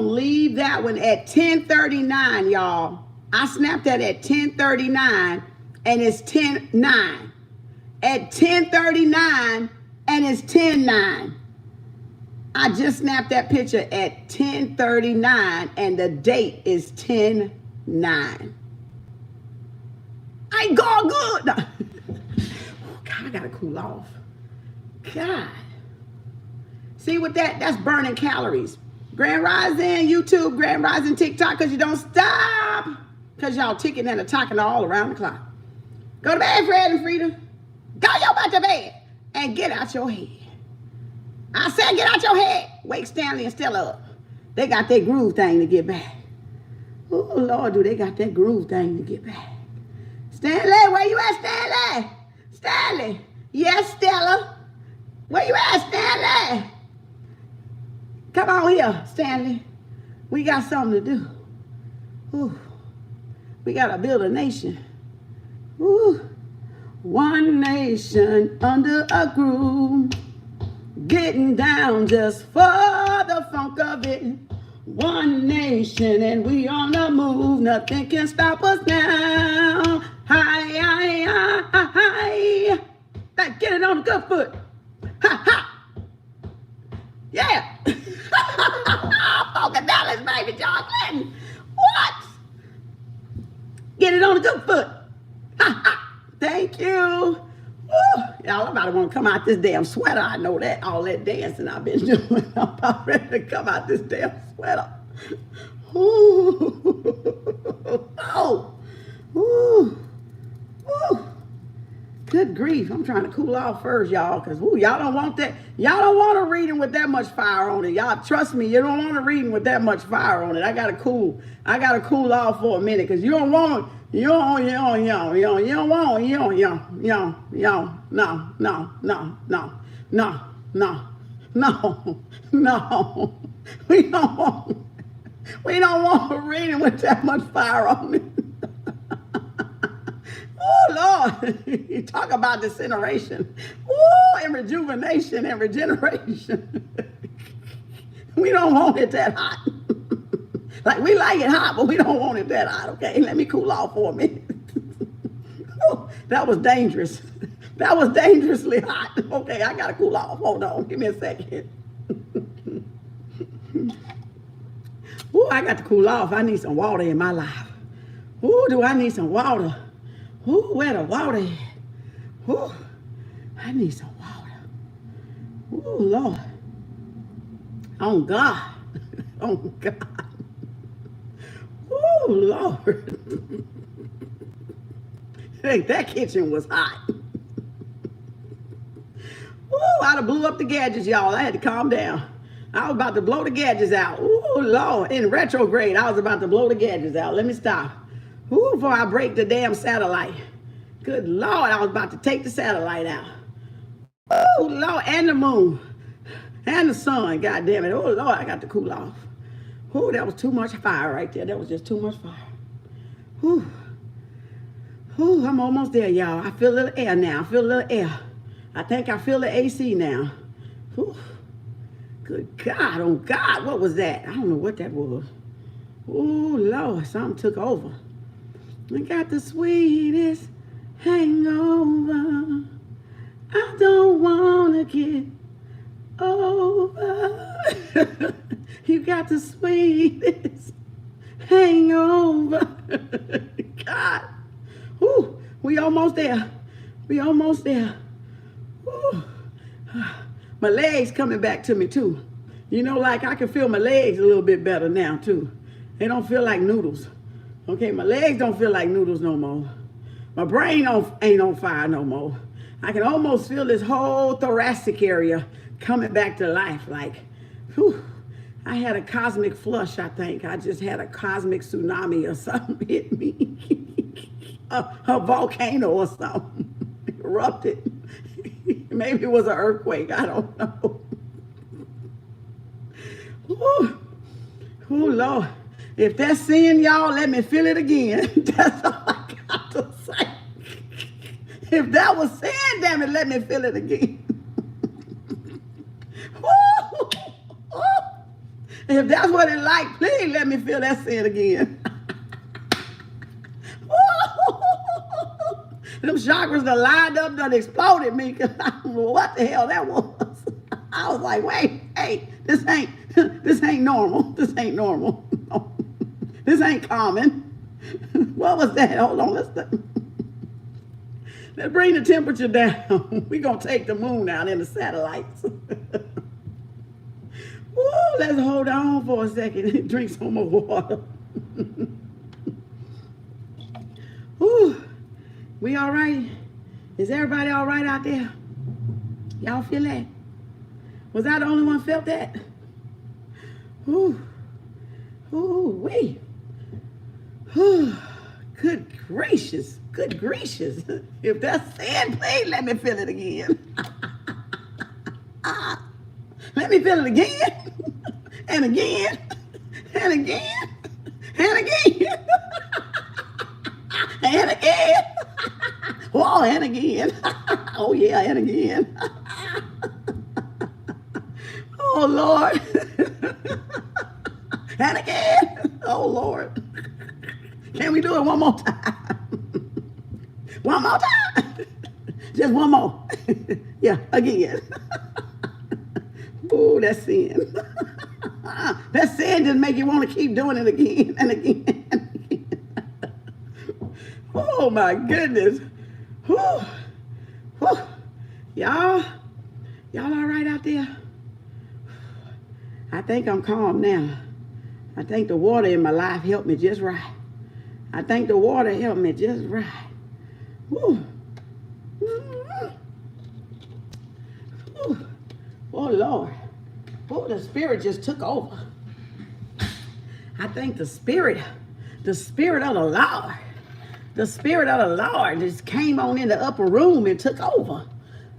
going to leave that one at 10:39, y'all. I snapped that at 10:39 and it's 10:09. At 10:39 and it's 10:09. I just snapped that picture at 10:39 and the date is 10:09. I ain't going good. No. God, I gotta cool off. God. See with that's burning calories. Grand Rising YouTube, Grand Rising TikTok, because you don't stop. Because y'all ticking and talking all around the clock. Go to bed, Fred and Frida. Go your butt to bed and get out your head. I said get out your head. Wake Stanley and Stella up. They got that groove thing to get back. Oh, Lord, do they got that groove thing to get back. Stanley, where you at, Stanley? Stanley. Yes, Stella. Where you at, Stanley? Come on here, Stanley. We got something to do. Ooh. We got to build a nation. Ooh. One nation under a groove. Getting down just for the funk of it. One nation and we on the move. Nothing can stop us now. Hi, hi, hi, hi. Like, get it on the good foot. Ha, ha. Yeah. Funkadelics, baby, John Clinton. What? Get it on the good foot. Ha, ha. Thank you. Woo. Y'all about to want to come out this damn sweater. I know that. All that dancing I've been doing. I'm about ready to come out this damn sweater. Ooh. Oh. Ooh. Ooh. Good grief. I'm trying to cool off first, y'all, because y'all don't want that. Y'all don't want a reading with that much fire on it. Y'all, trust me, you don't want a reading with that much fire on it. I gotta cool off for a minute, because you don't want no. We don't want a reading with that much fire on it. Oh, Lord, you talk about disintegration. Oh, and rejuvenation and regeneration. We don't want it that hot. Like, we like it hot, but we don't want it that hot, okay? Let me cool off for a minute. Oh, that was dangerous. That was dangerously hot. Okay, I got to cool off. Hold on. Give me a second. Oh, I got to cool off. I need some water in my life. Oh, do I need some water? Oh, where the water at? Oh, I need some water. Oh, Lord. Oh, God. Oh, God. Oh, Lord. Hey, that kitchen was hot. Oh, I'd have blew up the gadgets, y'all. I had to calm down. I was about to blow the gadgets out. Oh, Lord. In retrograde, I was about to blow the gadgets out. Let me stop. Ooh, before I break the damn satellite. Good Lord, I was about to take the satellite out. Oh, Lord, and the moon. And the sun, God damn it. Oh, Lord, I got to cool off. Oh, that was too much fire right there. That was just too much fire. Whew. Whew, I'm almost there, y'all. I feel a little air now. I feel a little air. I think I feel the AC now. Whew. Good God, oh God, what was that? I don't know what that was. Oh, Lord, something took over. I got the sweetest hangover. I don't want to get over. You got the sweetest hangover. God. Whew, we almost there. We almost there. Whew. My legs coming back to me too. You know, like I can feel my legs a little bit better now too. They don't feel like noodles. Okay, my legs don't feel like noodles no more. My brain ain't on fire no more. I can almost feel this whole thoracic area coming back to life. Like, whew, I had a cosmic flush, I think. I just had a cosmic tsunami or something hit me. a volcano or something erupted. Maybe it was an earthquake. I don't know. Ooh, Lord. If that's sin, y'all, let me feel it again. That's all I got to say. If that was sin, damn it, let me feel it again. If that's what it's like, please let me feel that sin again. Them chakras that lined up done exploded me because I don't know what the hell that was. I was like, wait, hey, this ain't normal. This ain't normal. No. This ain't common. What was that? Hold on, let's bring the temperature down. We're gonna take the moon out in the satellites. Woo, let's hold on for a second and drink some more water. Woo. We all right? Is everybody all right out there? Y'all feel that? Was I the only one felt that? Ooh. Ooh, wait. Ooh. Good gracious. Good gracious. If that's sin, please let me feel it again. Let me feel it again. And again. And again. And again. And again. Oh, and again. Oh, yeah, and again. Oh, Lord. And again. Oh, Lord. Can we do it one more time? One more time. Just one more. Yeah, again. Ooh, that's sin. That sin just make you want to keep doing it again and again and again. Oh, my goodness. Whew. Whew. Y'all all right out there? I think I'm calm now. I think the water in my life helped me just right. I think the water helped me just right. Whew. Whew. Oh, Lord. Oh, the spirit just took over. I think the spirit of the Lord, the spirit of the Lord just came on in the upper room and took over.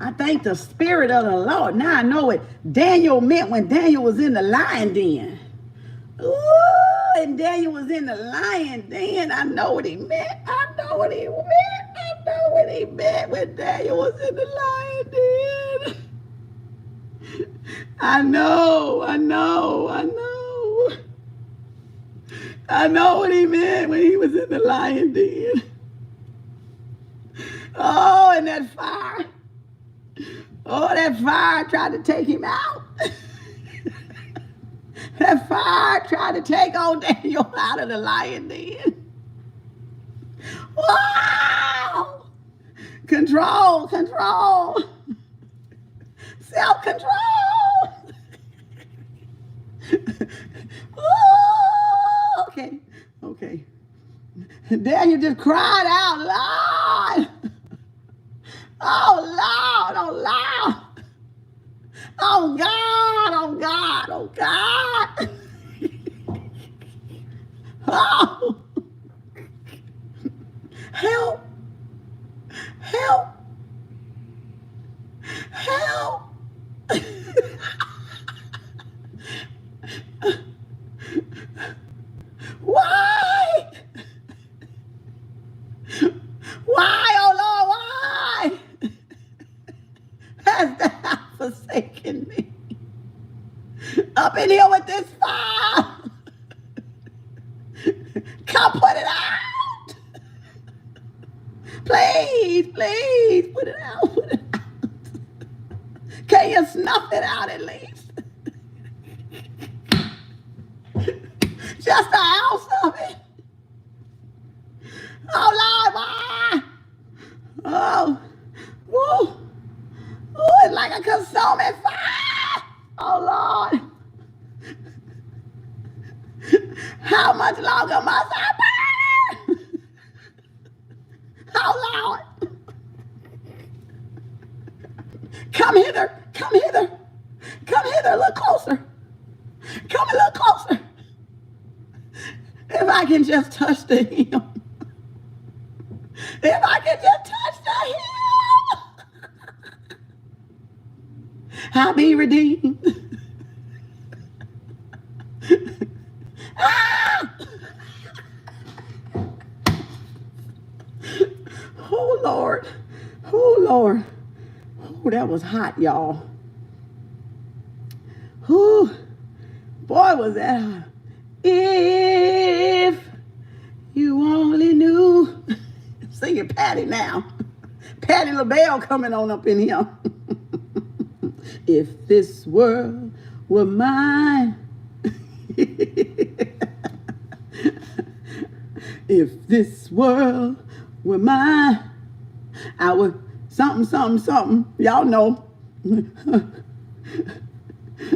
I think the spirit of the Lord. Now I know what Daniel meant when Daniel was in the lion den. Ooh, and Daniel was in the lion den. I know what he meant. I know what he meant. I know what he meant when Daniel was in the lion den. I know what he meant when he was in the lion den. Oh, and that fire. Oh, that fire tried to take him out. That fire tried to take old Daniel out of the lion den. Wow! Control. Self-control. Oh, okay. Daniel just cried out loud. Oh, Lord. Oh, God. Oh. Help. Why? Oh Lord, why? Has thou forsaken me? Up in here with this fire. Come put it out. Please, put it out. Can you snuff it out at least? Just an ounce of it. Oh, Lord, why? Oh, woo. Ooh, it's like a consuming fire. Oh, Lord. How much longer must I burn? Oh, Lord. Come hither. A little closer. Come a little closer. If I can just touch the hem. If I can just touch the hem. I'll be redeemed. Ah! Oh, Lord. Oh, that was hot, y'all. Whew. Boy, was that hard. If you only knew. Singing Patty now. Patty LaBelle coming on up in here. If this world were mine. If this world were mine, I would something. Y'all know.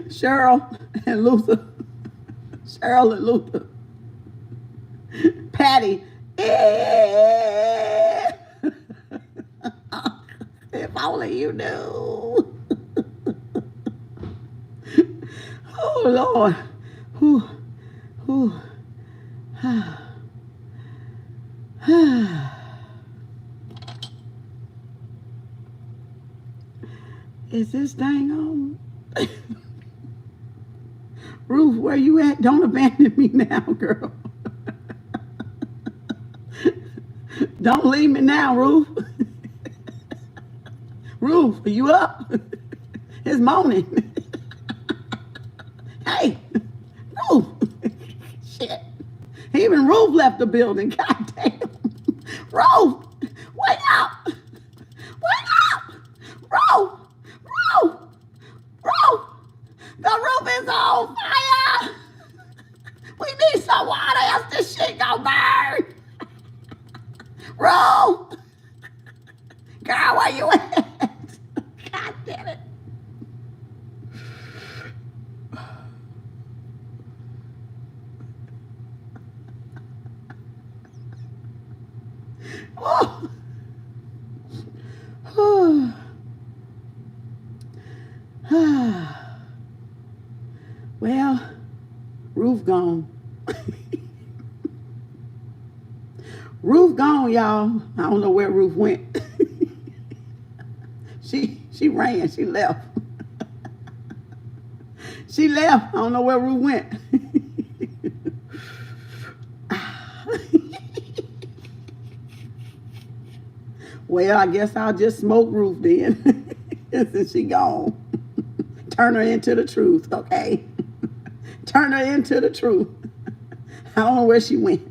Cheryl and Luther. Patty. If only you knew. Oh, Lord. Is this thing on? Ruth, where you at? Don't abandon me now, girl. Don't leave me now, Ruth. Ruth, are you up? It's morning. Hey, Ruth. Shit. Even Ruth left the building. God damn. Ruth, wake up. Wake up. Ruth. The roof is on fire. We need some water, else this shit gonna burn. Ruth. Girl, where you at? God damn it. Oh. Well, Ruth gone. Ruth gone, y'all. I don't know where Ruth went. She ran. She left. She left. I don't know where Ruth went. Well, I guess I'll just smoke Ruth then. Since she gone. Turn her into the truth, okay? Turn her into the truth. I don't know where she went.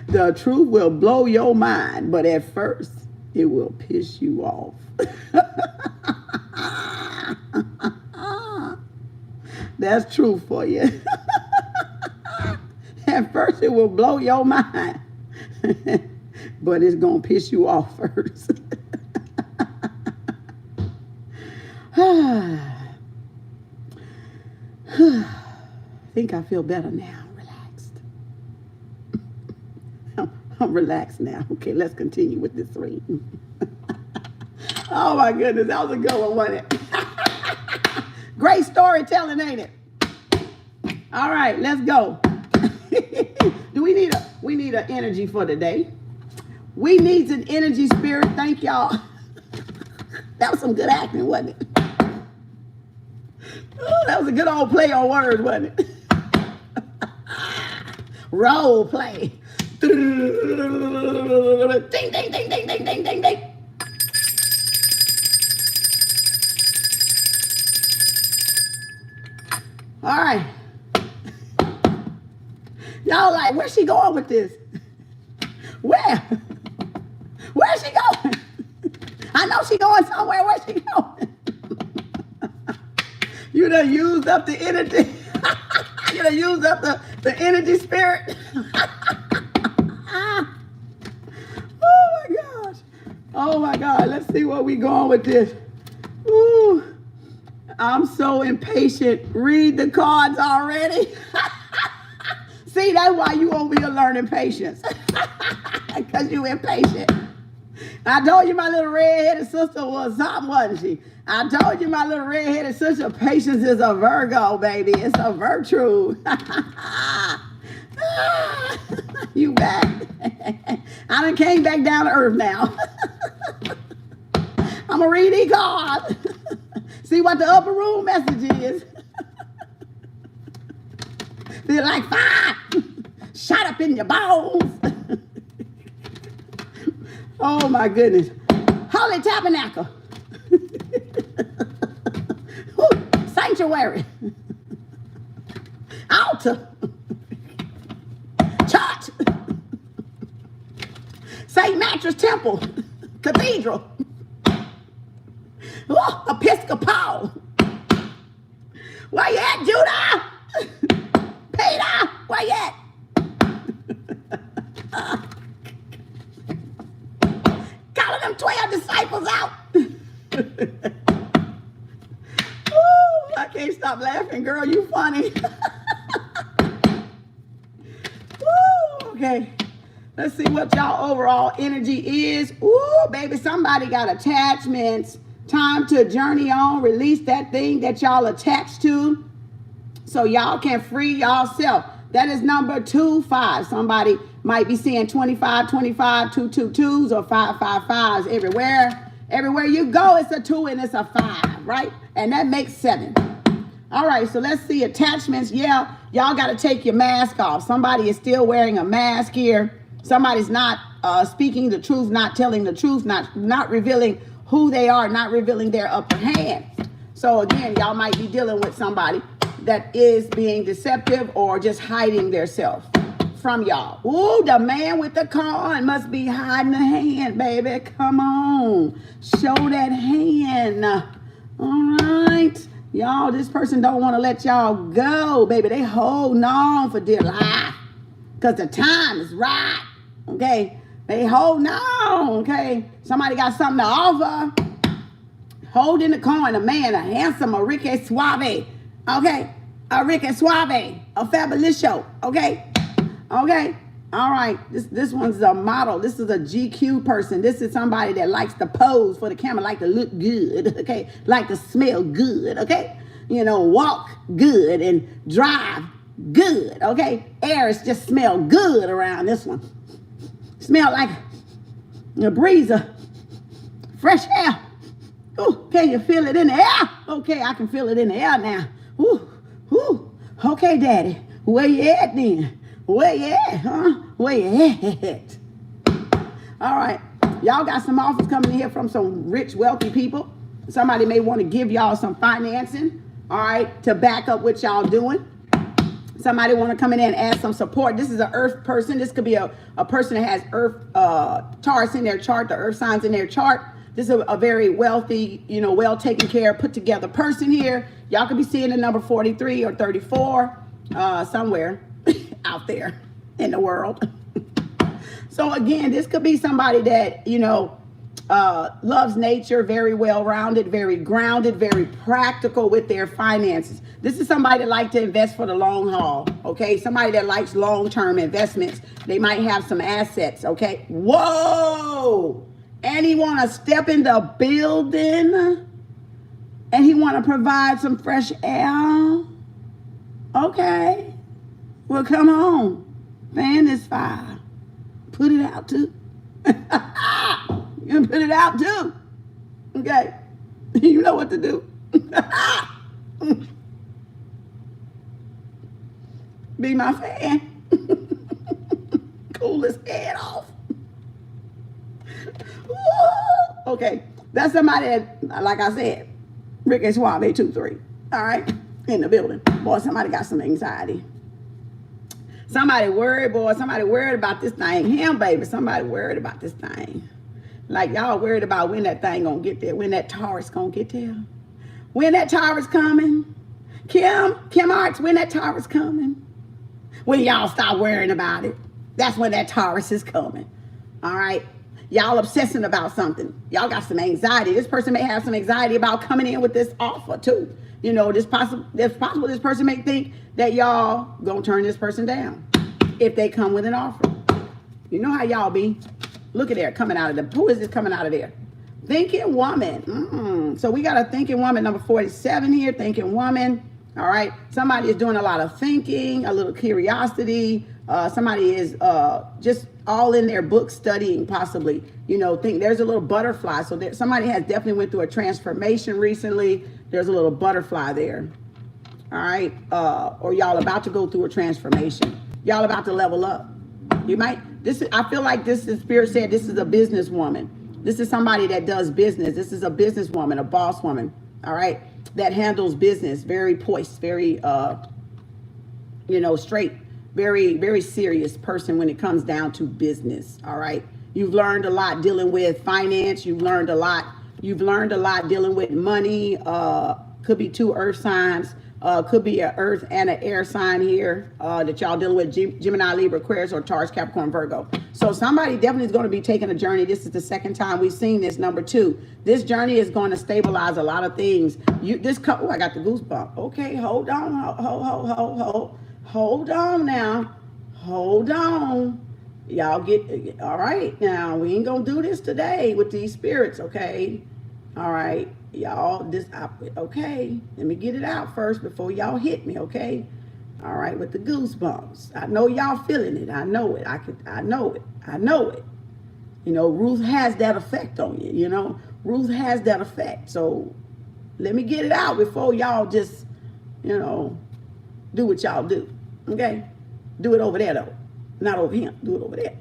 The truth will blow your mind, but at first, it will piss you off. That's truth for you. At first, it will blow your mind. But it's going to piss you off first. I think I feel better now. Relaxed. I'm relaxed now. Okay, let's continue with this reading. Oh my goodness, that was a good one, wasn't it? Great storytelling, ain't it? All right, let's go. Do we need an energy for today? We need an energy, spirit. Thank y'all. That was some good acting, wasn't it? Oh, that was a good old play on words, wasn't it? Role play. Ding, ding, ding, ding, ding, ding, ding, ding. All right. Y'all like, where's she going with this? Where? Where's she going? I know she going somewhere. Where's she going? You done used up the energy. You done used up the energy spirit. Oh my God. Let's see where we going with this. Ooh, I'm so impatient. Read the cards already. See, that's why you over here learning patience. Because you impatient. I told you my little red-headed sister was something, wasn't she? I told you my little red-headed sister, patience is a Virgo, baby. It's a virtue. You back. I done came back down to earth now. I'm going to read these cards. See what the upper room message is. Feel like fire. Shot up in your bones. Oh my goodness. Holy Tabernacle. sanctuary, altar, church, St. Mattress Temple, cathedral, Episcopal. Where you at, Judah? Peter, where you at? Calling them 12 disciples out. Ooh, I can't stop laughing, girl. You funny. Ooh, okay. Let's see what y'all overall energy is. Ooh, baby, somebody got attachments. Time to journey on. Release that thing that y'all attached to so y'all can free y'allself. That is number 25. Somebody might be seeing 25, 25, 222s or 555s everywhere. Everywhere you go, it's a 2 and it's a 5, right? And that makes 7. All right, so let's see attachments. Yeah, y'all got to take your mask off. Somebody is still wearing a mask here. Somebody's not speaking the truth, not telling the truth, not revealing who they are, not revealing their upper hand. So again, y'all might be dealing with somebody that is being deceptive or just hiding their self from y'all. Ooh, the man with the coin must be hiding a hand, baby. Come on, show that hand. All right, y'all, this person don't want to let y'all go, baby. They holding on for dear life because the time is right. Okay, they holding on. Okay, somebody got something to offer. Holding the coin, a man, a handsome, a Ricky Suave. Okay, a Ricky Suave, a Fabulicio. Okay. Okay, all right. This one's a model. This is a GQ person. This is somebody that likes to pose for the camera, like to look good. Okay, like to smell good. Okay, you know, walk good and drive good. Okay, Aries just smell good around this one. Smell like a breeze of fresh air. Ooh, can you feel it in the air? Okay, I can feel it in the air now. Ooh, ooh. Okay, Daddy, where you at then? Where you at, huh? Where you at? All right. Y'all got some offers coming in here from some rich, wealthy people. Somebody may want to give y'all some financing, all right, to back up what y'all doing. Somebody want to come in and add some support. This is an earth person. This could be a person that has earth, Taurus in their chart, the earth signs in their chart. This is a very wealthy, you know, well taken care, put together person here. Y'all could be seeing the number 43 or 34 somewhere out there in the world. So again, this could be somebody that, you know, loves nature, very well-rounded, very grounded, very practical with their finances. This is somebody that likes to invest for the long haul, okay? Somebody that likes long-term investments. They might have some assets, okay? Whoa! And he want to step in the building and he want to provide some fresh air. Okay. Well, come on. Fan this fire. Put it out too. You can put it out too. Okay. You know what to do. Be my fan. Cool his head off. Okay. That's somebody that, like I said, Ricky Suave 2-3. All right. In the building. Boy, somebody got some anxiety. Somebody worried, boy. Somebody worried about this thing. Him, baby. Somebody worried about this thing. Like y'all worried about when that thing gonna get there. When that Taurus gonna get there. When that Taurus coming. Kem Arts, when that Taurus coming. When y'all stop worrying about it. That's when that Taurus is coming. All right. Y'all obsessing about something. Y'all got some anxiety. This person may have some anxiety about coming in with this offer too. You know, it's possible this person may think that y'all gonna turn this person down if they come with an offer. You know how y'all be. Look at there, coming out of there. Who is this coming out of there? Thinking woman. So we got a thinking woman, number 47 here, thinking woman. All right. Somebody is doing a lot of thinking, a little curiosity. Somebody is just all in their book studying, possibly. You know, there's a little butterfly. So somebody has definitely went through a transformation recently. There's a little butterfly there. All right. Or y'all about to go through a transformation. Y'all about to level up. You might, I feel like the Spirit said this is a businesswoman. This is somebody that does business. This is a businesswoman, a boss woman. All right. that handles business, very poised, very, straight, very, very serious person when it comes down to business. All right. You've learned a lot dealing with finance. You've learned a lot dealing with money. Could be 2 earth signs. Could be an earth and an air sign here that y'all dealing with, Gemini, Libra, Aquarius, or Taurus, Capricorn, Virgo. So somebody definitely is going to be taking a journey. This is the second time we've seen this. Number 2, this journey is going to stabilize a lot of things. I got the goosebump. Okay, hold on, hold on now, hold on. Y'all get all right now. We ain't gonna do this today with these spirits, okay? All right. Y'all, okay, let me get it out first before y'all hit me, okay? All right, with the goosebumps. I know y'all feeling it. I know it. I know it. Ruth has that effect on you, Ruth has that effect. So let me get it out before y'all just, do what y'all do, okay? Do it over there, though. Not over here. Do it over there.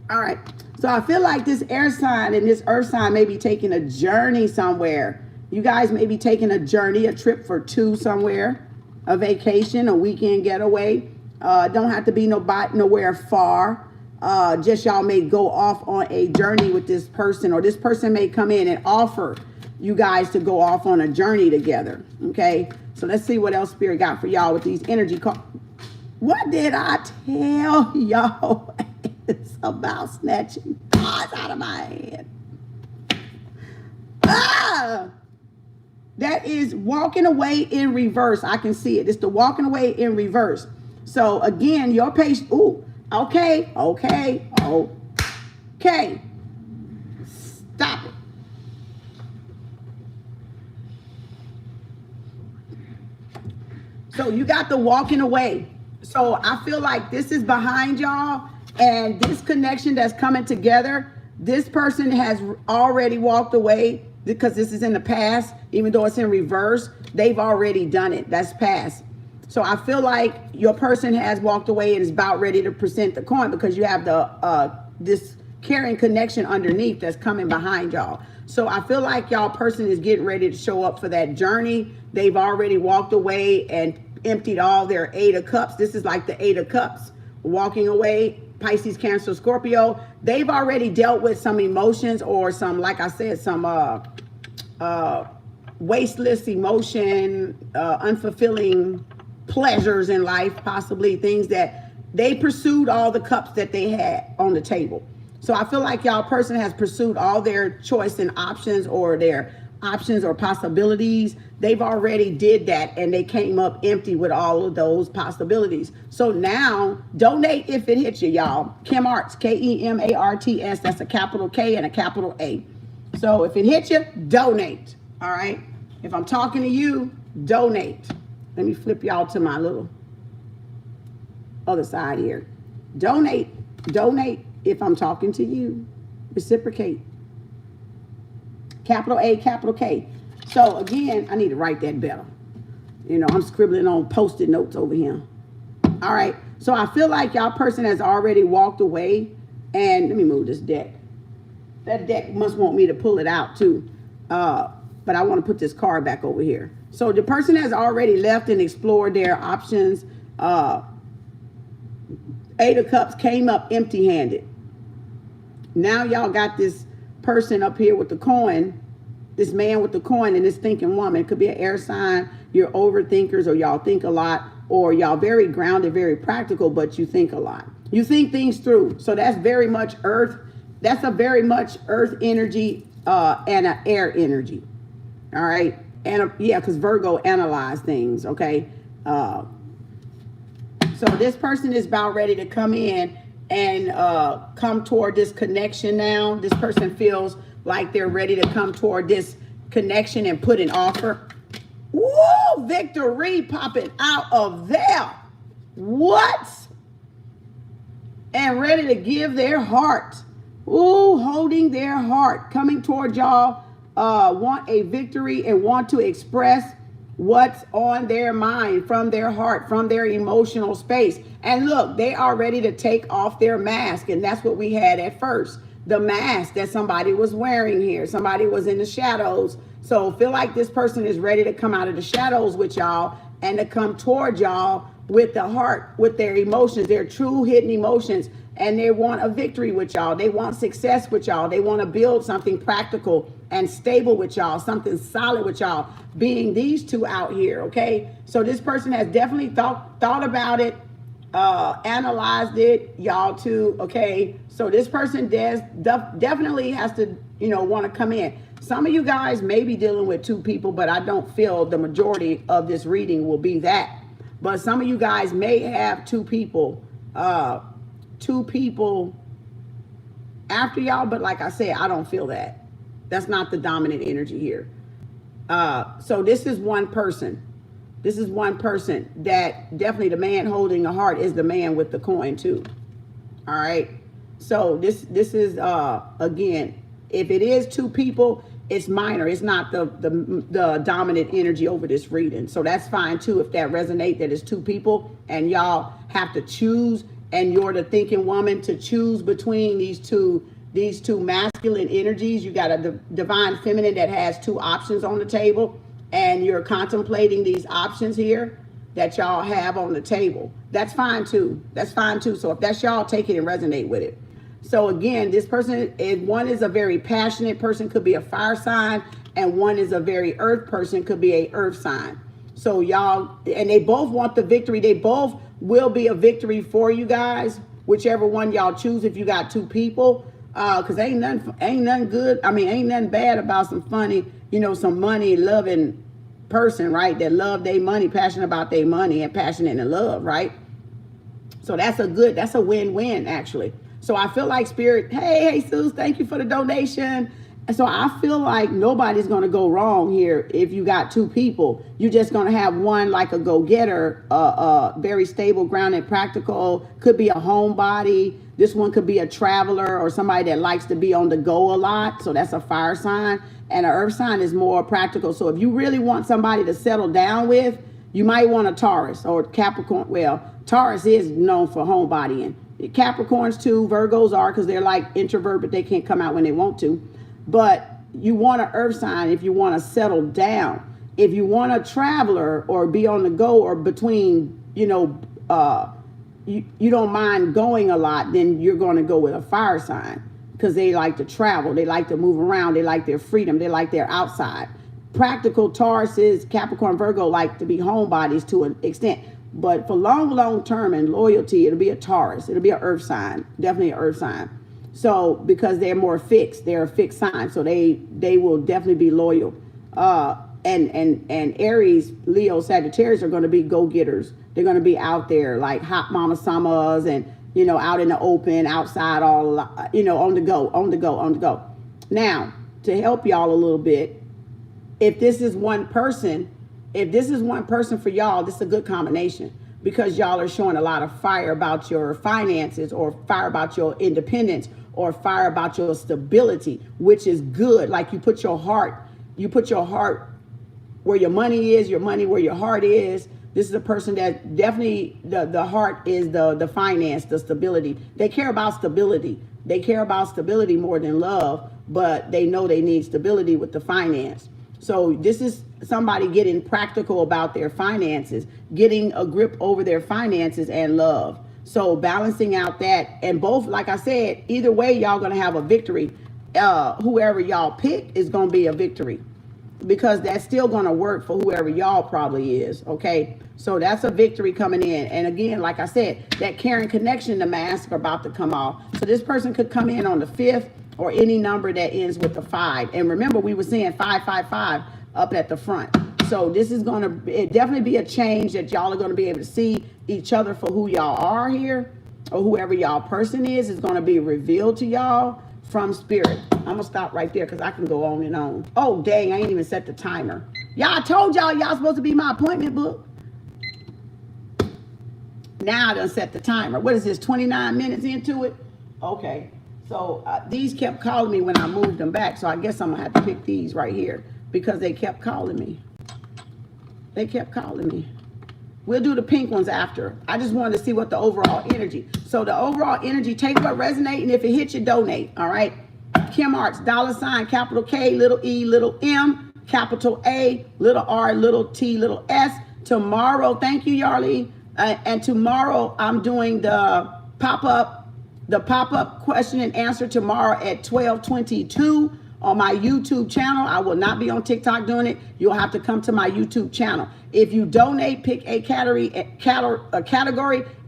All right. So I feel like this air sign and this earth sign may be taking a journey somewhere. You guys may be taking a journey, a trip for 2 somewhere, a vacation, a weekend getaway. Don't have to be nowhere far. Just y'all may go off on a journey with this person, or this person may come in and offer you guys to go off on a journey together. Okay. So let's see what else Spirit got for y'all with these energy cards. What did I tell y'all? It's about snatching cards out of my hand. That is walking away in reverse. I can see it. It's the walking away in reverse. So again, your patience. Ooh, okay. Stop it. So you got the walking away. So I feel like this is behind y'all. And this connection that's coming together, this person has already walked away because this is in the past. Even though it's in reverse, they've already done it. That's past. So I feel like your person has walked away and is about ready to present the coin, because you have the this carrying connection underneath that's coming behind y'all. So I feel like y'all person is getting ready to show up for that journey. They've already walked away and emptied all their 8 of Cups. This is like the 8 of Cups, walking away. Pisces, Cancer, Scorpio, they've already dealt with some emotions or some, like I said, some wasteless emotion, unfulfilling pleasures in life, possibly things that they pursued all the cups that they had on the table. So I feel like y'all person has pursued all their choice and options, or their options or possibilities. They've already did that, and they came up empty with all of those possibilities. So now donate if it hits you, y'all. Kem Arts, KEMARTS. That's a capital K and a capital A. So if it hits you, donate. All right. If I'm talking to you, donate. Let me flip y'all to my little other side here. Donate if I'm talking to you. Reciprocate. Capital A, capital K. So again, I need to write that better. I'm scribbling on Post-it notes over here. All right. So I feel like y'all person has already walked away. And let me move this deck. That deck must want me to pull it out too. But I want to put this card back over here. So the person has already left and explored their options. 8 of Cups came up empty-handed. Now y'all got this person up here with the coin, this man with the coin, and this thinking woman. It could be an air sign. You're overthinkers, or y'all think a lot, or y'all very grounded, very practical, but you think a lot. You think things through. So that's very much earth. That's a very much earth energy and an air energy. All right. And yeah, because Virgo analyze things. Okay. So this person is about ready to come in and come toward this connection now. This person feels like they're ready to come toward this connection and put an offer. Woo! Victory popping out of there. What? And ready to give their heart. Ooh, holding their heart. Coming toward y'all. Want a victory and want to express what's on their mind, from their heart, from their emotional space. And look, they are ready to take off their mask. And that's what we had at first. The mask that somebody was wearing here. Somebody was in the shadows, So feel like this person is ready to come out of the shadows with y'all and to come toward y'all with the heart, with their emotions, their true hidden emotions. And they want a victory with y'all. They want success with y'all. They want to build something practical and stable with y'all, something solid with y'all, being these two out here, okay? So this person has definitely thought about it, analyzed it, y'all too, okay? So this person definitely has to, you know, want to come in. Some of you guys may be dealing with two people, but I don't feel the majority of this reading will be that. But some of you guys may have two people after y'all, but like I said, I don't feel that. That's not the dominant energy here. So this is one person. This is one person that definitely, the man holding the heart is the man with the coin too. All right. So this is again, if it is two people, it's minor. It's not the dominant energy over this reading. So that's fine too. If that resonates, that it's two people and y'all have to choose, and you're the thinking woman to choose between these two masculine energies. You got a divine feminine that has two options on the table, and you're contemplating these options here that y'all have on the table. That's fine too. That's fine too. So if that's y'all, take it and resonate with it. So again, this person is, one is a very passionate person, could be a fire sign, and one is a very earth person, could be a earth sign. So y'all, and they both want the victory. They both will be a victory for you guys, whichever one y'all choose. If you got two people, because ain't nothing good. I mean, ain't nothing bad about some funny, you know, some money loving person, right? That love their money, passionate about their money, and passionate in love, right? So that's a win-win actually. So I feel like Spirit, hey, Jesus, thank you for the donation. And so I feel like nobody's going to go wrong here. If you got two people, you're just going to have one like a go-getter, very stable, grounded, practical, could be a homebody. This one could be a traveler or somebody that likes to be on the go a lot. So that's a fire sign. And an earth sign is more practical. So if you really want somebody to settle down with, you might want a Taurus or Capricorn. Well, Taurus is known for homebodying. Capricorns too, Virgos are, because they're like introvert, but they can't come out when they want to. But you want an earth sign if you want to settle down. If you want a traveler or be on the go or between, you know, you don't mind going a lot, then you're going to go with a fire sign because they like to travel. They like to move around. They like their freedom. They like their outside. Practical Tauruses, Capricorn, Virgo like to be homebodies to an extent. But for long term and loyalty, it'll be a Taurus. It'll be an earth sign, definitely an earth sign. So because they're more fixed, they're a fixed sign. So they will definitely be loyal. And Aries, Leo, Sagittarius are going to be go-getters. They're going to be out there like hot mama summers and, you know, out in the open, outside, all, you know, on the go. Now, to help y'all a little bit, if this is one person for y'all, this is a good combination because y'all are showing a lot of fire about your finances or fire about your independence or fire about your stability, which is good. Like you put your heart where your money is, your money where your heart is. This is a person that definitely, the heart is the finance, the stability. They care about stability. They care about stability more than love, but they know they need stability with the finance. So this is somebody getting practical about their finances, getting a grip over their finances and love. So balancing out that, and both, like I said, either way, y'all going to have a victory. Whoever y'all pick is going to be a victory because that's still going to work for whoever y'all probably is. Okay. So that's a victory coming in. And again, like I said, that caring connection, the mask are about to come off. So this person could come in on the 5th or any number that ends with the 5. And remember, we were saying 555 up at the front. So this is going to definitely be a change that y'all are going to be able to see each other for who y'all are here, or whoever y'all person is going to be revealed to y'all from Spirit. I'm going to stop right there because I can go on and on. Oh, dang, I ain't even set the timer. Y'all told y'all supposed to be my appointment book. Now I done set the timer. What is this, 29 minutes into it? Okay. So these kept calling me when I moved them back. So I guess I'm going to have to pick these right here because they kept calling me. They kept calling me. We'll do the pink ones after. I just wanted to see what the overall energy. So the overall energy, take what resonates, and if it hits you, donate. All right. KemArts, $, capital K, little E, little M. capital A, little r, little t, little s. Tomorrow, thank you, Yarly. And tomorrow I'm doing the pop-up question and answer tomorrow at 12:22 on my YouTube channel. I will not be on TikTok doing it. You'll have to come to my YouTube channel. If you donate, pick a category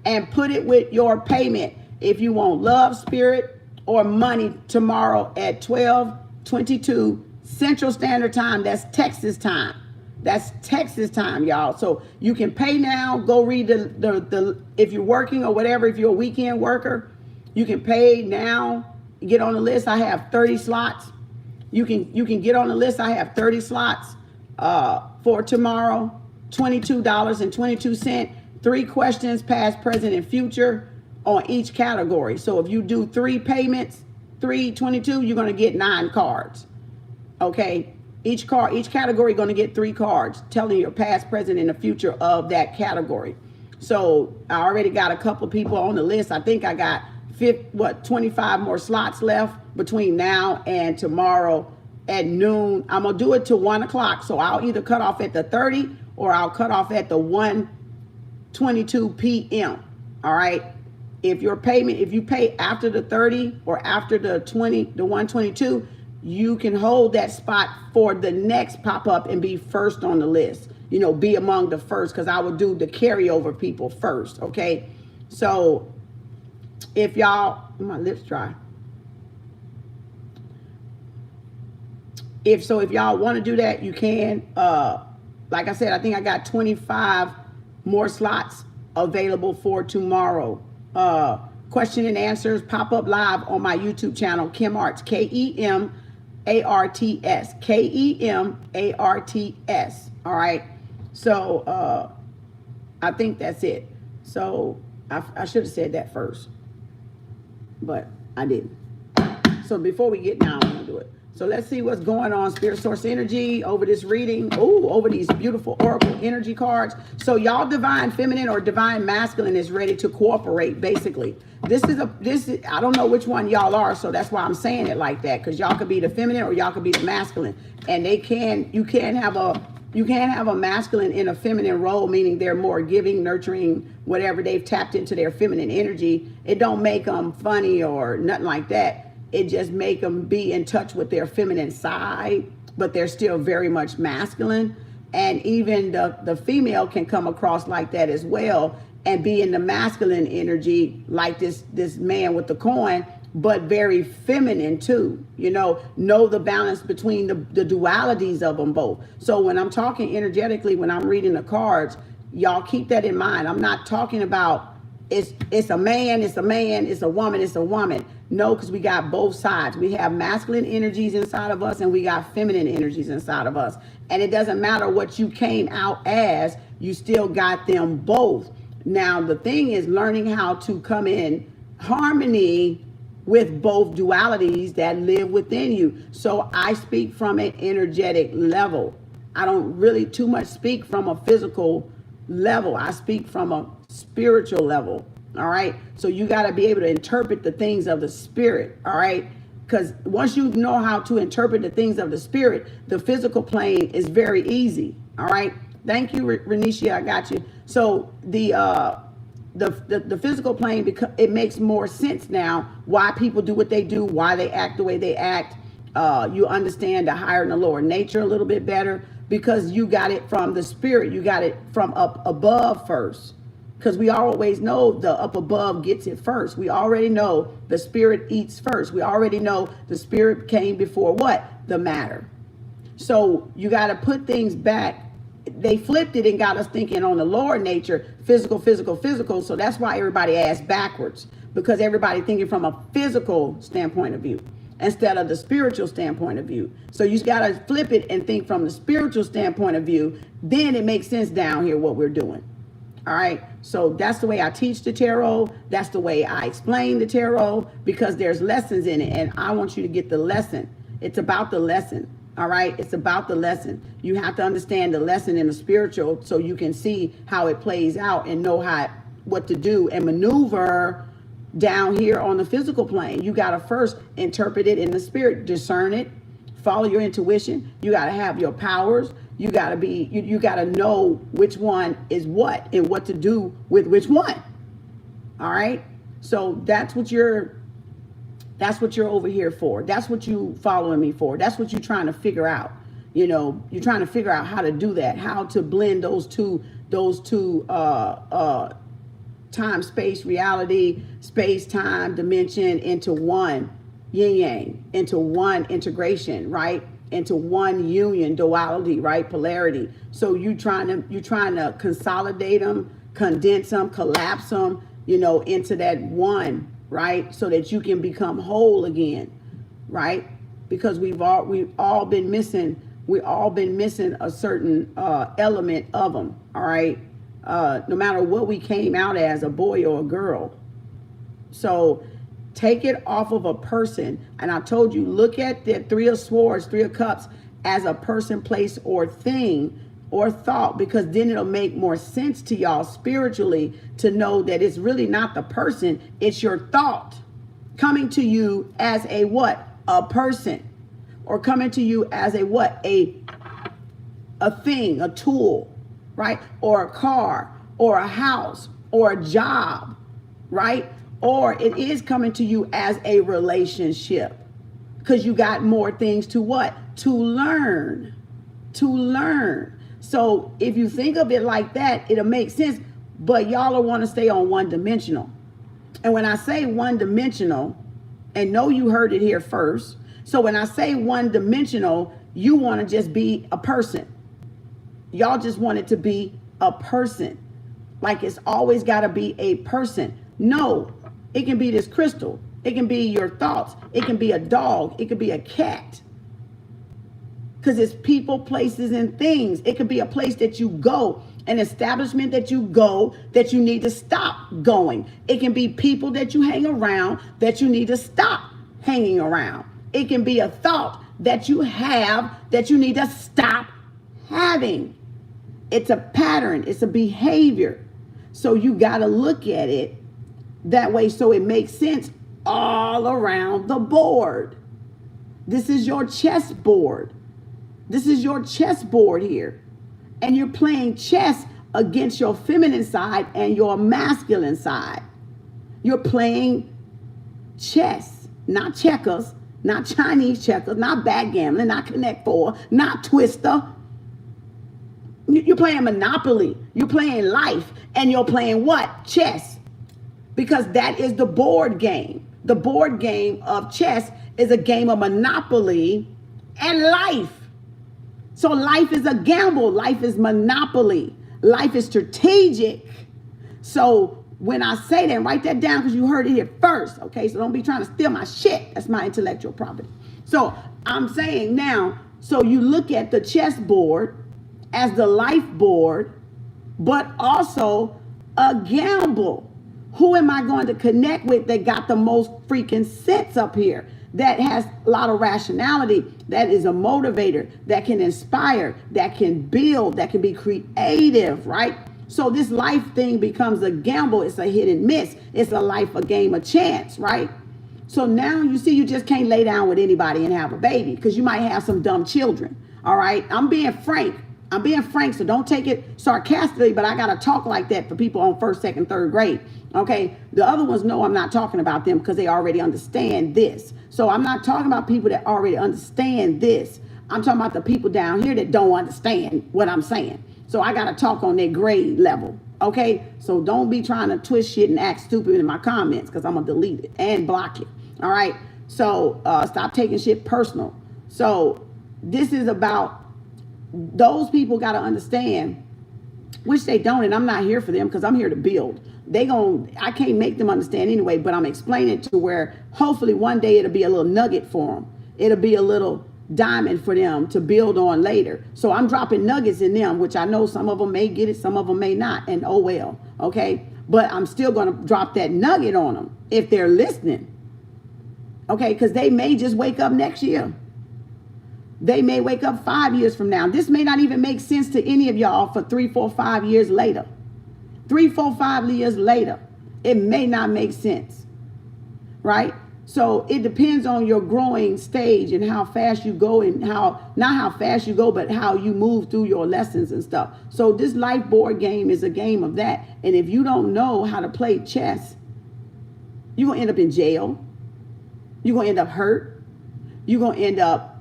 and put it with your payment. If you want love, spirit, or money tomorrow at 12:22 Central Standard Time, that's Texas time. That's Texas time, y'all. So you can pay now. Go read the if you're working or whatever, if you're a weekend worker, you can pay now. Get on the list. I have 30 slots. You can get on the list. I have 30 slots for tomorrow. $22.22. 3 questions, past, present, and future on each category. So if you do 3 payments, 322, you're gonna get 9 cards. Okay. Each category going to get 3 cards telling your past, present, and the future of that category. So I already got a couple of people on the list. I think I got 25 more slots left between now and tomorrow at noon. I'm going to do it to 1 o'clock. So I'll either cut off at the 30 or I'll cut off at the 1:22 p.m. All right. If you pay after the 30 or after the 1:22, you can hold that spot for the next pop-up and be first on the list. You know, be among the first, because I would do the carryover people first, okay? So if y'all, my lips dry. If y'all want to do that, you can. Like I said, I think I got 25 more slots available for tomorrow. Question and answers pop up live on my YouTube channel, Kem Arts, KemArts, KemArts. All right. So I think that's it. So I should have said that first, but I didn't. So before we get down, I'm gonna do it. So let's see what's going on, Spirit Source Energy, over this reading. Oh, over these beautiful Oracle energy cards. So y'all divine feminine or divine masculine is ready to cooperate, basically. This is I don't know which one y'all are, so that's why I'm saying it like that, because y'all could be the feminine or y'all could be the masculine. And you can't have a masculine in a feminine role, meaning they're more giving, nurturing, whatever, they've tapped into their feminine energy. It don't make them funny or nothing like that. It just make them be in touch with their feminine side, but they're still very much masculine. And even the female can come across like that as well and be in the masculine energy, like this man with the coin, but very feminine too. You know the balance between the dualities of them both. So when I'm talking energetically, when I'm reading the cards, y'all keep that in mind. I'm not talking about it's a man, it's a man, it's a woman, it's a woman. No, because we got both sides. We have masculine energies inside of us and we got feminine energies inside of us. And it doesn't matter what you came out as, you still got them both. Now, the thing is learning how to come in harmony with both dualities that live within you. So I speak from an energetic level. I don't really too much speak from a physical level. I speak from a spiritual level. All right. So you got to be able to interpret the things of the spirit. All right. Because once you know how to interpret the things of the spirit, the physical plane is very easy. All right. Thank you, Renisha. I got you. So the physical plane, because it makes more sense now why people do what they do, why they act the way they act. You understand the higher and the lower nature a little bit better because you got it from the spirit. You got it from up above first. Because we always know the up above gets it first. We already know the spirit eats first. We already know the spirit came before what? The matter. So you got to put things back. They flipped it and got us thinking on the lower nature, physical, physical, physical. So that's why everybody asks backwards, because everybody thinking from a physical standpoint of view instead of the spiritual standpoint of view. So you got to flip it and think from the spiritual standpoint of view. Then it makes sense down here what we're doing. All right. So that's the way I teach the tarot. That's the way I explain the tarot, because there's lessons in it. And I want you to get the lesson. It's about the lesson. All right. It's about the lesson. You have to understand the lesson in the spiritual so you can see how it plays out and know what to do and maneuver down here on the physical plane. You got to first interpret it in the spirit, discern it, follow your intuition. You got to have your powers. You got to be, you got to know which one is what and what to do with which one. All right. So that's what you're over here for. That's what you following me for. That's what you're trying to figure out. You know, you're trying to figure out how to do that, how to blend those two time, space, reality, space, time, dimension into one yin yang, into one integration, right? Into one union, duality, right? Polarity. So you're trying to consolidate them, condense them, collapse them, you know, into that one, right? So that you can become whole again, right? Because we've all been missing a certain element of them, all right? No matter what we came out as, a boy or a girl. So take it off of a person. And I told you, look at the Three of Swords, Three of Cups as a person, place, or thing or thought, because then it'll make more sense to y'all spiritually to know that it's really not the person, it's your thought coming to you as a what? A person. Or coming to you as a what? A thing, a tool, right? Or a car, or a house, or a job, right? Or it is coming to you as a relationship, because you got more things to what? To learn. To learn. So if you think of it like that, it'll make sense. But y'all will want to stay on one dimensional. And when I say one dimensional, and know you heard it here first. So when I say one dimensional, you want to just be a person. Y'all just want it to be a person. Like it's always got to be a person. No, it can be this crystal. It can be your thoughts. It can be a dog. It could be a cat. Because it's people, places, and things. It could be a place that you go, an establishment that you go that you need to stop going. It can be people that you hang around that you need to stop hanging around. It can be a thought that you have that you need to stop having. It's a pattern. It's a behavior. So you got to look at it that way so it makes sense all around the board. This is your chessboard. This is your chessboard here. And you're playing chess against your feminine side and your masculine side. You're playing chess, not checkers, not Chinese checkers, not backgammon, not Connect Four, not Twister. You're playing Monopoly. You're playing life. And you're playing what? Chess. Because that is the board game. The board game of chess is a game of Monopoly and life. So life is a gamble. Life is Monopoly. Life is strategic. So when I say that, write that down because you heard it here first. Okay, so don't be trying to steal my shit. That's my intellectual property. So I'm saying now, so you look at the chessboard as the life board, but also a gamble. Who am I going to connect with that got the most freaking sense up here? That has a lot of rationality, that is a motivator, that can inspire, that can build, that can be creative, right? So this life thing becomes a gamble. It's a hit and miss. It's a life, a game of chance, right? So now you see, you just can't lay down with anybody and have a baby because you might have some dumb children, all right? I'm being frank, so don't take it sarcastically, but I got to talk like that for people on first, second, third grade, okay? The other ones know I'm not talking about them because they already understand this. So I'm not talking about people that already understand this. I'm talking about the people down here that don't understand what I'm saying. So I got to talk on their grade level, okay? So don't be trying to twist shit and act stupid in my comments because I'm going to delete it and block it, all right? So stop taking shit personal. So this is about those people got to understand, which they don't, and I'm not here for them because I'm here to build. I can't make them understand anyway, but I'm explaining it to where hopefully one day it'll be a little nugget for them. It'll be a little diamond for them to build on later. So I'm dropping nuggets in them, which I know some of them may get it, some of them may not, and oh well, okay? But I'm still going to drop that nugget on them if they're listening, okay? Because they may just wake up next year. They may wake up 5 years from now. This may not even make sense to any of y'all for 3, 4, 5 years later. 3, 4, 5 years later, it may not make sense, right? So it depends on your growing stage and how fast you go, and not how fast you go, but how you move through your lessons and stuff. So this life board game is a game of that. And if you don't know how to play chess, you're going to end up in jail. You're going to end up hurt. You're going to end up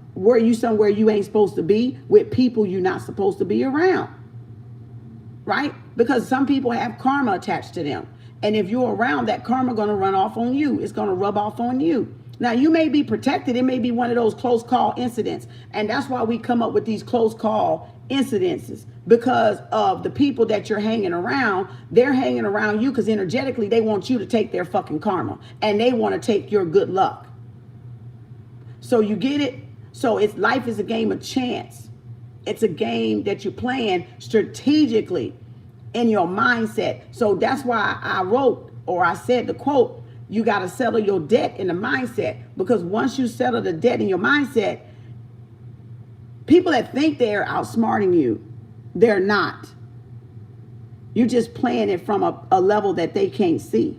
somewhere you ain't supposed to be with people you're not supposed to be around. Right? Because some people have karma attached to them. And if you're around, that karma going to run off on you. It's going to rub off on you. Now, you may be protected. It may be one of those close call incidents. And that's why we come up with these close call incidences, because of the people that you're hanging around. They're hanging around you because energetically they want you to take their fucking karma, and they want to take your good luck. So you get it? So life is a game of chance. It's a game that you're playing strategically in your mindset. So that's why I said the quote, you got to settle your debt in the mindset, because once you settle the debt in your mindset, people that think they're outsmarting you, they're not. You're just playing it from a level that they can't see,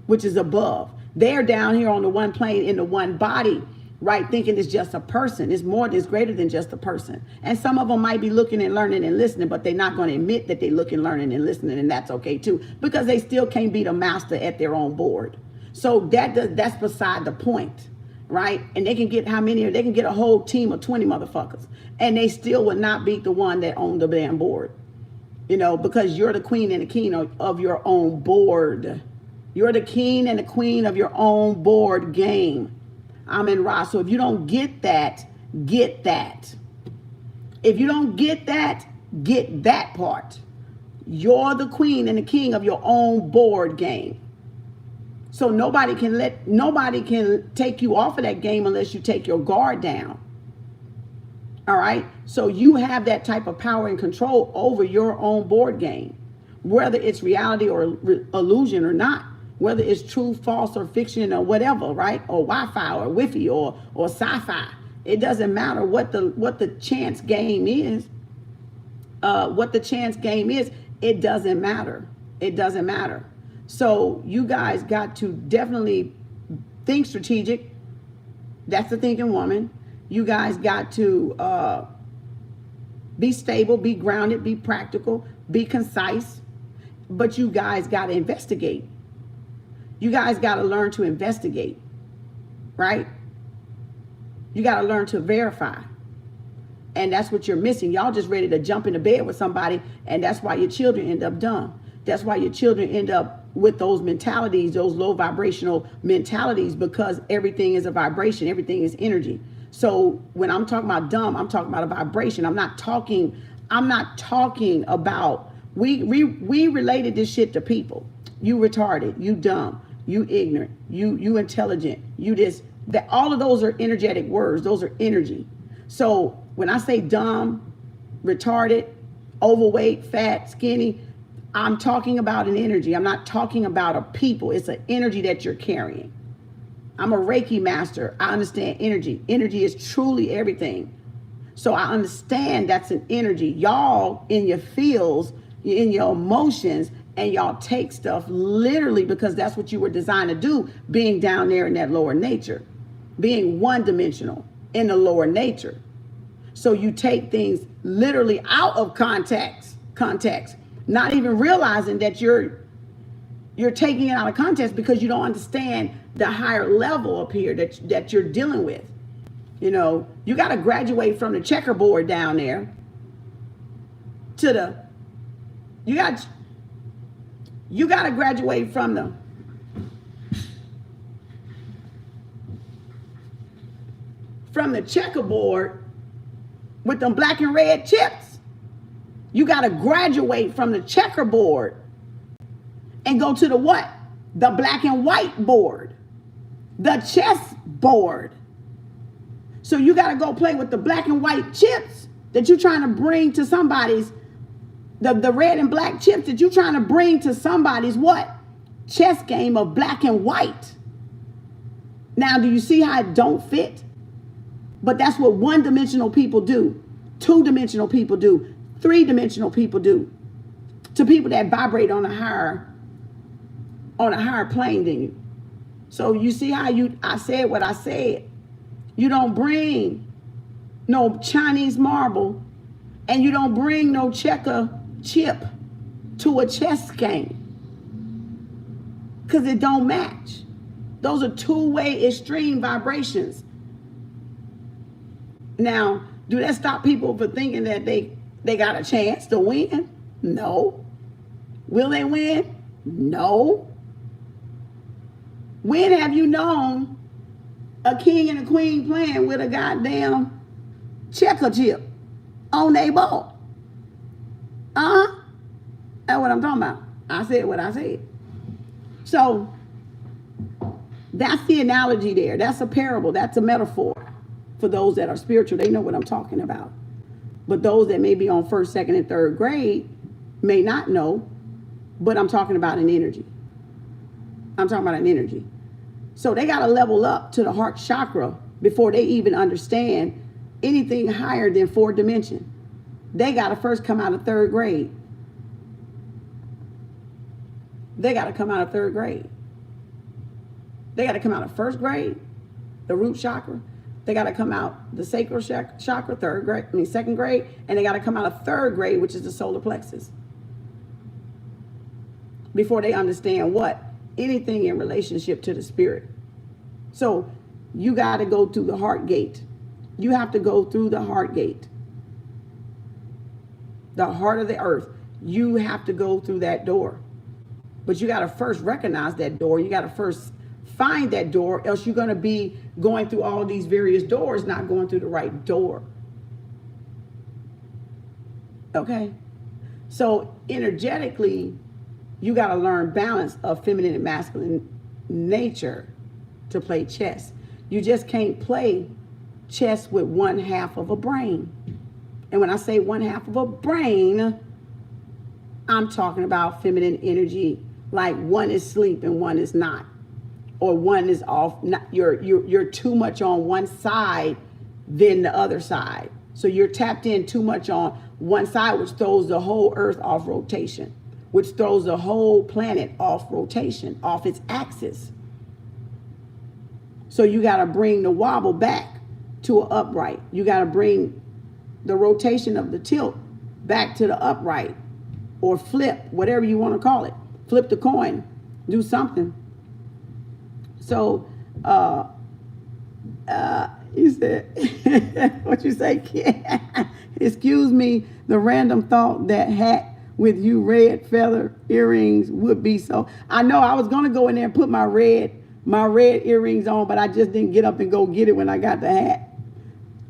which is above. They're down here on the one plane in the one body, right? Thinking it's just a person. It's greater than just a person. And some of them might be looking and learning and listening, but they're not going to admit that they looking, learning and listening. And that's okay too, because they still can't be the master at their own board. So that's beside the point, right? And they can get they can get a whole team of 20 motherfuckers, and they still would not beat the one that owned the damn board, because you're the queen and the king of your own board. You're the king and the queen of your own board game. I'm in Ra. So if you don't get that, get that. If you don't get that part. You're the queen and the king of your own board game. So nobody can take you off of that game unless you take your guard down. All right. So you have that type of power and control over your own board game, whether it's reality or illusion or not. Whether it's true, false, or fiction, or whatever, right? Or Wi-Fi, or Wi-Fi, or sci-fi. It doesn't matter what the chance game is. It doesn't matter. It doesn't matter. So you guys got to definitely think strategic. That's the thinking woman. You guys got to be stable, be grounded, be practical, be concise. But you guys got to investigate. You guys got to learn to investigate, right? You got to learn to verify. And that's what you're missing. Y'all just ready to jump into bed with somebody, and that's why your children end up dumb. That's why your children end up with those mentalities, those low vibrational mentalities, because everything is a vibration. Everything is energy. So when I'm talking about dumb, I'm talking about a vibration. I'm not talking about, we related this shit to people. You retarded, you dumb. You ignorant, you intelligent, you this, that. All of those are energetic words. Those are energy. So when I say dumb, retarded, overweight, fat, skinny, I'm talking about an energy. I'm not talking about a people. It's an energy that you're carrying. I'm a Reiki master. I understand energy. Energy is truly everything. So I understand that's an energy. Y'all in your feels, in your emotions, and y'all take stuff literally because that's what you were designed to do, being down there in that lower nature, being one-dimensional in the lower nature. So you take things literally out of context, not even realizing that you're taking it out of context because you don't understand the higher level up here that you're dealing with. You know, you got to graduate from the checkerboard down there to the, you got to graduate from the checkerboard with them black and red chips. You got to graduate from the checkerboard and go to the what? The black and white board, the chess board. So you got to go play with the black and white chips that you're trying to bring to somebody's, the red and black chips that you're trying to bring to somebody's what? Chess game of black and white. Now, do you see how it don't fit? But that's what one-dimensional people do, two-dimensional people do, three-dimensional people do, to people that vibrate on a higher plane than you. So you see how I said what I said. You don't bring no Chinese marble, and you don't bring no checker chip to a chess game, because it don't match. Those are two-way extreme vibrations. Now, do that stop people from thinking that they got a chance to win? No. Will they win? No. When have you known a king and a queen playing with a goddamn checker chip on their ball? That's what I'm talking about. I said what I said. So that's the analogy there. That's a parable. That's a metaphor. For those that are spiritual, they know what I'm talking about. But those that may be on first, second, and third grade may not know, but I'm talking about an energy. I'm talking about an energy. So they got to level up to the heart chakra before they even understand anything higher than 4th dimension. They got to first come out of 3rd grade. They got to come out of 3rd grade. They got to come out of 1st grade, the root chakra. They got to come out the sacral chakra, 2nd grade, and they got to come out of 3rd grade, which is the solar plexus, before they understand what? Anything in relationship to the spirit. So you got to go through the heart gate. You have to go through the heart gate. The heart of the earth. You have to go through that door. But you got to first recognize that door. You got to first find that door, else you're going to be going through all these various doors, not going through the right door. Okay? So energetically, you got to learn balance of feminine and masculine nature to play chess. You just can't play chess with 1/2 of a brain. And when I say 1/2 of a brain, I'm talking about feminine energy, like one is asleep and one is not. Or one is off. You're too much on one side than the other side. So you're tapped in too much on one side, which throws the whole earth off rotation, which throws the whole planet off rotation, off its axis. So you got to bring the wobble back to an upright. You got to bring the rotation of the tilt back to the upright, or flip, whatever you want to call it. Flip the coin, do something. So, you said, what you say? Excuse me, the random thought that hat with you red feather earrings would be so. I know I was going to go in there and put my red earrings on, but I just didn't get up and go get it when I got the hat.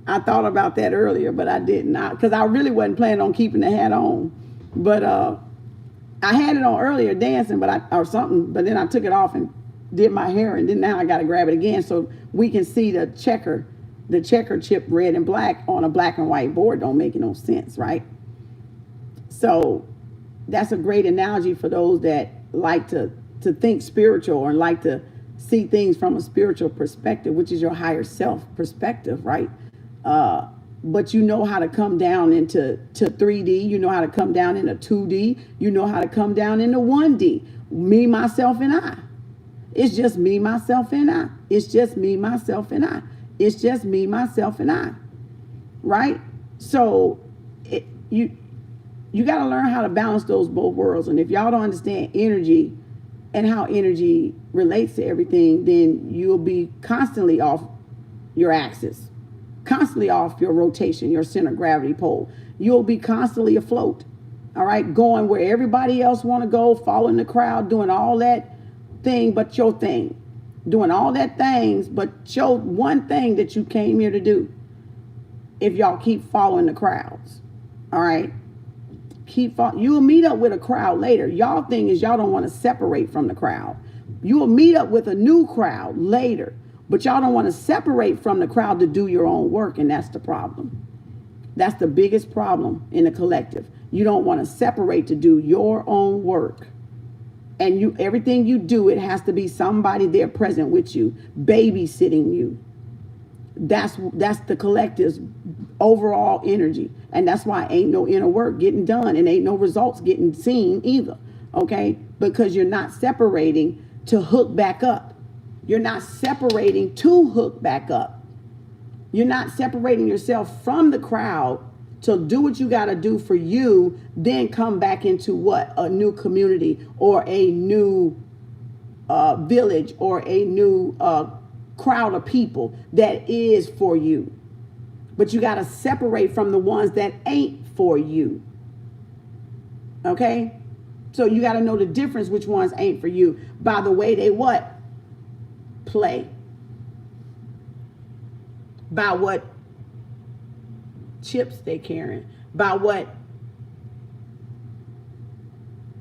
I thought about that earlier, but I didn't, because I really wasn't planning on keeping the hat on. But I had it on earlier dancing, but then I took it off and did my hair, and then now I got to grab it again so we can see the checker chip red and black on a black and white board. Don't make no sense, right? So that's a great analogy for those that like to think spiritual or like to see things from a spiritual perspective, which is your higher self perspective, right? But you know how to come down into 3D. You know how to come down into 2D. You know how to come down into 1D. Me, myself, and I. It's just me, myself, and I. It's just me, myself, and I. It's just me, myself, and I. Right? So you got to learn how to balance those both worlds. And if y'all don't understand energy and how energy relates to everything, then you'll be constantly off your axis, constantly off your rotation, your center of gravity pole. You'll be constantly afloat. All right? Going where everybody else want to go, following the crowd, doing all that thing but your thing, doing all that things but your one thing that you came here to do. If y'all keep following the crowds, all right, you'll meet up with a crowd later. Y'all thing is y'all don't want to separate from the crowd. You will meet up with a new crowd later, but y'all don't want to separate from the crowd to do your own work, and that's the problem. That's the biggest problem in the collective. You don't want to separate to do your own work. And everything you do, it has to be somebody there present with you, babysitting you. That's the collective's overall energy. And that's why ain't no inner work getting done and ain't no results getting seen either. Okay? Because you're not separating to hook back up. You're not separating to hook back up. You're not separating yourself from the crowd to do what you got to do for you, then come back into what? A new community or a new village or a new crowd of people that is for you. But you got to separate from the ones that ain't for you. Okay? So you got to know the difference which ones ain't for you by the way they what? Play. By what chips they carrying. By what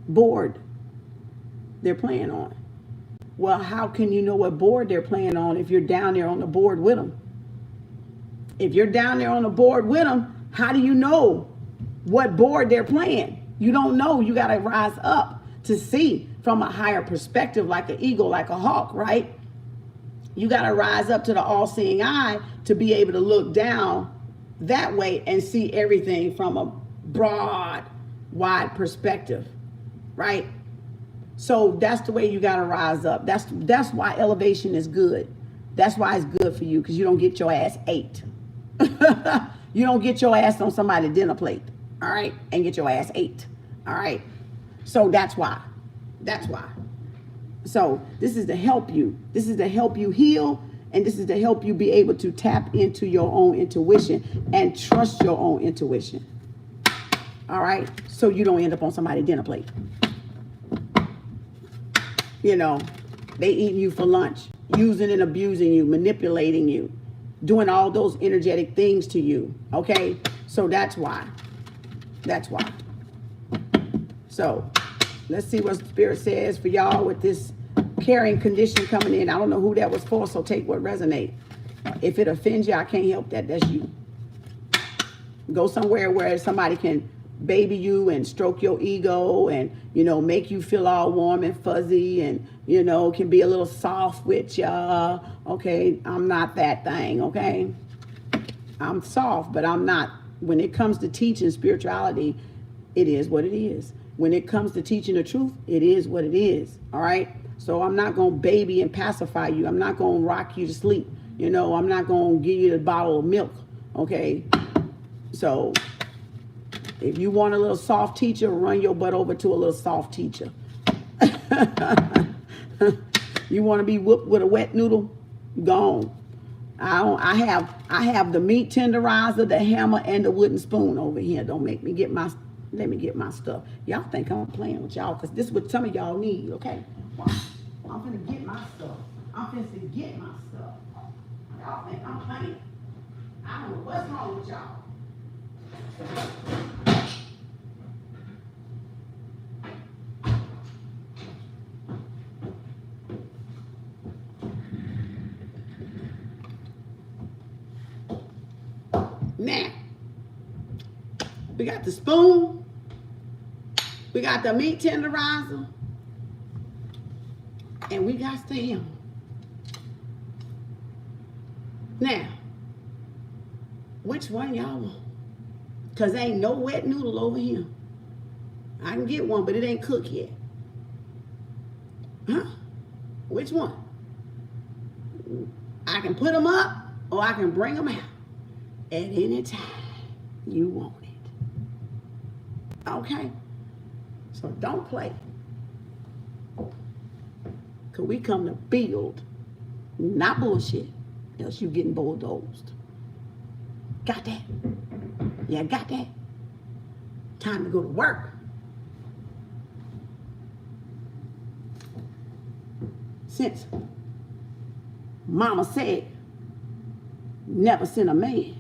board they're playing on. Well, how can you know what board they're playing on if you're down there on the board with them? If you're down there on the board with them, how do you know what board they're playing? You don't know. You got to rise up to see from a higher perspective, like an eagle, like a hawk, right? You got to rise up to the all-seeing eye to be able to look down that way and see everything from a broad, wide perspective, right? So that's the way you got to rise up. That's why elevation is good. That's why it's good for you, because you don't get your ass ate. You don't get your ass on somebody's dinner plate, all right, and get your ass ate, all right? So that's why. That's why. So this is to help you. This is to help you heal, and this is to help you be able to tap into your own intuition and trust your own intuition, all right? So you don't end up on somebody's dinner plate. You know, they eating you for lunch, using and abusing you, manipulating you, doing all those energetic things to you, okay? So that's why. That's why. So let's see what Spirit says for y'all with this carrying condition coming in. I don't know who that was for, so take what resonates. If it offends you, I can't help that. That's you. Go somewhere where somebody can baby you and stroke your ego and, you know, make you feel all warm and fuzzy and, you know, can be a little soft with ya. Okay, I'm not that thing, okay? I'm soft, but I'm not. When it comes to teaching spirituality, it is what it is. When it comes to teaching the truth, it is what it is, all right? So I'm not going to baby and pacify you. I'm not going to rock you to sleep. You know, I'm not going to give you the bottle of milk, okay? So if you want a little soft teacher, run your butt over to a little soft teacher. You want to be whooped with a wet noodle? Gone. I have the meat tenderizer, the hammer, and the wooden spoon over here. Don't make me get my, let me get my stuff. Y'all think I'm playing with y'all, because this is what some of y'all need, okay? Well, I'm finna get my stuff. I'm finna get my stuff. Y'all think I'm playing? I don't know what's wrong with y'all. Now, we got the spoon, we got the meat tenderizer, and we got the hammer. Now, which one y'all want? Because ain't no wet noodle over here. I can get one, but it ain't cooked yet. Huh? Which one? I can put them up, or I can bring them out at any time you want it. Okay? So don't play. Because we come to build, not bullshit, else you getting bulldozed. Got that? Yeah, got that? Time to go to work. Since Mama said, never send a man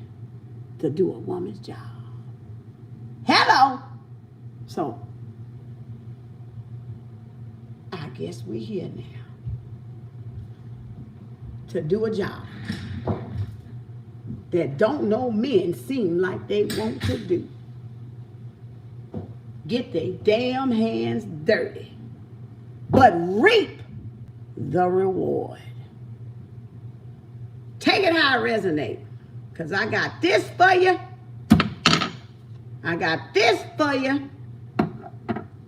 to do a woman's job. Hello. So, I guess we're here now to do a job that don't know men seem like they want to do. Get their damn hands dirty, but reap the reward. Take it how it resonates, because I got this for you. I got this for you.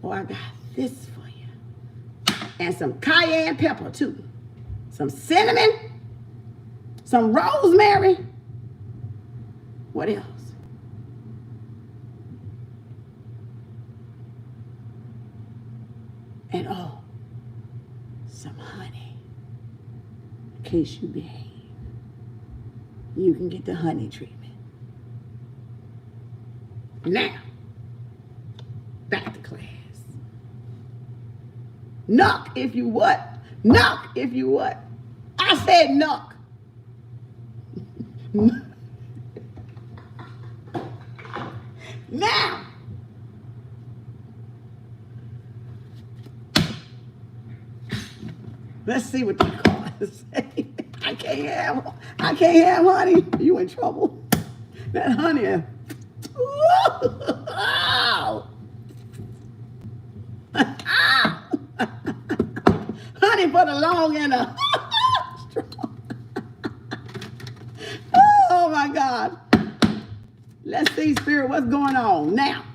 Or I got this for you. And some cayenne pepper too. some cinnamon, some rosemary. What else? And some honey. In case you behave, you can get the honey treatment. Now, back to class. Knock if you what? Knock if you what? I said knock. Now, let's see what the cards say. I can't have honey. You in trouble. That honey. Honey for the long and the strong. Oh my God. Let's see, Spirit, what's going on now.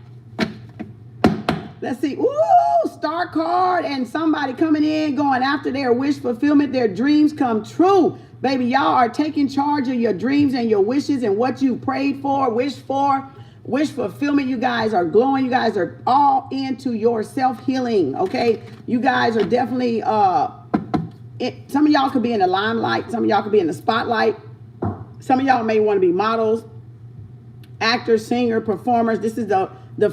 Let's see. Ooh, star card and somebody coming in, going after their wish fulfillment, their dreams come true. Baby, y'all are taking charge of your dreams and your wishes and what you prayed for, wished for. Wish fulfillment. You guys are glowing. You guys are all into your self-healing, okay? You guys are definitely, some of y'all could be in the limelight. Some of y'all could be in the spotlight. Some of y'all may want to be models, actors, singer, performers. This is the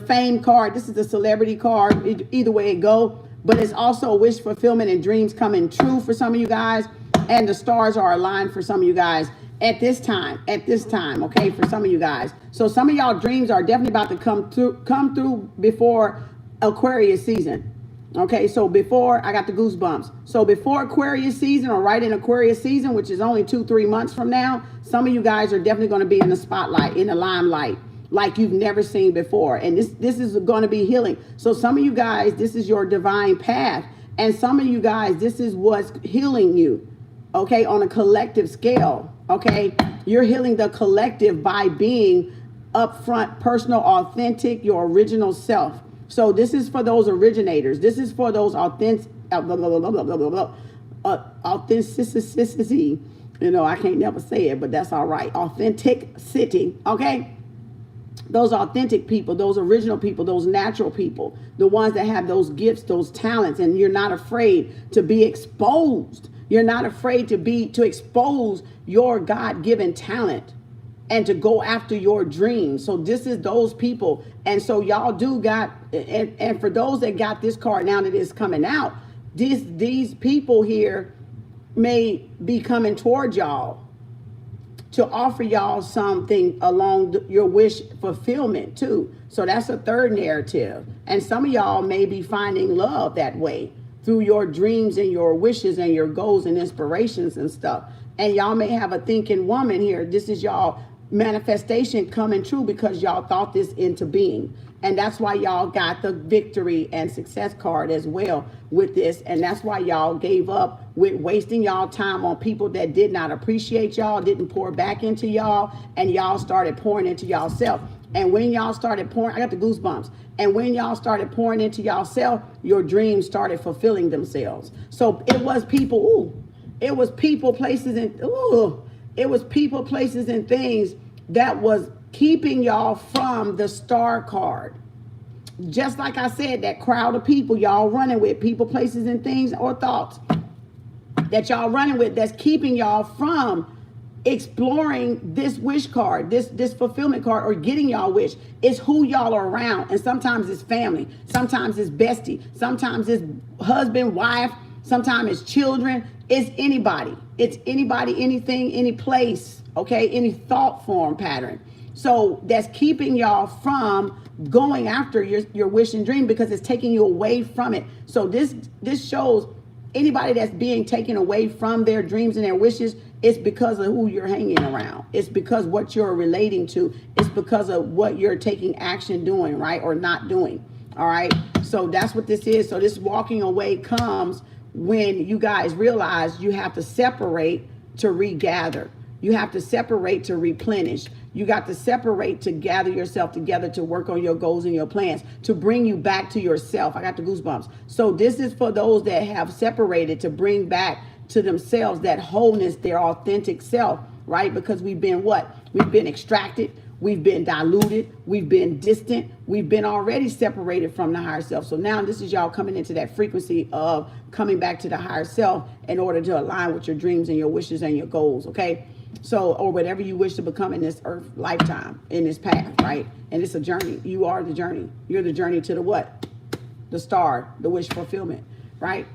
fame card. This is the celebrity card. Either way it go. But it's also wish fulfillment and dreams coming true for some of you guys. And the stars are aligned for some of you guys. At this time, okay, for some of you guys. So some of y'all dreams are definitely about to come through before Aquarius season. Okay, so before, I got the goosebumps. So before Aquarius season, or right in Aquarius season, which is only 2-3 months from now, some of you guys are definitely going to be in the spotlight, in the limelight, like you've never seen before. And this is going to be healing. So some of you guys, this is your divine path. And some of you guys, this is what's healing you, okay, on a collective scale. Okay, you're healing the collective by being upfront, personal, authentic, your original self. So this is for those originators. This is for those authenticity. You know, I can't never say it, but that's all right. Authenticity. Okay. Those authentic people, those original people, those natural people, the ones that have those gifts, those talents, and you're not afraid to be exposed. You're not afraid to expose your God-given talent and to go after your dreams. So this is those people. And so y'all do got, and for those that got this card now that it's coming out, these people here may be coming toward y'all to offer y'all something along your wish fulfillment too. So that's a third narrative. And some of y'all may be finding love that way, through your dreams and your wishes and your goals and inspirations and stuff. And y'all may have a thinking woman here. This is y'all manifestation coming true because y'all thought this into being. And that's why y'all got the victory and success card as well with this. And that's why y'all gave up with wasting y'all time on people that did not appreciate y'all, didn't pour back into y'all, and y'all started pouring into y'allself. And when y'all started pouring, I got the goosebumps. And when y'all started pouring into y'allself, your dreams started fulfilling themselves. So it was people, it was people, places, and it was people, places, and things that was keeping y'all from the star card. Just like I said, that crowd of people y'all running with, people, places, and things, or thoughts that y'all running with, that's keeping y'all from exploring this wish card, this fulfillment card, or getting y'all wish. It's who y'all are around. And sometimes it's family, sometimes it's bestie, sometimes it's husband, wife, sometimes it's children. It's anybody, anything, any place, okay, any thought form pattern. So that's keeping y'all from going after your wish and dream, because it's taking you away from it. So this shows anybody that's being taken away from their dreams and their wishes. It's because of who you're hanging around. It's because what you're relating to. It's because of what you're taking action doing, right? Or not doing. All right. So that's what this is. So this walking away comes when you guys realize you have to separate to regather. You have to separate to replenish. You got to separate to gather yourself together, to work on your goals and your plans, to bring you back to yourself. I got the goosebumps. So this is for those that have separated, to bring back to themselves, that wholeness, their authentic self, right? Because we've been what? We've been extracted. We've been diluted. We've been distant. We've been already separated from the higher self. So now this is y'all coming into that frequency of coming back to the higher self in order to align with your dreams and your wishes and your goals, okay? So, or whatever you wish to become in this earth lifetime, in this path, right? And it's a journey. You are the journey. You're the journey to the what? The star, the wish fulfillment, right?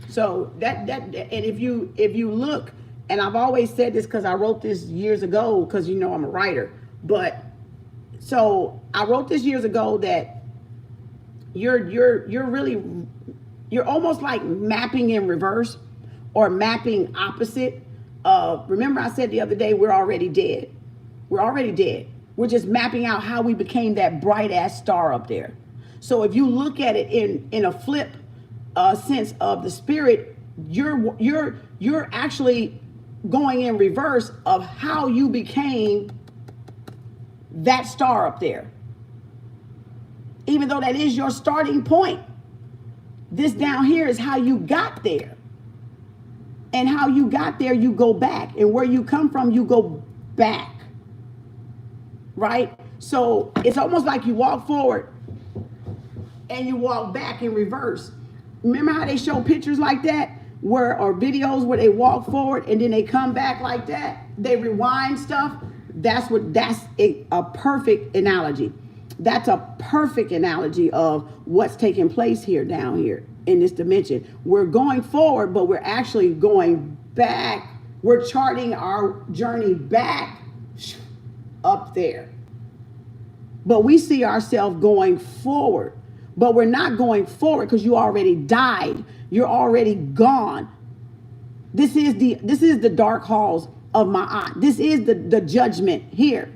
So and if you look, and I've always said this because I wrote this years ago, because you know I'm a writer. But so I wrote this years ago that you're almost like mapping in reverse or mapping opposite of, remember I said the other day, we're already dead. We're already dead. We're just mapping out how we became that bright ass star up there. So if you look at it in a flip sense of the spirit, you're actually going in reverse of how you became that star up there. Even though that is your starting point, this down here is how you got there. And how you got there, you go back. And where you come from, you go back. Right? So it's almost like you walk forward and you walk back in reverse. Remember how they show pictures like that? Or videos where they walk forward and then they come back like that? They rewind stuff. That's a perfect analogy. That's a perfect analogy of what's taking place here down here in this dimension. We're going forward, but we're actually going back. We're charting our journey back up there. But we see ourselves going forward, but we're not going forward because you already died. You're already gone. This is the dark halls of Ma'at. This is the judgment here.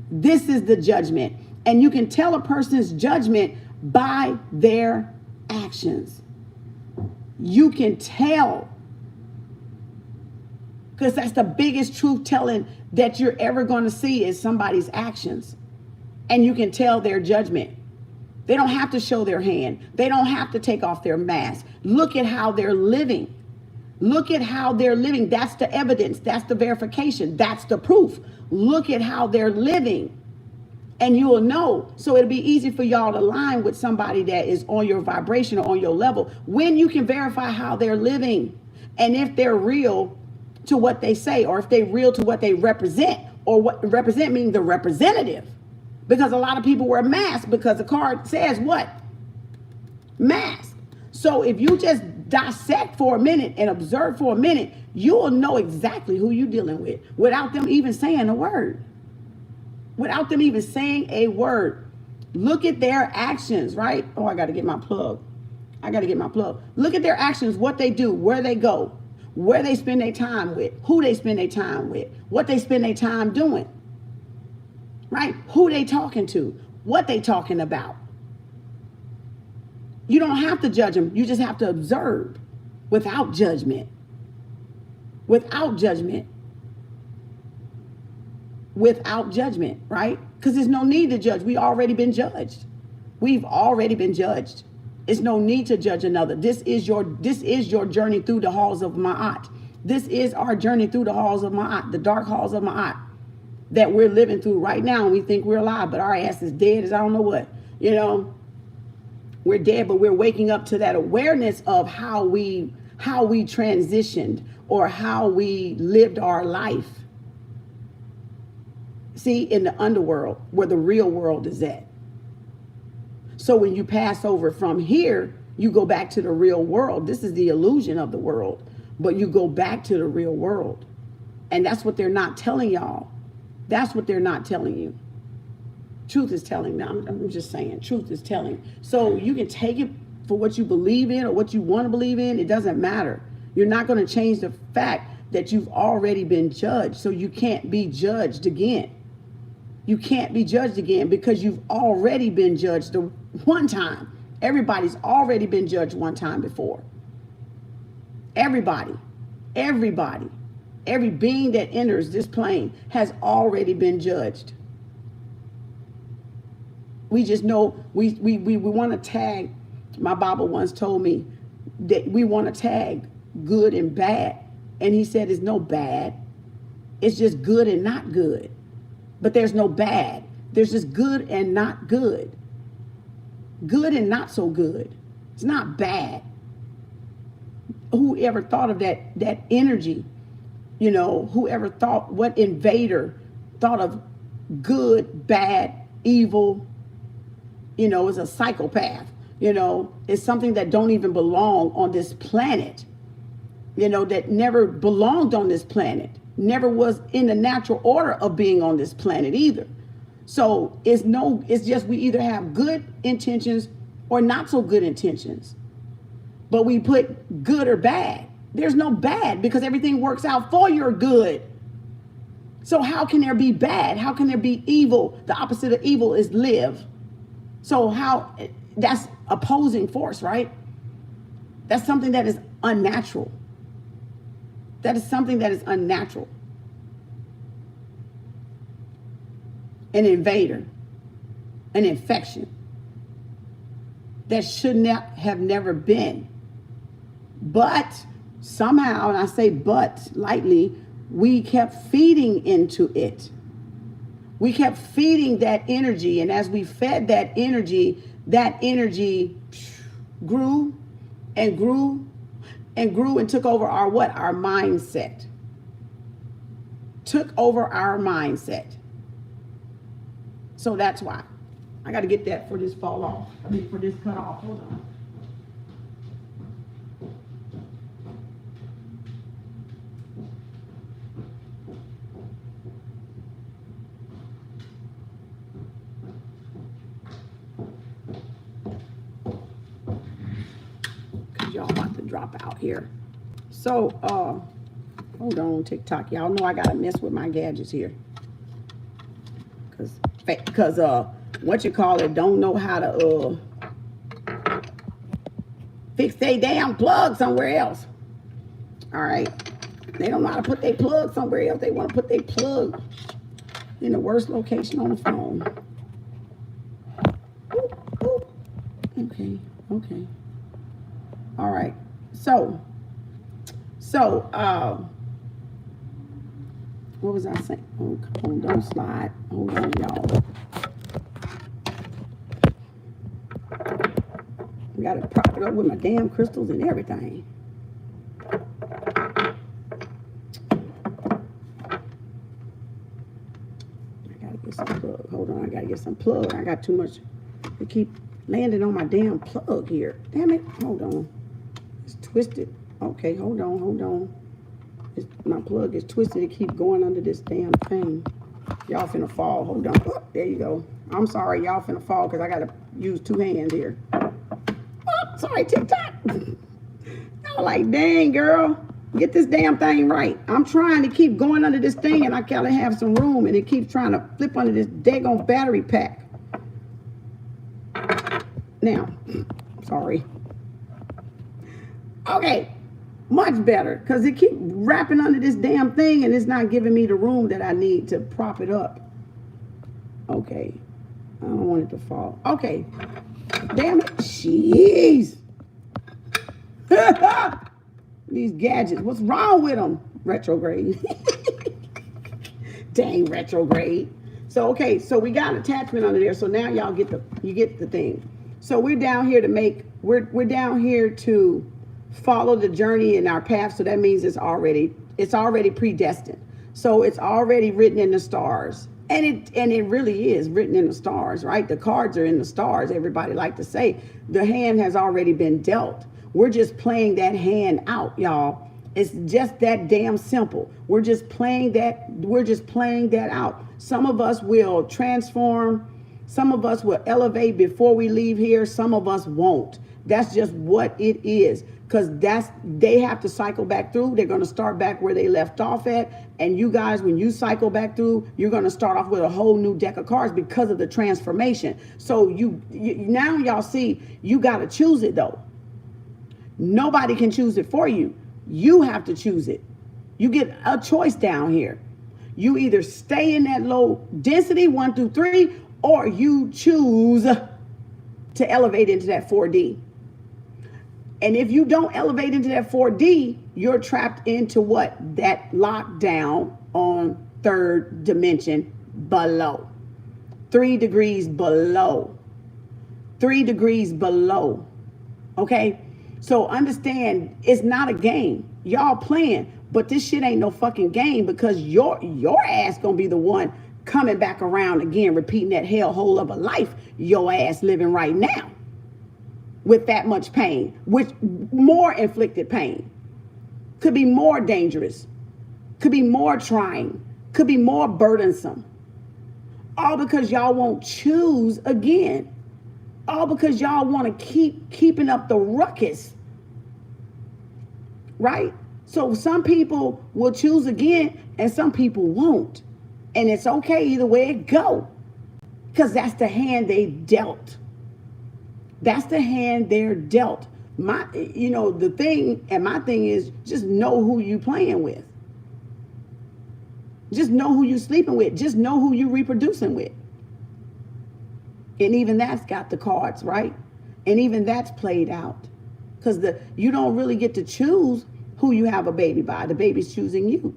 This is the judgment. And you can tell a person's judgment by their actions. You can tell. Because that's the biggest truth telling that you're ever going to see is somebody's actions. And you can tell their judgment. They don't have to show their hand. They don't have to take off their mask. Look at how they're living. Look at how they're living. That's the evidence. That's the verification. That's the proof. Look at how they're living. And you will know. So it'll be easy for y'all to align with somebody that is on your vibration or on your level when you can verify how they're living. And if they're real to what they say, or if they're real to what they represent, or what represent meaning the representative. Because a lot of people wear masks because the card says what? Mask. So if you just dissect for a minute and observe for a minute, you will know exactly who you're dealing with without them even saying a word. Without them even saying a word. Look at their actions, right? Oh, I got to get my plug. Look at their actions, what they do, where they go, where they spend their time with, who they spend their time with, what they spend their time doing. Right? Who they talking to, what they talking about. You don't have to judge them. You just have to observe without judgment. Without judgment. Without judgment, right? Because there's no need to judge. We've already been judged. We've already been judged. It's no need to judge another. This is your journey through the halls of Ma'at. This is our journey through the halls of Ma'at, the dark halls of Ma'at that we're living through right now. And we think we're alive, but our ass is dead as I don't know what. You know, we're dead, but we're waking up to that awareness of how we transitioned or how we lived our life. See, in the underworld where the real world is at. So when you pass over from here, you go back to the real world. This is the illusion of the world, but you go back to the real world. And that's what they're not telling y'all. That's what they're not telling you. Truth is telling. Now, I'm just saying, truth is telling. So you can take it for what you believe in or what you want to believe in. It doesn't matter. You're not going to change the fact that you've already been judged. So you can't be judged again. You can't be judged again because you've already been judged one time. Everybody's already been judged one time before. Everybody. Every being that enters this plane has already been judged. We just know we want to tag. My Bible once told me that we want to tag good and bad And he said, it's no bad. It's just good and not good. But there's no bad. There's just good and not good. Good and not so good. It's not bad. Whoever thought of that energy, you know, whoever thought, what invader thought of good, bad, evil, you know, is a psychopath, you know, is something that don't even belong on this planet, you know, that never belonged on this planet, never was in the natural order of being on this planet either. So it's just we either have good intentions or not so good intentions. But we put good or bad. There's no bad because everything works out for your good. So how can there be bad? How can there be evil? The opposite of evil is live. So how, that's opposing force, right? That's something that is unnatural. That is something that is unnatural. An invader, an infection that should not have never been. But somehow, and I say but lightly, we kept feeding into it. We kept feeding that energy. And as we fed that energy grew and grew and grew and took over our what? Our mindset. Took over our mindset. So that's why. I got to get that for this fall off. I mean, for this cut off. Hold on. Because y'all about to drop out here. So, hold on, TikTok. Y'all know I got to mess with my gadgets here. Because what you call it, don't know how to fix their damn plug somewhere else. All right, they don't know how to put their plug somewhere else. They want to put their plug in the worst location on the phone. Oop, oop. Okay. All right, so what was I saying? Oh, come on, don't slide. Hold on, y'all. I got to prop it up with my damn crystals and everything. I got to get some plug. Hold on, I got to get some plug. I got too much to keep landing on my damn plug here. Damn it. Hold on. It's twisted. Okay, hold on. My plug is twisted. It keep going under this damn thing. Y'all finna fall. Hold on. Oh, there you go. I'm sorry. Y'all finna fall because I got to use two hands here. Oh, sorry, TikTok. Y'all like, dang, girl. Get this damn thing right. I'm trying to keep going under this thing and I gotta have some room and it keeps trying to flip under this daggone battery pack. Now, sorry. Okay. Much better, because it keep wrapping under this damn thing and it's not giving me the room that I need to prop it up. Okay. I don't want it to fall. Okay. Damn it. Jeez. These gadgets. What's wrong with them? Retrograde. Dang, retrograde. So, okay. So we got attachment under there. So now y'all get the thing. So we're down here to we're down here to follow the journey in our path. So that means it's already predestined. So it's already written in the stars. And it really is written in the stars, right? The cards are in the stars. Everybody like to say the hand has already been dealt. We're just playing that hand out, y'all. It's just that damn simple. We're just playing that out. Some of us will transform. Some of us will elevate before we leave here. Some of us won't. That's just what it is. Because they have to cycle back through. They're going to start back where they left off at. And you guys, when you cycle back through, you're going to start off with a whole new deck of cards because of the transformation. So you now y'all see, you got to choose it though. Nobody can choose it for you. You have to choose it. You get a choice down here. You either stay in that low density 1 through 3, or you choose to elevate into that 4D. And if you don't elevate into that 4D, you're trapped into what? That lockdown on third dimension below. 3 degrees below. 3 degrees below. Okay? So understand, it's not a game. Y'all playing, but this shit ain't no fucking game, because your ass gonna be the one coming back around again, repeating that hellhole of a life your ass living right now with that much pain, which more inflicted pain. Could be more dangerous, could be more trying, could be more burdensome. All because y'all won't choose again. All because y'all want to keep keeping up the ruckus. Right? So some people will choose again and some people won't. And it's okay either way it go. Because that's the hand they dealt. That's the hand they're dealt. My thing is, just know who you playing with. Just know who you sleeping with. Just know who you reproducing with. And even that's got the cards, right? And even that's played out. Because you don't really get to choose who you have a baby by. The baby's choosing you.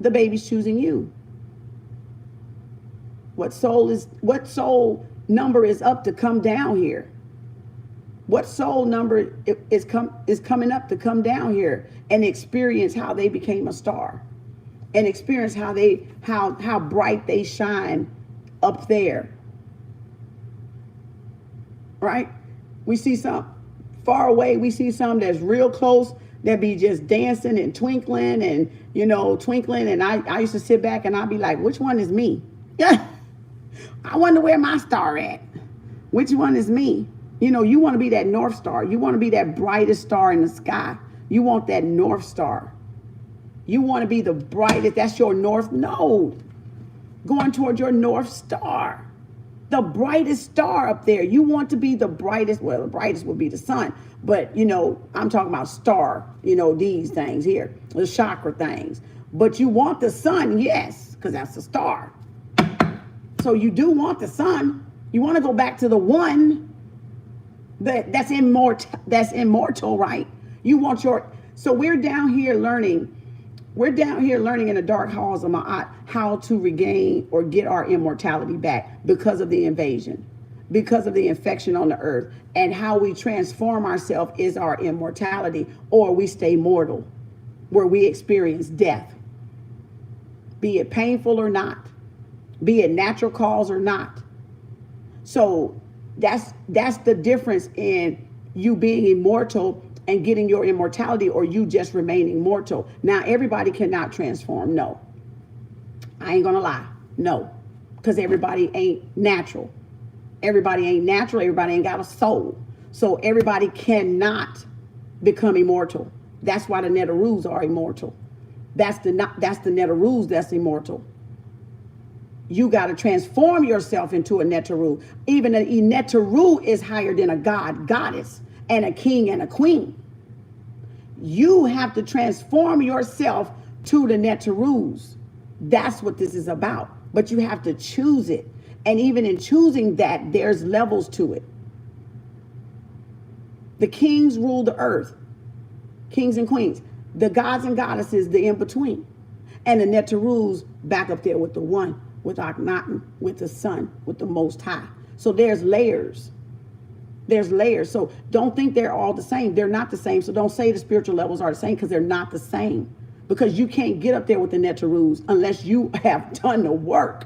The baby's choosing you. What soul number is up to come down here? What soul number is coming up to come down here and experience how they became a star, and experience how bright they shine up there. Right? We see some far away, we see some that's real close that be just dancing and twinkling and twinkling, and I used to sit back and I'd be like, which one is me? Yeah. I wonder where my star at. Which one is me? You want to be that North Star. You want to be that brightest star in the sky. You want that North Star. You want to be the brightest. That's your North Node. Going toward your North Star. The brightest star up there. You want to be the brightest. Well, the brightest would be the sun. But, I'm talking about star, these things here. The chakra things. But you want the sun, yes, because that's a star. So you do want the sun. You want to go back to the one that's immortal, right? You want so we're down here learning. We're down here learning in the dark halls of Ma'at how to regain or get our immortality back because of the invasion, because of the infection on the earth, and how we transform ourselves is our immortality, or we stay mortal, where we experience death, be it painful or not, be it natural cause or not. So that's the difference in you being immortal and getting your immortality, or you just remaining mortal. Now, everybody cannot transform. No, I ain't gonna lie. No, because everybody ain't natural. Everybody ain't natural. Everybody ain't got a soul. So everybody cannot become immortal. That's why the Netarus are immortal. That's the Netarus that's immortal. You got to transform yourself into a Netaru. Even a Netaru is higher than a god, goddess, and a king and a queen. You have to transform yourself to the Netarus. That's what this is about. But you have to choose it. And even in choosing that, there's levels to it. The kings rule the earth. Kings and queens. The gods and goddesses, the in-between. And the Netarus back up there with the one. With Oct9, with the sun, with the Most High. So there's layers. There's layers. So don't think they're all the same. They're not the same. So don't say the spiritual levels are the same, because they're not the same. Because you can't get up there with the Netarus unless you have done the work.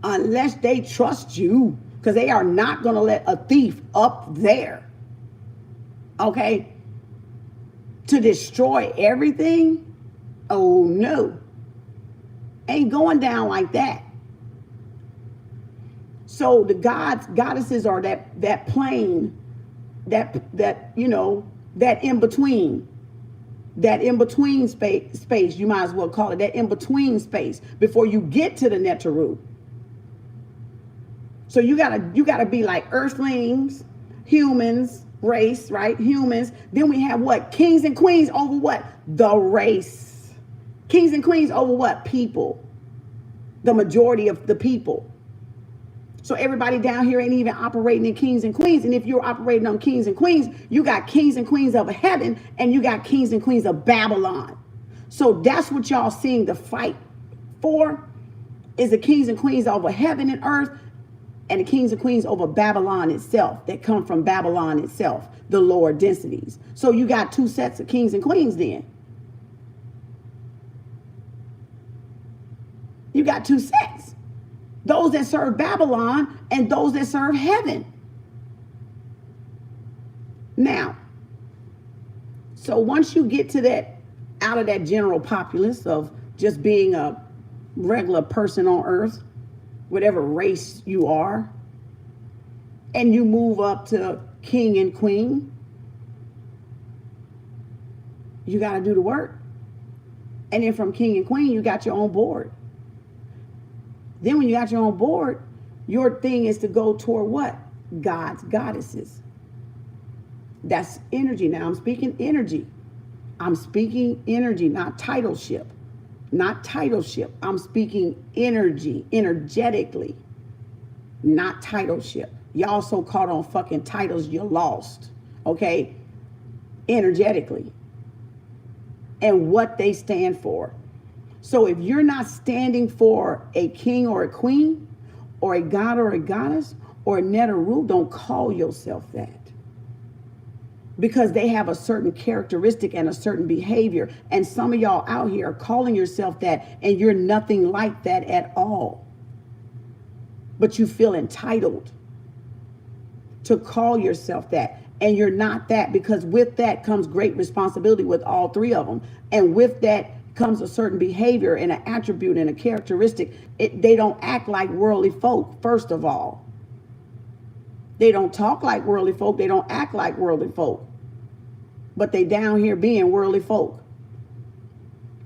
Unless they trust you. Because they are not going to let a thief up there. Okay? To destroy everything? Oh, no. Ain't going down like that. So the gods, goddesses are that plane, that in between space, you might as well call it that in between space before you get to the Netaru. So you gotta be like earthlings, humans, race, right? Humans. Then we have what? Kings and queens over what? The race. Kings and queens over what? People. The majority of the people. So everybody down here ain't even operating in kings and queens. And if you're operating on kings and queens, you got kings and queens of heaven and you got kings and queens of Babylon. So that's what y'all seeing the fight for, is the kings and queens over heaven and earth and the kings and queens over Babylon itself that come from Babylon itself, the lower densities. So you got two sets of kings and queens then. You got two sets. Those that serve Babylon and those that serve heaven. Now, so once you get to that, out of that general populace of just being a regular person on earth, whatever race you are, and you move up to king and queen, you got to do the work. And then from king and queen, you got your own board. Then when you got your own board, your thing is to go toward what? Gods, goddesses. That's energy. Now I'm speaking energy. I'm speaking energy, not titleship. Not titleship. I'm speaking energy, energetically, not titleship. Y'all so caught on fucking titles, you're lost. Okay? Energetically. And what they stand for. So if you're not standing for a king or a queen, or a god or a goddess, or a Neteru, don't call yourself that. Because they have a certain characteristic and a certain behavior. And some of y'all out here are calling yourself that, and you're nothing like that at all. But you feel entitled to call yourself that. And you're not that, because with that comes great responsibility with all three of them. And with that comes a certain behavior and an attribute and a characteristic. They don't act like worldly folk, first of all. They don't talk like worldly folk. They don't act like worldly folk. But they down here being worldly folk.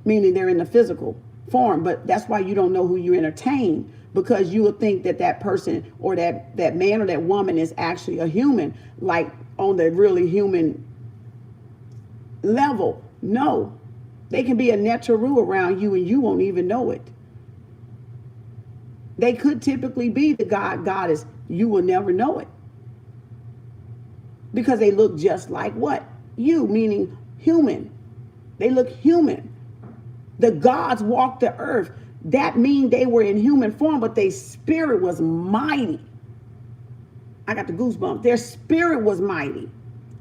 Meaning they're in the physical form. But that's why you don't know who you entertain. Because you will think that that person or that man or that woman is actually a human. Like on the really human level. No. They can be a Neteru around you and you won't even know it. They could typically be the god, goddess. You will never know it. Because they look just like what? You, meaning human. They look human. The gods walked the earth. That means they were in human form, but their spirit was mighty. I got the goosebumps. Their spirit was mighty.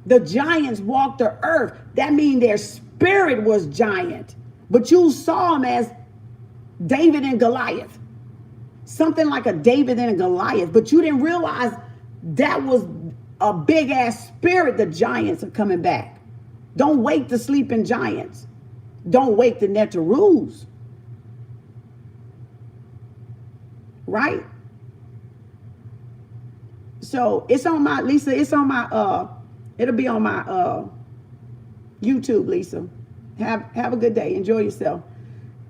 The giants walked the earth. That means their spirit was giant. But you saw them as David and Goliath. Something like a David and a Goliath. But you didn't realize that was a big ass spirit. The giants are coming back. Don't wake the sleeping giants. Don't wake the Neterus. Right? So it's on my, Lisa, it's on my, it'll be on my YouTube, Lisa. Have a good day. Enjoy yourself.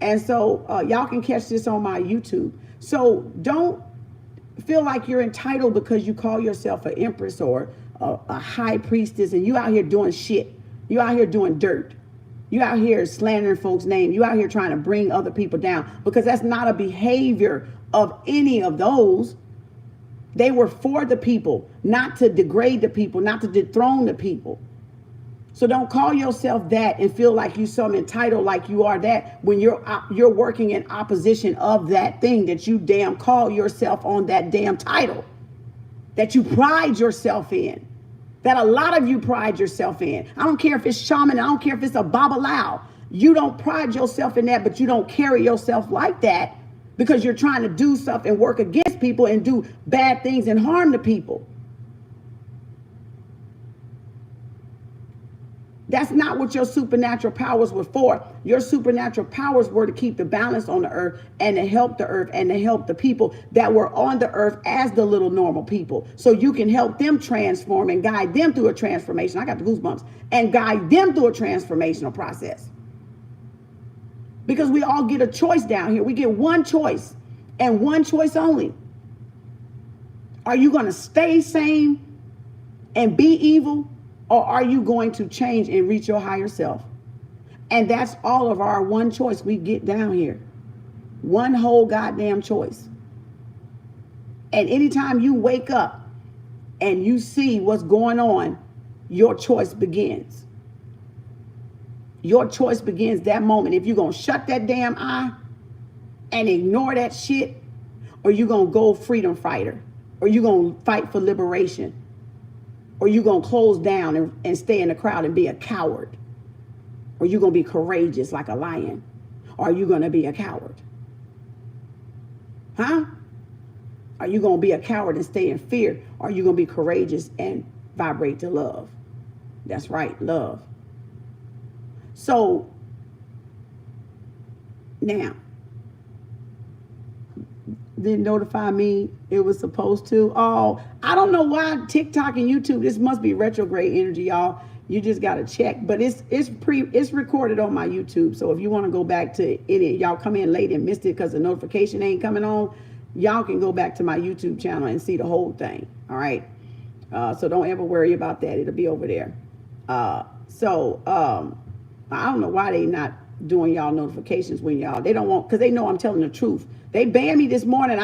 And so y'all can catch this on my YouTube. So don't feel like you're entitled because you call yourself an empress or a high priestess and you out here doing shit. You out here doing dirt. You out here slandering folks' name. You out here trying to bring other people down, because that's not a behavior of any of those. They were for the people, not to degrade the people, not to dethrone the people. So don't call yourself that and feel like you some entitled like you are that when you're working in opposition of that thing that you damn call yourself on, that damn title that you pride yourself in, that a lot of you pride yourself in. I don't care if it's shaman, I don't care if it's a babalao. You don't pride yourself in that, but you don't carry yourself like that because you're trying to do stuff and work against people and do bad things and harm the people. That's not what your supernatural powers were for. Your supernatural powers were to keep the balance on the earth and to help the earth and to help the people that were on the earth as the little normal people. So you can help them transform and guide them through a transformation. I got the goosebumps. And guide them through a transformational process. Because we all get a choice down here. We get one choice and one choice only. Are you going to stay same and be evil? Or are you going to change and reach your higher self? And that's all of our one choice we get down here. One whole goddamn choice. And anytime you wake up and you see what's going on, your choice begins. Your choice begins that moment. If you're going to shut that damn eye and ignore that shit, or you're going to go freedom fighter, or you're going to fight for liberation, or you're going to close down and stay in the crowd and be a coward, or you're going to be courageous like a lion, or are you going to be a coward? Huh? Are you going to be a coward and stay in fear, or are you going to be courageous and vibrate to love? That's right, love. So now, didn't notify me it was supposed to. Oh, I don't know why TikTok and YouTube, this must be retrograde energy, y'all. You just got to check, but it's recorded on my YouTube. So if you want to go back to it, y'all come in late and missed it because the notification ain't coming on, y'all can go back to my YouTube channel and see the whole thing. All right. So don't ever worry about that. It'll be over there. I don't know why they not doing y'all notifications when they don't want, because they know I'm telling the truth. They banned me this morning.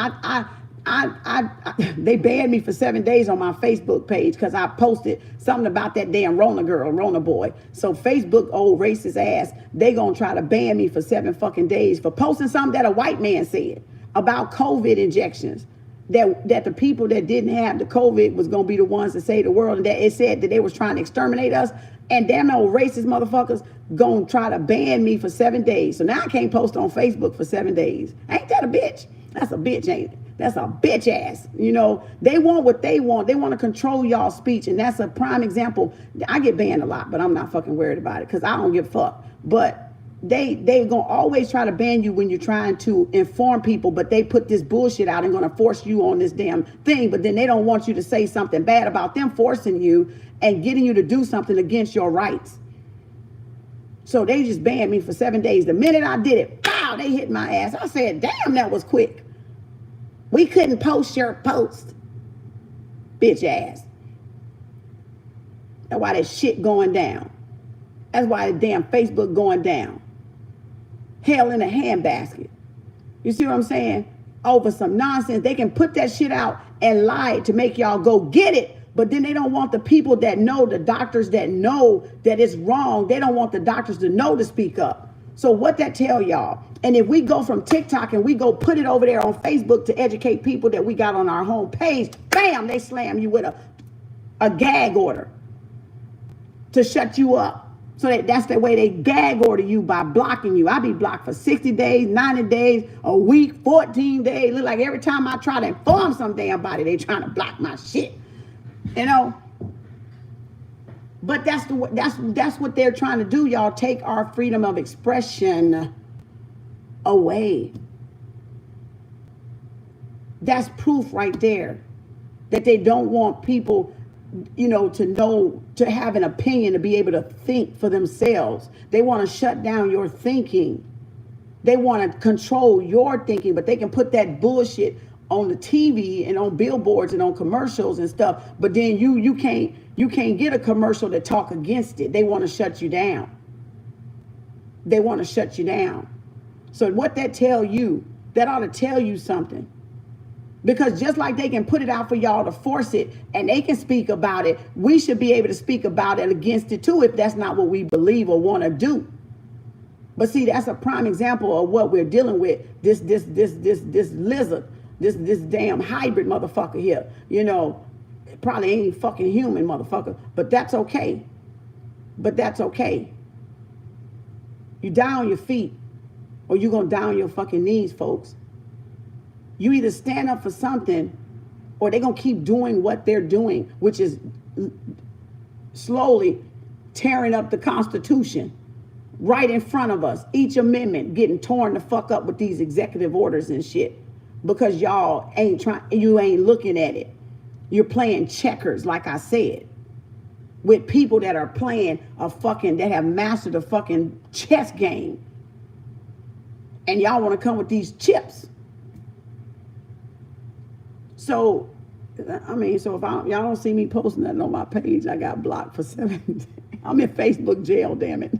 They banned me for 7 days on my Facebook page because I posted something about that damn Rona girl, Rona boy. So Facebook, old racist ass, they gonna try to ban me for 7 fucking days for posting something that a white man said about COVID injections. That the people that didn't have the COVID was gonna be the ones to save the world, and that it said that they was trying to exterminate us. And damn old racist motherfuckers gonna try to ban me for 7 days. So now I can't post on Facebook for 7 days. Ain't that a bitch? That's a bitch, ain't it? That's a bitch ass. You know, they want what they want. They want to control y'all's speech. And that's a prime example. I get banned a lot, but I'm not fucking worried about it because I don't give a fuck. But they gonna always try to ban you when you're trying to inform people, but they put this bullshit out and gonna force you on this damn thing. But then they don't want you to say something bad about them forcing you and getting you to do something against your rights. So they just banned me for 7 days. The minute I did it, pow, they hit my ass. I said, damn, that was quick. We couldn't post your post. Bitch ass. That's why that shit going down. That's why the damn Facebook going down. Hell in a handbasket. You see what I'm saying? Over some nonsense. They can put that shit out and lie to make y'all go get it. But then they don't want the people that know, the doctors that know that it's wrong. They don't want the doctors to know to speak up. So what that tell y'all? And if we go from TikTok and we go put it over there on Facebook to educate people that we got on our home page, bam, they slam you with a gag order to shut you up. So that's the way they gag order you, by blocking you. I be blocked for 60 days, 90 days, a week, 14 days. Look like every time I try to inform some damn body, they trying to block my shit. You know? But that's what they're trying to do, y'all. Take our freedom of expression away. That's proof right there that they don't want people, you know, to have an opinion, to be able to think for themselves. They want to shut down your thinking. They want to control your thinking, but they can put that bullshit on the TV and on billboards and on commercials and stuff. But then you can't get a commercial to talk against it. They want to shut you down. They want to shut you down. So what that tell you, that ought to tell you something. Because just like they can put it out for y'all to force it and they can speak about it, we should be able to speak about it against it too if that's not what we believe or want to do. But see, that's a prime example of what we're dealing with. This lizard, this damn hybrid motherfucker here. You know, probably ain't fucking human motherfucker, but that's okay. But that's okay. You die on your feet or you gonna die on your fucking knees, folks. You either stand up for something or they're going to keep doing what they're doing, which is slowly tearing up the Constitution right in front of us. Each amendment getting torn the fuck up with these executive orders and shit because y'all you ain't looking at it. You're playing checkers, like I said, with people that are playing that have mastered a fucking chess game. And y'all want to come with these chips. So, I mean, so if y'all don't see me posting nothing on my page, I got blocked for 7 days. I'm in Facebook jail, damn it.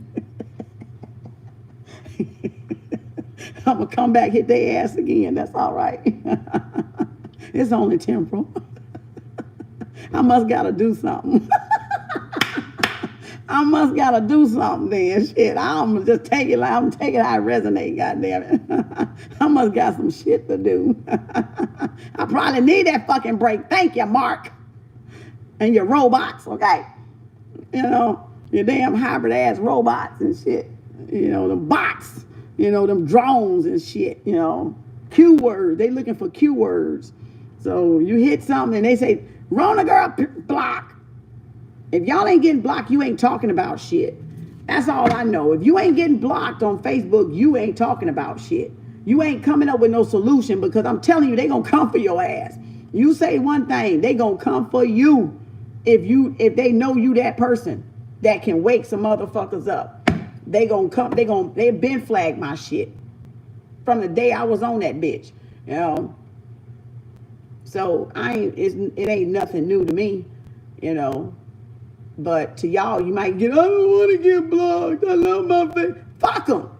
I'm going to come back, hit their ass again. That's all right. It's only temporal. I must gotta do something. I must gotta do something then. Shit, I'm just take it like I'm taking how it resonate, goddamn it. I must got some shit to do. I probably need that fucking break. Thank you, Mark. And your robots, okay? You know, your damn hybrid ass robots and shit. You know, them bots, you know, them drones and shit, you know. Q words, they looking for Q words. So you hit something and they say, Rona girl, block. If y'all ain't getting blocked, you ain't talking about shit. That's all I know. If you ain't getting blocked on Facebook, you ain't talking about shit. You ain't coming up with no solution, because I'm telling you, they gonna come for your ass. You say one thing, they gonna come for you. If they know you that person that can wake some motherfuckers up, they gonna come. They've been flagged my shit from the day I was on that bitch. You know. So it ain't nothing new to me, you know. But to y'all, you might get, I don't want to get blocked. I love my face. Fuck them.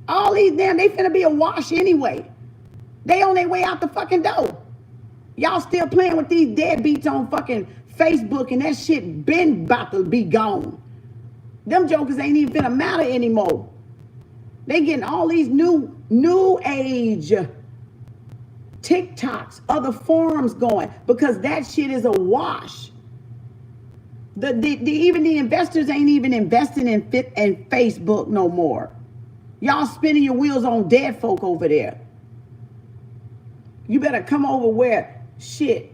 All these damn, they finna be a wash anyway. They on their way out the fucking door. Y'all still playing with these deadbeats on fucking Facebook, and that shit been about to be gone. Them jokers ain't even finna matter anymore. They getting all these new age TikToks, other forums going, because that shit is a wash. Even the investors ain't even investing in Facebook no more. Y'all spinning your wheels on dead folk over there. You better come over where shit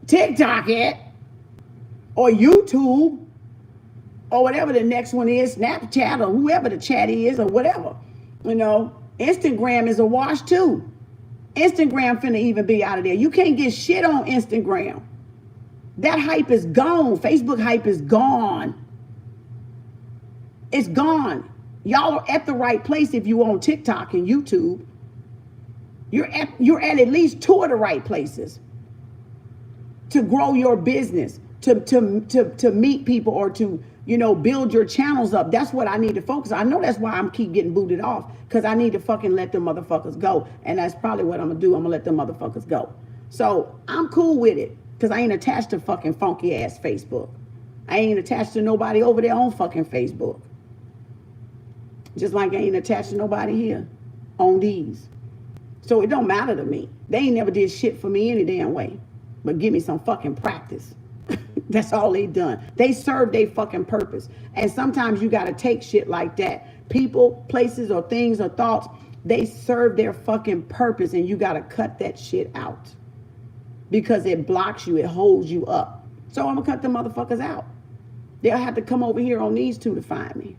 TikTok at, or YouTube, or whatever the next one is, Snapchat, or whoever the chat is, or whatever. You know, Instagram is a wash too. Instagram finna even be out of there. You can't get shit on Instagram. That hype is gone. Facebook hype is gone. It's gone. Y'all are at the right place if you on TikTok and YouTube. You're at least two of the right places to grow your business, to meet people, or to, you know, build your channels up. That's what I need to focus on. I know that's why I'm keep getting booted off, because I need to fucking let them motherfuckers go. And that's probably what I'm gonna do. I'm gonna let them motherfuckers go. So I'm cool with it, because I ain't attached to fucking funky ass Facebook. I ain't attached to nobody over there on fucking Facebook. Just like I ain't attached to nobody here on these. So it don't matter to me. They ain't never did shit for me any damn way. But give me some fucking practice. That's all they done. They serve their fucking purpose. And sometimes you gotta take shit like that. People, places, or things, or thoughts, they serve their fucking purpose, and you gotta cut that shit out. Because it blocks you, it holds you up. So I'm gonna cut the motherfuckers out. They'll have to come over here on these two to find me.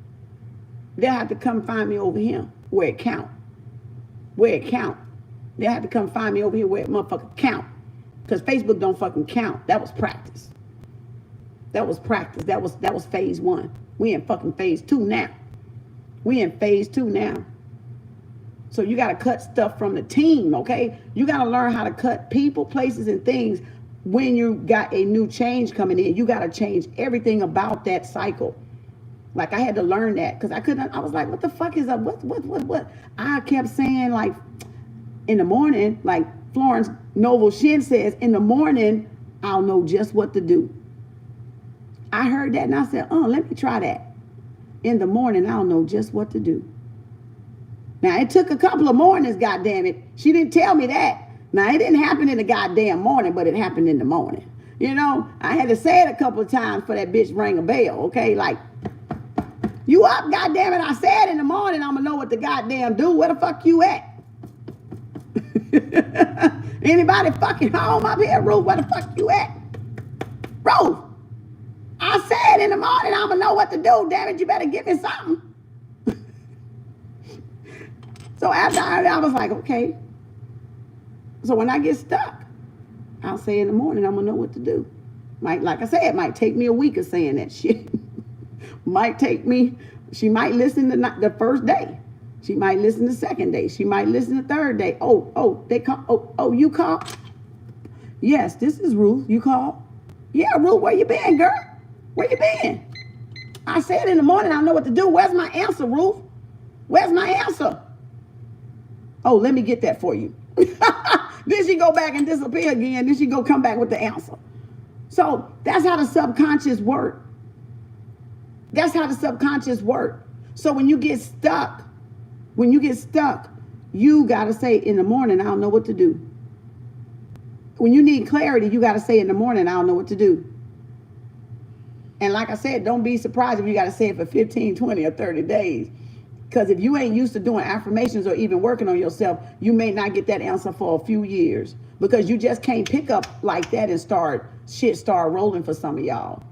They'll have to come find me over here where it count. Where it count. They'll have to come find me over here where it motherfucking count. Because Facebook don't fucking count. That was practice. That was practice. That was phase 1. We in fucking phase 2 now. We in phase 2 now. So you got to cut stuff from the team, okay? You got to learn how to cut people, places, and things when you got a new change coming in. You got to change everything about that cycle. Like, I had to learn that, because I was like, what the fuck is up? What? I kept saying, like, in the morning, like Florence Noble Shin says, in the morning, I'll know just what to do. I heard that and I said, let me try that. In the morning, I'll know just what to do. Now, it took a couple of mornings, goddammit. She didn't tell me that. Now, it didn't happen in the goddamn morning, but it happened in the morning. You know, I had to say it a couple of times for that bitch ring a bell, okay? Like, you up, goddammit. I said in the morning, I'm going to know what to goddamn do. Where the fuck you at? Anybody fucking home up here, Ruth? Where the fuck you at? Ruth, I said in the morning, I'm going to know what to do. Damn it, you better give me something. So after I was like, okay. So when I get stuck, I'll say in the morning, I'm going to know what to do. Like I said, it might take me a week of saying that shit. Might take me, she might listen the first day. She might listen the second day. She might listen the third day. They call. Oh, you call? Yes, this is Ruth. You call? Yeah, Ruth, where you been, girl? Where you been? I said in the morning, I know what to do. Where's my answer, Ruth? Where's my answer? Oh, let me get that for you. Then she go back and disappear again. Then she go come back with the answer. So that's how the subconscious work. That's how the subconscious work. So when you get stuck, you got to say in the morning, I don't know what to do. When you need clarity, you got to say in the morning, I don't know what to do. And like I said, don't be surprised if you got to say it for 15, 20, or 30 days. Because if you ain't used to doing affirmations or even working on yourself, you may not get that answer for a few years. Because you just can't pick up like that and start rolling for some of y'all.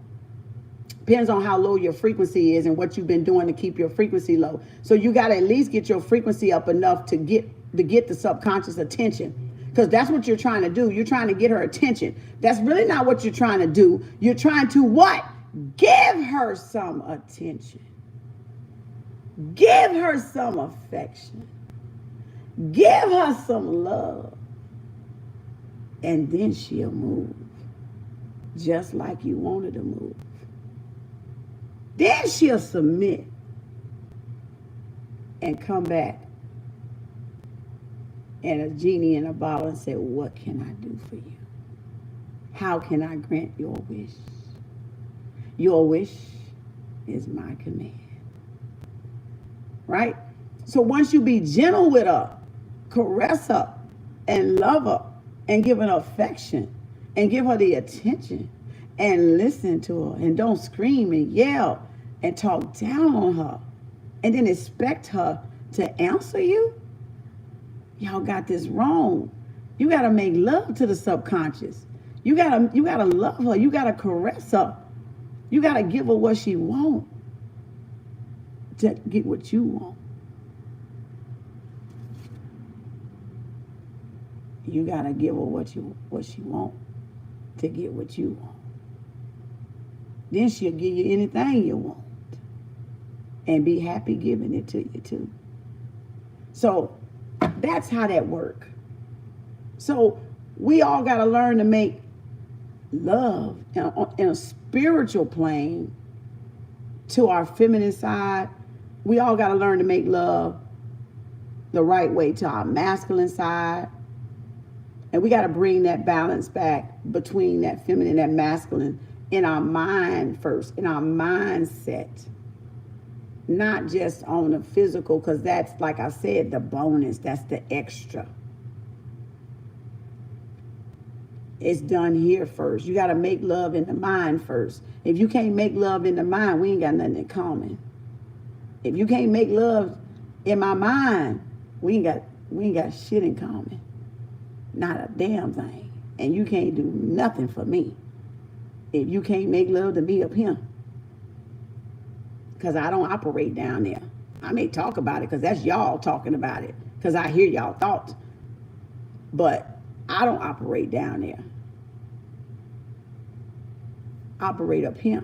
Depends on how low your frequency is and what you've been doing to keep your frequency low. So you got to at least get your frequency up enough to get the subconscious attention. Because that's what you're trying to do. You're trying to get her attention. That's really not what you're trying to do. You're trying to what? Give her some attention. Give her some affection. Give her some love. And then she'll move. Just like you wanted to move. Then she'll submit. And come back. And a genie in a bottle and say, what can I do for you? How can I grant your wish? Your wish is my command. Right? So once you be gentle with her, caress her, and love her, and give her affection, and give her the attention, and listen to her, and don't scream and yell, and talk down on her, and then expect her to answer you, y'all got this wrong. You got to make love to the subconscious. You got to love her. You got to caress her. You got to give her what she wants to get what you want. You got to give her what she wants to get what you want. Then she'll give you anything you want and be happy giving it to you too. So that's how that works. So we all got to learn to make love in a spiritual plane to our feminine side. We all got to learn to make love the right way to our masculine side. And we got to bring that balance back between that feminine and masculine in our mind first, in our mindset. Not just on the physical, because that's, like I said, the bonus. That's the extra. It's done here first. You got to make love in the mind first. If you can't make love in the mind, we ain't got nothing in common. If you can't make love in my mind, we ain't got shit in common. Not a damn thing. And you can't do nothing for me if you can't make love to me up here. Because I don't operate down there. I may talk about it because that's y'all talking about it. Because I hear y'all thoughts. But I don't operate down there. I operate up here.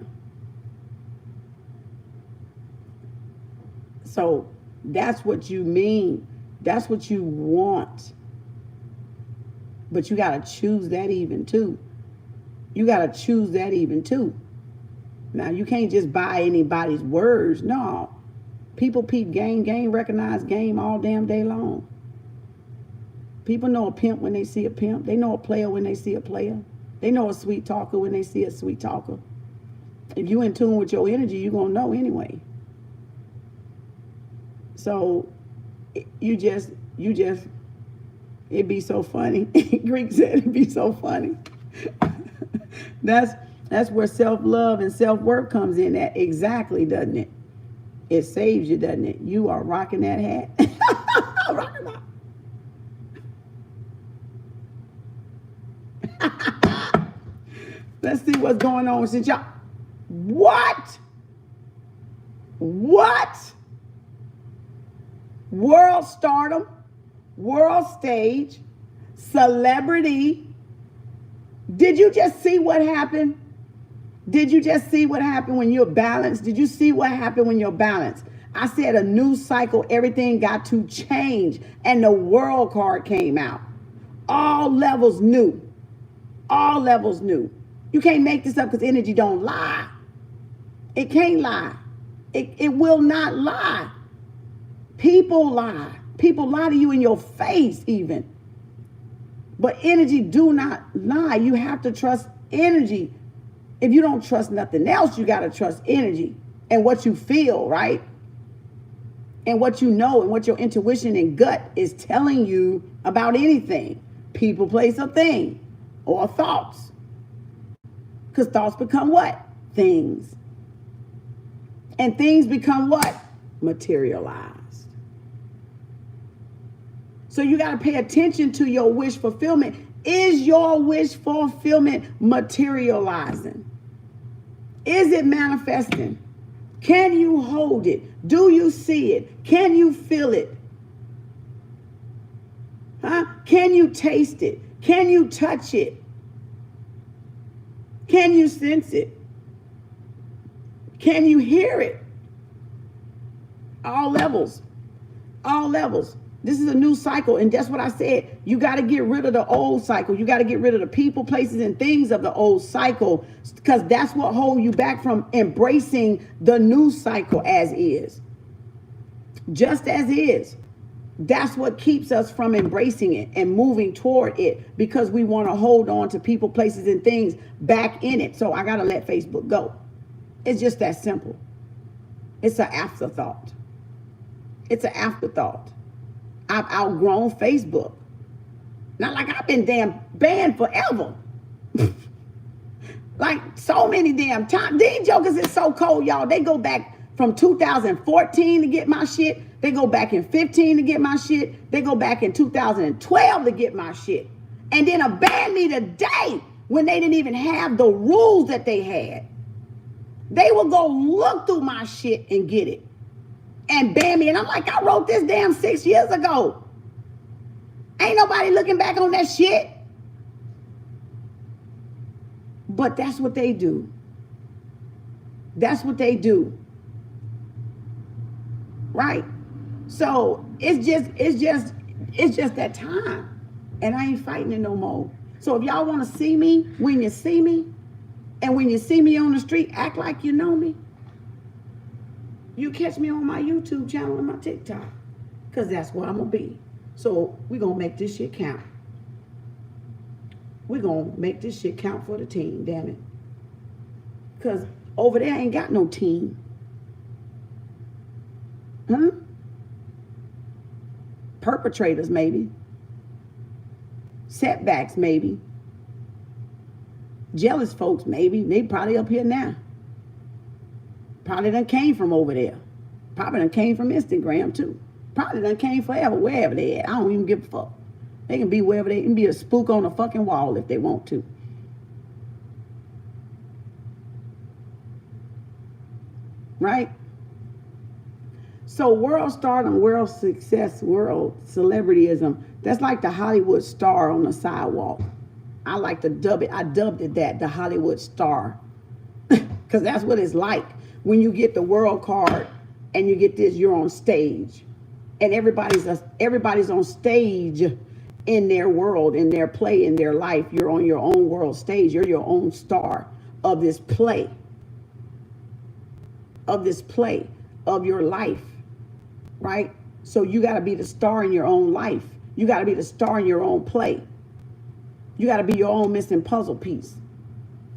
So that's what you mean. That's what you want. But you got to choose that even too. You got to choose that even too. Now, you can't just buy anybody's words. No. People peep game recognize game all damn day long. People know a pimp when they see a pimp. They know a player when they see a player. They know a sweet talker when they see a sweet talker. If you in tune with your energy, you're going to know anyway. So, you just, it'd be so funny. Greek said it'd be so funny. That's where self-love and self-worth comes in at exactly, doesn't it? It saves you, doesn't it? You are rocking that hat. Rocking that. Let's see what's going on since y'all. What? World stardom, world stage, celebrity. Did you just see what happened? Did you just see what happened when you're balanced? Did you see what happened when you're balanced? I said a new cycle, everything got to change. And the world card came out. All levels new. All levels new. You can't make this up because energy don't lie. It can't lie. It will not lie. People lie. People lie to you in your face even. But energy do not lie. You have to trust energy. If you don't trust nothing else, you got to trust energy and what you feel, right? And what you know and what your intuition and gut is telling you about anything. People, place, or thing, or thoughts. Because thoughts become what? Things. And things become what? Materialized. So you got to pay attention to your wish fulfillment. Is your wish fulfillment materializing? Is it manifesting? Can you hold it? Do you see it? Can you feel it? Huh? Can you taste it? Can you touch it? Can you sense it? Can you hear it? All levels. All levels. This is a new cycle, and that's what I said. You got to get rid of the old cycle. You got to get rid of the people, places, and things of the old cycle, because that's what holds you back from embracing the new cycle as is. Just as is. That's what keeps us from embracing it and moving toward it, because we want to hold on to people, places, and things back in it. So I got to let Facebook go. It's just that simple. It's an afterthought. It's an afterthought. I've outgrown Facebook. Not like I've been damn banned forever. Like so many damn times. These jokers is so cold, y'all. They go back from 2014 to get my shit. They go back in 15 to get my shit. They go back in 2012 to get my shit. And then abandon me today when they didn't even have the rules that they had. They will go look through my shit and get it. And ban me. And I'm like, I wrote this damn 6 years ago. Ain't nobody looking back on that shit. But that's what they do. That's what they do. Right? So it's just that time. And I ain't fighting it no more. So if y'all want to see me, when you see me, and when you see me on the street, act like you know me. You catch me on my YouTube channel and my TikTok, because that's where I'm going to be. So we're going to make this shit count. We're going to make this shit count for the team, damn it. Because over there ain't got no team. Huh? Perpetrators, maybe. Setbacks, maybe. Jealous folks, maybe. They probably up here now. Probably done came from over there. Probably done came from Instagram too. Probably done came forever, wherever they at. I don't even give a fuck. They can be wherever they can be, a spook on a fucking wall if they want to. Right? So world stardom, world success, world celebrityism, that's like the Hollywood star on the sidewalk. I like to dub it. I dubbed it that, the Hollywood star. Because that's what it's like. When you get the world card and you get this, you're on stage. And everybody's on stage in their world, in their play, in their life. You're on your own world stage. You're your own star of this play. Of this play, of your life. Right? So you got to be the star in your own life. You got to be the star in your own play. You got to be your own missing puzzle piece.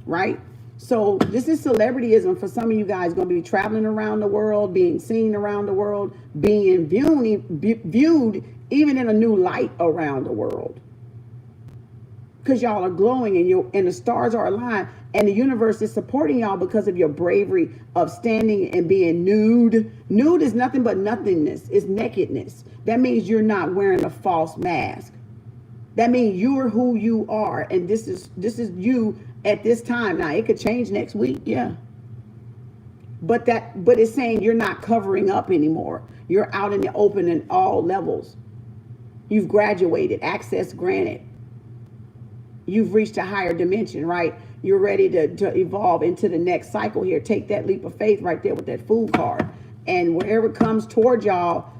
Right? So this is celebrityism for some of you guys. Going to be traveling around the world, being seen around the world, being viewed even in a new light around the world. Because y'all are glowing and the stars are aligned and the universe is supporting y'all because of your bravery of standing and being nude. Nude is nothing but nothingness. It's nakedness. That means you're not wearing a false mask. That means you're who you are, and this is you at this time. Now it could change next week, yeah. But it's saying you're not covering up anymore. You're out in the open in all levels. You've graduated, access granted. You've reached a higher dimension, right? You're ready to evolve into the next cycle here. Take that leap of faith right there with that Fool card. And wherever it comes toward y'all,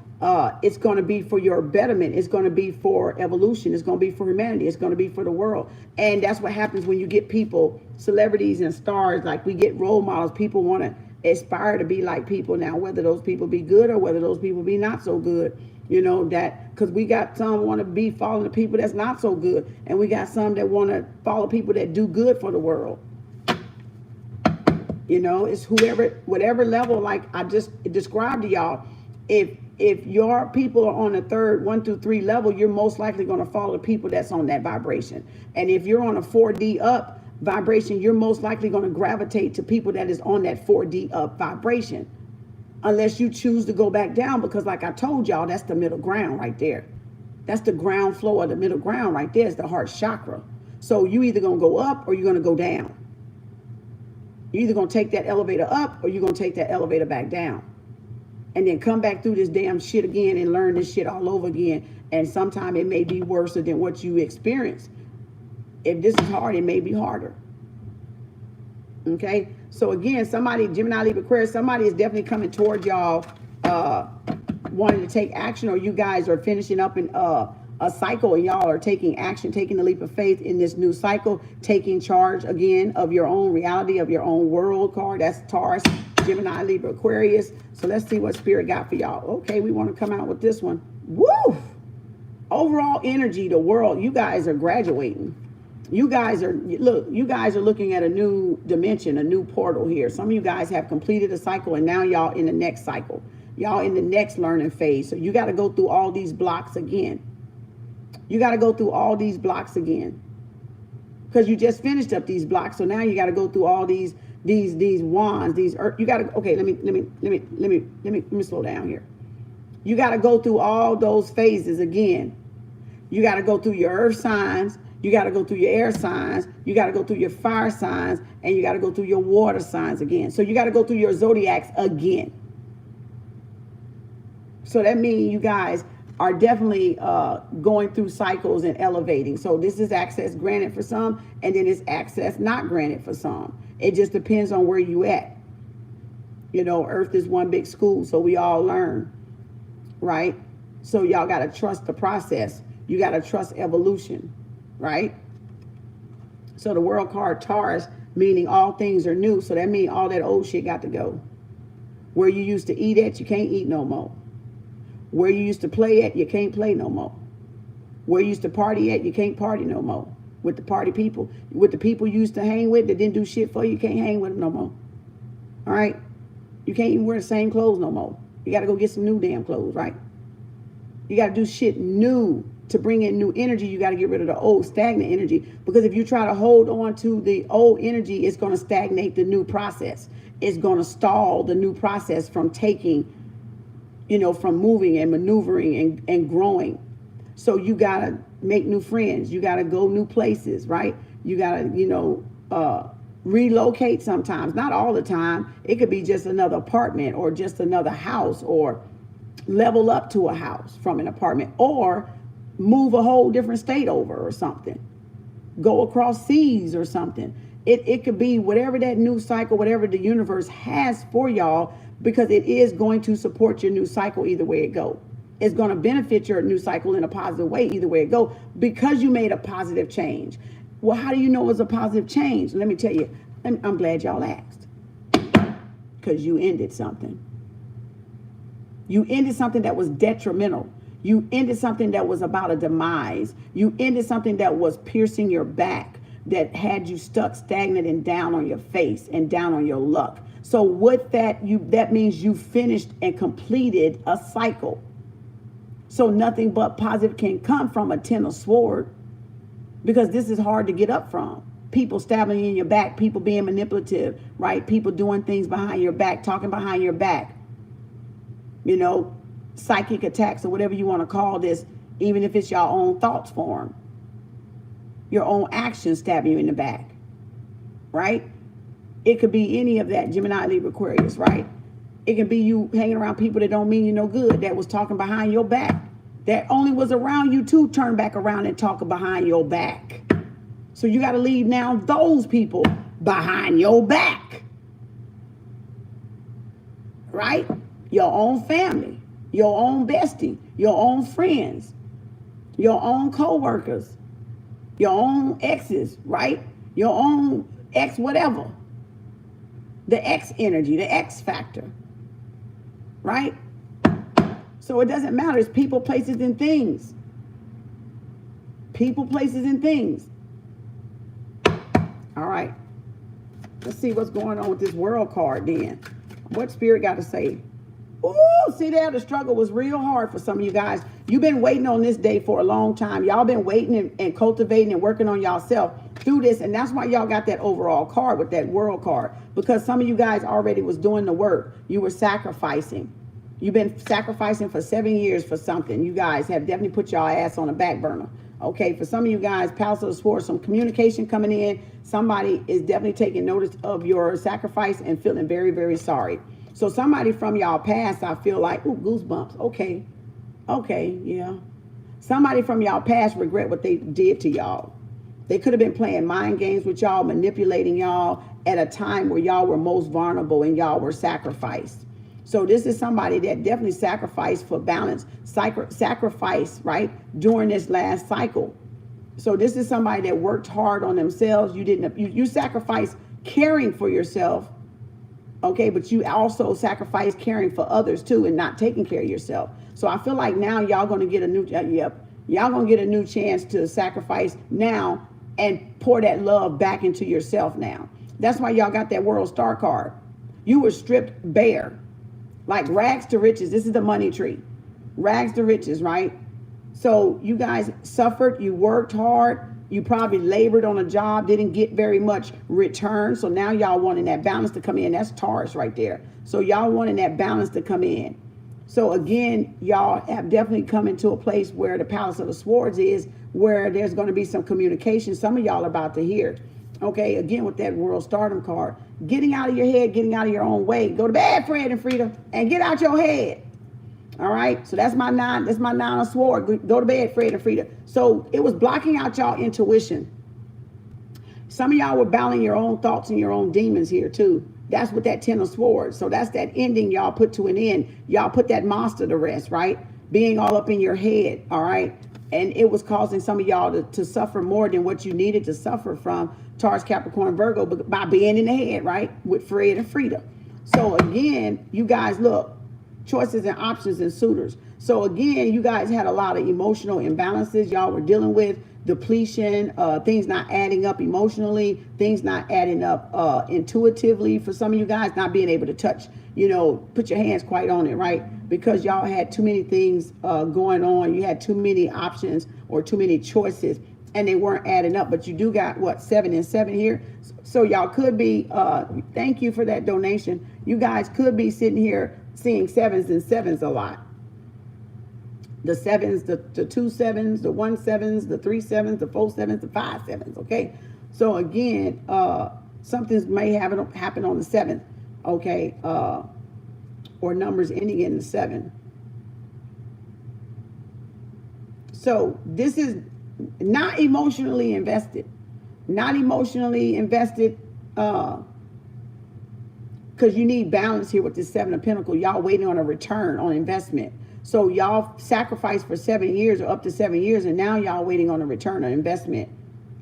it's going to be for your betterment. It's going to be for evolution. It's going to be for humanity. It's going to be for the world. And that's what happens when you get people, celebrities and stars, like we get role models. People want to aspire to be like people now, whether those people be good or whether those people be not so good. You know, that because we got some want to be following the people that's not so good, and we got some that want to follow people that do good for the world. You know, it's whatever level, like I just described to y'all. If your people are on the third 1 through 3 level, you're most likely going to follow the people that's on that vibration. And if you're on a 4D up vibration, you're most likely going to gravitate to people that is on that 4D up vibration. Unless you choose to go back down, because like I told y'all, that's the middle ground right there. That's the ground floor of the middle ground right there. Is the heart chakra. So you either going to go up or you're going to go down. You're either going to take that elevator up or you're going to take that elevator back down. And then come back through this damn shit again and learn this shit all over again. And sometimes it may be worse than what you experienced. If this is hard, it may be harder. Okay? So again, somebody, Gemini, Libra, Aquarius, somebody is definitely coming toward y'all wanting to take action, or you guys are finishing up in a cycle and y'all are taking action, taking the leap of faith in this new cycle, taking charge again of your own reality, of your own world card. That's Taurus, Gemini, Libra, Aquarius. So let's see what Spirit got for y'all. Okay, we want to come out with this one. Woo! Overall energy, the world, you guys are graduating. You guys are, look, you guys are looking at a new dimension, a new portal here. Some of you guys have completed a cycle and now y'all in the next cycle. Y'all in the next learning phase. So you got to go through all these blocks again. You got to go through all these blocks again. Because you just finished up these blocks. So now you got to go through all these wands, you got to, okay, let me slow down here. You got to go through all those phases again. You got to go through your earth signs. You got to go through your air signs. You got to go through your fire signs, and you got to go through your water signs again. So you got to go through your zodiacs again. So that means you guys are definitely going through cycles and elevating. So this is access granted for some, and then it's access not granted for some. It just depends on where you at. You know, Earth is one big school, so we all learn, right? So y'all got to trust the process. You got to trust evolution, right? So the world card Taurus, meaning all things are new. So that means all that old shit got to go. Where you used to eat at, you can't eat no more. Where you used to play at, you can't play no more. Where you used to party at, you can't party no more. With the party people, with the people you used to hang with that didn't do shit for you, you can't hang with them no more. All right? You can't even wear the same clothes no more. You got to go get some new damn clothes, right? You got to do shit new to bring in new energy. You got to get rid of the old stagnant energy, because if you try to hold on to the old energy, it's going to stagnate the new process. It's going to stall the new process from taking, you know, from moving and maneuvering and growing. So you got to make new friends. You got to go new places, right? You got to, you know, relocate sometimes, not all the time. It could be just another apartment or just another house, or level up to a house from an apartment, or move a whole different state over or something. Go across seas or something. It could be whatever that new cycle, whatever the universe has for y'all, because it is going to support your new cycle either way it go. It's going to benefit your new cycle in a positive way either way it go, because you made a positive change. Well, how do you know it was a positive change? Let me tell you. I'm glad y'all asked. Because you ended something. You ended something that was detrimental. You ended something that was about a demise. You ended something that was piercing your back, that had you stuck stagnant and down on your face and down on your luck. So with that, that means you finished and completed a cycle. So nothing but positive can come from a 10 of swords, because this is hard to get up from. People stabbing you in your back, people being manipulative, right? People doing things behind your back, talking behind your back. You know, psychic attacks or whatever you want to call this, even if it's your own thoughts form. Your own actions stabbing you in the back, right? It could be any of that, Gemini, Libra, Aquarius, right? It can be you hanging around people that don't mean you no good, that was talking behind your back, that only was around you to turn back around and talk behind your back. So you got to leave now those people behind your back, right? Your own family, your own bestie, your own friends, your own co-workers, your own exes, right? Your own ex whatever. The X energy, the X factor, right? So it doesn't matter. It's people, places, and things. People, places, and things. All right. Let's see what's going on with this world card then. What Spirit got to say? Oh, see there, the struggle was real hard for some of you guys. You've been waiting on this day for a long time. Y'all been waiting and cultivating and working on y'allself through this. And that's why y'all got that overall card with that world card. Because some of you guys already was doing the work. You were sacrificing. You've been sacrificing for 7 years for something. You guys have definitely put y'all ass on a back burner. Okay, for some of you guys, Palace of the Swords, some communication coming in. Somebody is definitely taking notice of your sacrifice and feeling very, very sorry. So somebody from y'all past, I feel like, ooh, goosebumps. Okay, yeah. Somebody from y'all past regret what they did to y'all. They could have been playing mind games with y'all, manipulating y'all at a time where y'all were most vulnerable and y'all were sacrificed. So this is somebody that definitely sacrificed for balance, sacrifice, right, during this last cycle. So this is somebody that worked hard on themselves. You sacrificed caring for yourself, okay, but you also sacrificed caring for others too and not taking care of yourself. So I feel like now y'all going to get a new, y'all going to get a new chance to sacrifice now and pour that love back into yourself now. That's why y'all got that World Star card. You were stripped bare. Like rags to riches. This is the money tree. Rags to riches, right? So you guys suffered. You worked hard. You probably labored on a job. Didn't get very much return. So now y'all wanting that balance to come in. That's Taurus right there. So y'all wanting that balance to come in. So again, y'all have definitely come into a place where the Palace of the Swords is, where there's going to be some communication. Some of y'all are about to hear. Okay, again, with that World Stardom card. Getting out of your head, getting out of your own way. Go to bed, Fred and Frida, and get out your head. All right, so that's my 9. That's my 9 of Swords. Go to bed, Fred and Frida. So it was blocking out y'all intuition. Some of y'all were battling your own thoughts and your own demons here too. That's with that 10 of Swords. So that's that ending y'all put to an end. Y'all put that monster to rest, right? Being all up in your head, all right? And it was causing some of y'all to suffer more than what you needed to suffer from Taurus, Capricorn, Virgo, by being in the head, right? With Fred and Frida. So again, you guys, look, choices and options and suitors. So again, you guys had a lot of emotional imbalances y'all were dealing with, depletion, things not adding up emotionally, things not adding up intuitively for some of you guys, not being able to touch, put your hands quite on it, right? Because y'all had too many things going on. You had too many options or too many choices, and they weren't adding up. But you do got, what, 7 and 7 here? So y'all could be, thank you for that donation. You guys could be sitting here seeing 7s and 7s a lot. The 7s, the 2 7s, the 1 7s, the 3 7s, the 4 7s, the 5 7s, okay? So again, something may happen on the 7th, okay? Or numbers ending in the 7. So this is not emotionally invested. Not emotionally invested because you need balance here with this 7 of Pentacles. Y'all waiting on a return on investment. So y'all sacrificed for 7 years or up to 7 years, and now y'all waiting on a return on investment.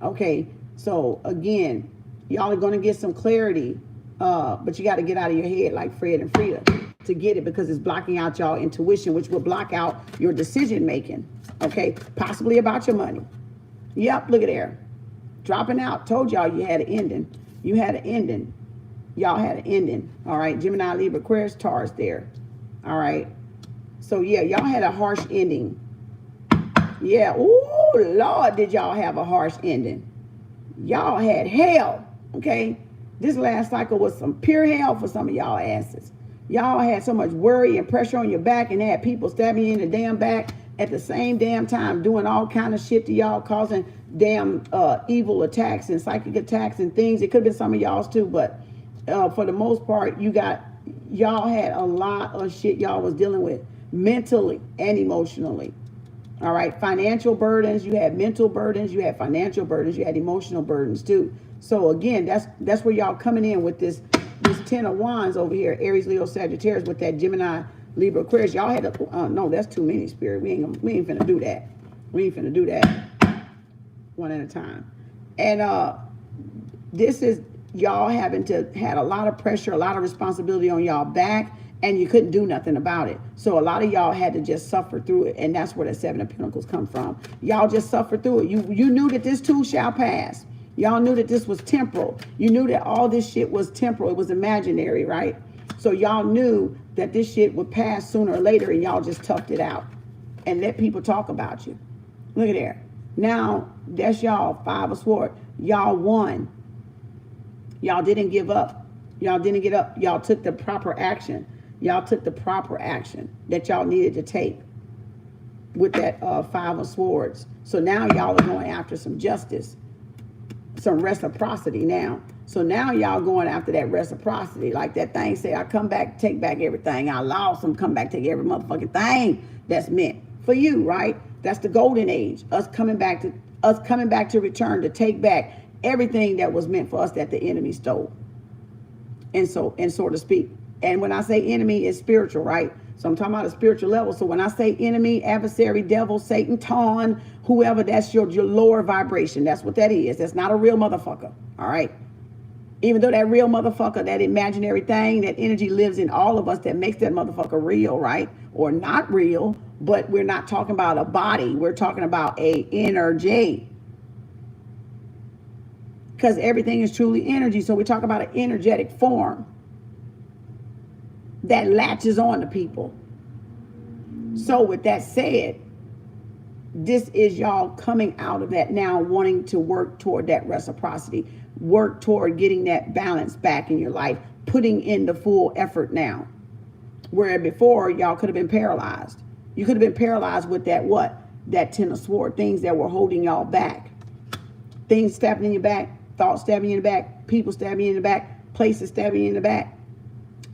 Okay, so again, y'all are going to get some clarity, but you got to get out of your head like Fred and Frida to get it, because it's blocking out y'all intuition, which will block out your decision making. Okay, possibly about your money. Yep, look at there. Dropping out. Told y'all you had an ending. You had an ending. Y'all had an ending. All right, Gemini, Libra, Aquarius, Taurus there. All right. So, yeah, y'all had a harsh ending. Yeah. Oh, Lord, did y'all have a harsh ending. Y'all had hell, okay? This last cycle was some pure hell for some of y'all asses. Y'all had so much worry and pressure on your back, and had people stabbing you in the damn back at the same damn time, doing all kind of shit to y'all, causing damn evil attacks and psychic attacks and things. It could have been some of y'all's too, but for the most part, y'all had a lot of shit y'all was dealing with. Mentally and emotionally. All right, financial burdens, you had mental burdens, you had financial burdens, you had emotional burdens too. So again, that's where y'all coming in with this 10 of Wands over here, Aries, Leo, Sagittarius, with that Gemini, Libra, Aquarius. Y'all had to, no, that's too many, Spirit. We ain't finna do that. We ain't finna do that. One at a time. And this is y'all having to had a lot of pressure, a lot of responsibility on y'all back, and you couldn't do nothing about it. So a lot of y'all had to just suffer through it, and that's where the Seven of Pentacles come from. Y'all just suffered through it. You knew that this too shall pass. Y'all knew that this was temporal. You knew that all this shit was temporal. It was imaginary, right? So y'all knew that this shit would pass sooner or later, and y'all just toughed it out and let people talk about you. Look at there. Now, that's y'all, Five of Swords. Y'all won. Y'all didn't give up. Y'all didn't get up. Y'all took the proper action. Y'all took the proper action that y'all needed to take with that Five of Swords. So now y'all are going after some justice, some reciprocity now. So now y'all going after that reciprocity. Like that thing say, I come back, take back everything. I lost them, come back, take every motherfucking thing that's meant for you, right? That's the golden age. Us coming back to return, to take back everything that was meant for us that the enemy stole. And so to speak. And when I say enemy, it's spiritual, right? So I'm talking about a spiritual level. So when I say enemy, adversary, devil, Satan, Ton, whoever, that's your lower vibration. That's what that is. That's not a real motherfucker. All right. Even though that real motherfucker, that imaginary thing, that energy lives in all of us that makes that motherfucker real, right? Or not real, but we're not talking about a body. We're talking about a energy. Because everything is truly energy. So we talk about an energetic form that latches on to people. So with that said, this is y'all coming out of that now, wanting to work toward that reciprocity, work toward getting that balance back in your life, putting in the full effort now. Where before y'all could have been paralyzed. You could have been paralyzed with that what? That Ten of Swords, things that were holding y'all back. Things stabbing in your back, thoughts stabbing you in the back, people stabbing you in the back, places stabbing you in the back,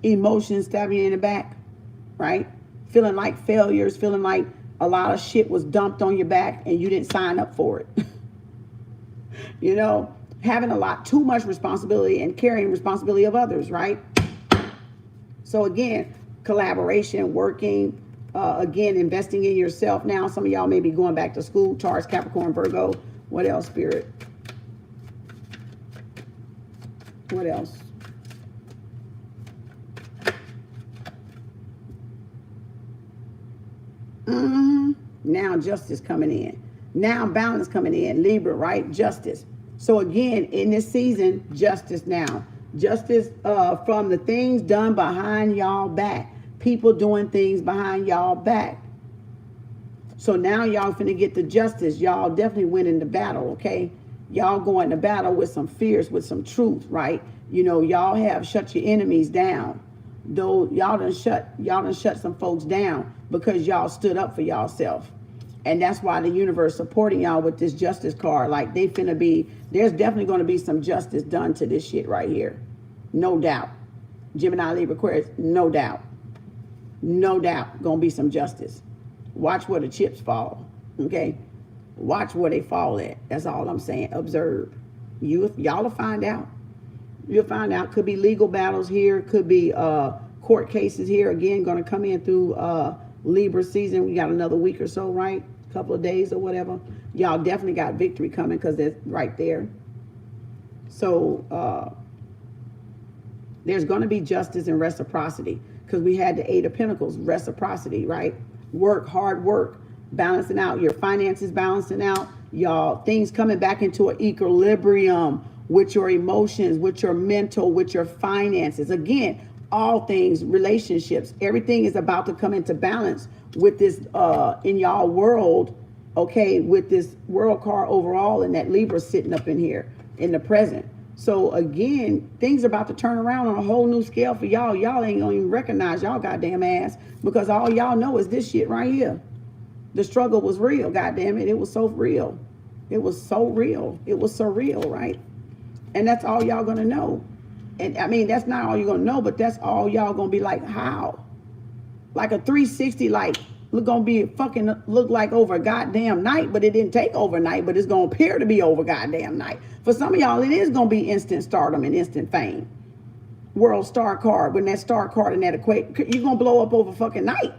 emotions stabbing you in the back, right? Feeling like failures, feeling like a lot of shit was dumped on your back and you didn't sign up for it. You know, having too much responsibility and carrying responsibility of others, right? So again, collaboration, working, again, investing in yourself. Now, some of y'all may be going back to school, Taurus, Capricorn, Virgo. What else, Spirit? What else? Now justice coming in. Now balance coming in. Libra, right? Justice. So again, in this season, justice now. Justice from the things done behind y'all back. People doing things behind y'all back. So now y'all finna get the justice. Y'all definitely win in the battle, okay? Y'all going to battle with some fierce, with some truth, right? You know, y'all have shut your enemies down. Though y'all done shut some folks down because y'all stood up for y'allself. And that's why the universe supporting y'all with this justice card. Like there's definitely going to be some justice done to this shit right here. No doubt. Gemini, Libra, Aquarius, no doubt. No doubt going to be some justice. Watch where the chips fall, okay? Watch where they fall at. That's all I'm saying. Observe. Y'all will find out. You'll find out. Could be legal battles here. Could be court cases here. Again, going to come in through Libra season. We got another week or so, right? A couple of days or whatever. Y'all definitely got victory coming because it's right there. So there's going to be justice and reciprocity because we had the Eight of Pentacles, reciprocity, right? Work, hard work, balancing out your finances, balancing out y'all things coming back into an equilibrium with your emotions, with your mental, with your finances. Again, all things, relationships, everything is about to come into balance with this in y'all world, okay, with this world card overall and that Libra sitting up in here in the present. So again, things are about to turn around on a whole new scale for y'all. Y'all ain't gonna even recognize y'all goddamn ass because all y'all know is this shit right here. The struggle was real, goddamn it. It was so real. It was so real. It was surreal, right? And that's all y'all gonna know. And I mean, that's not all you're gonna know, but that's all y'all gonna be like, how? Like a 360, like, gonna be fucking look like over a goddamn night, but it didn't take overnight, but it's gonna appear to be over goddamn night. For some of y'all, it is gonna be instant stardom and instant fame. World star card, when that star card and that equate, you're gonna blow up over fucking night.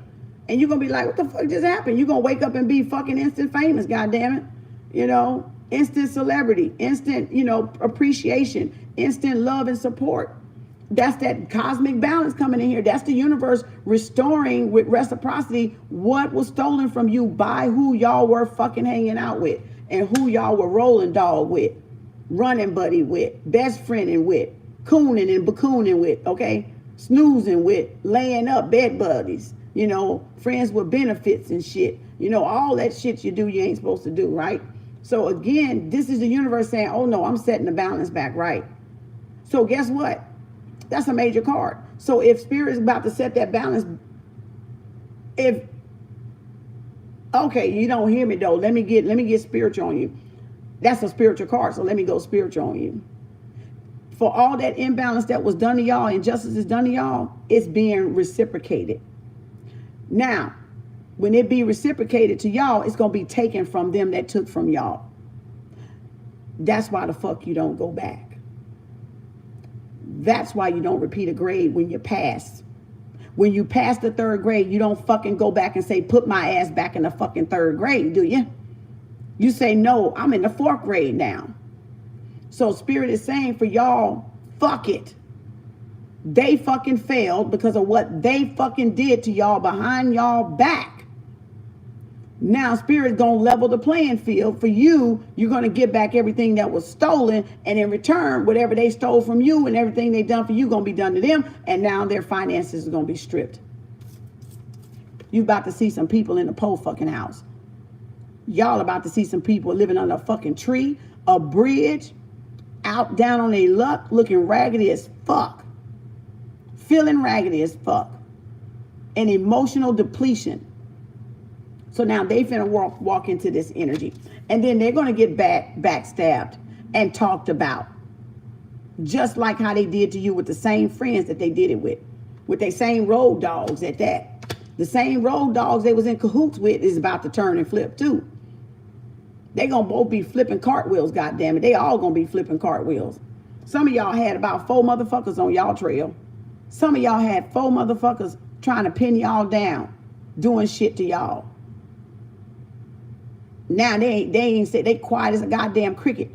And you're gonna be like, what the fuck just happened? You're gonna wake up and be fucking instant famous, goddamn it. You know, instant celebrity, instant, you know, appreciation, instant love and support. That's that cosmic balance coming in here. That's the universe restoring with reciprocity what was stolen from you by who y'all were fucking hanging out with and who y'all were rolling dog with, running buddy with, best friending with, cooning and bacooning with, okay? Snoozing with, laying up, bed buddies, you know, friends with benefits and shit. You know, all that shit you do, you ain't supposed to do, right? So again, this is the universe saying, oh no, I'm setting the balance back right. So guess what? That's a major card. So if Spirit is about to set that balance, okay, you don't hear me though. Let me get spiritual on you. That's a spiritual card. So let me go spiritual on you. For all that imbalance that was done to y'all, injustice is done to y'all, it's being reciprocated. Now, when it be reciprocated to y'all, it's going to be taken from them that took from y'all. That's why the fuck you don't go back. That's why you don't repeat a grade when you pass. When you pass the 3rd grade, you don't fucking go back and say, put my ass back in the fucking 3rd grade, do you? You say, no, I'm in the 4th grade now. So Spirit is saying for y'all, fuck it. They fucking failed because of what they fucking did to y'all behind y'all back. Now Spirit's going to level the playing field for you. You're going to get back everything that was stolen. And in return, whatever they stole from you and everything they done for you going to be done to them. And now their finances are going to be stripped. You about to see some people in the pole fucking house. Y'all about to see some people living on a fucking tree, a bridge, out down on their luck, looking raggedy as fuck. Feeling raggedy as fuck. And emotional depletion. So now they finna walk into this energy. And then they're going to get backstabbed and talked about. Just like how they did to you with the same friends that they did it with their same road dogs at that. The same road dogs they was in cahoots with is about to turn and flip too. They going to both be flipping cartwheels, goddammit. They all going to be flipping cartwheels. Some of y'all had about 4 motherfuckers on y'all trail. Some of y'all had 4 motherfuckers trying to pin y'all down, doing shit to y'all. Now they ain't say they quiet as a goddamn cricket.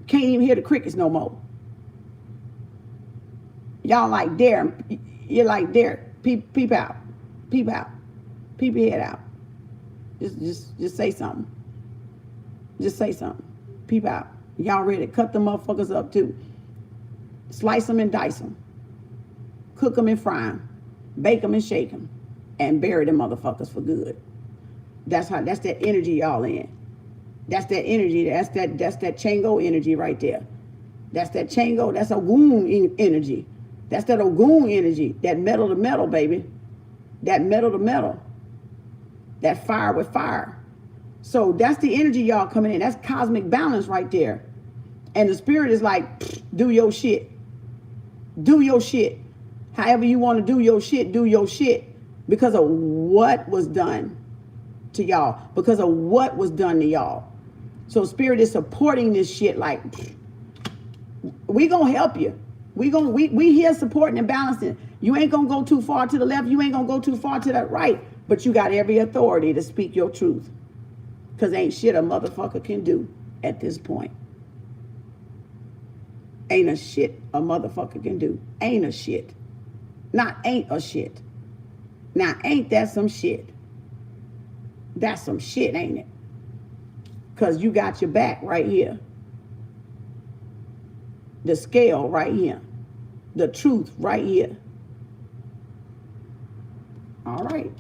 Can't even hear the crickets no more. Y'all like dare. You're like dare. Peep out. Peep out. Peep your head out. Just say something. Just say something. Peep out. Y'all ready to cut them motherfuckers up too. Slice them and dice them. Cook them and fry them. Bake them and shake them. And bury them motherfuckers for good. That's that energy y'all in. That's that energy. That's that Chango energy right there. That's that Chango. That's Ogun energy. That's that Ogun energy. That metal to metal, baby. That metal to metal. That fire with fire. So that's the energy y'all coming in. That's cosmic balance right there. And the Spirit is like, do your shit. Do your shit. However you want to do your shit, do your shit. Because of what was done to y'all. Because of what was done to y'all. So Spirit is supporting this shit like, we gonna help you. We here supporting and balancing. You ain't gonna go too far to the left. You ain't gonna go too far to the right. But you got every authority to speak your truth. Because ain't shit a motherfucker can do at this point. Ain't a shit a motherfucker can do. Ain't a shit. Not ain't a shit. Now ain't that some shit? That's some shit, ain't it? Because you got your back right here. The scale right here. The truth right here. All right.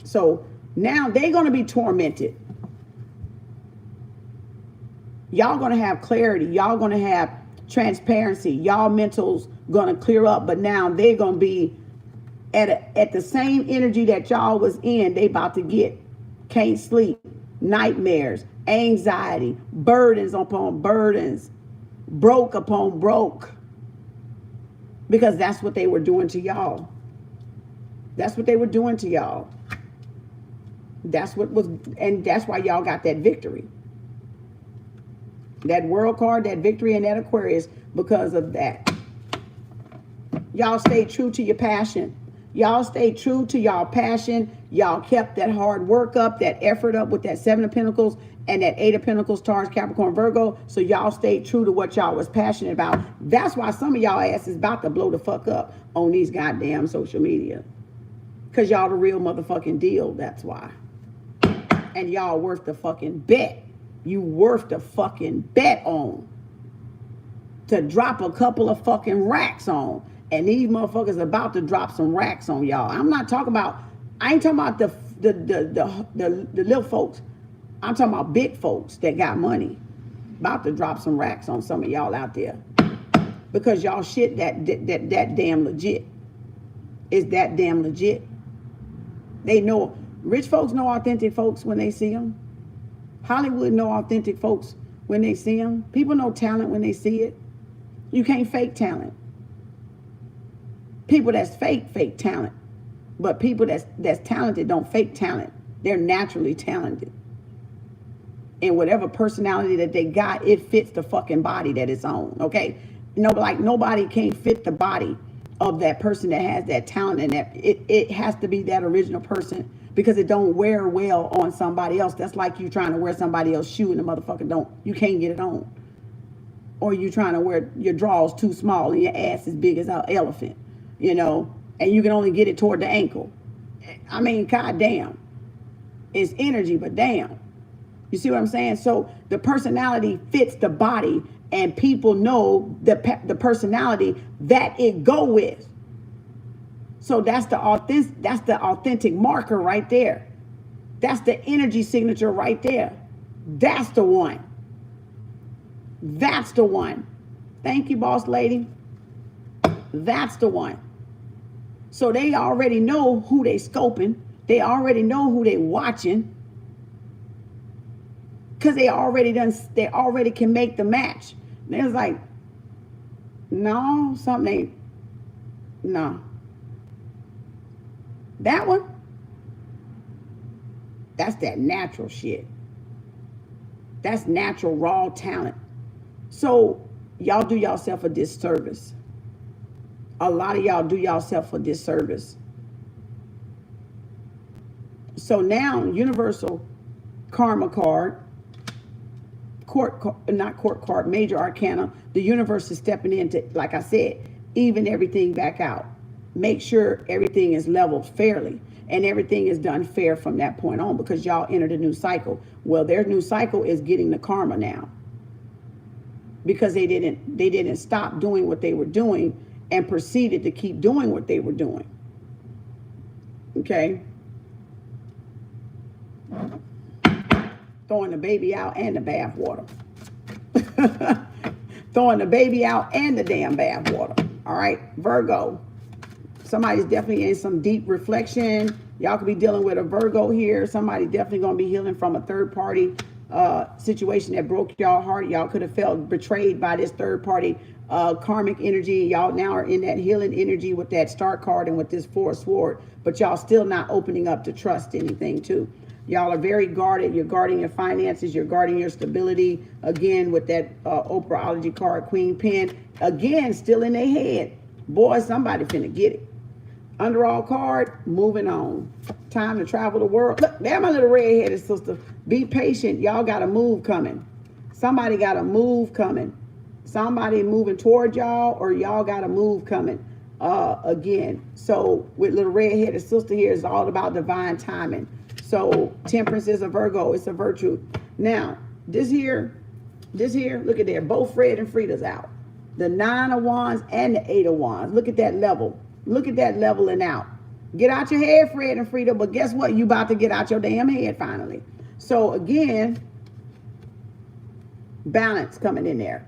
So now they're going to be tormented. Y'all going to have clarity. Y'all going to have transparency. Y'all mentals going to clear up. But now they're going to be at the same energy that y'all was in. They about to get. Can't sleep. Nightmares. Anxiety. Burdens upon burdens. Broke upon broke. Because that's what they were doing to y'all. That's what they were doing to y'all. That's what was, and that's why y'all got that victory. That world card, that victory, and that Aquarius, because of that. Y'all stayed true to your passion. Y'all stayed true to y'all passion. Y'all kept that hard work up, that effort up with that 7 of Pentacles and that 8 of Pentacles, Taurus, Capricorn, Virgo. So y'all stayed true to what y'all was passionate about. That's why some of y'all ass is about to blow the fuck up on these goddamn social media. Because y'all the real motherfucking deal. That's why. And y'all worth the fucking bet. You worth the fucking bet on. To drop a couple of fucking racks on. And these motherfuckers about to drop some racks on y'all. I'm not talking about, I ain't talking about the little folks. I'm talking about big folks that got money. About to drop some racks on some of y'all out there. Because y'all shit that damn legit. Is that damn legit? They know, rich folks know authentic folks when they see them. Hollywood know authentic folks when they see them. People know talent when they see it. You can't fake talent. People that's fake talent. But people that's talented don't fake talent. They're naturally talented. And whatever personality that they got, it fits the fucking body that it's on, okay? Like nobody can't fit the body of that person that has that talent, and that it has to be that original person, because it don't wear well on somebody else. That's like you trying to wear somebody else's shoe and the motherfucker you can't get it on. Or you trying to wear your drawers too small and your ass as big as an elephant, and you can only get it toward the ankle. I mean, goddamn. It's energy, but damn. You see what I'm saying? So the personality fits the body, and people know the personality that it go with. So that's the authentic marker right there. That's the energy signature right there. That's the one. That's the one. Thank you, boss lady. That's the one. So they already know who they scoping. They already know who they watching. Because they already can make the match. And it's like, no, something ain't, no. That one, that's that natural shit. That's natural, raw talent. So y'all do yourself a disservice. A lot of y'all do yourself a disservice. So now, universal karma card, not court card, major arcana, the universe is stepping in to, like I said, even everything back out. Make sure everything is leveled fairly, and everything is done fair from that point on, because y'all entered a new cycle. Well, their new cycle is getting the karma now, because they didn't stop doing what they were doing and proceeded to keep doing what they were doing. Okay? Throwing the baby out and the bath water. Throwing the baby out and the damn bath water. All right, Virgo. Somebody's definitely in some deep reflection. Y'all could be dealing with a Virgo here. Somebody definitely going to be healing from a third party situation that broke y'all heart. Y'all could have felt betrayed by this third party karmic energy. Y'all now are in that healing energy with that star card and with this 4 of Swords, but y'all still not opening up to trust anything too. Y'all are very guarded. You're guarding your finances. You're guarding your stability. Again, with that Oprahology card, Queen Pen. Again, still in their head. Boy, somebody finna get it. Underall card, moving on. Time to travel the world. Look, there my little red-headed sister. Be patient. Y'all got a move coming. Somebody got a move coming. Somebody moving toward y'all, or y'all got a move coming. Again, so with little red-headed sister here, it's all about divine timing. So temperance is a Virgo. It's a virtue. Now, this here, look at there. Both Fred and Frida's out. The 9 of Wands and the 8 of Wands. Look at that level. Look at that leveling out. Get out your head, Fred and Frida. But guess what? You about to get out your damn head finally. So again, balance coming in there.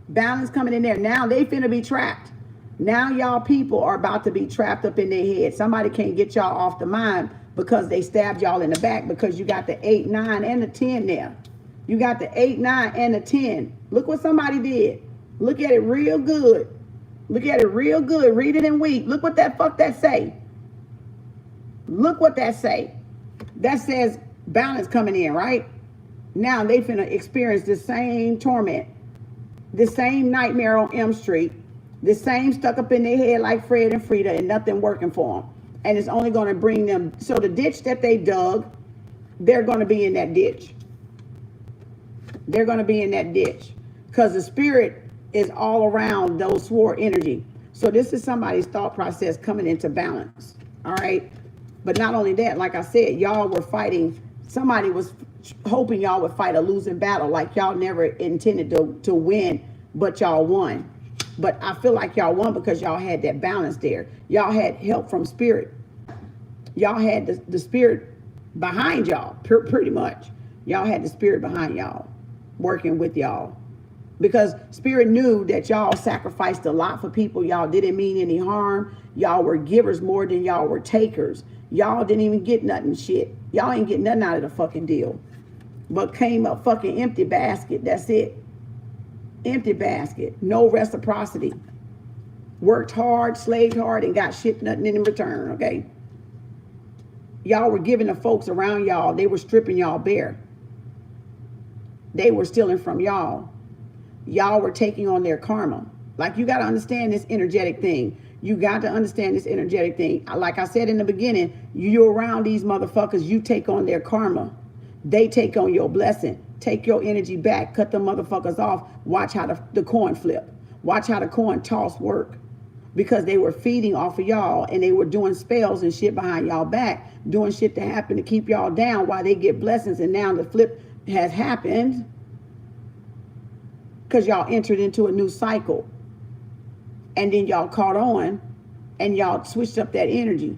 Balance coming in there. Now they finna be trapped. Now y'all people are about to be trapped up in their head. Somebody can't get y'all off the mind because they stabbed y'all in the back, because you got the 8, 9, and the 10 there. You got the 8, 9, and the 10. Look what somebody did. Look at it real good. Look at it real good. Read it and weep. Look what that fuck that say. Look what that say. That says balance coming in, right? Now they finna experience the same torment, the same nightmare on M Street, The same stuck up in their head like Fred and Frida, and nothing working for them. And it's only going to bring them. So the ditch that they dug, they're going to be in that ditch. They're going to be in that ditch because the spirit is all around those swore energy. So this is somebody's thought process coming into balance. All right. But not only that, like I said, y'all were fighting. Somebody was hoping y'all would fight a losing battle. Like y'all never intended to win, but y'all won. But I feel like y'all won because y'all had that balance there. Y'all had help from spirit. Y'all had the spirit behind y'all, pretty much. Y'all had the spirit behind y'all, working with y'all. Because spirit knew that y'all sacrificed a lot for people. Y'all didn't mean any harm. Y'all were givers more than y'all were takers. Y'all didn't even get nothing shit. Y'all ain't get nothing out of the fucking deal. But came a fucking empty basket. That's it. Empty basket. No reciprocity. Worked hard, slaved hard, and got shit nothing in return, okay? Y'all were giving the folks around y'all. They were stripping y'all bare. They were stealing from y'all. Y'all were taking on their karma. Like, you got to understand this energetic thing. You got to understand this energetic thing. Like I said in the beginning, you're around these motherfuckers, you take on their karma. They take on your blessing. Take your energy back. Cut the motherfuckers off. Watch how the coin flip. Watch how the coin toss work. Because they were feeding off of y'all, and they were doing spells and shit behind y'all back, doing shit to happen to keep y'all down while they get blessings. And now the flip has happened because y'all entered into a new cycle. And then y'all caught on and y'all switched up that energy.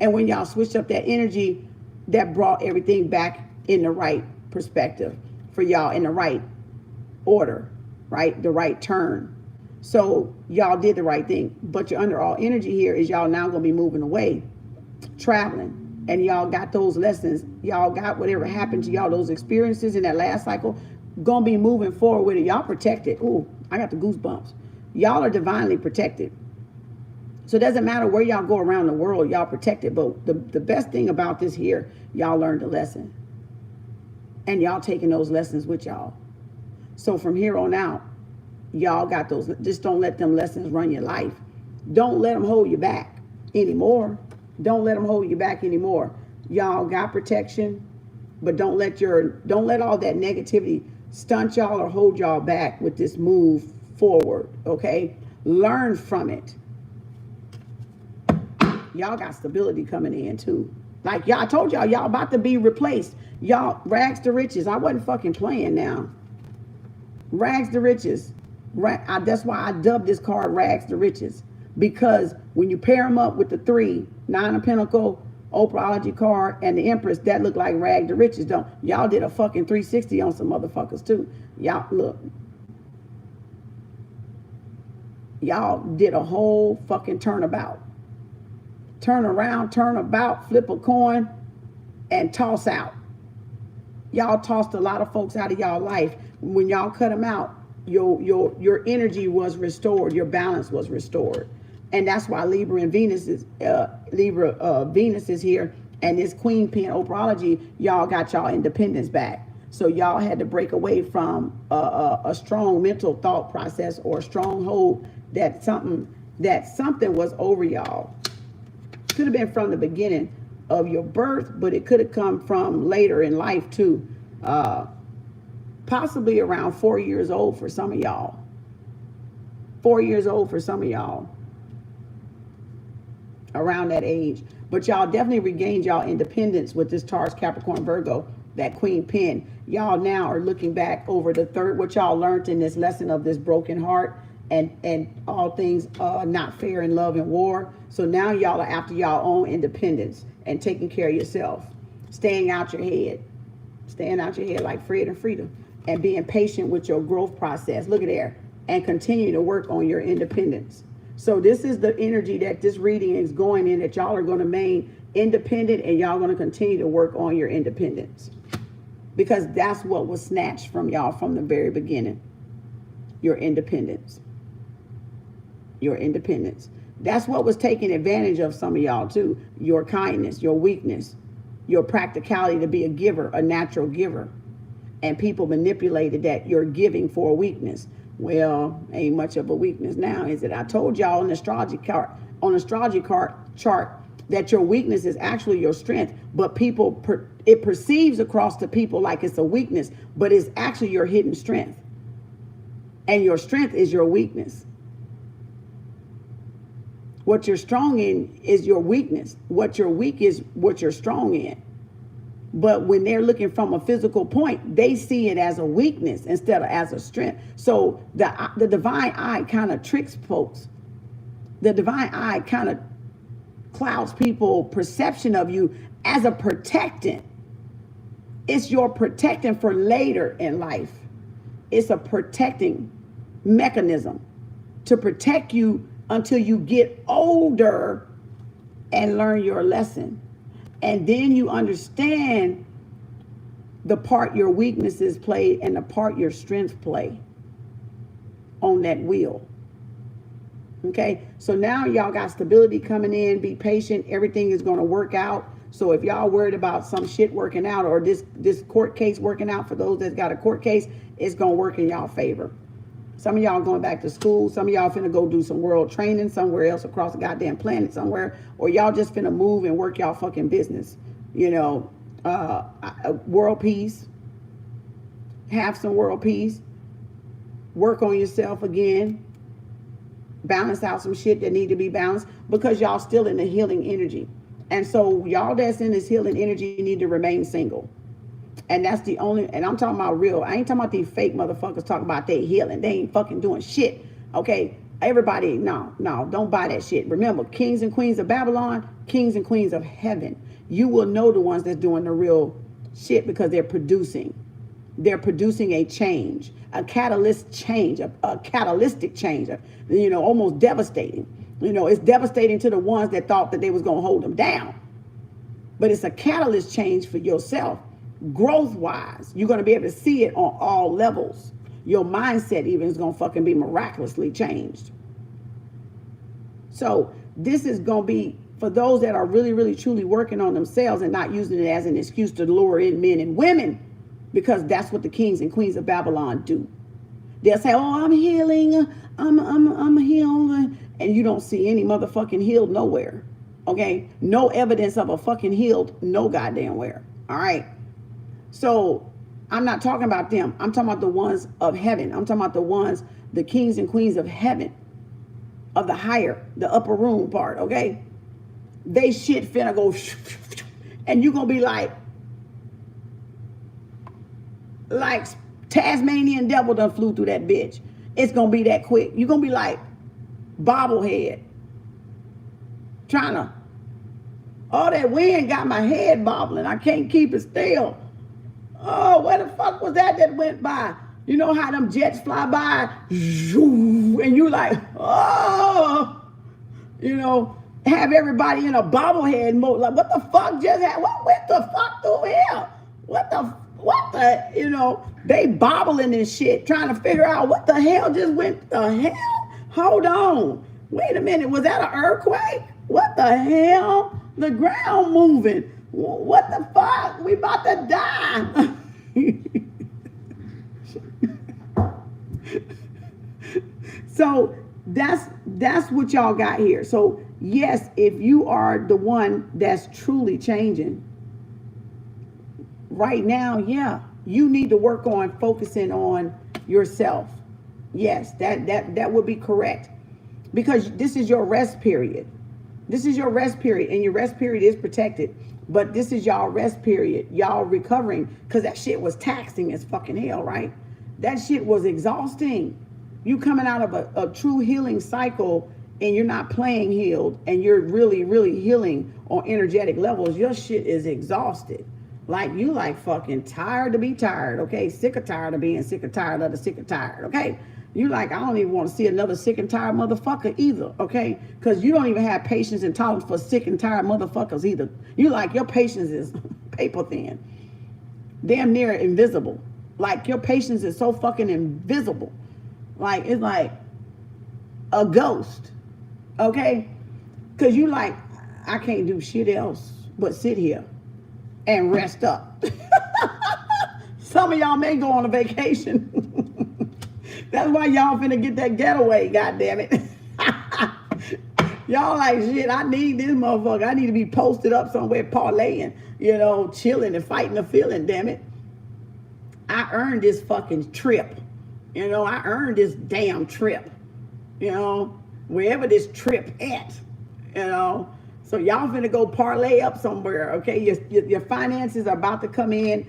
And when y'all switched up that energy, that brought everything back in the right perspective for y'all, in the right order, right? The right turn. So y'all did the right thing. But your underall energy here is y'all now going to be moving away, traveling. And y'all got those lessons. Y'all got whatever happened to y'all, those experiences in that last cycle, going to be moving forward with it. Y'all protected. Ooh, I got the goosebumps. Y'all are divinely protected. So it doesn't matter where y'all go around the world, y'all protected. But the best thing about this here, y'all learned a lesson. And y'all taking those lessons with y'all. So from here on out, y'all got those. Just don't let them lessons run your life. Don't let them hold you back anymore. Don't let them hold you back anymore. Y'all got protection, but don't let all that negativity stunt y'all or hold y'all back with this move forward, okay? Learn from it. Y'all got stability coming in too. Like y'all, I told y'all about to be replaced. Y'all, rags to riches. I wasn't fucking playing now. Rags to riches. That's why I dubbed this card Rags to Riches. Because when you pair them up with the 3, 9 of Pentacles, Oprahology card, and the Empress, that look like Rag to Riches, don't. Y'all did a fucking 360 on some motherfuckers too. Y'all, look. Y'all did a whole fucking turnabout. Turn around, turn about, flip a coin, and toss out. Y'all tossed a lot of folks out of y'all life. When y'all cut them out, your energy was restored, your balance was restored. And that's why Libra Venus is here, and this Queen Pen Oprahology, y'all got y'all independence back. So y'all had to break away from a strong mental thought process or a stronghold that something was over y'all. Could have been from the beginning of your birth, but it could have come from later in life too. Possibly around 4 years old for some of y'all. 4 years old for some of y'all. Around that age. But y'all definitely regained y'all independence with this Taurus, Capricorn, Virgo, that Queen Pen. Y'all now are looking back over the third, what y'all learned in this lesson of this broken heart and all things not fair in love and war. So now y'all are after y'all own independence and taking care of yourself. Staying out your head. Staying out your head like Fred and Frida. And being patient with your growth process. Look at there. And continue to work on your independence. So this is the energy that this reading is going in, that y'all are going to remain independent and y'all going to continue to work on your independence. Because that's what was snatched from y'all from the very beginning. Your independence. Your independence. That's what was taken advantage of some of y'all too. Your kindness, your weakness, your practicality to be a giver, a natural giver. And people manipulated that you're giving for a weakness. Well, ain't much of a weakness now, is it? I told y'all on the astrology chart that your weakness is actually your strength, but it perceives across to people like it's a weakness, but it's actually your hidden strength. And your strength is your weakness. What you're strong in is your weakness. What you're weak is what you're strong in. But when they're looking from a physical point, they see it as a weakness instead of as a strength. So the divine eye kind of tricks folks. The divine eye kind of clouds people's perception of you as a protectant. It's your protectant for later in life. It's a protecting mechanism to protect you until you get older and learn your lesson. And then you understand the part your weaknesses play and the part your strengths play on that wheel. Okay, so now y'all got stability coming in. Be patient. Everything is going to work out. So if y'all worried about some shit working out or this court case working out, for those that's got a court case, it's going to work in y'all favor. Some of y'all going back to school. Some of y'all finna go do some world training somewhere else across the goddamn planet somewhere. Or y'all just finna move and work y'all fucking business. You know, world peace. Have some world peace. Work on yourself again. Balance out some shit that need to be balanced, because y'all still in the healing energy. And so y'all that's in this healing energy need to remain single. And that's the only, and I'm talking about real. I ain't talking about these fake motherfuckers talking about they healing. They ain't fucking doing shit. Okay. Everybody, no, don't buy that shit. Remember, kings and queens of Babylon, kings and queens of heaven. You will know the ones that's doing the real shit because they're producing. They're producing a change, a catalyst change, a catalytic change, you know, almost devastating. You know, it's devastating to the ones that thought that they was going to hold them down. But it's a catalyst change for yourself. Growth-wise, you're going to be able to see it on all levels. Your mindset even is going to fucking be miraculously changed. So this is going to be for those that are really, really, truly working on themselves and not using it as an excuse to lure in men and women, because that's what the kings and queens of Babylon do. They'll say, oh, I'm healing, I'm healed, and you don't see any motherfucking healed nowhere. Okay? No evidence of a fucking healed no goddamn where. All right? So I'm not talking about them. I'm talking about the ones of heaven. I'm talking about the ones, the kings and queens of heaven, of the higher, the upper room part, okay? They shit finna go, and you gonna be like Tasmanian devil done flew through that bitch. It's gonna be that quick. You're gonna be like bobblehead. Trying to, oh, that wind got my head bobbling. I can't keep it still. Oh, where the fuck was that went by? You know how them jets fly by? And you like, oh, you know, have everybody in a bobblehead mode. Like, what the fuck just happened? What went the fuck through here? What the, you know, they bobbling and shit, trying to figure out what the hell just went, the hell? Hold on. Wait a minute. Was that an earthquake? What the hell? The ground moving. What the fuck? We about to die. So that's what y'all got here. So yes, if you are the one that's truly changing right now, yeah, you need to work on focusing on yourself. Yes, that would be correct, because this is your rest period. This is your rest period, and your rest period is protected. But this is y'all rest period. Y'all recovering, because that shit was taxing as fucking hell, right? That shit was exhausting. You coming out of a true healing cycle, and you're not playing healed, and you're really, really healing on energetic levels. Your shit is exhausted. Like, you like fucking tired to be tired, okay? Sick or tired of being sick or tired of the sick or tired, okay? You like, I don't even want to see another sick and tired motherfucker either, okay? Because you don't even have patience and tolerance for sick and tired motherfuckers either. You like, your patience is paper thin. Damn near invisible. Like, your patience is so fucking invisible. Like, it's like a ghost, okay? Because you like, I can't do shit else but sit here and rest up. Some of y'all may go on a vacation. That's why y'all finna get that getaway, goddammit. Y'all like, shit, I need this motherfucker. I need to be posted up somewhere parlaying, chilling and fighting a feeling, damn it. I earned this fucking trip. I earned this damn trip. Wherever this trip at, So y'all finna go parlay up somewhere, okay? Your finances are about to come in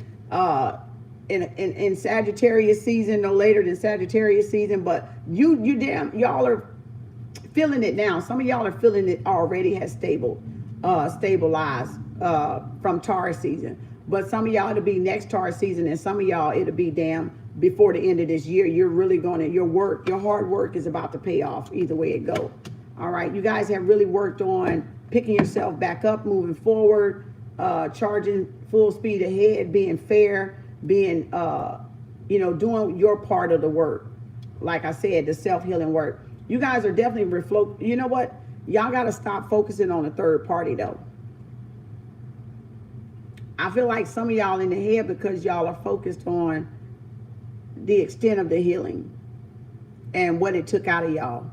Sagittarius season, no later than Sagittarius season, but y'all are feeling it now. Some of y'all are feeling it already has stabilized from Taurus season. But some of y'all it'll be next Taurus season, and some of y'all it'll be before the end of this year. You're really your hard work is about to pay off either way it go. All right, you guys have really worked on picking yourself back up, moving forward, charging full speed ahead, being fair, being doing your part of the work. Like I said, the self-healing work. You guys are definitely you know what? Y'all got to stop focusing on a third party though. I feel like some of y'all in the head because y'all are focused on the extent of the healing and what it took out of y'all.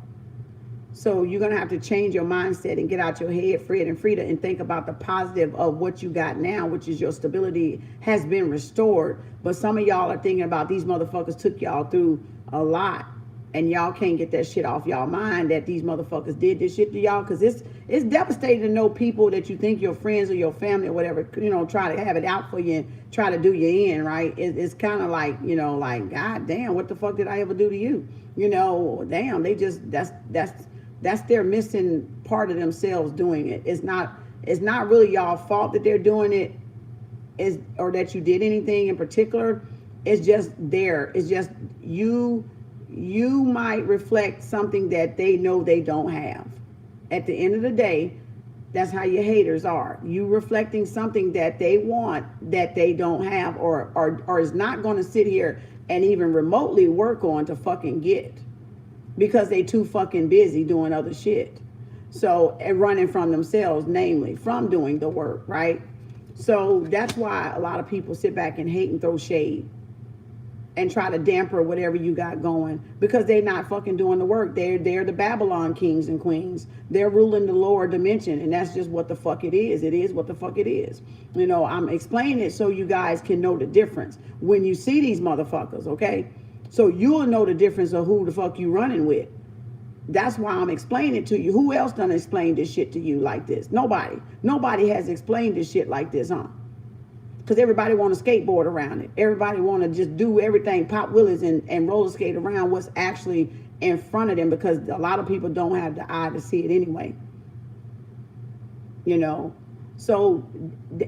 So you're going to have to change your mindset and get out your head, Fred and Frida, and think about the positive of what you got now, which is your stability has been restored. But some of y'all are thinking about these motherfuckers took y'all through a lot. And y'all can't get that shit off y'all mind that these motherfuckers did this shit to y'all. Because it's devastating to know people that you think your friends or your family or whatever, try to have it out for you and try to do you in, right? It's kind of like, like, God damn, what the fuck did I ever do to you? Damn, they just, that's their missing part of themselves doing it. It's not really y'all fault that they're doing it or that you did anything in particular. It's just it's just you might reflect something that they know they don't have. At the end of the day, that's how your haters are. You reflecting something that they want that they don't have or is not going to sit here and even remotely work on to fucking get. Because they too fucking busy doing other shit. So, and running from themselves, namely, from doing the work, right? So that's why a lot of people sit back and hate and throw shade and try to damper whatever you got going because they're not fucking doing the work. They're the Babylon kings and queens. They're ruling the lower dimension, and that's just what the fuck it is. It is what the fuck it is. I'm explaining it so you guys can know the difference when you see these motherfuckers, okay? So you'll know the difference of who the fuck you running with. That's why I'm explaining it to you. Who else done explained this shit to you like this? Nobody. Nobody has explained this shit like this, huh? Because everybody want to skateboard around it. Everybody want to just do everything, pop willies and roller skate around what's actually in front of them because a lot of people don't have the eye to see it anyway. So,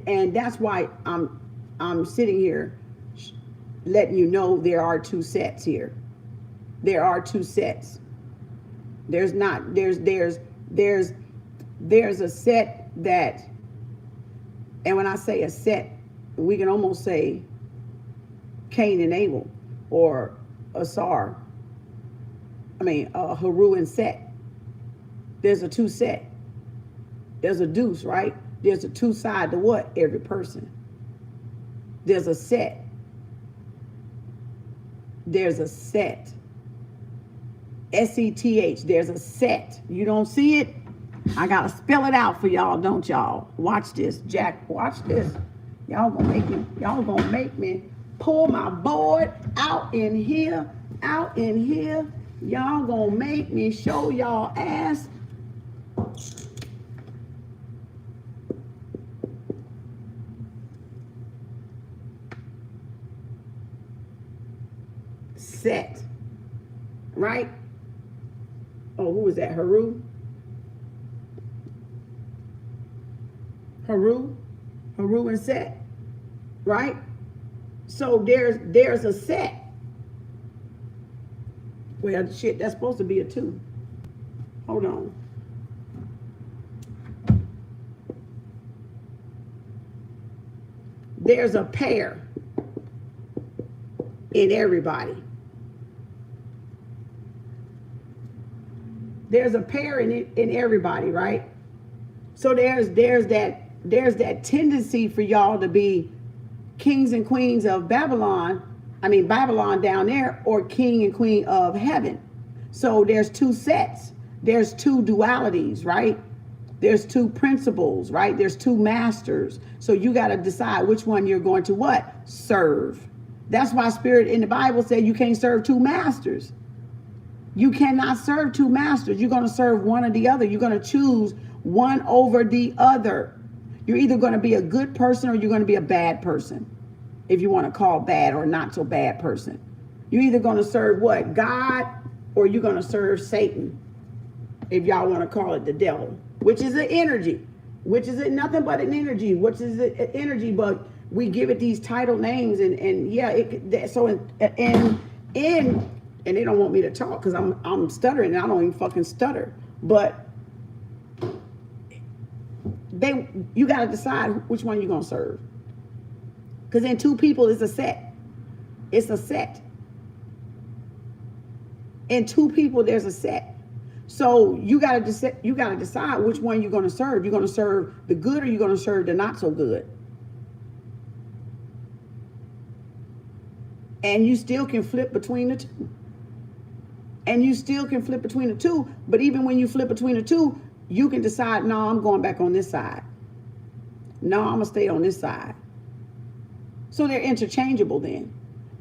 and that's why I'm sitting here letting you know there are two sets here. There are two sets. There's a set that, and when I say a set, we can almost say Cain and Abel or Haru and Set. There's a two set. There's a deuce, right? There's a two side to what? Every person. There's a set. There's a set. SETH. There's a set. You don't see it? I gotta spell it out for y'all, don't y'all? Watch this, Jack. Watch this. Y'all gonna make me pull my board out in here. Y'all gonna make me show y'all ass. Set. Right? Oh, who was that? Haru and Set. Right? So there's a set. Well, shit, that's supposed to be a 2. Hold on. There's a pair in everybody. There's a pair in everybody, right? So there's that tendency for y'all to be kings and queens of Babylon Babylon down there, or king and queen of heaven. So there's two sets. There's two dualities, right? There's two principles, right? There's two masters. So you got to decide which one you're going to what? Serve. That's why Spirit in the Bible said you can't serve two masters. You cannot serve two masters. You're going to serve one or the other. You're going to choose one over the other. You're either going to be a good person or you're going to be a bad person. If you want to call bad or not so bad person. You're either going to serve what? God, or you're going to serve Satan. If y'all want to call it the devil. Which is an energy. Which is nothing but an energy. Which is an energy, but we give it these title names. And yeah, and they don't want me to talk because I'm stuttering and I don't even fucking stutter. But you got to decide which one you're going to serve. Because in two people, it's a set. It's a set. In two people, there's a set. So you got to decide which one you're going to serve. You're going to serve the good or you're going to serve the not so good. And you still can flip between the two. And you still can flip between the two. But even when you flip between the two, you can decide, no, I'm going back on this side. No, I'm going to stay on this side. So they're interchangeable then.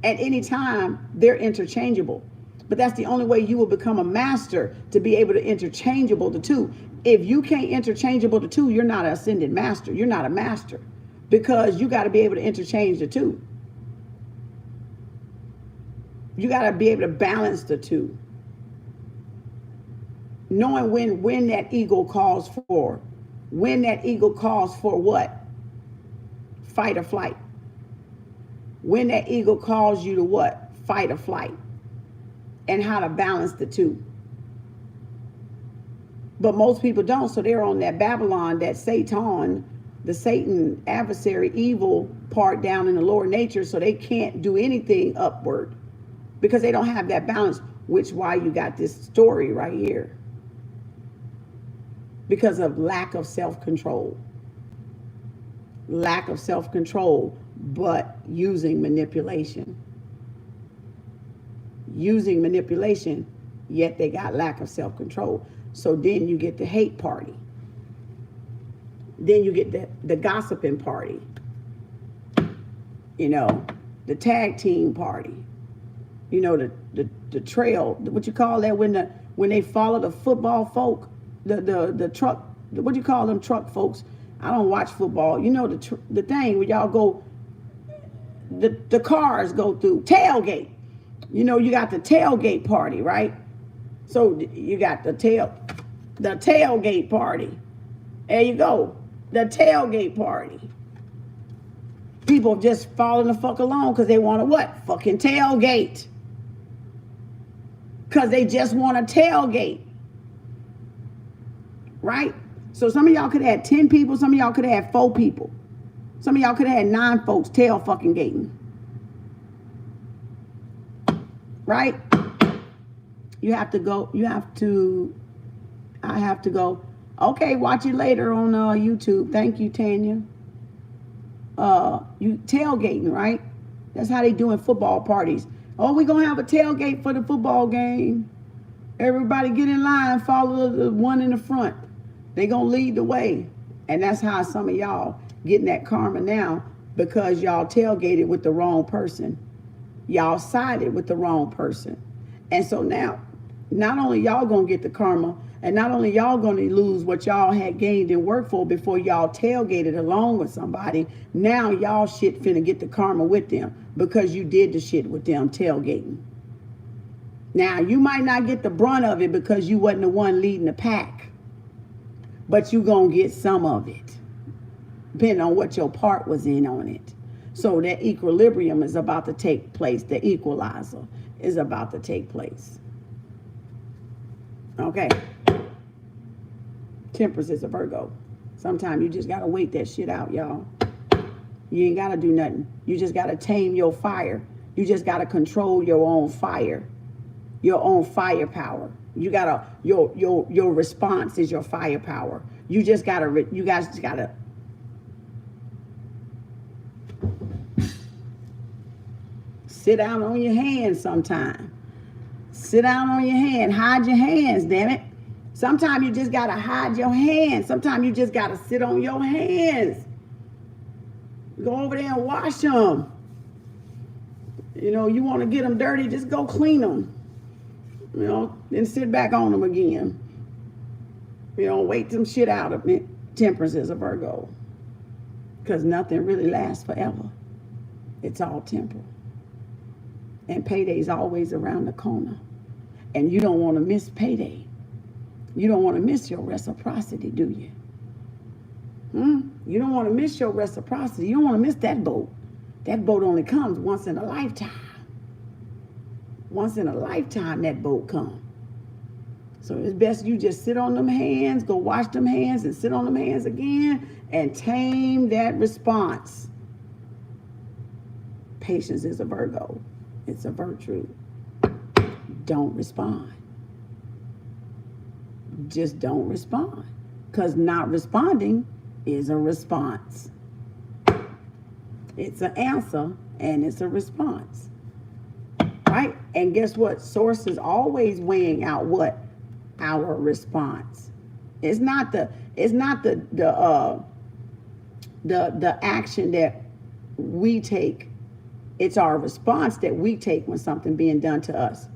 At any time, they're interchangeable. But that's the only way you will become a master, to be able to interchangeable the two. If you can't interchangeable the two, you're not an ascended master. You're not a master. Because you got to be able to interchange the two. You got to be able to balance the two. Knowing when that ego calls for. When that ego calls for what? Fight or flight. When that ego calls you to what? Fight or flight. And how to balance the two. But most people don't, so they're on that Babylon, that Satan, the Satan adversary, evil part down in the lower nature, so they can't do anything upward because they don't have that balance, which why you got this story right here. Because of lack of self-control. Lack of self-control, but using manipulation. Using manipulation, yet they got lack of self-control. So then you get the hate party. Then you get the gossiping party. You know, the tag team party. You know, the trail, what you call that when they follow the football folk, the truck, what do you call them truck folks? I don't watch football. You know, the thing where y'all go, the cars go through, tailgate. You know, you got the tailgate party, right? So you got the tailgate party. There you go. The tailgate party. People just following the fuck along because they want to what? Fucking tailgate. Because they just want to tailgate. Right? So some of y'all could have had 10 people. Some of y'all could have had 4 people. Some of y'all could have had 9 folks tail fucking gating. Right? I have to go. Okay, watch it later on YouTube. Thank you, Tanya. You tailgating, right? That's how they doing football parties. Oh, we're going to have a tailgate for the football game. Everybody get in line, follow the one in the front. They going to lead the way. And that's how some of y'all getting that karma now, because y'all tailgated with the wrong person. Y'all sided with the wrong person. And so now, not only y'all going to get the karma, and not only y'all going to lose what y'all had gained and worked for before y'all tailgated along with somebody, now y'all shit finna get the karma with them because you did the shit with them tailgating. Now, you might not get the brunt of it because you wasn't the one leading the pack, but you going to get some of it, depending on what your part was in on it. So that equilibrium is about to take place. The equalizer is about to take place. Okay. Temperance is a Virgo. Sometimes you just got to wait that shit out, y'all. You ain't got to do nothing. You just got to tame your fire. You just got to control your own fire. Your own firepower. You got to, your response is your firepower. You just got to, you guys just got to Sit down on your hands sometime. Sit down on your hand. Hide your hands, damn it. Sometimes you just got to hide your hands. Sometimes you just got to sit on your hands. Go over there and wash them. You know, you want to get them dirty, just go clean them. You know, then sit back on them again. You know, wait some shit out of it. Temperance is a Virgo. Because nothing really lasts forever. It's all temporal. And payday's always around the corner. And you don't want to miss payday. You don't want to miss your reciprocity, do you? You don't want to miss your reciprocity. You don't want to miss that boat. That boat only comes once in a lifetime. Once in a lifetime that boat comes. So it's best you just sit on them hands, go wash them hands and sit on them hands again and tame that response. Patience is a Virgo. It's a virtue. Don't respond. Just don't respond. Because not responding is a response. It's an answer and it's a response. Right? And guess what? Source is always weighing out what? Our response. It's not the action that we take. It's our response that we take when something being done to us.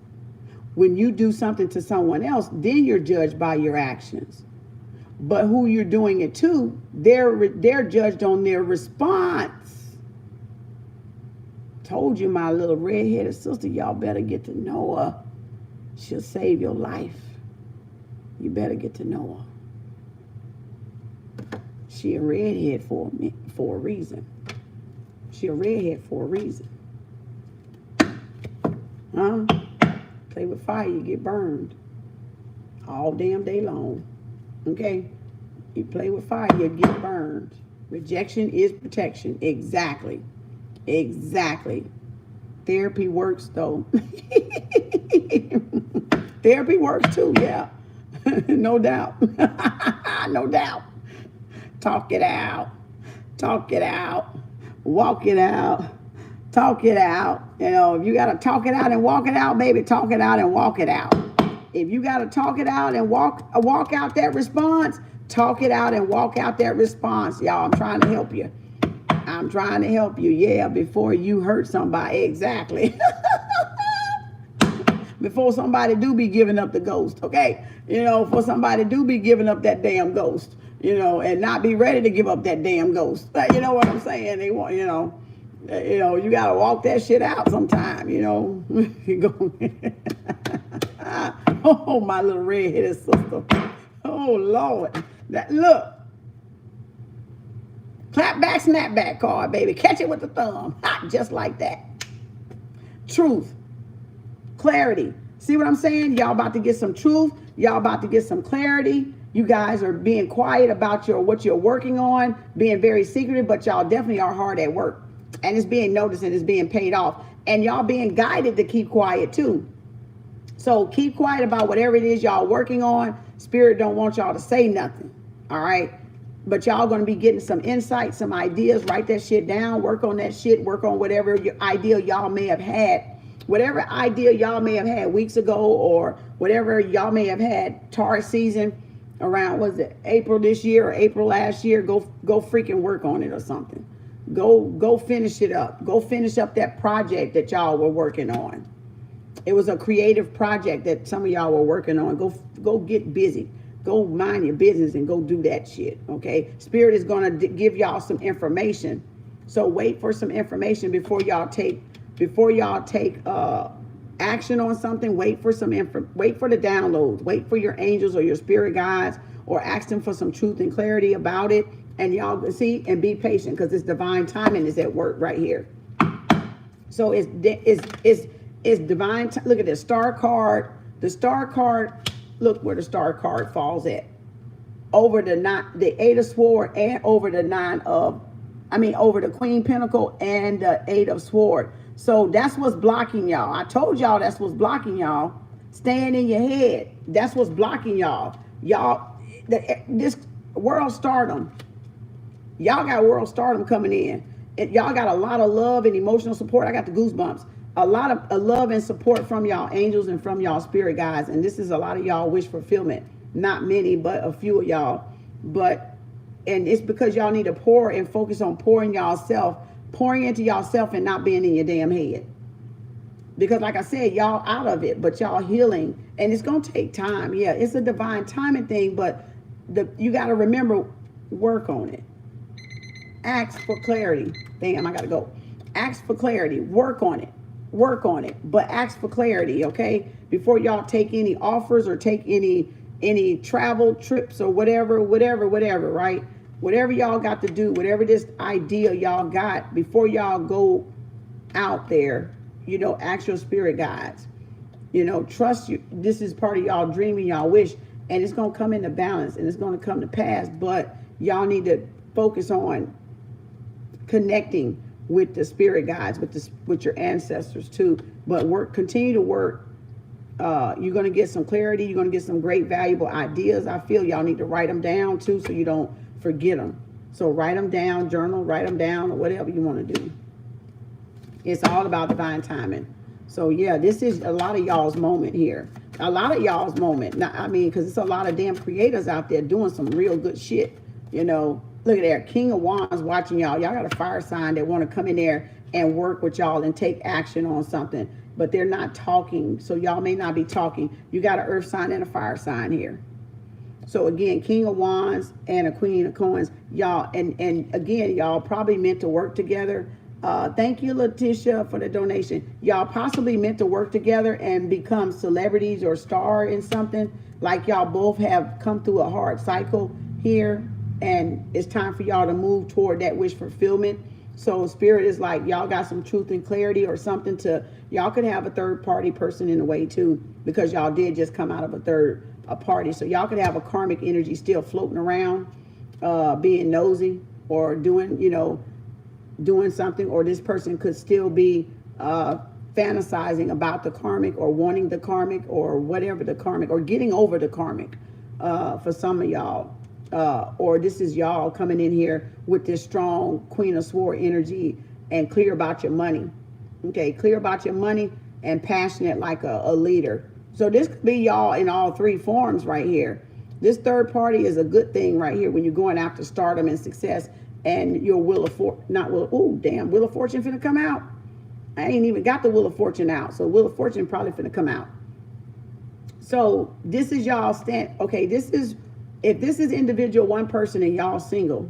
When you do something to someone else, then you're judged by your actions. But who you're doing it to, they're judged on their response. Told you, my little red-headed sister, y'all better get to know her. She'll save your life. You better get to know her. She a redhead for a reason. She a redhead for a reason. Huh? Play with fire, you get burned. All damn day long. Okay? You play with fire, you get burned. Rejection is protection. Exactly. Exactly. Therapy works though. Therapy works too, yeah. No doubt. No doubt. Talk it out. Talk it out. Walk it out. Talk it out. You know, if you got to talk it out and walk it out, baby, talk it out and walk it out. If you got to talk it out and walk out that response, talk it out and walk out that response. Y'all, I'm trying to help you. I'm trying to help you. Yeah, before you hurt somebody. Exactly. Before somebody do be giving up the ghost, okay? You know, for somebody do be giving up that damn ghost, you know, and not be ready to give up that damn ghost. You know what I'm saying? They want, you know, you got to walk that shit out sometime, you know. Oh, my little red-headed sister. Oh, Lord. Look. Clap back, snap back card, baby. Catch it with the thumb. Hot, just like that. Truth. Clarity. See what I'm saying? Y'all about to get some truth. Y'all about to get some clarity. You guys are being quiet about what you're working on, being very secretive, but y'all definitely are hard at work. And it's being noticed and it's being paid off. And y'all being guided to keep quiet too. So keep quiet about whatever it is y'all working on. Spirit don't want y'all to say nothing. All right? But y'all going to be getting some insight, some ideas. Write that shit down. Work on that shit. Work on whatever your idea y'all may have had. Whatever idea y'all may have had weeks ago, or whatever y'all may have had Taurus season around, was it April this year or April last year? Go freaking work on it or something. Go finish it up. Go finish up that project that y'all were working on. It was a creative project that some of y'all were working on. Go get busy. Go mind your business and go do that shit. Okay. Spirit is going to give y'all some information. So wait for some information before y'all take action on something. Wait for the downloads. Wait for your angels or your spirit guides, or ask them for some truth and clarity about it. And y'all see, and be patient, because it's divine timing is at work right here. So it's divine. Look at this star card. The star card. Look where the star card falls at. Over the 8 of Swords, and over the over the Queen Pentacle and the 8 of Swords. So that's what's blocking y'all. I told y'all that's what's blocking y'all. Staying in your head. That's what's blocking y'all. This world stardom. Y'all got world stardom coming in. Y'all got a lot of love and emotional support. I got the goosebumps. a lot of love and support from y'all angels and from y'all spirit guides. And this is a lot of y'all wish fulfillment. Not many, but a few of y'all. And it's because y'all need to pour and focus on pouring into y'allself and not being in your damn head. Because like I said, y'all out of it, but y'all healing. And it's going to take time. Yeah, it's a divine timing thing, but you got to remember, work on it. Ask for clarity. Damn, I got to go. Ask for clarity. Work on it. Work on it. But ask for clarity, okay? Before y'all take any offers or take any travel trips or whatever, right? Whatever y'all got to do, whatever this idea y'all got, before y'all go out there, you know, ask your spirit guides. You know, trust you. This is part of y'all dreaming, y'all wish, and it's going to come into balance and it's going to come to pass. But y'all need to focus on connecting with the spirit guides, with your ancestors too. But continue to work. You're going to get some clarity. You're going to get some great, valuable ideas. I feel y'all need to write them down too, so you don't forget them. So write them down, journal, write them down, or whatever you want to do. It's all about divine timing. So yeah, this is a lot of y'all's moment here. A lot of y'all's moment. Now, I mean, because it's a lot of damn creators out there doing some real good shit. You know, look at there. King of Wands watching y'all. Y'all got a fire sign that want to come in there and work with y'all and take action on something. But they're not talking. So y'all may not be talking. You got an earth sign and a fire sign here. So again, King of Wands and a Queen of Coins. Y'all, and again, y'all probably meant to work together. Thank you, Letitia, for the donation. Y'all possibly meant to work together and become celebrities or star in something. Like y'all both have come through a hard cycle here, and it's time for y'all to move toward that wish fulfillment. So spirit is like, y'all got some truth and clarity or something y'all could have a third party person in the way too, because y'all did just come out of a party. So y'all could have a karmic energy still floating around, being nosy or doing something, or this person could still be fantasizing about the karmic or wanting the karmic or whatever the karmic, or getting over the karmic for some of y'all. Or this is y'all coming in here with this strong Queen of Swords energy and clear about your money. Okay, clear about your money and passionate like a leader. So this could be y'all in all three forms right here. This third party is a good thing right here when you're going after stardom and success. And your Wheel of Fortune finna come out. I ain't even got the Wheel of Fortune out. So Wheel of Fortune probably finna come out. So this is y'all stand. Okay, if this is individual, one person, and y'all single,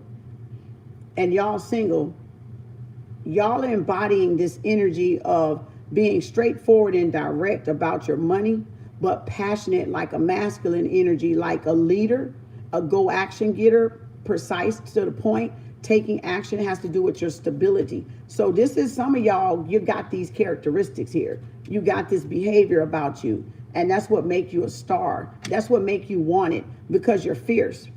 y'all are embodying this energy of being straightforward and direct about your money, but passionate like a masculine energy, like a leader, a go action getter, precise to the point. Taking action has to do with your stability. So this is some of y'all, you got these characteristics here. You got this behavior about you. And that's what make you a star. That's what make you wanted, because you're fierce.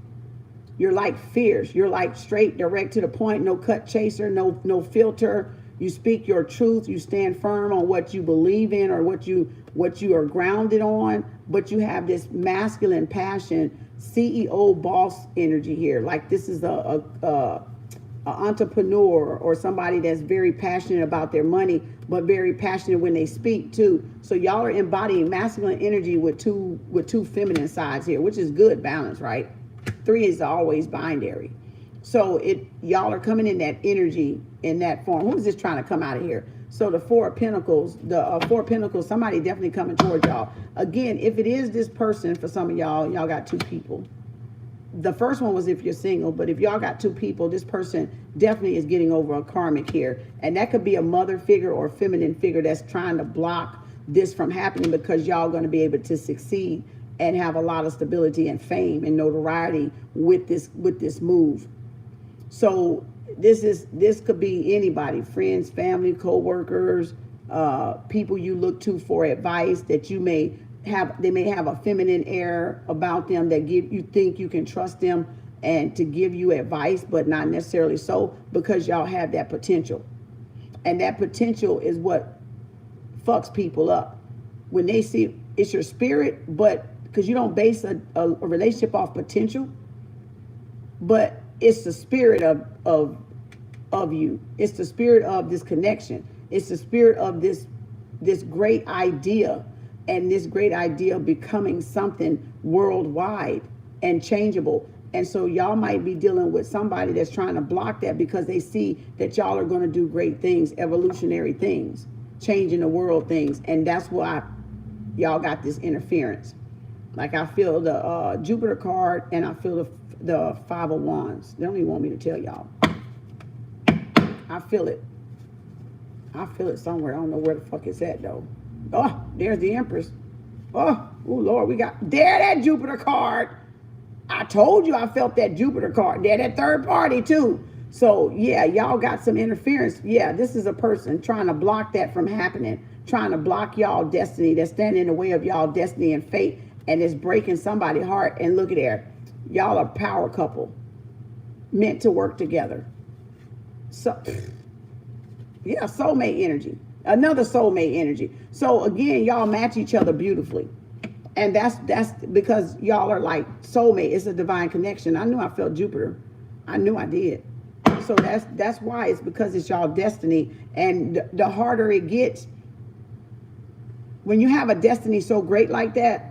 You're like fierce. You're like straight, direct to the point, no cut chaser, no filter. You speak your truth. You stand firm on what you believe in or what you are grounded on. But you have this masculine passion, CEO boss energy here. Like this is a entrepreneur or somebody that's very passionate about their money, but very passionate when they speak too. So y'all are embodying masculine energy with two feminine sides here, which is good balance, right? 3 is always binary. So y'all are coming in that energy in that form. Who's this trying to come out of here? So the Four of Pentacles, somebody definitely coming towards y'all. Again, if it is this person, for some of y'all got 2 people. The first one was if you're single, but if y'all got 2 people, this person definitely is getting over a karmic here. And that could be a mother figure or a feminine figure that's trying to block this from happening, because y'all going to be able to succeed and have a lot of stability and fame and notoriety with this move. So this could be anybody, friends, family, co-workers, people you look to for advice that you may have. They may have a feminine air about them that you think you can trust them and to give you advice, but not necessarily so, because y'all have that potential. And that potential is what fucks people up. When they see it's your spirit, but because you don't base a relationship off potential, but it's the spirit of you. It's the spirit of this connection. It's the spirit of this this great idea, and this great idea becoming something worldwide and changeable. And so y'all might be dealing with somebody that's trying to block that because they see that y'all are going to do great things, evolutionary things, changing the world things. And that's why y'all got this interference. Like I feel the Jupiter card, and I feel the Five of Wands. They don't even want me to tell y'all. I feel it. I feel it somewhere. I don't know where the fuck it's at though. Oh, there's the Empress. Oh Lord, we got there that Jupiter card. I told you I felt that Jupiter card. There, that third party too. So yeah, y'all got some interference. Yeah, this is a person trying to block that from happening, trying to block y'all destiny, that's standing in the way of y'all destiny and fate, and it's breaking somebody's heart. And look at there, y'all are a power couple, meant to work together. So yeah, soulmate energy, another soulmate energy. So again, y'all match each other beautifully. And that's because y'all are like soulmate. It's a divine connection. I knew I felt Jupiter. I knew I did. So that's why. It's because it's y'all destiny. And the harder it gets, when you have a destiny so great like that,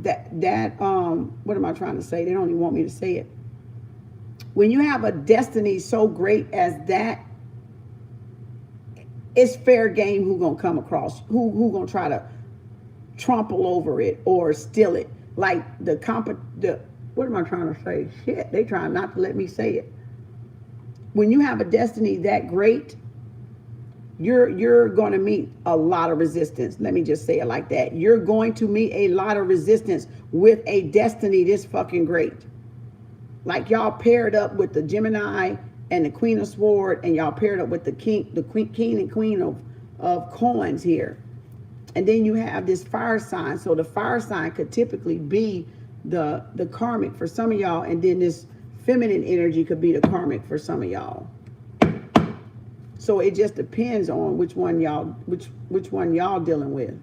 what am I trying to say? They don't even want me to say it. When you have a destiny so great as that, it's fair game who gonna come across, who gonna try to trample over it or steal it. Like what am I trying to say? Shit, they trying not to let me say it. When you have a destiny that great, you're gonna meet a lot of resistance. Let me just say it like that. You're going to meet a lot of resistance with a destiny this fucking great. Like y'all paired up with the Gemini and the Queen of Swords, and y'all paired up with the king and queen of coins here. And then you have this fire sign. So the fire sign could typically be the karmic for some of y'all, and then this feminine energy could be the karmic for some of y'all. So it just depends on which one y'all dealing with.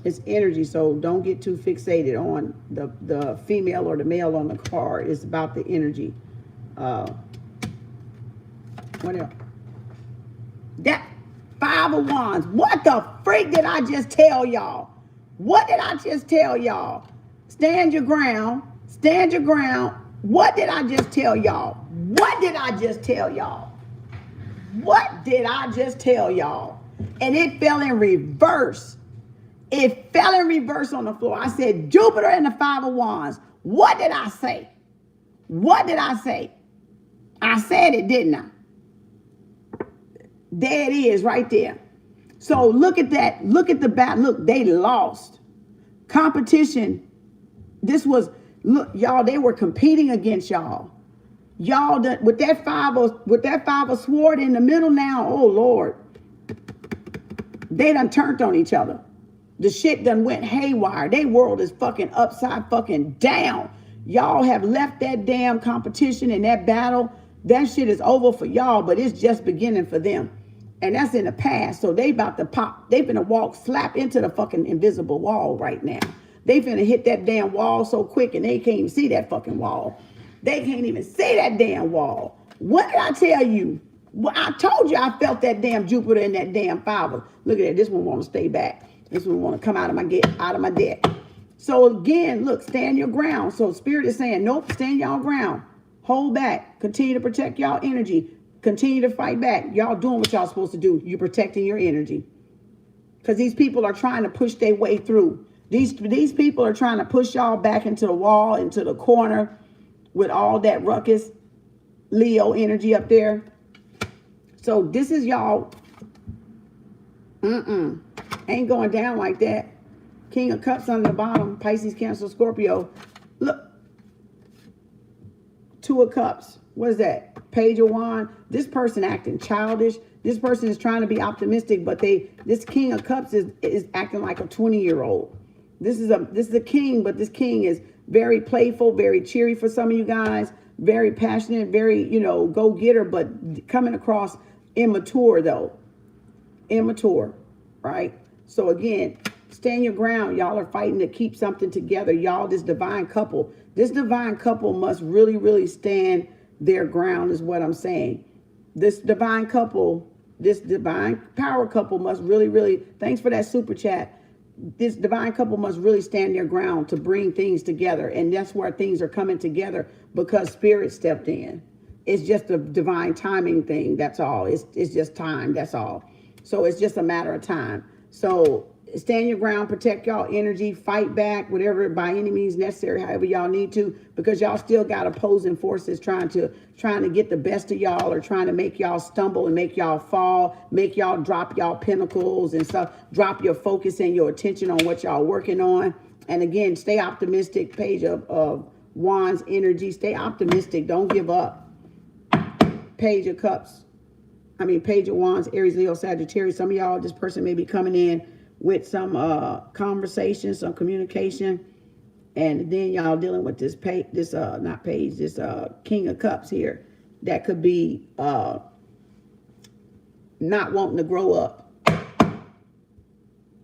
It's energy, so don't get too fixated on the female or the male on the card. It's about the energy. What else? That Five of Wands. What the freak did I just tell y'all? What did I just tell y'all? Stand your ground. Stand your ground. What did I just tell y'all? What did I just tell y'all? What did I just tell y'all? And it fell in reverse. It fell in reverse on the floor. I said Jupiter and the Five of Wands. What did I say? What did I say? I said it, didn't I? There it is right there. So look at that. Look at the bat. Look, they lost. Competition. This was, look, y'all, they were competing against y'all. Y'all done, with that five of sword in the middle now, oh Lord. They done turned on each other. The shit done went haywire. Their world is fucking upside fucking down. Y'all have left that damn competition and that battle. That shit is over for y'all, but it's just beginning for them. And that's in the past. So they about to pop. They finna slap into the fucking invisible wall right now. They finna hit that damn wall so quick and they can't even see that fucking wall. They can't even see that damn wall. What did I tell you? Well, I told you I felt that damn Jupiter in that damn fiber. Look at that. This one want to stay back. This one want to come out of my deck. So again, look, stand your ground. So Spirit is saying, nope, stand y'all ground. Hold back. Continue to protect y'all energy. Continue to fight back. Y'all doing what y'all supposed to do. You're protecting your energy. Because these people are trying to push their way through. These people are trying to push y'all back into the wall, into the corner with all that ruckus Leo energy up there. So this is y'all. Ain't going down like that. King of Cups on the bottom. Pisces, Cancer, Scorpio. Look. Two of Cups. What is that? Page of Wands. This person acting childish. This person is trying to be optimistic, but this King of Cups is acting like a 20-year-old. This is a king, but this king is very playful, very cheery for some of you guys, very passionate, very, go-getter, but coming across immature though. Immature, right? So again, stand your ground. Y'all are fighting to keep something together. Y'all, this divine couple must really, really stand their ground is what I'm saying. This divine couple This divine power couple must really, thanks for that super chat. This divine couple must really stand their ground to bring things together. And that's where things are coming together because spirit stepped in. It's just a divine timing thing. That's all. It's just time. That's all. So it's just a matter of time. So stand your ground, protect y'all energy, fight back, whatever by any means necessary, however y'all need to, because y'all still got opposing forces trying to get the best of y'all, or trying to make y'all stumble and make y'all fall, make y'all drop y'all pinnacles and stuff, drop your focus and your attention on what y'all working on. And again, stay optimistic, Page of Wands energy. Stay optimistic. Don't give up. Page of Wands, Aries, Leo, Sagittarius. Some of y'all, this person may be coming in with some conversation, some communication, and then y'all dealing with this King of Cups here that could be not wanting to grow up,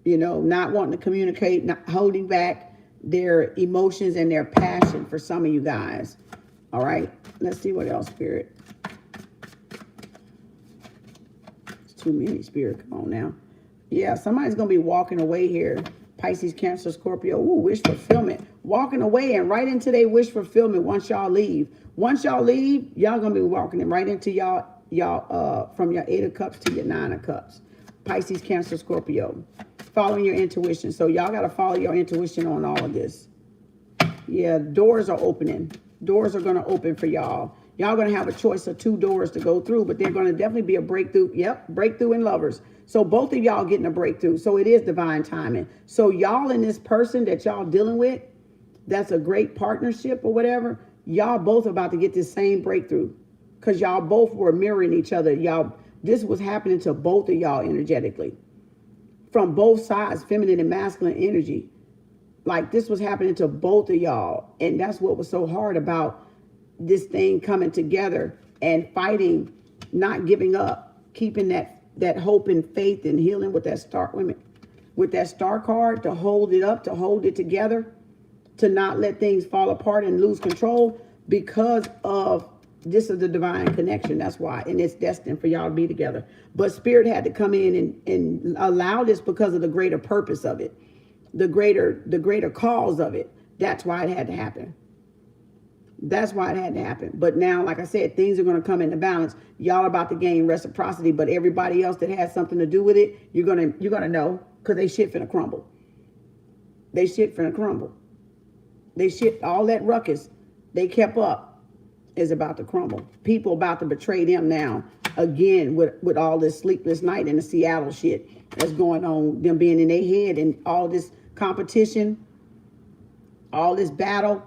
not wanting to communicate, not holding back their emotions and their passion for some of you guys. All right, let's see what else, Spirit. It's too many, Spirit. Come on now. Yeah, somebody's going to be walking away here. Pisces, Cancer, Scorpio. Ooh, wish fulfillment. Walking away and right into their wish fulfillment once y'all leave. Once y'all leave, y'all going to be walking right into y'all from your 8 of Cups to your 9 of Cups. Pisces, Cancer, Scorpio. Following your intuition. So y'all got to follow your intuition on all of this. Yeah, doors are opening. Doors are going to open for y'all. Y'all going to have a choice of 2 doors to go through, but they're going to definitely be a breakthrough. Yep, breakthrough in lovers. So both of y'all getting a breakthrough. So it is divine timing. So y'all and this person that y'all dealing with, that's a great partnership or whatever, y'all both about to get this same breakthrough because y'all both were mirroring each other. This was happening to both of y'all energetically. From both sides, feminine and masculine energy. Like this was happening to both of y'all. And that's what was so hard about this thing coming together and fighting, not giving up, keeping that hope and faith and healing with that star card, to hold it up, to hold it together, to not let things fall apart and lose control, because of this is the divine connection. That's why. And it's destined for y'all to be together. But Spirit had to come in and allow this because of the greater purpose of it, the greater cause of it. That's why it had to happen. That's why it had to happen. But now, like I said, things are going to come into balance. Y'all are about to gain reciprocity, but everybody else that has something to do with it, you're gonna know, because they shit finna crumble. They shit finna crumble. They shit, all that ruckus they kept up is about to crumble. People about to betray them now again with all this sleepless night and the Seattle shit that's going on, them being in their head and all this competition, all this battle,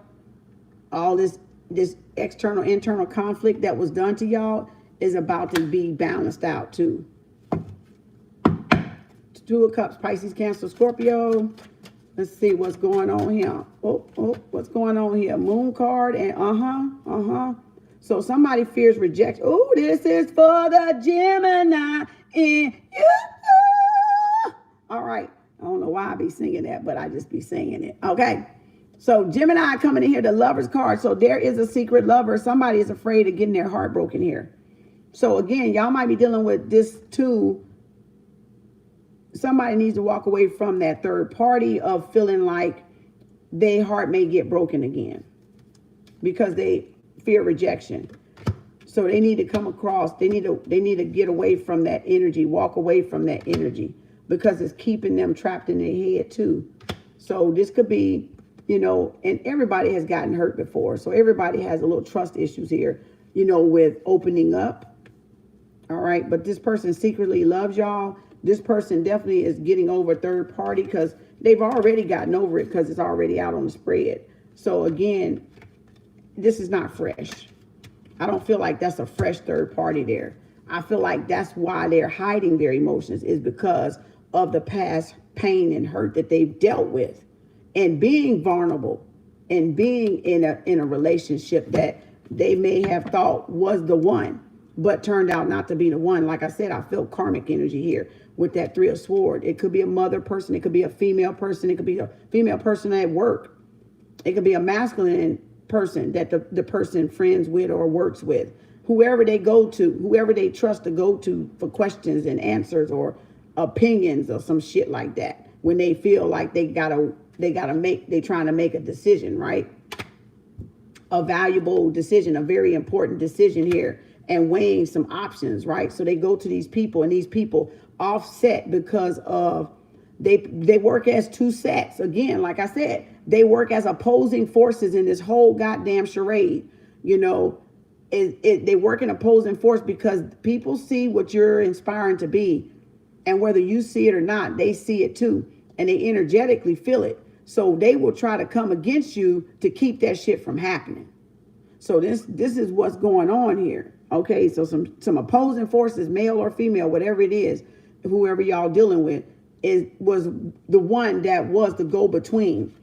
all this external, internal conflict that was done to y'all is about to be balanced out too. 2 of Cups, Pisces, Cancer, Scorpio. Let's see what's going on here. What's going on here? Moon card and So somebody fears rejection. Oh, this is for the Gemini in you. All right. I don't know why I be singing that, but I just be singing it. Okay. So Gemini coming in here, the Lover's card. So there is a secret lover. Somebody is afraid of getting their heart broken here. So again, y'all might be dealing with this too. Somebody needs to walk away from that third party of feeling like their heart may get broken again because they fear rejection. So they need to come across, they need to get away from that energy, walk away from that energy, because it's keeping them trapped in their head too. So this could be, and everybody has gotten hurt before. So everybody has a little trust issues here, with opening up. All right. But this person secretly loves y'all. This person definitely is getting over third party because they've already gotten over it because it's already out on the spread. So again, this is not fresh. I don't feel like that's a fresh third party there. I feel like that's why they're hiding their emotions, is because of the past pain and hurt that they've dealt with, and being vulnerable and being in a relationship that they may have thought was the one, but turned out not to be the one. Like I said, I feel karmic energy here with that 3 of Swords. It could be a mother person. It could be a female person. It could be a female person at work. It could be a masculine person that the person friends with or works with. whoever they go to, whoever they trust to go to for questions and answers or opinions or some shit like that. When they feel like they trying to make a decision, right? A valuable decision, a very important decision here, and weighing some options, right? So they go to these people, and these people offset because of they work as two sets. Again, like I said, they work as opposing forces in this whole goddamn charade. You know, they work in opposing force because people see what you're inspiring to be, and whether you see it or not, they see it too, and they energetically feel it. So they will try to come against you to keep that shit from happening. So this is what's going on here. Okay, so some opposing forces, male or female, whatever it is, whoever y'all dealing with, was the one that was the go-between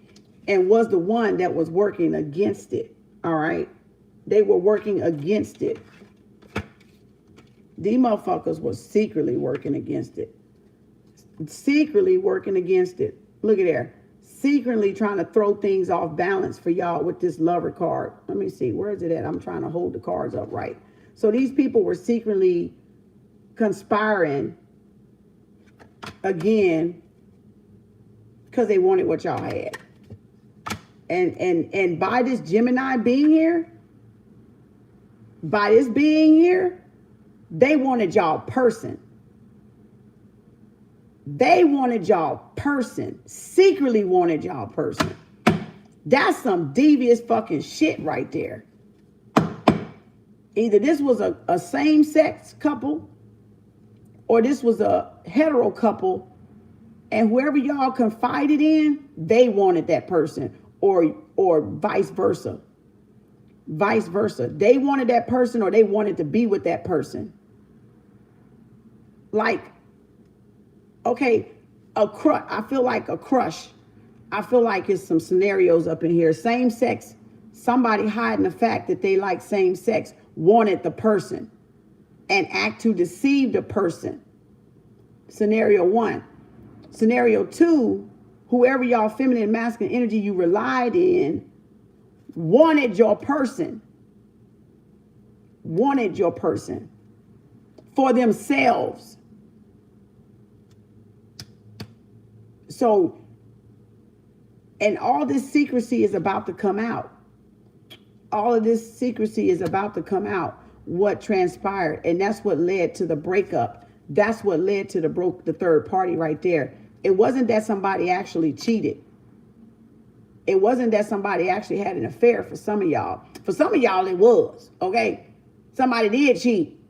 and was the one that was working against it. All right, they were working against it. These motherfuckers were secretly working against it. Secretly working against it. Look at there. Secretly trying to throw things off balance for y'all with this lover card. Let me see. Where is it at? I'm trying to hold the cards up right. So these people were secretly conspiring again because they wanted what y'all had. And by this Gemini being here, by this being here, they wanted y'all person. They wanted y'all person, secretly wanted y'all person. That's some devious fucking shit right there. Either this was a same-sex couple, or this was a hetero couple, and whoever y'all confided in, they wanted that person, or vice versa. Vice versa. They wanted that person, or they wanted to be with that person. Like, okay, I feel like a crush. I feel like it's some scenarios up in here. Same sex, somebody hiding the fact that they like same sex, wanted the person and act to deceive the person. Scenario 1. Scenario 2, whoever y'all feminine and masculine energy you relied in wanted your person. Wanted your person for themselves. So, and all this secrecy is about to come out. All of this secrecy is about to come out, what transpired. And that's what led to the breakup. That's what led to the third party right there. It wasn't that somebody actually cheated. It wasn't that somebody actually had an affair for some of y'all. For some of y'all, it was, okay? Somebody did cheat,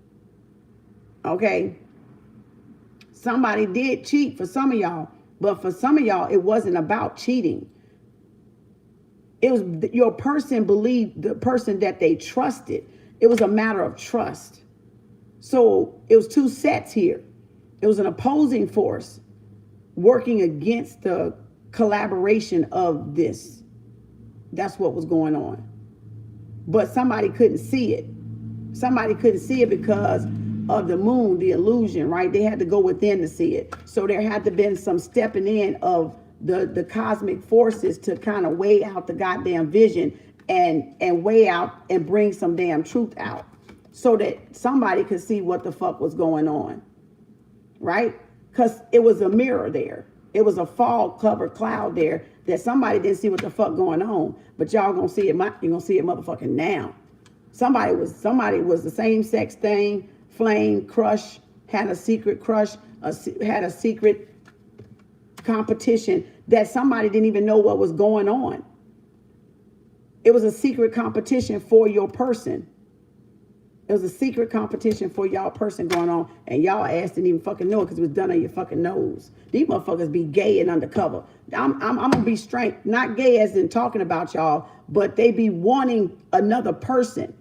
okay? Somebody did cheat for some of y'all. But for some of y'all, it wasn't about cheating. It was your person believed the person that they trusted. It was a matter of trust. So it was two sets here. It was an opposing force working against the collaboration of this. That's what was going on. But somebody couldn't see it. Somebody couldn't see it because of the moon, the illusion, right? They had to go within to see it. So there had to been some stepping in of the cosmic forces to kind of weigh out the goddamn vision and weigh out and bring some damn truth out so that somebody could see what the fuck was going on, right? Because it was a mirror there. It was a fog covered cloud there that somebody didn't see what the fuck going on, but y'all gonna see it. You're gonna see it motherfucking now. Somebody was the same sex thing, flame, crush, had a secret crush, had a secret competition that somebody didn't even know what was going on. It was a secret competition for your person. It was a secret competition for y'all person going on, and y'all ass didn't even fucking know it because it was done on your fucking nose. These motherfuckers be gay and undercover. I'm gonna be straight, not gay as in talking about y'all, but they be wanting another person,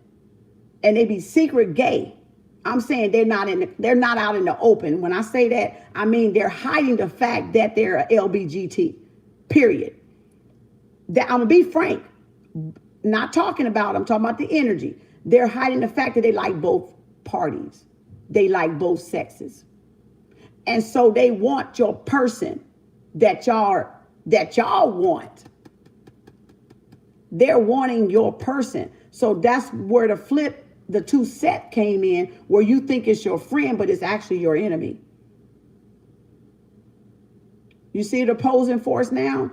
and they be secret gay. I'm saying they're not out in the open. When I say that, I mean they're hiding the fact that they're a LBGT. Period. That I'm gonna be frank. Not talking about. I'm talking about the energy. They're hiding the fact that they like both parties. They like both sexes, and so they want your person that y'all want. They're wanting your person. So that's where the flip the two set came in where you think it's your friend, but it's actually your enemy. You see the opposing force now?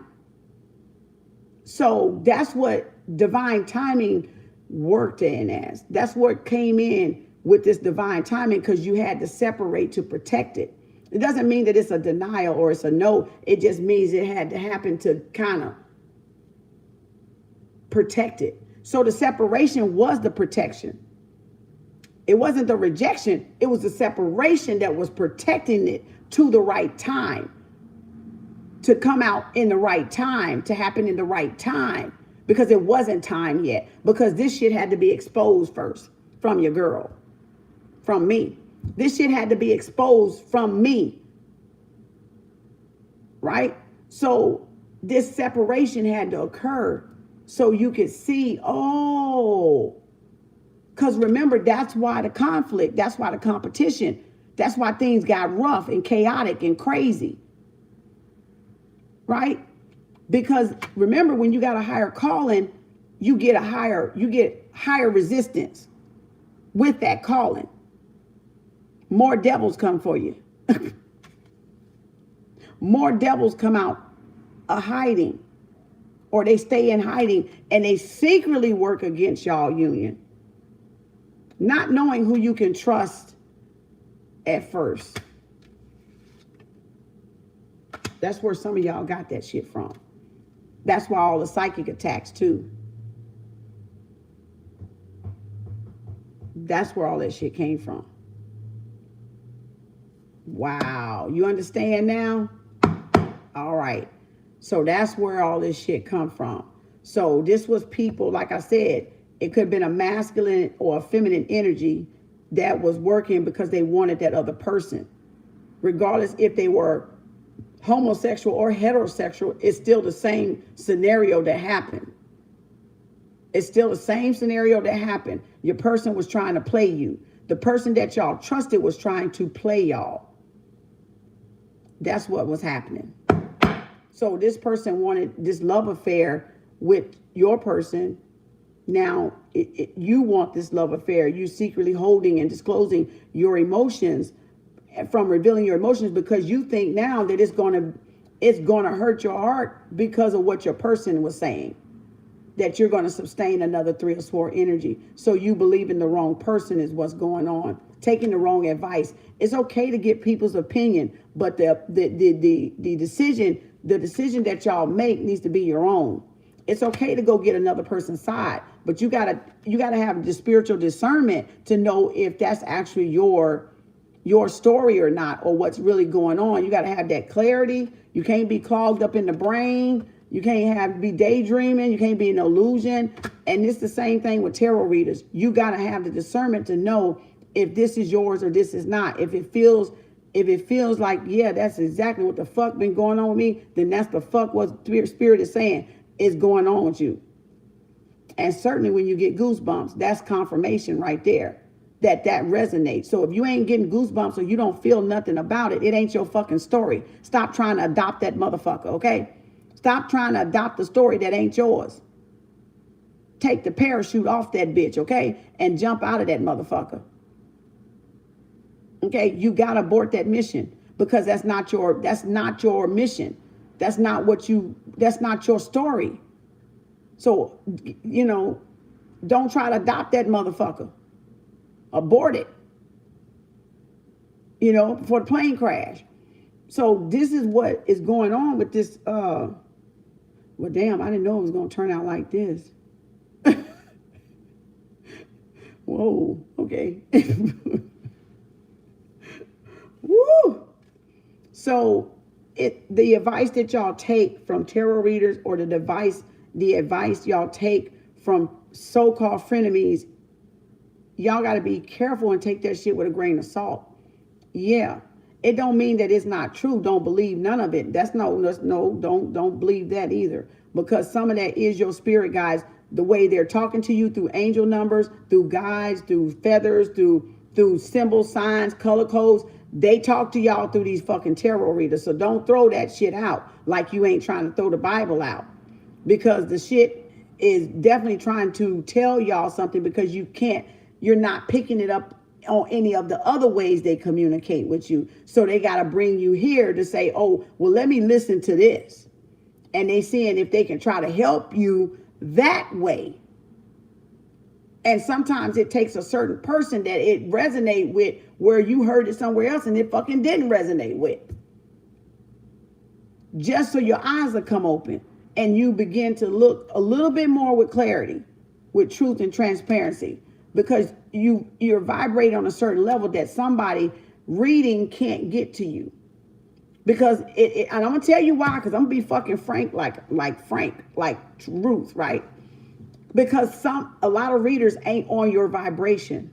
So that's what divine timing worked in as. That's what came in with this divine timing, because you had to separate to protect it. It doesn't mean that it's a denial or it's a no. It just means it had to happen to kind of protect it. So the separation was the protection. It wasn't the rejection. It was the separation that was protecting it to the right time, to come out in the right time, to happen in the right time, because it wasn't time yet, because this shit had to be exposed first from your girl, from me. This shit had to be exposed from me, right? So this separation had to occur so you could see, oh, because remember, that's why the conflict, that's why the competition, that's why things got rough and chaotic and crazy, right? Because remember, when you got a higher calling, you get higher resistance with that calling. More devils come for you. More devils come out of hiding, or they stay in hiding and they secretly work against y'all union, not knowing who you can trust at first. That's where some of y'all got that shit from. That's why all the psychic attacks too. That's where all that shit came from. Wow. You understand now? All right. So that's where all this shit come from. So this was people, like I said, it could have been a masculine or a feminine energy that was working because they wanted that other person. Regardless if they were homosexual or heterosexual, it's still the same scenario that happened. It's still the same scenario that happened. Your person was trying to play you. The person that y'all trusted was trying to play y'all. That's what was happening. So this person wanted this love affair with your person. Now you want this love affair. You secretly holding and disclosing your emotions, from revealing your emotions, because you think now that it's gonna hurt your heart because of what your person was saying, that you're going to sustain another 3 of Swords energy. So you believe in the wrong person is what's going on, taking the wrong advice. It's okay to get people's opinion, but the decision that y'all make needs to be your own. It's okay to go get another person's side, but you gotta have the spiritual discernment to know if that's actually your story or not, or what's really going on. You got to have that clarity. You can't be clogged up in the brain. You can't be daydreaming. You can't be an illusion. And it's the same thing with tarot readers. You got to have the discernment to know if this is yours or this is not. If it feels like, yeah, that's exactly what the fuck been going on with me, then that's the fuck what spirit is saying is going on with you. And certainly when you get goosebumps, that's confirmation right there that resonates. So if you ain't getting goosebumps or you don't feel nothing about it, it ain't your fucking story. Stop trying to adopt that motherfucker, okay? Stop trying to adopt the story that ain't yours. Take the parachute off that bitch, okay? And jump out of that motherfucker. Okay, you gotta abort that mission, because that's not your mission. That's not your story. So, don't try to adopt that motherfucker. Abort it. For the plane crash. So this is what is going on with this. Well, damn, I didn't know it was going to turn out like this. Whoa, okay. Woo! So the advice that y'all take from tarot readers, or the advice y'all take from so-called frenemies, y'all got to be careful and take that shit with a grain of salt. Yeah. It don't mean that it's not true. Don't believe none of it. Don't believe that either. Because some of that is your spirit guides, the way they're talking to you through angel numbers, through guides, through feathers, through symbol signs, color codes. They talk to y'all through these fucking tarot readers. So don't throw that shit out like you ain't trying to throw the Bible out. Because the shit is definitely trying to tell y'all something, because you can't you're not picking it up on any of the other ways they communicate with you. So they got to bring you here to say, oh, well, let me listen to this. And they seeing if they can try to help you that way. And sometimes it takes a certain person that it resonate with where you heard it somewhere else and it fucking didn't resonate with. Just so your eyes will come open and you begin to look a little bit more with clarity, with truth and transparency, because you're vibrating on a certain level that somebody reading can't get to you. Because and I'm gonna tell you why, because I'm gonna be fucking frank, like truth, right? Because a lot of readers ain't on your vibration.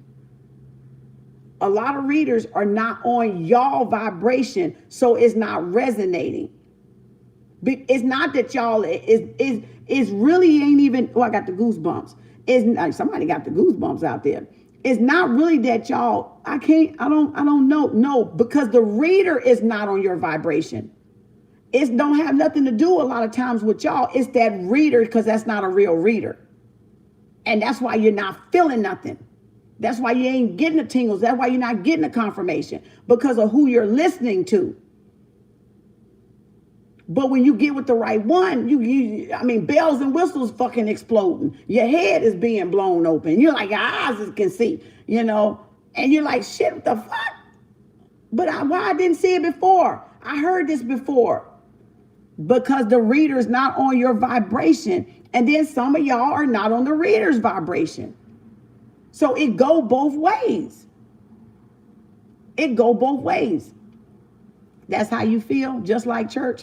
A lot of readers are not on y'all vibration, so it's not resonating. It's not that y'all is really ain't even. Oh, I got the goosebumps. Somebody got the goosebumps out there. It's not really that y'all. I don't know. No, because the reader is not on your vibration. It don't have nothing to do a lot of times with y'all. It's that reader, because that's not a real reader. And that's why you're not feeling nothing. That's why you ain't getting the tingles. That's why you're not getting the confirmation, because of who you're listening to. But when you get with the right one, bells and whistles fucking exploding. Your head is being blown open. You're like, your eyes can see, and you're like, shit, what the fuck? But why I didn't see it before? I heard this before. Because the reader is not on your vibration. And then some of y'all are not on the reader's vibration. So it go both ways. It go both ways. That's how you feel, just like church.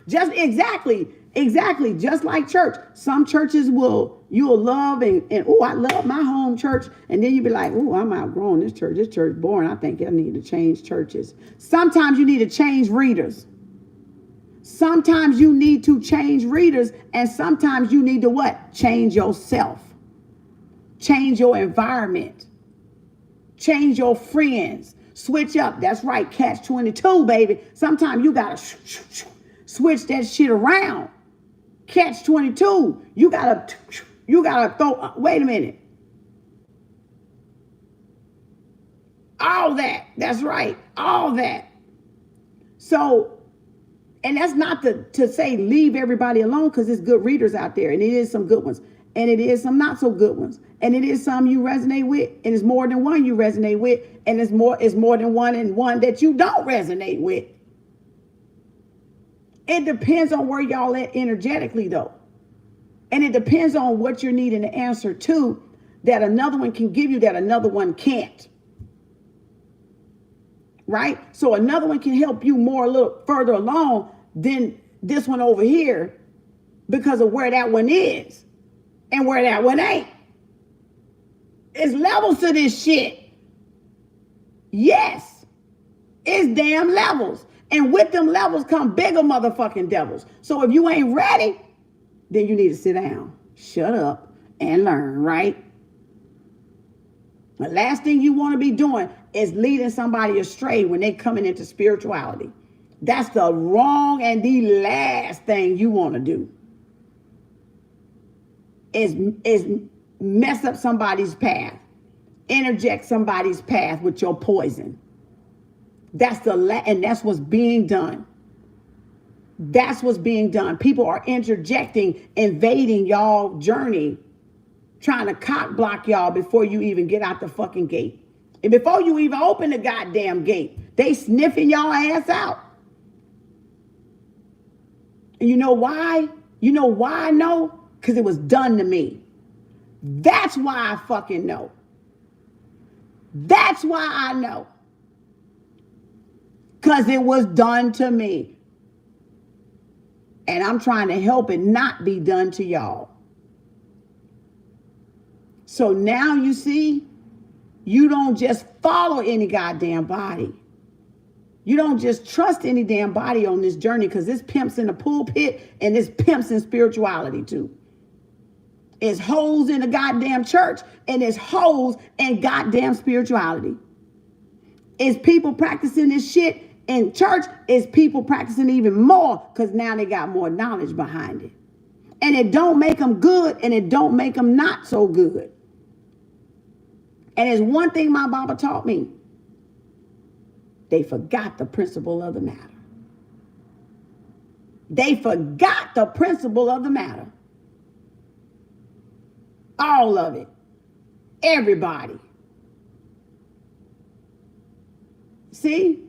Just exactly, just like church. Some churches you'll love and oh, I love my home church. And then you be like, oh, I'm outgrowing this church. This church boring. I think I need to change churches. Sometimes you need to change readers. Sometimes you need to change readers, and sometimes you need to what? Change yourself. Change your environment. Change your friends. Switch up. That's right. Catch 22, baby. Sometimes you got to switch that shit around. Catch 22. You got to throw, wait a minute. All that. That's right. All that. So, and that's not to say leave everybody alone, because there's good readers out there, and it is some good ones, and it is some not so good ones, and it is some you resonate with, and it's more than one you resonate with, and it's more than one and one that you don't resonate with. It depends on where y'all at energetically, though, and it depends on what you're needing the answer to that another one can give you that another one can't. Right? So another one can help you a little further along than this one over here, because of where that one is and where that one ain't. It's levels to this shit. Yes. It's damn levels. And with them levels come bigger motherfucking devils. So if you ain't ready, then you need to sit down, shut up, and learn, right? The last thing you want to be doing is leading somebody astray when they coming into spirituality. That's the wrong and the last thing you want to do. Is mess up somebody's path. Interject somebody's path with your poison. And that's what's being done. That's what's being done. People are interjecting, invading y'all journey, trying to cock block y'all before you even get out the fucking gate. And before you even open the goddamn gate, they sniffing y'all ass out. And you know why? You know why I know? Because it was done to me. That's why I fucking know. That's why I know. Because it was done to me. And I'm trying to help it not be done to y'all. So now you see, you don't just follow any goddamn body. You don't just trust any damn body on this journey, because this pimps in the pulpit and this pimps in spirituality too. It's hoes in the goddamn church and it's hoes in goddamn spirituality. It's people practicing this shit in church. It's people practicing even more, because now they got more knowledge behind it. And it don't make them good and it don't make them not so good. And there's one thing my Baba taught me. They forgot the principle of the matter. They forgot the principle of the matter. All of it. Everybody. See?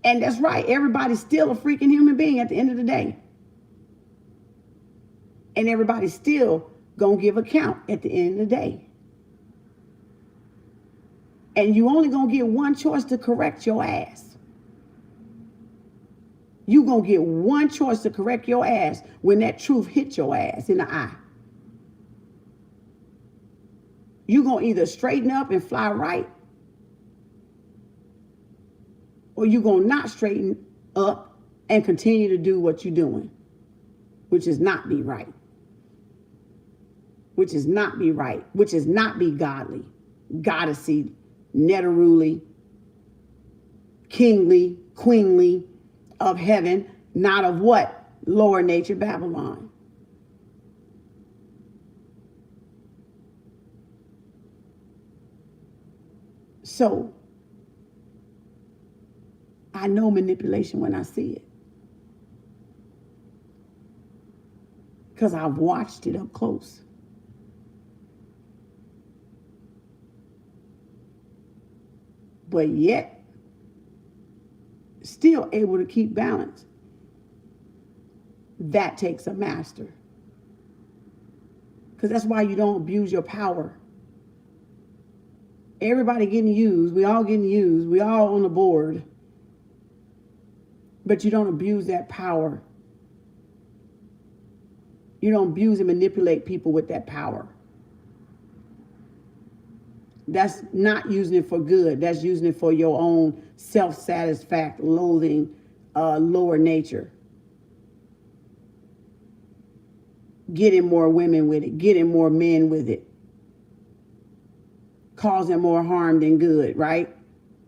And that's right. Everybody's still a freaking human being at the end of the day. And everybody's still going to give account at the end of the day. And you only going to get one choice to correct your ass. You going to get one choice to correct your ass when that truth hits your ass in the eye. You going to either straighten up and fly right, or you going to not straighten up and continue to do what you're doing, which is not be right, which is not be right, which is not be godly, goddessy, netteruli, kingly, queenly, of heaven, not of what? Lower nature Babylon. So, I know manipulation when I see it. Because I've watched it up close. But yet, still able to keep balance. That takes a master. Because that's why you don't abuse your power. Everybody getting used. We all getting used. We all on the board. But you don't abuse that power. You don't abuse and manipulate people with that power. That's not using it for good. That's using it for your own self-satisfact, loathing, lower nature. Getting more women with it. Getting more men with it. Causing more harm than good, right?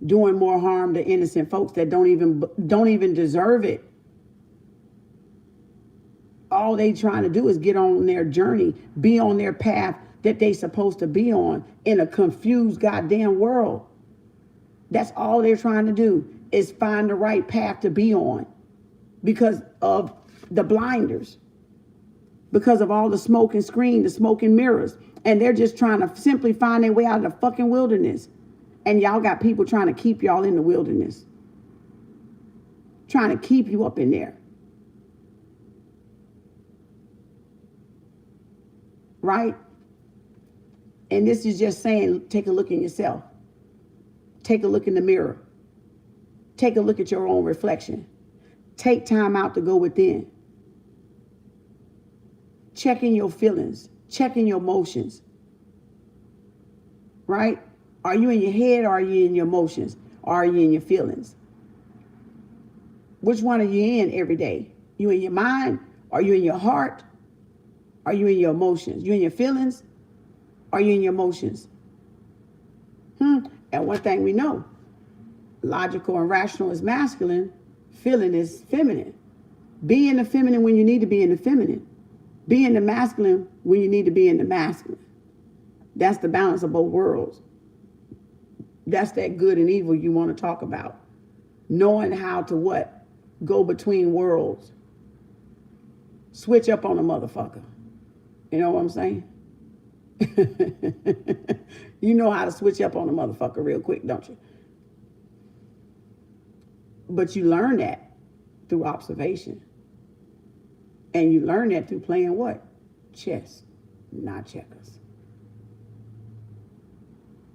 Doing more harm to innocent folks that don't even deserve it. All they trying to do is get on their journey, be on their path that they supposed to be on in a confused goddamn world. That's all they're trying to do is find the right path to be on because of the blinders, because of all the smoke and screen, the smoke and mirrors. And they're just trying to simply find their way out of the fucking wilderness. And y'all got people trying to keep y'all in the wilderness, trying to keep you up in there. Right? And this is just saying, take a look in yourself. Take a look in the mirror. Take a look at your own reflection. Take time out to go within. Check in your feelings. Check in your emotions. Right? Are you in your head or are you in your emotions? Or are you in your feelings? Which one are you in every day? You in your mind? Are you in your heart? Are you in your emotions? You in your feelings? Are you in your emotions? And one thing we know, logical and rational is masculine, feeling is feminine. Be in the feminine when you need to be in the feminine. Be in the masculine when you need to be in the masculine. That's the balance of both worlds. That's that good and evil you want to talk about. Knowing how to what? Go between worlds. Switch up on a motherfucker. You know what I'm saying? You know how to switch up on a motherfucker real quick, don't you? But you learn that through observation. And you learn that through playing what? Chess, not checkers.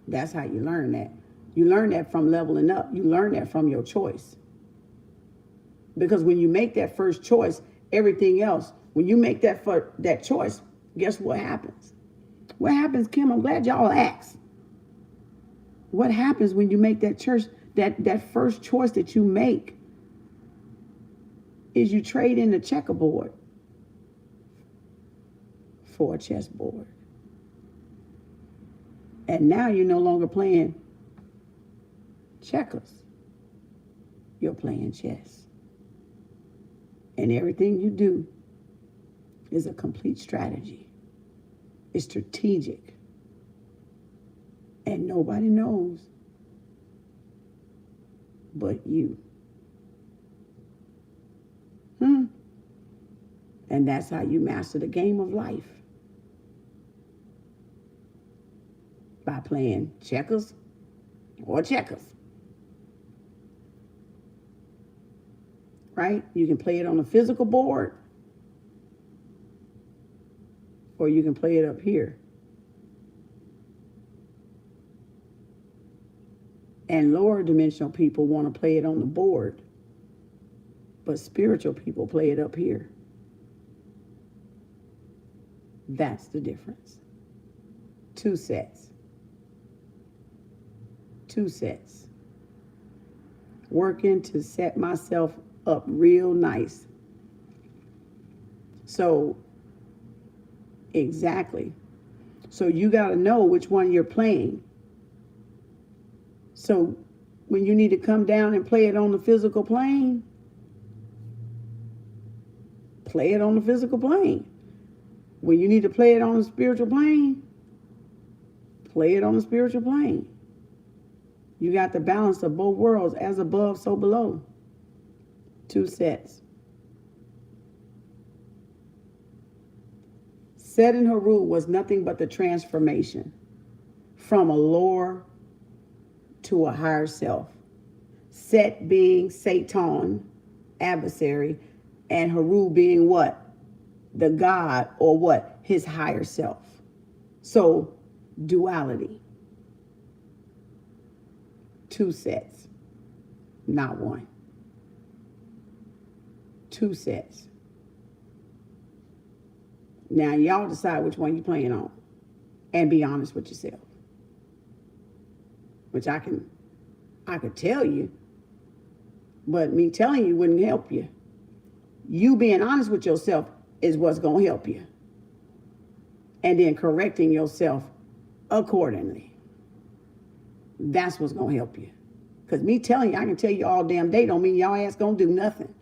That's how you learn that. You learn that from leveling up. You learn that from your choice. Because when you make that first choice, everything else, when you make that choice, guess what happens? What happens, Kim? I'm glad y'all asked. What happens when you make that that first choice that you make is you trade in the checkerboard for a chessboard. And now you're no longer playing checkers. You're playing chess. And everything you do is a complete strategy. It's strategic. And nobody knows but you. And that's how you master the game of life. By playing checkers or checkers. Right? You can play it on a physical board, or you can play it up here. And lower dimensional people want to play it on the board, but spiritual people play it up here. That's the difference. 2 sets. 2 sets. Working to set myself up real nice. So, exactly. So you got to know which one you're playing. So when you need to come down and play it on the physical plane, play it on the physical plane. When you need to play it on the spiritual plane, play it on the spiritual plane. You got the balance of both worlds, as above, so below. 2 sets. Set in Haru was nothing but the transformation from a lower to a higher self. Set being Satan, adversary, and Haru being what? The God, or what? His higher self. So, duality. 2 sets, not 1. 2 sets. Now, y'all decide which one you're playing on, and be honest with yourself. Which I could tell you, but me telling you wouldn't help you. You being honest with yourself is what's going to help you. And then correcting yourself accordingly. That's what's going to help you. Because me telling you, I can tell you all damn day, don't mean y'all ass going to do nothing.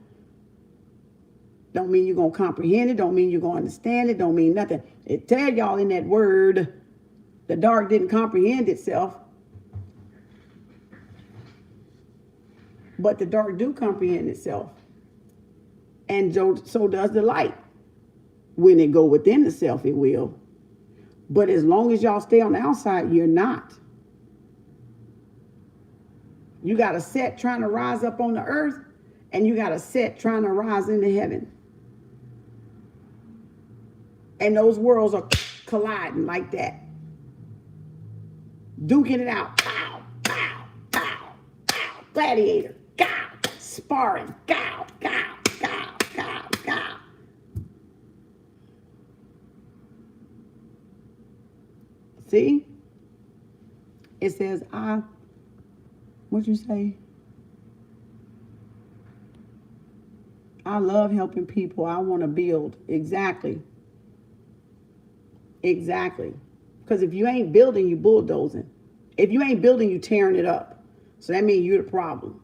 Don't mean you're going to comprehend it. Don't mean you're going to understand it. Don't mean nothing. It tell y'all in that word, the dark didn't comprehend itself. But the dark do comprehend itself. And so does the light. When it go within the self, it will. But as long as y'all stay on the outside, you're not. You got a set trying to rise up on the earth, and you got a set trying to rise into heaven. And those worlds are colliding like that. Duking it out. Pow, pow, pow, pow. Gladiator. Gow. Sparring. Gow, gow, gow, gow, gow. See? It says, what'd you say? I love helping people. I want to build. Exactly. Exactly. Because if you ain't building, you bulldozing. If you ain't building, you tearing it up. So that means you're the problem.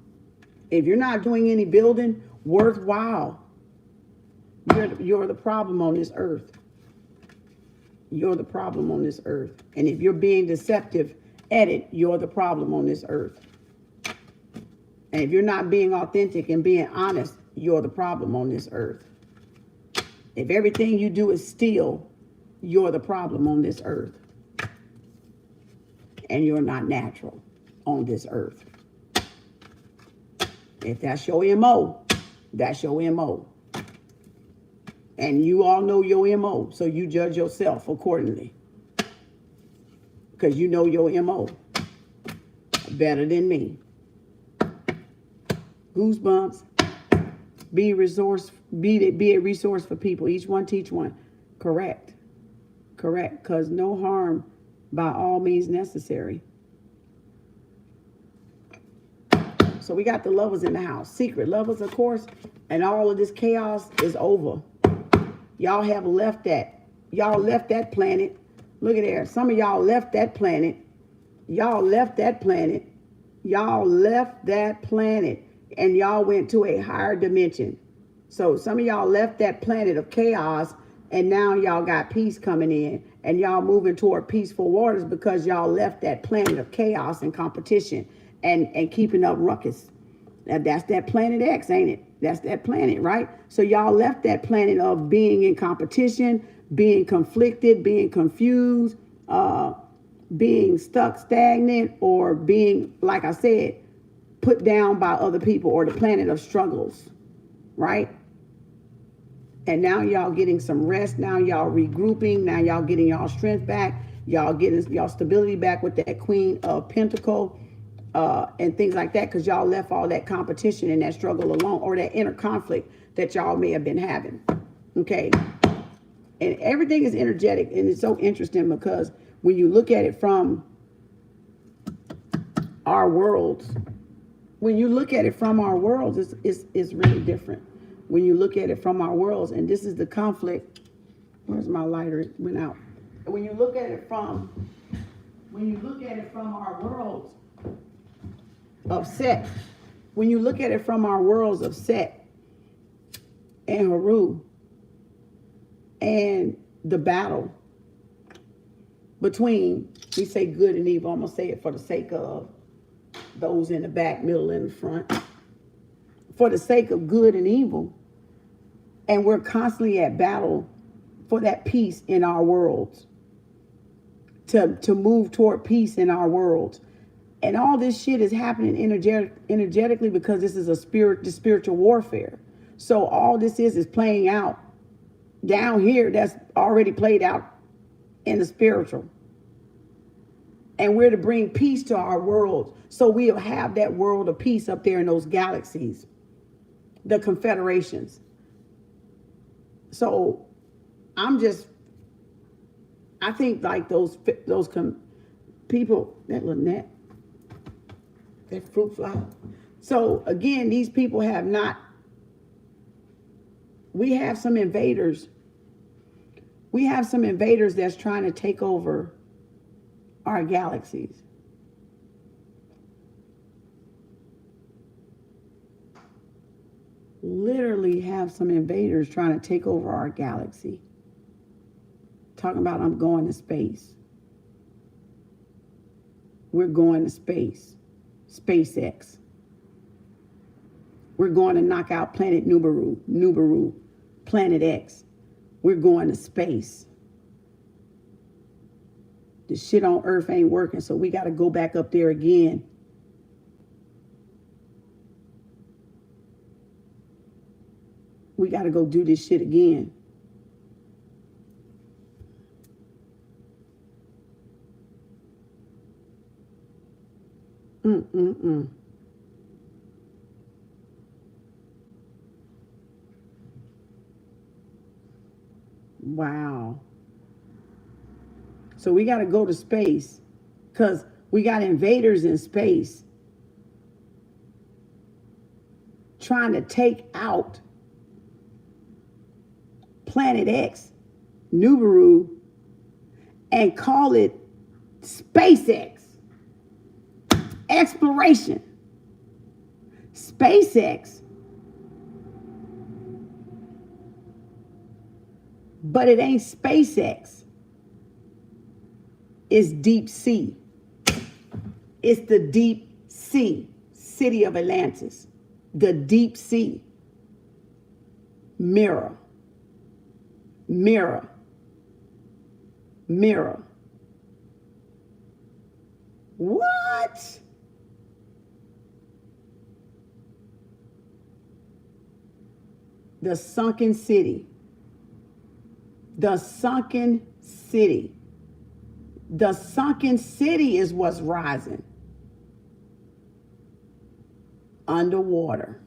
If you're not doing any building worthwhile, you're the problem on this earth. You're the problem on this earth. And if you're being deceptive at it, you're the problem on this earth. And if you're not being authentic and being honest, you're the problem on this earth. If everything you do is steal, you're the problem on this earth. And you're not natural on this earth. If that's your MO, that's your MO. And you all know your MO, so you judge yourself accordingly. Because you know your MO better than me. Goosebumps. Be a resource for people. Each one teach one. Correct. Correct. Because no harm by all means necessary. So we got the lovers in the house. Secret lovers, of course. And all of this chaos is over. Y'all have left that. Y'all left that planet. Look at there. Some of y'all left that planet. Y'all left that planet. Y'all left that planet. And y'all went to a higher dimension. So some of y'all left that planet of chaos. And now y'all got peace coming in. and y'all moving toward peaceful waters because y'all left that planet of chaos and competition and keeping up ruckus. That's that planet X, ain't it? That's that planet, right? So y'all left that planet of being in competition, being conflicted, being confused, being stuck stagnant, or being, like I said, put down by other people, or the planet of struggles, right? And now y'all getting some rest. Now y'all regrouping. Now y'all getting y'all strength back. Y'all getting y'all stability back with that Queen of Pentacle and things like that, because y'all left all that competition and that struggle alone, or that inner conflict that y'all may have been having. Okay. And everything is energetic, and it's so interesting because when you look at it from our worlds, it's really different. When you look at it from our worlds, and this is the conflict. Where's my lighter? It went out. When you look at it from our worlds of Set, when you look at it from our worlds of Set and Haru, and the battle between, we say good and evil. I'm gonna say it for the sake of those in the back, middle, and the front. For the sake of good and evil. And we're constantly at battle for that peace in our worlds. To move toward peace in our worlds. And all this shit is happening energetically because this is the spiritual warfare. So all this is playing out down here that's already played out in the spiritual. And we're to bring peace to our world. So we'll have that world of peace up there in those galaxies. The confederations. So I think like those people, that Lynette, that fruit fly. So again, these people have not, we have some invaders. We have some invaders that's trying to take over our galaxies. Literally have some invaders trying to take over our galaxy. Talking about I'm going to space. We're going to space. SpaceX. We're going to knock out planet Nubaru, planet X. We're going to space. The shit on Earth ain't working, so we got to go back up there again. We got to go do this shit again. Wow. So we got to go to space because we got invaders in space trying to take out Planet X, Nubaru, and call it SpaceX. Exploration. SpaceX. But it ain't SpaceX. It's deep sea. It's the deep sea. City of Atlantis. The deep sea. Mirror. Mirror. Mirror. What? The sunken city. The sunken city. The sunken city is what's rising. Underwater.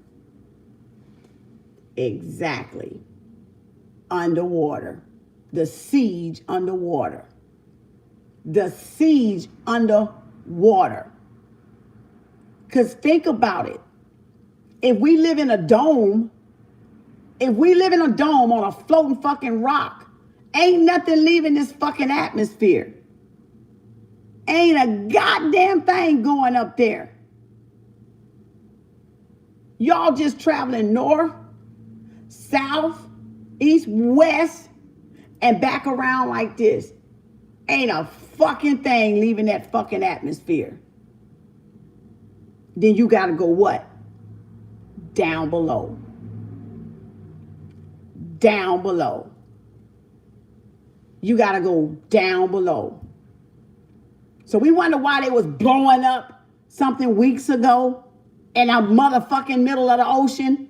Exactly. Underwater. The siege underwater. The siege underwater. Because think about it. If we live in a dome, on a floating fucking rock, ain't nothing leaving this fucking atmosphere. Ain't a goddamn thing going up there. Y'all just traveling north, south, east, west, and back around like this. Ain't a fucking thing leaving that fucking atmosphere. Then you got to go what? Down below. Down below. You got to go down below. So we wonder why they was blowing up something weeks ago in a motherfucking middle of the ocean.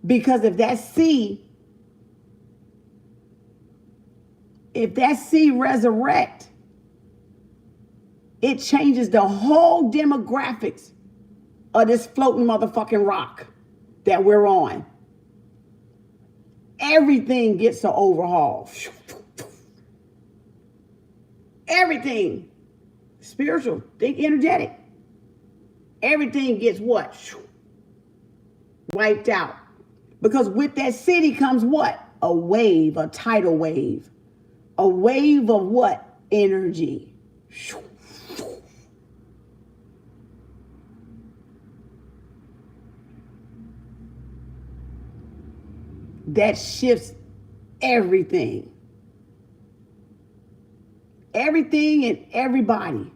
Because if that sea resurrect, it changes the whole demographics of this floating motherfucking rock that we're on. Everything gets an overhaul. Everything. Spiritual. Think energetic. Everything gets what? Wiped out. Because with that city comes what? A wave, a tidal wave. A wave of what? Energy. That shifts everything. Everything and everybody.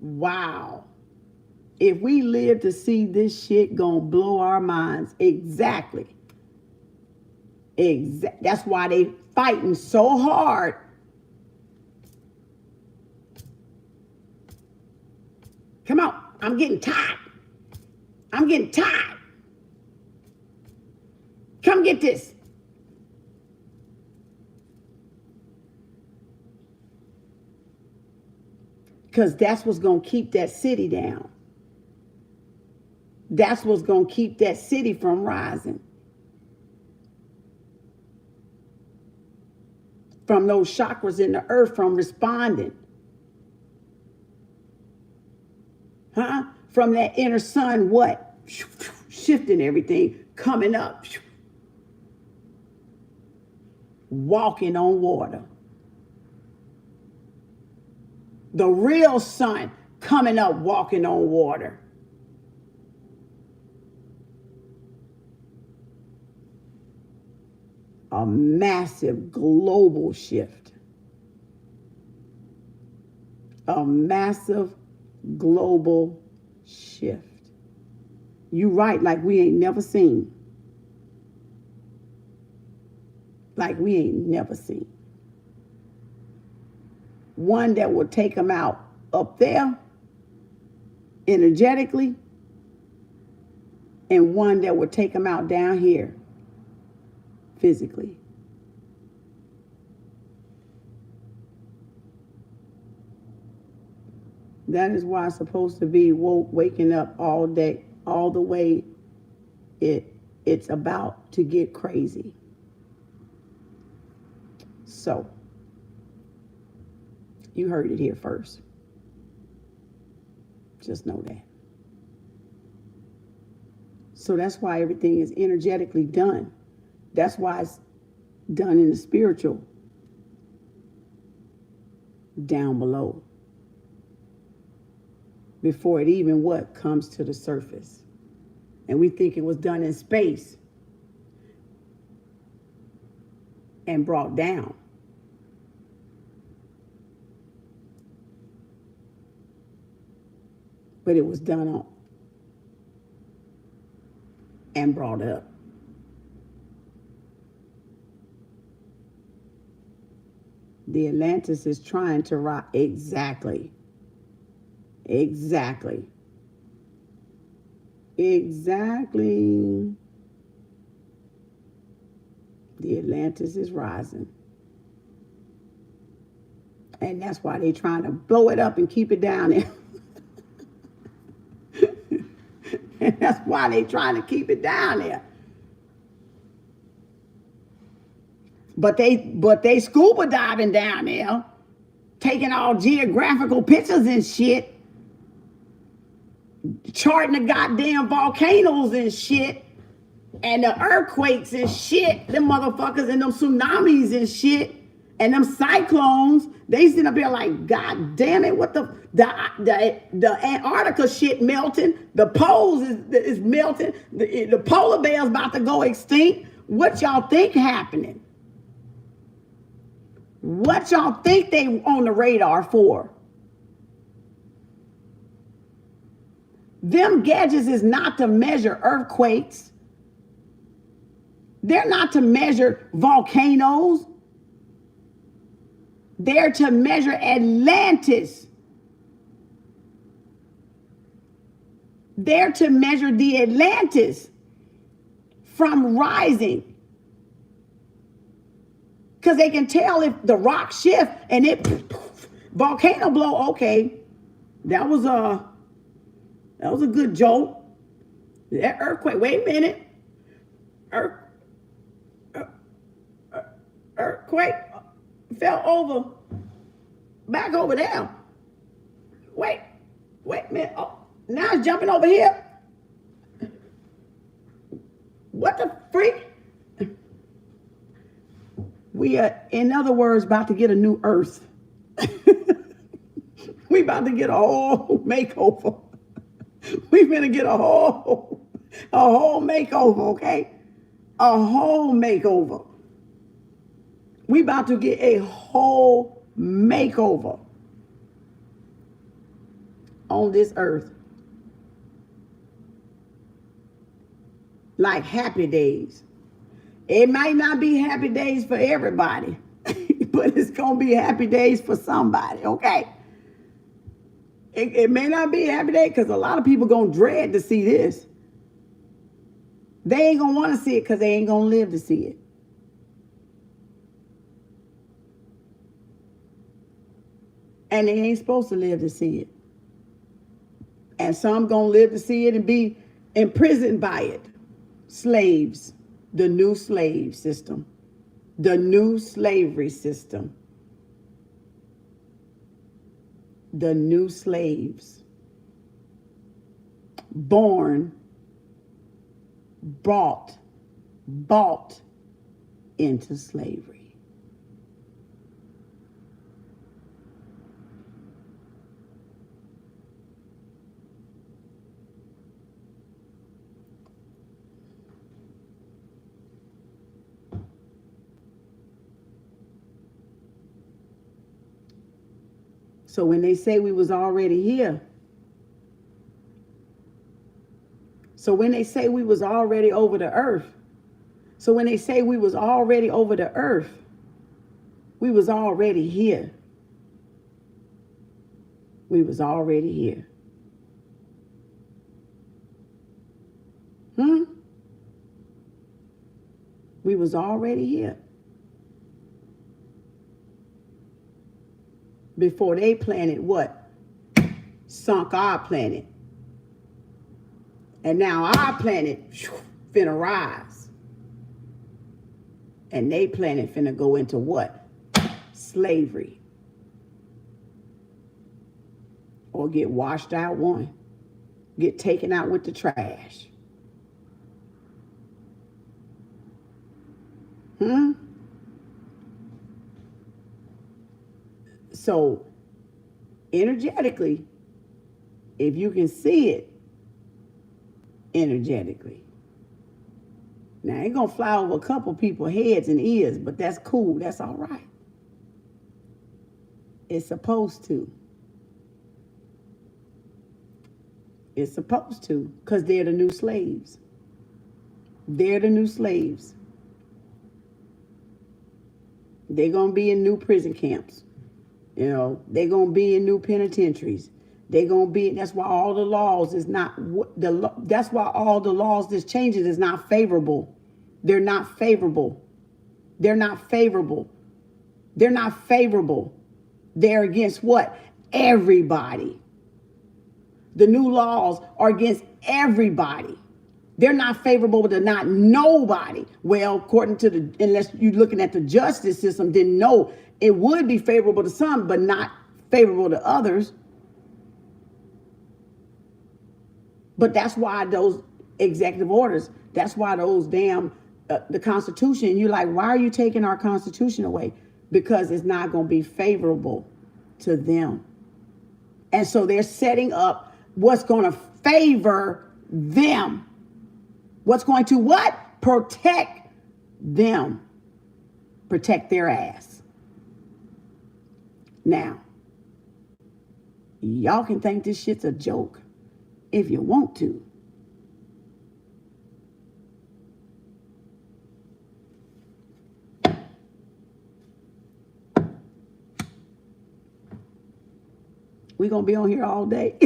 Wow. If we live to see this shit gonna blow our minds. Exactly. That's why they fighting so hard. Come on. I'm getting tired. I'm getting tired. Come get this. Because that's what's going to keep that city down. That's what's going to keep that city from rising. From those chakras in the earth from responding. From that inner sun, what? Shifting everything, coming up. Walking on water. The real sun coming up, walking on water. A massive global shift. A massive global shift. You right, like we ain't never seen. Like we ain't never seen. One that will take them out up there energetically, and one that will take them out down here physically. That is why it's supposed to be waking up all day, all the way it's about to get crazy. So, you heard it here first. Just know that. So that's why everything is energetically done. That's why it's done in the spiritual. Down below. Before it even what comes to the surface. And we think it was done in space. And brought down. But it was done on and brought up. The Atlantis is trying to rock. Exactly. Exactly. Exactly. The Atlantis is rising. And that's why they're trying to blow it up and keep it down there. And that's why they're trying to keep it down there. But they scuba diving down there, taking all geographical pictures and shit, charting the goddamn volcanoes and shit, and the earthquakes and shit, them motherfuckers and them tsunamis and shit, And them cyclones, they sitting up there like, God damn it, what the Antarctica shit melting, the poles is melting, the polar bear's about to go extinct. What y'all think happening? What y'all think they on the radar for? Them gadgets is not to measure earthquakes. They're not to measure volcanoes. They're to measure Atlantis. They're to measure the Atlantis from rising. Because they can tell if the rock shift and it volcano blow. Okay, that was a good joke. That earthquake. Wait a minute. Earthquake fell over. Back over there. Wait a minute. Oh, now it's jumping over here. What the freak? We are, in other words, about to get a new earth. We about to get a whole makeover. We're gonna get a whole makeover, okay? A whole makeover. We about to get a whole makeover on this earth. Like Happy Days. It might not be happy days for everybody, but it's going to be happy days for somebody, okay? It may not be a happy day because a lot of people going to dread to see this. They ain't going to want to see it because they ain't going to live to see it. And they ain't supposed to live to see it. And some going to live to see it and be imprisoned by it. Slaves. The new slave system. The new slavery system. The new slaves. Born, bought into slavery. So when they say we was already here, so when they say we was already over the earth, so when they say we was already over the earth, we was already here. We was already here. We was already here. Before they planet what? Sunk our planet. And now our planet finna rise. And they planet finna go into what? Slavery. Or get washed out one. Get taken out with the trash. So, energetically, if you can see it energetically. Now, it ain't gonna fly over a couple people's heads and ears, but that's cool. That's all right. It's supposed to. It's supposed to, because they're the new slaves. They're the new slaves. They're gonna be in new prison camps. You know, they're going to be in new penitentiaries. They're going to be, that's why all the laws is not, that's why all the laws that's changing is not favorable. They're not favorable. They're not favorable. They're not favorable. They're against what? Everybody. The new laws are against everybody. They're not favorable to not nobody. Well, according to unless you're looking at the justice system, then no, it would be favorable to some, but not favorable to others. But that's why those executive orders, that's why those damn, the Constitution, you're like, why are you taking our Constitution away? because it's not going to be favorable to them. And so they're setting up what's going to favor them. What's going to what? Protect them. Protect their ass. Now, y'all can think this shit's a joke if you want to. We gonna be on here all day.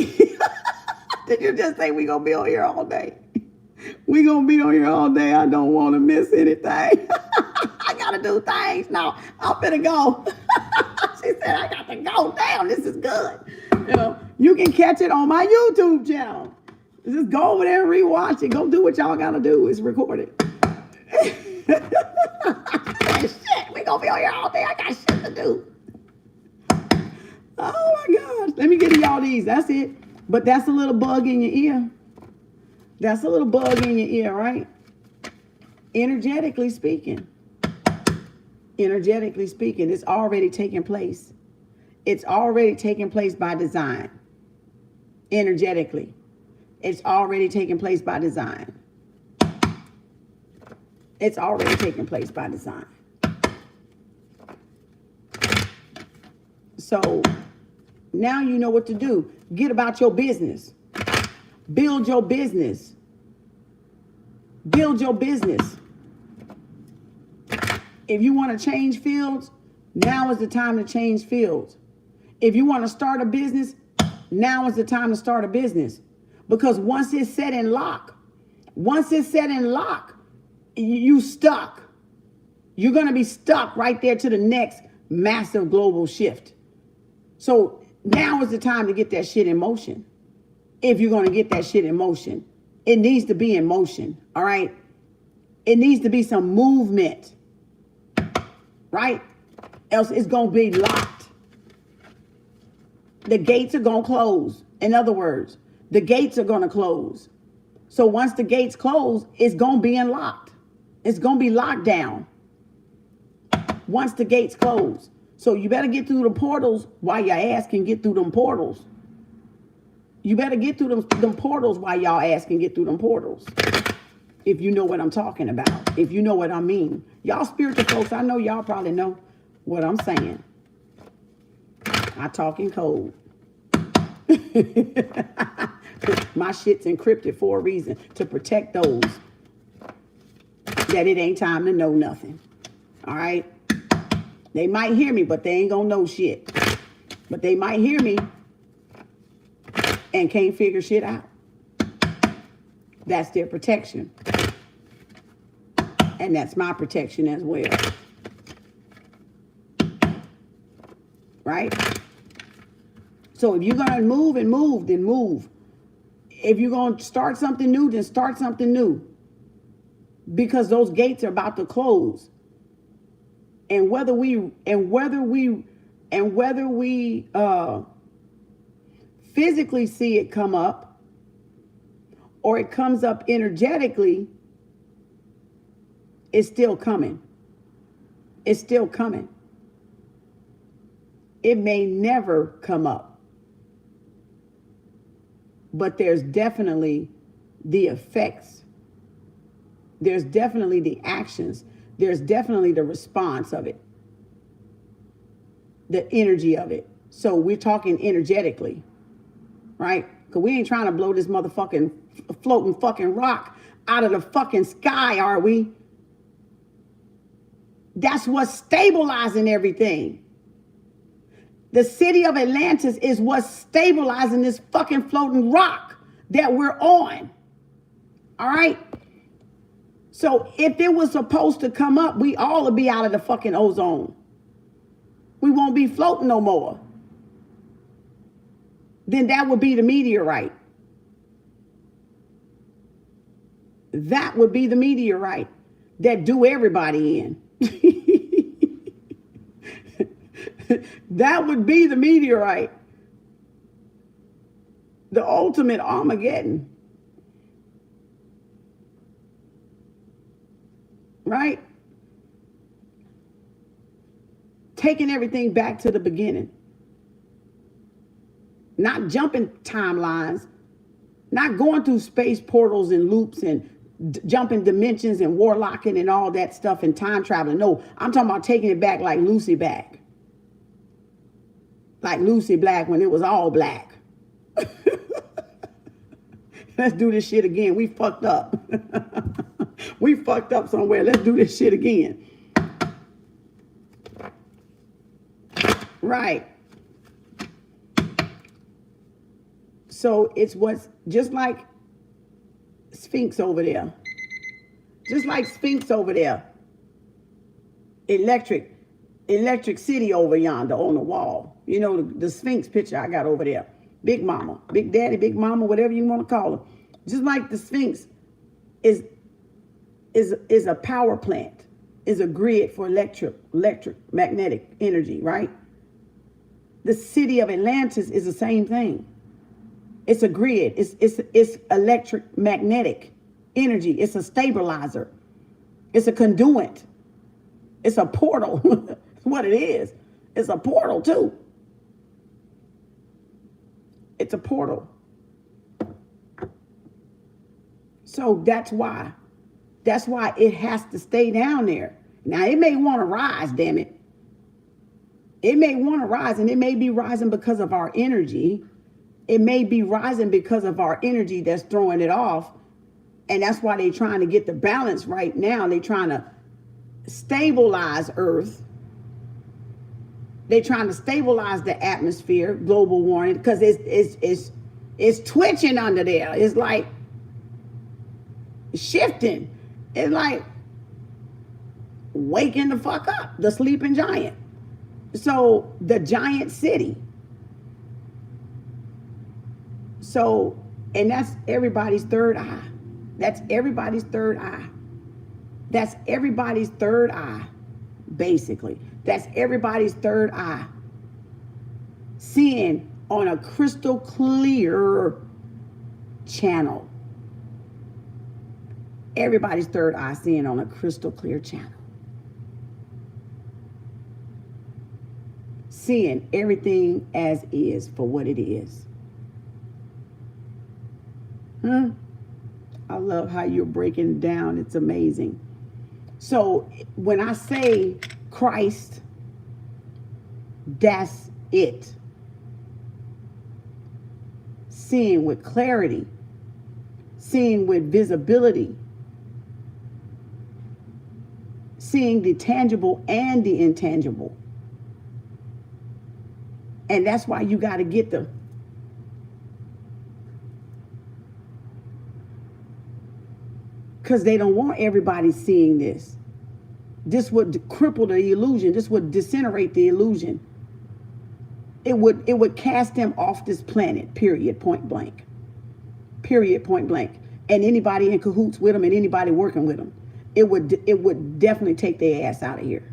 Did you just say we gonna be on here all day? We gonna be on here all day. I don't want to miss anything. I gotta do things. No, I'm finna go. She said I got to go. Damn, this is good. You know, you can catch it on my YouTube channel. Just go over there and rewatch it. Go do what y'all gotta do. It's recorded. Shit, we gonna be on here all day. I got shit to do. Oh my gosh. Let me get to y'all these. That's it. But that's a little bug in your ear. That's a little bug in your ear, right? Energetically speaking. Energetically speaking, it's already taking place. It's already taking place by design. Energetically. It's already taking place by design. It's already taking place by design. So now you know what to do. Get about your business. Build your business. Build your business. If you want to change fields, now is the time to change fields. If you want to start a business, now is the time to start a business. Because once it's set in lock, you stuck. You're going to be stuck right there to the next massive global shift. So now is the time to get that shit in motion. If you're going to get that shit in motion, it needs to be in motion. All right. It needs to be some movement. Right? Else it's going to be locked. The gates are going to close. In other words, the gates are going to close. So once the gates close, it's going to be unlocked. It's going to be locked down. Once the gates close. So you better get through the portals while your ass can get through them portals. You better get through them portals while y'all ass can get through them portals. If you know what I'm talking about. If you know what I mean. Y'all spiritual folks, I know y'all probably know what I'm saying. I talk in code. My shit's encrypted for a reason. To protect those that it ain't time to know nothing. All right? They might hear me, but they ain't gonna know shit. But they might hear me and can't figure shit out. That's their protection. And that's my protection as well. Right? So if you're going to move and move, then move. If you're going to start something new, then start something new. Because those gates are about to close. And whether we physically see it come up, or it comes up energetically, it's still coming. It's still coming. It may never come up. But there's definitely the effects. There's definitely the actions. There's definitely the response of it. The energy of it. So we're talking energetically. Right? Because we ain't trying to blow this motherfucking floating fucking rock out of the fucking sky, are we? That's what's stabilizing everything. The city of Atlantis is what's stabilizing this fucking floating rock that we're on. All right? So if it was supposed to come up, we all would be out of the fucking ozone. We won't be floating no more. Then that would be the meteorite. That would be the meteorite that do everybody in. That would be the meteorite. The ultimate Armageddon. Right? taking everything back to the beginning. Not jumping timelines, not going through space portals and loops and jumping dimensions and warlocking and all that stuff and time traveling. No, I'm talking about taking it back like Lucy back. Like Lucy Black when it was all black. Let's do this shit again. We fucked up. We fucked up somewhere. Let's do this shit again. Right. So it's what's just like Sphinx over there. Just like Sphinx over there. Electric City over yonder on the wall. You know, the Sphinx picture I got over there. Big Mama, Big Daddy, Big Mama, whatever you want to call her. Just like the Sphinx is a power plant, is a grid for electric magnetic energy, right? The city of Atlantis is the same thing. It's a grid. It's electric magnetic energy. It's a stabilizer. It's a conduit. It's a portal. That's what it is. It's a portal too. It's a portal. So that's why it has to stay down there. Now it may want to rise, damn it. It may want to rise, and it may be rising because of our energy. It may be rising because of our energy that's throwing it off. And that's why they're trying to get the balance right now. They're trying to stabilize Earth. They're trying to stabilize the atmosphere, global warming, because it's twitching under there. It's like shifting. It's like waking the fuck up, the sleeping giant. So the giant city. So, and that's everybody's third eye. That's everybody's third eye. That's everybody's third eye, basically. That's everybody's third eye. Seeing on a crystal clear channel. Everybody's third eye seeing on a crystal clear channel. Seeing everything as is for what it is. I love how you're breaking it down. It's amazing. So when I say Christ, that's it. Seeing with clarity, seeing with visibility, seeing the tangible and the intangible. And that's why you got to get the because they don't want everybody seeing this. This would cripple the illusion. This would disintegrate the illusion. It would cast them off this planet, period, point blank. Period, point blank. And anybody in cahoots with them and anybody working with them. It would definitely take their ass out of here.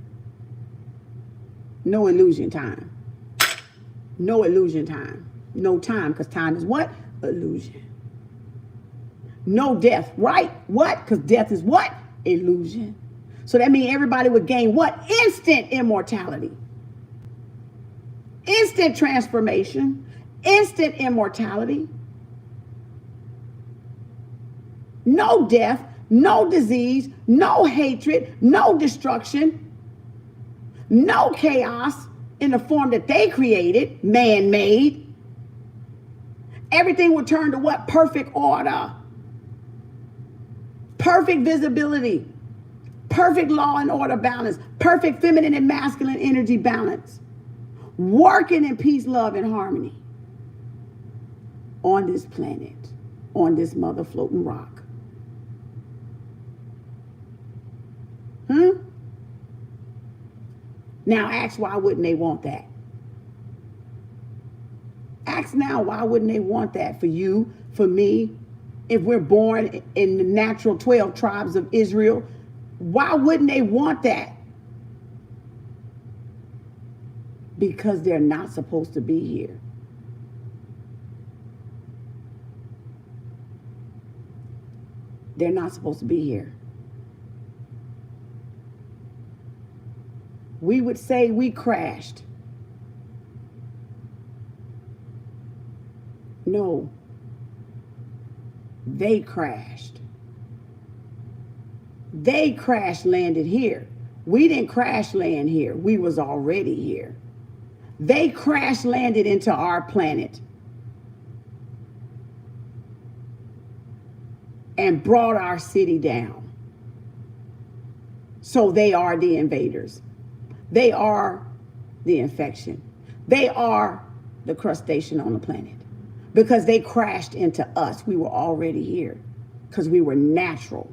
No illusion time. No illusion time. No time, because time is what? Illusion. No death, right? What? Because death is what? Illusion. So that means everybody would gain what? Instant immortality. Instant transformation. Instant immortality. No death, no disease, no hatred, no destruction, no chaos in the form that they created, man-made. Everything would turn to what? Perfect order. Perfect visibility, perfect law and order balance, perfect feminine and masculine energy balance, working in peace, love, and harmony on this planet, on this mother floating rock. Now ask why wouldn't they want that? Ask now why wouldn't they want that for you, for me? If we're born in the natural 12 tribes of Israel, why wouldn't they want that? Because they're not supposed to be here. They're not supposed to be here. we would say we crashed. No, they crashed. They crash landed here. We didn't crash land here. We was already here. They crash landed into our planet and brought our city down. So they are the invaders. They are the infection. They are the crustacean on the planet. Because they crashed into us. We were already here. Because we were natural.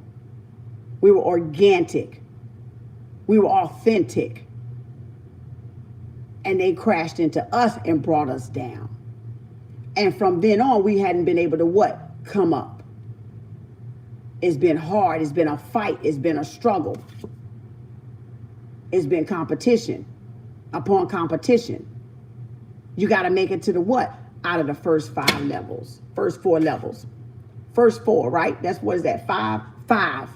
We were organic. We were authentic. And they crashed into us and brought us down. And from then on, we hadn't been able to what? Come up. It's been hard. It's been a fight. It's been a struggle. It's been competition upon competition. You got to make it to the what? Out of the first 5 levels. First 4 levels. First 4, right? That's what is that? 5? 5.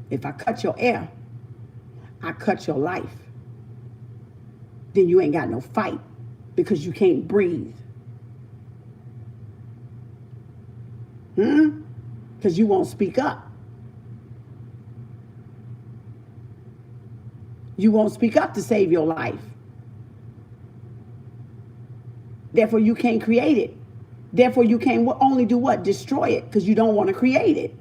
If I cut your air, I cut your life. Then you ain't got no fight because you can't breathe. Because you won't speak up. You won't speak up to save your life. Therefore, you can't create it. Therefore, you can't only do what? Destroy it because you don't want to create it.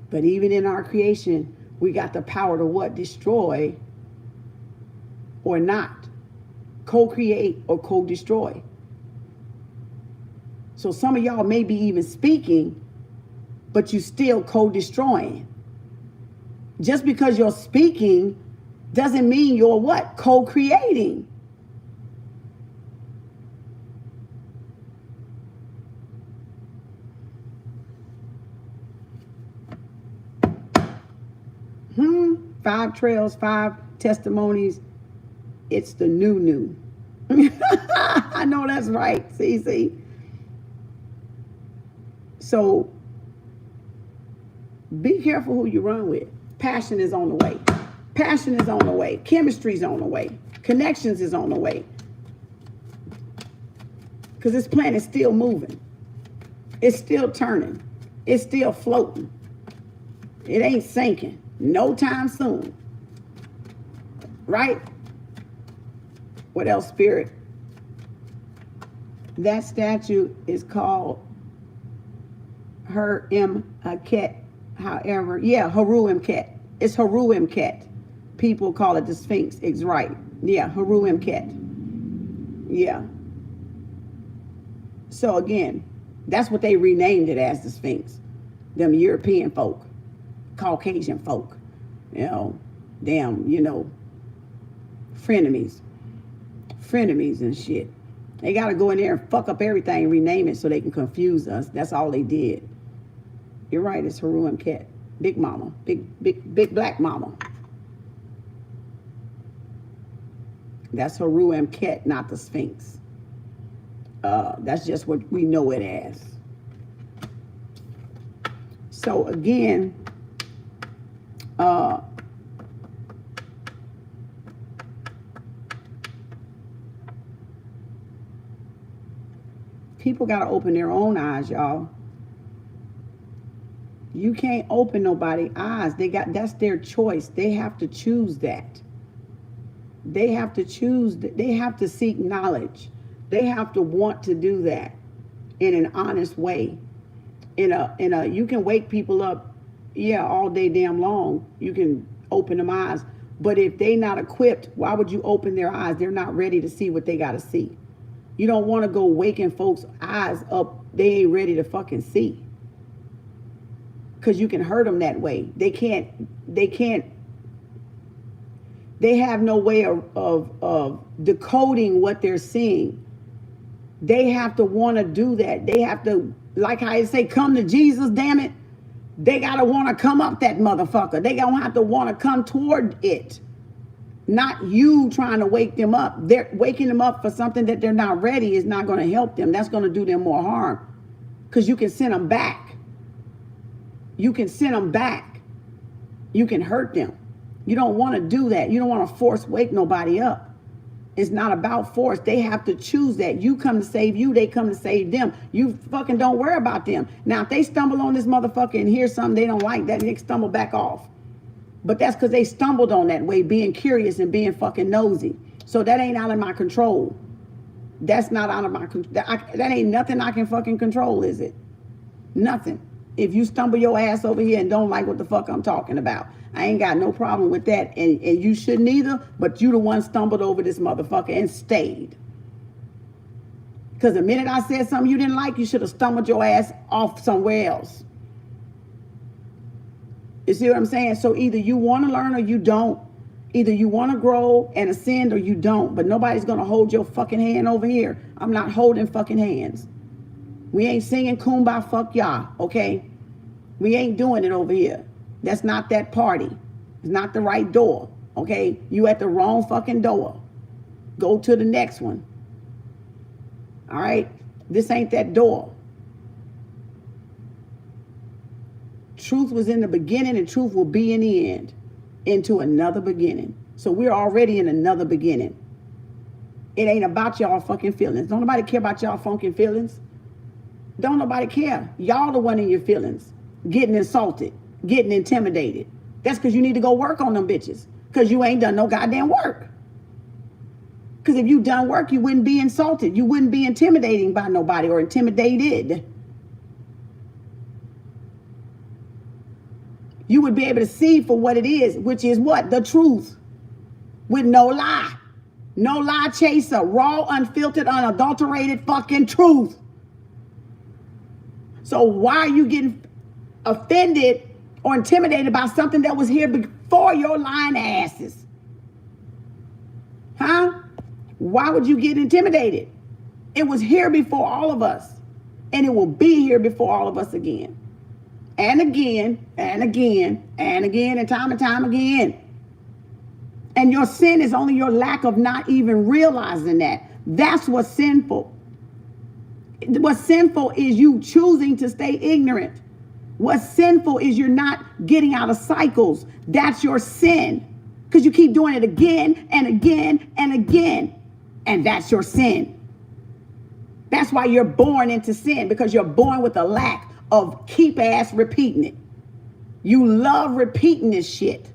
But even in our creation, we got the power to what? Destroy or not. Co-create or co-destroy. So some of y'all may be even speaking, but you still co-destroying. Just because you're speaking doesn't mean you're what? Co-creating. Five trails, 5 testimonies. It's the new. I know that's right. See. So be careful who you run with. Passion is on the way. Passion is on the way. Chemistry is on the way. Connections is on the way. Because this planet's still moving. It's still turning. It's still floating. It ain't sinking. No time soon. Right? What else, Spirit? That statue is called Ket. However, yeah, Ket. It's Ket. People call it the Sphinx. It's right. Yeah, Ket. Yeah. So again, that's what they renamed it as, the Sphinx. Them European folk. Caucasian folk, frenemies and shit. They got to go in there and fuck up everything and rename it so they can confuse us. That's all they did. You're right, it's Ket. Big mama, big black mama. That's Ket, not the Sphinx. That's just what we know it as. So again, people got to open their own eyes, y'all. You can't open nobody's eyes. That's their choice. They have to choose that. They have to choose. They have to seek knowledge. They have to want to do that in an honest way. You can wake people up, all day damn long. You can open them eyes. But if they not equipped, why would you open their eyes? They're not ready to see what they got to see. You don't want to go waking folks' eyes up. They ain't ready to fucking see. Because you can hurt them that way. They have no way of decoding what they're seeing. They have to want to do that. They have to, like I say, come to Jesus, damn it. They got to want to come up that motherfucker. They going to have to want to come toward it. Not you trying to wake them up. They're waking them up for something that they're not ready is not going to help them. That's going to do them more harm. Because you can send them back. You can send them back. You can hurt them. You don't want to do that. You don't want to force wake nobody up. It's not about force. They have to choose that. You come to save you. They come to save them. You fucking don't worry about them. Now, if they stumble on this motherfucker and hear something they don't like, that they stumble back off. But that's because they stumbled on that way, being curious and being fucking nosy. So that ain't out of my control. That's not out of my control. That ain't nothing I can fucking control, is it? Nothing. If you stumble your ass over here and don't like what the fuck I'm talking about, I ain't got no problem with that. And you shouldn't either, but you the one stumbled over this motherfucker and stayed. Because the minute I said something you didn't like, you should have stumbled your ass off somewhere else. You see what I'm saying? So either you want to learn or you don't. Either you want to grow and ascend or you don't. But nobody's going to hold your fucking hand over here. I'm not holding fucking hands. We ain't singing Kumbaya fuck y'all, okay? We ain't doing it over here. That's not that party. It's not the right door, okay? You at the wrong fucking door. Go to the next one. All right? This ain't that door. Truth was in the beginning and truth will be in the end. Into another beginning. So we're already in another beginning. It ain't about y'all fucking feelings. Don't nobody care about y'all fucking feelings. Don't nobody care. Y'all the one in your feelings. Getting insulted. Getting intimidated. That's because you need to go work on them bitches. Because you ain't done no goddamn work. Because if you done work, you wouldn't be insulted. You wouldn't be intimidating by nobody or intimidated. You would be able to see for what it is, which is what? The truth. With no lie. No lie chaser. Raw, unfiltered, unadulterated fucking truth. So why are you getting offended or intimidated by something that was here before your lying asses? Huh? Why would you get intimidated? It was here before all of us. And it will be here before all of us again. And again, and again, and again, and time again. And your sin is only your lack of not even realizing that. That's what's sinful. What's sinful is you choosing to stay ignorant. What's sinful is you're not getting out of cycles. That's your sin. Because you keep doing it again and again and again. And that's your sin. That's why you're born into sin. Because you're born with a lack of keep ass repeating it. You love repeating this shit.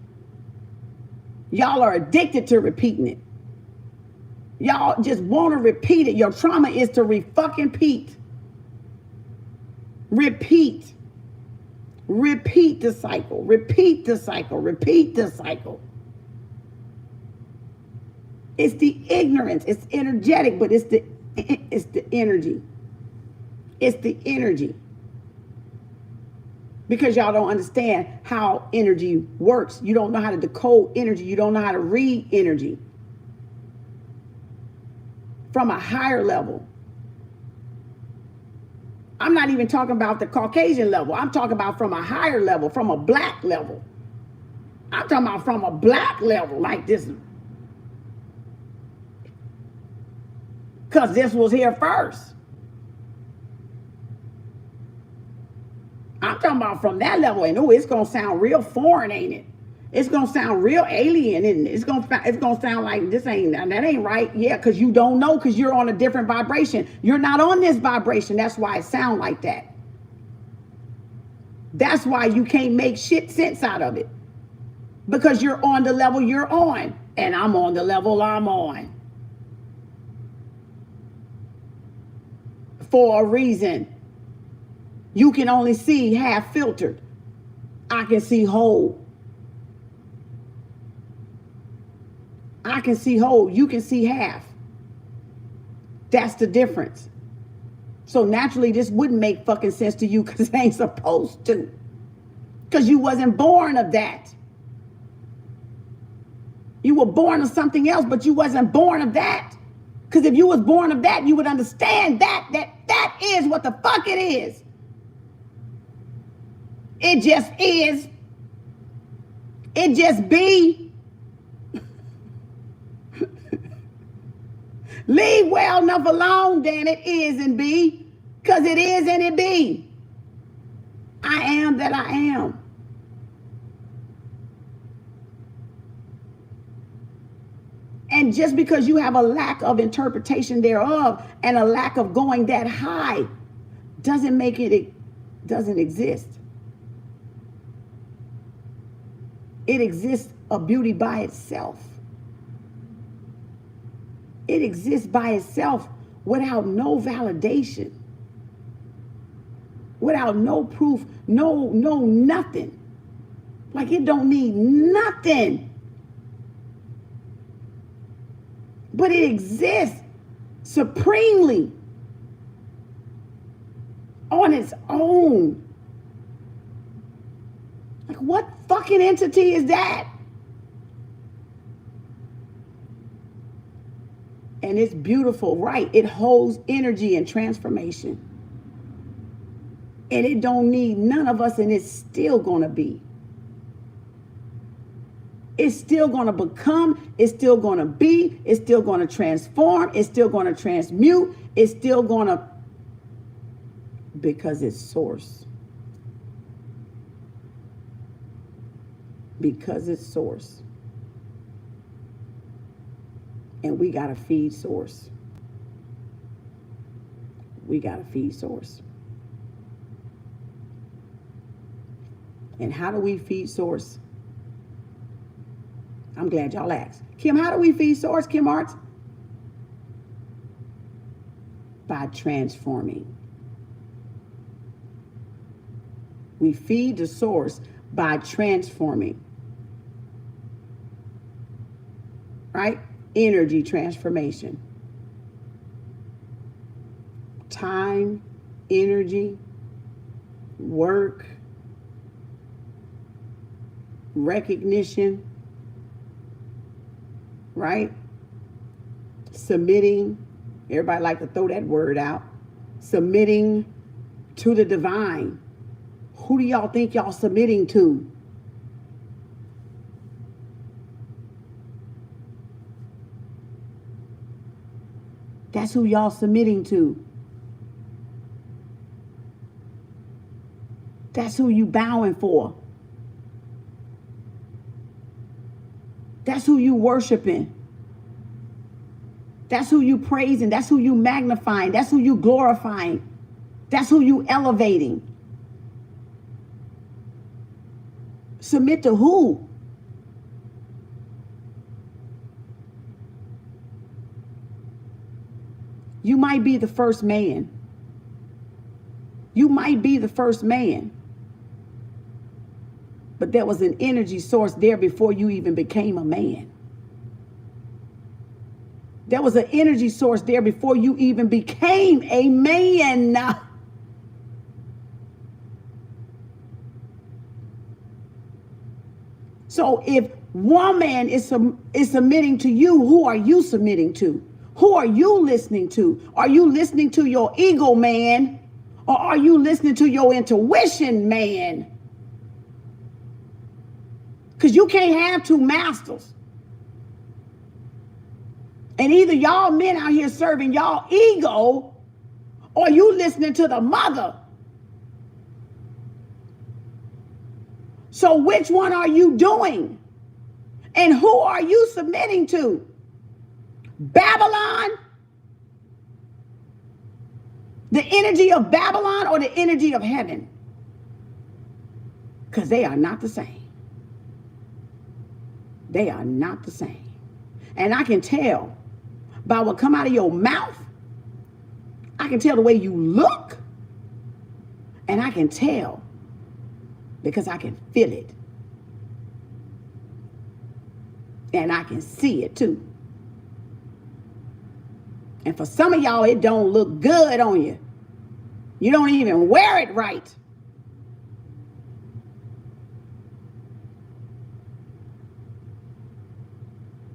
Y'all are addicted to repeating it. Y'all just want to repeat it. Your trauma is to fucking repeat. Repeat. Repeat the cycle. Repeat the cycle. Repeat the cycle. It's the ignorance. It's energetic, but it's the energy. It's the energy. Because y'all don't understand how energy works. You don't know how to decode energy. You don't know how to read energy. From a higher level. I'm not even talking about the Caucasian level. I'm talking about from a higher level, from a black level. I'm talking about from a black level like this. Because this was here first. I'm talking about from that level, and it's gonna sound real foreign, ain't it? It's gonna sound real alien, and it's gonna sound like that ain't right. Yeah, because you don't know, because you're on a different vibration. You're not on this vibration. That's why it sound like that. That's why you can't make shit sense out of it, because you're on the level you're on, and I'm on the level I'm on. For a reason. You can only see half filtered. I can see whole. I can see whole. You can see half. That's the difference. So naturally, this wouldn't make fucking sense to you because it ain't supposed to. Because you wasn't born of that. You were born of something else, but you wasn't born of that. Because if you was born of that, you would understand that is what the fuck it is. It just is. It just be. Leave well enough alone, then it is and be. Because it is and it be. I am that I am. And just because you have a lack of interpretation thereof and a lack of going that high doesn't make it doesn't exist. It exists a beauty by itself. It exists by itself without no validation, without no proof, no nothing. Like it don't need nothing. But it exists supremely on its own. Like what fucking entity is that? And it's beautiful, right? It holds energy and transformation. And it don't need none of us, and it's still gonna be. It's still going to become, it's still going to be, it's still going to transform, it's still going to transmute, it's still going to, because it's source. Because it's source. And we got to feed source. We got to feed source. And how do we feed source? I'm glad y'all asked. Kim, how do we feed source, KemArts? By transforming. We feed the source by transforming. Right? Energy transformation. Time, energy, work, recognition, right? Submitting. Everybody like to throw that word out. Submitting to the divine. Who do y'all think y'all submitting to? That's who y'all submitting to. That's who you bowing for. That's who you worshiping. That's who you praising. That's who you magnifying. That's who you glorifying. That's who you elevating. Submit to who? You might be the first man. You might be the first man. But there was an energy source there before you even became a man. There was an energy source there before you even became a man. So if woman is submitting to you, who are you submitting to? Who are you listening to? Are you listening to your ego man? Or are you listening to your intuition man? Because you can't have two masters. And either y'all men out here serving y'all ego, or you listening to the mother. So which one are you doing? And who are you submitting to? Babylon? The energy of Babylon or the energy of heaven? Because they are not the same. They are not the same. And I can tell by what come out of your mouth. I can tell the way you look. And I can tell because I can feel it. And I can see it too. And for some of y'all, it don't look good on you. You don't even wear it right.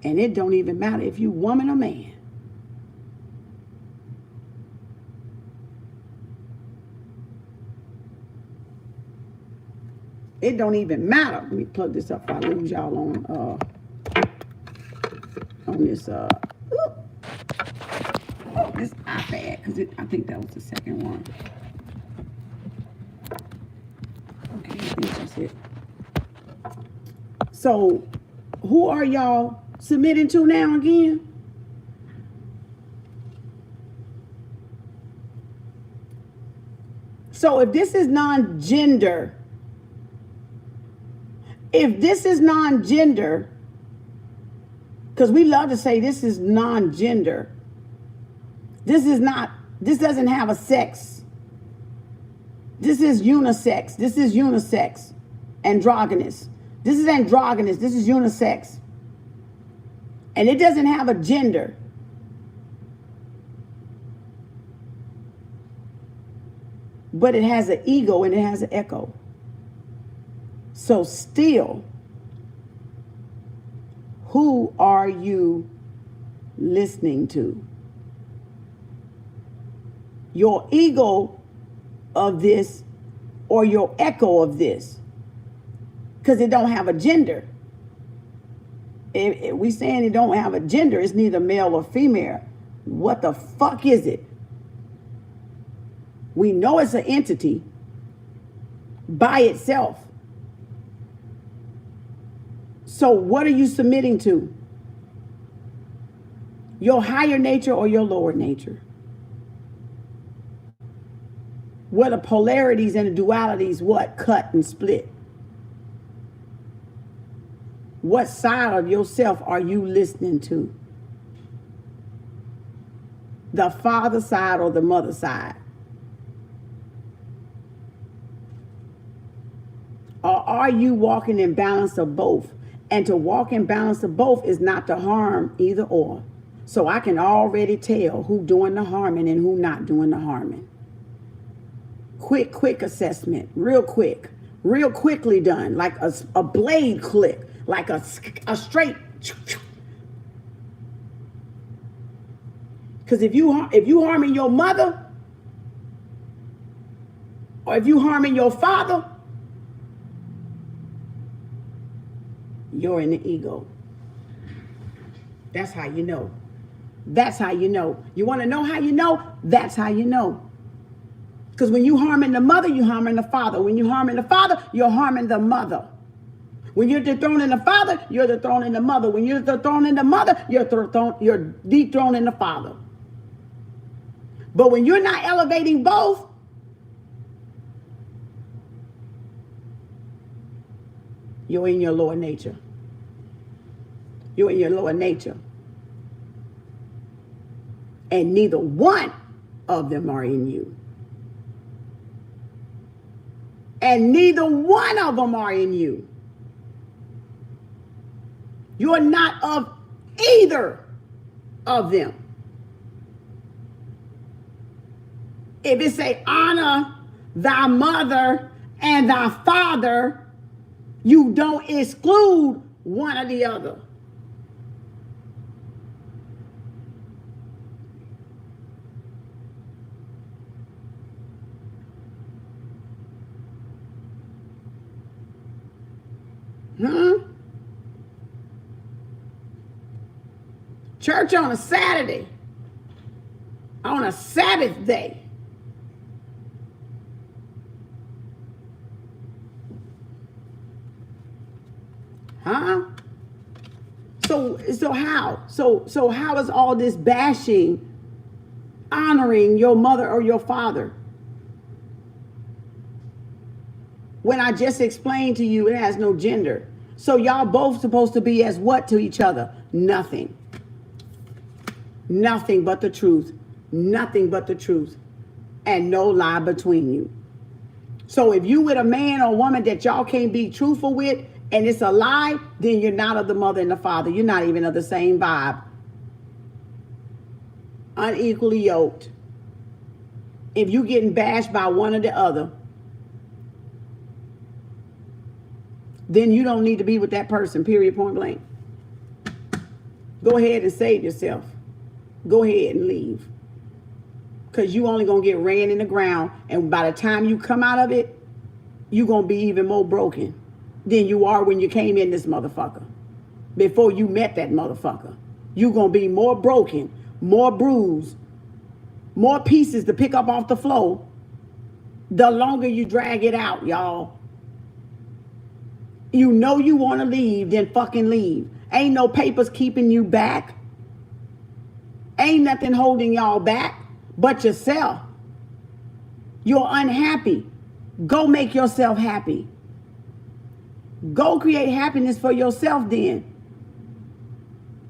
And it don't even matter if you woman or man. It don't even matter. Let me plug this up before I lose y'all on this this iPad, because I think that was the second one. Okay, I think that's it. So, who are y'all submitting to now again? So, if this is non-gender, because we love to say this is non-gender, this doesn't have a sex. This is unisex. This is unisex. Androgynous. This is androgynous. This is unisex. And it doesn't have a gender. But it has an ego and it has an echo. So still, who are you listening to? Your ego of this or your echo of this? Because it don't have a gender. If we saying it don't have a gender, it's neither male or female. What the fuck is it? We know it's an entity by itself. So what are you submitting to? Your higher nature or your lower nature? What the polarities and the dualities, what cut and split? What side of yourself are you listening to? The father side or the mother side? Or are you walking in balance of both? And to walk in balance of both is not to harm either or. So I can already tell who doing the harming and who not doing the harming. Quick assessment, real quickly done, like a blade click, like a straight. Because if you harming your mother, or if you harming your father, you're in the ego. That's how you know. That's how you know. You want to know how you know? That's how you know. Because when you harming the mother, you're harming the father. When you're harming the father, you're harming the mother. When you're dethroning the father, you're dethroning the mother. When you're dethroning the mother, you're dethroning the father. But when you're not elevating both, you're in your lower nature. You're in your lower nature. And neither one of them are in you. And neither one of them are in you. You're not of either of them. If it say honor thy mother and thy father, you don't exclude one or the other. Church on a Saturday, on a Sabbath day. Huh? So how? So how is all this bashing honoring your mother or your father? When I just explained to you it has no gender. So y'all both supposed to be as what to each other? Nothing. Nothing but the truth. Nothing but the truth. And no lie between you. So if you with a man or woman that y'all can't be truthful with and it's a lie, then you're not of the mother and the father. You're not even of the same vibe. Unequally yoked. If you getting bashed by one or the other, then you don't need to be with that person, period, point blank. Go ahead and save yourself. Go ahead and leave. Because you only going to get ran in the ground. And by the time you come out of it, you're going to be even more broken than you are when you came in this motherfucker. Before you met that motherfucker. You're going to be more broken, more bruised, more pieces to pick up off the floor the longer you drag it out, y'all. You know you want to leave, then fucking leave. Ain't no papers keeping you back. Ain't nothing holding y'all back but yourself. You're unhappy. Go make yourself happy. Go create happiness for yourself then.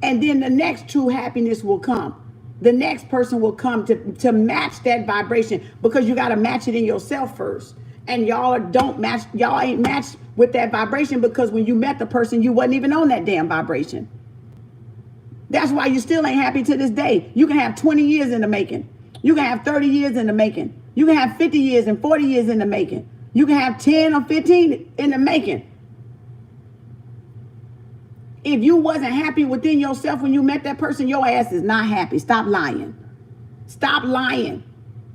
And then the next true happiness will come. The next person will come to match that vibration, because you got to match it in yourself first. And y'all don't match, y'all ain't matched with that vibration, because when you met the person, you wasn't even on that damn vibration. That's why you still ain't happy to this day. You can have 20 years in the making. You can have 30 years in the making. You can have 50 years and 40 years in the making. You can have 10 or 15 in the making. If you wasn't happy within yourself when you met that person, your ass is not happy. Stop lying. Stop lying.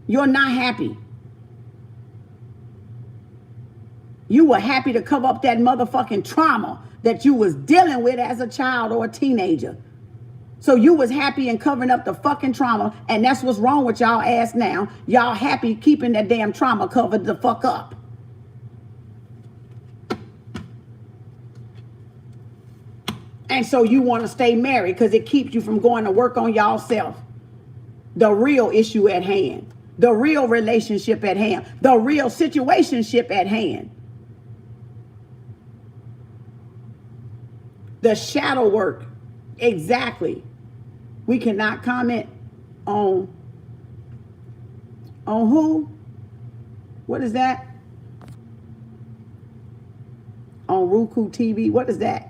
You're not happy. You were happy to cover up that motherfucking trauma that you was dealing with as a child or a teenager. So you was happy in covering up the fucking trauma, and that's what's wrong with y'all ass now. Y'all happy keeping that damn trauma covered the fuck up. And so you want to stay married because it keeps you from going to work on y'all self. The real issue at hand. The real relationship at hand. The real situationship at hand. The shadow work. Exactly. We cannot comment on who? What is that? On Roku TV. What is that?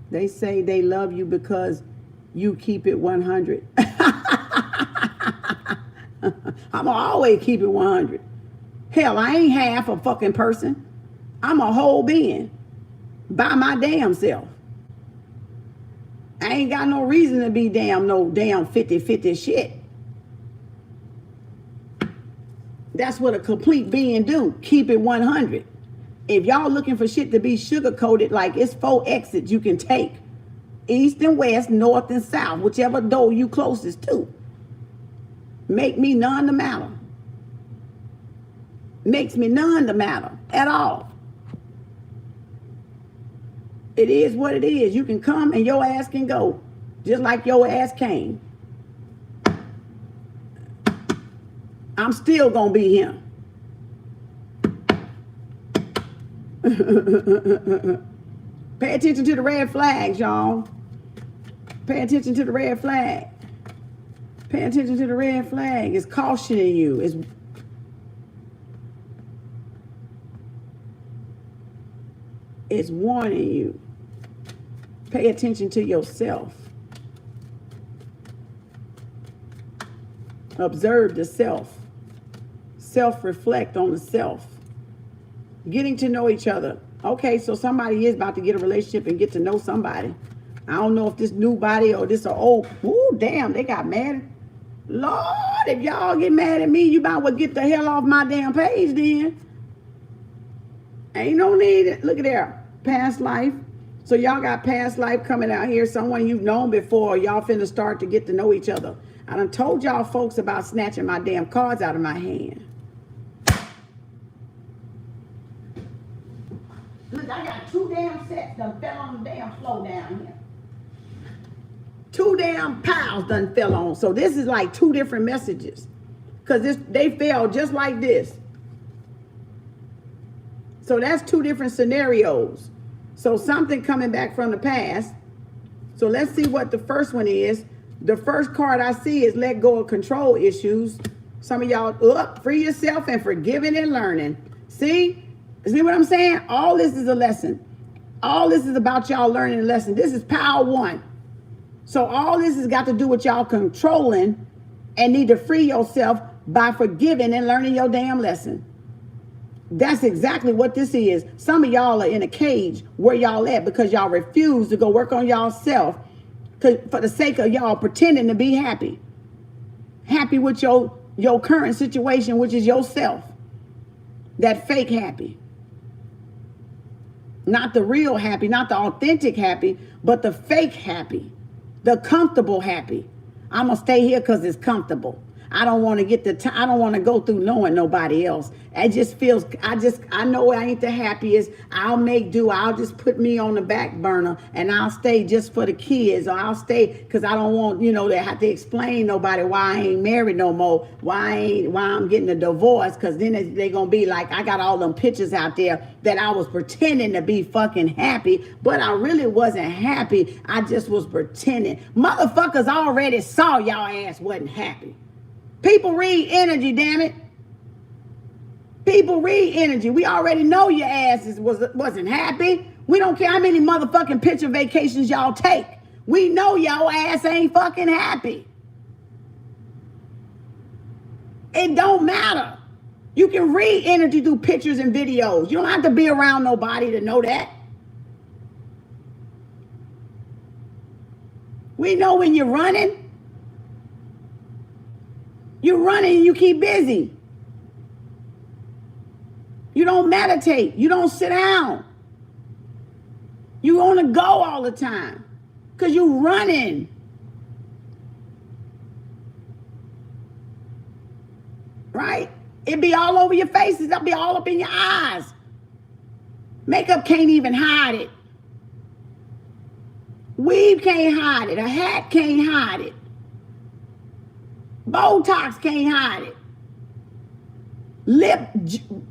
They say they love you because you keep it 100. I'm always keep it 100. Hell, I ain't half a fucking person. I'm a whole being by my damn self. I ain't got no reason to be no damn 50-50 shit. That's what a complete being do. Keep it 100. If y'all looking for shit to be sugar-coated, like it's 4 exits you can take. East and west, north and south, whichever door you closest to. Make me none to matter. Makes me none to matter at all. It is what it is. You can come and your ass can go. Just like your ass came. I'm still gonna be him. Pay attention to the red flags, y'all. Pay attention to the red flag. Pay attention to the red flag. It's cautioning you. It's warning you. Pay attention to yourself. Observe the self. Self-reflect on the self. Getting to know each other. Okay, so somebody is about to get a relationship and get to know somebody. I don't know if this new body or this old. Ooh, damn, they got mad. Lord, if y'all get mad at me, you might well get the hell off my damn page then. Ain't no need. Look at there. Past life. So y'all got past life coming out here. Someone you've known before. Y'all finna start to get to know each other. I done told y'all folks about snatching my damn cards out of my hand. Look, I got 2 damn sets done fell on the damn floor down here. 2 damn piles done fell on. So this is like 2 different messages. Because they fell just like this. So that's 2 different scenarios. So something coming back from the past. So let's see what the first one is. The first card I see is let go of control issues. Some of y'all, free yourself and forgiving and learning. See what I'm saying? All this is a lesson. All this is about y'all learning a lesson. This is power 1. So all this has got to do with y'all controlling and need to free yourself by forgiving and learning your damn lesson. That's exactly what this is. Some of y'all are in a cage where y'all at because y'all refuse to go work on y'all self for the sake of y'all pretending to be happy. Happy with your current situation, which is yourself. That fake happy. Not the real happy, not the authentic happy, but the fake happy. The comfortable happy. I'm going to stay here because it's comfortable. I don't want to get the time. I don't want to go through knowing nobody else. It just feels, I know I ain't the happiest. I'll make do. I'll just put me on the back burner and I'll stay just for the kids, or I'll stay because I don't want, to have to explain nobody why I ain't married no more, why I'm getting a divorce, because then they're going to be like, I got all them pictures out there that I was pretending to be fucking happy, but I really wasn't happy. I just was pretending. Motherfuckers already saw y'all ass wasn't happy. People read energy, damn it. People read energy. We already know your asses wasn't happy. We don't care how many motherfucking picture vacations y'all take. We know y'all ass ain't fucking happy. It don't matter. You can read energy through pictures and videos. You don't have to be around nobody to know that. We know when you're running. You're running and you keep busy. You don't meditate. You don't sit down. You on the go all the time because you're running. Right? It be all over your faces. It'll be all up in your eyes. Makeup can't even hide it. Weave can't hide it. A hat can't hide it. Botox can't hide it. Lip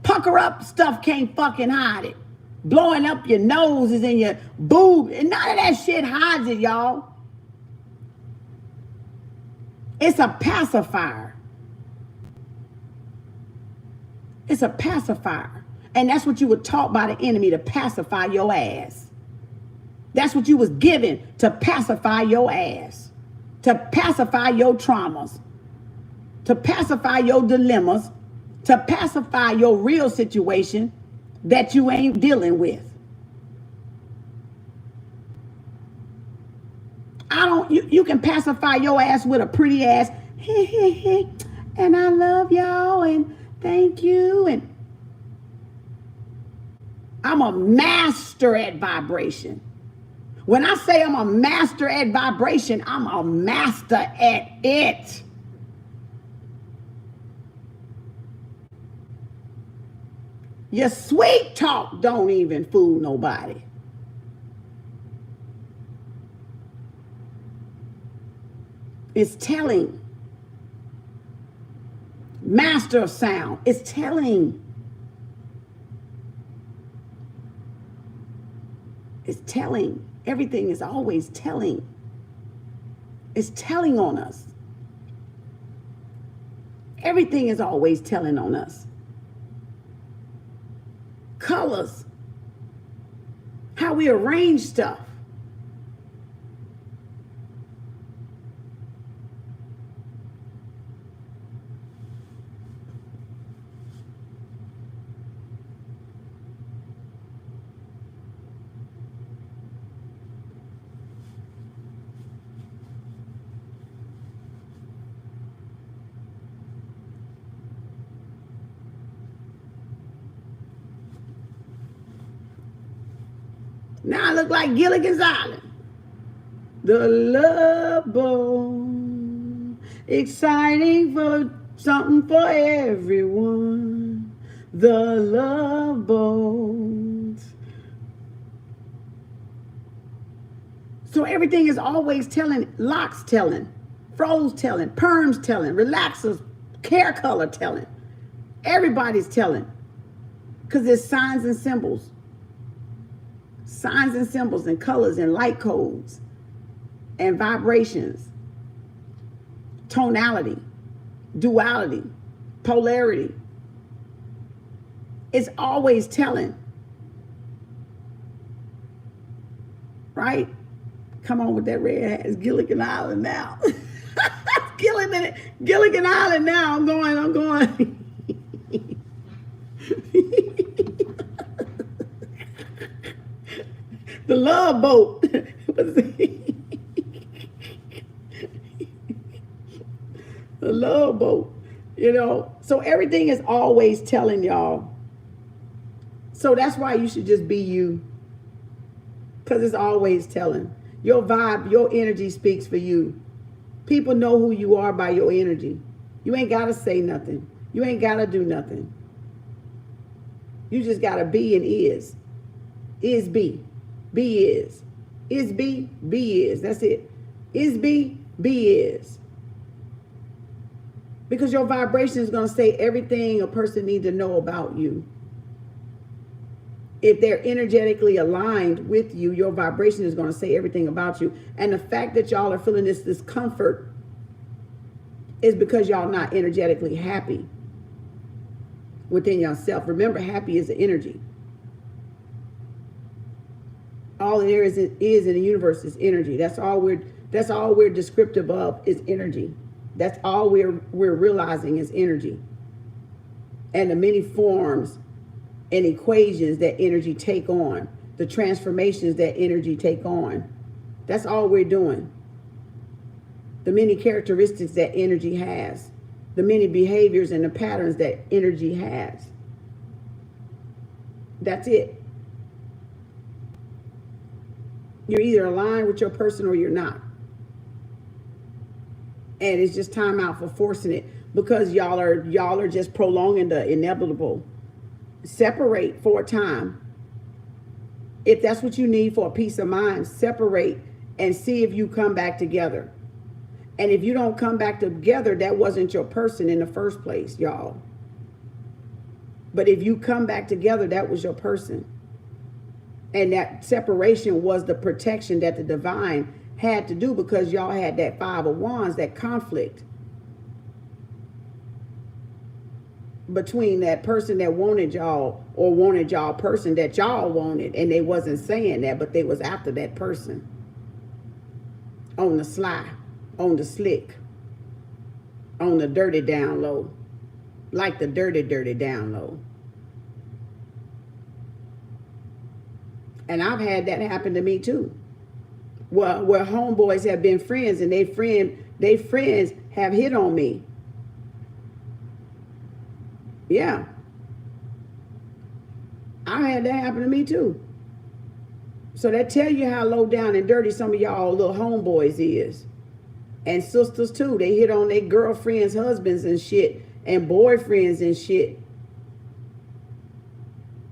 pucker up stuff can't fucking hide it. Blowing up your noses and your boob. And none of that shit hides it, y'all. It's a pacifier. It's a pacifier. And that's what you were taught by the enemy, to pacify your ass. That's what you was given, to pacify your ass. To pacify your traumas. To pacify your dilemmas, to pacify your real situation that you ain't dealing with. You can pacify your ass with a pretty ass, and I love y'all, and thank you, and I'm a master at vibration. When I say I'm a master at vibration, I'm a master at it. Your sweet talk don't even fool nobody. It's telling. Master of sound. It's telling. It's telling. Everything is always telling. It's telling on us. Everything is always telling on us. Colors, how we arrange stuff. Now I look like Gilligan's Island. The Love Boat, exciting for something for everyone. The Love Boat. So everything is always telling. Locks telling, froze telling, perms telling, relaxers, hair color telling. Everybody's telling, because there's signs and symbols. Signs and symbols and colors and light codes and vibrations, tonality, duality, polarity. It's always telling. Right? Come on with that red hat. It's Gilligan Island now. Gilligan Island now. I'm going. The Love Boat. The Love Boat. So everything is always telling y'all. So that's why you should just be you. Because it's always telling. Your vibe, your energy speaks for you. People know who you are by your energy. You ain't got to say nothing. You ain't got to do nothing. You just got to be and is. Is be. Be is. Is be. Be is. That's it. Is be. Be is. Because your vibration is going to say everything a person needs to know about you. If they're energetically aligned with you, your vibration is going to say everything about you. And the fact that y'all are feeling this discomfort is because y'all not energetically happy within yourself. Remember, happy is the energy. All there is in the universe is energy. That's all we're descriptive of is energy. That's all we're realizing is energy. And the many forms and equations that energy take on, the transformations that energy take on. That's all we're doing. The many characteristics that energy has, the many behaviors and the patterns that energy has. That's it. You're either aligned with your person or you're not. And it's just time out for forcing it because y'all are just prolonging the inevitable. Separate for a time. If that's what you need for a peace of mind, separate and see if you come back together. And if you don't come back together, that wasn't your person in the first place, y'all. But if you come back together, that was your person. And that separation was the protection that the divine had to do because y'all had that Five of Wands, that conflict between that person that wanted y'all or wanted y'all person that y'all wanted, and they wasn't saying that, but they was after that person on the sly, on the slick, on the dirty down low, like the dirty down low. And I've had that happen to me too. Where homeboys have been friends and they friends have hit on me. Yeah. I had that happen to me too. So that tell you how low down and dirty some of y'all little homeboys is. And sisters too. They hit on their girlfriends, husbands and shit, and boyfriends and shit.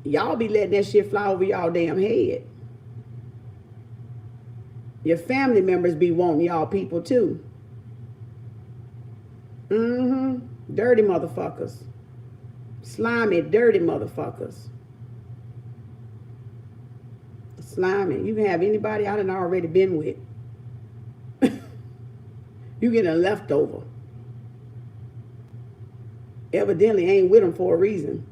Y'all be letting that shit fly over y'all damn head. Your family members be wanting y'all people too. Dirty motherfuckers. Slimy, dirty motherfuckers. Slimy. You can have anybody I done already been with. You get a leftover. Evidently ain't with them for a reason.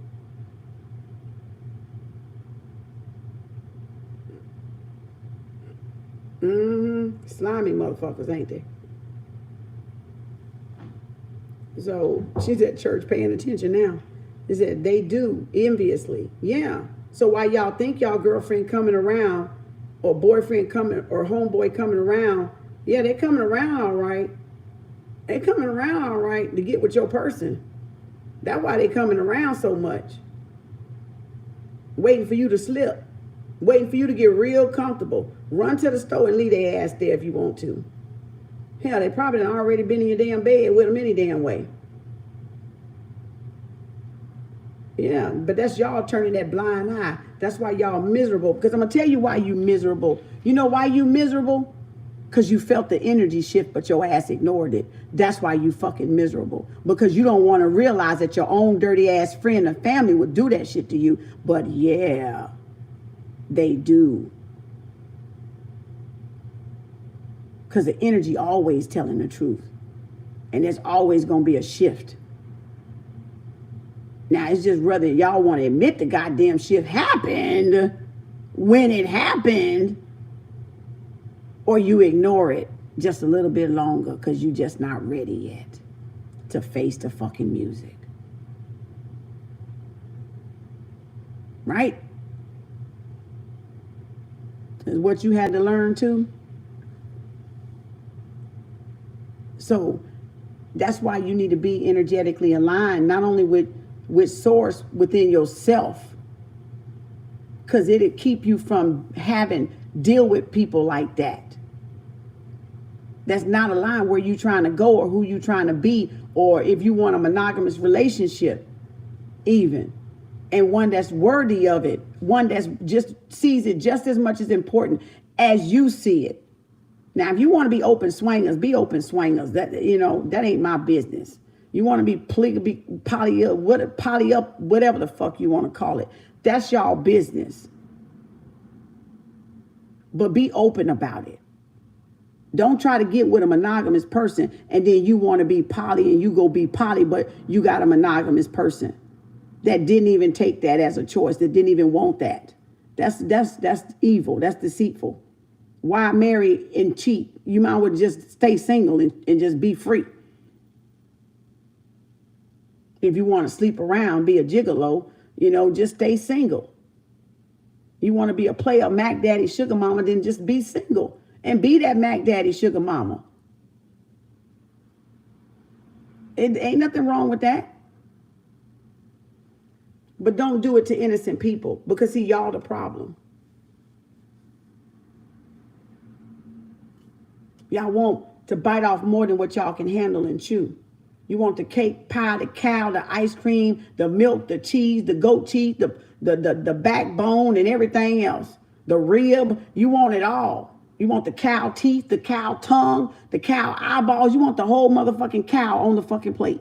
Slimy motherfuckers, ain't they? So she's at church paying attention now. Is that they do enviously. Yeah. So while y'all think y'all girlfriend coming around or boyfriend coming or homeboy coming around, yeah, they coming around all right. They coming around all right to get with your person. That's why they coming around so much. Waiting for you to slip. Waiting for you to get real comfortable. Run to the store and leave their ass there if you want to. Hell, they probably done already been in your damn bed with them any damn way. Yeah, but that's y'all turning that blind eye. That's why y'all miserable. Because I'm going to tell you why you miserable. You know why you miserable? Because you felt the energy shift, but your ass ignored it. That's why you fucking miserable. Because you don't want to realize that your own dirty ass friend and family would do that shit to you. But yeah, they do. Because the energy always telling the truth. And there's always going to be a shift. Now, it's just whether y'all want to admit the goddamn shift happened when it happened, or you ignore it just a little bit longer because you're just not ready yet to face the fucking music. Right? Is what you had to learn too. So that's why you need to be energetically aligned, not only with source within yourself, because it'll keep you from having deal with people like that. That's not a line where you trying to go or who you trying to be, or if you want a monogamous relationship even, and one that's worthy of it, one that's just sees it just as much as important as you see it. Now, if you want to be open swingers, be open swingers. That, you know, that ain't my business. You want to be poly up, whatever the fuck you want to call it. That's y'all business. But be open about it. Don't try to get with a monogamous person and then you want to be poly and you go be poly, but you got a monogamous person that didn't even take that as a choice, that didn't even want that. That's evil. That's deceitful. Why marry and cheat? You might as well just stay single and just be free. If you want to sleep around, be a gigolo, you know, just stay single. You want to be a player, Mac Daddy, sugar mama, then just be single and be that Mac Daddy, sugar mama. It ain't nothing wrong with that. But don't do it to innocent people, because see, y'all the problem. Y'all want to bite off more than what y'all can handle and chew. You want the cake, pie, the cow, the ice cream, the milk, the cheese, the goat cheese, the backbone and everything else. The rib, you want it all. You want the cow teeth, the cow tongue, the cow eyeballs. You want the whole motherfucking cow on the fucking plate.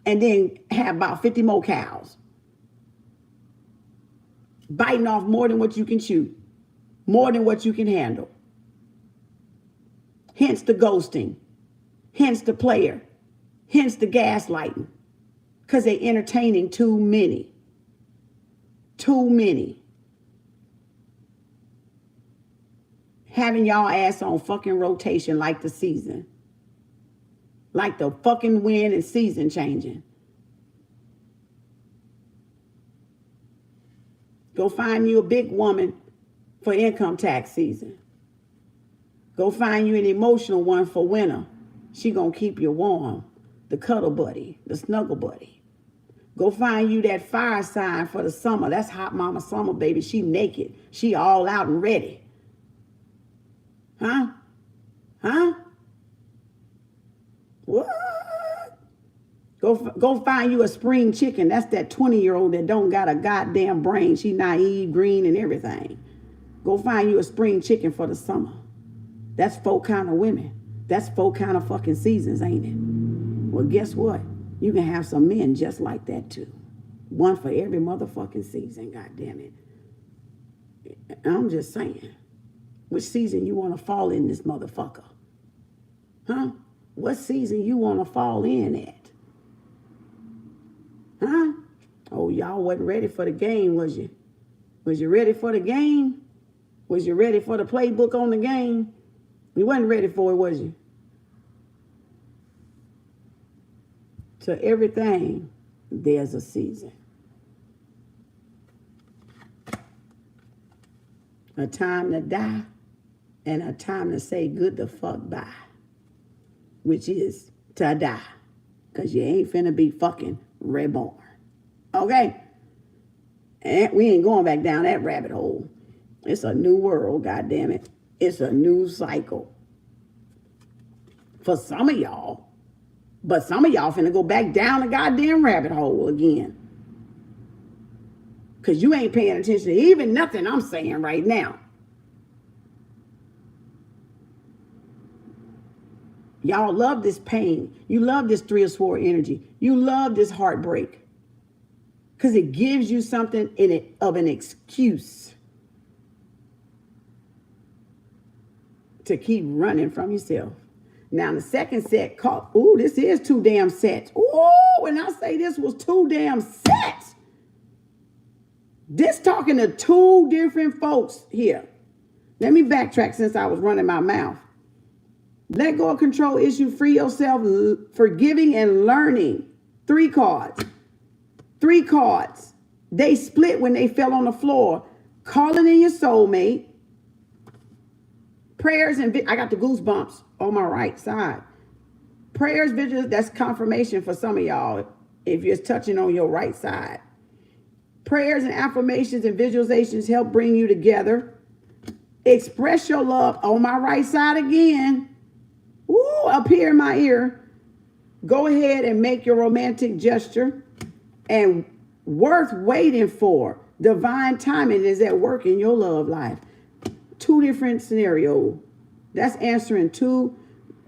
And then have about 50 more cows. Biting off more than what you can chew. More than what you can handle. Hence the ghosting. Hence the player. Hence the gaslighting. Because they're entertaining too many. Too many. Having y'all ass on fucking rotation like the season. Like the fucking wind and season changing. Go find you a big woman for income tax season. Go find you an emotional one for winter. She gonna keep you warm. The cuddle buddy, the snuggle buddy. Go find you that fire sign for the summer. That's hot mama summer, baby. She naked. She all out and ready. Huh? Huh? What? Go find you a spring chicken. That's that 20-year-old that don't got a goddamn brain. She naive, green, and everything. Go find you a spring chicken for the summer. That's 4 kind of women. That's 4 kind of fucking seasons, ain't it? Well, guess what? You can have some men just like that too. One for every motherfucking season, goddamn it. I'm just saying. Which season you want to fall in this motherfucker? Huh? What season you want to fall in at? Huh? Oh, y'all wasn't ready for the game, was you? Was you ready for the game? Was you ready for the playbook on the game? You wasn't ready for it, was you? To everything, there's a season. A time to die and a time to say good the fuck bye. Which is to die. Because you ain't finna be fucking reborn. Okay? And we ain't going back down that rabbit hole. It's a new world, goddammit. It's a new cycle. For some of y'all. But some of y'all finna go back down the goddamn rabbit hole again. Because you ain't paying attention to even nothing I'm saying right now. Y'all love this pain. You love this 3 of Swords energy. You love this heartbreak. Because it gives you something in it of an excuse to keep running from yourself. Now, the second set called, ooh, this is 2 damn sets. Ooh, when I say this was 2 damn sets. This talking to 2 different folks here. Let me backtrack since I was running my mouth. Let go of control issue, free yourself, forgiving and learning. 3 cards. 3 cards. They split when they fell on the floor. Calling in your soulmate. Prayers and I got the goosebumps on my right side. Prayers, vigils, that's confirmation for some of y'all if you're touching on your right side. Prayers and affirmations and visualizations help bring you together. Express your love on my right side again. Woo, up here in my ear. Go ahead and make your romantic gesture. And worth waiting for. Divine timing is at work in your love life. Two different scenarios. That's answering two.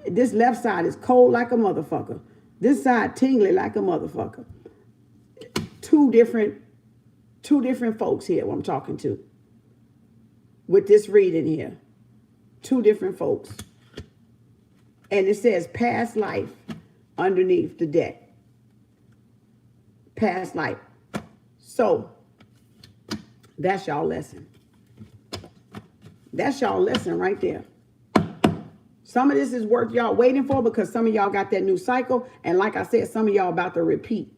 This left side is cold like a motherfucker. This side tingly like a motherfucker. Two different folks here I'm talking to. With this reading here. Two different folks. And it says past life underneath the deck. Past life. So, that's y'all lesson. That's y'all lesson right there. Some of this is worth y'all waiting for because some of y'all got that new cycle. And like I said, some of y'all about to repeat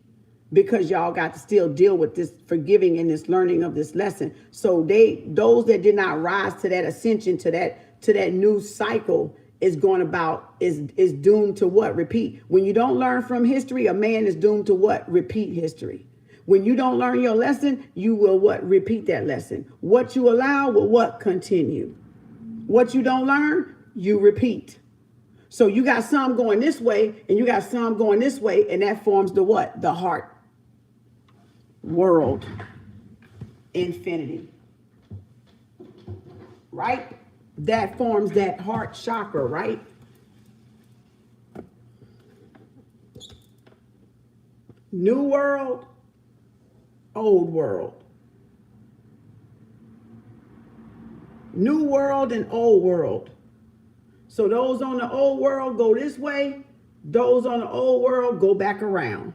because y'all got to still deal with this forgiving and this learning of this lesson. So those that did not rise to that ascension, to that new cycle is doomed to what? Repeat. When you don't learn from history, a man is doomed to what? Repeat history. When you don't learn your lesson, you will what? Repeat that lesson. What you allow will what? Continue. What you don't learn, you repeat. So you got some going this way and you got some going this way, and that forms the what? The heart. World. Infinity. Right? That forms that heart chakra, right? New world, old world. New world and old world. So those on the old world go this way. Those on the old world go back around.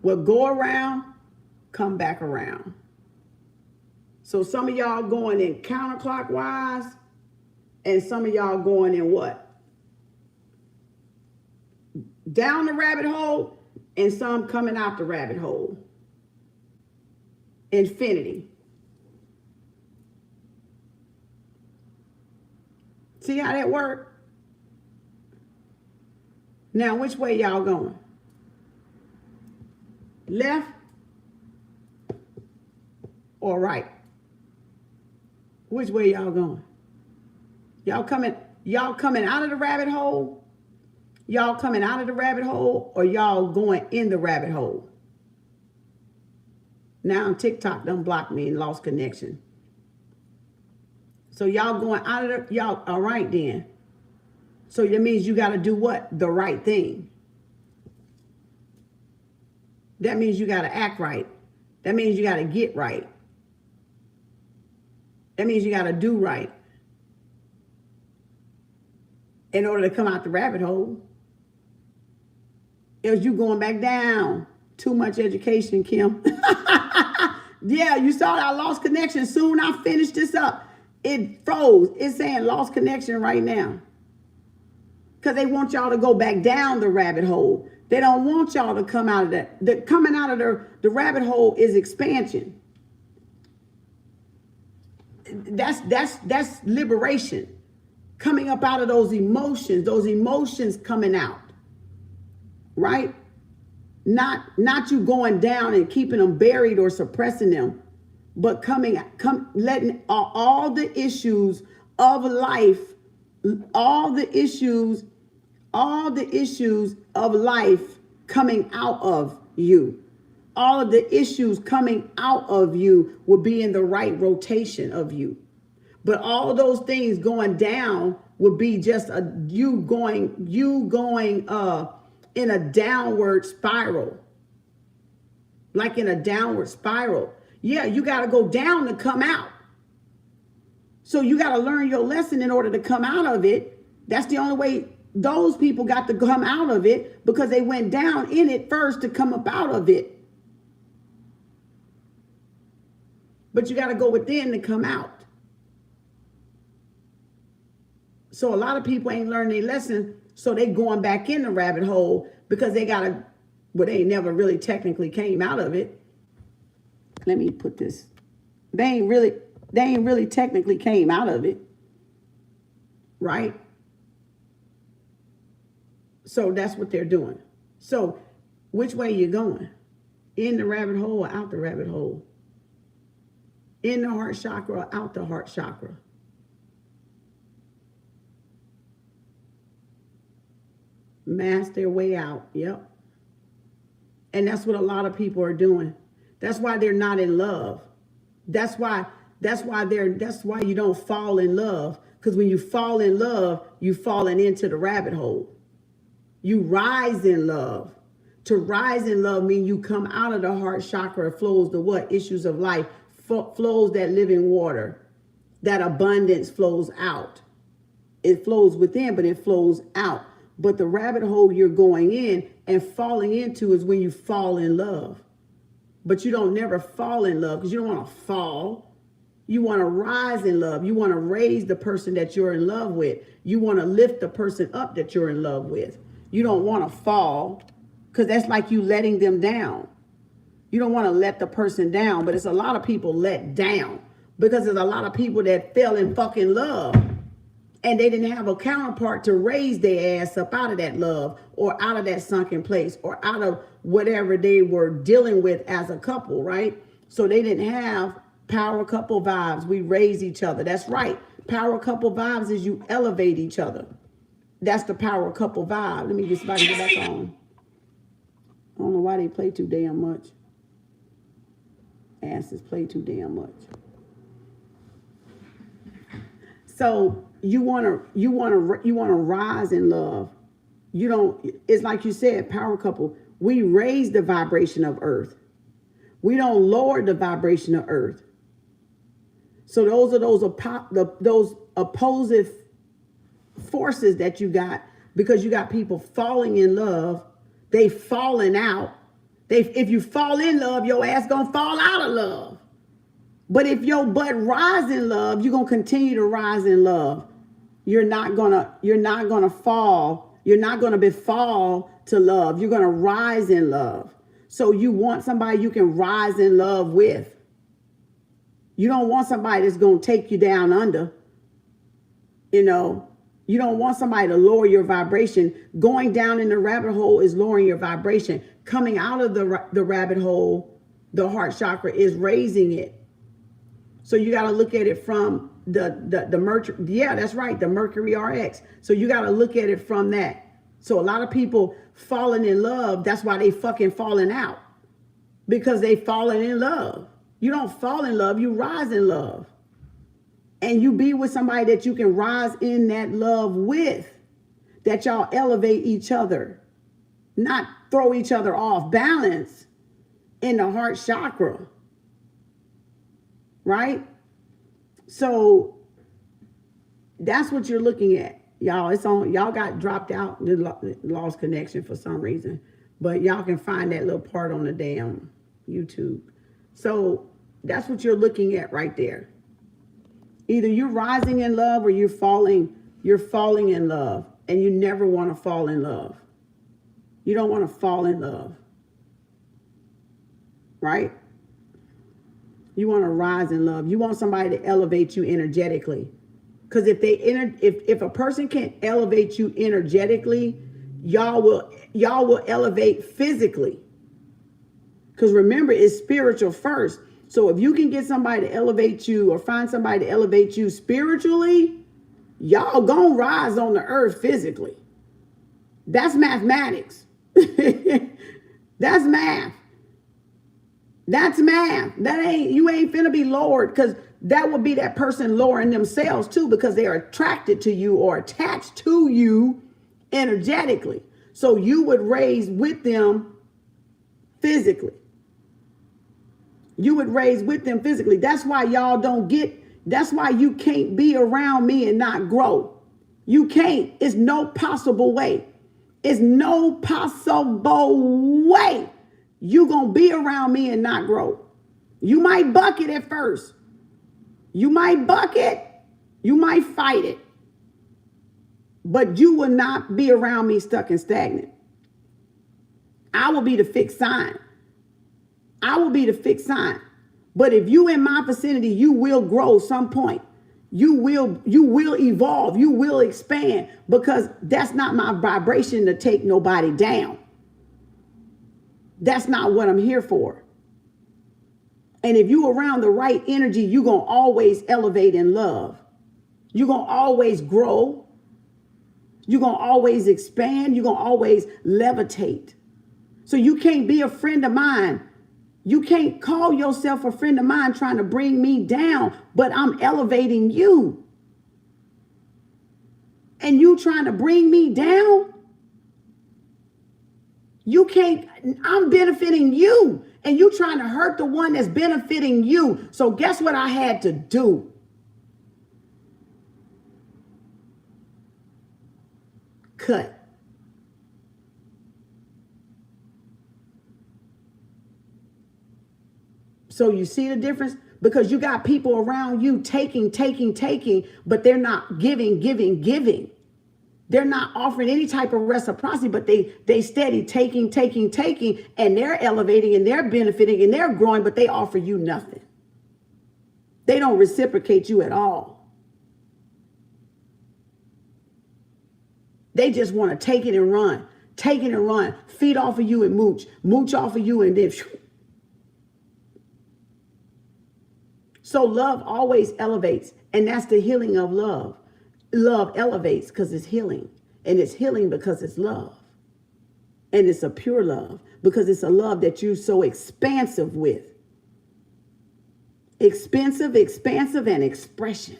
What go around, come back around. So some of y'all going in counterclockwise and some of y'all going in what? Down the rabbit hole and some coming out the rabbit hole. Infinity. See how that worked? Now, which way y'all going? Left or right? Which way y'all going? Y'all coming out of the rabbit hole? Y'all coming out of the rabbit hole or y'all going in the rabbit hole? Now TikTok done blocked me and lost connection. So y'all going out of the, y'all, all right then. So that means you got to do what? The right thing. That means you got to act right. That means you got to get right. That means you got to do right. In order to come out the rabbit hole. It was you going back down. Too much education, Kim. Yeah, you saw that I lost connection. Soon I finished this up. It froze. It's saying lost connection right now. Because they want y'all to go back down the rabbit hole. They don't want y'all to come out of that. The coming out of the rabbit hole is expansion. That's liberation. Coming up out of those emotions coming out. Right? Not you going down and keeping them buried or suppressing them, but letting all the issues of life, all the issues of life coming out of you. All of the issues coming out of you will be in the right rotation of you. But all those things going down would be just you going in a downward spiral. Like in a downward spiral. Yeah, you got to go down to come out. So you got to learn your lesson in order to come out of it. That's the only way those people got to come out of it, because they went down in it first to come up out of it. But you got to go within to come out. So a lot of people ain't learned their lesson, so they going back in the rabbit hole because they got to, well, they never really technically came out of it. Let me put this. They ain't really technically came out of it. Right? So that's what they're doing. So which way you going? In the rabbit hole or out the rabbit hole? In the heart chakra or out the heart chakra? Mask their way out. Yep. And that's what a lot of people are doing. That's why they're not in love. That's why you don't fall in love. Because when you fall in love, you've fallen into the rabbit hole. You rise in love. To rise in love means you come out of the heart chakra, flows the what? Issues of life, flows that living water. That abundance flows out. It flows within, but it flows out. But the rabbit hole you're going in and falling into is when you fall in love. But you don't never fall in love because you don't want to fall. You want to rise in love. You want to raise the person that you're in love with. You want to lift the person up that you're in love with. You don't want to fall because that's like you letting them down. You don't want to let the person down, but it's a lot of people let down because there's a lot of people that fell in fucking love and they didn't have a counterpart to raise their ass up out of that love or out of that sunken place or out of whatever they were dealing with as a couple, right? So they didn't have power couple vibes. We raise each other. That's right. Power couple vibes is you elevate each other. That's the power couple vibe. Let me get somebody to get back on. I don't know why they play too damn much. Asses play too damn much. So you want to rise in love. You don't, it's like you said, power couple. We raise the vibration of earth. We don't lower the vibration of earth. So those are those opposite forces that you got because you got people falling in love. They falling out. If you fall in love, your ass gonna fall out of love. But if your butt rise in love, you're gonna continue to rise in love. You're not gonna fall. You're not gonna befall to love. You're gonna rise in love. So you want somebody you can rise in love with. You don't want somebody that's gonna take you down under. You know, you don't want somebody to lower your vibration. Going down in the rabbit hole is lowering your vibration. Coming out of the rabbit hole, the heart chakra, is raising it. So you got to look at it from the Mercury. Yeah, that's right. The Mercury RX. So you got to look at it from that. So a lot of people falling in love. That's why they fucking falling out, because they falling in love. You don't fall in love. You rise in love. And you be with somebody that you can rise in that love with, that y'all elevate each other, not throw each other off balance in the heart chakra. Right? So that's what you're looking at. Y'all, it's on, y'all got dropped out, lost connection for some reason, but y'all can find that little part on the damn YouTube. So that's what you're looking at right there. Either you're rising in love or you're falling in love, and you never want to fall in love. You don't want to fall in love. Right? You want to rise in love. You want somebody to elevate you energetically. Because if a person can elevate you energetically, y'all will elevate physically. Because remember, it's spiritual first. So if you can get somebody to elevate you or find somebody to elevate you spiritually, y'all gonna rise on the earth physically. That's mathematics. That's math. That's math. You ain't finna be lowered, because that would be that person lowering themselves too, because they are attracted to you or attached to you energetically. So you would raise with them physically. You would raise with them physically. That's why y'all don't that's why you can't be around me and not grow. You can't. It's no possible way. It's no possible way you gonna be around me and not grow. You might buck it at first. You might buck it. You might fight it. But you will not be around me stuck and stagnant. I will be the fixed sign. I will be the fixed sign. But if you in my vicinity, you will grow some point. You will evolve. You will expand, because that's not my vibration to take nobody down. That's not what I'm here for. And if you around the right energy, you're going to always elevate in love. You're going to always grow. You're going to always expand. You're going to always levitate. So you can't be a friend of mine. You can't call yourself a friend of mine trying to bring me down, but I'm elevating you. And you trying to bring me down? You can't, I'm benefiting you. And you trying to hurt the one that's benefiting you. So guess what I had to do? Cut. So you see the difference? Because you got people around you taking, but they're not giving. They're not offering any type of reciprocity, but they steady taking, and they're elevating and they're benefiting and they're growing, but they offer you nothing. They don't reciprocate you at all. They just want to take it and run, feed off of you and mooch off of you and then. So love always elevates, and that's the healing of love. Love elevates because it's healing, and it's healing because it's love. And it's a pure love because it's a love that you're so expansive with. Expansive, and expression.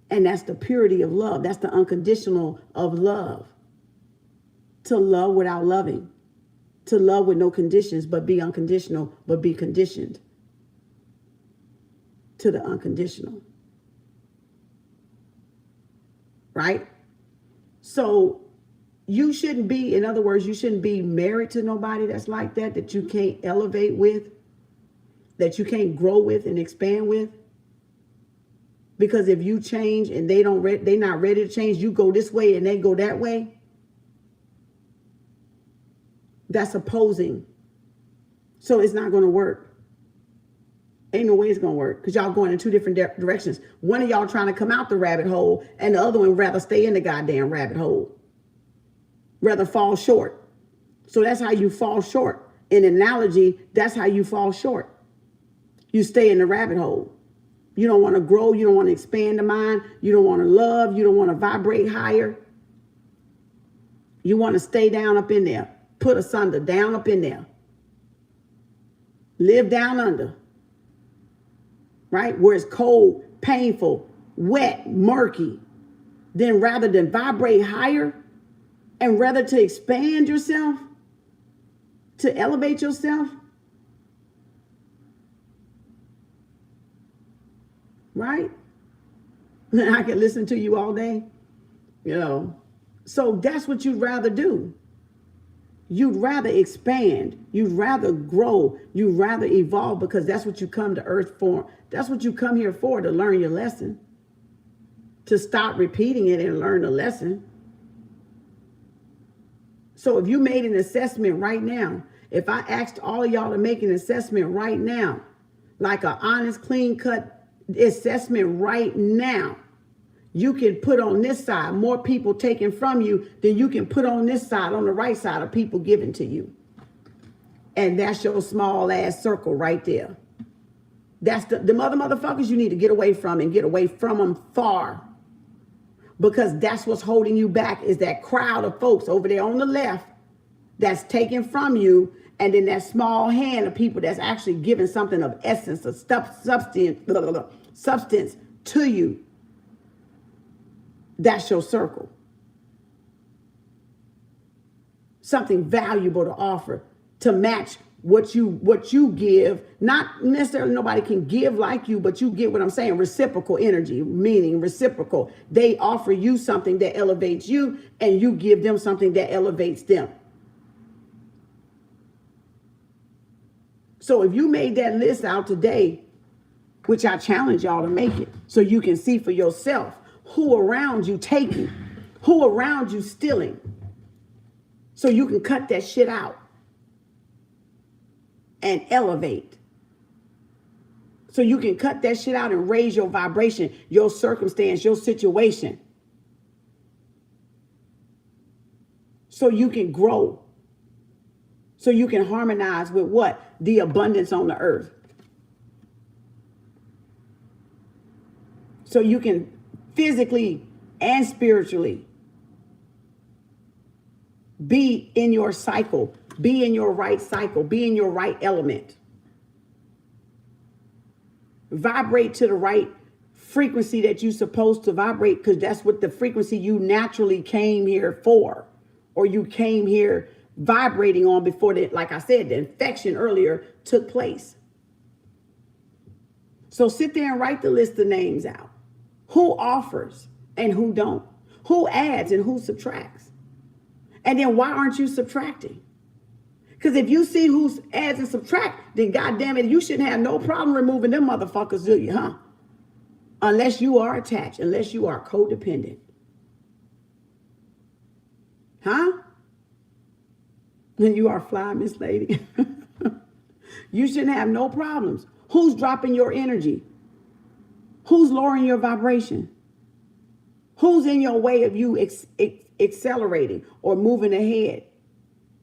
And that's the purity of love. That's the unconditional of love. To love without loving. To love with no conditions, but be unconditional, but be conditioned to the unconditional. Right? So you shouldn't be, in other words, you shouldn't be married to nobody that's like that you can't elevate with, that you can't grow with and expand with. Because if you change and they're not ready to change, you go this way and they go that way. That's opposing. So it's not going to work. Ain't no way it's going to work because y'all going in two different directions. One of y'all trying to come out the rabbit hole and the other one rather stay in the goddamn rabbit hole. Rather fall short. So that's how you fall short. In analogy, that's how you fall short. You stay in the rabbit hole. You don't want to grow. You don't want to expand the mind. You don't want to love. You don't want to vibrate higher. You want to stay down up in there. Put asunder, down up in there. Live down under. Right? Where it's cold, painful, wet, murky. Then rather than vibrate higher and rather to expand yourself, to elevate yourself. Right? I can listen to you all day. You know. So that's what you'd rather do. You'd rather expand. You'd rather grow. You'd rather evolve because that's what you come to earth for. That's what you come here for, to learn your lesson. To stop repeating it and learn the lesson. So if you made an assessment right now, if I asked all of y'all to make an assessment right now, like an honest, clean cut assessment right now, you can put on this side more people taken from you than you can put on this side, on the right side of people given to you. And that's your small ass circle right there. That's the other motherfuckers you need to get away from and get away from them far. Because that's what's holding you back is that crowd of folks over there on the left that's taken from you. And then that small hand of people that's actually giving something of essence, of substance to you. That's your circle. Something valuable to offer to match what you give. Not necessarily nobody can give like you, but you get what I'm saying. Reciprocal energy, meaning reciprocal. They offer you something that elevates you and you give them something that elevates them. So if you made that list out today, which I challenge y'all to make it so you can see for yourself who around you taking, who around you stealing, so you can cut that shit out and elevate. So you can cut that shit out and raise your vibration, your circumstance, your situation. So you can grow. So you can harmonize with what? The abundance on the earth. So you can physically and spiritually be in your cycle, be in your right cycle, be in your right element. Vibrate to the right frequency that you're supposed to vibrate, because that's what the frequency you naturally came here for, or you came here vibrating on before the, like I said, the infection earlier took place. So sit there and write the list of names out. Who offers and who don't? Who adds and who subtracts? And then why aren't you subtracting? Because if you see who adds and subtract, then goddamn it, you shouldn't have no problem removing them motherfuckers, do you, huh? Unless you are attached, unless you are codependent. Huh? Then you are fly, Miss Lady. You shouldn't have no problems. Who's dropping your energy? Who's lowering your vibration? Who's in your way of you accelerating or moving ahead?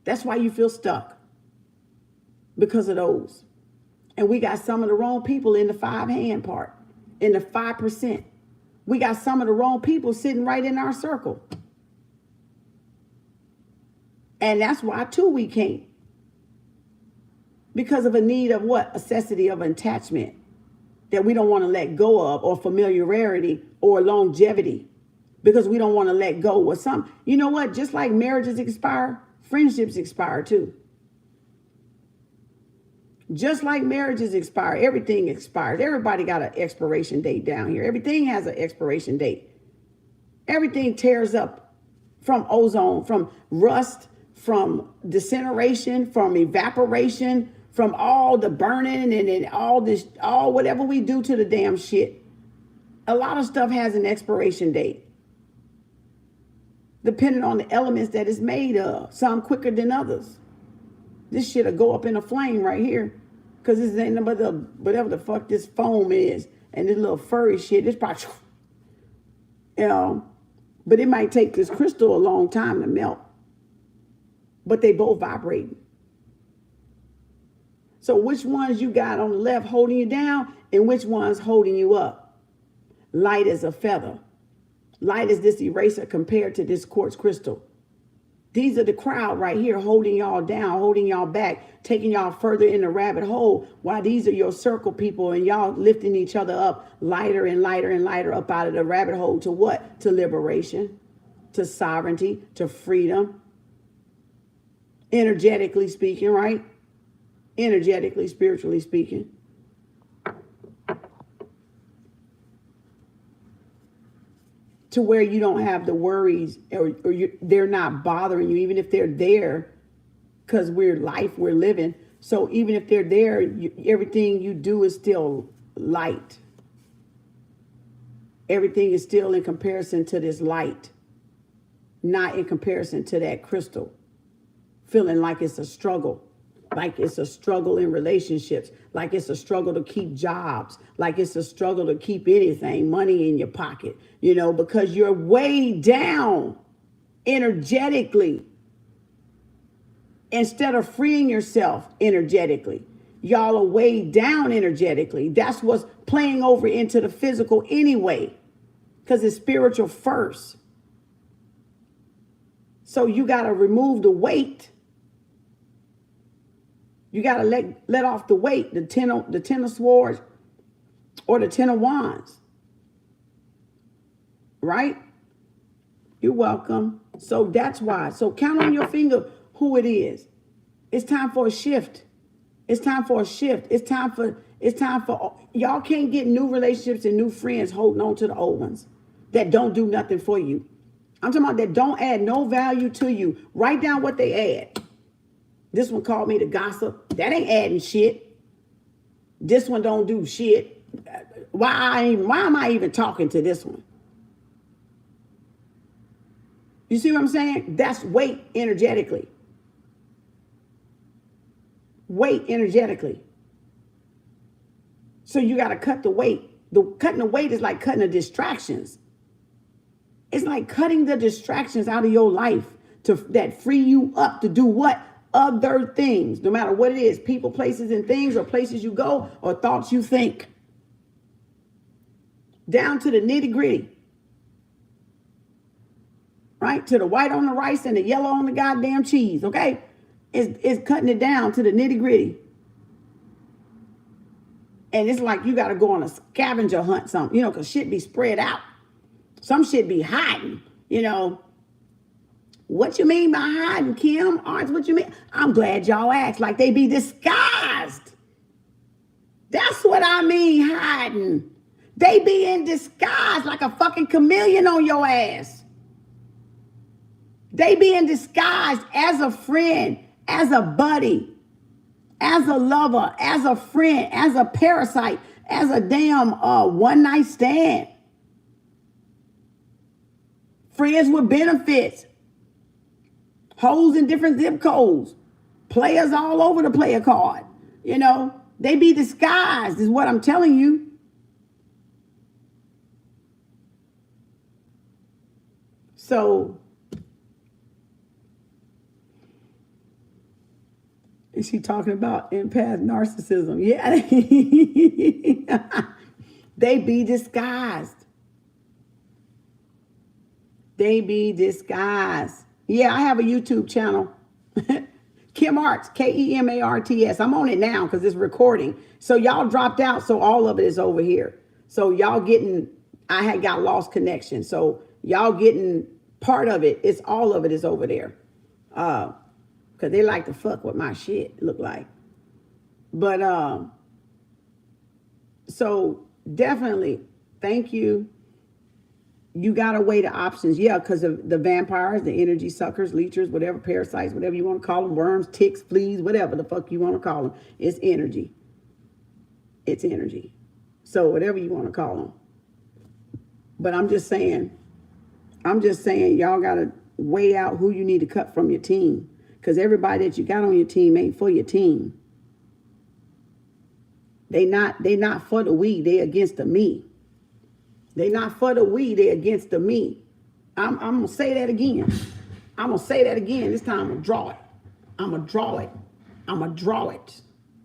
That's why you feel stuck, because of those. And we got some of the wrong people in the 5-hand part, in the 5%. We got some of the wrong people sitting right in our circle. And that's why too we can't. Because of a need of what? Necessity of attachment that we don't want to let go of, or familiarity or longevity, because we don't want to let go of something. You know what? Just like marriages expire, friendships expire too. Just like marriages expire, everything expires. Everybody got an expiration date down here. Everything has an expiration date. Everything tears up from ozone, from rust, from disintegration, from evaporation, from all the burning and all this, all whatever we do to the damn shit. A lot of stuff has an expiration date, depending on the elements that it's made of. Some quicker than others. This shit'll go up in a flame right here, because this ain't no but the whatever the fuck this foam is, and this little furry shit. This probably, but it might take this crystal a long time to melt. But they both vibrating. So which ones you got on the left holding you down, and which ones holding you up? Light as a feather. Light as this eraser compared to this quartz crystal. These are the crowd right here holding y'all down, holding y'all back, taking y'all further in the rabbit hole, while these are your circle people, and y'all lifting each other up lighter and lighter and lighter up out of the rabbit hole to what? To liberation, to sovereignty, to freedom. Energetically speaking, right? Energetically, spiritually speaking. To where you don't have the worries, or they're not bothering you, even if they're there, because we're living. So even if they're there, everything you do is still light. Everything is still in comparison to this light, not in comparison to that crystal. Feeling like it's a struggle, like it's a struggle in relationships, like it's a struggle to keep jobs, like it's a struggle to keep anything, money in your pocket, because you're way down energetically. Instead of freeing yourself energetically, y'all are way down energetically. That's what's playing over into the physical anyway, because it's spiritual first. So you got to remove the weight. You got to let off the weight, the ten of swords or the 10 of wands. Right? You're welcome. So that's why. So count on your finger who it is. It's time for a shift. It's time for a shift. It's time for y'all can't get new relationships and new friends holding on to the old ones that don't do nothing for you. I'm talking about that don't add no value to you. Write down what they add. This one called me to gossip. That ain't adding shit. This one don't do shit. Why am I even talking to this one? You see what I'm saying? That's weight energetically. Weight energetically. So you got to cut the weight. Cutting the weight is like cutting the distractions. It's like cutting the distractions out of your life that free you up to do what? other things, no matter what it is, people, places, and things, or places you go, or thoughts you think. Down to the nitty gritty. Right? To the white on the rice and the yellow on the goddamn cheese, okay? It's cutting it down to the nitty gritty. And it's like you got to go on a scavenger hunt, something, you know, because shit be spread out. Some shit be hiding, you know. What you mean by hiding, Kem Arts? What you mean? I'm glad y'all asked. Like they be disguised. That's what I mean, hiding. They be in disguise like a fucking chameleon on your ass. They be in disguise as a friend, as a buddy, as a lover, as a friend, as a parasite, as a damn one-night stand. Friends with benefits. Hoes in different zip codes. Players all over the player card. You know, they be disguised is what I'm telling you. So, is she talking about empath narcissism? Yeah. They be disguised. They be disguised. Yeah, I have a YouTube channel. Kem Arts, KEMARTS. I'm on it now because it's recording. So y'all dropped out, so all of it is over here. So y'all getting, I had got lost connection. So y'all getting part of it. It's all of it is over there. Because they like to fuck what my shit look like. But so definitely, thank you. You got to weigh the options. Yeah, because of the vampires, the energy suckers, leechers, whatever, parasites, whatever you want to call them, worms, ticks, fleas, whatever the fuck you want to call them. It's energy. It's energy. So whatever you want to call them. But I'm just saying, y'all got to weigh out who you need to cut from your team. Because everybody that you got on your team ain't for your team. They not for the we, they against the me. They not for the we, they against the me. I'm going to say that again. I'm going to say that again. This time I'm going to draw it. I'm going to draw it. I'm going to draw it.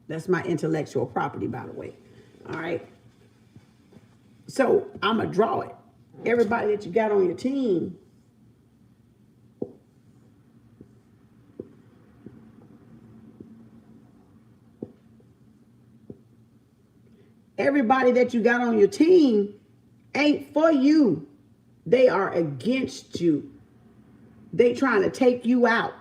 That's my intellectual property, by the way. All right. So I'm going to draw it. Everybody that you got on your team, everybody that you got on your team ain't for you. They are against you. They trying to take you out.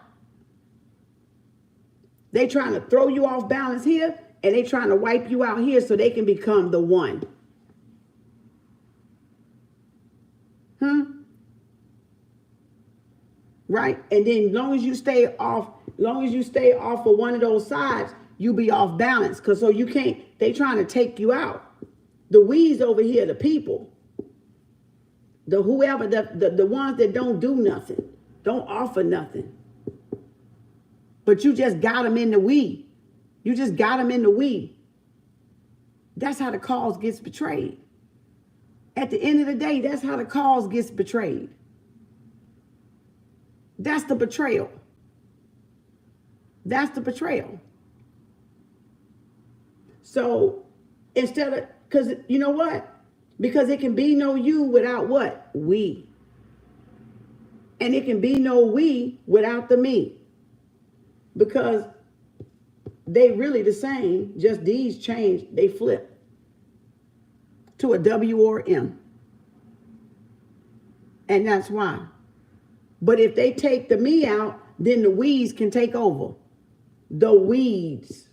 They trying to throw you off balance here, and they trying to wipe you out here so they can become the one. Right? And then long as you stay off of one of those sides, you be off balance. Cause so you can't, they trying to take you out. The we's over here, the people. The whoever, the ones that don't do nothing, don't offer nothing. But you just got them in the we. You just got them in the we. That's how the cause gets betrayed. At the end of the day, that's how the cause gets betrayed. That's the betrayal. That's the betrayal. So instead of, because you know what? Because it can be no you without what? We. And it can be no we without the me. Because they really the same, just these change, they flip to a W or M. And that's why. But if they take the me out, then the we's can take over. The weeds.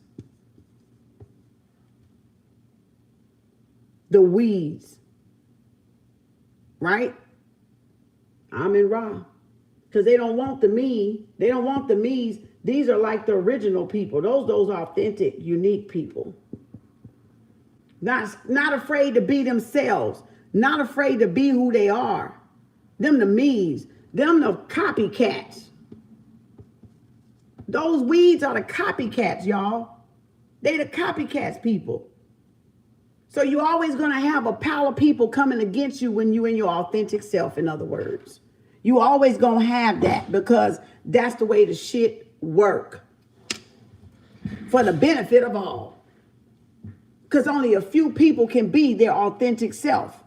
The weeds. Right? I'm in Ra. Because they don't want the me. They don't want the me's. These are like the original people. Those authentic, unique people. Not afraid to be themselves. Not afraid to be who they are. Them the me's. Them the copycats. Those weeds are the copycats, y'all. They the copycats people. So you're always going to have a pile of people coming against you when you in your authentic self, in other words. You always going to have that because that's the way the shit work. for the benefit of all. Because only a few people can be their authentic self,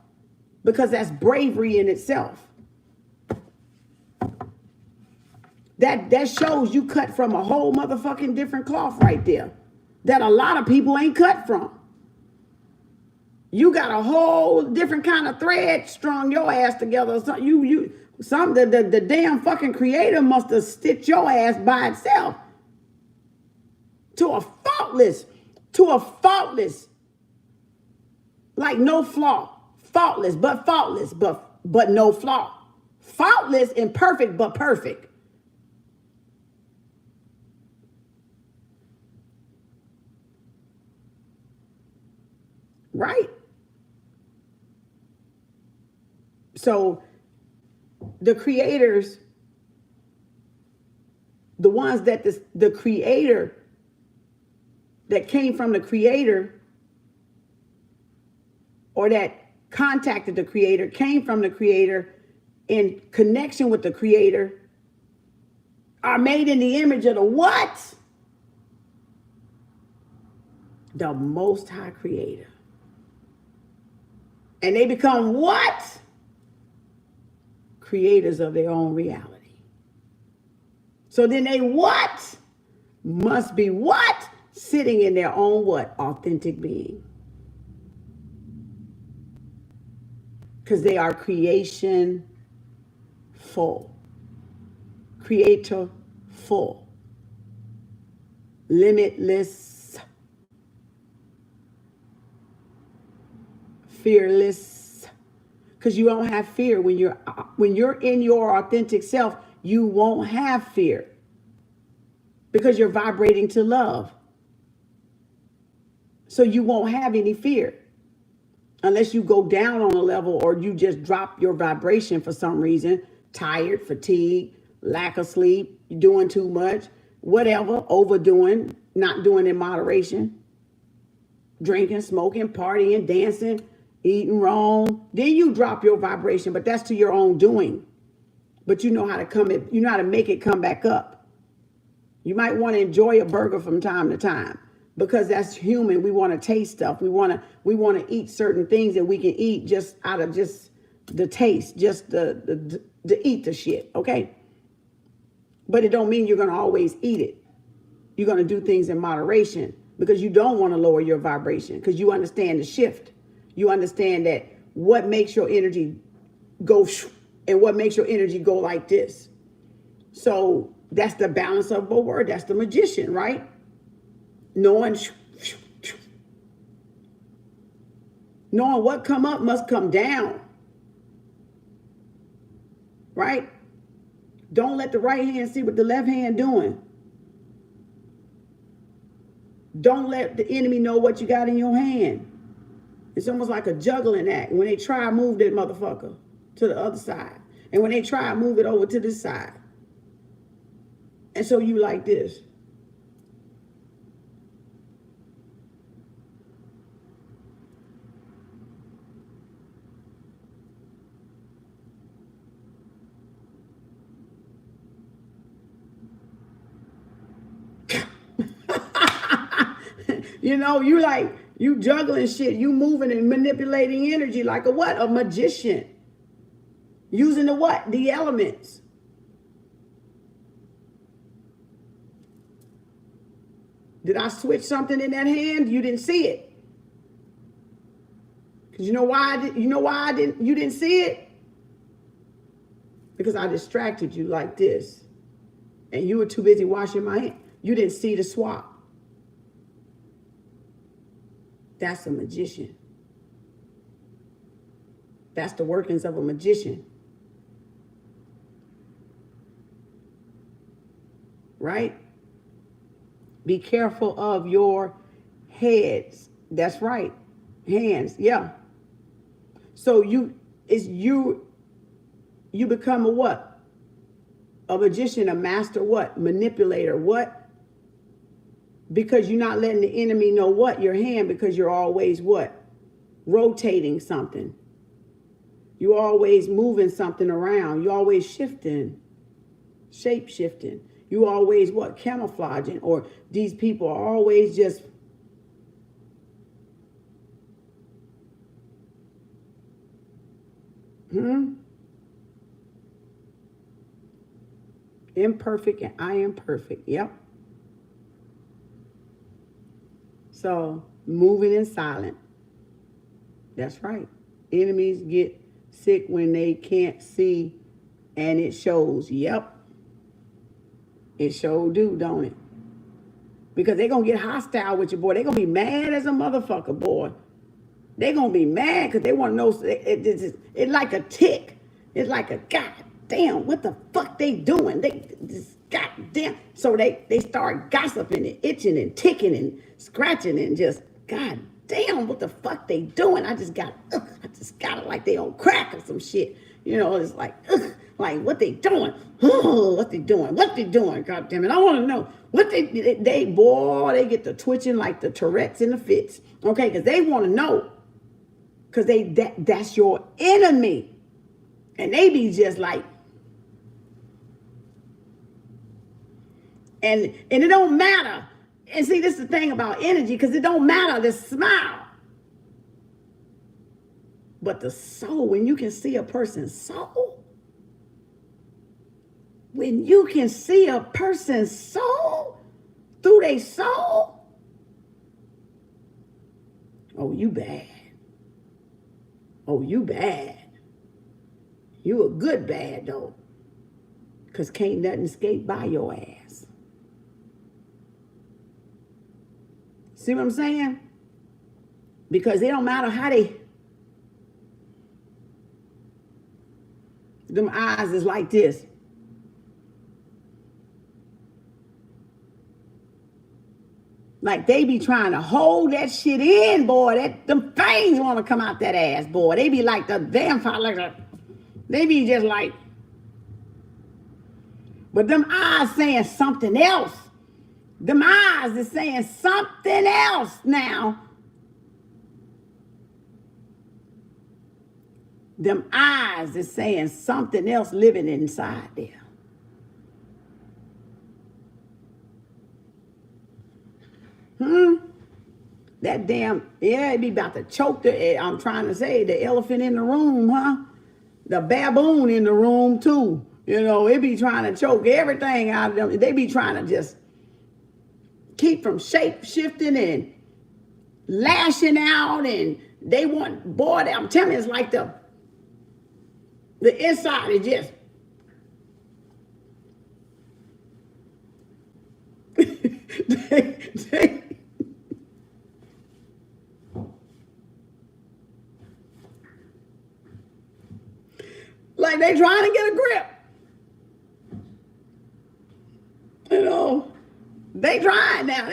because that's bravery in itself. That shows you cut from a whole motherfucking different cloth right there that a lot of people ain't cut from. You got a whole different kind of thread strung your ass together. So the damn fucking creator must have stitched your ass by itself to a faultless, like no flaw, faultless, but no flaw, faultless and perfect, but perfect. Right? So the creators, the ones that the creator, that came from the creator, or that contacted the creator, came from the creator, in connection with the creator, are made in the image of the what? The Most High Creator. And they become what? Creators of their own reality. So then they what? Must be what? Sitting in their own what? Authentic being. Because they are creation full. Creator full. Limitless. Fearless. Because you don't have fear when you're in your authentic self. You won't have fear because you're vibrating to love. So you won't have any fear unless you go down on a level, or you just drop your vibration for some reason. Tired, fatigued, lack of sleep, doing too much, whatever, overdoing, not doing in moderation, drinking, smoking, partying, dancing, eating wrong. Then you drop your vibration, but that's to your own doing. But you know how to make it come back up. You might want to enjoy a burger from time to time, because that's human. We want to taste stuff. We want to eat certain things that we can eat just out of just the taste, just the eat the shit, okay? But it don't mean you're going to always eat it. You're going to do things in moderation, because you don't want to lower your vibration, because you understand the shift. You understand that what makes your energy go and what makes your energy go like this. So that's the balance of a word. That's the magician, right? Knowing what come up must come down. Right? Don't let the right hand see what the left hand doing. Don't let the enemy know what you got in your hand. It's almost like a juggling act. When they try to move that motherfucker to the other side, and when they try to move it over to this side, and so you like this. You know, you juggling shit. You moving and manipulating energy like a what? A magician. Using the what? The elements. Did I switch something in that hand? You didn't see it. Because you know why you didn't see it? Because I distracted you like this. And you were too busy washing my hand. You didn't see the swap. That's a magician. That's the workings of a magician. Right? Be careful of your heads. That's right. Hands. Yeah. So you become a what? A magician, a master what? Manipulator. What? Because you're not letting the enemy know what? Your hand, because you're always what? Rotating something. You're always moving something around. You're always shifting, shape shifting. You always what? Camouflaging, or these people are always just imperfect, and I am perfect. Yep. So moving in silent. That's right. Enemies get sick when they can't see, and it shows. Yep. It sure do, don't it? Because they're going to get hostile with you, boy. They're going to be mad as a motherfucker, boy. They're going to be mad because they want to know. It's like a tick. It's like a goddamn, what the fuck they doing? They just goddamn. So they start gossiping and itching and ticking and scratching and just, goddamn, what the fuck they doing? I just got it like they on crack or some shit. You know, it's like, what they doing? Oh, what they doing? What they doing? God damn it. I want to know what they get the twitching like the Tourette's and the fits. Okay, because they want to know. Because that's your enemy. And they be just like, and it don't matter. And see, this is the thing about energy, because it don't matter the smile. But the soul, when you can see a person's soul, when you can see a person's soul through their soul, oh, you bad. Oh, you bad. You a good bad, though. Because can't nothing escape by your ass. See what I'm saying? Because it don't matter how them eyes is like this. Like they be trying to hold that shit in, boy. Them fangs want to come out that ass, boy. They be like the vampire, they be just like, but them eyes saying something else. Them eyes is saying something else now. Them eyes is saying something else living inside there. That damn, yeah, it be about to choke I'm trying to say, the elephant in the room, huh? The baboon in the room too. You know, it be trying to choke everything out of them. They be trying to just keep from shape shifting and lashing out, and they want, boy, I'm telling you, it's like the inside is just like they trying to get a grip. You know, they trying now.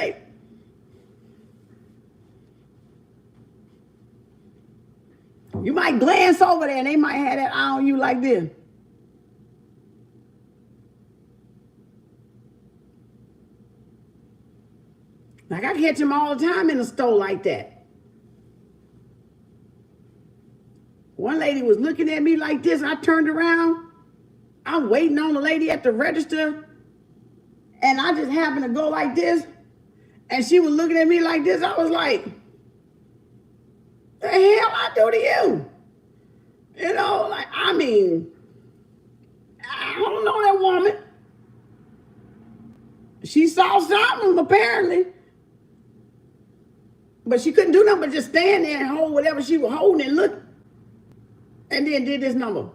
You might glance over there and they might have that eye on you like this. Like I catch them all the time in the store like that. One lady was looking at me like this. I turned around. I'm waiting on the lady at the register. And I just happened to go like this. And she was looking at me like this. I was like, the hell I do to you? You know, like, I mean, I don't know that woman. She saw something, apparently. But she couldn't do nothing but just stand there and hold whatever she was holding and look. And then did this number.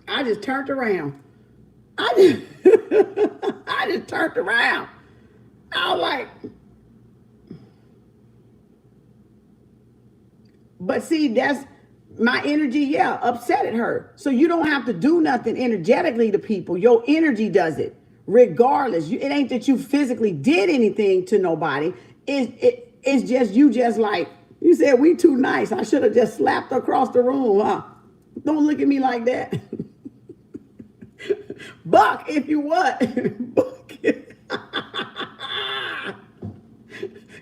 I just turned around. I just turned around. I was like, but see, that's my energy, yeah, upsetted her. So you don't have to do nothing energetically to people. Your energy does it, regardless. It ain't that you physically did anything to nobody. It's just, you just like, you said we too nice. I should have just slapped across the room, huh? Don't look at me like that. Buck, if you what? Buck.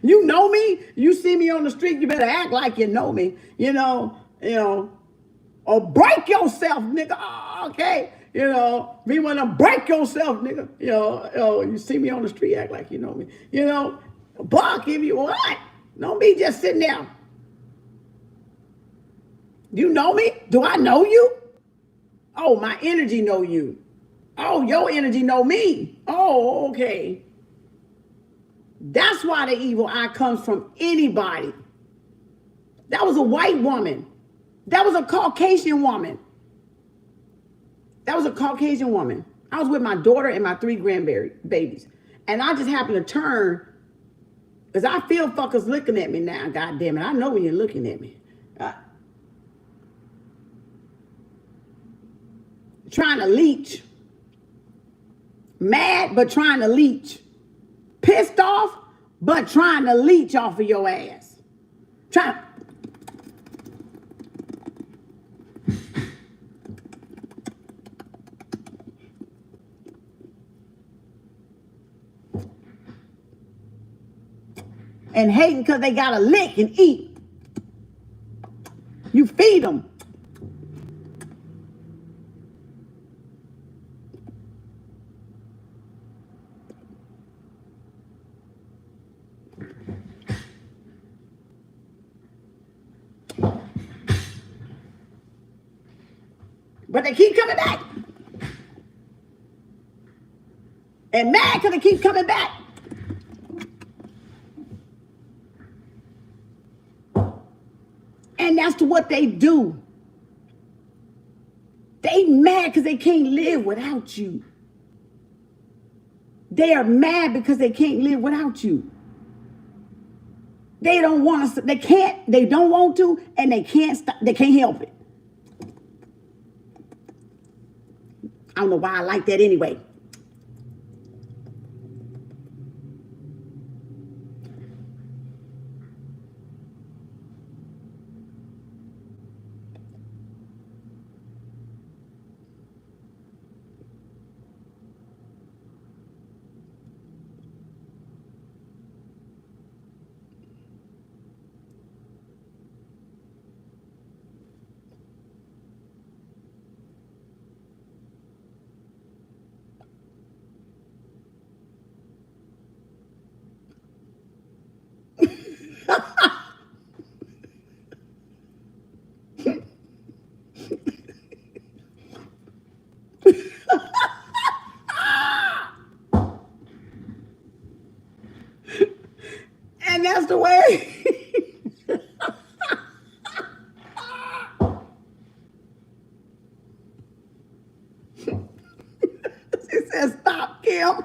You know me? You see me on the street, you better act like you know me. You know, or break yourself, nigga. Okay. You know, me want to break yourself, nigga. You know, you see me on the street, act like you know me. You know, buck if you what? Don't be just sitting there. You know me? Do I know you? Oh, my energy know you. Oh, your energy know me. Oh, okay. That's why the evil eye comes from anybody. That was a white woman. That was a Caucasian woman. That was a Caucasian woman. I was with my daughter and my 3 grandbabies. And I just happened to turn, because I feel fuckers looking at me now. God damn it. I know when you're looking at me. Trying to leech. Mad, but trying to leech. Pissed off, but trying to leech off of your ass. Trying. And hating because they got to lick and eat. You feed them. But they keep coming back. And mad because they keep coming back. And that's what they do. They mad because they can't live without you. They are mad because they can't live without you. They don't want to, they don't want to, and they can't stop, they can't help it. I don't know why I like that anyway. And that's the way. She said, stop, Kim.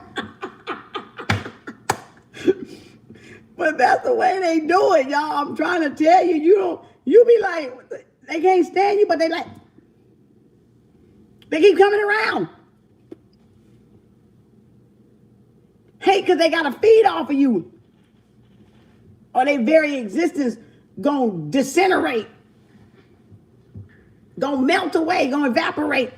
But that's the way they do it, y'all. I'm trying to tell you, you be like, they can't stand you, but they keep coming around. Hate because they got to feed off of you. Or their very existence gonna disintegrate, gonna melt away, gonna evaporate.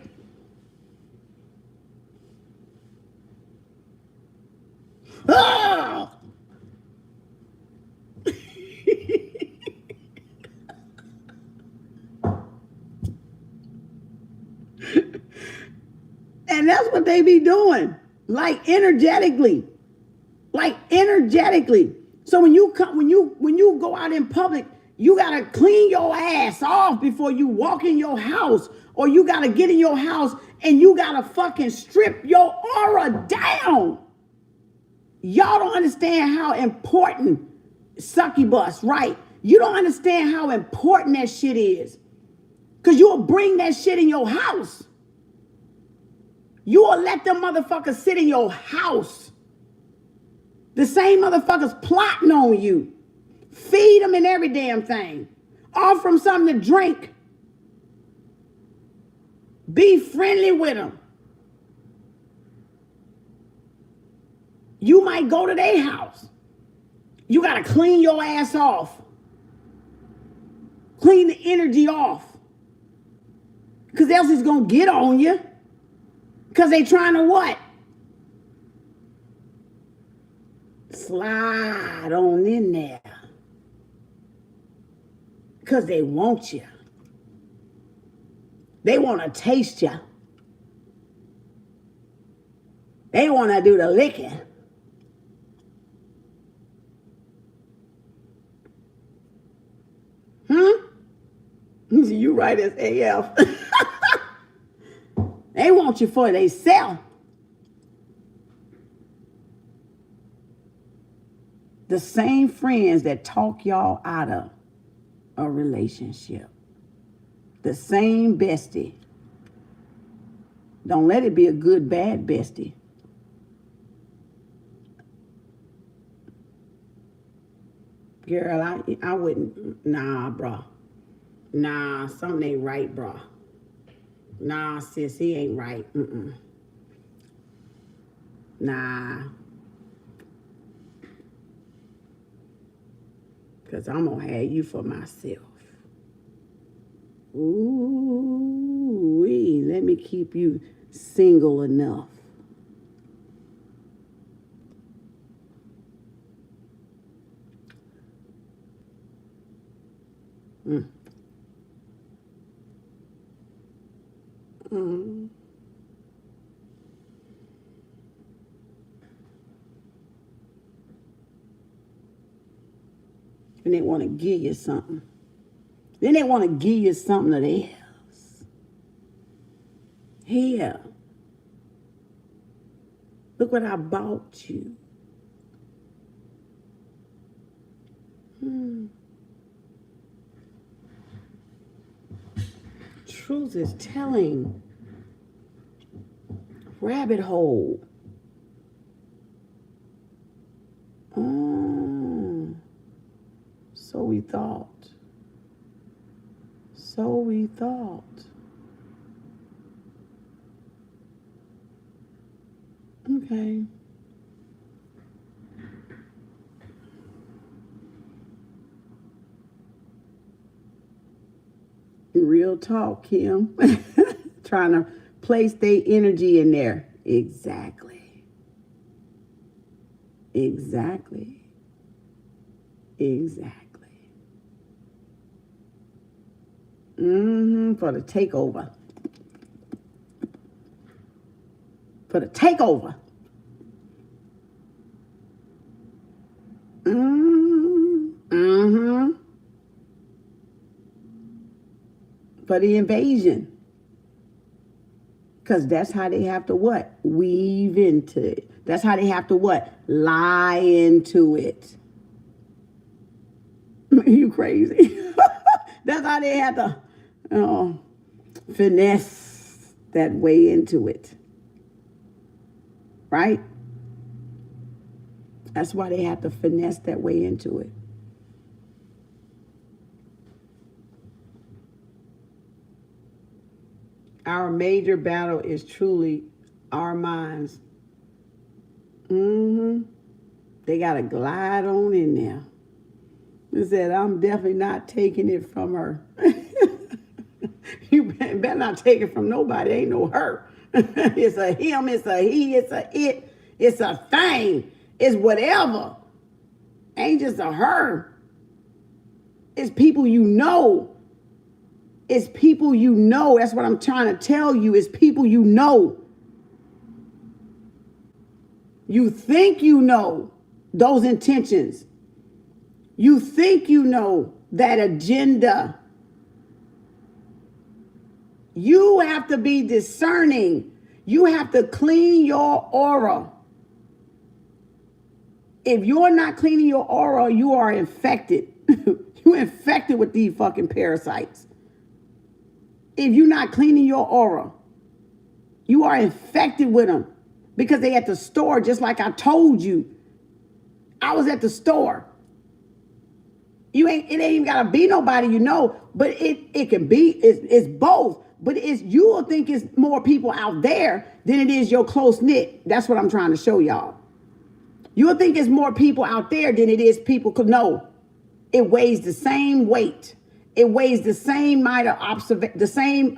Ah! And that's what they be doing, like energetically. So when you go out in public, you gotta clean your ass off before you walk in your house, or you gotta get in your house and you gotta fucking strip your aura down. Y'all don't understand how important succubus, right? You don't understand how important that shit is, because you'll bring that shit in your house. You will let them motherfuckers sit in your house. The same motherfuckers plotting on you. Feed them and every damn thing. Offer them something to drink. Be friendly with them. You might go to their house. You got to clean your ass off. Clean the energy off. Because else it's going to get on you. Because they trying to what? Slide on in there. Because they want you. They want to taste you. They want to do the licking. You right as AF. They want you for they sell. The same friends that talk y'all out of a relationship. The same bestie. Don't let it be a good, bad bestie. Girl, I wouldn't. Nah, bro. Nah, something ain't right, bro. Nah, sis, he ain't right. Nah. Because I'm going to have you for myself. Ooh, let me keep you single enough. And they want to give you something. Then they want to give you something else. Here. Look what I bought you. Truth is telling. Rabbit hole. So we thought. So we thought. Okay. Real talk, Kim. Trying to place their energy in there. Exactly. Exactly. Exactly. For the takeover. For the takeover. For the invasion. Because that's how they have to what? Weave into it. That's how they have to what? Lie into it. You crazy. That's how they have to finesse that way into it. Right? That's why they have to finesse that way into it. Our major battle is truly our minds. They got to glide on in there. They said, I'm definitely not taking it from her. You better not take it from nobody. Ain't no her. It's a him, it's a he, it's a it, it's a thing. It's whatever. Ain't just a her. It's people you know. It's people you know. That's what I'm trying to tell you. It's people you know. You think you know those intentions. You think you know that agenda. You have to be discerning. You have to clean your aura. If you're not cleaning your aura, you are infected. You're infected with these fucking parasites. If you're not cleaning your aura, you are infected with them because they at the store, just like I told you. I was at the store. It ain't even gotta be nobody you know, but it can be, it's both. But you will think it's more people out there than it is your close knit. That's what I'm trying to show y'all. You'll think it's more people out there than it is people. No, it weighs the same weight. It weighs the same observation.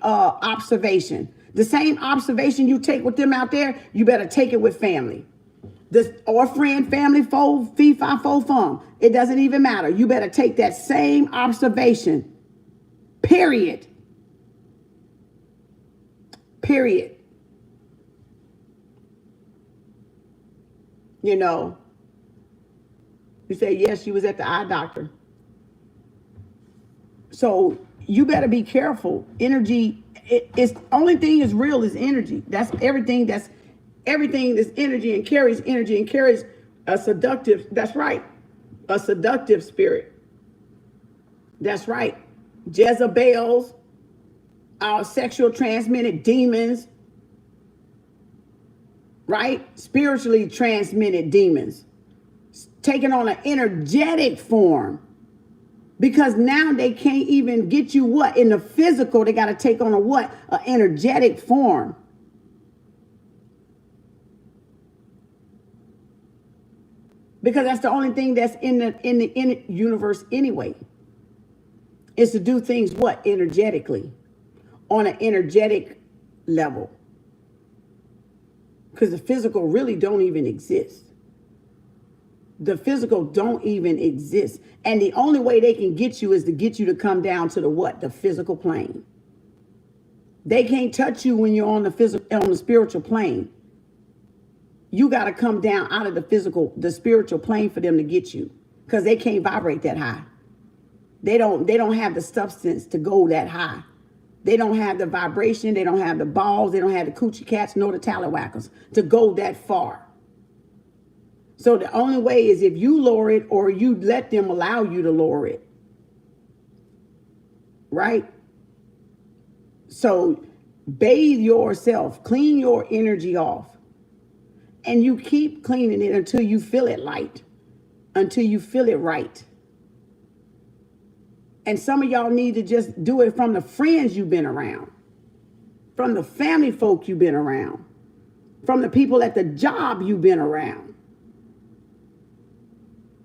The same observation you take with them out there, you better take it with family. Or friend, family, foe, fee, fi, fo, fum. It doesn't even matter. You better take that same observation. Period. Period. You know, you say, yes, she was at the eye doctor. So you better be careful. Energy, it's only thing is real is energy. That's everything that's energy and carries a seductive, that's right, a seductive spirit. That's right. Jezebels, our sexual transmitted demons, right? Spiritually transmitted demons, taking on an energetic form. Because now they can't even get you what? In the physical, they got to take on a what? An energetic form. Because that's the only thing that's in the universe anyway. Is to do things what? Energetically. On an energetic level. Because the physical really don't even exist. The physical don't even exist. And the only way they can get you is to get you to come down to the what? The physical plane. They can't touch you when you're on the spiritual plane. You got to come down out of the spiritual plane for them to get you. Because they can't vibrate that high. They don't have the substance to go that high. They don't have the vibration. They don't have the balls. They don't have the coochie cats nor the tallywhackers to go that far. So the only way is if you lower it or you let them allow you to lower it. Right? So bathe yourself, clean your energy off. And you keep cleaning it until you feel it light, until you feel it right. And some of y'all need to just do it from the friends you've been around, from the family folk you've been around, from the people at the job you've been around.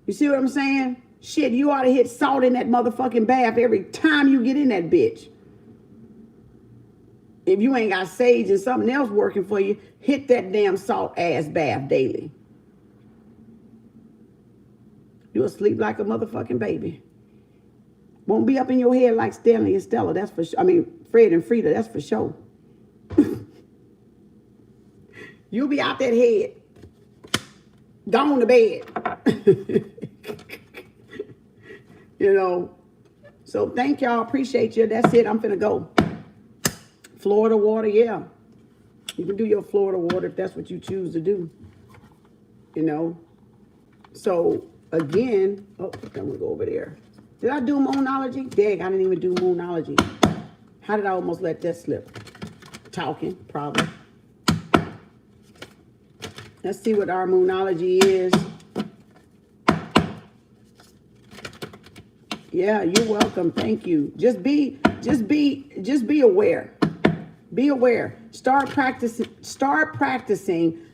You see what I'm saying? Shit, you ought to hit salt in that motherfucking bath every time you get in that bitch. If you ain't got sage and something else working for you, hit that damn salt ass bath daily. You'll sleep like a motherfucking baby. Won't be up in your head like Stanley and Stella, that's for sure. I mean, Fred and Frida, that's for sure. You'll be out that head. Gone to bed. You know. So thank y'all. Appreciate you. That's it. I'm finna go. Florida water, yeah. You can do your Florida water if that's what you choose to do. You know. So again, oh, then we go over there. Did I do moonology? Dang, I didn't even do moonology. How did I almost let that slip? Talking, probably. Let's see what our moonology is. Yeah, you're welcome. Thank you. Just be aware. Be aware. Start practicing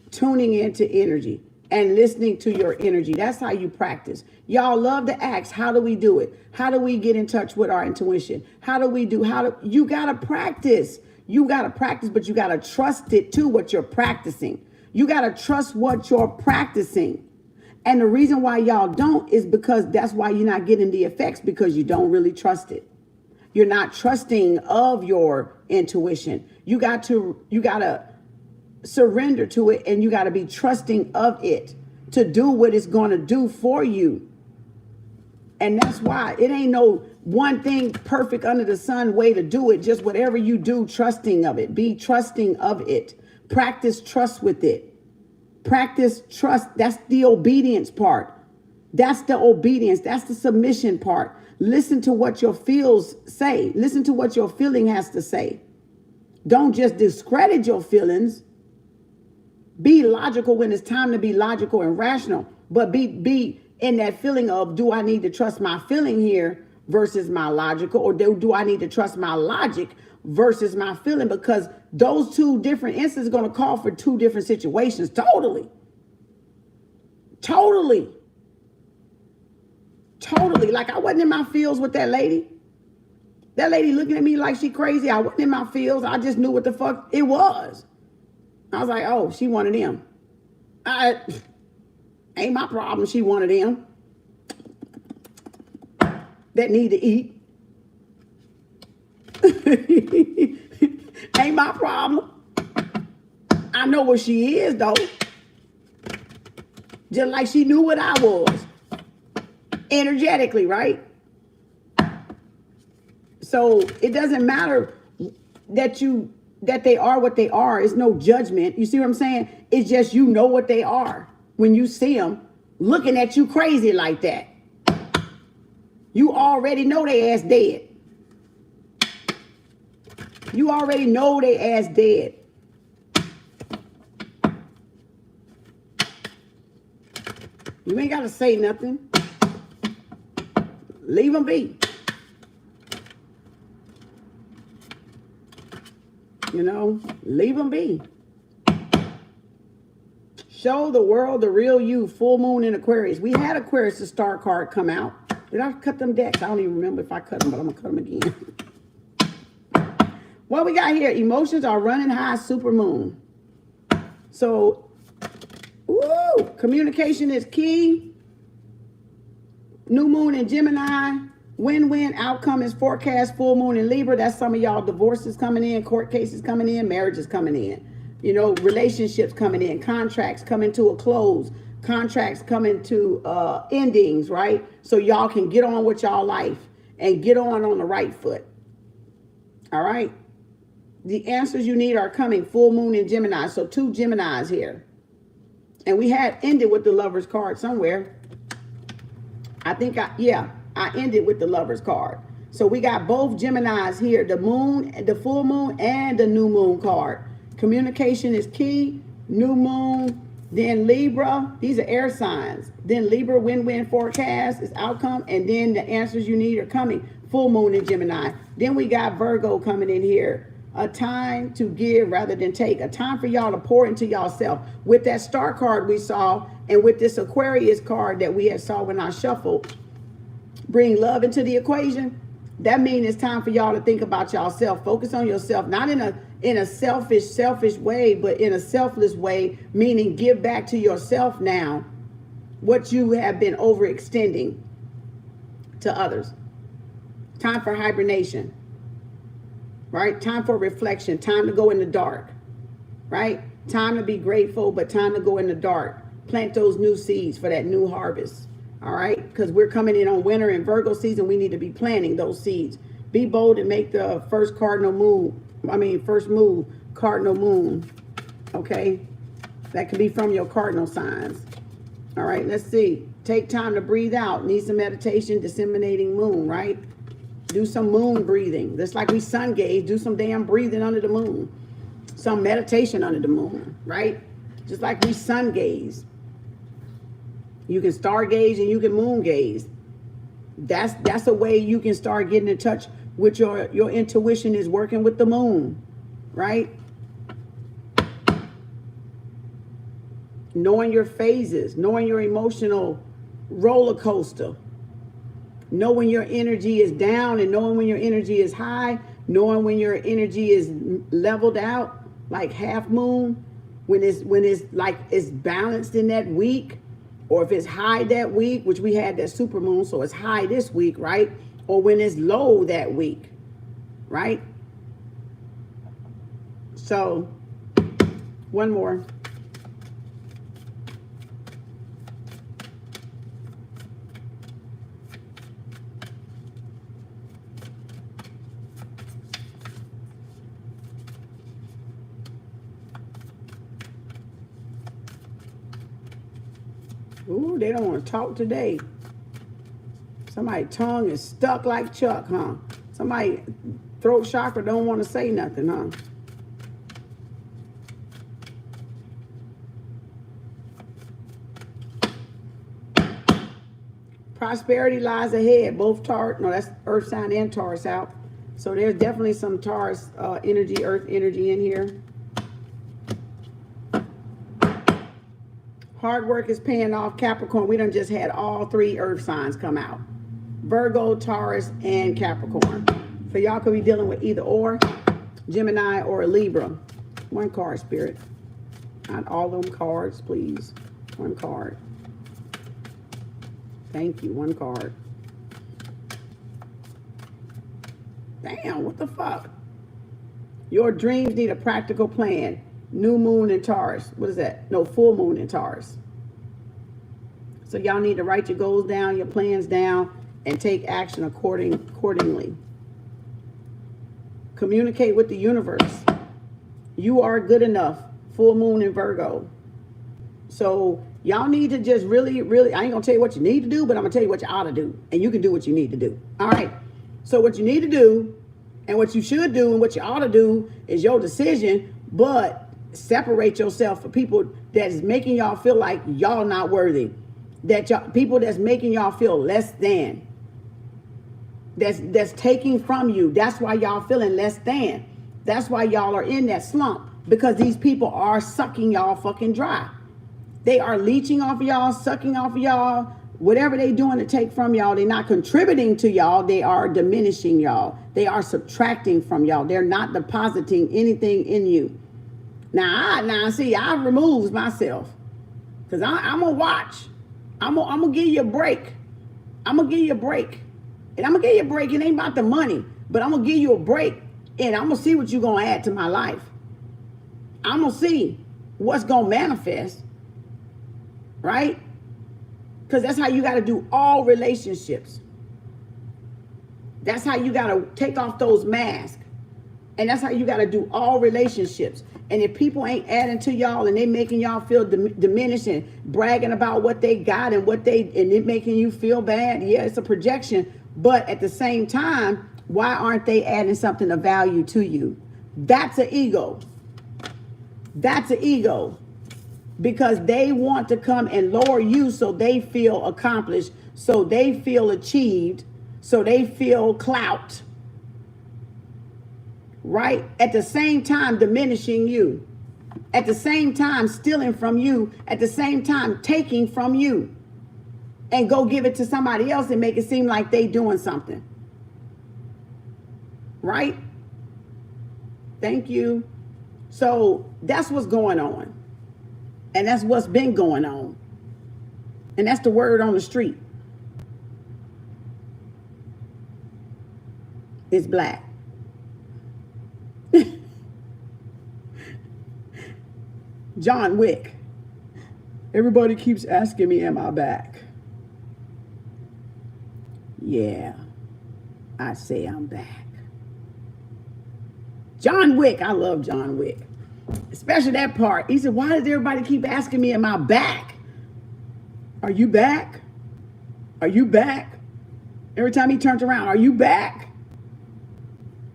tuning into energy and listening to your energy. That's how you practice. Y'all love to ask, how do we do it? How do we get in touch with our intuition? You gotta practice. You gotta practice, but you gotta trust it too, what you're practicing. You gotta trust what you're practicing. And the reason why y'all don't is because that's why you're not getting the effects, because you don't really trust it. You're not trusting of your intuition. You gotta surrender to it, and you gotta be trusting of it to do what it's gonna do for you. And that's why it ain't no one thing perfect under the sun way to do it. Just whatever you do, trusting of it. Be trusting of it. Practice trust with it. Practice trust. That's the obedience part. That's the obedience. That's the submission part. Listen to what your feels say. Listen to what your feeling has to say. Don't just discredit your feelings. Be logical when it's time to be logical and rational. But be in that feeling of, do I need to trust my feeling here versus my logical? Or do I need to trust my logic versus my feeling? Because those two different instances are going to call for two different situations. Totally. Like, I wasn't in my feels with that lady. That lady looking at me like she crazy. I wasn't in my feels. I just knew what the fuck it was. I was like, oh, she one of them. Ain't my problem. She one of them that need to eat. Ain't my problem. I know what she is, though. Just like she knew what I was. Energetically, right? So it doesn't matter that they are what they are. It's no judgment. You see what I'm saying? It's just you know what they are when you see them looking at you crazy like that. You already know they ass dead. You already know they ass dead. You ain't got to say nothing. Leave them be. You know, leave them be. Show the world the real you. Full moon in Aquarius. We had Aquarius, the star card, come out. Did I cut them decks? I don't even remember if I cut them, but I'm going to cut them again. What we got here? Emotions are running high, super moon. So, woo, communication is key. New moon in Gemini. Win-win outcome is forecast. Full moon in Libra. That's some of y'all divorces coming in, court cases coming in, marriages coming in. You know, relationships coming in, contracts coming to a close, contracts coming to endings, right? So y'all can get on with y'all life and get on the right foot. All right? The answers you need are coming. Full moon in Gemini. So 2 Geminis here. And we had ended with the Lover's card somewhere. I think I ended with the Lover's card. So we got both Geminis here, the moon, the full moon, and the new moon card. Communication is key. New moon, then Libra. These are air signs. Then Libra, win-win forecast is outcome. And then the answers you need are coming. Full moon in Gemini. Then we got Virgo coming in here. A time to give rather than take. A time for y'all to pour into y'allself. With that star card we saw, and with this Aquarius card that we had saw when I shuffled, bring love into the equation. That means it's time for y'all to think about y'allself. Focus on yourself, not in a selfish way, but in a selfless way, meaning give back to yourself now what you have been overextending to others. Time for hibernation, right? Time for reflection, time to go in the dark, right? Time to be grateful, but time to go in the dark. Plant those new seeds for that new harvest. All right, because we're coming in on winter and Virgo season. We need to be planting those seeds. Be bold and make the first move cardinal moon. Okay, that could be from your cardinal signs. All right, let's see. Take time to breathe out. Need some meditation. Disseminating moon, right? Do some moon breathing. Just like we sun gaze, do some damn breathing under the moon. Some meditation under the moon, right? Just like we sun gaze. You can stargaze and you can moon gaze. That's a way you can start getting in touch with your intuition is working with the moon, right? Knowing your phases, knowing your emotional roller coaster, knowing your energy is down and knowing when your energy is high, knowing when your energy is leveled out, like half moon, when it's like it's balanced in that week. Or if it's high that week, which we had that super moon, so it's high this week, right? Or when it's low that week, right? So, one more. Ooh, they don't want to talk today. Somebody's tongue is stuck like Chuck, huh? Somebody throat chakra don't want to say nothing, huh? Prosperity lies ahead. Both Taurus, no, that's Earth sign and Taurus out. So there's definitely some Taurus energy, Earth energy in here. Hard work is paying off. Capricorn, we done just had all 3 earth signs come out. Virgo, Taurus, and Capricorn. So y'all could be dealing with either or, Gemini or Libra. One card, Spirit. Not all them cards, please. One card. Thank you, one card. Damn, what the fuck? Your dreams need a practical plan. New moon in Taurus. What is that? No, full moon in Taurus. So y'all need to write your goals down, your plans down, and take action accordingly. Communicate with the universe. You are good enough. Full moon in Virgo. So y'all need to just really, I ain't gonna tell you what you need to do, but I'm gonna tell you what you ought to do. And you can do what you need to do. All right. So what you need to do and what you should do and what you ought to do is your decision, but separate yourself from people that's making y'all feel like y'all not worthy. People that's making y'all feel less than. That's taking from you. That's why y'all feeling less than. That's why y'all are in that slump, because these people are sucking y'all fucking dry. They are leeching off of y'all, sucking off of y'all, whatever they doing to take from y'all. They're not contributing to y'all. They are diminishing y'all. They are subtracting from y'all. They're not depositing anything in you. Now see, I removed myself because I'm going to watch. I'm going to give you a break. I'm going to give you a break. And I'm going to give you a break. It ain't about the money, but I'm going to give you a break. And I'm going to see what you're going to add to my life. I'm going to see what's going to manifest. Right? Because that's how you got to do all relationships. That's how you got to take off those masks. And that's how you got to do all relationships. And if people ain't adding to y'all and they making y'all feel diminished and bragging about what they got and and it making you feel bad, yeah, it's a projection. But at the same time, why aren't they adding something of value to you? That's an ego. That's an ego. Because they want to come and lower you so they feel accomplished, so they feel achieved, so they feel clout. Right? At the same time, diminishing you. At the same time, stealing from you. At the same time, taking from you. And go give it to somebody else and make it seem like they doing something. Right? Thank you. So that's what's going on. And that's what's been going on. And that's the word on the street. It's black. John Wick. Everybody keeps asking me, am I back? Yeah, I say I'm back. John Wick. I love John Wick. Especially that part. He said, why does everybody keep asking me, am I back? Are you back? Are you back? Every time he turns around, are you back?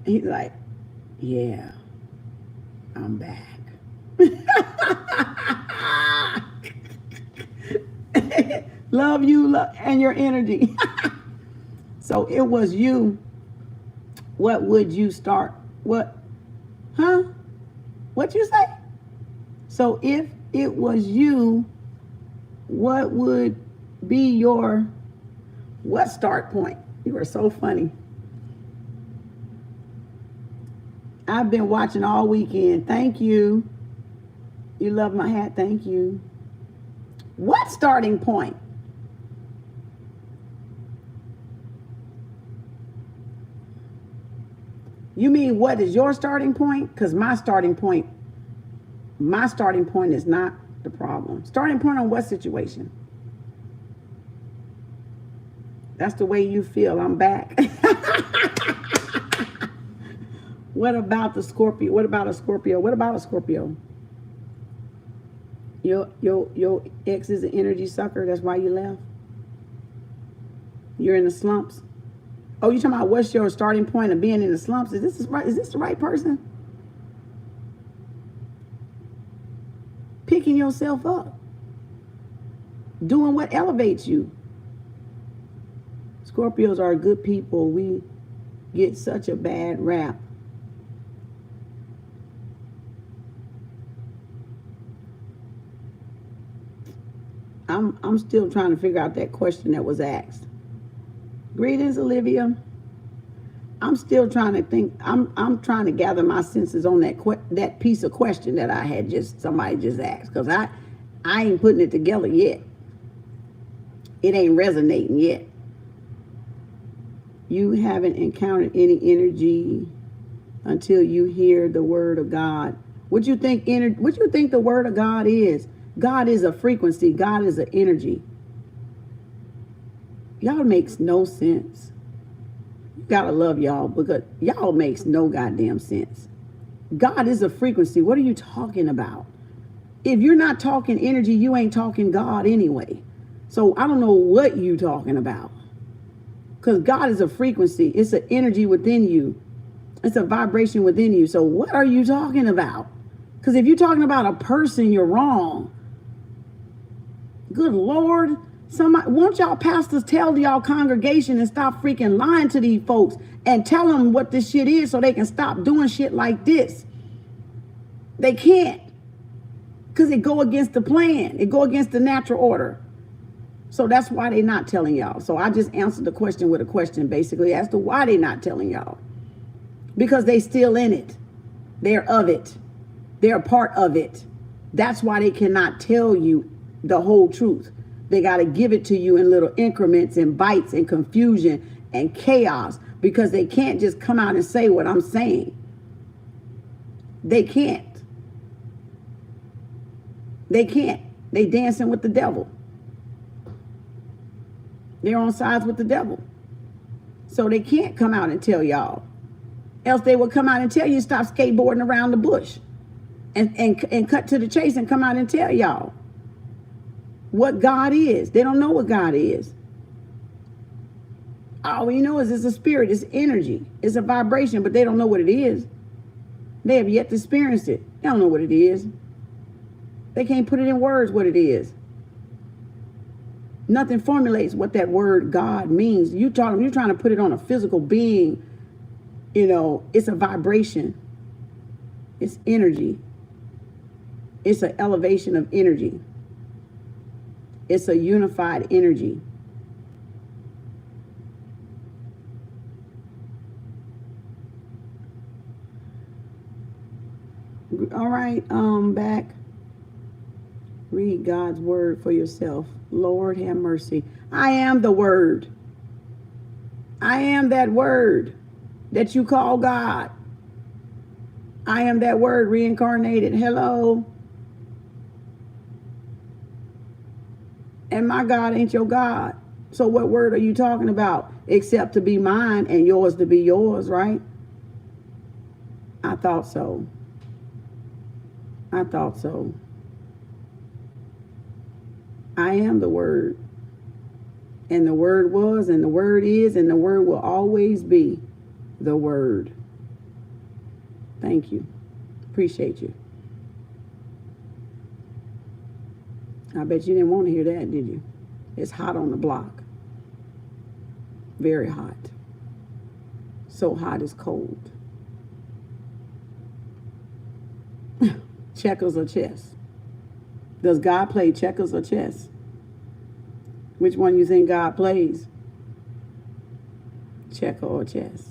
And he's like, yeah, I'm back. Love you and your energy. So it was you. What would you start? What? Huh? What you say? So if it was you, what would be your start point? You are so funny. I've been watching all weekend. Thank you. You love my hat. Thank you. What starting point? You mean what is your starting point? Because my starting point is not the problem. Starting point on what situation? That's the way you feel. I'm back. What about the Scorpio? What about a Scorpio? What about a Scorpio? Your ex is an energy sucker. That's why you left. You're in the slumps. Oh, you talking about what's your starting point of being in the slumps? Is this right? Is this the right person? Picking yourself up. Doing what elevates you. Scorpios are good people. We get such a bad rap. I'm still trying to figure out that question that was asked. Greetings, Olivia. I'm still trying to think. I'm trying to gather my senses on that piece of question that I had somebody just asked, because I ain't putting it together yet. It ain't resonating yet. You haven't encountered any energy until you hear the word of God. What you think the word of God is? God is a frequency. God is an energy. Y'all makes no sense. You gotta love y'all because y'all makes no goddamn sense. God is a frequency. What are you talking about? If you're not talking energy, you ain't talking God anyway. So I don't know what you talking about. Because God is a frequency. It's an energy within you. It's a vibration within you. So what are you talking about? Because if you're talking about a person, you're wrong. Good Lord. Somebody, won't y'all pastors tell y'all congregation and stop freaking lying to these folks and tell them what this shit is so they can stop doing shit like this? They can't. Because it go against the plan. It go against the natural order. So that's why they're not telling y'all. So I just answered the question with a question basically as to why they're not telling y'all. Because they still in it. They're of it. They're a part of it. That's why they cannot tell you the whole truth. They got to give it to you in little increments and bites and confusion and chaos because they can't just come out and say what I'm saying. They can't. They can't. They dancing with the devil. They're on sides with the devil. So they can't come out and tell y'all. Else they will come out and tell you stop skateboarding around the bush and cut to the chase and come out and tell y'all what God is. They don't know what God is. All we know is it's a spirit, it's energy, it's a vibration, but they don't know what it is. They have yet to experience it. They don't know what it is. They can't put it in words what it is. Nothing formulates what that word God means. You're trying to put it on a physical being. You know, it's a vibration. It's energy. It's an elevation of energy. It's a unified energy. All right, back. Read God's word for yourself. Lord, have mercy. I am the word. I am that word that you call God. I am that word reincarnated. Hello. And my God ain't your God. So what word are you talking about? Except to be mine and yours to be yours, right? I thought so. I thought so. I am the word. And the word was, and the word is, and the word will always be the word. Thank you. Appreciate you. I bet you didn't want to hear that, did you? It's hot on the block. Very hot. So hot it's cold. Checkers or chess? Does God play checkers or chess? Which one you think God plays? Checker or chess?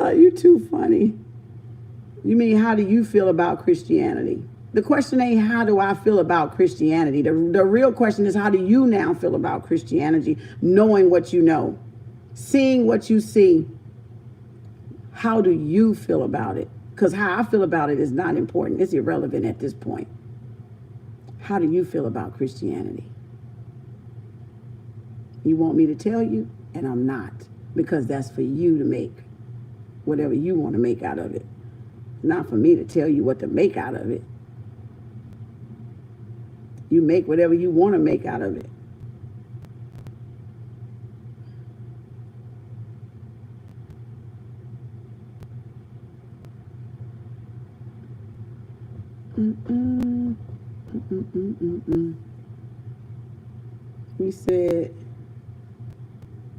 You too funny. You mean, how do you feel about Christianity? The question ain't how do I feel about Christianity. The real question is how do you now feel about Christianity, knowing what you know, seeing what you see. How do you feel about it? Because how I feel about it is not important. It's irrelevant at this point. How do you feel about Christianity? You want me to tell you, and I'm not, because that's for you to make whatever you want to make out of it. Not for me to tell you what to make out of it. You make whatever you want to make out of it. We said,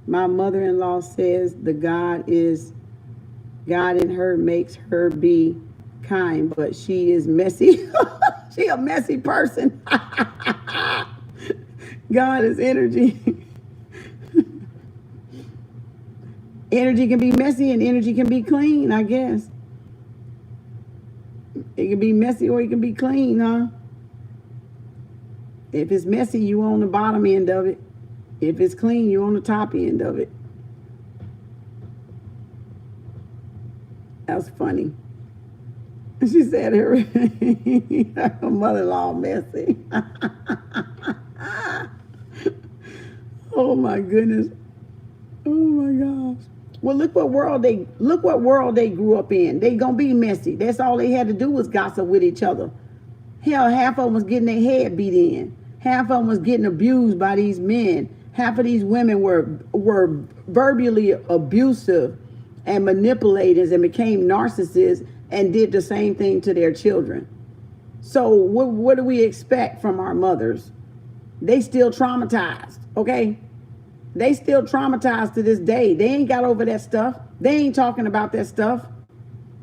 my mother-in-law says the God in her makes her be kind, but she is messy. She a messy person. God is energy. Energy can be messy and energy can be clean, I guess. It can be messy or it can be clean, huh? If it's messy, you on the bottom end of it. If it's clean, you on the top end of it. That's funny. She said her mother-in-law messy. Oh my goodness. Oh my gosh. Well, look what world they grew up in. They gonna be messy. That's all they had to do was gossip with each other. Hell, half of them was getting their head beat in. Half of them was getting abused by these men. Half of these women were verbally abusive and manipulators and became narcissists and did the same thing to their children. So what do we expect from our mothers? They still traumatized, okay? They still traumatized to this day. They ain't got over that stuff. They ain't talking about that stuff.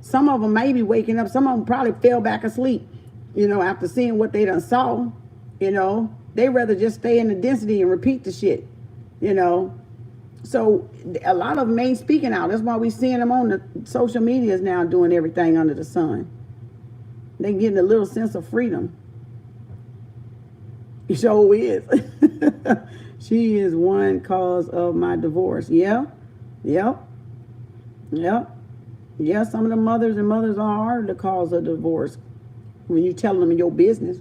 Some of them may be waking up. Some of them probably fell back asleep, after seeing what they done saw. They rather just stay in the density and repeat the shit, So a lot of them ain't speaking out. That's why we seeing them on the social medias now doing everything under the sun. They getting a little sense of freedom. It sure is. She is one cause of my divorce. Yeah. Some of the mothers are the cause of divorce when you tell them your business.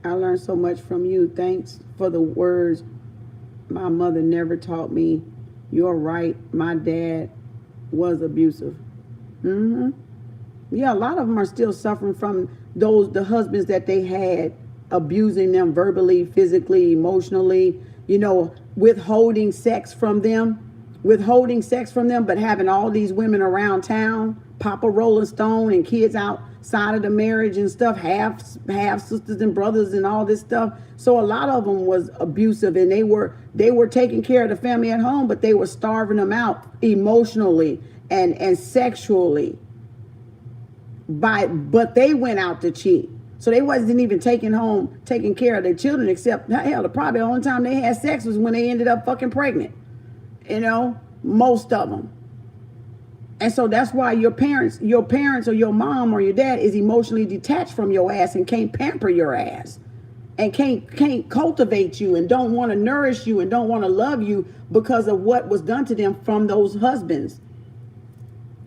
I learned so much from you. Thanks for the words. My mother never taught me. You're right. My dad was abusive. Yeah, a lot of them are still suffering from the husbands that they had, abusing them verbally, physically, emotionally, withholding sex from them, but having all these women around town, Papa Rolling Stone and kids outside of the marriage and stuff, half sisters and brothers and all this stuff. So a lot of them was abusive, and they were taking care of the family at home, but they were starving them out emotionally and sexually. But they went out to cheat. So they wasn't even taking care of their children, except hell, probably the only time they had sex was when they ended up fucking pregnant. Most of them. And so that's why your parents or your mom or your dad is emotionally detached from your ass and can't pamper your ass and can't cultivate you and don't want to nourish you and don't want to love you because of what was done to them from those husbands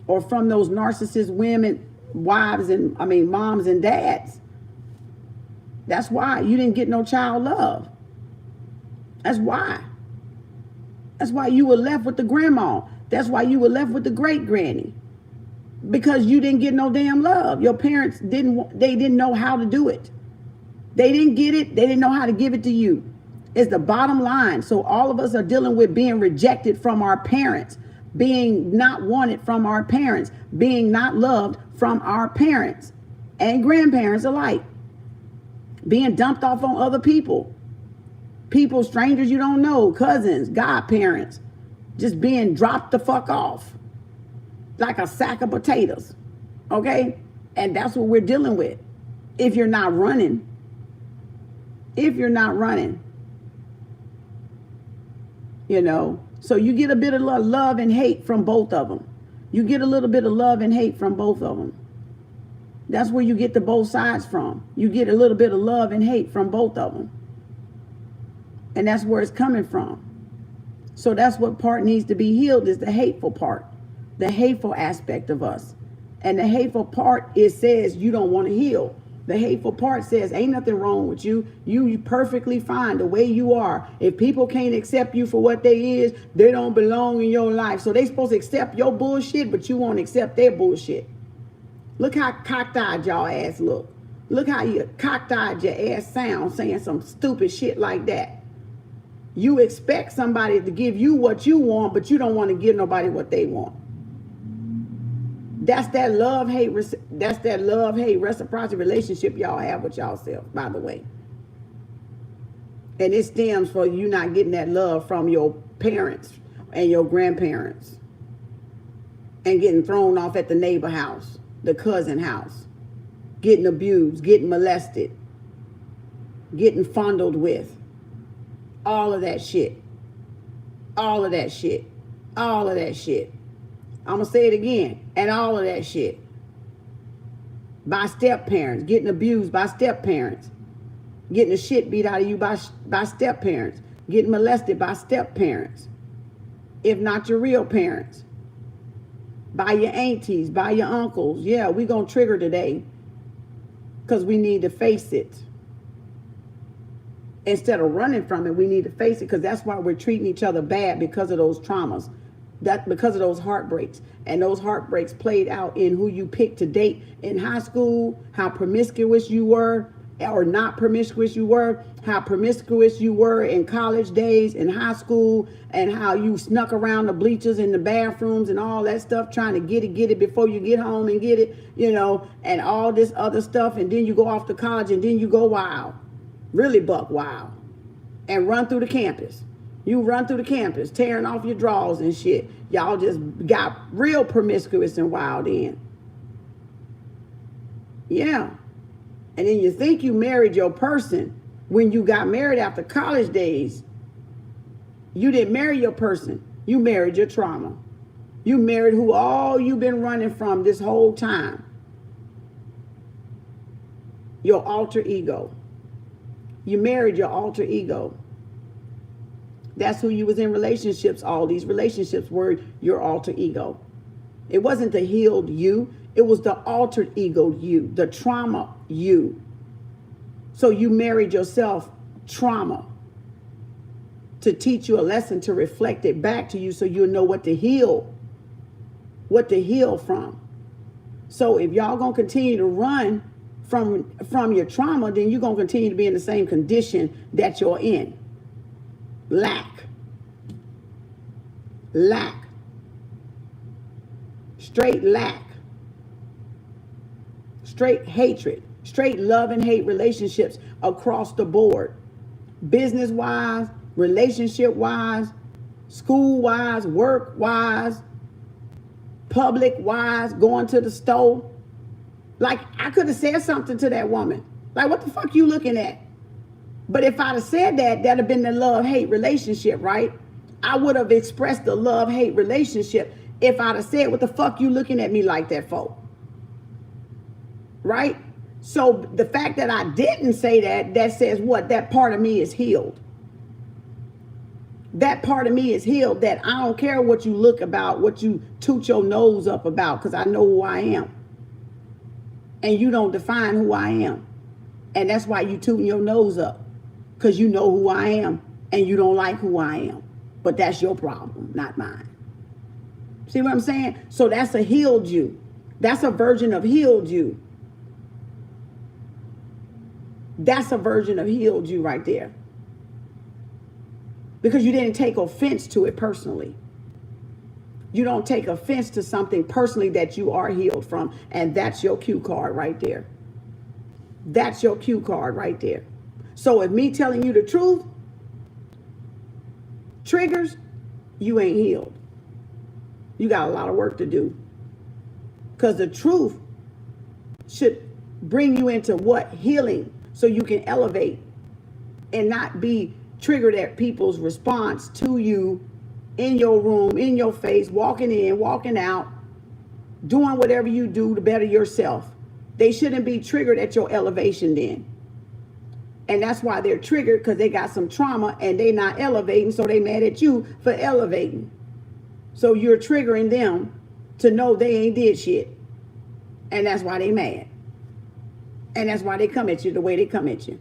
or from those narcissist women, moms and dads. That's why you didn't get no child love. That's why you were left with the grandma. That's why you were left with the great granny, because you didn't get no damn love. Your parents didn't know how to do it. They didn't get it. They didn't know how to give it to you. It's the bottom line. So all of us are dealing with being rejected from our parents, being not wanted from our parents, being not loved from our parents and grandparents alike, being dumped off on other people, strangers you don't know, cousins, godparents, just being dropped the fuck off like a sack of potatoes. Okay? And that's what we're dealing with. If you're not running. So you get a bit of love and hate from both of them. You get a little bit of love and hate from both of them. That's where you get the both sides from. You get a little bit of love and hate from both of them. And that's where it's coming from. So that's what part needs to be healed, is the hateful part, the hateful aspect of us. And the hateful part, it says you don't want to heal. The hateful part says ain't nothing wrong with you. You perfectly fine the way you are. If people can't accept you for what they is, they don't belong in your life. So they supposed to accept your bullshit, but you won't accept their bullshit. Look how cockeyed y'all ass look. Look how you cockeyed your ass sound saying some stupid shit like that. You expect somebody to give you what you want, but you don't want to give nobody what they want. That's that love-hate reciprocity relationship y'all have with y'allself, by the way. And it stems from you not getting that love from your parents and your grandparents and getting thrown off at the neighbor house, the cousin house, getting abused, getting molested, getting fondled with. All of that shit. I'm going to say it again. And all of that shit. By step parents. Getting abused by step parents. Getting the shit beat out of you by step parents. Getting molested by step parents. if not your real parents, by your aunties, by your uncles. Yeah, we're going to trigger today because we need to face it. Instead of running from it, we need to face it, because that's why we're treating each other bad, because of those traumas, because of those heartbreaks. And those heartbreaks played out in who you picked to date in high school, how promiscuous you were or not promiscuous you were, how promiscuous you were in college days, in high school, and how you snuck around the bleachers in the bathrooms and all that stuff, trying to get it before you get home and get it, you know, and all this other stuff. And then you go off to college, and then you go wild. Really buck wild and run through the campus. You run through the campus, tearing off your drawers and shit. Y'all just got real promiscuous and wild in. Yeah. And then you think you married your person when you got married after college days. You didn't marry your person. You married your trauma. You married who all you've been running from this whole time. Your alter ego. You married your alter ego. That's who you was in relationships. All these relationships were your alter ego. It wasn't the healed you. It was the altered ego you, the trauma you. So you married yourself trauma to teach you a lesson, to reflect it back to you so you'll know what to heal from. So if y'all gonna continue to run from your trauma, then you're going to continue to be in the same condition that you're in. Lack. Straight lack. Straight hatred. Straight love and hate relationships across the board. Business-wise, relationship-wise, school-wise, work-wise, public-wise, going to the store. Like, I could have said something to that woman. Like, what the fuck you looking at? But if I'd have said that, that'd have been the love-hate relationship, right? I would have expressed the love-hate relationship if I'd have said, what the fuck you looking at me like that for? Right? So the fact that I didn't say that, that says what? That part of me is healed. That part of me is healed, that I don't care what you look about, what you toot your nose up about, because I know who I am. And you don't define who I am. And that's why you tooting your nose up. Because you know who I am and you don't like who I am. But that's your problem, not mine. See what I'm saying? So that's a healed you. That's a version of healed you. That's a version of healed you right there. Because you didn't take offense to it personally. You don't take offense to something personally that you are healed from. And that's your cue card right there. That's your cue card right there. So if me telling you the truth triggers, you ain't healed. You got a lot of work to do. Because the truth should bring you into what? Healing. So you can elevate and not be triggered at people's response to you in your room, in your face, walking in, walking out, doing whatever you do to better yourself. They shouldn't be triggered at your elevation then. And that's why they're triggered, because they got some trauma and they not elevating, so they mad at you for elevating. So you're triggering them to know they ain't did shit. And that's why they mad. And that's why they come at you the way they come at you.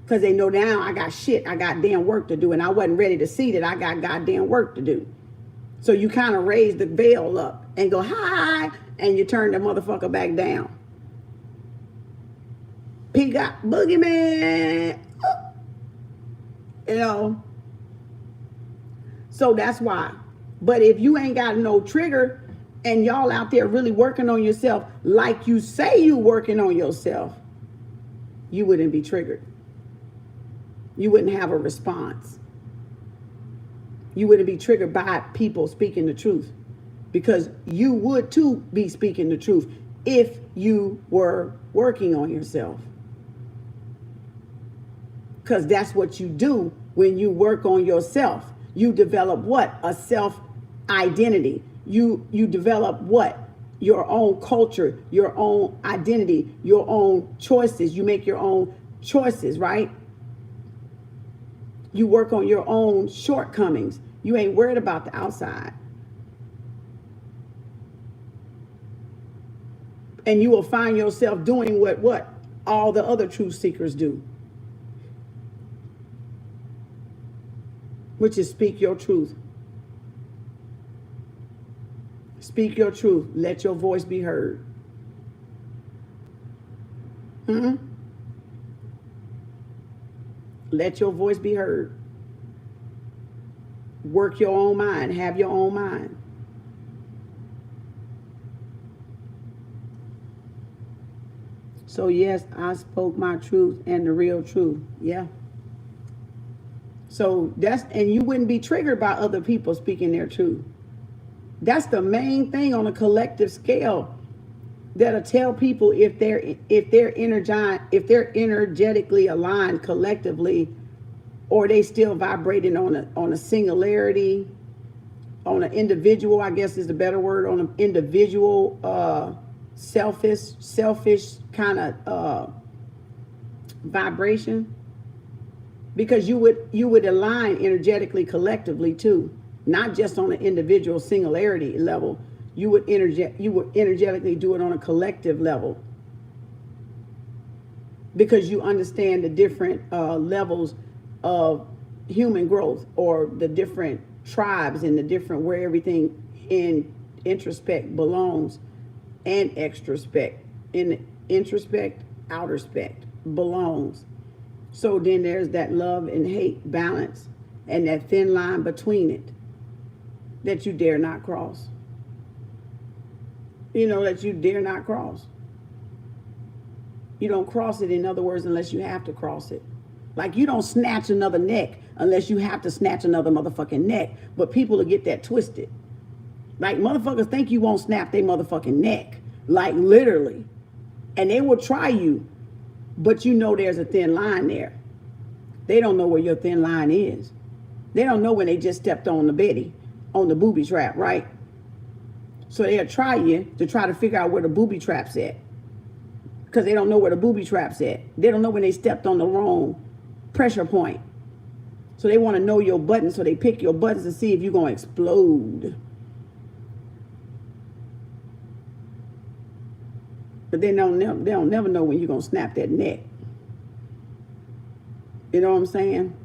Because they know now I got damn work to do, and I wasn't ready to see that I got goddamn work to do. So you kind of raise the veil up and go, hi, and you turn the motherfucker back down. Peacock boogeyman. You know. So that's why. But if you ain't got no trigger and y'all out there really working on yourself like you say you working on yourself, you wouldn't be triggered. You wouldn't have a response. You wouldn't be triggered by people speaking the truth, because you would too be speaking the truth if you were working on yourself. Because that's what you do when you work on yourself. You develop what? A self-identity. You develop what? Your own culture, your own identity, your own choices. You make your own choices, right? You work on your own shortcomings. You ain't worried about the outside. And you will find yourself doing what all the other truth seekers do, which is speak your truth. Speak your truth. Let your voice be heard. Let your voice be heard. Work your own mind. Have your own mind. So yes, I spoke my truth and the real truth. Yeah. So and you wouldn't be triggered by other people speaking their truth. That's the main thing on a collective scale that'll tell people if they're energetically aligned collectively, or they still vibrating on a singularity, on an individual, I guess is the better word, on an individual selfish kind of vibration. Because you would align energetically collectively too, not just on an individual singularity level. You would energetically do it on a collective level, because you understand the different levels of human growth, or the different tribes and the different where everything in introspect belongs and extraspect. In introspect, outer spect belongs. So then there's that love and hate balance, and that thin line between it that you dare not cross. That you dare not cross. You don't cross it, in other words, unless you have to cross it. Like, you don't snatch another neck unless you have to snatch another motherfucking neck. But people will get that twisted. Like, motherfuckers think you won't snap their motherfucking neck. Like, literally. And they will try you. But there's a thin line there. They don't know where your thin line is. They don't know when they just stepped on the booby trap, right? So they'll try you to try to figure out where the booby trap's at. Because they don't know where the booby trap's at. They don't know when they stepped on the wrong pressure point. So they want to know your buttons, so they pick your buttons to see if you're going to explode. But they don't never know when you're going to snap that neck. You know what I'm saying?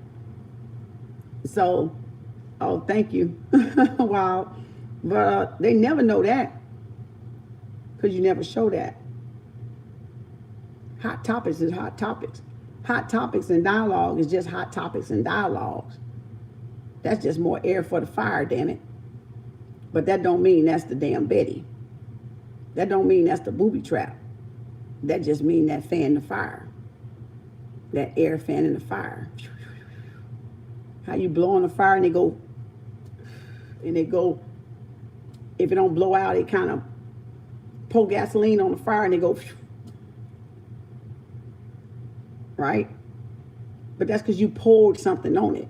So, thank you. Wow. But they never know that, because you never show that. Hot topics is hot topics. Hot topics and dialogue is just hot topics and dialogues. That's just more air for the fire, damn it. But that don't mean that's the damn Betty. That don't mean that's the booby trap. That just mean that fan the fire. That air fan in the fire. How you blow on the fire and they go, if it don't blow out, it kind of pour gasoline on the fire and they go, right? But that's because you poured something on it.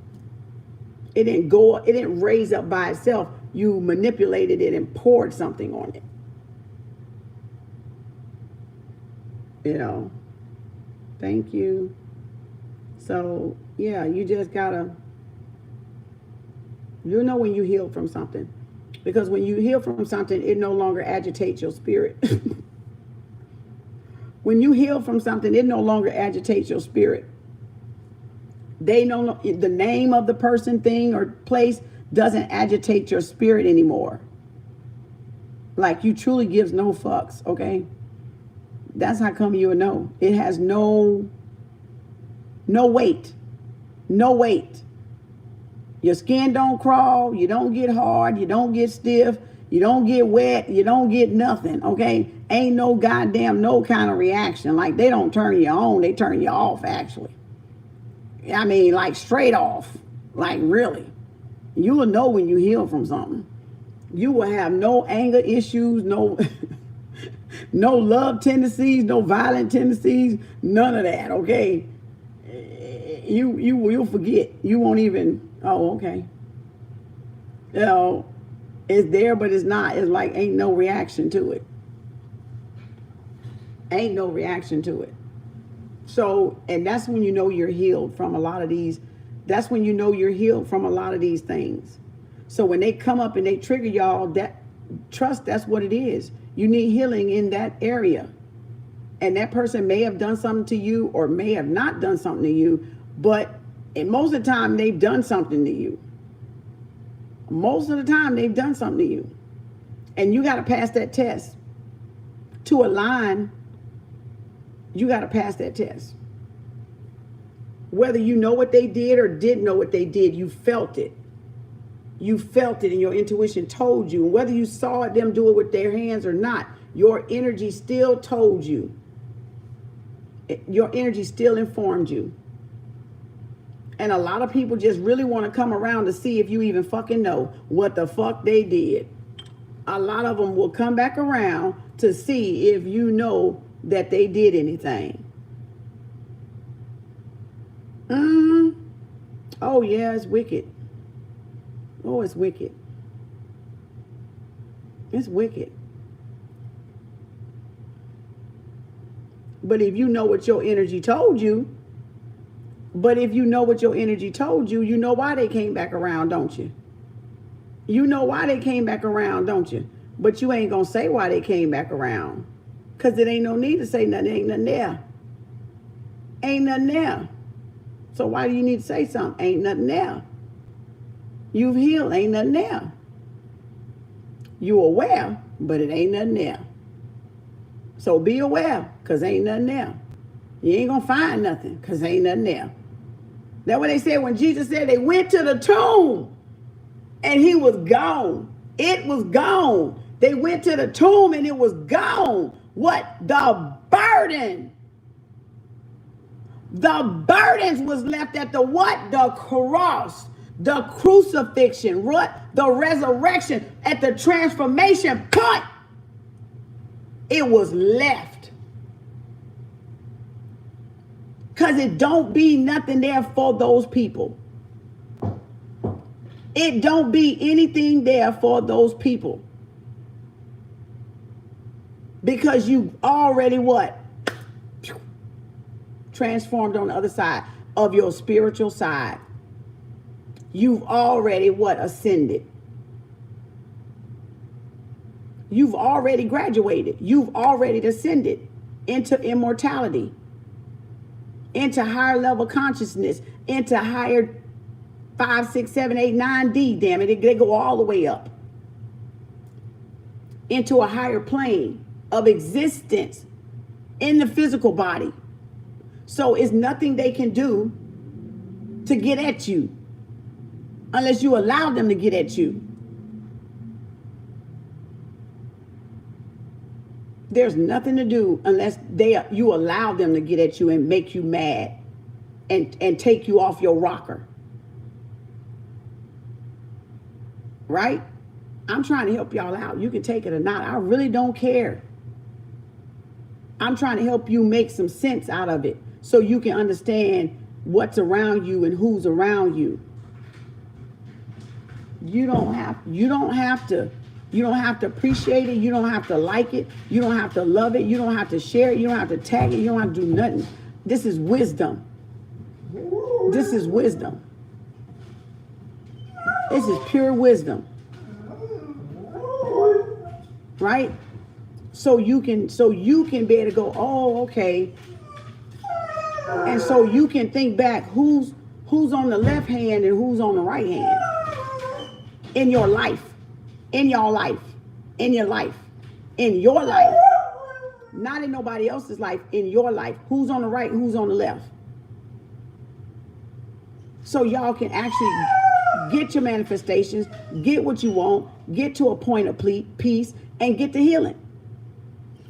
It didn't raise up by itself. You manipulated it and poured something on it. Thank you. So, yeah, you just gotta, know when you heal from something. Because when you heal from something, it no longer agitates your spirit. When you heal from something, it no longer agitates your spirit. The name of the person, thing, or place doesn't agitate your spirit anymore. Like, you truly gives no fucks, okay? That's how come you will know. It has no weight. No weight. Your skin don't crawl. You don't get hard. You don't get stiff. You don't get wet. You don't get nothing, okay? Ain't no goddamn no kind of reaction. Like, they don't turn you on. They turn you off, actually. I mean, like, straight off. Like, really. You will know when you heal from something. You will have no anger issues, no no love tendencies, no violent tendencies, none of that, okay? You'll forget. You won't even, okay. It's there, but it's not. It's like ain't no reaction to it. Ain't no reaction to it. So, and that's when you know you're healed from a lot of these. That's when you know you're healed from a lot of these things. So when they come up and they trigger y'all, that's what it is. You need healing in that area. And that person may have done something to you or may have not done something to you, but most of the time they've done something to you. Most of the time they've done something to you. And you got to pass that test. To align, you got to pass that test. Whether you know what they did or didn't know what they did, you felt it. You felt it and your intuition told you. And whether you saw them do it with their hands or not, your energy still told you. Your energy still informed you. And a lot of people just really want to come around to see if you even fucking know what the fuck they did. A lot of them will come back around to see if you know that they did anything. Oh yeah, it's wicked. Oh, it's wicked. It's wicked. But if you know what your energy told you, you know why they came back around, don't you? You know why they came back around, don't you? But you ain't gonna say why they came back around. Because it ain't no need to say nothing. Ain't nothing there. Ain't nothing there. So why do you need to say something? Ain't nothing there. You've healed. Ain't nothing there. You aware, but it ain't nothing there. So be aware, because ain't nothing there. You ain't gonna find nothing, because ain't nothing there. That's what they said when Jesus said they went to the tomb and he was gone. It was gone. They went to the tomb and it was gone. What? The burden. The burdens was left at the what? The cross. The crucifixion. What? The resurrection. At the transformation point. It was left. Because it don't be nothing there for those people. It don't be anything there for those people. Because you already what? Transformed on the other side of your spiritual side. You've already what? Ascended. You've already graduated. You've already descended into immortality, into higher level consciousness, into higher 5, 6, 7, 8, 9D, damn it. They go all the way up into a higher plane of existence in the physical body. So it's nothing they can do to get at you unless you allow them to get at you. There's nothing to do unless you allow them to get at you and make you mad and take you off your rocker. Right? I'm trying to help y'all out. You can take it or not. I really don't care. I'm trying to help you make some sense out of it so you can understand what's around you and who's around you. You don't have to appreciate it. You don't have to like it. You don't have to love it. You don't have to share it. You don't have to tag it. You don't have to do nothing. This is wisdom. This is wisdom. This is pure wisdom. Right? So you can be able to go, oh, okay. And so you can think back who's on the left hand and who's on the right hand in your life. In your life, in your life, in your life, not in nobody else's life, in your life. Who's on the right and who's on the left? So y'all can actually get your manifestations, get what you want, get to a point of peace, and get the healing.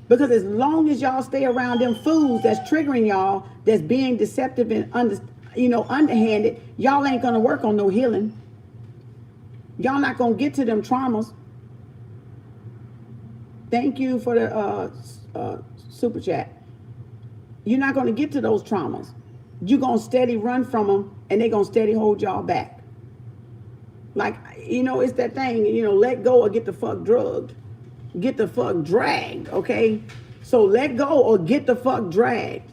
Because as long as y'all stay around them fools that's triggering y'all, that's being deceptive and underhanded, y'all ain't gonna work on no healing. Y'all not going to get to them traumas. Thank you for the super chat. You're not going to get to those traumas. You're going to steady run from them and they're going to steady hold y'all back. Like, it's that thing, let go or get the fuck drugged. Get the fuck dragged, okay? So let go or get the fuck dragged.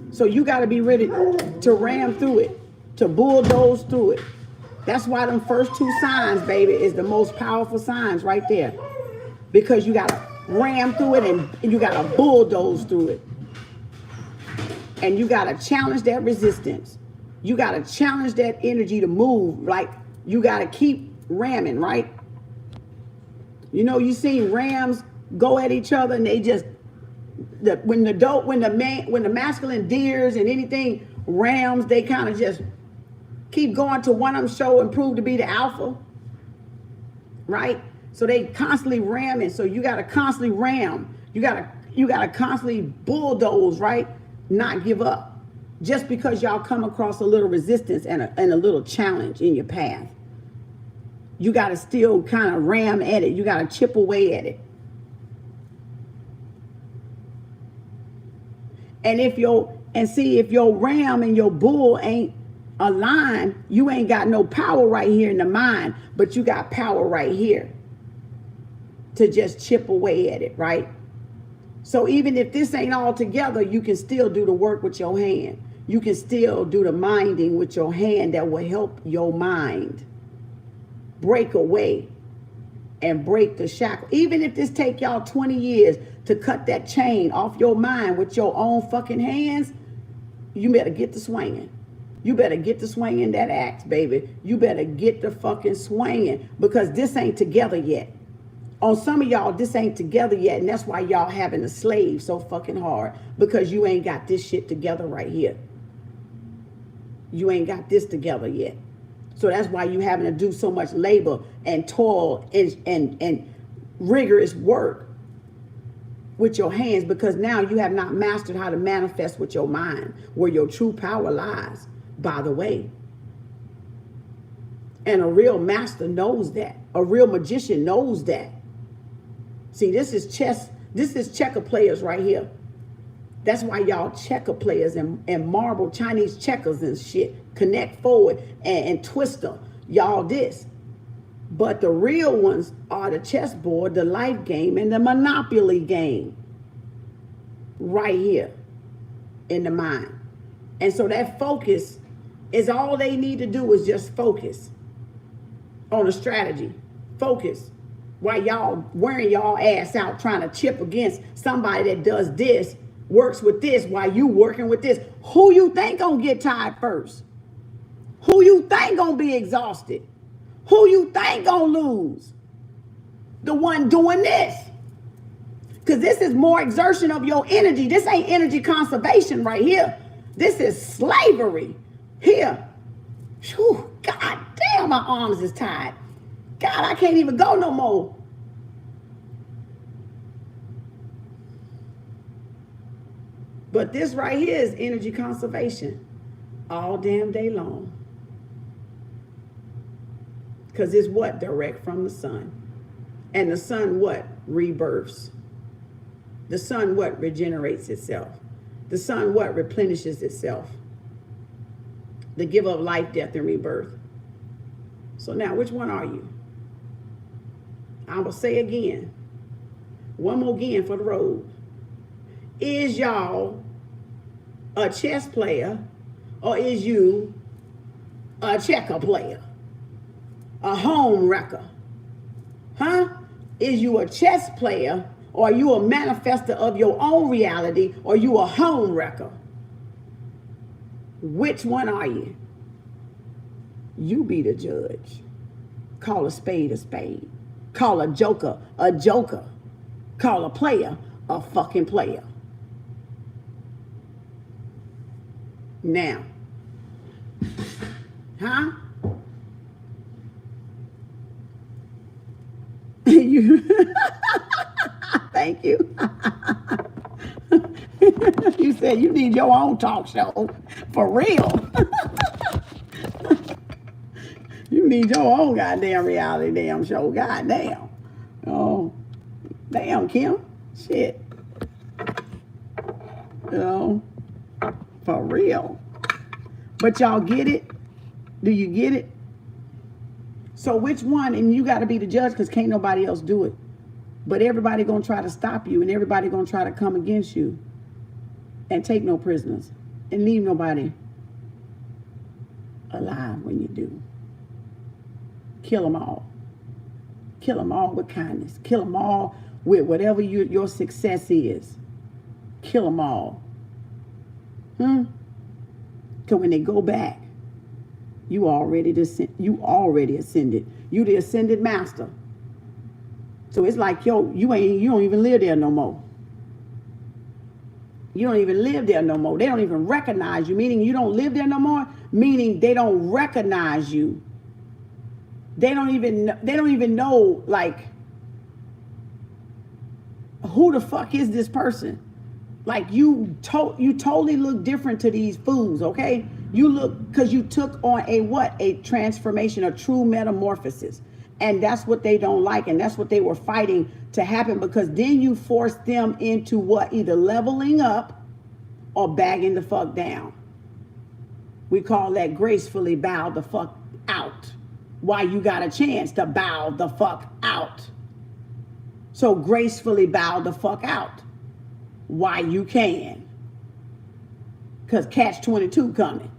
So you got to be ready to ram through it, to bulldoze through it. That's why them first two signs, baby, is the most powerful signs right there. Because you got to ram through it and you got to bulldoze through it. And you got to challenge that resistance. You got to challenge that energy to move. Like, you got to keep ramming, right? You know, you seen rams go at each other and they just, when the masculine deers and anything rams, they kind of just keep going to one of them show and prove to be the alpha, right? So they constantly ramming. So you got to constantly ram. You got to constantly bulldoze, right? Not give up. Just because y'all come across a little resistance and a little challenge in your path, you got to still kind of ram at it. You got to chip away at it. And if your ram and your bull ain't aligned, you ain't got no power right here in the mind, but you got power right here to just chip away at it, right? So even if this ain't all together, you can still do the work with your hand. You can still do the minding with your hand that will help your mind break away and break the shackle. Even if this take y'all 20 years to cut that chain off your mind with your own fucking hands, you better get to swinging. You better get to swinging that axe, baby. You better get to fucking swinging, because this ain't together yet. On some of y'all, this ain't together yet, and that's why y'all having to slave so fucking hard, because you ain't got this shit together right here. You ain't got this together yet. So that's why you having to do so much labor and toil and rigorous work with your hands, because now you have not mastered how to manifest with your mind, where your true power lies, by the way. And a real master knows that. A real magician knows that. See, this is chess. This is checker players right here. That's why y'all checker players and marble Chinese checkers and shit. Connect forward and twister. Y'all this. But the real ones are the chessboard, the life game, and the monopoly game. Right here in the mind. And so that focus is all they need to do, is just focus on a strategy. Focus. While y'all wearing y'all ass out trying to chip against somebody that does this, works with this, while you working with this. Who you think gonna get tired first? Who you think gonna be exhausted? Who you think gonna lose? The one doing this. Because this is more exertion of your energy. This ain't energy conservation right here. This is slavery here. Whew, God damn, my arms is tired. God, I can't even go no more. But this right here is energy conservation all damn day long. Because it's what? Direct from the sun. And the sun what? Rebirths. The sun what? Regenerates itself. The sun what? Replenishes itself. The giver of life, death, and rebirth. So now, which one are you? I will say again, one more again for the road. Is y'all a chess player, or is you a checker player? A home wrecker? Huh? Is you a chess player, or are you a manifester of your own reality, or you a home wrecker? Which one are you? You be the judge. Call a spade a spade. Call a joker a joker. Call a player a fucking player. Now. Huh? You thank you. You said you need your own talk show. For real. You need your own goddamn reality damn show. Goddamn. Oh, damn, Kim. Shit. You know, for real. But y'all get it? Do you get it? So which one? And you got to be the judge, because can't nobody else do it. But everybody going to try to stop you, and everybody going to try to come against you and take no prisoners and leave nobody alive when you do. kill them all. Kill them all with kindness. Kill them all with whatever your success is. Kill them all. Because when they go back, you already ascended. You the ascended master. So it's like, yo, you don't even live there no more. You don't even live there no more. They don't even recognize you, meaning you don't live there no more, meaning they don't recognize you. They don't even know, like, who the fuck is this person? Like, you totally look different to these fools, okay? You look, because you took on a transformation, a true metamorphosis. And that's what they don't like. And that's what they were fighting to happen, because then you force them into what? Either leveling up or bagging the fuck down. We call that gracefully bow the fuck out. Why you got a chance to bow the fuck out. So gracefully bow the fuck out. Why you can. Because catch 22 coming.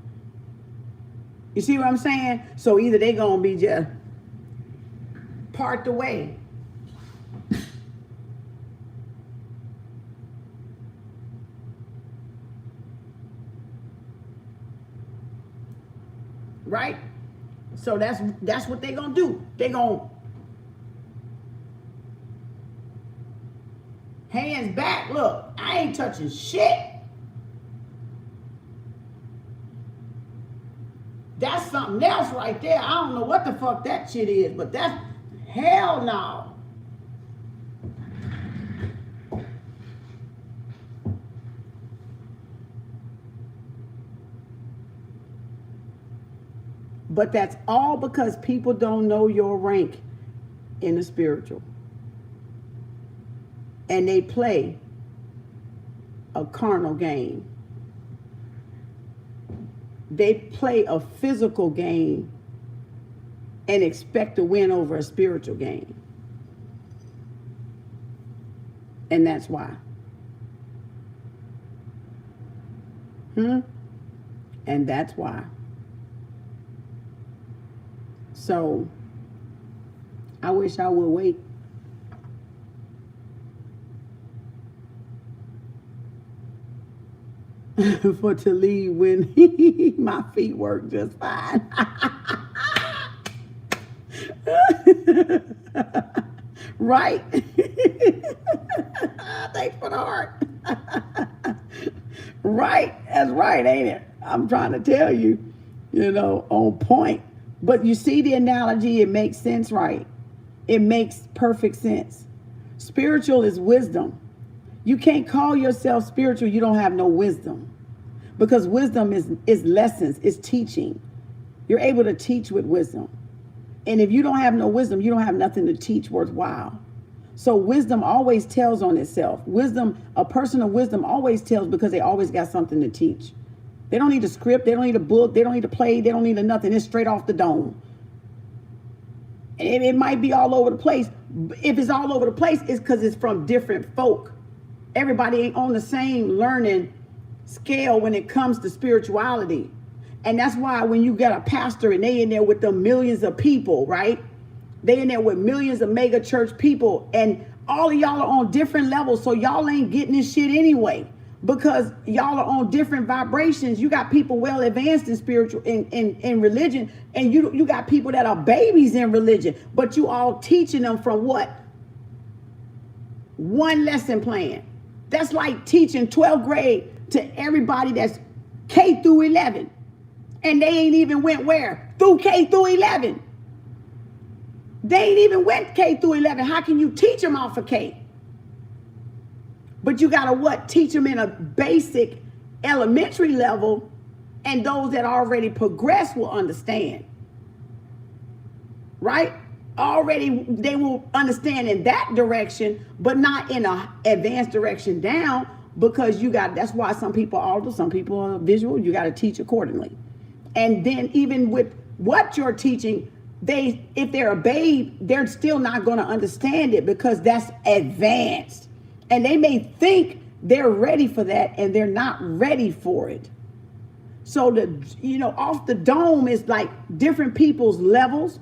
You see what I'm saying? So either they gonna be just part the way. Right? So that's what they gonna do. They gonna hands back. Look, I ain't touching shit. That's something else right there. I don't know what the fuck that shit is, but that's hell no. But that's all because people don't know your rank in the spiritual. And they play a carnal game. They play a physical game and expect to win over a spiritual game. And that's why. And that's why. So, I wish I would wait. For to leave when my feet work just fine. Right? Thanks for the heart. Right? That's right, ain't it? I'm trying to tell you, on point. But you see the analogy, it makes sense, right? It makes perfect sense. Spiritual is wisdom. You can't call yourself spiritual, you don't have no wisdom. Because wisdom is lessons, is teaching. You're able to teach with wisdom. And if you don't have no wisdom, you don't have nothing to teach worthwhile. So wisdom always tells on itself. Wisdom, a person of wisdom always tells because they always got something to teach. They don't need a script, they don't need a book, they don't need a play, they don't need a nothing. It's straight off the dome. And it might be all over the place. If it's all over the place, it's because it's from different folk. Everybody ain't on the same learning scale when it comes to spirituality. And that's why when you got a pastor and they in there with the millions of people, right? They in there with millions of mega church people, and all of y'all are on different levels. So y'all ain't getting this shit anyway, because y'all are on different vibrations. You got people well advanced in spiritual, in religion, and you got people that are babies in religion, but you all teaching them from what? One lesson plan. That's like teaching 12th grade to everybody that's K through 11. And they ain't even went where? Through K through 11. They ain't even went K through 11. How can you teach them off of K? But you got to what? Teach them in a basic elementary level, and those that already progress will understand. Right? Already they will understand in that direction, but not in a advanced direction down, because that's why some people are audible, some people are visual. You got to teach accordingly. And then even with what you're teaching, if they're a babe, they're still not going to understand it because that's advanced. And they may think they're ready for that, and they're not ready for it. So off the dome is like different people's levels.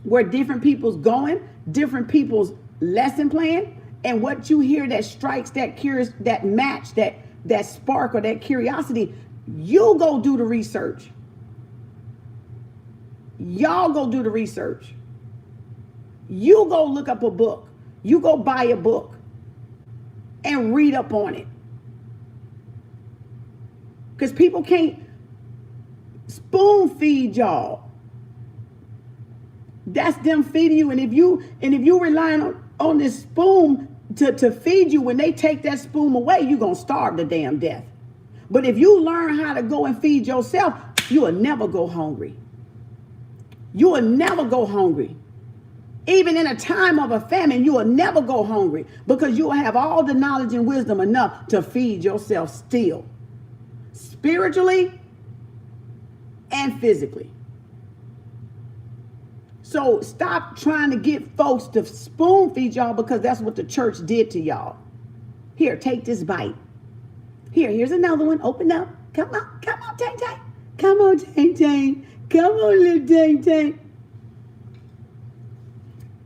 where different people's going, different people's lesson plan, and what you hear that strikes that curious, that match, that spark or that curiosity, you go do the research. Y'all go do the research. You go look up a book. You go buy a book and read up on it. Because people can't spoon feed y'all. That's them feeding you. And if you relying on this spoon to feed you, when they take that spoon away, you're going to starve to damn death. But if you learn how to go and feed yourself, you will never go hungry. You will never go hungry. Even in a time of a famine, you will never go hungry, because you will have all the knowledge and wisdom enough to feed yourself still, spiritually and physically. So stop trying to get folks to spoon feed y'all, because that's what the church did to y'all. Here, take this bite. Here's another one. Open up. Come on, Tang Tang. Come on, Tang Tang. Come on, little Tang Tang.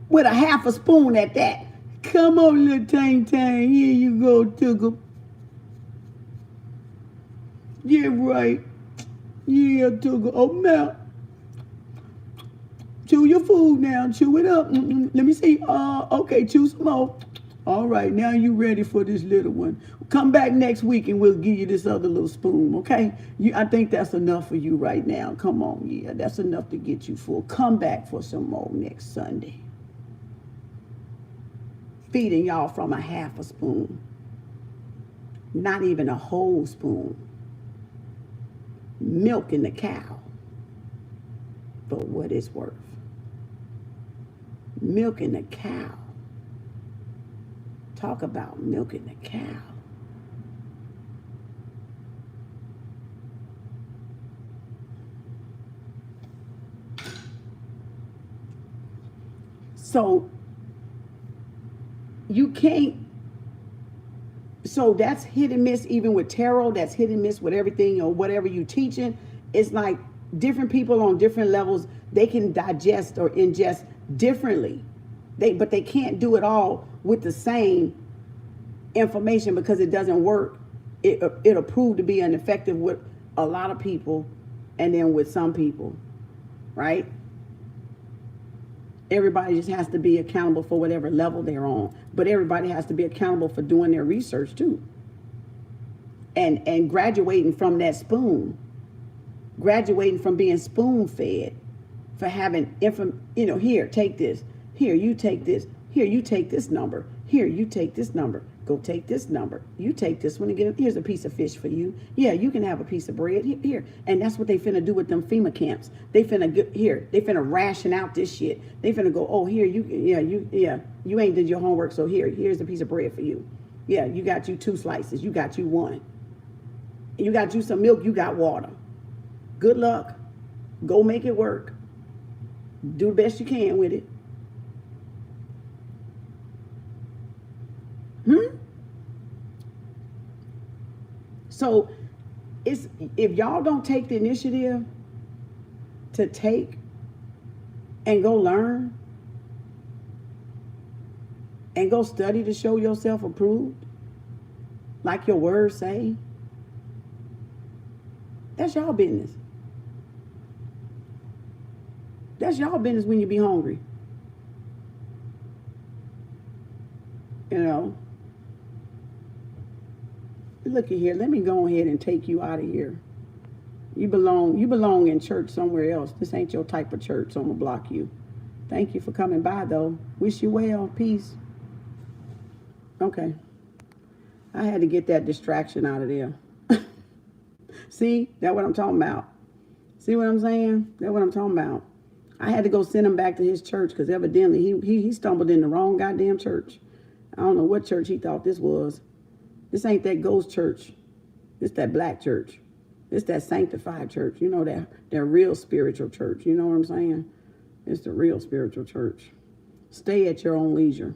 With a half a spoon at that. Come on, little Tang Tang. Here you go, Tuggle. Yeah, right. Yeah, Tuggle. Open up. Chew your food now. Chew it up. Let me see. Okay, chew some more. All right, now you ready for this little one. Come back next week and we'll give you this other little spoon, okay? I think that's enough for you right now. Come on, yeah, that's enough to get you full. Come back for some more next Sunday. Feeding y'all from a half a spoon. Not even a whole spoon. Milking the cow for what it's worth. Milking the cow. Talk about milking the cow. So you can't, so that's hit and miss even with tarot, that's hit and miss with everything or whatever you teaching. It's like different people on different levels, they can digest or ingest differently. But they can't do it all with the same information, because it doesn't work. It'll prove to be ineffective with a lot of people and then with some people, right? Everybody just has to be accountable for whatever level they're on, but everybody has to be accountable for doing their research too. And graduating from that spoon, graduating from being spoon fed, for having here, take this. Here, you take this. Here, you take this number. Here, you take this number. Go take this number. You take this one and get it. Here's a piece of fish for you. Yeah, you can have a piece of bread here. And that's what they finna do with them FEMA camps. They finna get here. They finna ration out this shit. They finna go, oh, here, you ain't did your homework, so here's a piece of bread for you. Yeah, you got you 2 slices. You got you 1. You got you some milk. You got water. Good luck. Go make it work. Do the best you can with it. So if y'all don't take the initiative to take and go learn and go study to show yourself approved, like your words say, that's y'all business. That's y'all business when you be hungry. You know, looky here. Let me go ahead and take you out of here. You belong in church somewhere else. This ain't your type of church, so I'm gonna block you. Thank you for coming by, though. Wish you well. Peace. Okay. I had to get that distraction out of there. See, that's what I'm talking about. See what I'm saying? That's what I'm talking about. I had to go send him back to his church because evidently he stumbled in the wrong goddamn church. I don't know what church he thought this was. This ain't that ghost church. It's that black church. It's that sanctified church. You know, that real spiritual church. You know what I'm saying? It's the real spiritual church. Stay at your own leisure.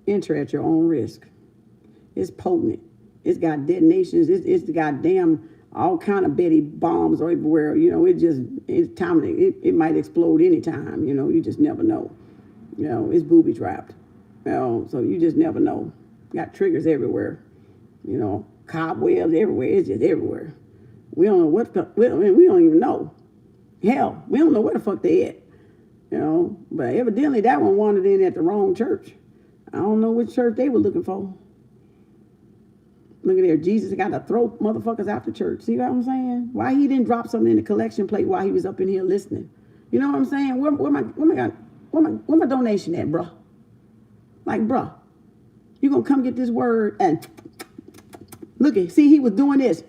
Enter at your own risk. It's potent. It's got detonations. It's the goddamn all kind of Betty bombs everywhere. You know, it's time. It might explode anytime. You know, you just never know. You know, it's booby trapped. You know, so you just never know. Got triggers everywhere. You know, cobwebs everywhere. It's just everywhere. We don't know we don't even know. Hell, we don't know where the fuck they at. You know, but evidently that one wandered in at the wrong church. I don't know which church they were looking for. Look at there. Jesus got to throw motherfuckers out the church. See what I'm saying? Why he didn't drop something in the collection plate while he was up in here listening? You know what I'm saying? Where my donation at, bruh? Like, bruh, you gonna come get this word and look at, see, he was doing this.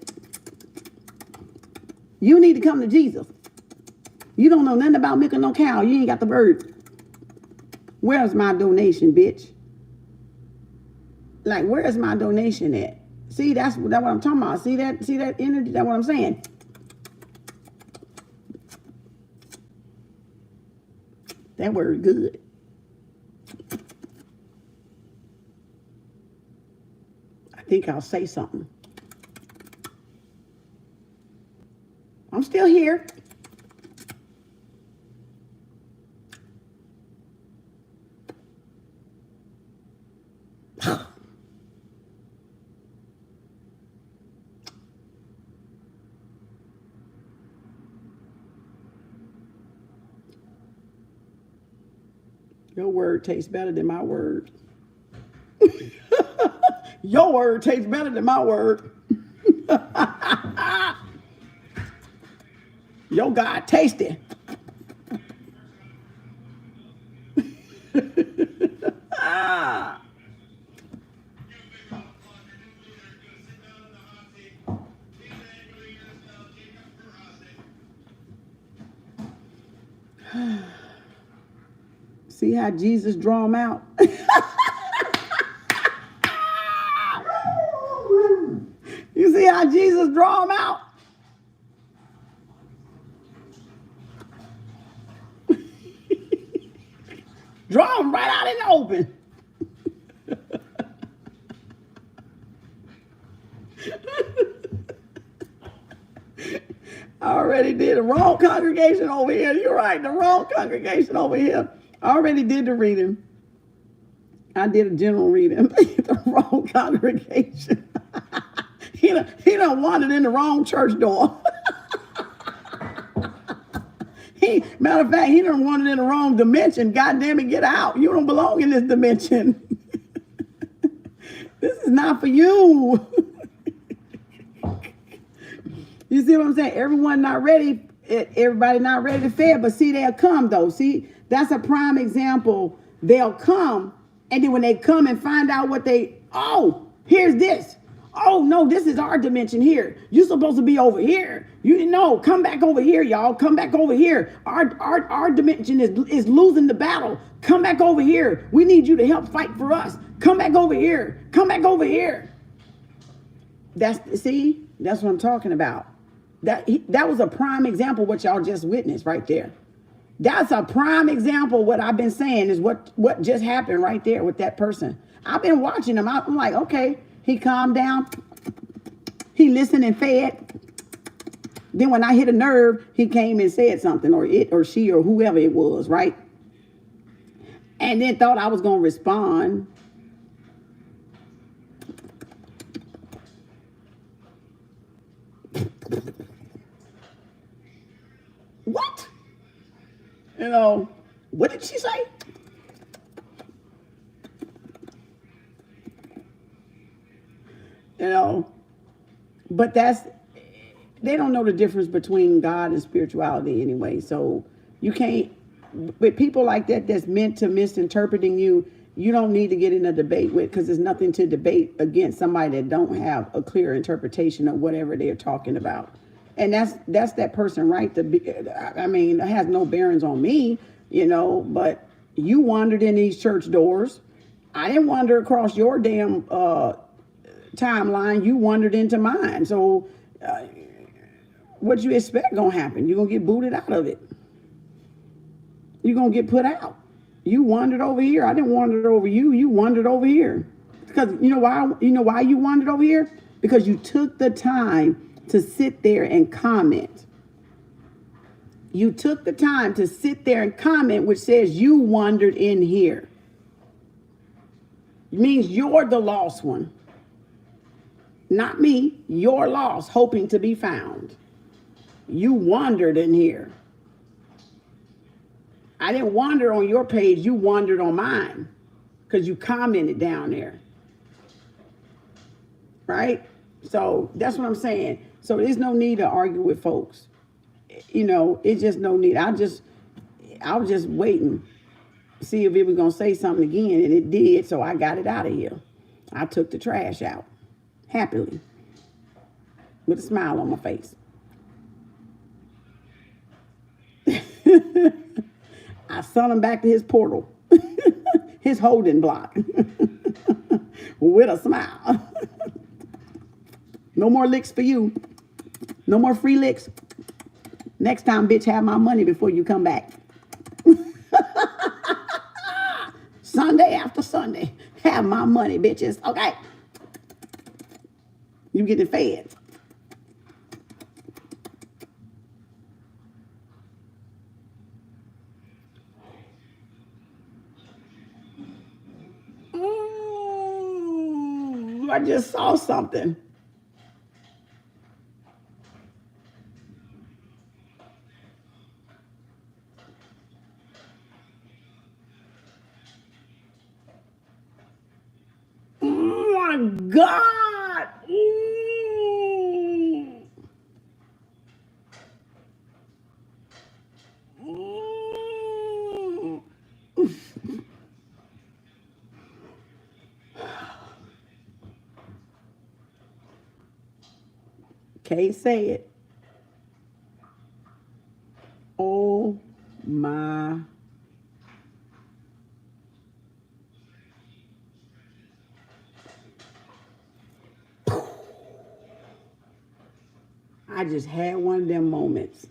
You need to come to Jesus. You don't know nothing about milking no cow. You ain't got the word. Where's my donation, bitch? Like, where's my donation at? See, that's what I'm talking about. See that energy? That's what I'm saying. That word good. I think I'll say something. I'm still here. Your word tastes better than my word. Your word tastes better than my word. Your God tasty. See how Jesus draw them out? You see how Jesus draw them out? Draw them right out in the open. I already did the wrong congregation over here. You're right, the wrong congregation over here. I already did the reading. I did a general reading. The wrong congregation. He done wandered in the wrong church door. Matter of fact, he done wandered in the wrong dimension. God damn it, get out. You don't belong in this dimension. This is not for you. You see what I'm saying? Everybody not ready to fed, but see, they'll come though. See, that's a prime example. They'll come, and then when they come and find out here's this. Oh no, this is our dimension here. You're supposed to be over here. You know, come back over here, y'all. Come back over here. Our dimension is losing the battle. Come back over here. We need you to help fight for us. Come back over here. Come back over here. That's what I'm talking about. That was a prime example of what y'all just witnessed right there. That's a prime example. What I've been saying is what just happened right there with that person. I've been watching him. I'm like, okay, he calmed down. He listened and fed. Then when I hit a nerve, he came and said something, or it or she or whoever it was, right? And then thought I was going to respond. What? You know, what did she say? You know, but they don't know the difference between God and spirituality anyway. So you can't, with people like that that's meant to misinterpreting you, you don't need to get in a debate with, because there's nothing to debate against somebody that don't have a clear interpretation of whatever they're talking about. And that's that person, right? I mean, it has no bearings on me, you know, but you wandered in these church doors. I didn't wander across your damn timeline. You wandered into mine. So what you expect gonna happen? You're gonna get booted out of it. You're gonna get put out. You wandered over here. I didn't wander over you. You wandered over here. Because you know why you wandered over here? Because you took the time to sit there and comment. You took the time to sit there and comment, which says you wandered in here. It means you're the lost one. Not me. You're lost, hoping to be found. You wandered in here. I didn't wander on your page. You wandered on mine because you commented down there. Right? So that's what I'm saying. So there's no need to argue with folks. You know, it's just no need. I was just waiting to see if it was going to say something again, and it did. So I got it out of here. I took the trash out happily with a smile on my face. I sent him back to his portal, his holding block, with a smile. No more licks for you. No more free licks. Next time, bitch, have my money before you come back. Sunday after Sunday, have my money, bitches. Okay. You getting fed. I just saw something. Oh my God. Can't say it. Oh my. I just had one of them moments.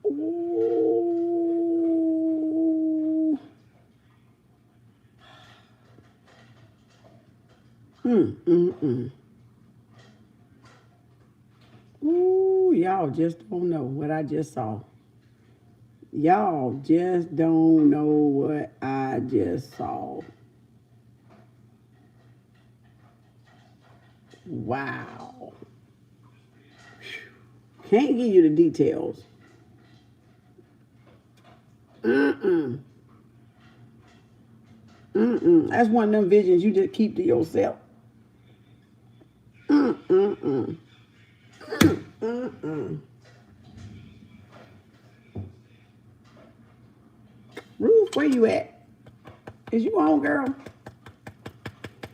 Ooh. Ooh, y'all just don't know what I just saw. Y'all just don't know what I just saw. Wow. Can't give you the details. That's one of them visions you just keep to yourself. Ruth, where you at? Is you on, girl?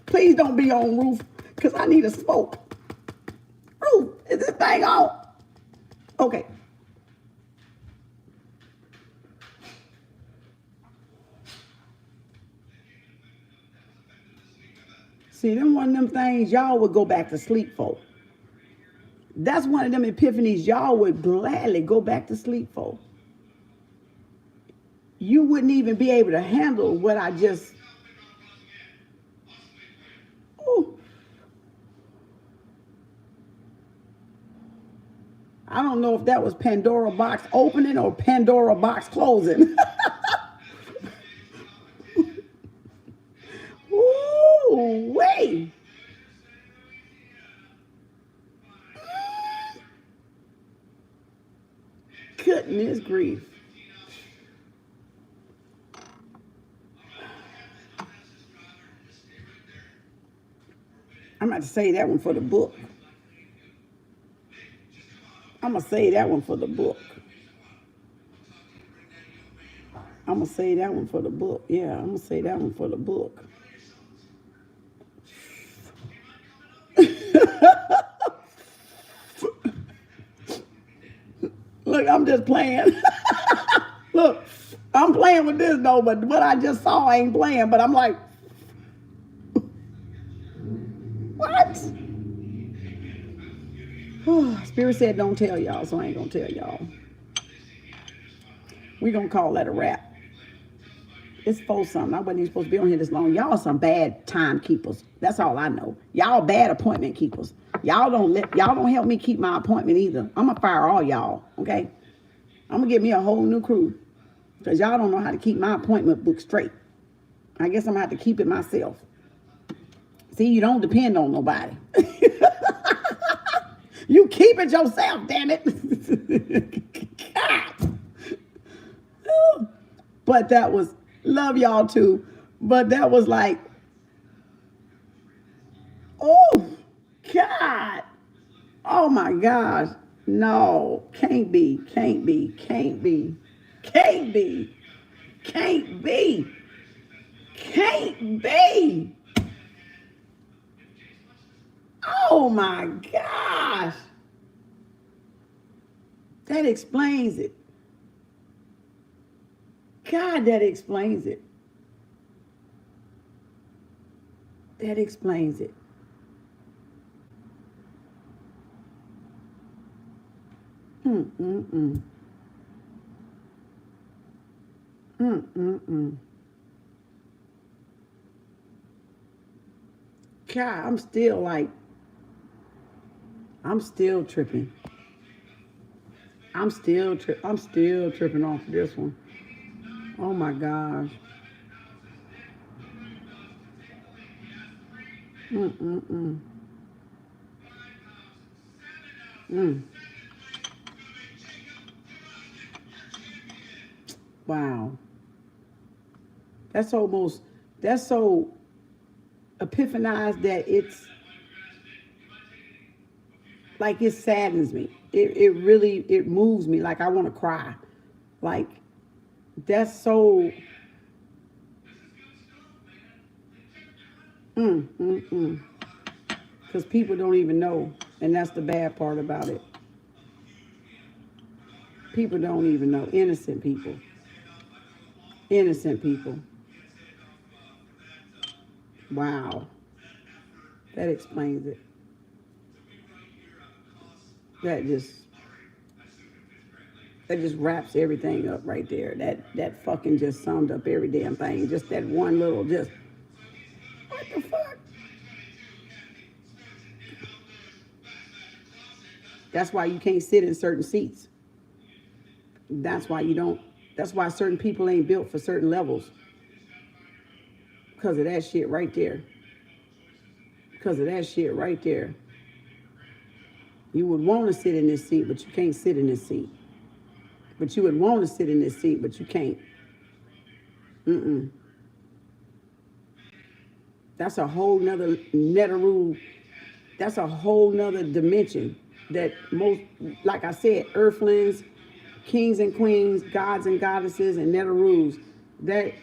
Please don't be on, Ruth, because I need a smoke. Ruth, is this thing on? Okay. See, them one of them things y'all would go back to sleep for. That's one of them epiphanies y'all would gladly go back to sleep for. You wouldn't even be able to handle what I just... Ooh. I don't know if that was Pandora box opening or Pandora box closing. Ooh, wait. Goodness grief. I'm about to say that one for the book. I'm going to say that one for the book. I'm going to say that one for the book. Yeah, I'm going to say that one for the book. Look, I'm just playing. Look, I'm playing with this though, but what I just saw I ain't playing, but I'm like, what? Spirit said don't tell y'all, so I ain't gonna tell y'all. We gonna call that a wrap. It's 4-something. I wasn't even supposed to be on here this long. Y'all some bad timekeepers. That's all I know. Y'all bad appointment keepers. Y'all don't help me keep my appointment either. I'm gonna fire all y'all, okay? I'm gonna get me a whole new crew. Because y'all don't know how to keep my appointment book straight. I guess I'm gonna have to keep it myself. See, you don't depend on nobody. You keep it yourself, damn it. God. But that was, love y'all too. But that was like, oh, God. Oh my gosh. No, can't be, can't be, can't be, can't be, can't be, can't be. Oh my gosh. That explains it. God, that explains it. That explains it. Mm-mm-mm. Mm-mm-mm. God, I'm still tripping. I'm still tripping off this one. Oh my gosh. Mm-mm-mm. Mm. Wow. That's so epiphanized that it's like it saddens me. It really moves me. Like I want to cry. Like that's so because people don't even know, and that's the bad part about it. People don't even know. Innocent people. Innocent people. Wow. That explains it. That just wraps everything up right there. That fucking just summed up every damn thing. Just that one little just what the fuck? That's why you can't sit in certain seats. That's why certain people ain't built for certain levels. Because of that shit right there. Because of that shit right there. You would want to sit in this seat, but you can't sit in this seat. But you would want to sit in this seat, but you can't. That's a whole nother Neteru. That's a whole nother dimension that most, like I said, earthlings, kings and queens, gods and goddesses, and Neterus. That,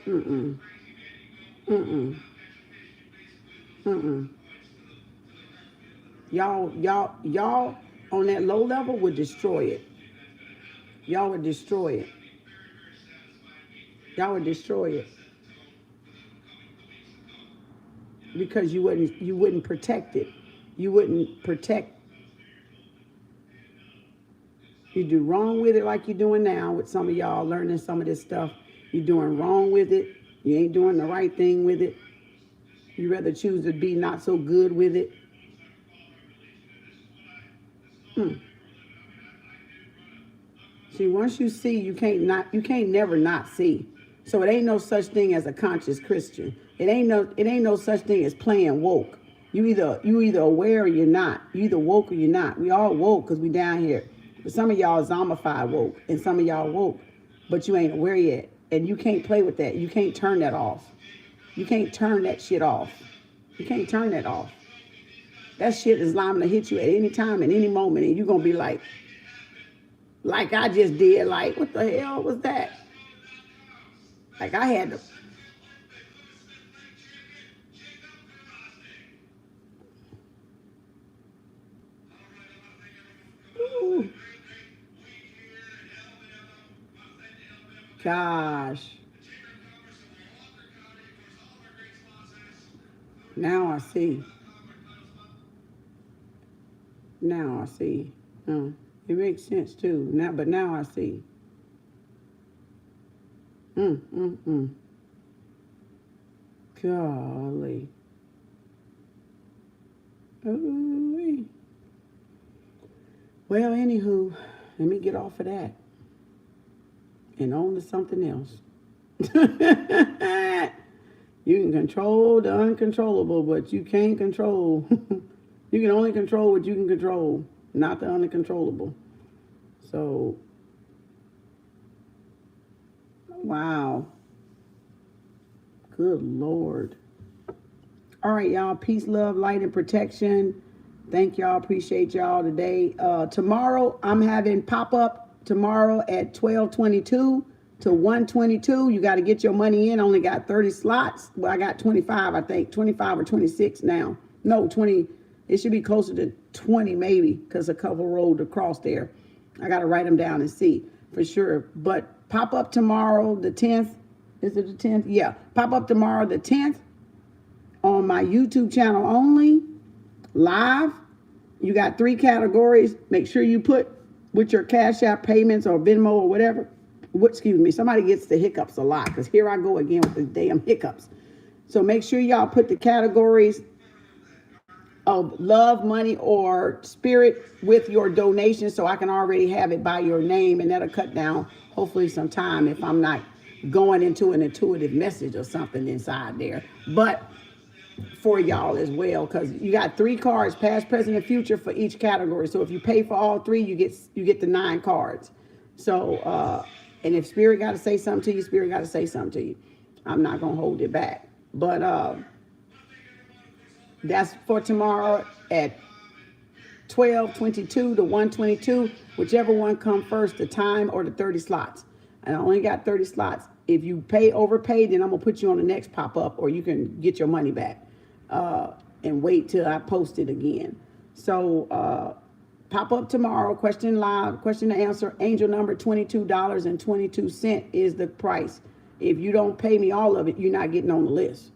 Y'all on that low level would destroy it. Y'all would destroy it. Y'all would destroy it. Because you wouldn't protect it. You wouldn't protect. You do wrong with it like you're doing now with some of y'all learning some of this stuff. You're doing wrong with it. You ain't doing the right thing with it. You rather choose to be not so good with it. See, once you see, you can't never not see. So it ain't no such thing as a conscious Christian. It ain't no such thing as playing woke. You either aware or you're not. You either woke or you're not. We all woke because we down here. But some of y'all zombified woke, and some of y'all woke, but you ain't aware yet. And you can't play with that. You can't turn that off. You can't turn that shit off. You can't turn that off. That shit is liable to hit you at any time, at any moment, and you're gonna be like I just did. Like, what the hell was that? Like I had to. Ooh. Gosh. Now I see. Now I see. It makes sense too. But now I see. Golly. Ooh. Well, anywho, let me get off of that and on to something else. You can control the uncontrollable, but you can't control. You can only control what you can control, not the uncontrollable. So, wow. Good Lord. All right, y'all. Peace, love, light, and protection. Thank y'all. Appreciate y'all today. Tomorrow, I'm having pop-up tomorrow at 12:22 to 1:22. You got to get your money in. Only got 30 slots. Well, I got 25, I think. 25 or 26 now. No, 20. It should be closer to 20 maybe because a couple rolled across there. I got to write them down and see for sure. But pop up tomorrow, the 10th. Is it the 10th? Yeah. Pop up tomorrow, the 10th. On my YouTube channel only, live. You got 3 categories. Make sure you put with your Cash App payments or Venmo or whatever. Excuse me, somebody gets the hiccups a lot because here I go again with the damn hiccups. So make sure y'all put the categories of love, money, or spirit with your donation so I can already have it by your name, and that'll cut down hopefully some time if I'm not going into an intuitive message or something inside there. But for y'all as well, because you got 3 cards, past, present, and future for each category. So if you pay for all 3, you get the 9 cards. So and if spirit got to say something to you, spirit got to say something to you. I'm not gonna hold it back. But that's for tomorrow at 12:22 to 1:22, whichever one come first, the time or the 30 slots. And I only got 30 slots. If you overpay, then I'm gonna put you on the next pop-up, or you can get your money back and wait till I post it again. So pop up tomorrow, question live, question to answer, angel number $22.22 is the price. If you don't pay me all of it, you're not getting on the list.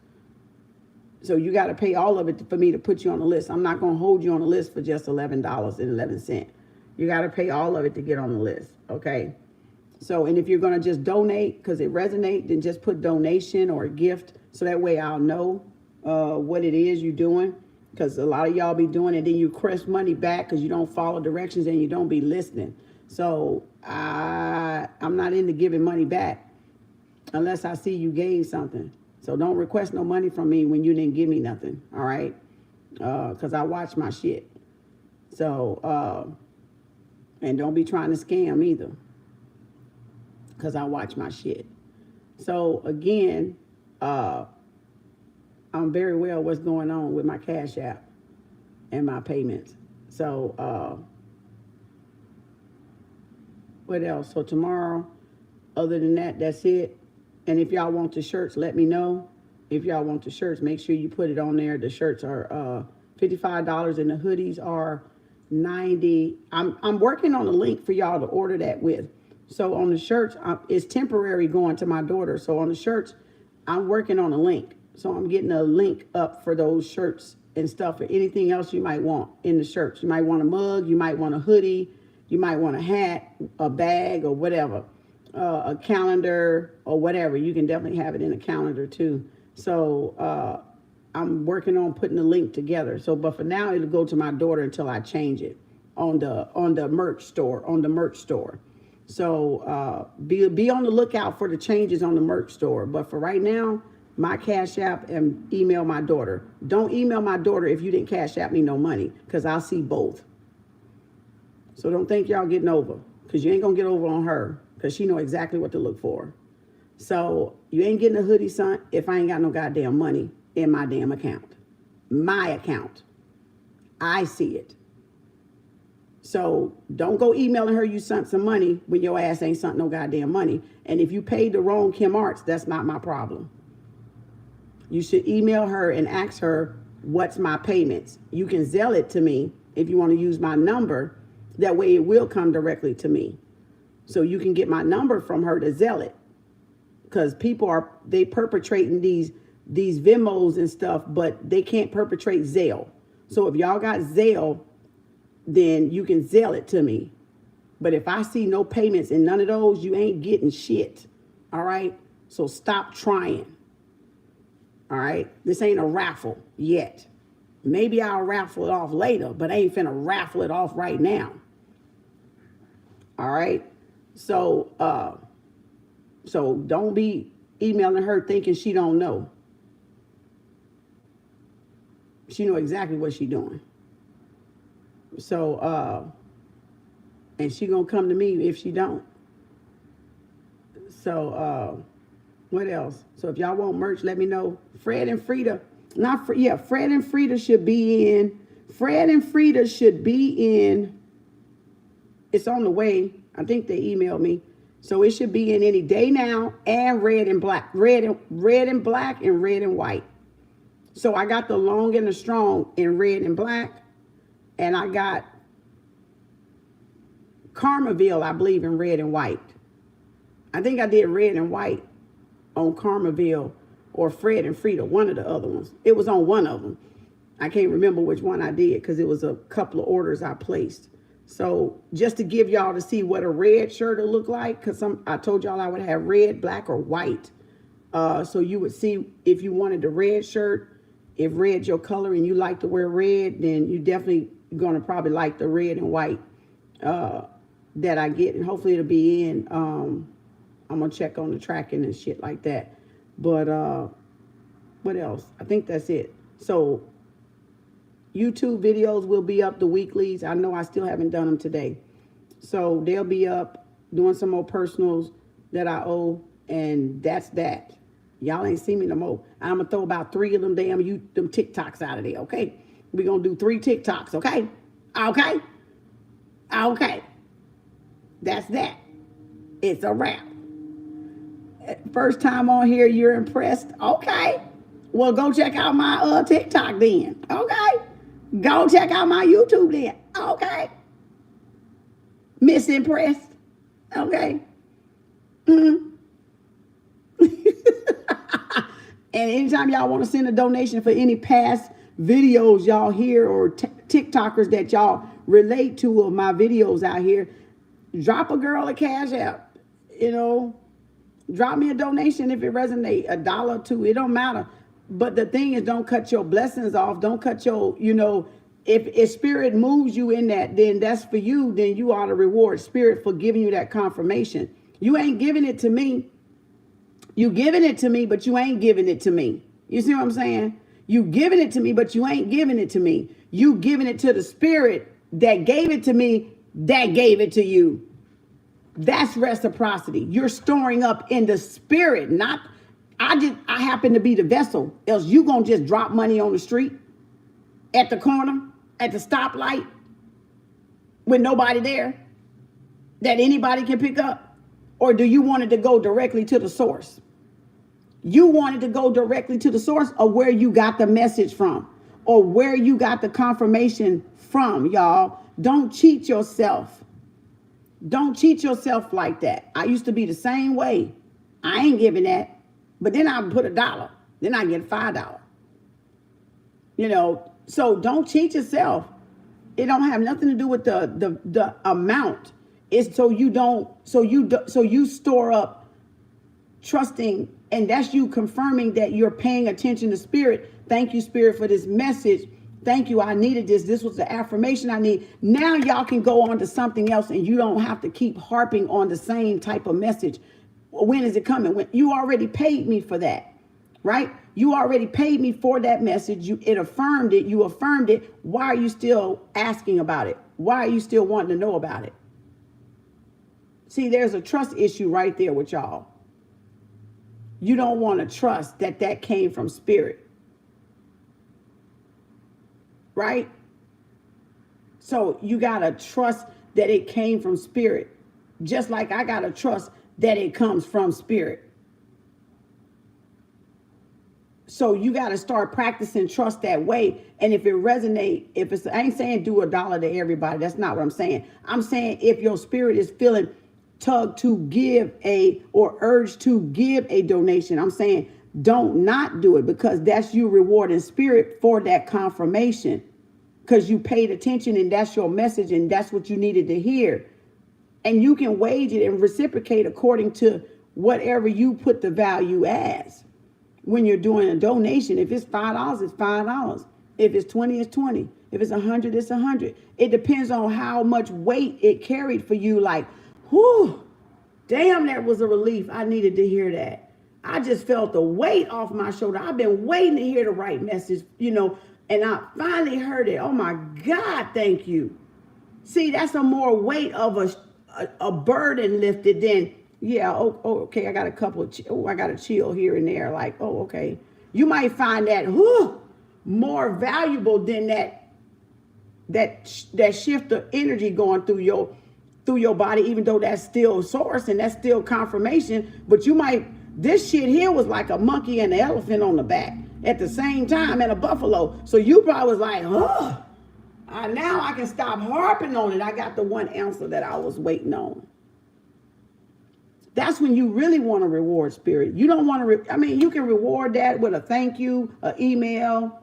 So you got to pay all of it for me to put you on the list. I'm not gonna hold you on the list for just $11.11. You got to pay all of it to get on the list, okay? So, and if you're going to just donate because it resonates, then just put donation or gift. So that way I'll know what it is you're doing. Because a lot of y'all be doing it. Then you request money back because you don't follow directions and you don't be listening. So I'm not into giving money back unless I see you gave something. So don't request no money from me when you didn't give me nothing. All right. Because I watch my shit. So, and don't be trying to scam either. Because I watch my shit. So again, I'm very well what's going on with my Cash App and my payments. So what else? So tomorrow, other than that, that's it. And if y'all want the shirts, let me know. If y'all want the shirts, make sure you put it on there. The shirts are $55 and the hoodies are $90. I'm working on a link for y'all to order that with. So on the shirts, it's temporary going to my daughter. So on the shirts, I'm working on a link. So I'm getting a link up for those shirts and stuff, or anything else you might want in the shirts. You might want a mug, you might want a hoodie, you might want a hat, a bag, or whatever, a calendar or whatever. You can definitely have it in a calendar too. So I'm working on putting the link together. So, but for now, it'll go to my daughter until I change it on the merch store. So be on the lookout for the changes on the merch store. But for right now, my Cash App and email my daughter. Don't email my daughter if you didn't Cash App me no money, because I'll see both. So don't think y'all getting over, because you ain't going to get over on her, because she know exactly what to look for. So you ain't getting a hoodie, son, if I ain't got no goddamn money in my damn account. My account. I see it. So don't go emailing her you sent some money when your ass ain't sent no goddamn money. And if you paid the wrong KemArts, that's not my problem. You should email her and ask her, what's my payments? You can Zelle it to me if you want to use my number. That way it will come directly to me. So you can get my number from her to Zelle it. Because people they perpetrating these Venmos and stuff, but they can't perpetrate Zelle. So if y'all got Zelle, then you can Zelle it to me. But if I see no payments in none of those, you ain't getting shit. All right? So stop trying. All right. This ain't a raffle yet. Maybe I'll raffle it off later, but I ain't finna raffle it off right now. All right. So, so don't be emailing her thinking she don't know. She know exactly what she doing. So, and she gonna come to me if she don't. So, what else? So if y'all want merch, let me know. Fred and Frida, Fred and Frida should be in. Fred and Frida should be in. It's on the way. I think they emailed me. So it should be in any day now, and red and black. Red and black and red and white. So I got the long and the strong in red and black. And I got Karmaville, I believe, in red and white. I think I did red and white on Karmaville or Fred and Frida, one of the other ones. It was on one of them. I can't remember which one I did because it was a couple of orders I placed. So just to give y'all to see what a red shirt will look like, because I told y'all I would have red, black, or white. So you would see if you wanted the red shirt, if red's your color and you like to wear red, then you definitely going to probably like the red and white that I get. And hopefully it'll be in. I'm going to check on the tracking and shit like that. But what else? I think that's it. So YouTube videos will be up, the weeklies. I know I still haven't done them today. So they'll be up, doing some more personals that I owe. And that's that. Y'all ain't seen me no more. I'm going to throw about 3 of them them TikToks out of there, okay? We're going to do 3 TikToks, okay? Okay? Okay. That's that. It's a wrap. First time on here, you're impressed? Okay. Well, go check out my TikTok then. Okay. Go check out my YouTube then. Okay. Misimpressed? Okay. Mm-hmm. And anytime y'all want to send a donation for any past videos y'all hear or TikTokers that y'all relate to of my videos out here, drop a girl a cash app. You know, drop me a donation if it resonates, $1, $2, it don't matter. But the thing is, don't cut your blessings off. Don't cut your, you know, if spirit moves you in that, then that's for you. Then you ought to reward spirit for giving you that confirmation. You ain't giving it to me. You giving it to me, but you ain't giving it to me. You see what I'm saying? You giving it to me, but you ain't giving it to me. You giving it to the spirit that gave it to me, that gave it to you. That's reciprocity. You're storing up in the spirit, not I happen to be the vessel. Else you gonna just drop money on the street, at the corner, at the stoplight, with nobody there that anybody can pick up? Or do you want it to go directly to the source? You wanted to go directly to the source, or where you got the message from, or where you got the confirmation from, y'all. Don't cheat yourself. Don't cheat yourself like that. I used to be the same way. I ain't giving that. But then I put $1. Then I get $5. You know, so don't cheat yourself. It don't have nothing to do with the amount. It's so you store up trusting, and that's you confirming that you're paying attention to spirit. Thank you, spirit, for this message. Thank you. I needed this. This was the affirmation I need. Now y'all can go on to something else, and you don't have to keep harping on the same type of message. When is it coming? When you already paid me for that, right? You already paid me for that message. It affirmed it. You affirmed it. Why are you still asking about it? Why are you still wanting to know about it? See, there's a trust issue right there with y'all. You don't want to trust that came from spirit. Right? So you got to trust that it came from spirit. Just like I got to trust that it comes from spirit. So you got to start practicing trust that way. And if it resonates, I ain't saying do $1 to everybody. That's not what I'm saying. I'm saying if your spirit is feeling tugged to give or urged to give a donation, I'm saying don't not do it, because that's you rewarding spirit for that confirmation, because you paid attention and that's your message and that's what you needed to hear. And you can wage it and reciprocate according to whatever you put the value as. when you're doing a donation. If it's $5, it's $5. If it's 20, it's 20. If it's 100, it's 100. It depends on how much weight it carried for you. Like, whew, damn, that was a relief. I needed to hear that. I just felt the weight off my shoulder. I've been waiting to hear the right message, you know, and I finally heard it. Oh my God, thank you. See, that's a more weight of a burden lifted than, yeah, okay, I got a couple of, I got to chill here and there. Like, oh, okay. You might find that more valuable than that shift of energy going through your body, even though that's still source and that's still confirmation. But you might, this shit here was like a monkey and an elephant on the back at the same time, and a buffalo. So you probably was like, now I can stop harping on it. I got the one answer that I was waiting on. That's when you really want to reward spirit. You don't want to, you can reward that with a thank you, an email.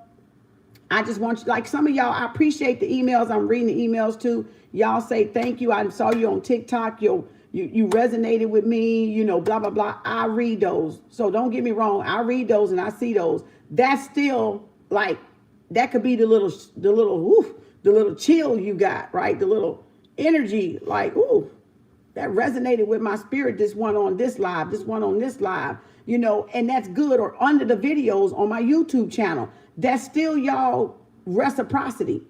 I just want you, like some of y'all, I appreciate the emails. I'm reading the emails too. Y'all say thank you. I saw you on TikTok. You resonated with me, you know, blah, blah, blah. I read those. So don't get me wrong. I read those and I see those. That's still like, that could be the little chill you got, right? The little energy, like, ooh, that resonated with my spirit. This one on this live, this one on this live, you know, and that's good. Or under the videos on my YouTube channel, that's still y'all reciprocity,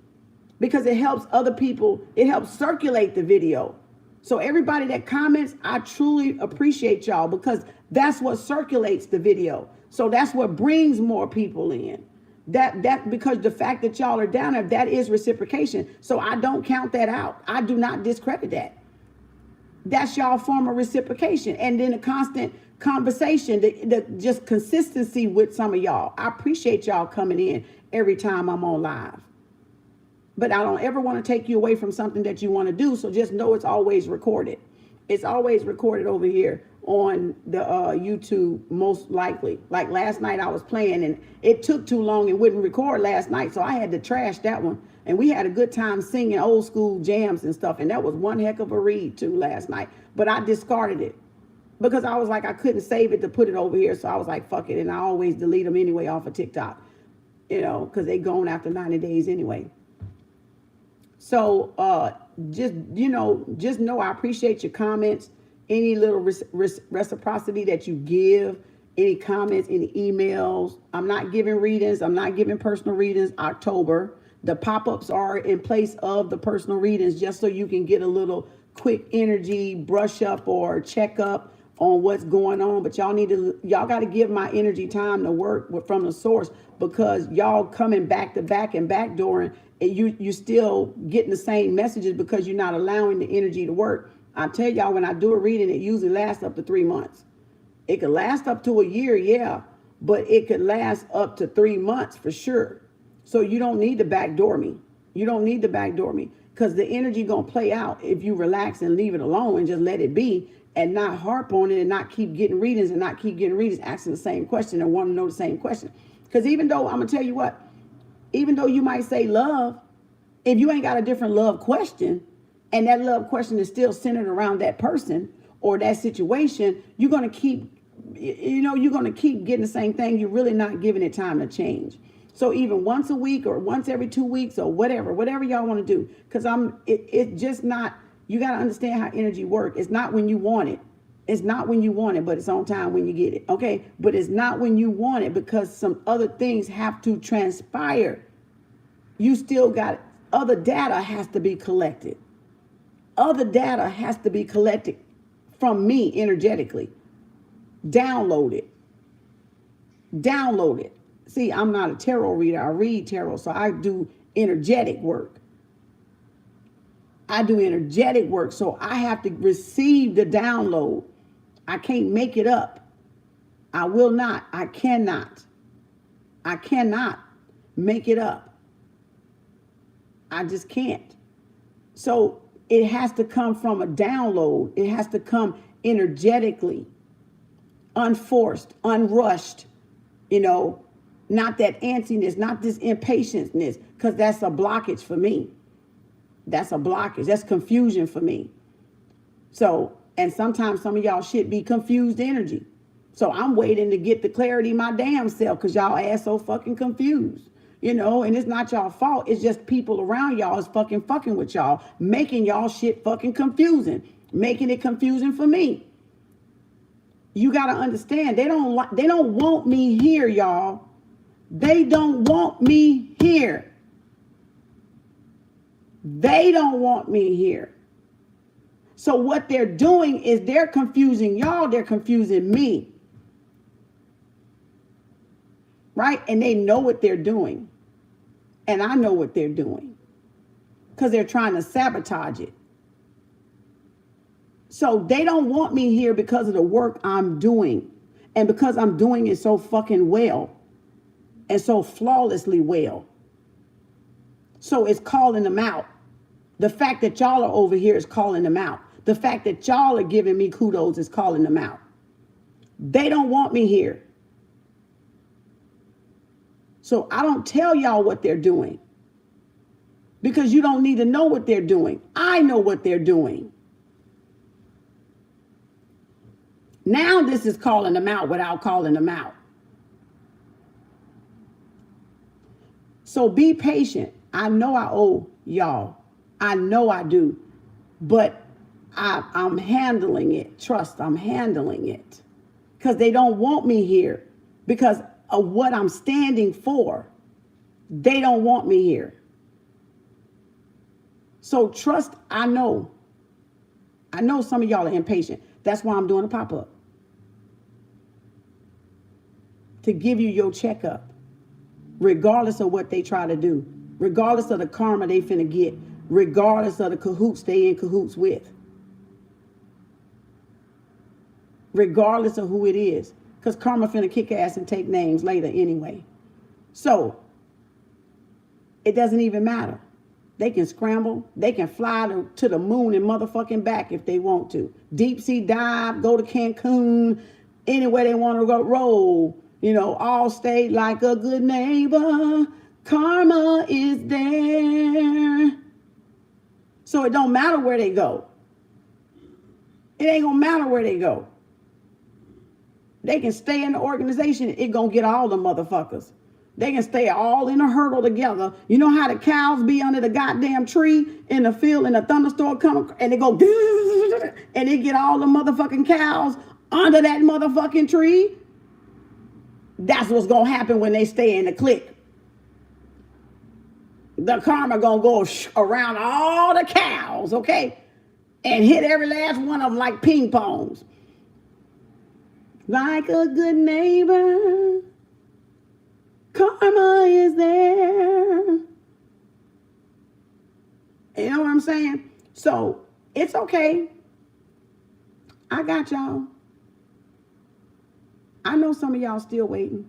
because it helps other people. It helps circulate the video. So everybody that comments, I truly appreciate y'all, because that's what circulates the video. So that's what brings more people in. That because the fact that y'all are down there, that is reciprocation. So I don't count that out. I do not discredit that. That's y'all form of reciprocation. And then a constant conversation, the just consistency with some of y'all. I appreciate y'all coming in every time I'm on live. But I don't ever want to take you away from something that you want to do. So just know it's always recorded. It's always recorded over here on the YouTube, most likely. Like last night I was playing and it took too long and wouldn't record last night. So I had to trash that one. And we had a good time singing old school jams and stuff. And that was one heck of a read too last night. But I discarded it because I was like, I couldn't save it to put it over here. So I was like, fuck it. And I always delete them anyway off of TikTok, you know, because they gone after 90 days anyway. So just know I appreciate your comments. Any little reciprocity that you give, any comments, any emails. I'm not giving readings. I'm not giving personal readings October. The pop-ups are in place of the personal readings, just so you can get a little quick energy brush up or check up on what's going on. But y'all got to give my energy time to work from the source, because y'all coming back to back and backdooring, and you still getting the same messages because you're not allowing the energy to work. I tell y'all, when I do a reading, it usually lasts up to 3 months. It could last up to a year, yeah, but it could last up to 3 months for sure. So you don't need to backdoor me. You don't need to backdoor me, because the energy going to play out if you relax and leave it alone and just let it be and not harp on it and not keep getting readings and not keep getting readings asking the same question and want to know the same question. Because even though, I'm going to tell you what, even though you might say love, if you ain't got a different love question and that love question is still centered around that person or that situation, you're going to keep, you're going to keep getting the same thing. You're really not giving it time to change. So even once a week or once every 2 weeks or whatever y'all want to do, because it's just not, you got to understand how energy works. It's not when you want it. It's not when you want it, but it's on time when you get it. Okay. But it's not when you want it, because some other things have to transpire. You still got other data has to be collected. Other data has to be collected from me energetically. Download it. Download it. See, I'm not a tarot reader. I read tarot, so I do energetic work. I do energetic work, so I have to receive the download. I can't make it up. I will not. I cannot. I cannot make it up. I just can't. So it has to come from a download. It has to come energetically, unforced, unrushed, not that antsiness, not this impatientness, because that's a blockage for me. That's a blockage. That's confusion for me. So, and sometimes some of y'all shit be confused energy. So I'm waiting to get the clarity my damn self because y'all ass so fucking confused. And it's not y'all fault. It's just people around y'all is fucking with y'all, making y'all shit fucking confusing, making it confusing for me. You got to understand, they don't want me here, y'all. They don't want me here. They don't want me here. So what they're doing is they're confusing y'all, they're confusing me. Right? And they know what they're doing. And I know what they're doing. Because they're trying to sabotage it. So they don't want me here because of the work I'm doing. And because I'm doing it so fucking well. And so flawlessly well. So it's calling them out. The fact that y'all are over here is calling them out. The fact that y'all are giving me kudos is calling them out. They don't want me here. So I don't tell y'all what they're doing. Because you don't need to know what they're doing. I know what they're doing. Now this is calling them out without calling them out. So be patient. I know I owe y'all. I know I do. But I'm handling it. Trust, I'm handling it. Because they don't want me here. Because of what I'm standing for. They don't want me here. So trust, I know. I know some of y'all are impatient. That's why I'm doing a pop-up. To give you your checkup. Regardless of what they try to do. Regardless of the karma they finna get. Regardless of the cahoots they in cahoots with. Regardless of who it is. Because karma finna kick ass and take names later anyway. So, it doesn't even matter. They can scramble. They can fly to the moon and motherfucking back if they want to. Deep sea dive, go to Cancun, anywhere they want to go roll. All stay like a good neighbor. Karma is there. So it don't matter where they go. It ain't gonna matter where they go. They can stay in the organization. It gonna get all the motherfuckers. They can stay all in a hurdle together. You know how the cows be under the goddamn tree in the field and a thunderstorm come and they go and they get all the motherfucking cows under that motherfucking tree? That's what's gonna happen when they stay in the clique. The karma gonna go around all the cows, okay? And hit every last one of them like ping pongs. Like a good neighbor, karma is there. You know what I'm saying? So, it's okay. I got y'all. I know some of y'all still waiting.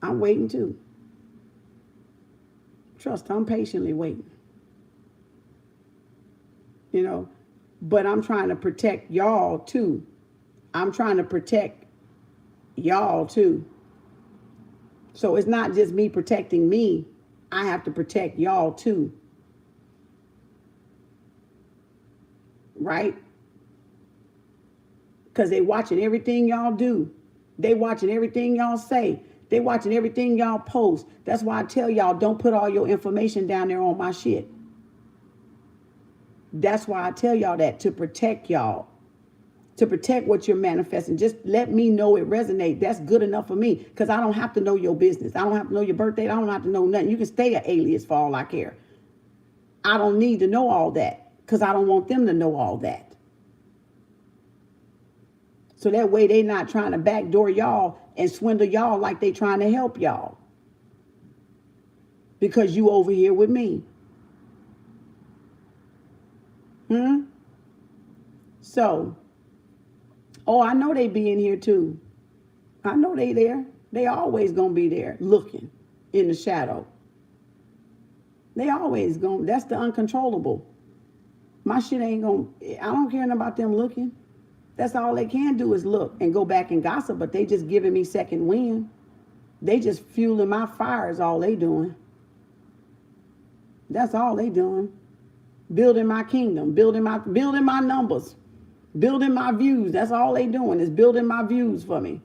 I'm waiting too. Trust, I'm patiently waiting. But I'm trying to protect y'all too. I'm trying to protect y'all too. So it's not just me protecting me. I have to protect y'all too. Right? Because they watching everything y'all do. They watching everything y'all say. They watching everything y'all post. That's why I tell y'all, don't put all your information down there on my shit. That's why I tell y'all that, to protect y'all. To protect what you're manifesting. Just let me know it resonates. That's good enough for me. Because I don't have to know your business. I don't have to know your birthday. I don't have to know nothing. You can stay an alias for all I care. I don't need to know all that. Because I don't want them to know all that. So that way they not trying to backdoor y'all and swindle y'all like they trying to help y'all. Because you over here with me. So, I know they be in here too. I know they there. They always gonna be there looking in the shadow. They always gonna, that's the uncontrollable. My shit ain't gonna, I don't care about them looking. That's all they can do is look and go back and gossip, but they just giving me second wind. They just fueling my fire is all they doing. That's all they doing. Building my kingdom, building my numbers. Building my views. That's all they doing is building my views for me.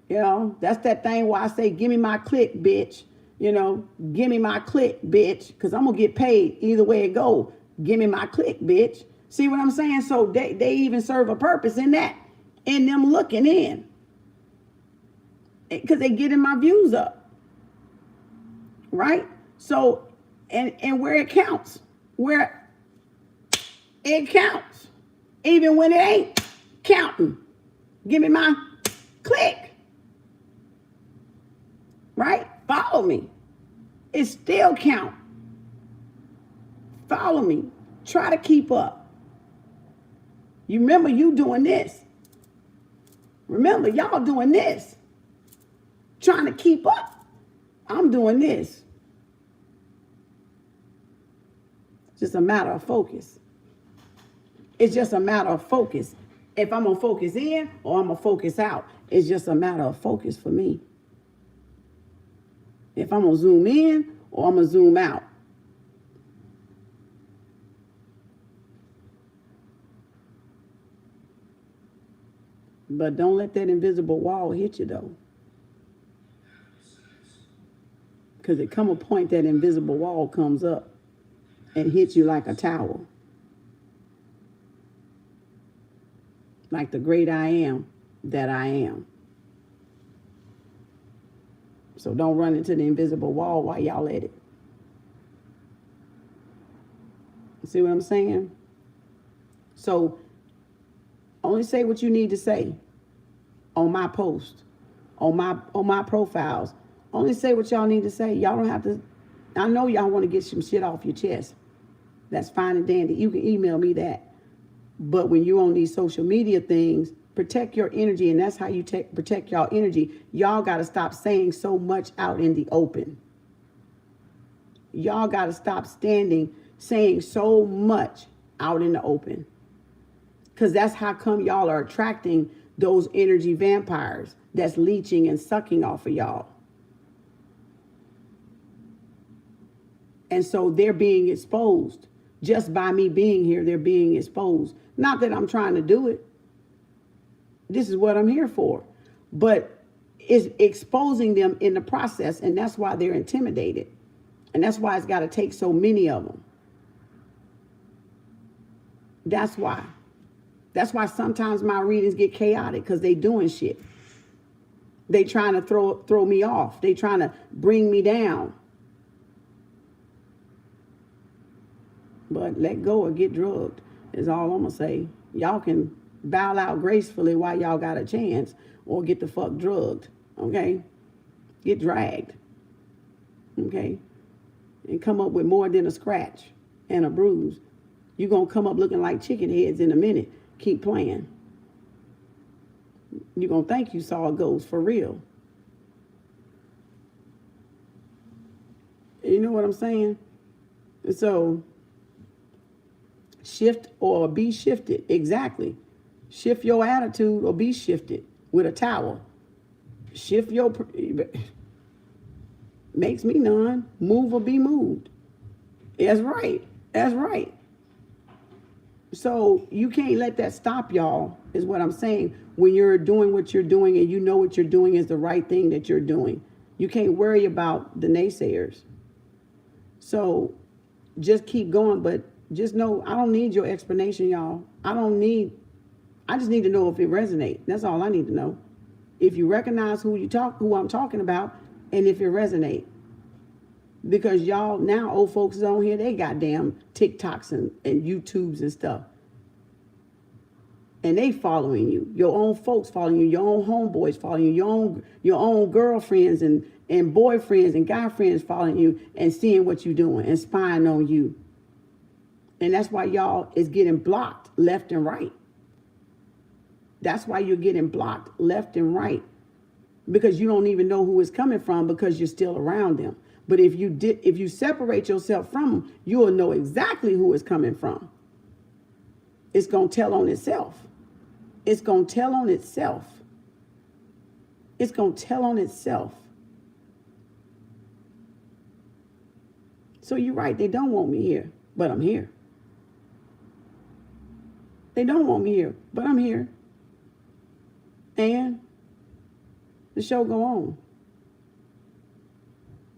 You know, that's that thing where I say, give me my click, bitch. You know, give me my click, bitch. Because I'm going to get paid either way it go. Give me my click, bitch. See what I'm saying? So they even serve a purpose in that. In them looking in. Because they getting my views up. Right? So, and where it counts. Where it counts. Even when it ain't counting. Give me my click. Right? Follow me. It still count. Follow me. Try to keep up. You remember you doing this. Remember y'all doing this. Trying to keep up. I'm doing this. It's just a matter of focus. It's just a matter of focus. If I'm going to focus in or I'm going to focus out, it's just a matter of focus for me. If I'm going to zoom in or I'm going to zoom out. But don't let that invisible wall hit you, though. Because it come a point that invisible wall comes up and hits you like a tower. Like the great I am that I am. So don't run into the invisible wall while y'all at it. See what I'm saying? So only say what you need to say on my post, on my profiles. Only say what y'all need to say. Y'all don't have to. I know y'all want to get some shit off your chest. That's fine and dandy. You can email me that. But when you're on these social media things, protect your energy, and that's how you protect y'all energy. Y'all got to stop saying so much out in the open. Y'all got to stop saying so much out in the open. Because that's how come y'all are attracting those energy vampires that's leeching and sucking off of y'all. And so they're being exposed. Just by me being here, they're being exposed. Not that I'm trying to do it. This is what I'm here for. But it's exposing them in the process, and that's why they're intimidated. And that's why it's got to take so many of them. That's why. That's why sometimes my readings get chaotic, because they doing shit. They trying to throw me off. They trying to bring me down. But let go or get drugged is all I'm going to say. Y'all can bow out gracefully while y'all got a chance, or get the fuck drugged, okay? Get dragged, okay? And come up with more than a scratch and a bruise. You're going to come up looking like chicken heads in a minute. Keep playing. You're going to think you saw a ghost for real. You know what I'm saying? So shift or be shifted. Exactly. Shift your attitude or be shifted with a towel. Shift your... Makes me none. Move or be moved. That's right. That's right. So you can't let that stop y'all, is what I'm saying. When you're doing what you're doing and you know what you're doing is the right thing that you're doing. You can't worry about the naysayers. So just keep going, but just know I don't need your explanation, y'all. I just need to know if it resonates. That's all I need to know. If you recognize who I'm talking about, and if it resonates. Because y'all, now old folks on here, they goddamn TikToks and YouTubes and stuff. And they following you. Your own folks following you. Your own homeboys following you. Your own girlfriends and boyfriends and guy friends following you and seeing what you're doing and spying on you. And that's why y'all is getting blocked left and right. That's why you're getting blocked left and right. Because you don't even know who it's coming from, because you're still around them. But if you separate yourself from them, you will know exactly who it's coming from. It's going to tell on itself. It's going to tell on itself. It's going to tell on itself. So you're right. They don't want me here, but I'm here. They don't want me here, but I'm here. And the show go on.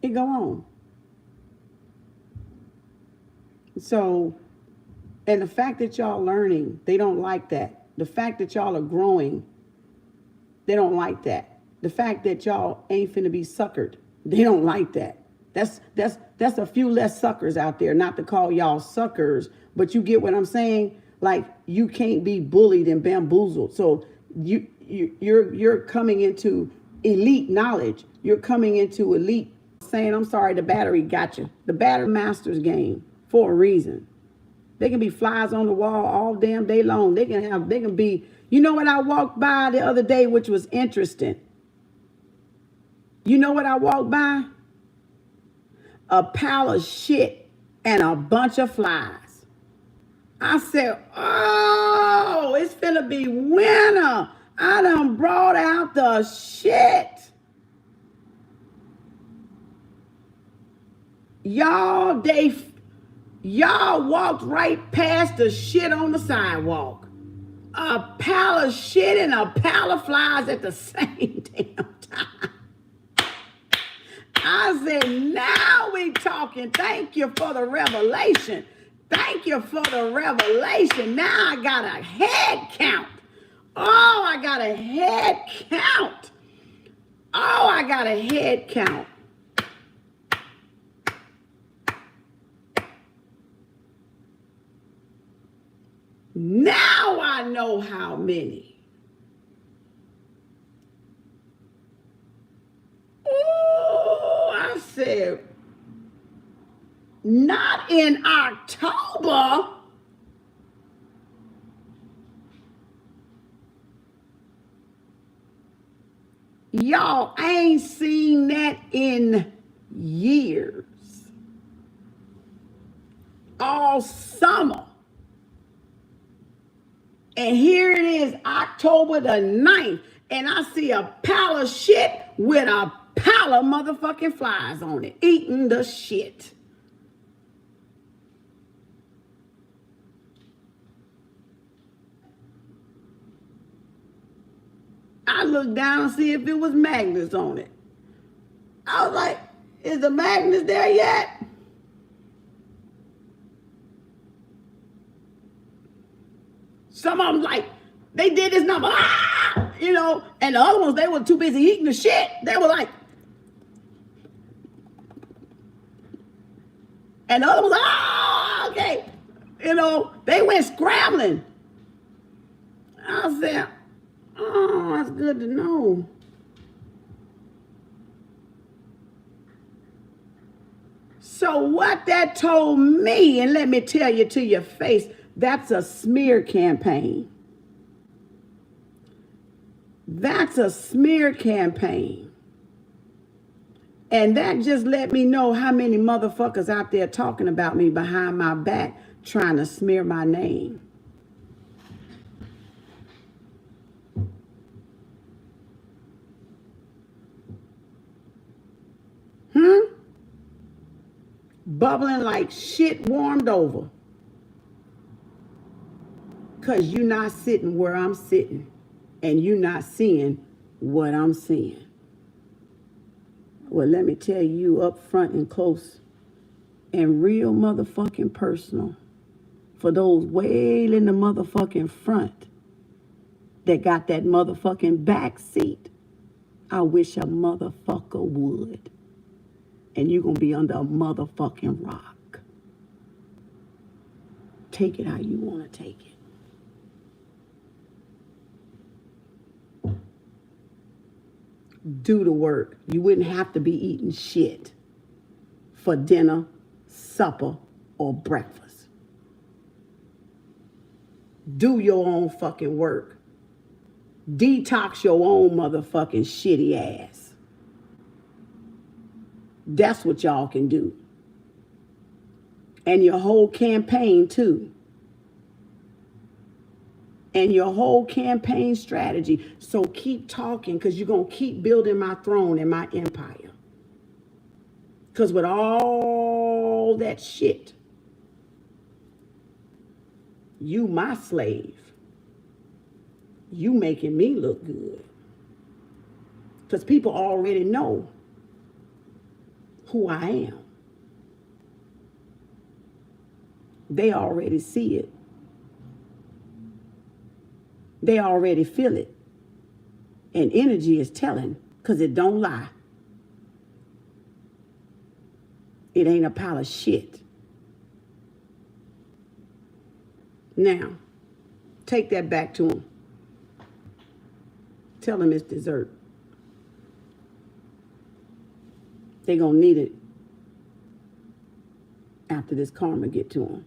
It go on. So, and the fact that y'all learning, they don't like that. The fact that y'all are growing, they don't like that. The fact that y'all ain't finna be suckered, they don't like that. That's a few less suckers out there, not to call y'all suckers, but you get what I'm saying? Like, you can't be bullied and bamboozled. So you're coming into elite knowledge. You're coming into elite saying, I'm sorry, the battery got you. The battery master's game for a reason. They can be flies on the wall all damn day long. They can be, you know what I walked by the other day, which was interesting. You know what I walked by? A pile of shit and a bunch of flies. I said, oh, it's finna be winter. I done brought out the shit. Y'all walked right past the shit on the sidewalk. A pile of shit and a pile of flies at the same damn time. I said, now we talking. Thank you for the revelation. Thank you for the revelation. Now I got a head count. Oh, I got a head count. Oh, I got a head count. Now I know how many. Oh, I said, not in October. Y'all, I ain't seen that in years. All summer. And here it is, October the 9th, and I see a pile of shit with a pile of motherfucking flies on it, eating the shit. I looked down and see if it was magnets on it. I was like, is the magnets there yet? Some of them, like, they did this number, you know, and the other ones, they were too busy eating the shit. They were like, and the other ones, okay. You know, they went scrambling. I said, oh, that's good to know. So what that told me, and let me tell you to your face, that's a smear campaign. That's a smear campaign. And that just let me know how many motherfuckers out there talking about me behind my back, trying to smear my name. Bubbling like shit warmed over. Because you're not sitting where I'm sitting. And you're not seeing what I'm seeing. Well, let me tell you up front and close and real motherfucking personal. For those way in the motherfucking front that got that motherfucking back seat, I wish a motherfucker would. And you're going to be under a motherfucking rock. Take it how you want to take it. Do the work. You wouldn't have to be eating shit for dinner, supper, or breakfast. Do your own fucking work. Detox your own motherfucking shitty ass. That's what y'all can do. And your whole campaign too. And your whole campaign strategy. So keep talking, because you're going to keep building my throne and my empire. Because with all that shit, you my slave. You making me look good. Because people already know who I am. They already see it. They already feel it. And energy is telling, because it don't lie. It ain't a pile of shit. Now, take that back to him. Tell him it's dessert. They gonna need it after this karma get to them.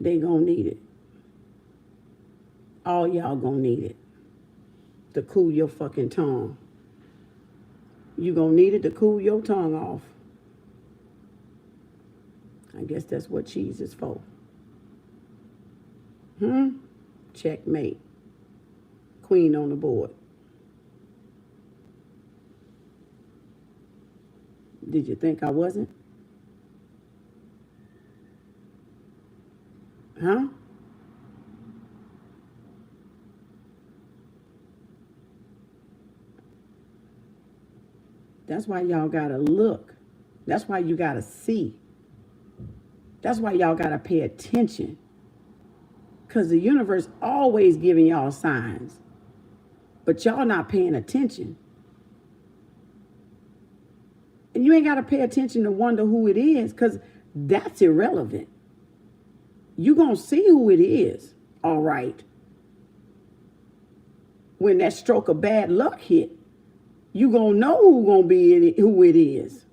They gonna need it. All y'all gonna need it to cool your fucking tongue. You gonna need it to cool your tongue off. I guess that's what cheese is for. Checkmate. Queen on the board. Did you think I wasn't? Huh? That's why y'all gotta look. That's why you gotta see. That's why y'all gotta pay attention. Because the universe always giving y'all signs. But y'all not paying attention. And you ain't got to pay attention to wonder who it is, because that's irrelevant. You going to see who it is, all right. When that stroke of bad luck hit, you going to know who it is.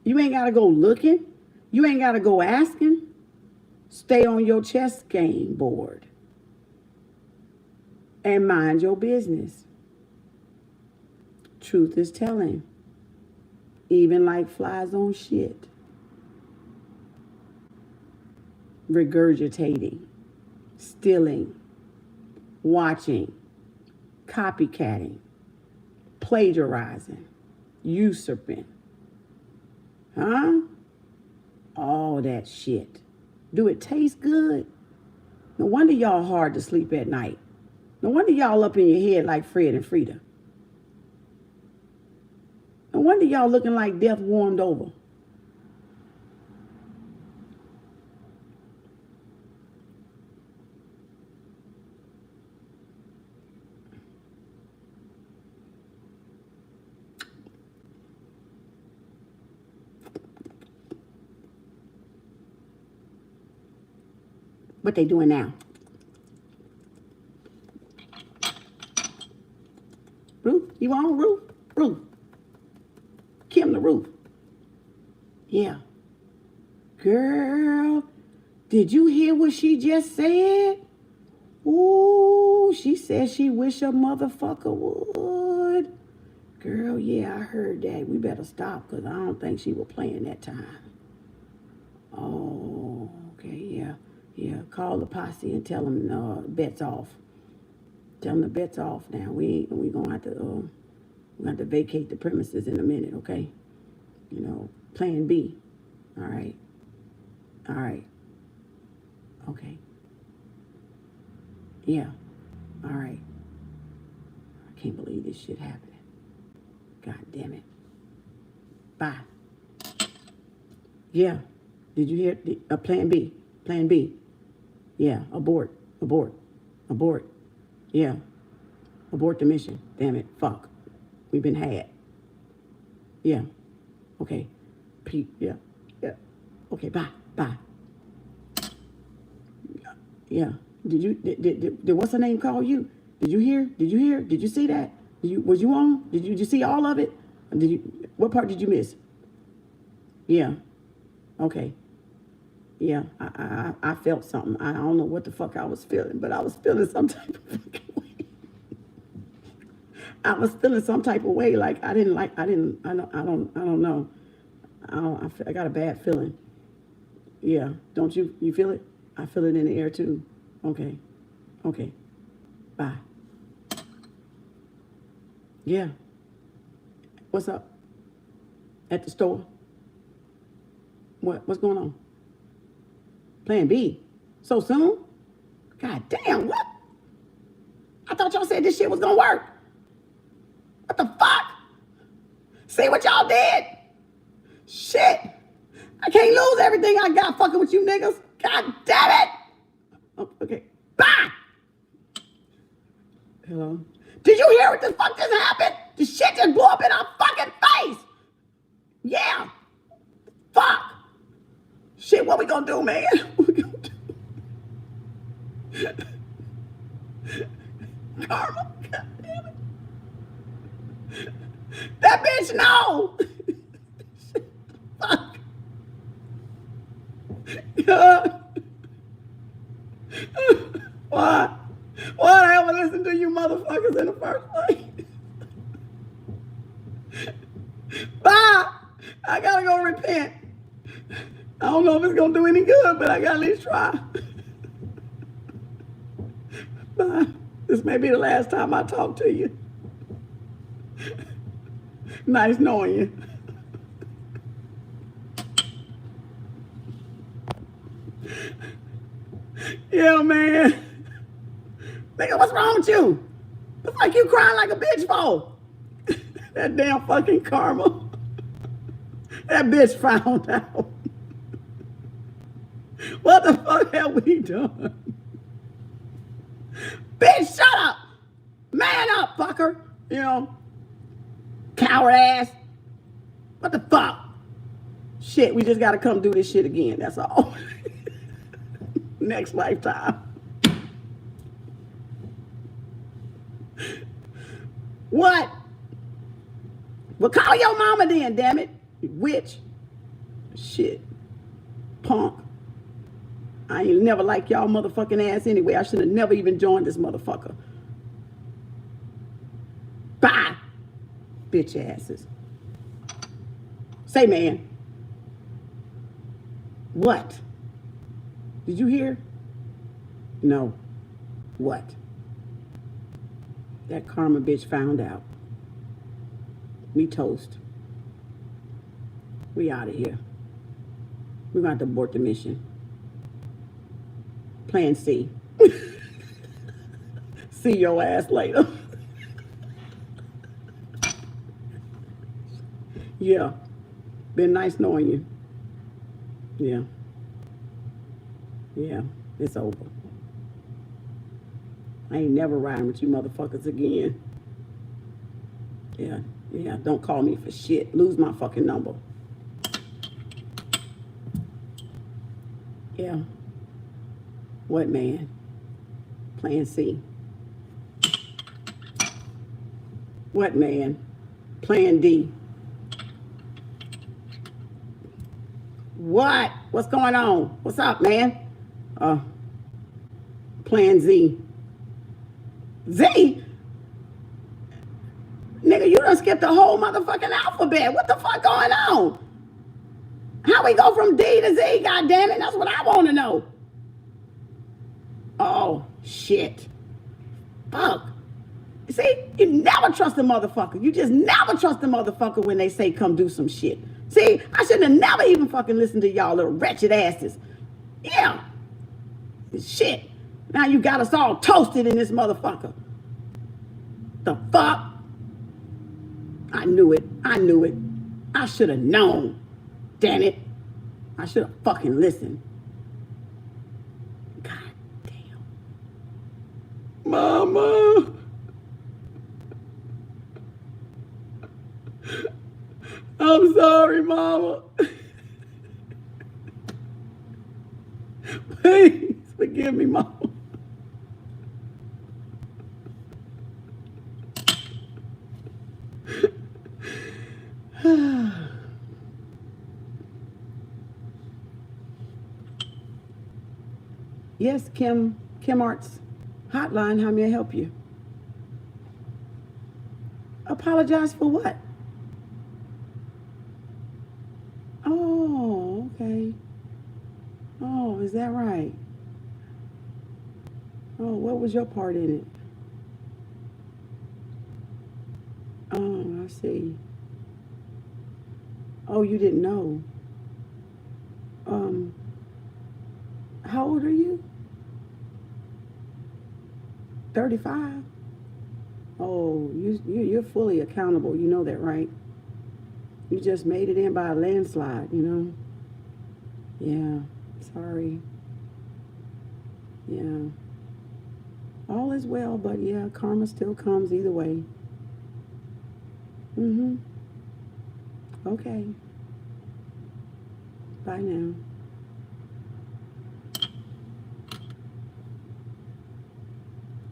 You ain't got to go looking. You ain't got to go asking. Stay on your chess game board and mind your business. Truth is telling, even like flies on shit. Regurgitating, stealing, watching, copycatting, plagiarizing, usurping. Huh? All that shit. Do it taste good? No wonder y'all hard to sleep at night. No wonder y'all up in your head like Fred and Frida. No wonder y'all looking like death warmed over. What they doing now? Ruth, you on, Ruth? Ruth. Kim the Ruth. Yeah. Girl, did you hear what she just said? Ooh, she said she wish a motherfucker would. Girl, yeah, I heard that. We better stop, because I don't think she was playing that time. Oh, okay, yeah. Yeah, call the posse and tell them bet's off. Tell them the bet's off now. We gonna have to vacate the premises in a minute, okay? You know, plan B. All right. All right. Okay. Yeah. All right. I can't believe this shit happening. God damn it. Bye. Yeah. Did you hear? Plan B. Plan B. Yeah. Abort. Abort. Abort. Yeah. Abort the mission. Damn it. Fuck. We've been had. Yeah. Okay. Pete. Yeah. Yeah. Okay. Bye. Bye. Yeah. Did what's her name call you? Did you hear? Did you hear? Did you see that? Was you on? Did you see all of it? What part did you miss? Yeah. Okay. Yeah. I felt something. I don't know what the fuck I was feeling, but I was feeling some type of fucking way. I was feeling some type of way. Like I don't know. I got a bad feeling. Yeah. Don't you feel it? I feel it in the air too. Okay. Okay. Bye. Yeah. What's up? At the store? What's going on? Plan B? So soon? God damn, what? I thought y'all said this shit was gonna work. What the fuck? See what y'all did? Shit. I can't lose everything I got fucking with you niggas. God damn it. Oh, okay. Bye. Hello? Did you hear what the fuck just happened? The shit just blew up in our fucking face. Yeah. Fuck. Shit, what we gonna do, man? What we gonna do? Karma. God damn it. That bitch, no. Fuck. God. Why? Why did I ever listen to you motherfuckers in the first place? Bye. I gotta go repent. I don't know if it's gonna do any good, but I gotta at least try. Bye. This may be the last time I talk to you. Nice knowing you. Yeah, man. Nigga, what's wrong with you? The fuck you crying like a bitch for? That damn fucking karma. That bitch found out. What the fuck have we done? Bitch, shut up. Man up, fucker. You know, coward ass. What the fuck? Shit, we just gotta come do this shit again. That's all. Next lifetime. What? Well, call your mama then, damn it. You witch. Shit. Punk. I ain't never liked y'all motherfucking ass anyway. I should have never even joined this motherfucker. Bye. Bitch asses. Say, man. What? Did you hear? No. What? That karma bitch found out. We toast. We out of here. We're going to have to abort the mission. Plan C. See your ass later. Yeah. Been nice knowing you. Yeah. Yeah. It's over. I ain't never riding with you motherfuckers again. Yeah. Yeah. Don't call me for shit. Lose my fucking number. Yeah. What, man? Plan C. What, man? Plan D. What? What's going on? What's up, man? Plan Z. Z? Nigga, you done skipped the whole motherfucking alphabet. What the fuck going on? How we go from D to Z, goddammit? That's what I want to know. Oh, shit. Fuck. See, you never trust a motherfucker. You just never trust a motherfucker when they say come do some shit. See, I should have never even fucking listened to y'all little wretched asses. Yeah. Shit. Now you got us all toasted in this motherfucker. The fuck? I knew it. I knew it. I should have known. Damn it. I should have fucking listened. God damn. Mama. I'm sorry, Mama. Please forgive me, Mama. Yes, Kem Arts hotline. How may I help you? Apologize for what? Oh, okay. Oh, is that right? Oh, what was your part in it? Oh, I see. Oh, you didn't know. How old are you? 35? Oh, you're fully accountable. You know that, right? You just made it in by a landslide, you know? Yeah, sorry. Yeah. All is well, but yeah, karma still comes either way. Mm-hmm. Okay. Bye now.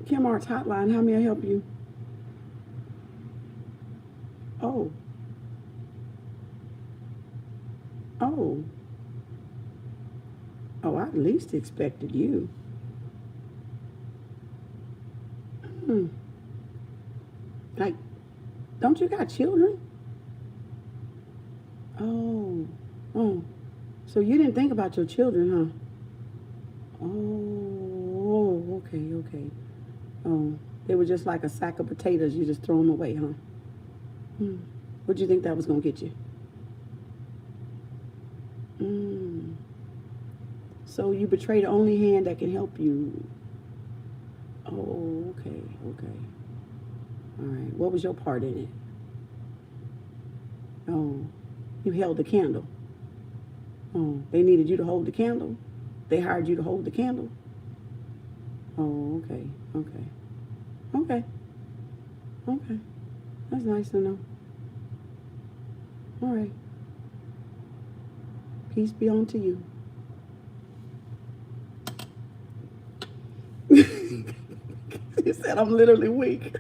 Kem Arts hotline, how may I help you? Oh. Oh. Oh, I at least expected you. Like, don't you got children? Oh. Oh. So you didn't think about your children, huh? Oh, okay. Oh, they were just like a sack of potatoes. You just throw them away, huh? What'd you think that was going to get you? So you betray the only hand that can help you. Oh, okay. All right. What was your part in it? Oh, you held the candle. Oh, they needed you to hold the candle? They hired you to hold the candle? Oh, okay. That's nice to know. All right. Peace be unto you. He said I'm literally weak.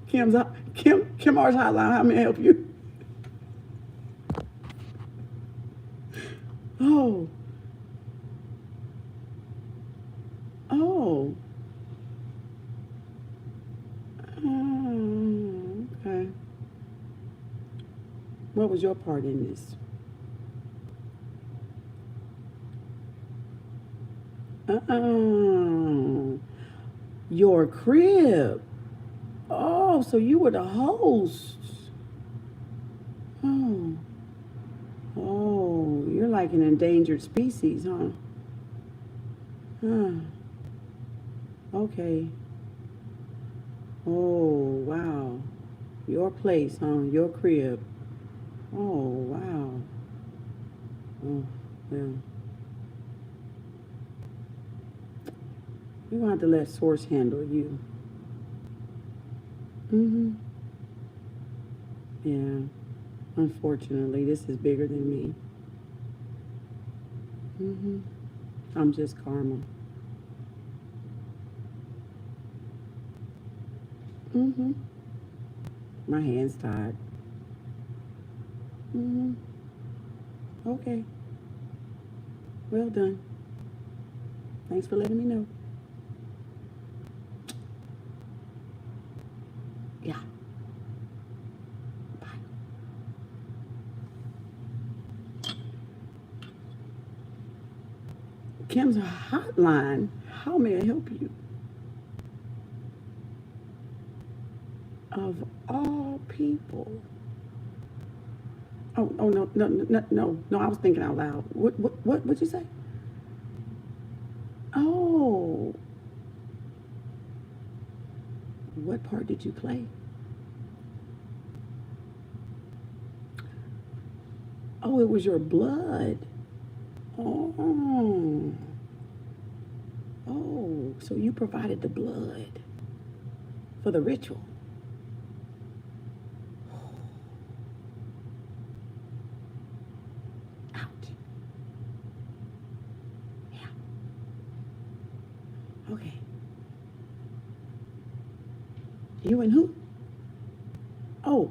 Kem Arts hotline, how may I help you? Oh. Okay. What was your part in this? Your crib. Oh, so you were the host. Oh, you're like an endangered species, huh? Okay. Oh, wow. Your place, huh? Your crib. Oh, wow. Oh, yeah. You're going to have to let Source handle you. Yeah. Unfortunately, this is bigger than me. I'm just karma. My hand's tied. Okay. Well done. Thanks for letting me know. Yeah. Bye. Kem's hotline. How may I help you? Of all people. Oh no, I was thinking out loud. What'd you say? Oh. What part did you play? Oh, it was your blood. Oh. Oh, so you provided the blood for the ritual. Okay. You and who? Oh,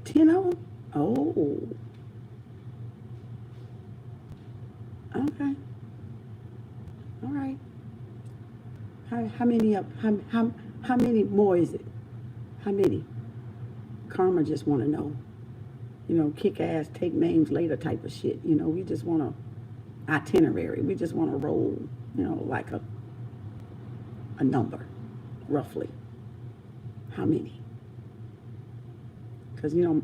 10 of them? Oh. Okay. All right. How many up? How many more is it? How many? Karma just want to know. You know, kick ass, take names later type of shit. You know, we just want to itinerary. We just want to roll. You know, like a number, roughly. How many? Because, you know,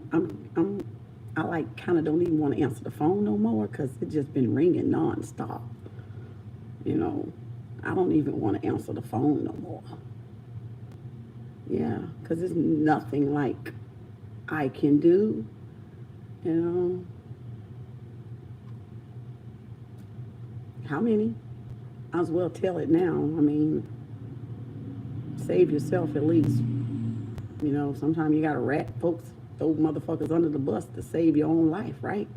I like kind of don't even want to answer the phone no more because it's just been ringing nonstop. You know, I don't even want to answer the phone no more. Yeah, because there's nothing like I can do, you know. How many? Might as well tell it now. I mean, save yourself at least. You know, sometimes you got to rat folks, those motherfuckers under the bus to save your own life, right?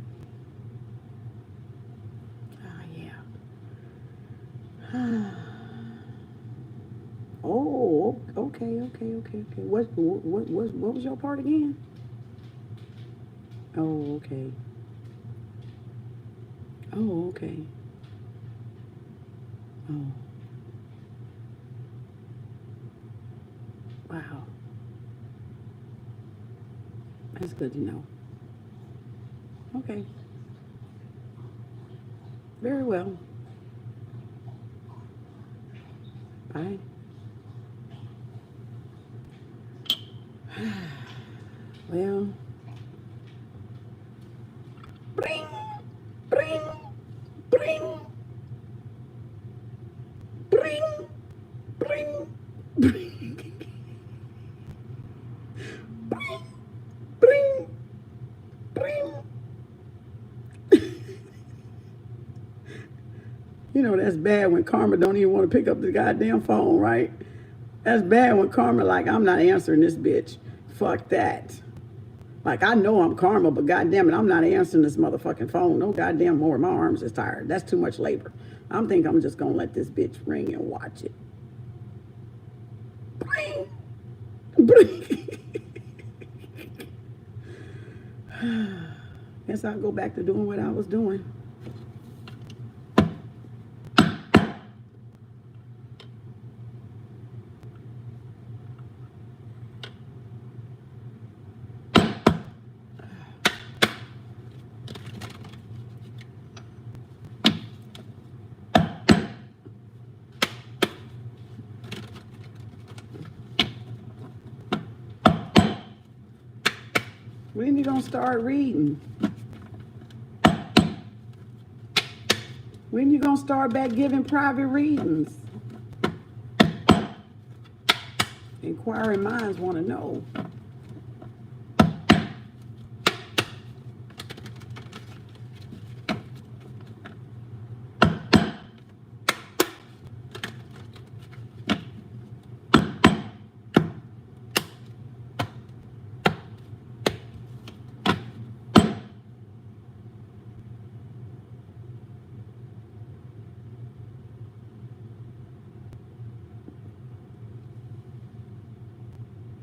Oh, okay. What was your part again? Oh, okay. Oh, okay. Oh. Wow. That's good to know. Okay. Very well. Bye. Well, bring, bring, bring, bring, bring, bring, bring, bring. You know, that's bad when karma don't even want to pick up the goddamn phone, right? That's bad when karma like, I'm not answering this bitch. Fuck that. Like, I know I'm karma, but goddamn it, I'm not answering this motherfucking phone. No goddamn more. My arms is tired. That's too much labor. I'm just gonna let this bitch ring and watch it. Bring. Bring. Guess I'll go back to doing what I was doing. When you gonna start reading? When you gonna start back giving private readings? Inquiring minds want to know.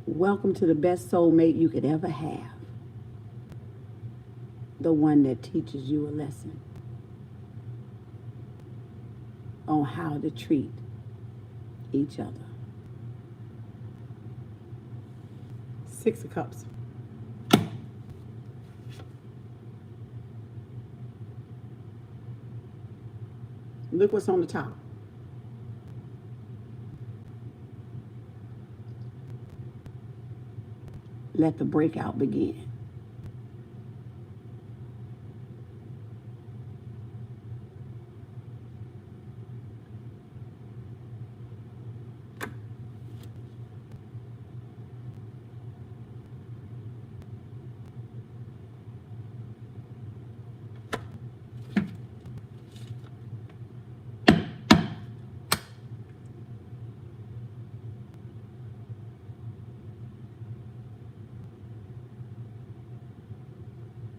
Welcome to the best soulmate you could ever have. The one that teaches you a lesson on how to treat each other. 6 of Cups. Look what's on the top. Let the breakout begin.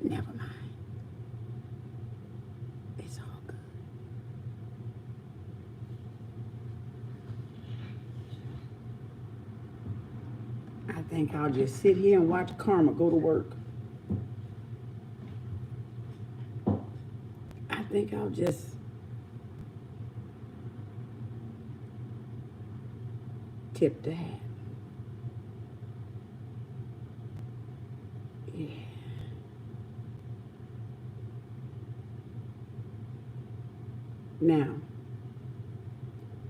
Never mind. It's all good. I think I'll just sit here and watch karma go to work. I think I'll just tip the hat. Yeah. Now,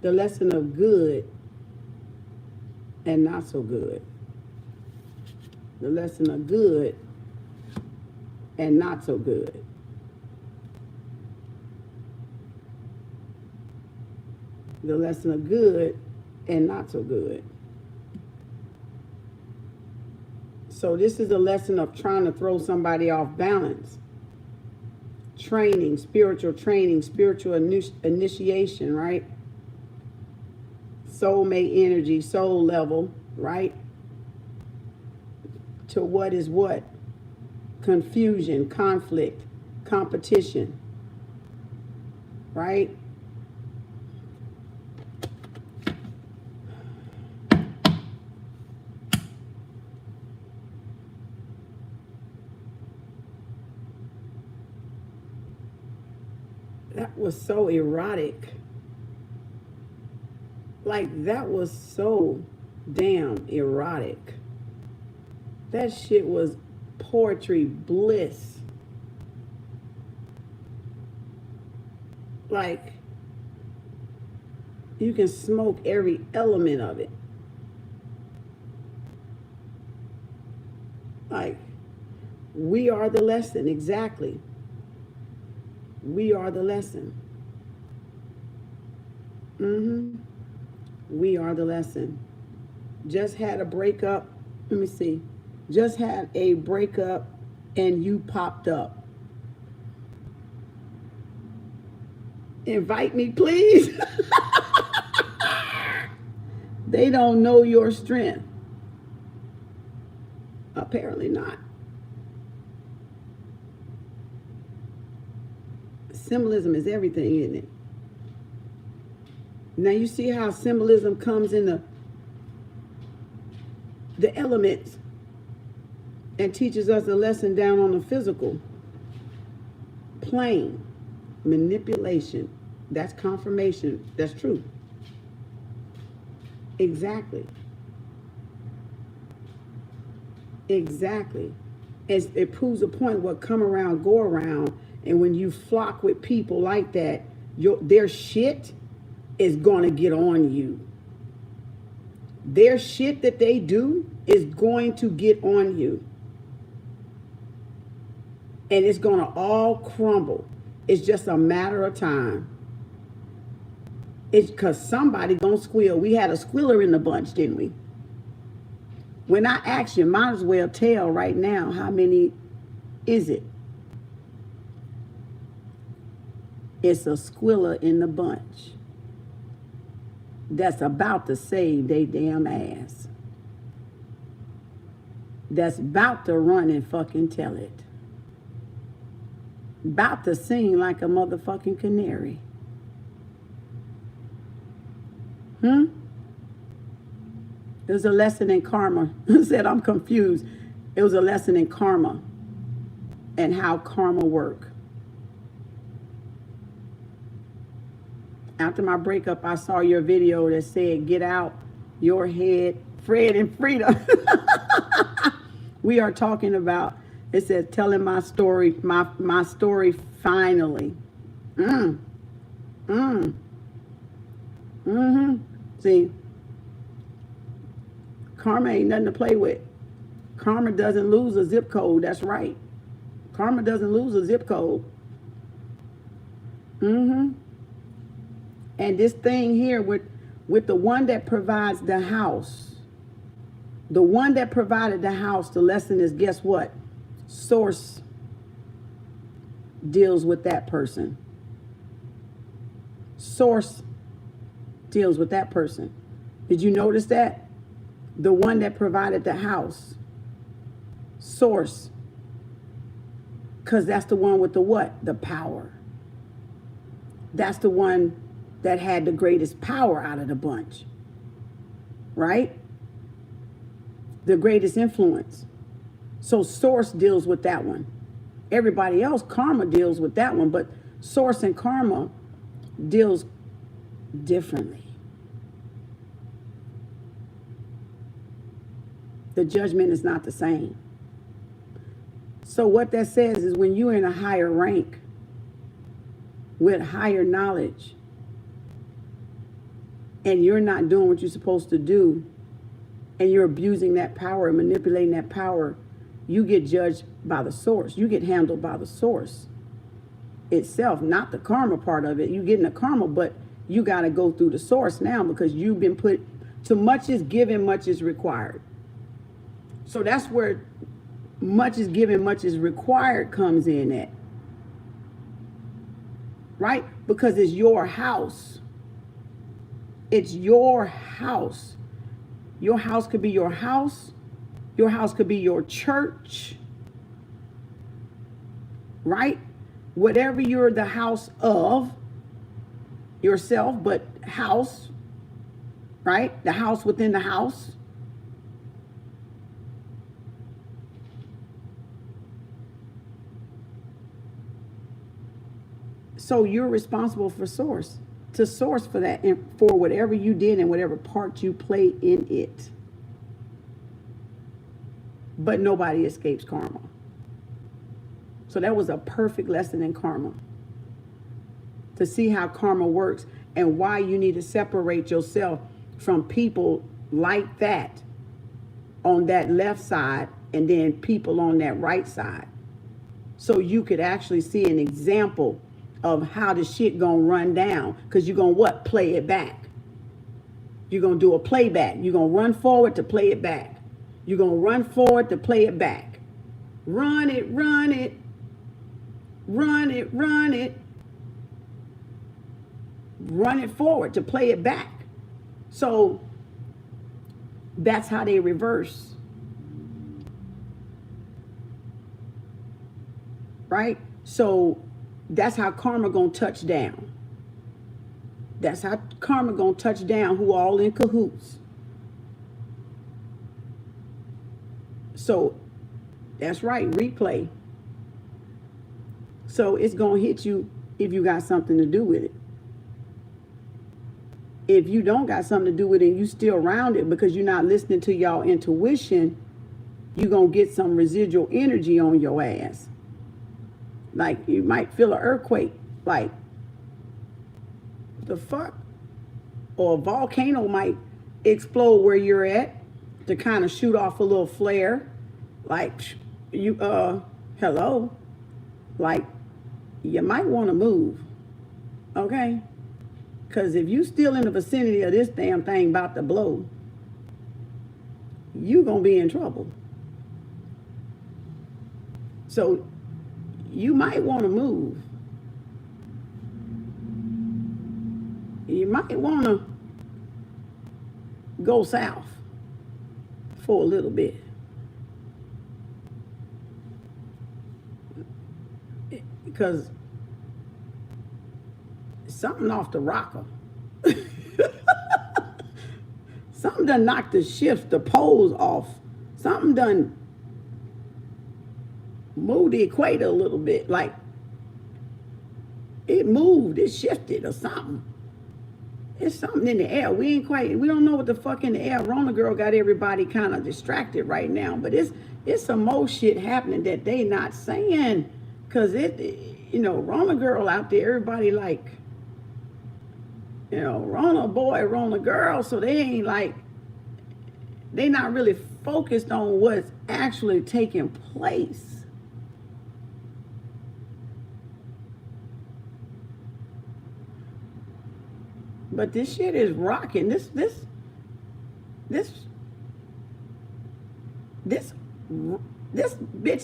the lesson of good and not so good. The lesson of good and not so good. The lesson of good and not so good. So this is a lesson of trying to throw somebody off balance. Training, spiritual initiation, right? Soulmate energy, soul level, right? To what is what? Confusion, conflict, competition, right? That was so erotic. Like, that was so damn erotic. That shit was poetry bliss. Like, you can smoke every element of it. Like, we are the lesson, exactly. We are the lesson. We are the lesson. Just had a breakup. Let me see. Just had a breakup and you popped up. Invite me, please. They don't know your strength. Apparently not. Symbolism is everything, isn't it? Now you see how symbolism comes in the elements and teaches us a lesson down on the physical plane. Manipulation. That's confirmation. That's true. Exactly. Exactly. It proves a point. What come around, go around. And when you flock with people like that, their shit is going to get on you. Their shit that they do is going to get on you. And it's going to all crumble. It's just a matter of time. It's because somebody going to squeal. We had a squealer in the bunch, didn't we? When I ask you, might as well tell right now, how many is it? It's a squealer in the bunch that's about to save they damn ass. That's about to run and fucking tell it. About to sing like a motherfucking canary. It was a lesson in karma. I said, I'm confused. It was a lesson in karma and how karma works. After my breakup, I saw your video that said, get out your head, Fred and Frida. We are talking about, it says, telling my story, my story finally. See, karma ain't nothing to play with. Karma doesn't lose a zip code. That's right. Karma doesn't lose a zip code. And this thing here with the one that provides the house, the one that provided the house, the lesson is, guess what? Source deals with that person. Source deals with that person. Did you notice that? The one that provided the house. Source. Because that's the one with the what? The power. That's the one that had the greatest power out of the bunch. Right? The greatest influence. So source deals with that one. Everybody else, karma deals with that one, but source and karma deals differently. The judgment is not the same. So what that says is, when you're in a higher rank with higher knowledge and you're not doing what you're supposed to do and you're abusing that power and manipulating that power, you get judged by the source. You get handled by the source itself, not the karma part of it. You're getting the karma, but you got to go through the source now, because you've been put to much is given, much is required. So that's where much is given, much is required comes in at. Right? Because it's your house. It's your house. Your house could be your house. Your house could be your church. Right? Whatever you're the house of yourself, but house, right? The house within the house. So you're responsible for source, to source for that, and for whatever you did and whatever part you played in it. But nobody escapes karma. So that was a perfect lesson in karma, to see how karma works and why you need to separate yourself from people like that on that left side, and then people on that right side. So you could actually see an example of how the shit gonna run down, because you're gonna what? Play it back. You're gonna do a playback. You're gonna run forward to play it back. You're gonna run forward to play it back. Run it, run it, run it, run it. Run it forward to play it back. So that's how they reverse. Right? So that's how karma gonna touch down. That's how karma gonna touch down, who all in cahoots. So that's right, replay. So it's gonna hit you if you got something to do with it. If you don't got something to do with it and you still around it because you're not listening to y'all intuition, you're gonna get some residual energy on your ass. Like you might feel an earthquake, like the fuck? Or a volcano might explode where you're at to kind of shoot off a little flare. Like you, hello? Like you might want to move, okay? Because if you still in the vicinity of this damn thing about to blow, you gonna be in trouble. So you might want to move. You might want to go south for a little bit. Because something off the rocker. Something done knocked the shifts, the poles off. Something done moved the equator a little bit. Like it moved, it shifted or something. It's something in the air. We don't know what the fuck in the air. Rona girl got everybody kind of distracted right now. But it's some more shit happening that they not saying. Cause Rona girl out there, everybody like, Rona boy, Rona girl. So they ain't like, they not really focused on what's actually taking place. But this shit is rocking. This bitch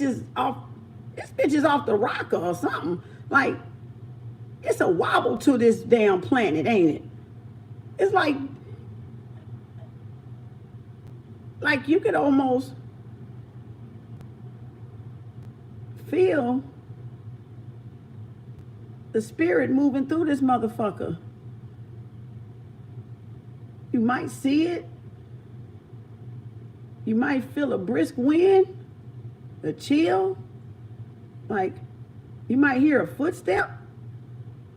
is off. This bitch is off the rocker or something. Like it's a wobble to this damn planet, ain't it? It's like you could almost feel the spirit moving through this motherfucker. You might see it. You might feel a brisk wind, a chill. Like you might hear a footstep.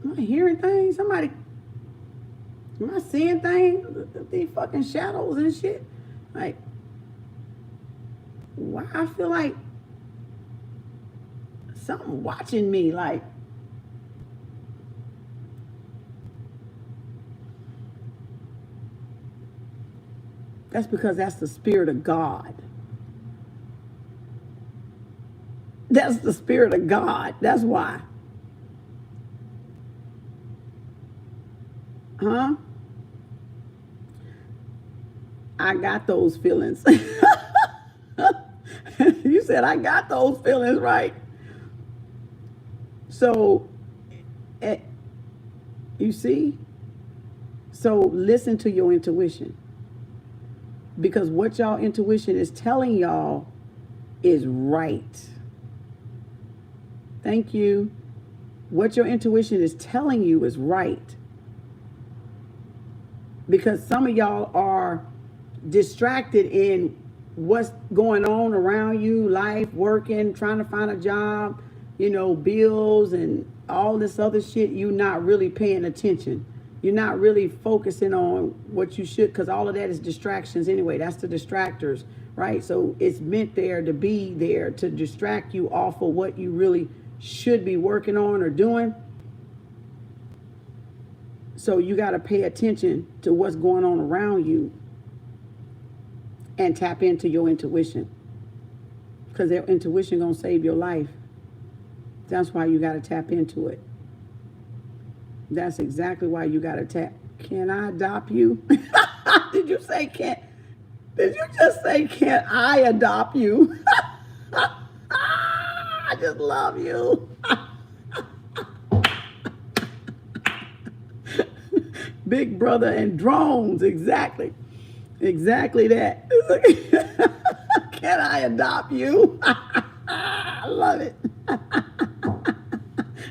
Am I hearing things? Am I seeing things? These fucking shadows and shit. Like, why I feel like something watching me, like. That's because that's the Spirit of God. That's the Spirit of God. That's why. Huh? I got those feelings. You said I got those feelings, right? So, you see? So listen to your intuition. Because what y'all intuition is telling y'all is right. Thank you. What your intuition is telling you is right. Because some of y'all are distracted in what's going on around you, life, working, trying to find a job, you know, bills and all this other shit. You're not really paying attention. You're not really focusing on what you should, because all of that is distractions anyway. That's the distractors, right? So it's meant there to be there to distract you off of what you really should be working on or doing. So you got to pay attention to what's going on around you and tap into your intuition, because their intuition gonna save your life. That's why you got to tap into it. That's exactly why you got to tap. Can I adopt you? Did you say can? Did you just say can I adopt you? I just love you. Big brother and drones, exactly. Exactly that. Can I adopt you? I love it.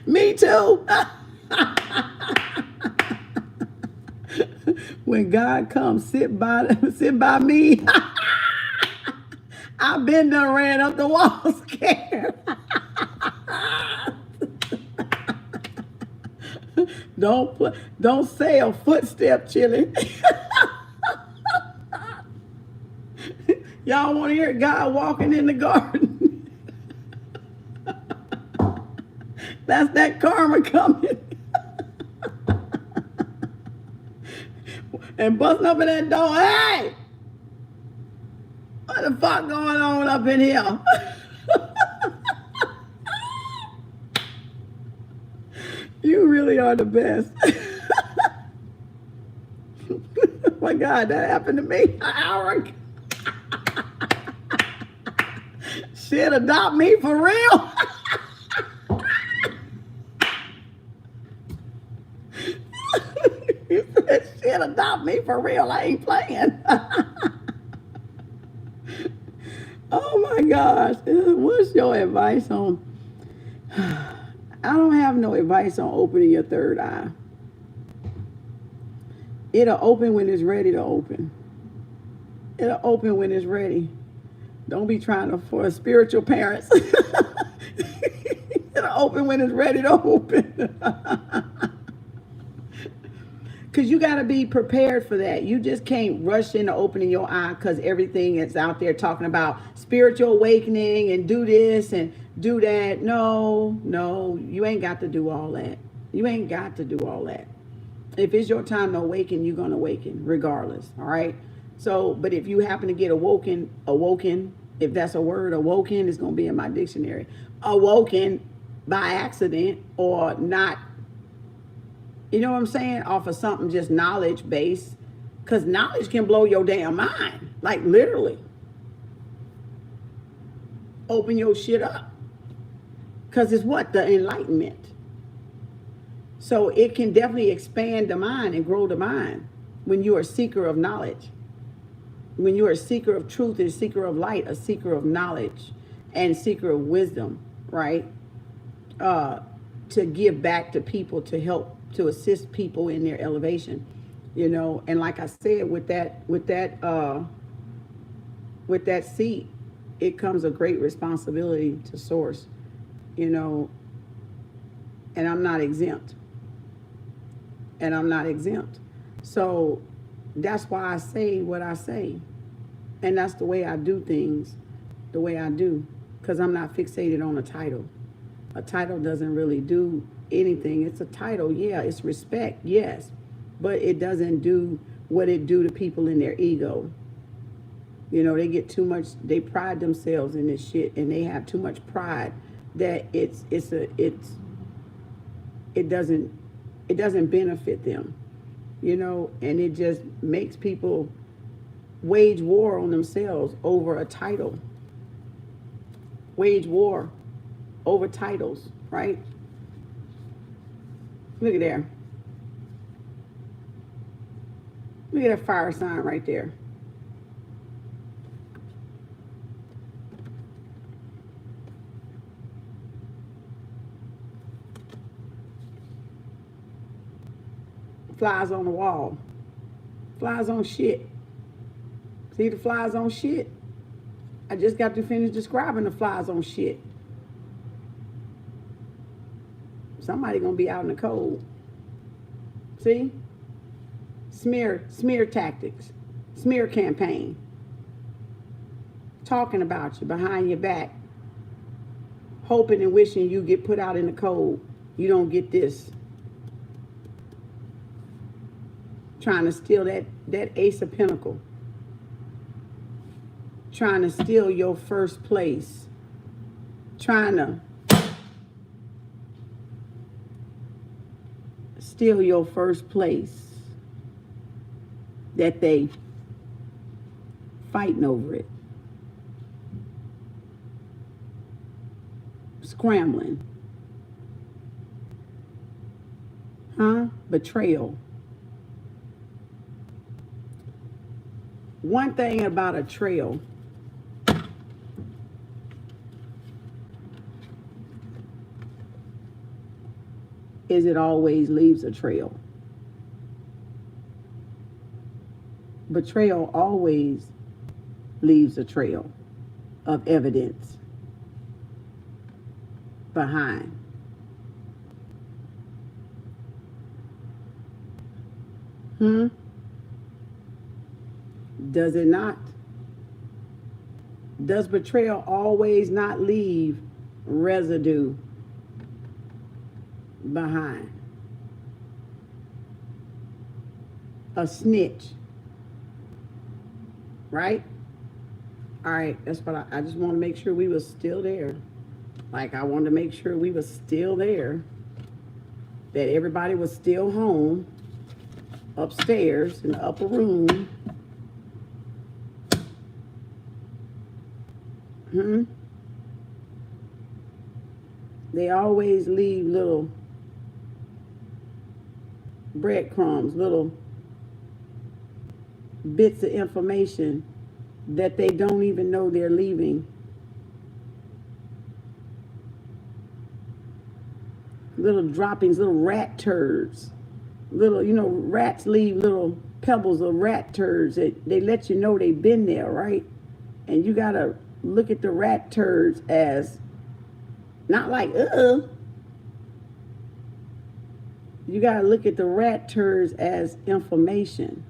Me too. When God comes, sit by me. I've been done ran up the wall scared. Don't say a footstep, Chili. Y'all want to hear God walking in the garden? That's that karma coming. And busting up in that door. Hey! What the fuck going on up in here? You really are the best. Oh my God, that happened to me an hour ago. Shit, adopt me for real. You said shit, adopt me for real. I ain't playing. Oh my gosh. What's your advice on? I don't have no advice on opening your third eye. It'll open when it's ready to open. It'll open when it's ready. Don't be trying to for spiritual parents. It'll open when it's ready to open. Because you got to be prepared for that. You just can't rush into opening your eye because everything is out there talking about spiritual awakening and do this and do that. No, you ain't got to do all that. You ain't got to do all that. If it's your time to awaken, you're going to awaken regardless. All right. So, but if you happen to get awoken, if that's a word, awoken is going to be in my dictionary. Awoken by accident or not. You know what I'm saying? Off of something just knowledge based. Because knowledge can blow your damn mind. Like literally. Open your shit up. Because it's what? The enlightenment. So it can definitely expand the mind and grow the mind when you're a seeker of knowledge. When you're a seeker of truth, a seeker of light, a seeker of knowledge, and seeker of wisdom, right? To give back to people, to help, to assist people in their elevation, you know. And like I said, with that seat, it comes a great responsibility to source, you know. And I'm not exempt. So that's why I say what I say. And that's the way I do things, the way I do. Because I'm not fixated on a title. A title doesn't really do anything. It's a title, yeah. It's respect, yes. But it doesn't do what it do to people in their ego. You know, they get too much, they pride themselves in this shit. And they have too much pride that it doesn't benefit them. you know, and it just makes people wage war on themselves over a title. Wage war over titles, right? Look at there. Look at that fire sign right there. Flies on the wall. Flies on shit. See the flies on shit? I just got to finish describing the flies on shit. Somebody gonna be out in the cold. See? Smear tactics. Smear campaign. Talking about you behind your back. Hoping and wishing you get put out in the cold. You don't get this. Trying to steal that Ace of Pentacles. Trying to steal your first place. Trying to steal your first place. That they fighting over it. Scrambling. Huh? Betrayal. One thing about a trail is it always leaves a trail. Betrayal always leaves a trail of evidence behind. Does it not? Does betrayal always not leave residue behind? A snitch. Right? All right, that's what I just want to make sure we were still there. Like I wanted to make sure we were still there. That everybody was still home. Upstairs in the upper room. They always leave little breadcrumbs, little bits of information that they don't even know they're leaving. Little droppings, little rat turds. Little, you know, rats leave little pebbles of rat turds. They let you know they've been there, right? And you gotta look at the rat turds as not like, You gotta look at the rat turds as information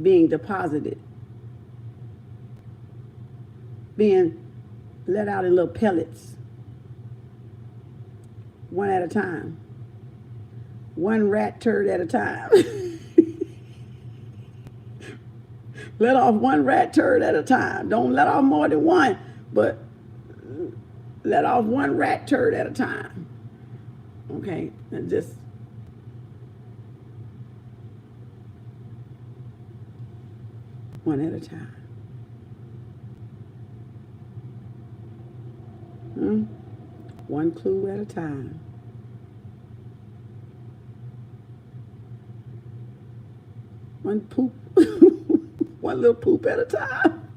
being deposited, being let out in little pellets, one at a time, one rat turd at a time. Let off one rat turd at a time. Don't let off more than one, but let off one rat turd at a time. Okay, and just one at a time. One clue at a time. One poop. One little poop at a time.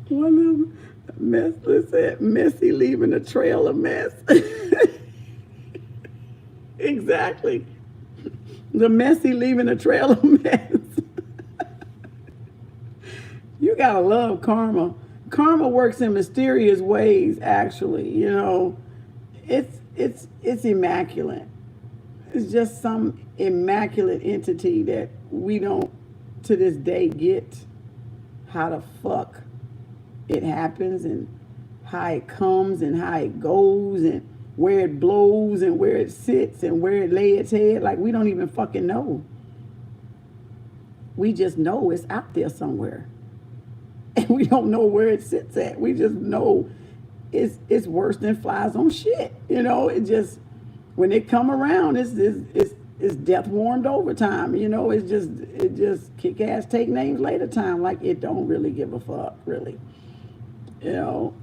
One little mess. Let's say messy leaving a trail of mess. Exactly. The messy leaving a trail of mess. You gotta love karma. Karma works in mysterious ways, actually. You know, it's immaculate. It's just some immaculate entity that we don't to this day get how the fuck it happens and how it comes and how it goes and where it blows and where it sits and where it lay its head. Like, we don't even fucking know. We just know it's out there somewhere. And we don't know where it sits at. We just know it's worse than flies on shit. You know, it just, When it come around, it's death warmed overtime. You know, it just kick ass, take names later time. Like, it don't really give a fuck, really. You know,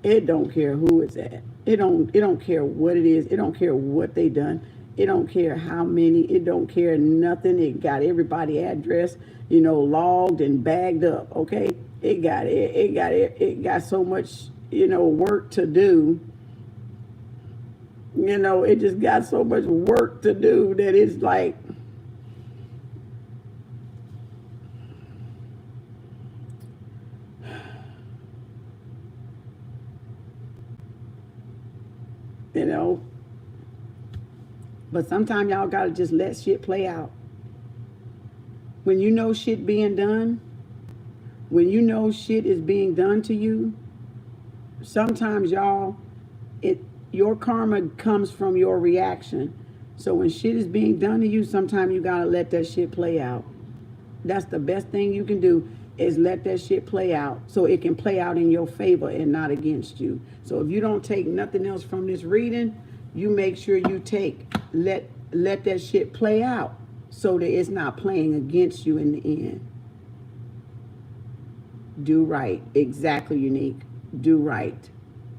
it don't care who it's at. It don't care what it is. It don't care what they done. It don't care how many. It don't care nothing. It got everybody address, you know, logged and bagged up. Okay, it got so much, you know, work to do. You know, it just got so much work to do that it's like, you know. But sometimes y'all gotta just let shit play out. When you know shit being done, when you know shit is being done to you, sometimes y'all, your karma comes from your reaction. So when shit is being done to you, sometimes you gotta let that shit play out. That's the best thing you can do, is let that shit play out so it can play out in your favor and not against you. So if you don't take nothing else from this reading, you make sure you let that shit play out so that it's not playing against you in the end. Do right. Exactly, Unique. Do right.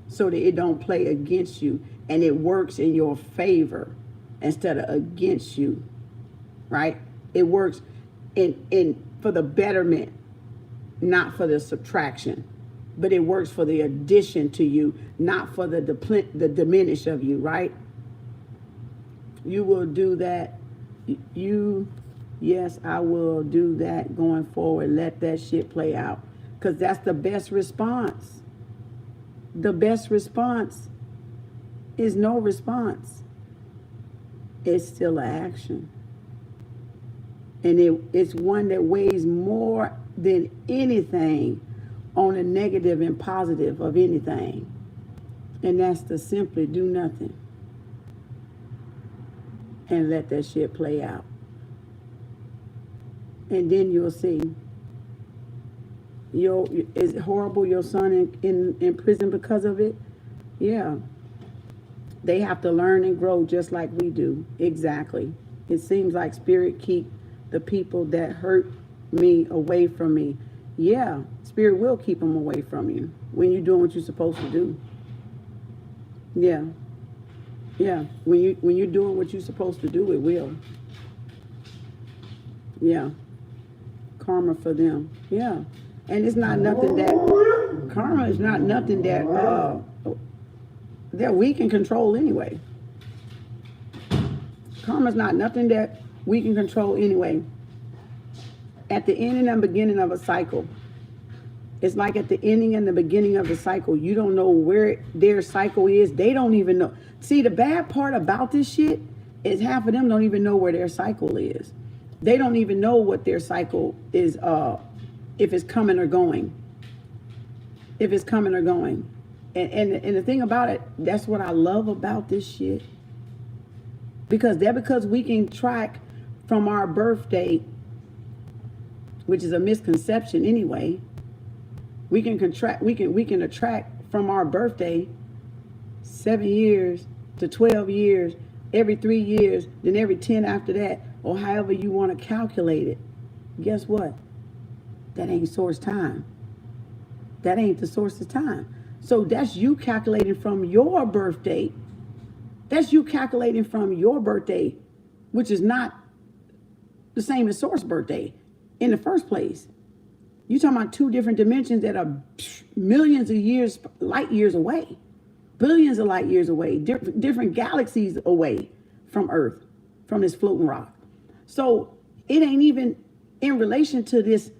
So that it don't play against you and it works in your favor instead of against you. Right? It works in for the betterment, not for the subtraction. But it works for the addition to you, not for the diminish of you, right? You will do that. Yes, I will do that going forward. Let that shit play out. Because that's the best response. The best response is no response. It's still an action. And it's one that weighs more than anything on the negative and positive of anything. And that's to simply do nothing and let that shit play out. And then you'll see. Is it horrible your son in prison because of it? Yeah. They have to learn and grow just like we do. Exactly. It seems like spirit keep the people that hurt me away from me. Yeah, spirit will keep them away from you when you're doing what you're supposed to do. Yeah. Yeah. When you're doing what you're supposed to do, it will. Yeah. Karma for them. Yeah. And it's not nothing that karma is not nothing that we can control anyway. Karma's not nothing that we can control anyway. At the ending and beginning of a cycle, it's like at the ending and the beginning of the cycle, you don't know where their cycle is. They don't even know. See, the bad part about this shit is half of them don't even know where their cycle is. They don't even know what their cycle is, if it's coming or going. If it's coming or going. And the thing about it, that's what I love about this shit. Because we can track from our birthday, which is a misconception anyway. We can attract from our birthday 7 years to 12 years, every 3 years, then every 10 after that, or however you want to calculate it. Guess what? That ain't source time. That ain't the source of time. So that's you calculating from your birthday. That's you calculating from your birthday, which is not the same as source birthday in the first place. You're talking about two different dimensions that are millions of years, light years away, billions of light years away, different galaxies away from Earth, from this floating rock. So it ain't even in relation to this,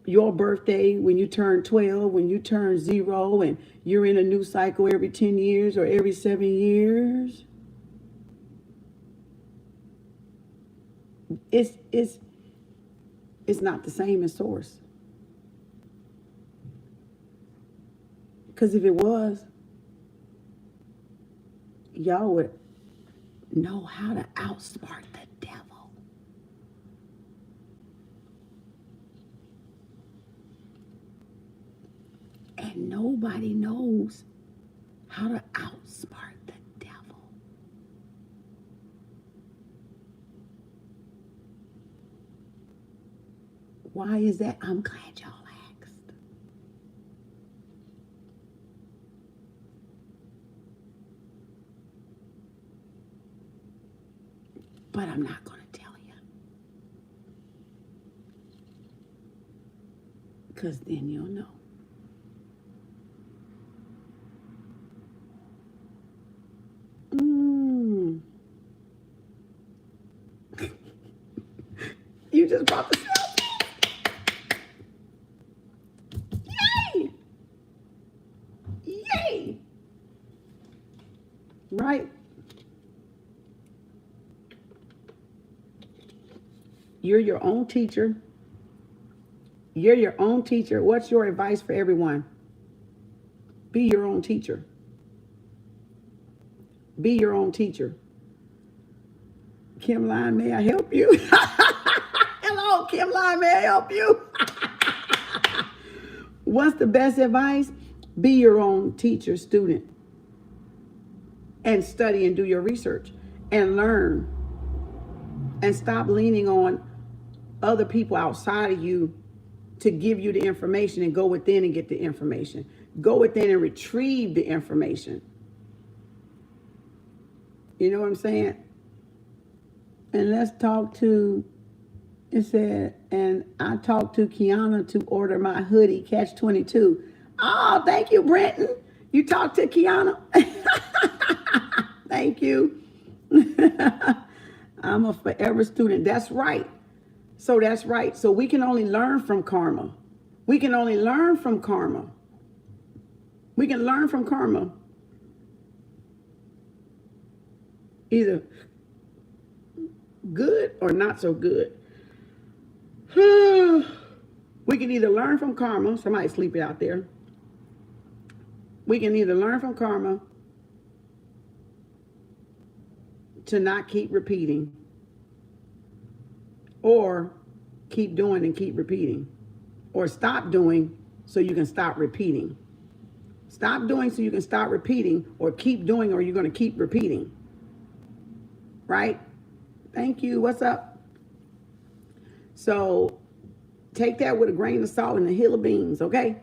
your birthday, when you turn 12, when you turn 0, and you're in a new cycle every 10 years or every 7 years. It's not the same as source. Because if it was, y'all would know how to outsmart the devil. And nobody knows how to outsmart the devil. Why is that? I'm glad y'all asked. But I'm not going to tell you. Because then you'll know. You just brought the Yay! Yay! Right? You're your own teacher. You're your own teacher. What's your advice for everyone? Be your own teacher. Be your own teacher. Kim Line, may I help you? Hello, Kim Line, may I help you? What's the best advice? Be your own teacher, student. And study and do your research and learn. And stop leaning on other people outside of you to give you the information, and go within and get the information. Go within and retrieve the information. You know what I'm saying? And let's talk to, it said, and I talked to Kiana to order my hoodie, Catch 22. Oh, thank you, Brenton. You talked to Kiana? Thank you. I'm a forever student. That's right. So that's right. So we can only learn from karma. We can only learn from karma. We can learn from karma. Either good or not so good. We can either learn from karma. Somebody sleeping out there. We can either learn from karma to not keep repeating, or keep doing and keep repeating, or stop doing so you can stop repeating. Stop doing so you can stop repeating, or keep doing or you're going to keep repeating. Right? Thank you. What's up? So take that with a grain of salt and a hill of beans, okay?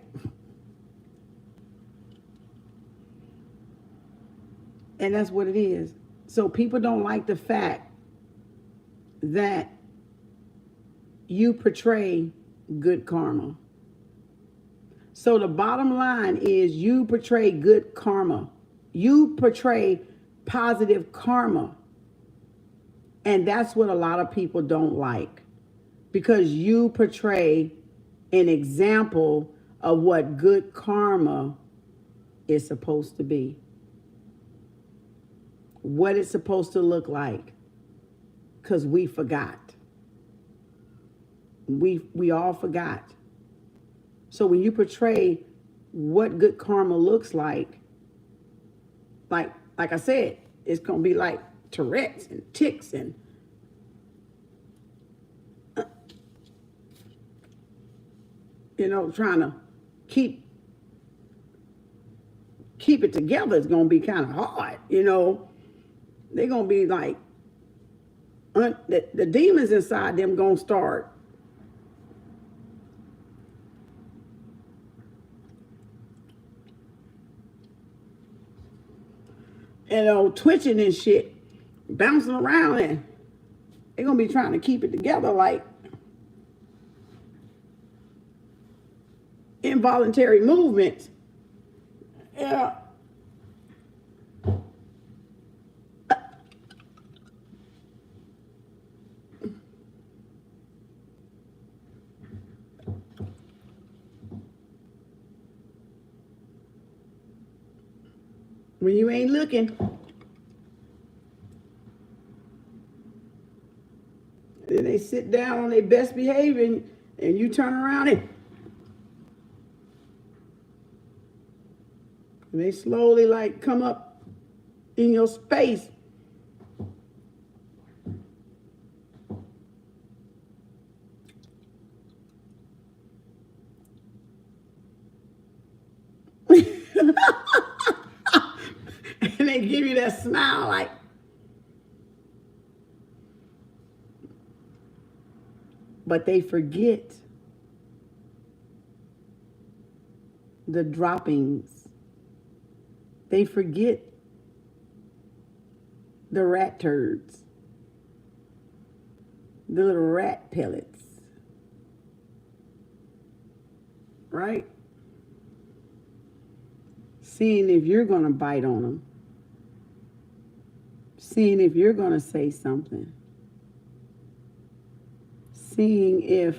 And that's what it is. So people don't like the fact that you portray good karma. So the bottom line is you portray good karma. You portray positive karma. And that's what a lot of people don't like, because you portray an example of what good karma is supposed to be. What it's supposed to look like, because we forgot. We all forgot. So when you portray what good karma looks like I said, it's going to be like Tourette's and tics and trying to keep it together is going to be kind of hard. They're going to be like, the demons inside them going to start twitching and shit, bouncing around, and they're going to be trying to keep it together like involuntary movements. Yeah. When you ain't looking, then they sit down on their best behavior, and you turn around and they slowly like come up in your space. And they give you that smile like, but they forget the droppings. They forget the rat turds, the little rat pellets, right? Seeing if you're going to bite on them, seeing if you're going to say something, seeing if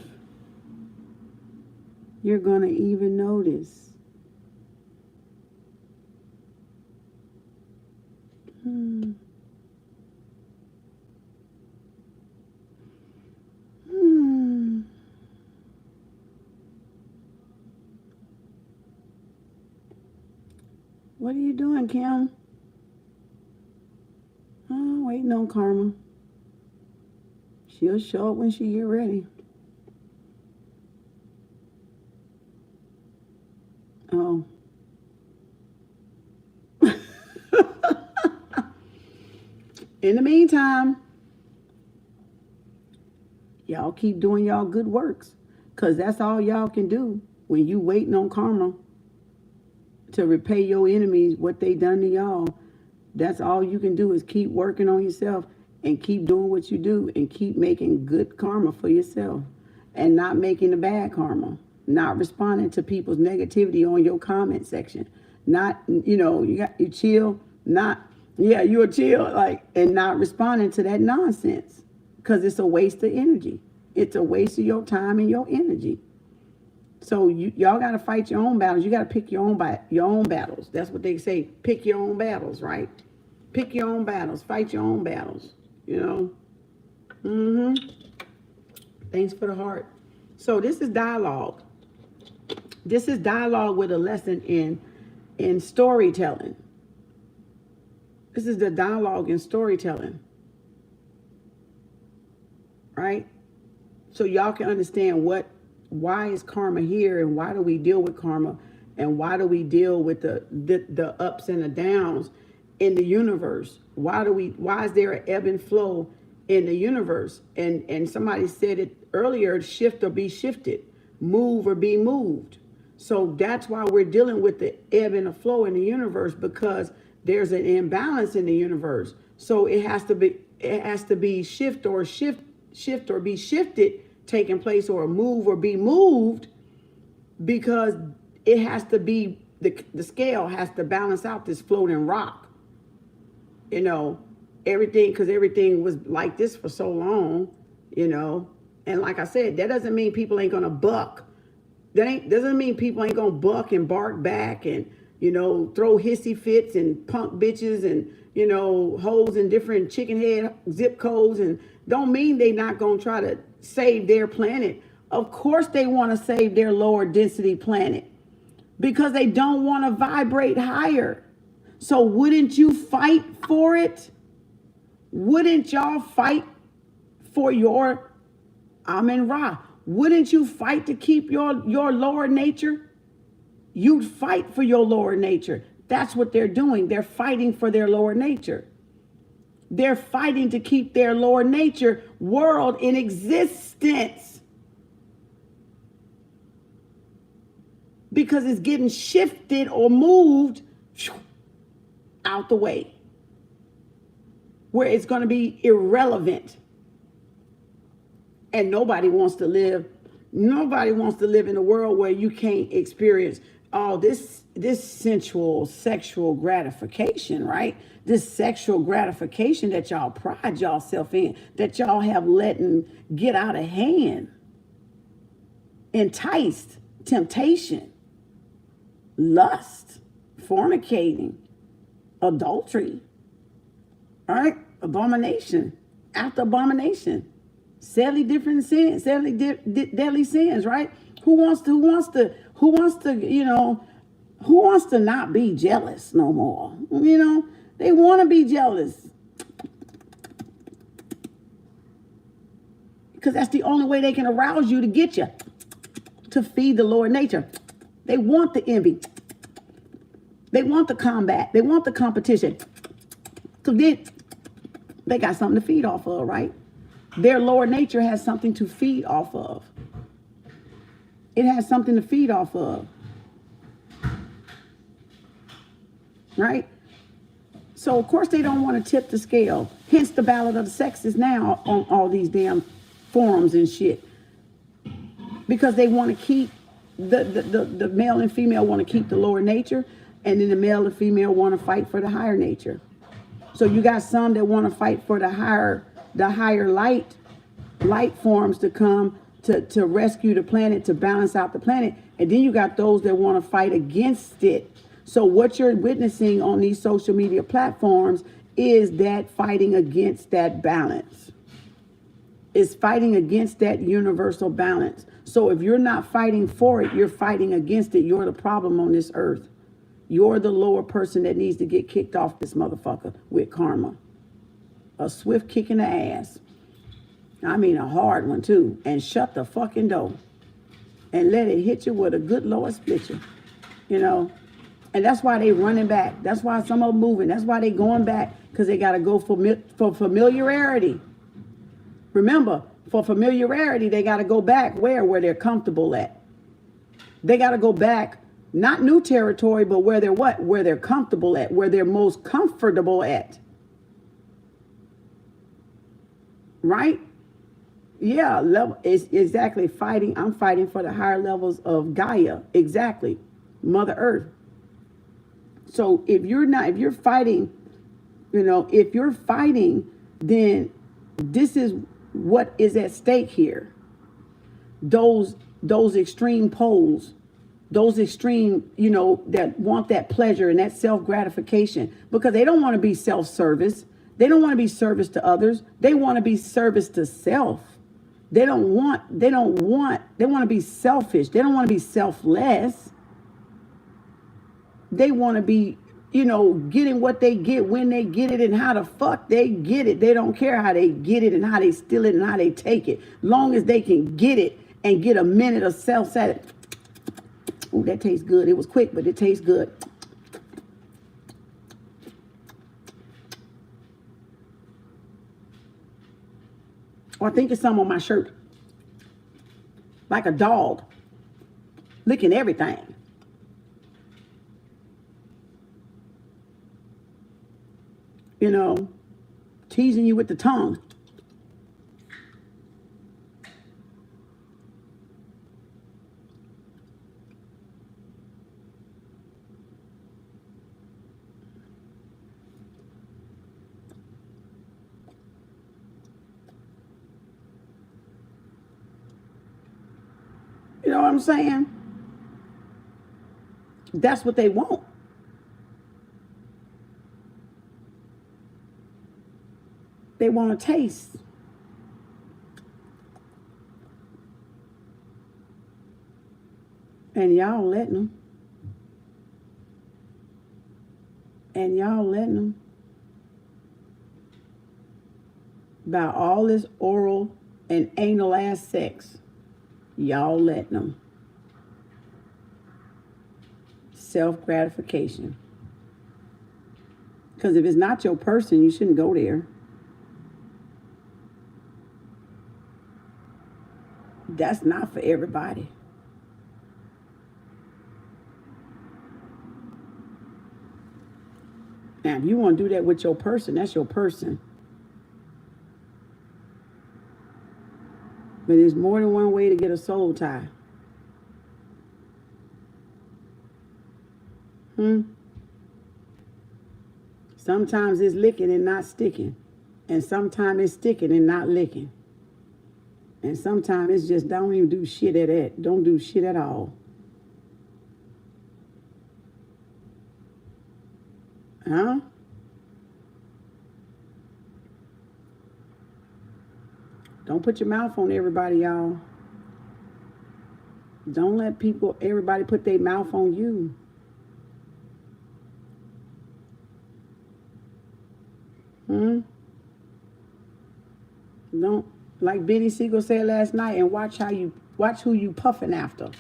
you're going to even notice. What are you doing, Kem? Oh, waiting on karma. She'll show up when she get ready. Oh. In the meantime, y'all keep doing y'all good works, because that's all y'all can do when you waiting on karma to repay your enemies what they done to y'all. That's all you can do, is keep working on yourself and keep doing what you do and keep making good karma for yourself and not making the bad karma, not responding to people's negativity on your comment section. Not, you chill, you'll chill, and not responding to that nonsense, because it's a waste of energy. It's a waste of your time and your energy. So y'all got to fight your own battles. You got to pick your own battles. That's what they say. Pick your own battles, right? Pick your own battles. Fight your own battles. Thanks for the heart. So this is dialogue. This is dialogue with a lesson in storytelling. This is the dialogue in storytelling. Right? So y'all can understand why is karma here, and why do we deal with karma, and why do we deal with the ups and the downs in the universe? Why is there an ebb and flow in the universe? And somebody said it earlier, shift or be shifted, move or be moved. So that's why we're dealing with the ebb and the flow in the universe, because there's an imbalance in the universe. So it has to be shift or be shifted taking place, or move or be moved, because it has to be, the scale has to balance out this floating rock. Everything was like this for so long, and like I said, that doesn't mean people ain't gonna buck. Doesn't mean people ain't gonna buck and bark back and, throw hissy fits and punk bitches and, hoes in different chicken head zip codes, and don't mean they not gonna try to save their planet. Of course they want to save their lower density planet, because they don't want to vibrate higher. So wouldn't you fight for it? Wouldn't y'all fight for your Amen Ra? Wouldn't you fight to keep your lower nature? You'd fight for your lower nature. That's what they're doing. They're fighting for their lower nature. They're fighting to keep their lower nature world in existence, because it's getting shifted or moved out the way, where it's going to be irrelevant. And nobody wants to live in a world where you can't experience all this sensual, sexual gratification, right? This sexual gratification that y'all pride yourself in, that y'all have let get out of hand. Enticed, temptation, lust, fornicating, adultery, all right? Abomination after abomination, deadly sins, right? Who wants to not be jealous no more? They want to be jealous, because that's the only way they can arouse you, to get you to feed the lower nature. They want the envy. They want the combat. They want the competition. So then they got something to feed off of, right? Their lower nature has something to feed off of. It has something to feed off of. right? So, of course, they don't want to tip the scale. Hence the ballot of the sexes now on all these damn forums and shit. Because they want to keep, the male and female want to keep the lower nature, and then the male and female want to fight for the higher nature. So you got some that want to fight for the higher light forms to come to rescue the planet, to balance out the planet. And then you got those that want to fight against it. So what you're witnessing on these social media platforms is that fighting against that balance. It's fighting against that universal balance. So if you're not fighting for it, you're fighting against it. You're the problem on this earth. You're the lower person that needs to get kicked off this motherfucker with karma. A swift kick in the ass. I mean a hard one too. And shut the fucking door. And let it hit you with a good Lord split you. You know. And that's why they running back. That's why some of them moving. That's why they going back. Because they got to go for familiarity. Remember, for familiarity, they got to go back where they're comfortable at. They got to go back, not new territory, but where they're what? Where they're comfortable at, where they're most comfortable at. Right? Yeah, level is exactly fighting. I'm fighting for the higher levels of Gaia. Exactly. Mother Earth. So if you're fighting, if you're fighting, then this is what is at stake here. Those extreme poles, those extreme, that want that pleasure and that self-gratification, because they don't want to be self-service. They don't want to be service to others. They want to be service to self. They want to be selfish. They don't want to be selfless. They want to be, getting what they get when they get it and how the fuck they get it. They don't care how they get it and how they steal it and how they take it. Long as they can get it and get a minute of self-satisfaction. Oh, that tastes good. It was quick, but it tastes good. Or I think it's some on my shirt. Like a dog. Licking everything. Teasing you with the tongue. You know what I'm saying? That's what they want. They want to taste. And y'all letting them. And y'all letting them. By all this oral and anal ass sex. Y'all letting them. Self-gratification. Because if it's not your person, you shouldn't go there. That's not for everybody. Now, if you want to do that with your person, that's your person. But there's more than one way to get a soul tie. Sometimes it's licking and not sticking. And sometimes it's sticking and not licking. And sometimes it's just don't even do shit at it. Don't do shit at all. Huh? Don't put your mouth on everybody, y'all. Don't let everybody put their mouth on you. Don't, like Benny Siegel said last night, and watch who you puffing after.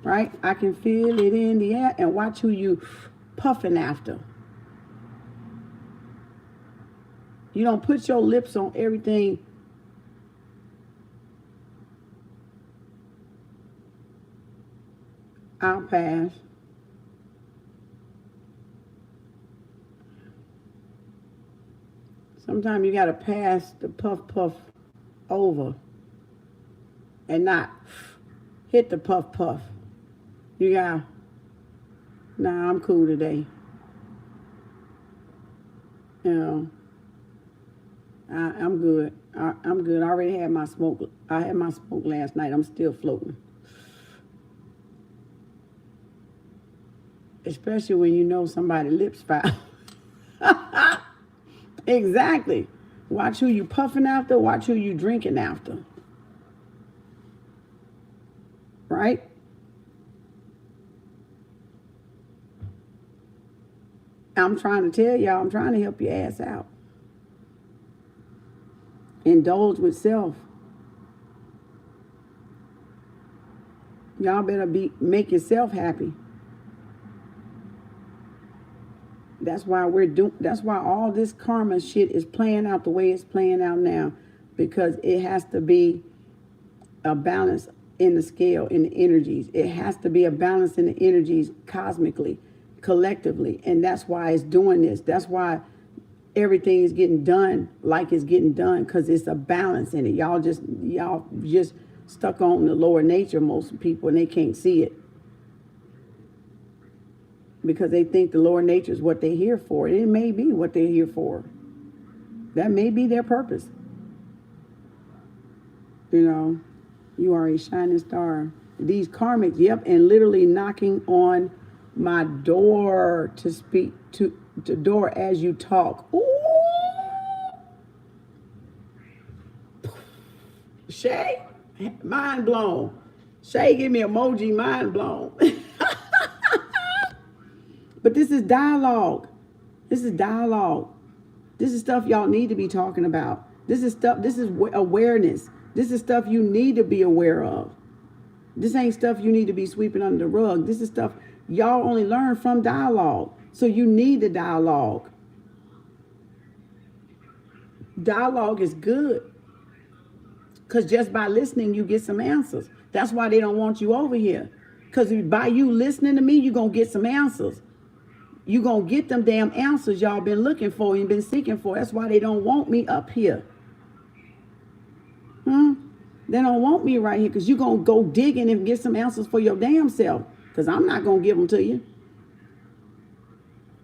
Right? I can feel it in the air, and watch who you puffing after. You don't put your lips on everything. I'll pass. Sometimes you got to pass the puff over and not hit the puff. You got, nah, I'm cool today. You know, I'm good. I'm good. I already had my smoke. I had my smoke last night. I'm still floating. Especially when you know somebody's lips foul. Exactly. Watch who you puffing after. Watch who you drinking after. Right? I'm trying to tell y'all, I'm trying to help your ass out. Indulge with self. Y'all better make yourself happy. That's why that's why all this karma shit is playing out the way it's playing out now. Because it has to be a balance in the scale, in the energies. It has to be a balance in the energies cosmically, collectively. And that's why it's doing this. That's why everything is getting done like it's getting done, because it's a balance in it. Y'all just stuck on the lower nature, most people, and they can't see it. Because they think the lower nature is what they're here for. It may be what they're here for. That may be their purpose. You know, you are a shining star. These karmics, yep, and literally knocking on my door to speak to the door as you talk. Ooh. Shay, mind blown. Shay, give me emoji, mind blown. But this is dialogue. This is dialogue. This is stuff y'all need to be talking about. This is awareness. This is stuff you need to be aware of. This ain't stuff you need to be sweeping under the rug. This is stuff y'all only learn from dialogue. So you need the dialogue. Dialogue is good. Because just by listening, you get some answers. That's why they don't want you over here. Because by you listening to me, you're going to get some answers. You're going to get them damn answers y'all been looking for and been seeking for. That's why they don't want me up here. They don't want me right here because you're going to go digging and get some answers for your damn self. Because I'm not going to give them to you.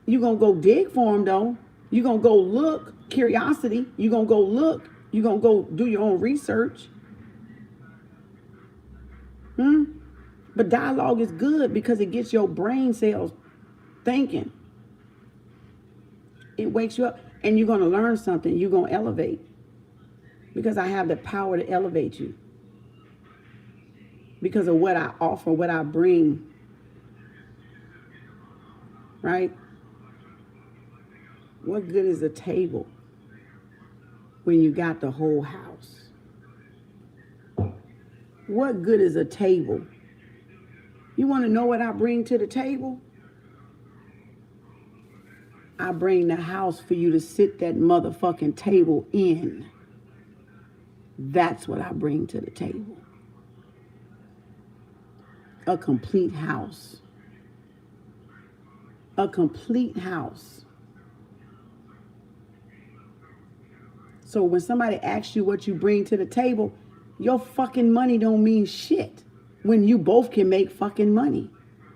You're going to go dig for them, though. You're going to go look. Curiosity. You're going to go look. You're going to go do your own research. But dialogue is good because it gets your brain cells thinking. It wakes you up and you're going to learn something. You're going to elevate. Because I have the power to elevate you. Because of what I offer, what I bring. Right? What good is a table when you got the whole house? What good is a table? You want to know what I bring to the table? I bring the house for you to sit that motherfucking table in. That's what I bring to the table. A complete house. A complete house. So when somebody asks you what you bring to the table, your fucking money don't mean shit when you both can make fucking money.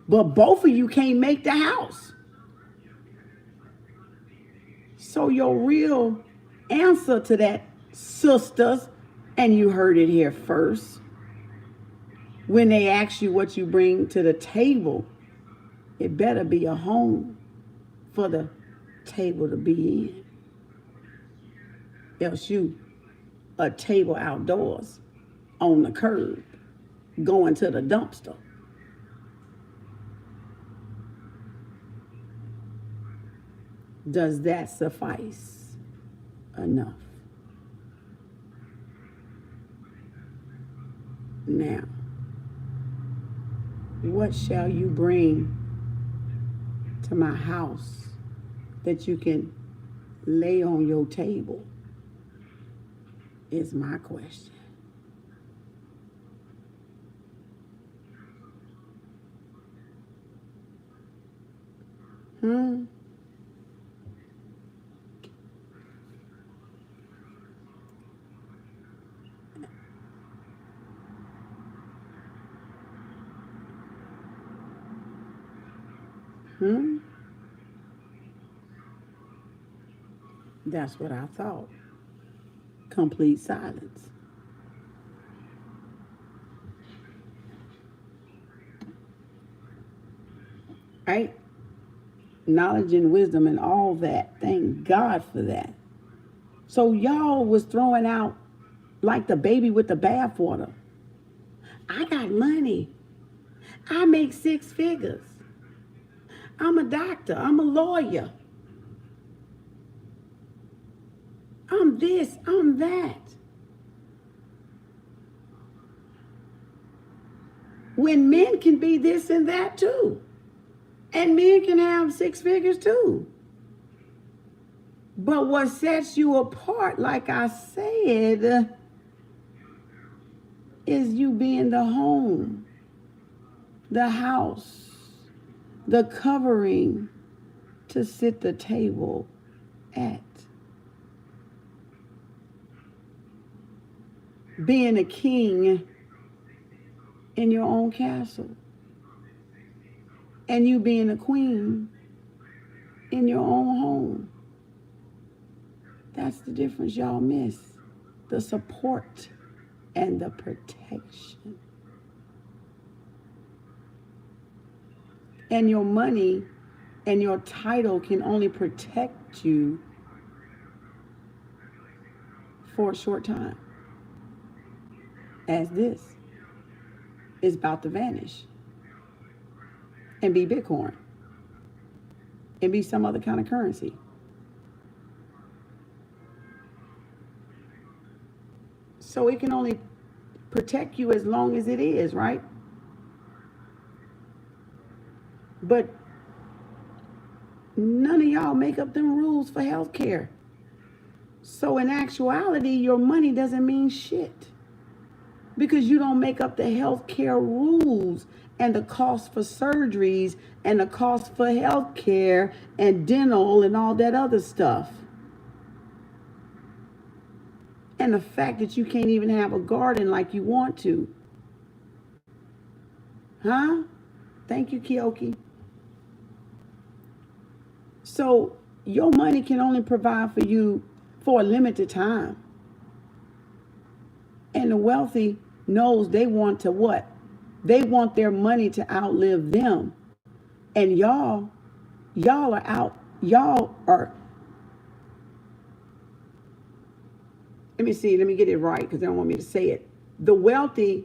But both of you can't make the house. So your real answer to that, sisters, and you heard it here first, when they ask you what you bring to the table, it better be a home for the table to be in. Else you a table outdoors on the curb going to the dumpster. Does that suffice enough? Now, what shall you bring to my house that you can lay on your table? Is my question. That's what I thought. Complete silence. Right? Knowledge and wisdom and all that. Thank God for that. So y'all was throwing out like the baby with the bathwater. I got money. I make 6 figures. I'm a doctor. I'm a lawyer. I'm this. I'm that. When men can be this and that too. And men can have 6 figures too. But what sets you apart, like I said, is you being the home, the house, the covering to sit the table at. Being a king in your own castle. And you being a queen in your own home. That's the difference y'all miss. The support and the protection. And your money and your title can only protect you for a short time. As this is about to vanish and be Bitcoin and be some other kind of currency. So it can only protect you as long as it is, right? But none of y'all make up them rules for healthcare. So in actuality, your money doesn't mean shit. Because you don't make up the healthcare rules and the cost for surgeries and the cost for healthcare and dental and all that other stuff. And the fact that you can't even have a garden like you want to. Huh? Thank you, Kioki. So your money can only provide for you for a limited time. And the wealthy knows they want to what? They want their money to outlive them. And y'all are out. Y'all are. Let me get it right because they don't want me to say it. The wealthy,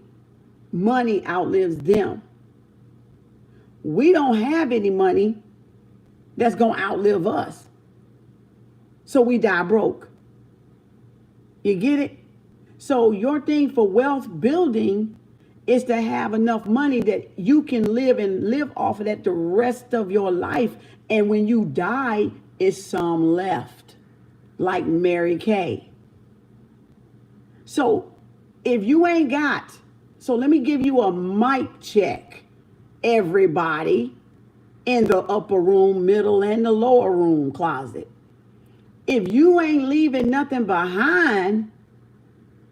money outlives them. We don't have any money that's going to outlive us. So we die broke. You get it? So your thing for wealth building is to have enough money that you can live off of that the rest of your life. And when you die, it's some left, like Mary Kay. So if you ain't got, so let me give you a mic check, everybody in the upper room, middle, and the lower room closet. If you ain't leaving nothing behind,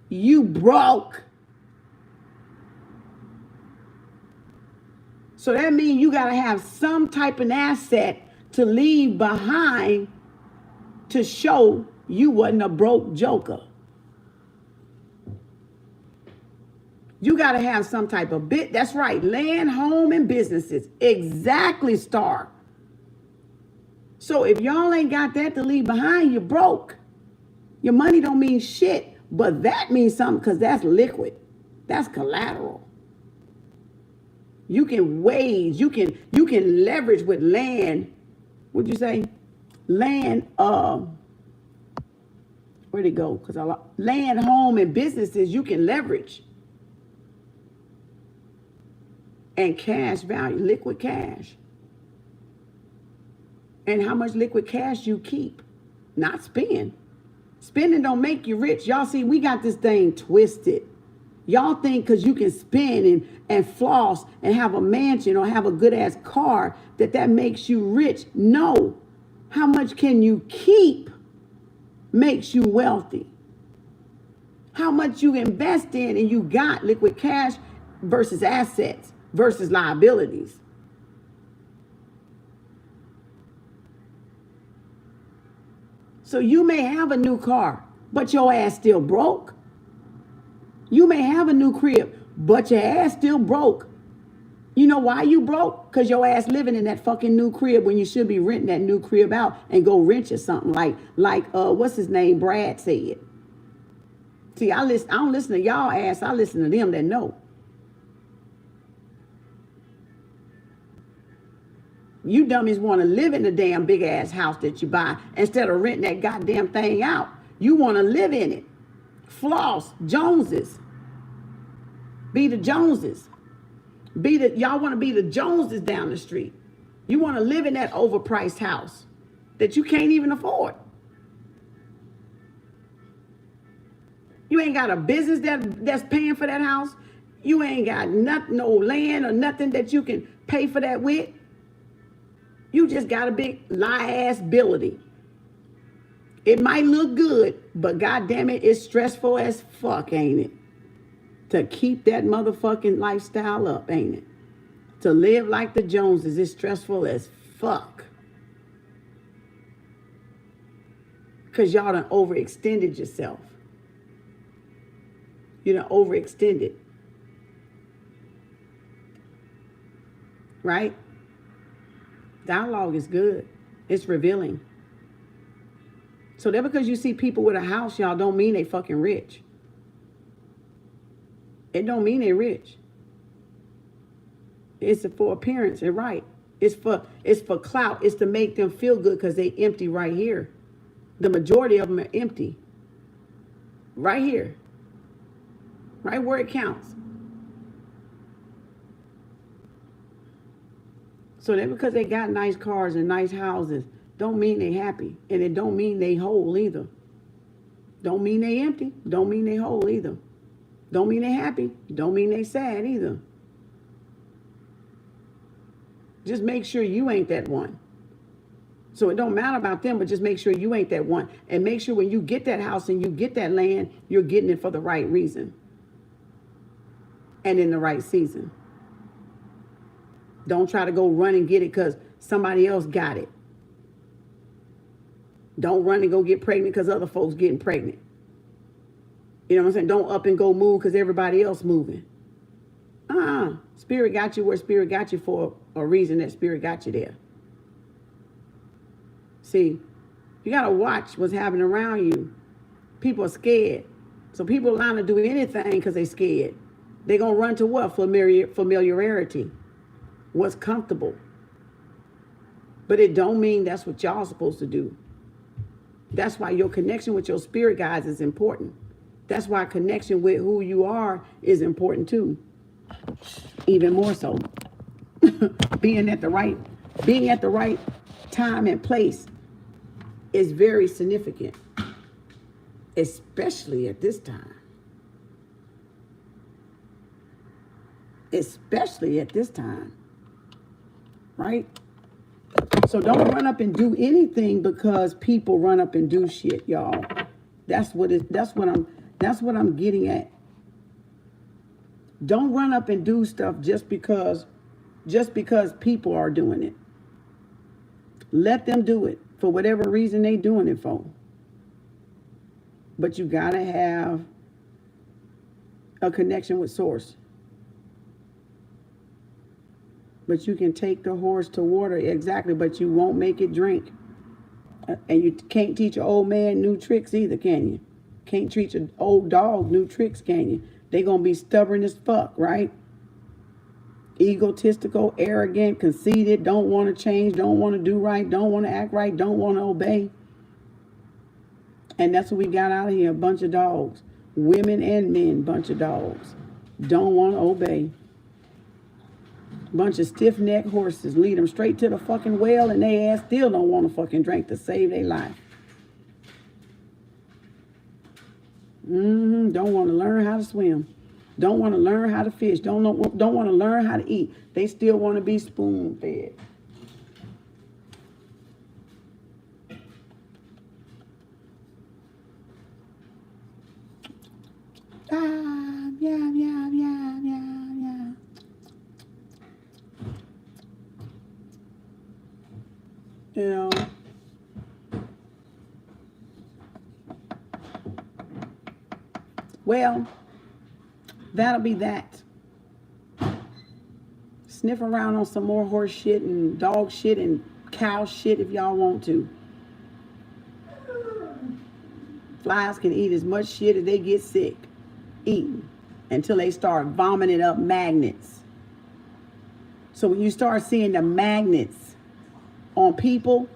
you broke. So that means you got to have some type of asset to leave behind to show you wasn't a broke joker. You got to have some type of bit. That's right. Land, home, and businesses. Exactly, Star. So if y'all ain't got that to leave behind, you're broke. Your money don't mean shit, but that means something because that's liquid. That's collateral. You can wage, you can leverage with land. What'd you say? Land, where'd it go? Because land, home, and businesses you can leverage. And cash value, liquid cash. And how much liquid cash you keep, not spend. Spending don't make you rich. Y'all see, we got this thing twisted. Y'all think because you can spend and floss and have a mansion or have a good ass car that makes you rich. No. How much can you keep makes you wealthy. How much you invest in and you got liquid cash versus assets versus liabilities. So you may have a new car, but your ass still broke. You may have a new crib, but your ass still broke. You know why you broke? Because your ass living in that fucking new crib when you should be renting that new crib out and go rent you something like what's his name? Brad said. See, I don't listen to y'all ass. I listen to them that know. You dummies want to live in the damn big ass house that you buy instead of renting that goddamn thing out. You want to live in it. Floss, Joneses. Be the Joneses. Y'all want to be the Joneses down the street. You want to live in that overpriced house that you can't even afford. You ain't got a business that's paying for that house. You ain't got no land or nothing that you can pay for that with. You just got a big lie-ass ability. It might look good, but goddamn it, it's stressful as fuck, ain't it? To keep that motherfucking lifestyle up, ain't it? To live like the Joneses is stressful as fuck. Because y'all done overextended yourself. You done overextended. Right? Dialogue is good. It's revealing. So that because you see people with a house, y'all, don't mean they fucking rich. It don't mean they rich. It's for appearance, and right. It's for clout. It's to make them feel good because they empty right here. The majority of them are empty. Right here. Right where it counts. So that because they got nice cars and nice houses, don't mean they happy. And it don't mean they whole either. Don't mean they empty. Don't mean they whole either. Don't mean they happy. Don't mean they sad either. Just make sure you ain't that one. So it don't matter about them, but just make sure you ain't that one. And make sure when you get that house and you get that land, you're getting it for the right reason. And in the right season. Don't try to go run and get it because somebody else got it. Don't run and go get pregnant because other folks getting pregnant. You know what I'm saying? Don't up and go move because everybody else moving. Spirit got you where Spirit got you for a reason that Spirit got you there. See, you got to watch what's happening around you. People are scared. So people are allowed to do anything because they're scared. They're going to run to what? Familiarity. What's comfortable. But it don't mean that's what y'all supposed to do. That's why your connection with your spirit guides is important. That's why connection with who you are is important too. Even more so. Being at the right time and place is very significant. Especially at this time. Especially at this time. Right? So don't run up and do anything because people run up and do shit, y'all. That's what I'm getting at. Don't run up and do stuff just because people are doing it. Let them do it for whatever reason they doing it for. But you gotta have a connection with source. But you can take the horse to water, exactly, but you won't make it drink. And you can't teach an old man new tricks either, can you? Can't teach an old dog new tricks, can you? They gonna be stubborn as fuck, right? Egotistical, arrogant, conceited, don't want to change, don't want to do right, don't want to act right, don't want to obey. And that's what we got out of here, a bunch of dogs. Women and men, bunch of dogs. Don't want to obey. Bunch of stiff-necked horses. Lead them straight to the fucking well and they ass still don't want to fucking drink to save their life. Don't want to learn how to swim. Don't want to learn how to fish. Don't want to learn how to eat. They still want to be spoon-fed. Yeah. You know, Well, that'll be that. Sniff around on some more horse shit and dog shit and cow shit if y'all want to. Flies can eat as much shit as they get sick eating until they start vomiting up magnets. So when you start seeing the magnets on people,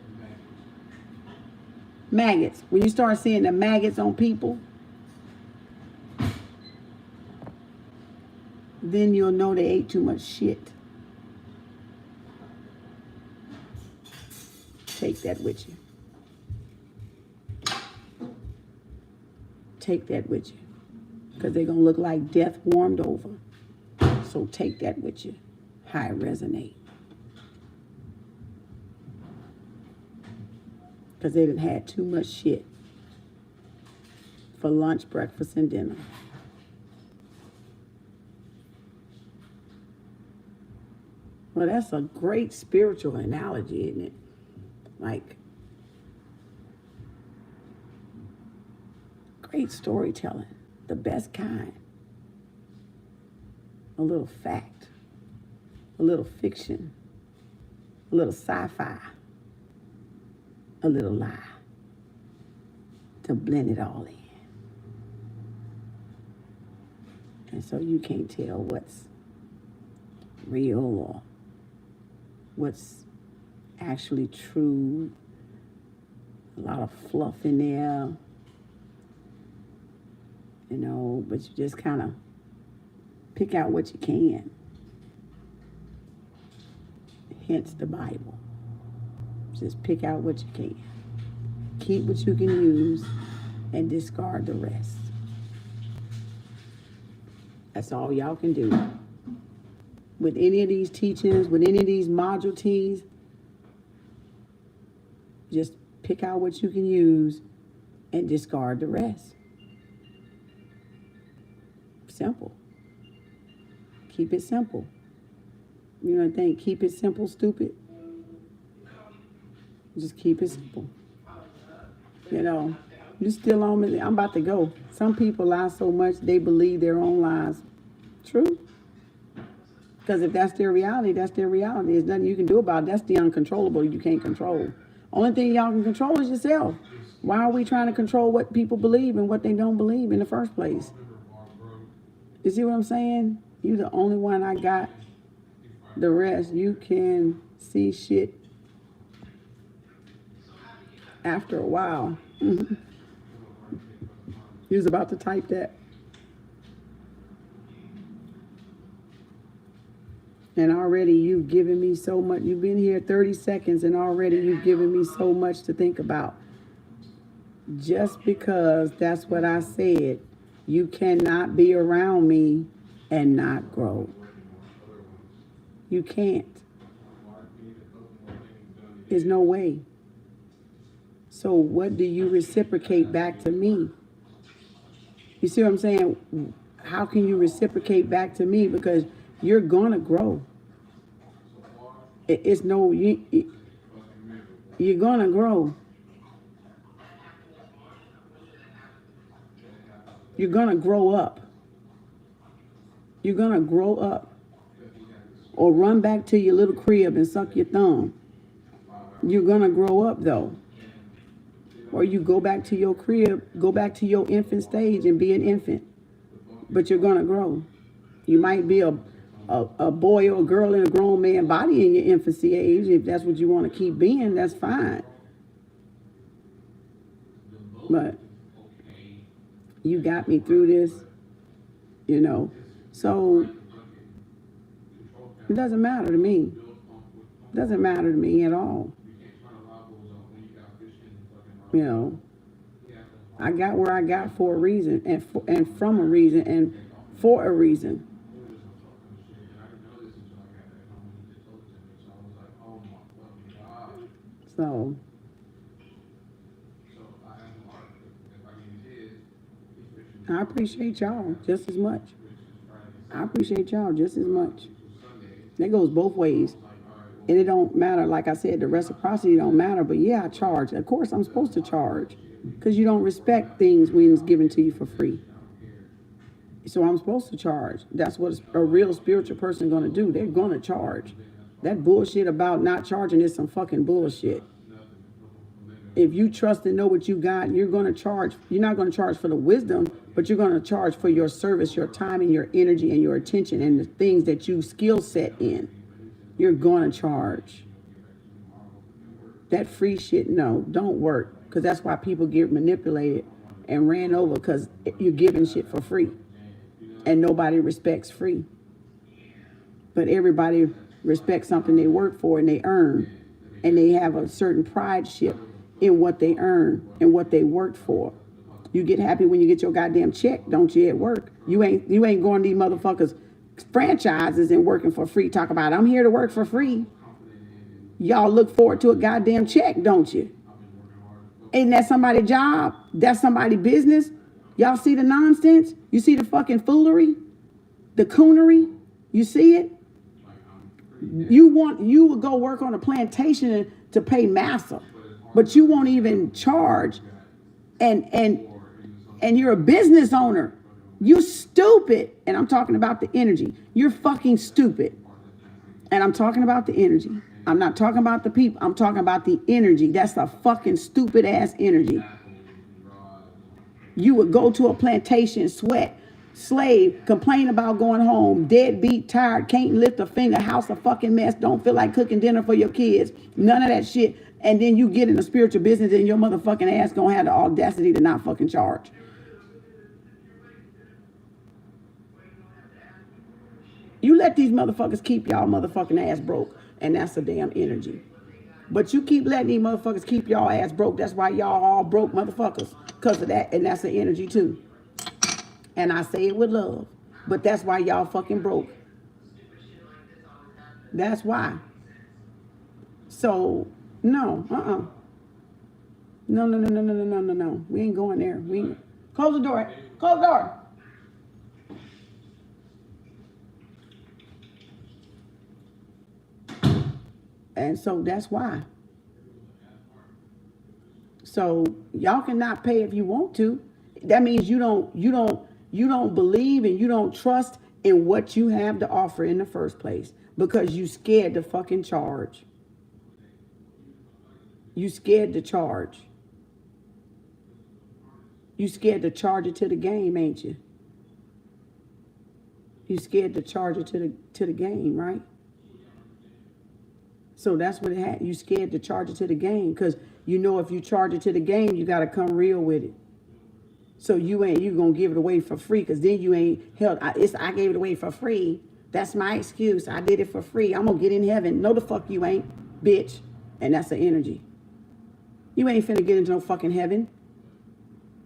maggots, when you start seeing the maggots on people, then you'll know they ate too much shit. Take that with you. Take that with you. Because they're going to look like death warmed over. So take that with you. How it resonate. Because they done had too much shit for lunch, breakfast, and dinner. Well, that's a great spiritual analogy, isn't it? Like, great storytelling, the best kind. A little fact, a little fiction, a little sci-fi, a little lie to blend it all in. And so you can't tell what's real or what's actually true. A lot of fluff in there, you know, but you just kind of pick out what you can. Hence the Bible. Just pick out what you can. Keep what you can use and discard the rest. That's all y'all can do. With any of these teachings, with any of these module teas, just pick out what you can use and discard the rest. Simple. Keep it simple. You know what I think? Keep it simple, stupid. Just keep it simple. You know, you still on me. I'm about to go. Some people lie so much they believe their own lies. True. Because if that's their reality, that's their reality. There's nothing you can do about it. That's the uncontrollable you can't control. Only thing y'all can control is yourself. Why are we trying to control what people believe and what they don't believe in the first place? You see what I'm saying? You the only one I got. The rest, you can see shit after a while. He was about to type that. And already you've given me so much. You've been here 30 seconds and already you've given me so much to think about. Just because that's what I said, you cannot be around me and not grow. You can't. There's no way. So what do you reciprocate back to me? You see what I'm saying? How can you reciprocate back to me? Because you're going to grow. It's no, you're going to grow. You're going to grow up. You're going to grow up. Or run back to your little crib and suck your thumb. You're going to grow up, though. Or you go back to your crib, go back to your infant stage and be an infant. But you're going to grow. You might be a boy or a girl in a grown man body in your infancy age. If that's what you want to keep being, that's fine. But you got me through this, you know. So it doesn't matter to me. It doesn't matter to me at all. You know, I got where I got for a reason and from a reason and for a reason. So I appreciate y'all just as much. I appreciate y'all just as much. That goes both ways. And it don't matter, like I said, the reciprocity don't matter, but yeah, I charge. Of course, I'm supposed to charge because you don't respect things when it's given to you for free. So I'm supposed to charge. That's what a real spiritual person going to do. They're going to charge. That bullshit about not charging is some fucking bullshit. If you trust and know what you got, you're going to charge. You're not going to charge for the wisdom, but you're going to charge for your service, your time, and your energy, and your attention, and the things that you skill set in. You're going to charge. That free shit, no, don't work. Because that's why people get manipulated and ran over, because you're giving shit for free. And nobody respects free. But everybody respects something they work for and they earn. And they have a certain prideship in what they earn and what they worked for. You get happy when you get your goddamn check, don't you, at work? You ain't going to these motherfuckers' franchises and working for free. Talk about, I'm here to work for free. Y'all look forward to a goddamn check, don't you? Ain't that somebody's job? That's somebody's business? Y'all see the nonsense? You see the fucking foolery? The coonery? You see it? You would go work on a plantation to pay massa, but you won't even charge. And you're a business owner. You stupid. And I'm talking about the energy. You're fucking stupid. And I'm talking about the energy. I'm not talking about the people. I'm talking about the energy. That's a fucking stupid ass energy. You would go to a plantation, sweat, slave, complain about going home, deadbeat, tired, can't lift a finger, house a fucking mess, don't feel like cooking dinner for your kids, none of that shit. And then you get in a spiritual business and your motherfucking ass gonna have the audacity to not fucking charge. You let these motherfuckers keep y'all motherfucking ass broke, and that's a damn energy. But you keep letting these motherfuckers keep y'all ass broke. That's why y'all all broke motherfuckers. Because of that. And that's the energy too. And I say it with love. But that's why y'all fucking broke. That's why. So, no. No. We ain't going there. Close the door. Close the door. And so that's why. So y'all cannot pay if you want to. That means you don't believe and you don't trust in what you have to offer in the first place, because you scared to fucking charge. You scared to charge. You scared to charge it to the game, ain't you? You scared to charge it to the game, right? So that's what it had. You scared to charge it to the game, because you know if you charge it to the game, you got to come real with it. So you gonna give it away for free, because then you ain't held. I gave it away for free. That's my excuse. I did it for free. I'm gonna get in heaven. No, the fuck you ain't, bitch. And that's the energy. You ain't finna get into no fucking heaven.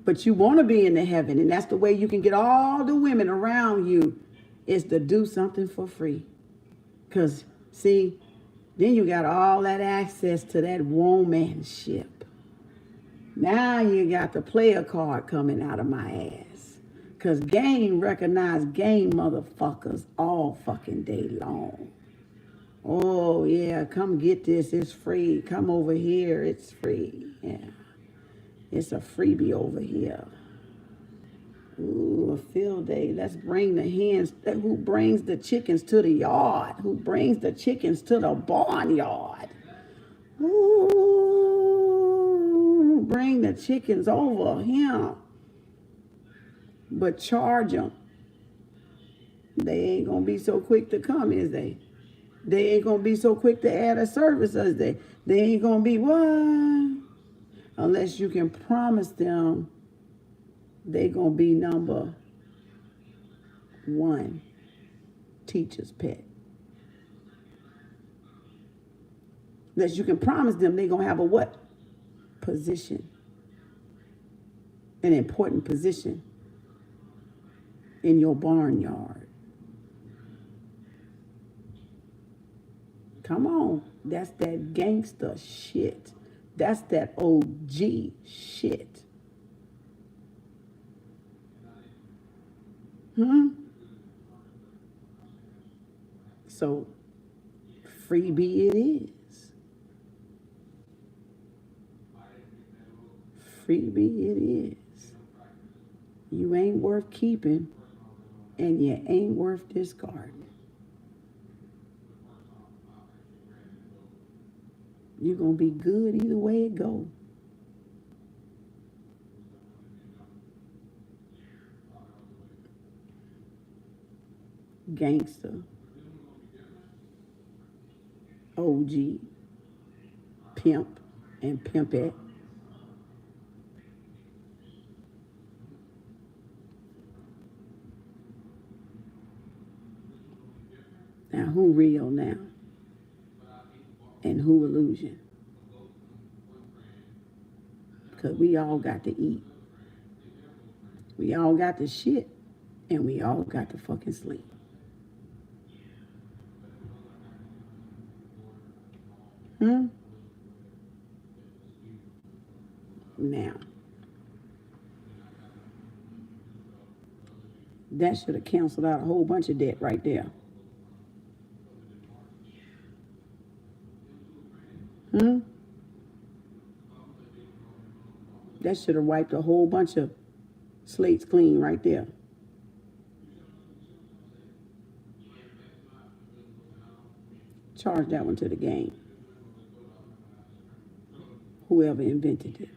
But you want to be in the heaven, and that's the way you can get all the women around you, is to do something for free. Because see, then you got all that access to that womanship. Now you got the player card coming out of my ass. Because game recognize game motherfuckers all fucking day long. Oh, yeah, come get this. It's free. Come over here. It's free. Yeah. It's a freebie over here. Ooh, a field day. Let's bring the hens. Who brings the chickens to the yard? Who brings the chickens to the barnyard? Ooh, bring the chickens over here. But charge them. They ain't going to be so quick to come, is they? They ain't going to be so quick to add a service, as they? They ain't going to be, what? Unless you can promise them they going to be number one teacher's pet. Unless you can promise them they going to have a what? Position. An important position in your barnyard. Come on. That's that gangster shit. That's that OG shit. So, freebie it is. Freebie it is. You ain't worth keeping. and you ain't worth discarding. You're going to be good either way it go. Gangster. OG. Pimp and pimpette. Now, who real now? And who illusion? Because we all got to eat. We all got to shit. And we all got to fucking sleep. Now, that should have canceled out a whole bunch of debt right there. That should have wiped a whole bunch of slates clean right there. Charge that one to the game. Whoever invented it.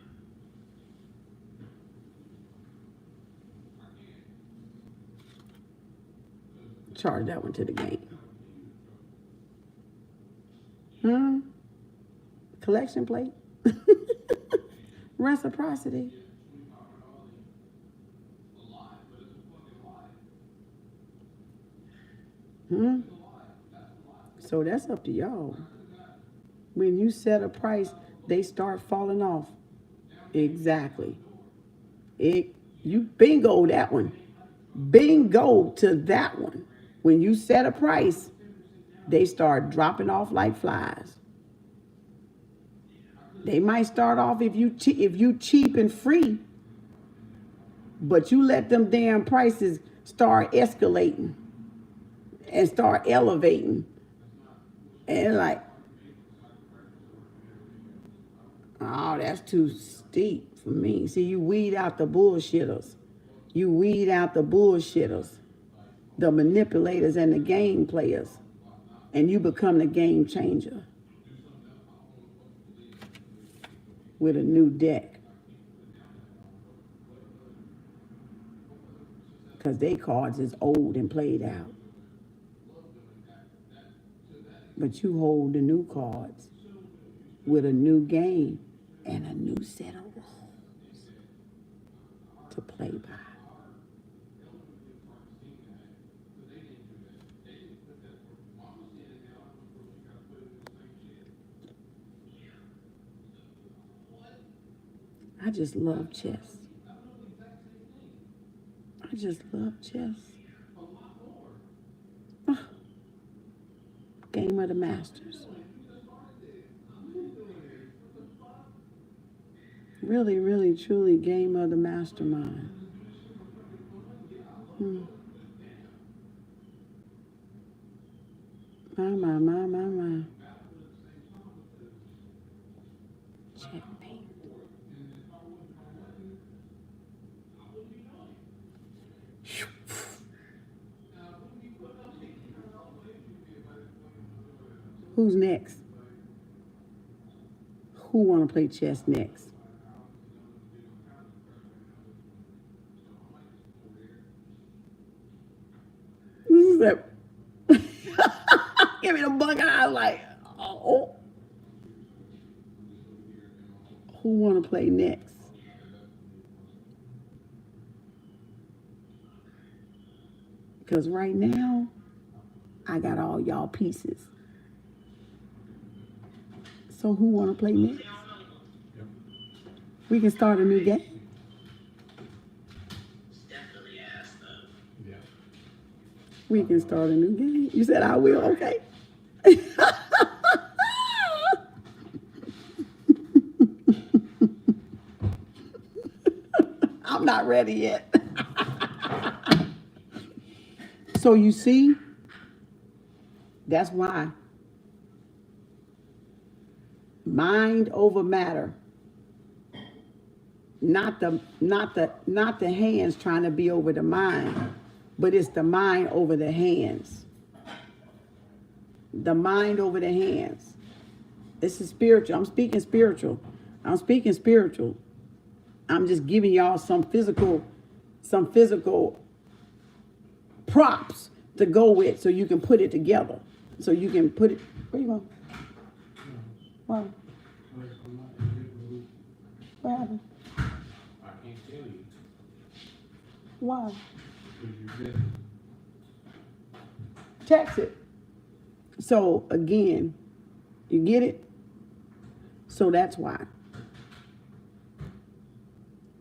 Charge that one to the game. Collection plate. Reciprocity. So that's up to y'all. When you set a price, they start falling off. Exactly. You bingo that one. Bingo to that one. When you set a price, they start dropping off like flies. They might start off if you cheap and free, but you let them damn prices start escalating and start elevating. And like, oh, that's too steep for me. See, you weed out the bullshitters. You weed out the bullshitters, the manipulators and the game players, and you become the game changer with a new deck. Because they cards is old and played out. But you hold the new cards with a new game and a new set of rules to play by. I just love chess. I just love chess. Oh. Game of the Masters. Really, really, truly game of the mastermind. My. Checkmate. Who's next? Who want to play chess next? This is that. Give me the bug eyes like, oh. Who want to play next? Because right now, I got all y'all pieces. So who want to play next? We can start a new game. We can start a new game. You said I will, okay. I'm not ready yet. So you see, that's why mind over matter. Not the hands trying to be over the mind. but it's the mind over the hands. The mind over the hands. This is spiritual. I'm speaking spiritual. I'm speaking spiritual. I'm just giving y'all some physical props to go with so you can put it together. So you can put it. Where you going? What? What happened? I can't tell you. Why? Because you're busy. Text it. So again, you get it? So that's why.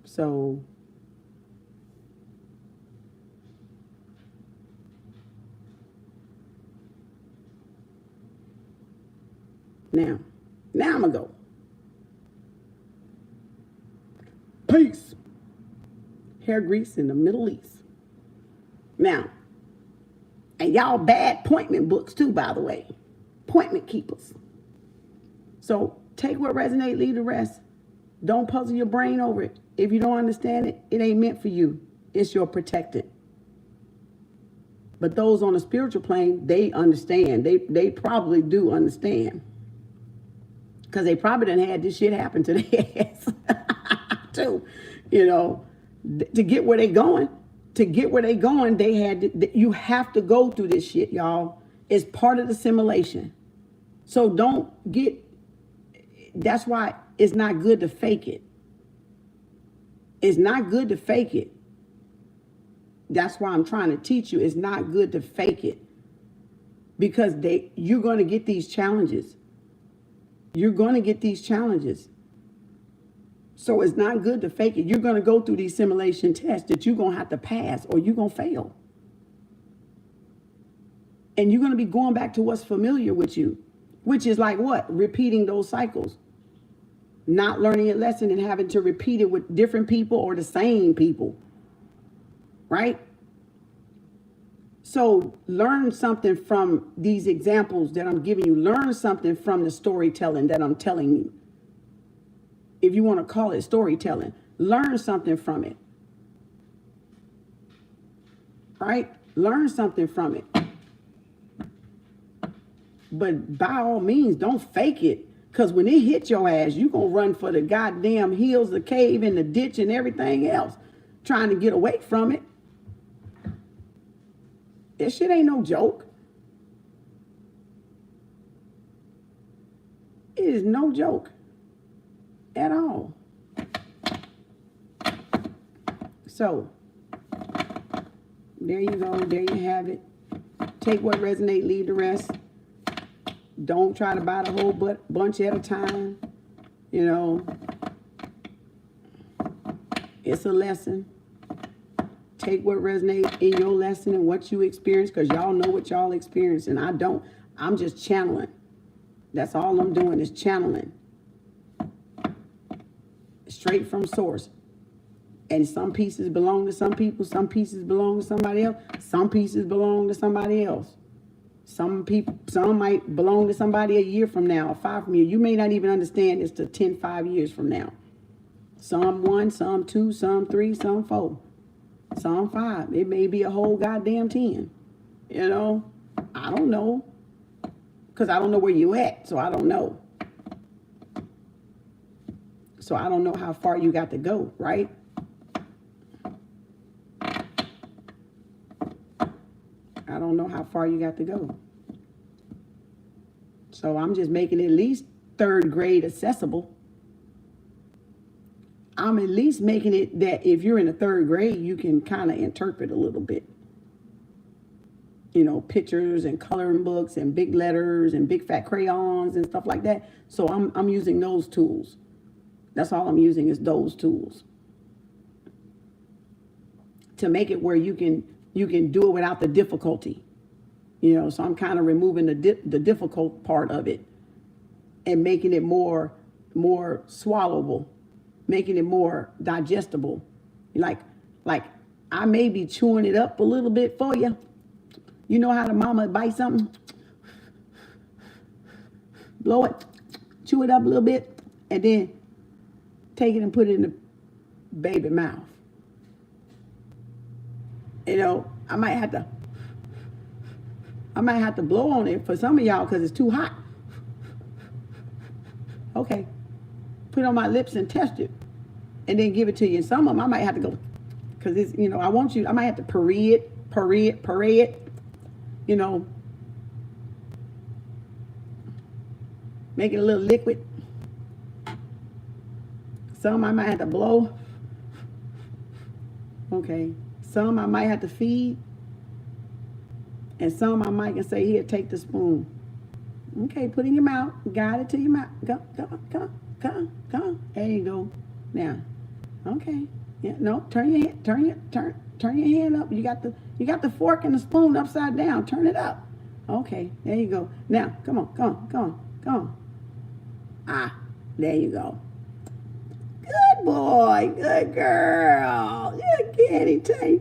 So now I'm gonna go. Peace. Hair grease in the Middle East. Now, and y'all bad appointment books too, by the way. Appointment keepers. So take what resonates, leave the rest. Don't puzzle your brain over it. If you don't understand it, it ain't meant for you. It's your protected. But those on the spiritual plane, they understand. They probably do understand. Because they probably done had this shit happen to their ass too. You know, to get where they going. To get where they going, they had to, you have to go through this shit, y'all. It's part of the simulation. So don't get, that's why it's not good to fake it. It's not good to fake it. That's why I'm trying to teach you. It's not good to fake it. Because you're going to get these challenges. You're going to get these challenges. So it's not good to fake it. You're going to go through these simulation tests that you're going to have to pass or you're going to fail. And you're going to be going back to what's familiar with you, which is like what? Repeating those cycles. Not learning a lesson and having to repeat it with different people or the same people. Right? So learn something from these examples that I'm giving you. Learn something from the storytelling that I'm telling you. If you want to call it storytelling, learn something from it. Right? Learn something from it. But by all means, don't fake it. Because when it hits your ass, you're going to run for the goddamn hills, the cave, and the ditch, and everything else. Trying to get away from it. This shit ain't no joke. It is no joke. At all. So, there you go. There you have it. Take what resonates, leave the rest. Don't try to buy the whole bunch at a time. You know, it's a lesson. Take what resonates in your lesson and what you experience, because y'all know what y'all experience, and I don't. I'm just channeling. That's all I'm doing is channeling. Straight from source. And some pieces belong to some people, some pieces belong to somebody else, some pieces belong to somebody else. Some might belong to somebody a year from now, or 5 from you. You may not even understand this till 5 years from now. Some 1, some 2, some 3, some 4, some 5. It may be a whole goddamn 10. You know, I don't know. Because I don't know where you at, so I don't know. So I don't know how far you got to go, right? I don't know how far you got to go. So I'm just making it at least 3rd grade accessible. I'm at least making it that if you're in the 3rd grade, you can kind of interpret a little bit. You know, pictures and coloring books and big letters and big fat crayons and stuff like that. So I'm using those tools. That's all I'm using is those tools. To make it where you can do it without the difficulty. You know, so I'm kind of removing the difficult part of it and making it more swallowable, making it more digestible. Like I may be chewing it up a little bit for you. You know how the mama bite something? Blow it, chew it up a little bit, and then take it and put it in the baby mouth. You know, I might have to blow on it for some of y'all because it's too hot. Okay. Put it on my lips and test it. And then give it to you. And some of them I might have to go, because it's, you know, I might have to puree it, you know. Make it a little liquid. Some I might have to blow. Okay. Some I might have to feed. And some I might can say, here, take the spoon. Okay, put it in your mouth. Guide it to your mouth. Go. There you go. Now, okay. Yeah, no, turn your hand up. You got the fork and the spoon upside down. Turn it up. Okay, there you go. Now, come on. Ah, there you go. Good boy, good girl. Yeah, Kitty, tay.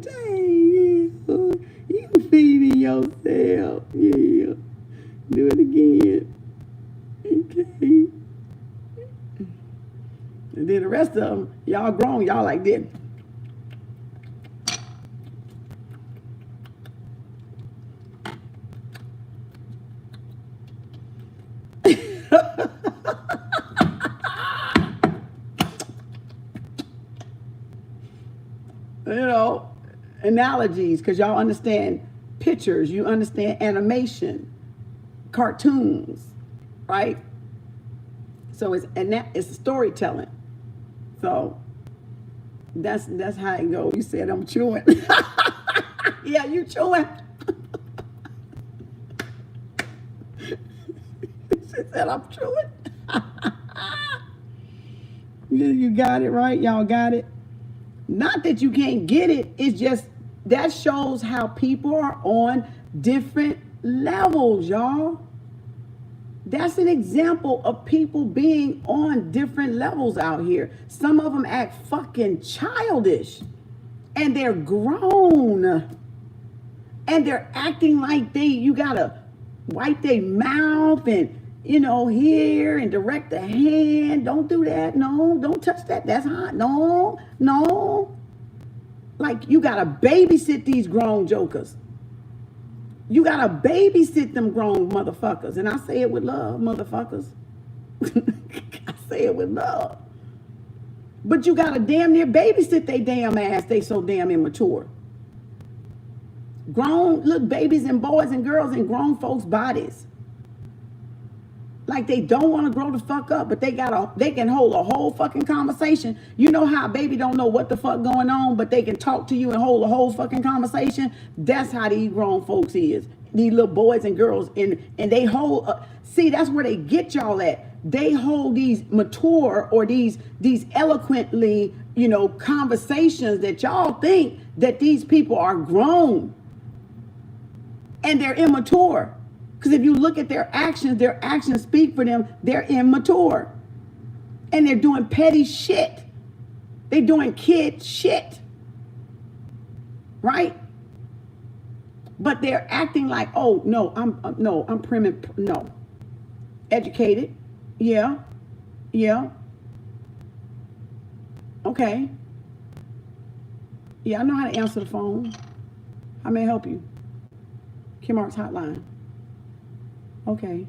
You feeding yourself. Yeah. Do it again. Okay. And then the rest of them, y'all grown, y'all like this. You know, analogies, because y'all understand pictures, you understand animation, cartoons, right? So it's storytelling. So that's how it goes. You said I'm chewing. Yeah, you chewing. She said I'm chewing. You got it right. Y'all got it. Not that you can't get it. It's just that shows how people are on different levels, y'all. That's an example of people being on different levels out here. Some of them act fucking childish. And they're grown. And they're acting like you gotta wipe their mouth and, you know, here and direct the hand. Don't do that. No, don't touch that. That's hot. No. Like you gotta babysit these grown jokers. You gotta babysit them grown motherfuckers. And I say it with love, motherfuckers. I say it with love. But you gotta damn near babysit they damn ass. They so damn immature. Grown, look, babies and boys and girls in grown folks' bodies. Like they don't want to grow the fuck up, but they can hold a whole fucking conversation. You know how a baby don't know what the fuck going on, but they can talk to you and hold a whole fucking conversation? That's how these grown folks is. These little boys and girls, and they hold, see, that's where they get y'all at. They hold these mature or these eloquently, you know, conversations that y'all think that these people are grown. And they're immature. Because if you look at their actions speak for them. They're immature. And they're doing petty shit. They're doing kid shit. Right? But they're acting like, oh, no, I'm prim, no. Educated. Yeah. Okay. Yeah, I know how to answer the phone. How may I help you? KemArts hotline. Okay.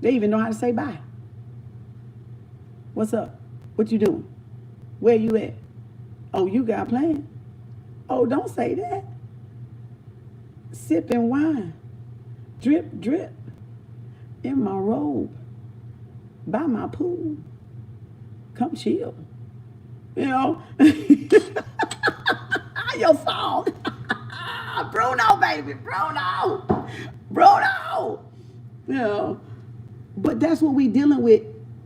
They even know how to say bye. What's up? What you doing? Where you at? Oh, you got a plan? Oh, don't say that. Sipping wine. Drip, drip. In my robe. By my pool. Come chill. You know? Your song. Bruno, baby. Bruno. You know? But that's what we dealing with.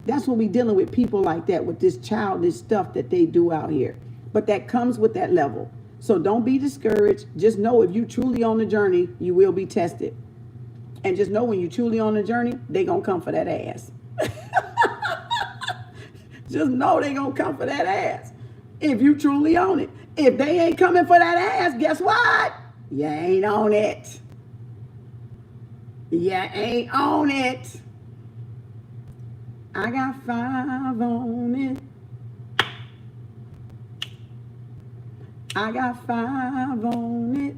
That's what we dealing with, people like that, with this childish stuff that they do out here. But that comes with that level. So don't be discouraged. Just know if you truly on the journey, you will be tested. And just know when you truly on the journey, they gonna come for that ass. Just know they gonna come for that ass. If you truly own it. If they ain't coming for that ass, guess what? You ain't on it. You ain't on it. I got 5 on it. I got 5 on it.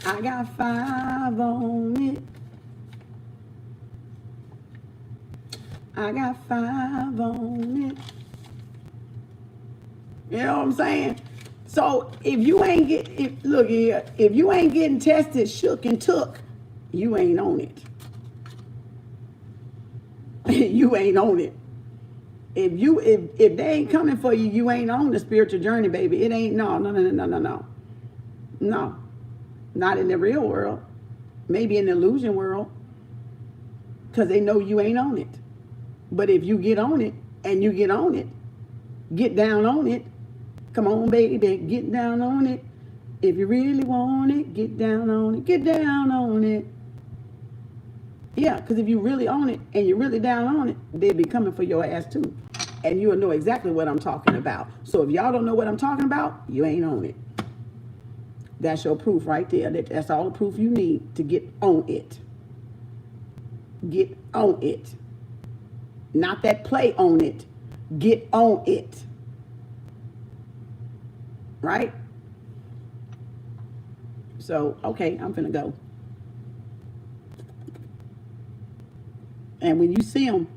I got 5 on it. I got 5 on it. You know what I'm saying? So if you ain't look here, if you ain't getting tested, shook and took, you ain't on it. You ain't on it. If they ain't coming for you, you ain't on the spiritual journey, baby. It ain't no. No. Not in the real world. Maybe in the illusion world. Because they know you ain't on it. But if you get on it and you get on it, get down on it. Come on, baby, get down on it. If you really want it, get down on it. Get down on it. Yeah, because if you really own it and you're really down on it, they'll be coming for your ass too. And you'll know exactly what I'm talking about. So if y'all don't know what I'm talking about, you ain't on it. That's your proof right there. That's all the proof you need to get on it. Get on it. Not that play on it. Get on it. Right? So, okay, I'm finna go. And when you see them,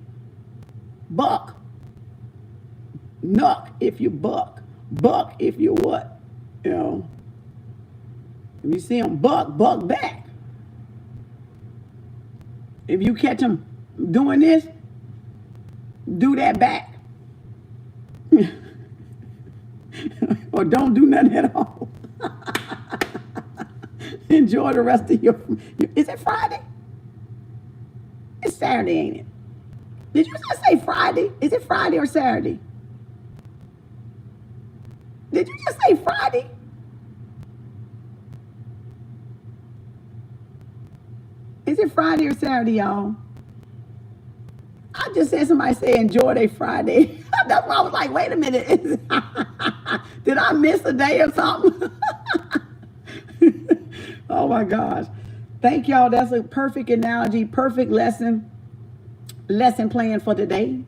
buck. Nuck if you buck. Buck if you what? You know. If you see them buck back. If you catch them doing this, do that back. Or don't do nothing at all. Enjoy the rest of your... Is it Friday? It's Saturday, ain't it? Did you just say Friday? Is it Friday or Saturday? Did you just say Friday? Is it Friday or Saturday, y'all? I just said somebody say enjoy their Friday. That's why I was like, wait a minute. Did I miss a day or something? Oh my gosh. Thank y'all. That's a perfect analogy, perfect lesson plan for today.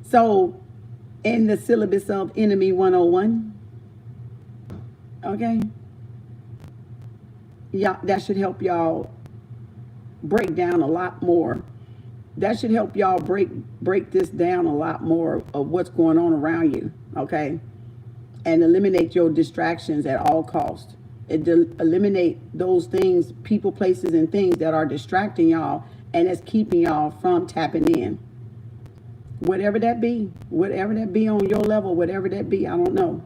So in the syllabus of Enemy 101, okay? Yeah, that should help y'all break down a lot more. That should help y'all break this down a lot more of what's going on around you, okay? And eliminate your distractions at all costs. Eliminate those things, people, places, and things that are distracting y'all and it's keeping y'all from tapping in. Whatever that be on your level, whatever that be, I don't know.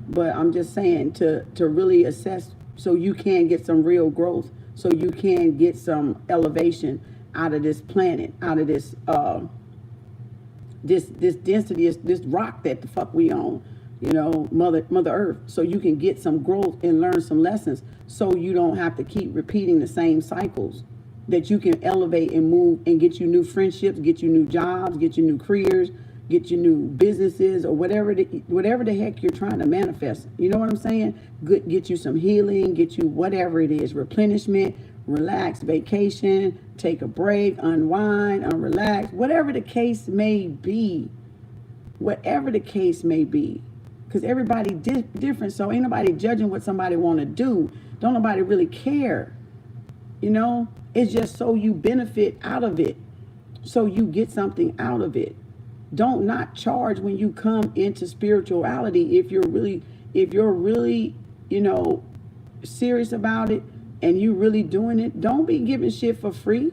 But I'm just saying to really assess so you can get some real growth, so you can get some elevation out of this planet, out of this this density, this rock that the fuck we on, you know, Mother Earth, so you can get some growth and learn some lessons, so you don't have to keep repeating the same cycles. That you can elevate and move and get you new friendships, get you new jobs, get you new careers, get you new businesses, or whatever the heck you're trying to manifest. You know what I'm saying? Get you some healing, get you whatever it is, replenishment, relax, vacation, take a break, unwind, unrelax, whatever the case may be. Whatever the case may be. Because everybody different, so ain't nobody judging what somebody want to do. Don't nobody really care. You know? It's just so you benefit out of it. So you get something out of it. Don't not charge when you come into spirituality if you're really, you know, serious about it and you really doing it. Don't be giving shit for free.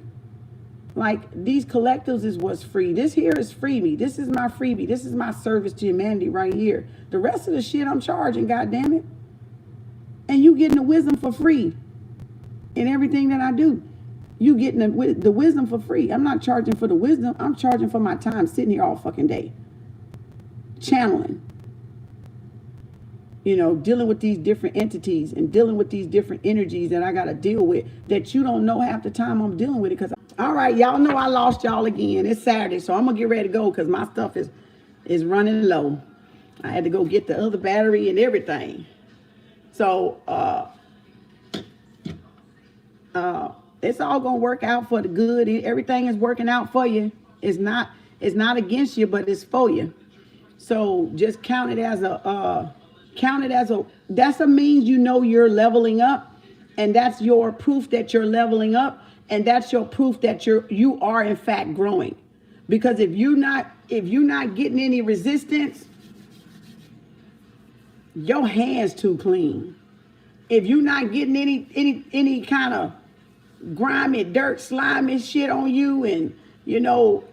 Like, these collectives is what's free. This here is freebie. This is my freebie. This is my service to humanity right here. The rest of the shit I'm charging, goddammit. And you getting the wisdom for free in everything that I do. You getting the wisdom for free. I'm not charging for the wisdom. I'm charging for my time sitting here all fucking day. Channeling. You know, dealing with these different entities and dealing with these different energies that I got to deal with that you don't know half the time I'm dealing with it. Because, all right, y'all know I lost y'all again. It's Saturday, so I'm going to get ready to go because my stuff is running low. I had to go get the other battery and everything. So, it's all gonna work out for the good. Everything is working out for you. It's not against you, but it's for you. So just that's a means you know you're leveling up, and that's your proof that you're leveling up, and that's your proof that you are in fact growing. Because if you're not getting any resistance, your hands too clean. If you're not getting any kind of grimy, dirt, slimy shit on you, and you know,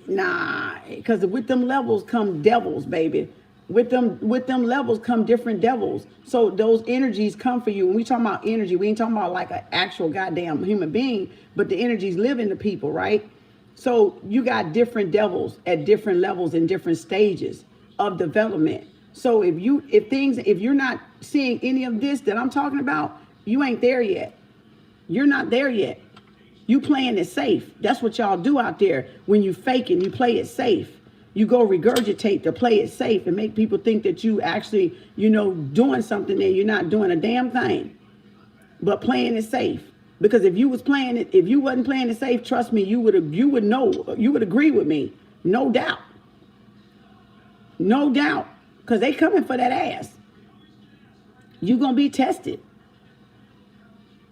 nah, because with them levels come devils, baby. With them levels come different devils. So those energies come for you. When we talking about energy, we ain't talking about like an actual goddamn human being, but the energies live in the people, right? So you got different devils at different levels in different stages of development. So if you're not seeing any of this that I'm talking about, you ain't there yet. You're not there yet. You playing it safe. That's what y'all do out there. When you faking, you play it safe. You go regurgitate to play it safe and make people think that you actually, doing something and you're not doing a damn thing. But playing it safe. Because if you wasn't playing it safe, trust me, you would know, you would agree with me. No doubt. No doubt. Because they coming for that ass. You gonna be tested.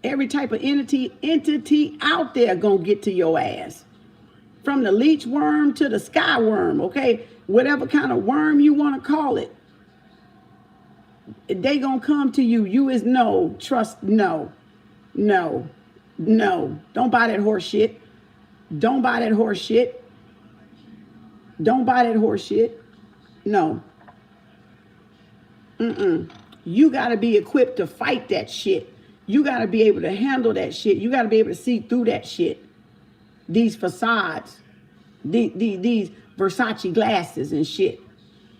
Every type of entity out there gonna get to your ass. From the leech worm to the sky worm, okay? Whatever kind of worm you want to call it. They gonna come to you. You is no. Trust, no. No. No. Don't buy that horse shit. Don't buy that horse shit. Don't buy that horse shit. No. You got to be equipped to fight that shit. You got to be able to handle that shit. You got to be able to see through that shit. These facades, these Versace glasses and shit.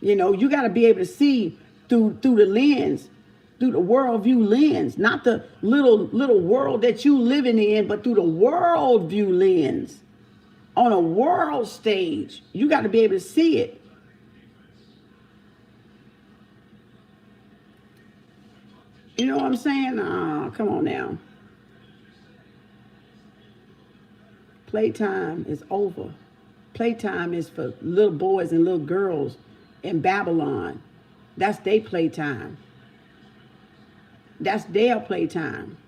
You got to be able to see through the lens, through the worldview lens, not the little world that you living in, but through the worldview lens. On a world stage, you got to be able to see it. You know what I'm saying? Come on now. Playtime is over. Playtime is for little boys and little girls in Babylon. That's their playtime. That's their playtime.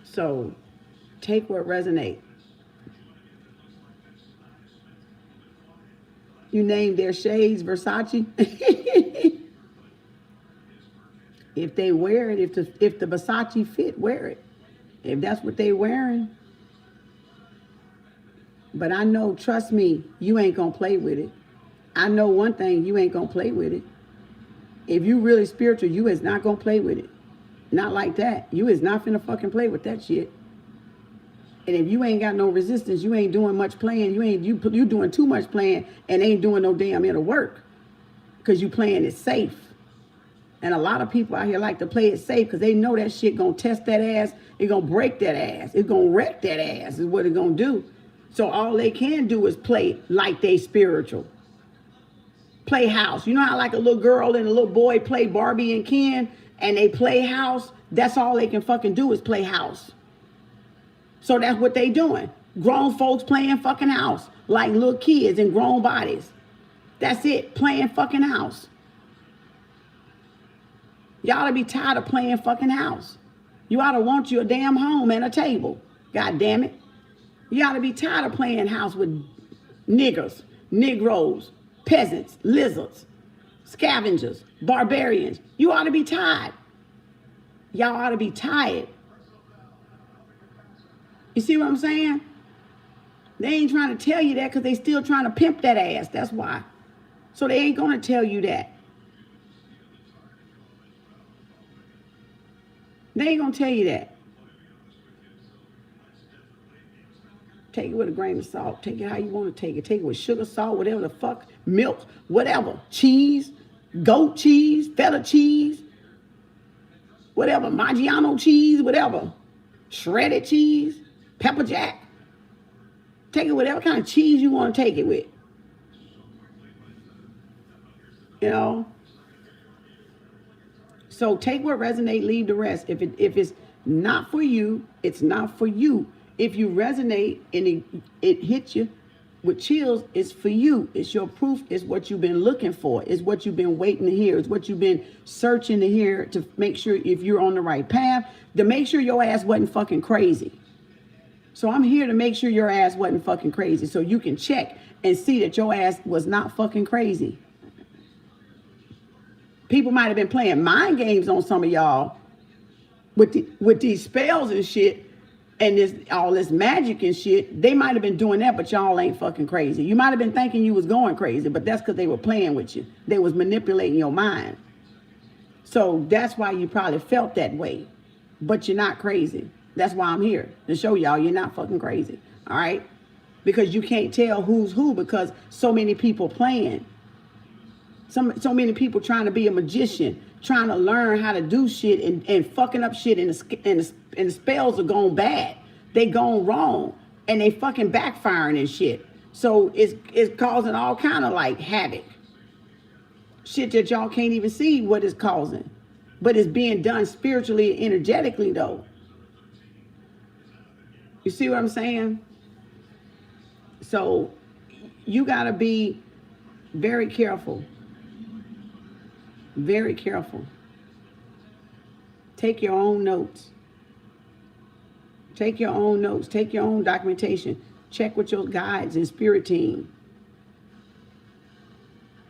So take what resonates. You name their shades Versace. If they wear it, if the Versace fit, wear it. If that's what they wearing. But I know, trust me, you ain't gonna play with it. I know one thing, you ain't gonna play with it. If you really spiritual, you is not gonna play with it. Not like that. You is not finna fucking play with that shit. And if you ain't got no resistance, you ain't doing much playing. You doing too much playing and ain't doing no damn inner work. Because you playing it safe. And a lot of people out here like to play it safe because they know that shit gonna test that ass. It gonna break that ass. It's gonna wreck that ass is what it gonna do. So all they can do is play like they spiritual. Play house. You know how like a little girl and a little boy play Barbie and Ken and they play house? That's all they can fucking do is play house. So that's what they doing. Grown folks playing fucking house like little kids in grown bodies. That's it. Playing fucking house. Y'all ought to be tired of playing fucking house. You ought to want you a damn home and a table. God damn it. You ought to be tired of playing house with niggers, Negroes, peasants, lizards, scavengers, barbarians. You ought to be tired. Y'all ought to be tired. You see what I'm saying? They ain't trying to tell you that because they still trying to pimp that ass. That's why. So they ain't going to tell you that. They ain't gonna tell you that. Take it with a grain of salt. Take it how you want to take it. Take it with sugar, salt, whatever the fuck, milk, whatever. Cheese, goat cheese, feta cheese, whatever. Maggiano cheese, whatever. Shredded cheese, pepper jack. Take it whatever kind of cheese you want to take it with. So take what resonates, leave the rest. If it's not for you, it's not for you. If you resonate and it hits you, with chills, it's for you. It's your proof. It's what you've been looking for. It's what you've been waiting to hear. It's what you've been searching to hear to make sure if you're on the right path, to make sure your ass wasn't fucking crazy. So I'm here to make sure your ass wasn't fucking crazy, so you can check and see that your ass was not fucking crazy. People might have been playing mind games on some of y'all with these spells and shit, and all this magic and shit. They might have been doing that, but y'all ain't fucking crazy. You might have been thinking you was going crazy, but that's because they were playing with you. They was manipulating your mind. So that's why you probably felt that way, but you're not crazy. That's why I'm here, to show y'all you're not fucking crazy, all right? Because you can't tell who's who because so many people playing. So many people trying to be a magician, trying to learn how to do shit and fucking up shit, and the spells are going bad. They going wrong, and they fucking backfiring and shit. So it's causing all kind of like havoc. Shit that y'all can't even see what it's causing. But it's being done spiritually and energetically though. You see what I'm saying? So you gotta be very careful. Very careful. Take your own notes. Take your own notes. Take your own documentation. Check with your guides and spirit team.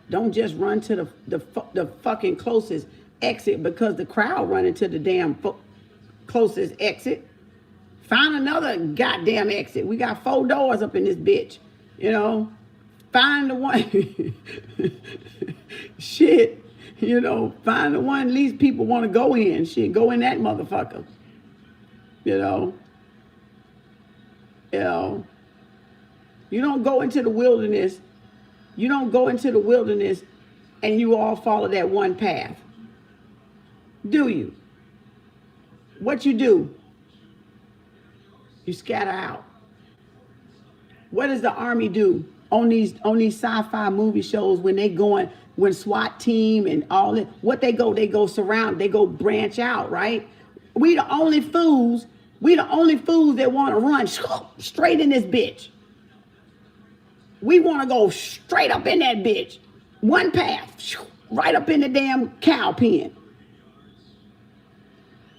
Don't just run to the fucking closest exit because the crowd running to the damn closest exit. Find another goddamn exit. We got 4 doors up in this bitch. You know, find the one. Shit. You know, find the one least people want to go in. Shit, go in that motherfucker. You know. You don't go into the wilderness. You don't go into the wilderness and you all follow that one path. Do you? What you do? You scatter out. What does the army do on these sci-fi movie shows when SWAT team and all that? What they go surround, they go branch out, right? We the only fools that want to run straight in this bitch. We want to go straight up in that bitch. One path, right up in the damn cow pen.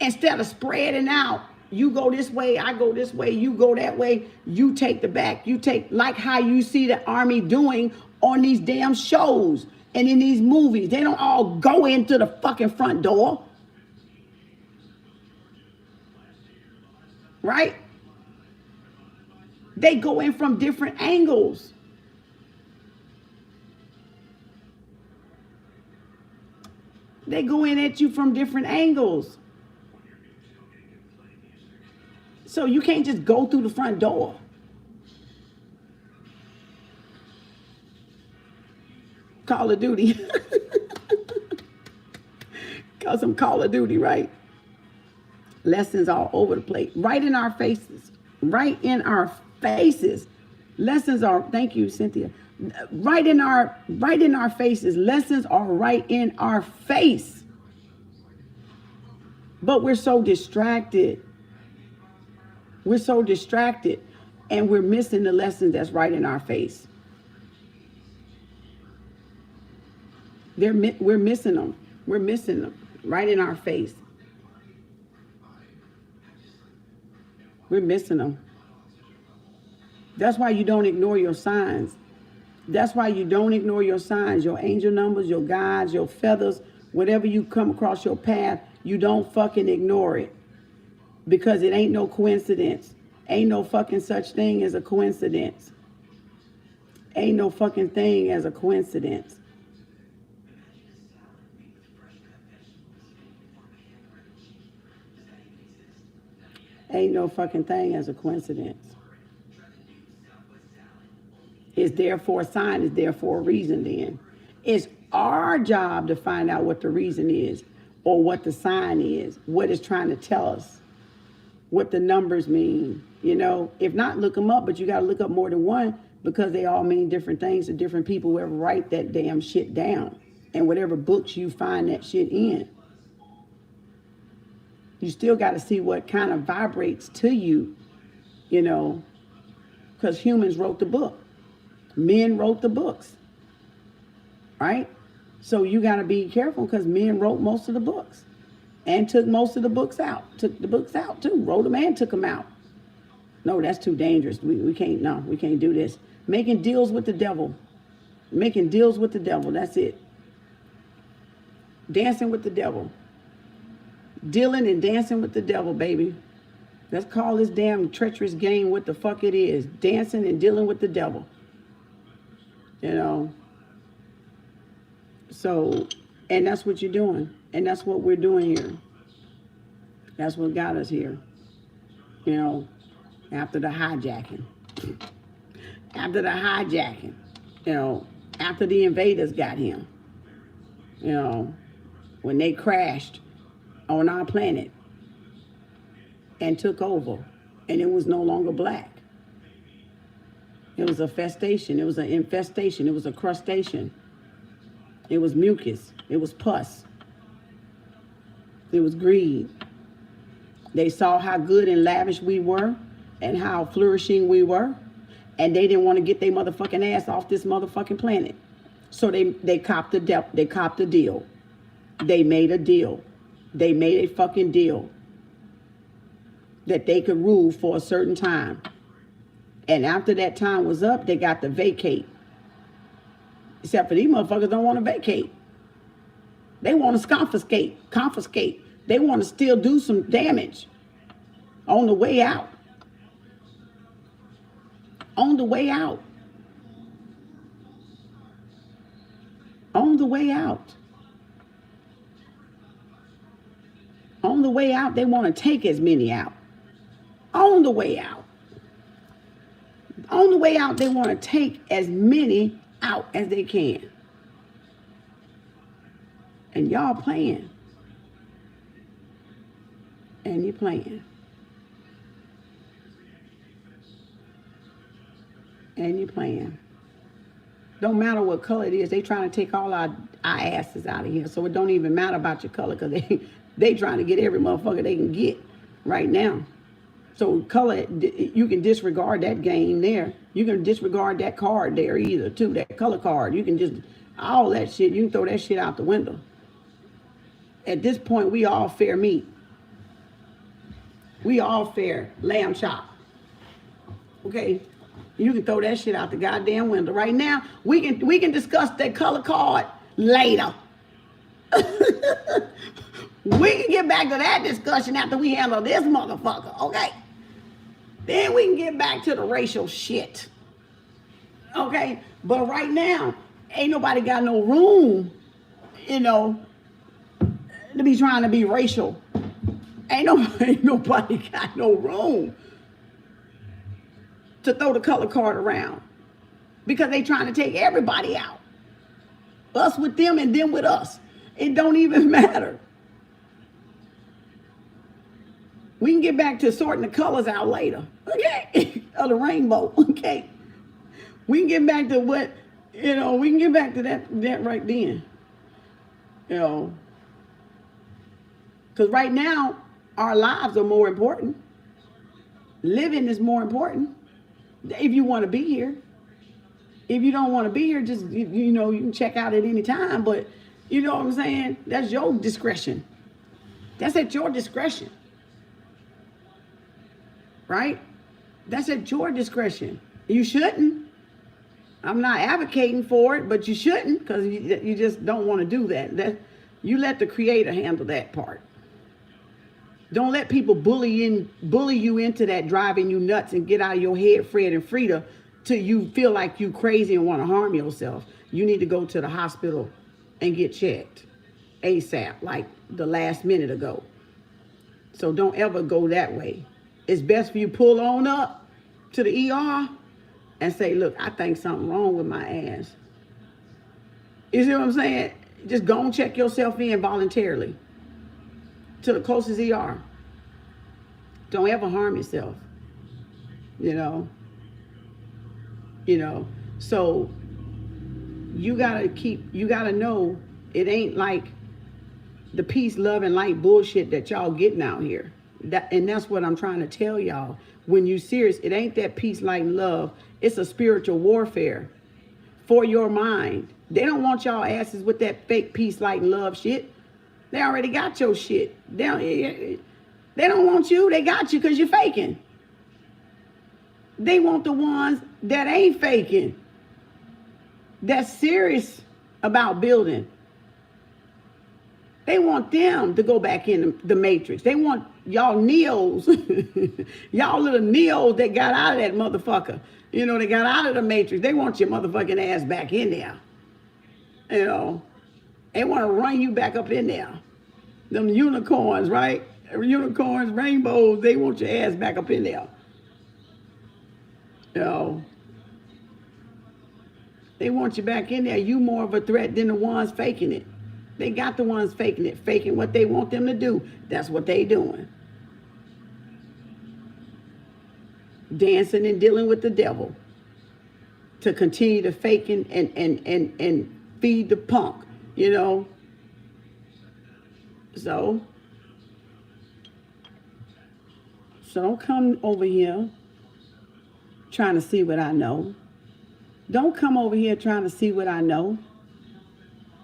Instead of spreading out, you go this way, I go this way, you go that way, you take the back, you take, like how you see the army doing on these damn shows and in these movies. They don't all go into the fucking front door. Right? They go in from different angles. They go in at you from different angles. So you can't just go through the front door. Call of Duty. Call some Call of Duty, right? Lessons all over the place. Right in our faces. Right in our faces. Lessons are, thank you, Cynthia. Right in our faces. Lessons are right in our face. But we're so distracted. We're so distracted and we're missing the lesson that's right in our face. We're missing them. We're missing them right in our face. We're missing them. That's why you don't ignore your signs. That's why you don't ignore your signs, your angel numbers, your guides, your feathers, whatever you come across your path, you don't fucking ignore it. Because it ain't no coincidence. Ain't no fucking such thing as a coincidence. Ain't no fucking thing as a coincidence. Ain't no fucking thing as a coincidence. It's there for a sign. It's there for a reason then. It's our job to find out what the reason is or what the sign is, what it's trying to tell us. What the numbers mean, you know. If not, look them up, but you got to look up more than one because they all mean different things to different people who ever write that damn shit down and whatever books you find that shit in. You still got to see what kind of vibrates to you, you know, because humans wrote the book. Men wrote the books, right? So you got to be careful because men wrote most of the books and took most of the books out. Took the books out too. Wrote them and took them out. No, that's too dangerous. We can't, no, we can't do this. Making deals with the devil. Making deals with the devil. That's it. Dancing with the devil. Dealing and dancing with the devil, baby. Let's call this damn treacherous game what the fuck it is. Dancing and dealing with the devil. You know. So, and that's what you're doing. And that's what we're doing here. That's what got us here. You know, after the hijacking. After the hijacking. You know, after the invaders got him. You know, when they crashed on our planet and took over, and it was no longer black. It was a festation. It was an infestation. It was a crustation. It was mucus. It was pus. It was greed. They saw how good and lavish we were and how flourishing we were, and they didn't want to get their motherfucking ass off this motherfucking planet. So they copped a deal. They made a deal. They made a fucking deal that they could rule for a certain time. And after that time was up, they got to vacate. Except for these motherfuckers don't want to vacate. They want to confiscate. They want to still do some damage on the way out. On the way out. On the way out. On the way out, they want to take as many out. On the way out. On the way out, they want to take as many out as they can. And y'all playing. And you're playing. And you're playing. Don't matter what color it is. They trying to take all our asses out of here. So it don't even matter about your color because they trying to get every motherfucker they can get right now. So color, you can disregard that game there. You can disregard that card there either too, that color card. You can just, all that shit, you can throw that shit out the window. At this point, we all fair meat. We all fair lamb chop. Okay? You can throw that shit out the goddamn window. Right now, we can discuss that color card later. We can get back to that discussion after we handle this motherfucker, okay? Then we can get back to the racial shit. Okay? But right now, ain't nobody got no room, you know, to be trying to be racial. Ain't nobody got no room to throw the color card around. Because they trying to take everybody out. Us with them and them with us. It don't even matter. We can get back to sorting the colors out later, okay? Of the rainbow, okay? We can get back to what, you know, we can get back to that right then. You know, because right now, our lives are more important. Living is more important. If you want to be here. If you don't want to be here, just, you know, you can check out at any time, but you know what I'm saying? That's your discretion. That's at your discretion. Right? That's at your discretion. You shouldn't. I'm not advocating for it, but you shouldn't because you just don't want to do that. You let the Creator handle that part. Don't let people bully you into that, driving you nuts and get out of your head, Fred and Frida, till you feel like you crazy and want to harm yourself. You need to go to the hospital and get checked ASAP, like the last minute ago. So don't ever go that way. It's best for you pull on up to the ER and say, look, I think something wrong with my ass. You see what I'm saying? Just go and check yourself in voluntarily to the closest ER. Don't ever harm yourself. You know? So you gotta know it ain't like the peace, love, and light bullshit that y'all getting out here. And that's what I'm trying to tell y'all. When you serious, it ain't that peace, light, and love. It's a spiritual warfare. for your mind. They don't want y'all asses with that fake peace, light, and love shit. They already got your shit. They don't want you. They got you because you're faking. They want the ones that ain't faking. That's serious about building. They want them to go back in the matrix. They want y'all Neos, y'all little Neos that got out of that motherfucker. You know, they got out of the matrix. They want your motherfucking ass back in there. You know, they want to run you back up in there. Them unicorns, right? Unicorns, rainbows, they want your ass back up in there. You know, they want you back in there. You more of a threat than the ones faking it. They got the ones faking it, faking what they want them to do. That's what they doing. Dancing and dealing with the devil to continue to fake and feed the punk, you know. So don't come over here trying to see what I know. Don't come over here trying to see what I know.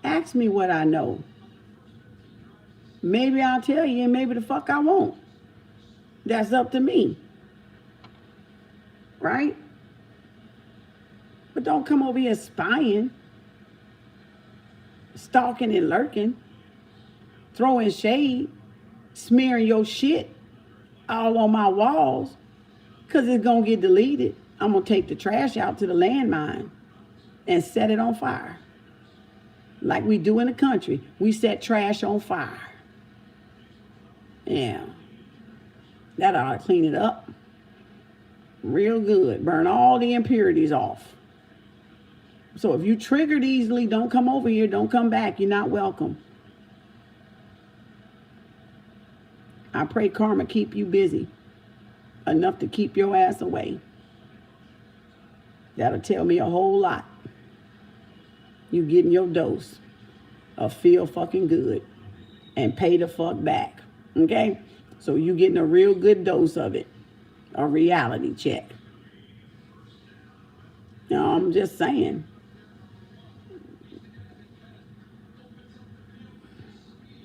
Ask me what I know. Maybe I'll tell you and maybe the fuck I won't. That's up to me. Right? But don't come over here spying, stalking and lurking, throwing shade, smearing your shit all on my walls, because it's going to get deleted. I'm going to take the trash out to the landmine and set it on fire. Like we do in the country. We set trash on fire. Yeah. That ought to clean it up real good. Burn all the impurities off. So if you triggered easily, don't come over here. Don't come back. You're not welcome. I pray karma keep you busy enough to keep your ass away. That'll tell me a whole lot. You getting your dose of feel fucking good and pay the fuck back. Okay? So you getting a real good dose of it. A reality check. No, I'm just saying.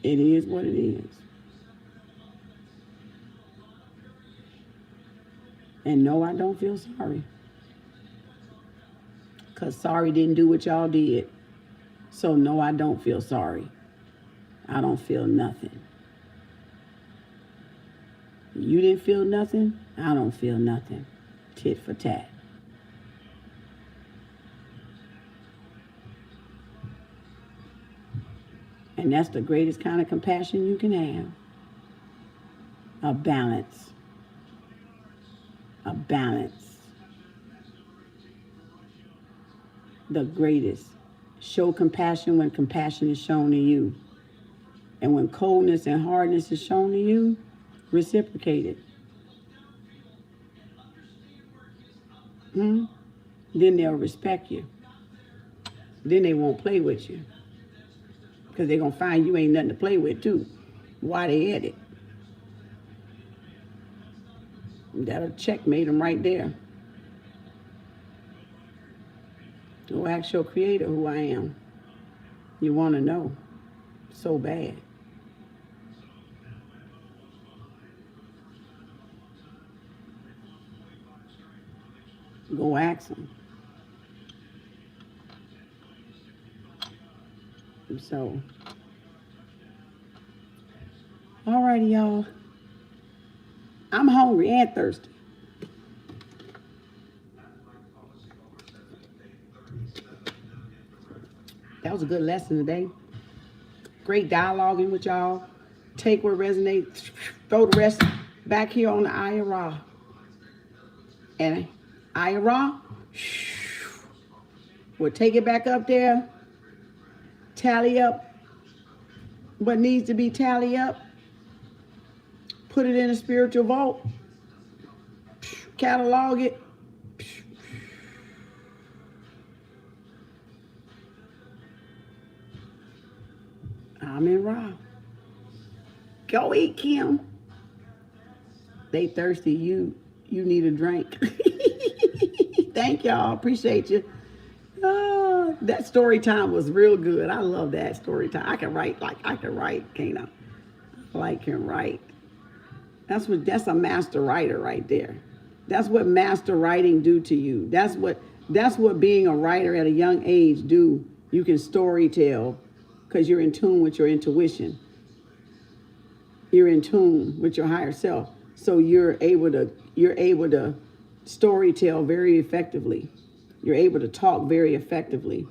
It is what it is. And no, I don't feel sorry. Because sorry didn't do what y'all did. So no, I don't feel sorry. I don't feel nothing. You didn't feel nothing? I don't feel nothing. Tit for tat. And that's the greatest kind of compassion you can have. A balance. A balance. The greatest. Show compassion when compassion is shown to you. And when coldness and hardness is shown to you, reciprocate it. Then they'll respect you. Then they won't play with you. Because they're going to find you ain't nothing to play with too. Why they at it? That'll checkmate them right there. Go ask your creator who I am. You want to know so bad. Go ask him. So, alrighty, y'all. I'm hungry and thirsty. That was a good lesson today. Great dialoguing with y'all. Take what resonates, throw the rest back here on the IRA. And IRA, we'll take it back up there. Tally up what needs to be tally up. Put it in a spiritual vault. Catalog it. I'm in Ra. Go eat, Kim. They thirsty. You need a drink. Thank y'all. Appreciate you. That story time was real good. I love that story time. I can write, can't I? Like can write. That's a master writer right there. That's what master writing do to you. That's what being a writer at a young age do. You can story tell because you're in tune with your intuition. You're in tune with your higher self. So you're able to story tell very effectively. You're able to talk very effectively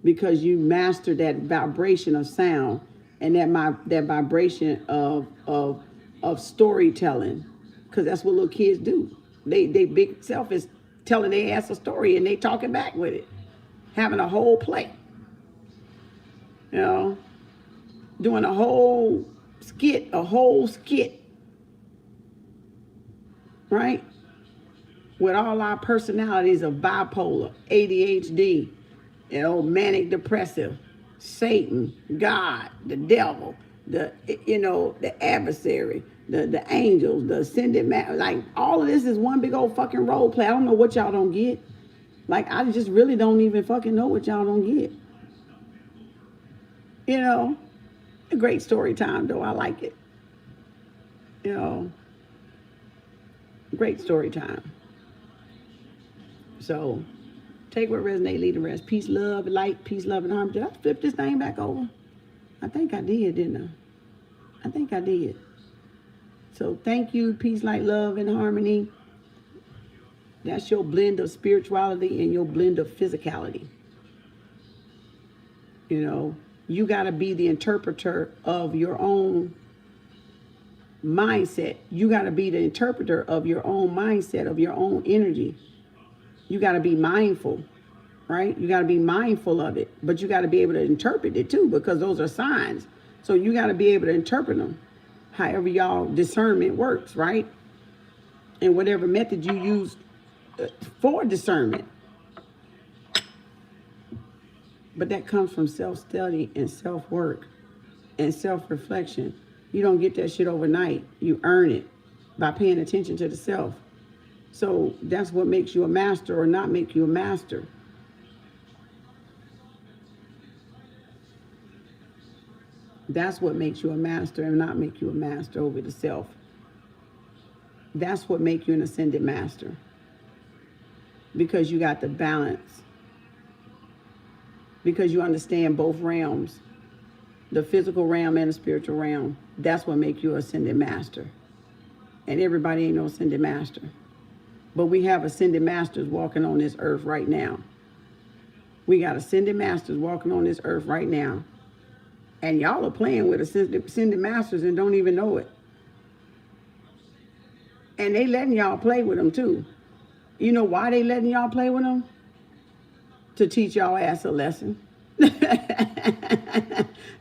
because you master that vibration of sound and that vibration of storytelling, because that's what little kids do. They big self is telling their ass a story and they talking back with it, having a whole play, doing a whole skit, right? With all our personalities of bipolar, ADHD, manic depressive, Satan, God, the devil, the adversary, the angels, the ascended man. Like, all of this is one big old fucking role play. I don't know what y'all don't get. Like, I just really don't even fucking know what y'all don't get. A great story time though. I like it. Great story time. So take what resonates, leave the rest. Peace, love, light, peace, love, and harmony. Did I flip this thing back over? I think I did, didn't I? I think I did. So thank you, peace, light, love, and harmony. That's your blend of spirituality and your blend of physicality. You got to be the interpreter of your own mindset. You got to be the interpreter of your own mindset, of your own energy. You got to be mindful, right? You got to be mindful of it, but you got to be able to interpret it too, because those are signs. So you got to be able to interpret them, however y'all discernment works, right? And whatever method you use for discernment. But that comes from self-study and self-work and self-reflection. You don't get that shit overnight. You earn it by paying attention to the self. So that's what makes you a master or not make you a master. That's what makes you a master and not make you a master over the self. That's what makes you an ascended master. Because you got the balance. Because you understand both realms. The physical realm and the spiritual realm. That's what makes you an ascended master. And everybody ain't no ascended master. But we have ascended masters walking on this earth right now. We got ascended masters walking on this earth right now. And y'all are playing with ascended masters and don't even know it. And they letting y'all play with them too. You know why they letting y'all play with them? To teach y'all ass a lesson.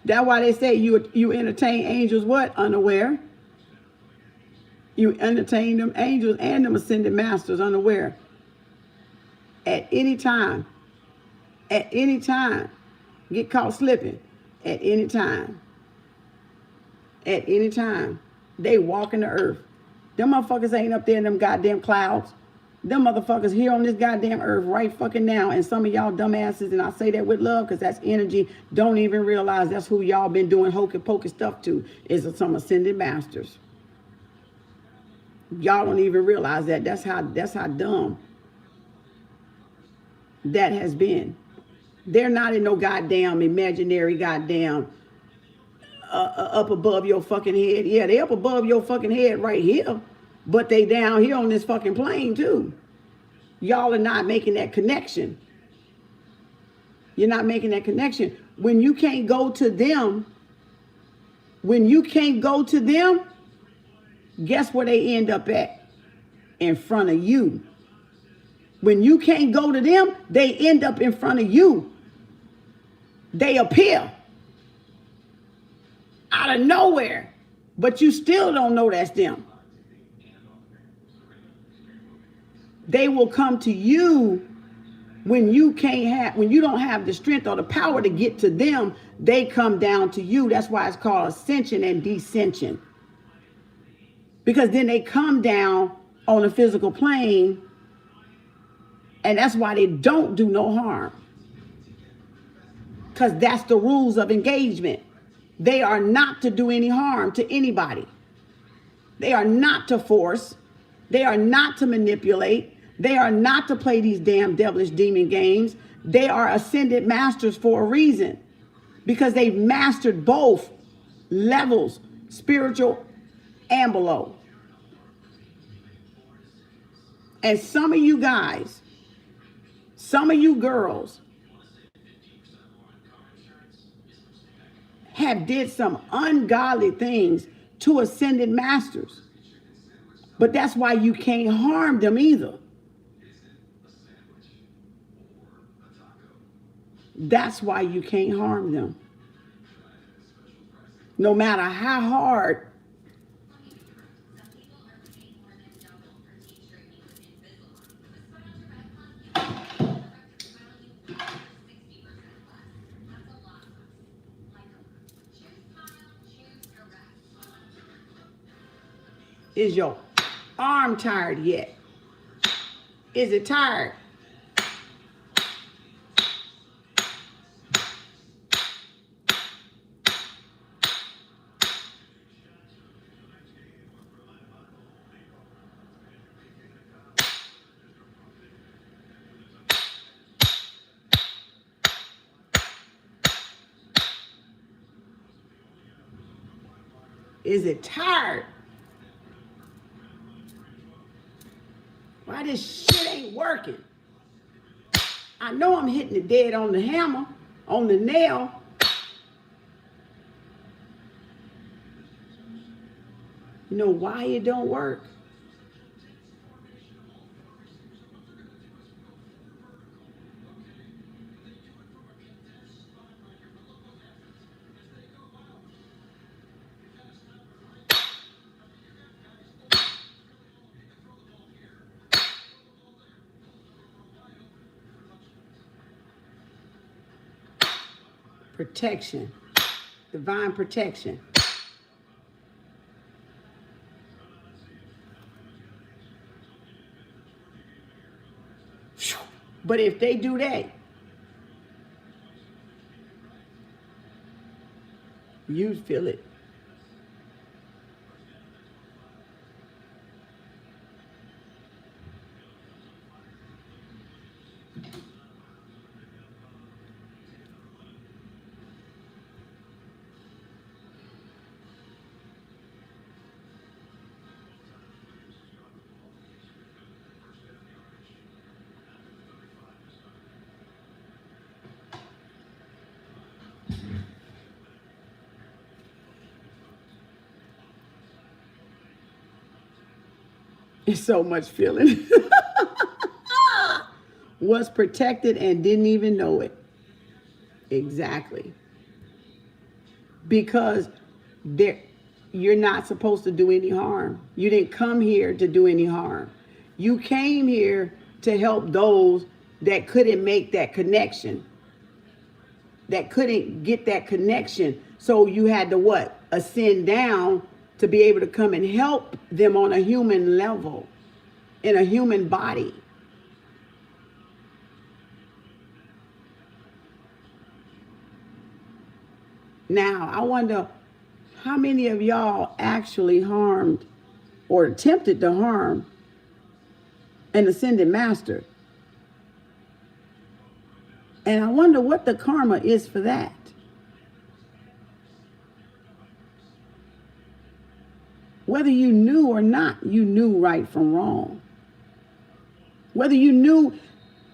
That's why they say you entertain angels what? Unaware. You entertain them angels and them ascended masters unaware. At any time. Get caught slipping. At any time. They walking the earth. Them motherfuckers ain't up there in them goddamn clouds. Them motherfuckers here on this goddamn earth right fucking now. And some of y'all dumbasses, and I say that with love because that's energy, don't even realize that's who y'all been doing hokey pokey stuff to, is some ascended masters. Y'all don't even realize that. That's how dumb that has been. They're not in no goddamn imaginary goddamn up above your fucking head. Yeah, they up above your fucking head right here, but they down here on this fucking plane too. Y'all are not making that connection. You're not making that connection. When you can't go to them, guess where they end up at? In front of you. When you can't go to them, they end up in front of you. They appear out of nowhere, but you still don't know that's them. They will come to you when you don't have the strength or the power to get to them. They come down to you. That's why it's called ascension and descension. Because then they come down on a physical plane And that's why they don't do no harm. Because that's the rules of engagement. They are not to do any harm to anybody. They are not to force. They are not to manipulate. They are not to play these damn devilish demon games. They are ascended masters for a reason. Because they've mastered both levels, spiritual and below. And some of you guys, some of you girls have did some ungodly things to ascended masters. But that's why you can't harm them either. That's why you can't harm them. No matter how hard is your arm tired yet? Is it tired? Is it tired? Why this shit ain't working? I know I'm hitting it dead on the hammer, on the nail. You know why it don't work? Protection, divine protection. But if they do that, you'd feel it. It's so much feeling. Was protected and didn't even know it. Exactly. Because you're not supposed to do any harm. You didn't come here to do any harm. You came here to help those that couldn't make that connection. That couldn't get that connection. So you had to what? Ascend down to be able to come and help them on a human level, in a human body. Now, I wonder how many of y'all actually harmed or attempted to harm an ascended master. And I wonder what the karma is for that. Whether you knew or not, you knew right from wrong. Whether you knew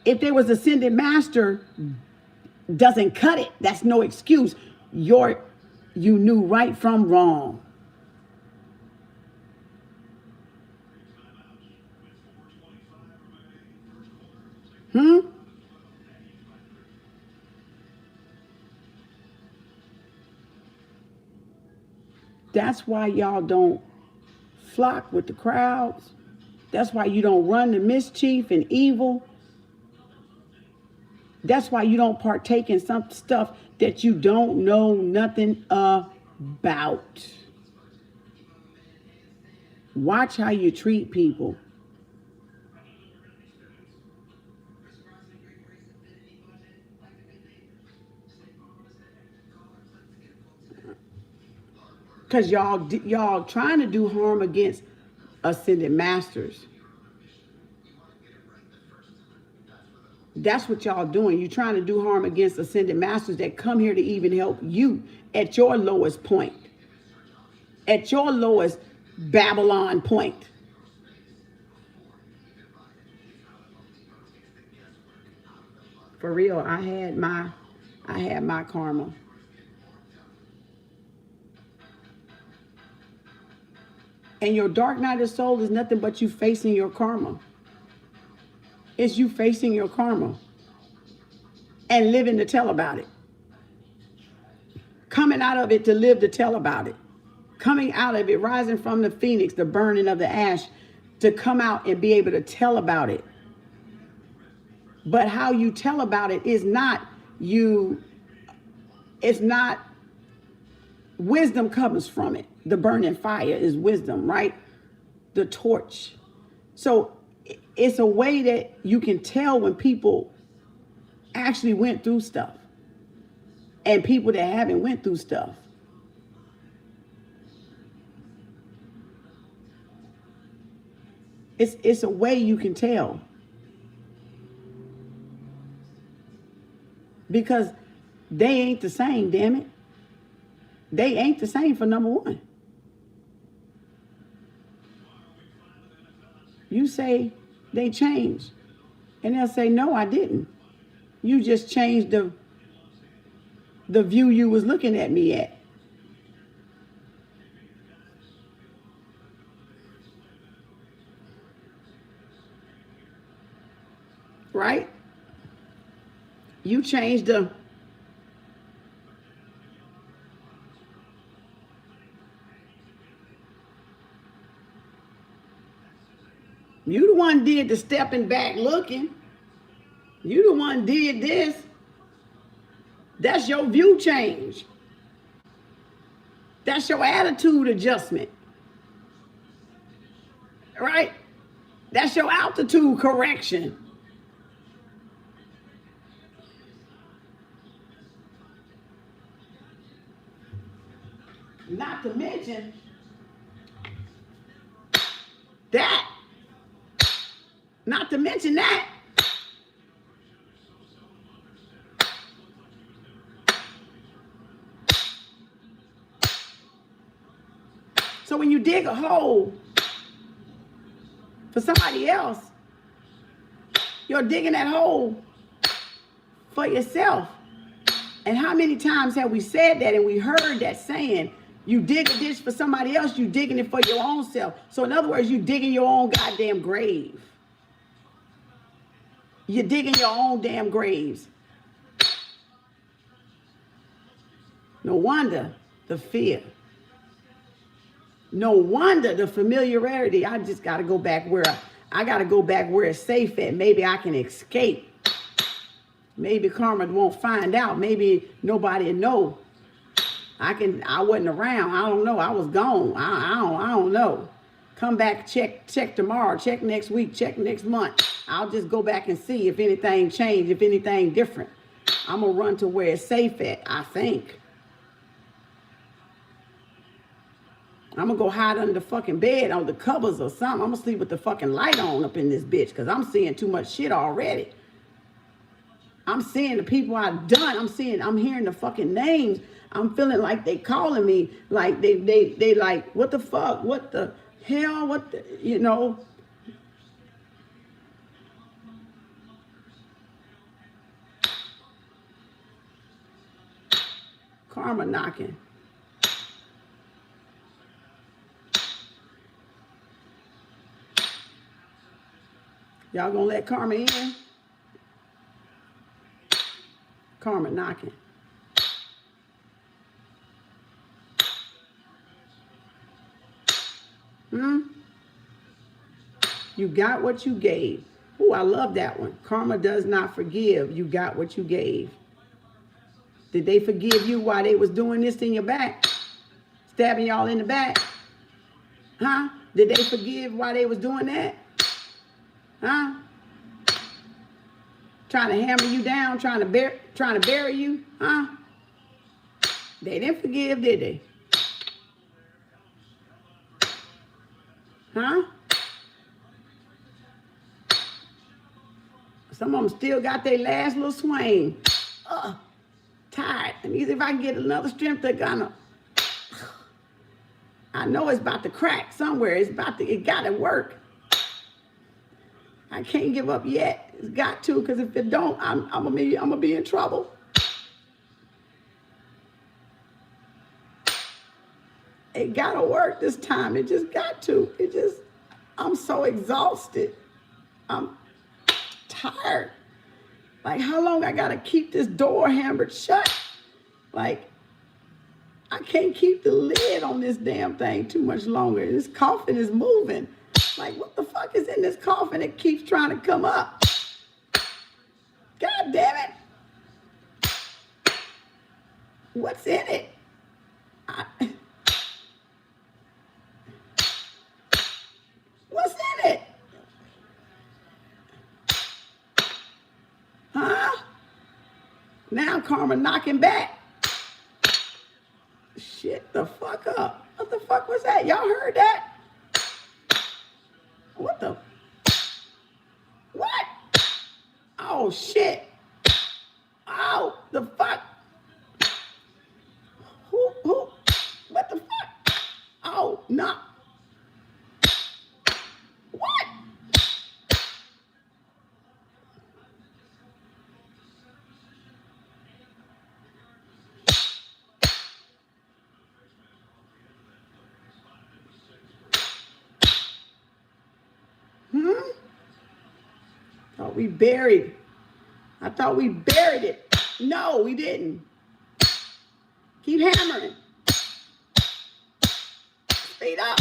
if there was ascended master doesn't cut it. That's no excuse. You knew right from wrong. That's why y'all don't flock with the crowds. That's why you don't run to mischief and evil. That's why you don't partake in some stuff that you don't know nothing about. Watch how you treat people. Because y'all trying to do harm against ascended masters. That's what y'all doing. You're trying to do harm against ascended masters that come here to even help you at your lowest point. At your lowest Babylon point. For real, I had my karma. And your dark night of soul is nothing but you facing your karma. It's you facing your karma and living to tell about it. Coming out of it to live to tell about it. Coming out of it, rising from the phoenix, the burning of the ash, to come out and be able to tell about it. But how you tell about it is not it's not, wisdom comes from it. The burning fire is wisdom, right? The torch. So it's a way that you can tell when people actually went through stuff and people that haven't went through stuff. It's a way you can tell. Because they ain't the same, damn it. They ain't the same for number one. You say they changed. And they'll say, no, I didn't. You just changed the view you was looking at me at. Right? You changed the you the one did the stepping back looking. You the one did this. That's your view change. That's your attitude adjustment. Right? That's your altitude correction. Not to mention that. Not to mention that. So when you dig a hole for somebody else, you're digging that hole for yourself. And how many times have we said that and we heard that saying, you dig a ditch for somebody else, you digging it for your own self. So in other words, you digging your own goddamn grave. You're digging your own damn graves. No wonder the fear. No wonder the familiarity. I just got to go back where I got to go back where it's safe at. Maybe I can escape. Maybe karma won't find out. Maybe nobody will know. I wasn't around. I don't know. I was gone. I don't know. Come back, check tomorrow, check next week, check next month. I'll just go back and see if anything changed, if anything different. I'm going to run to where it's safe at, I think. I'm going to go hide under the fucking bed, on the covers or something. I'm going to sleep with the fucking light on up in this bitch because I'm seeing too much shit already. I'm seeing the people I've done. I'm hearing the fucking names. I'm feeling like they calling me, like they like, what the fuck? What the hell? What the, you know? Karma knocking. Y'all gonna let karma in? Karma knocking. You got what you gave. Oh, I love that one. Karma does not forgive. You got what you gave. Did they forgive you while they was doing this in your back? Stabbing y'all in the back? Huh? Did they forgive while they was doing that? Huh? Trying to hammer you down, trying to bury you? Huh? They didn't forgive, did they? Huh? Some of them still got their last little swing. Tired. And either if I can get another strength, they're gonna. I know it's about to crack somewhere. It gotta work. I can't give up yet. It's got to, because if it don't, I'm gonna be in trouble. It gotta work this time. It just got to. I'm so exhausted. I'm tired. Like, how long I gotta keep this door hammered shut? Like, I can't keep the lid on this damn thing too much longer. This coffin is moving. Like, what the fuck is in this coffin? It keeps trying to come up. God damn it. What's in it? What's in it? Huh? Now karma knocking back. Shit the fuck up. What the fuck was that? Y'all heard that? What the? What? Oh shit. Oh, the fuck? Who? What the fuck? Oh, no. What? Thought we buried. I thought we buried it. No, we didn't. Keep hammering. Speed up.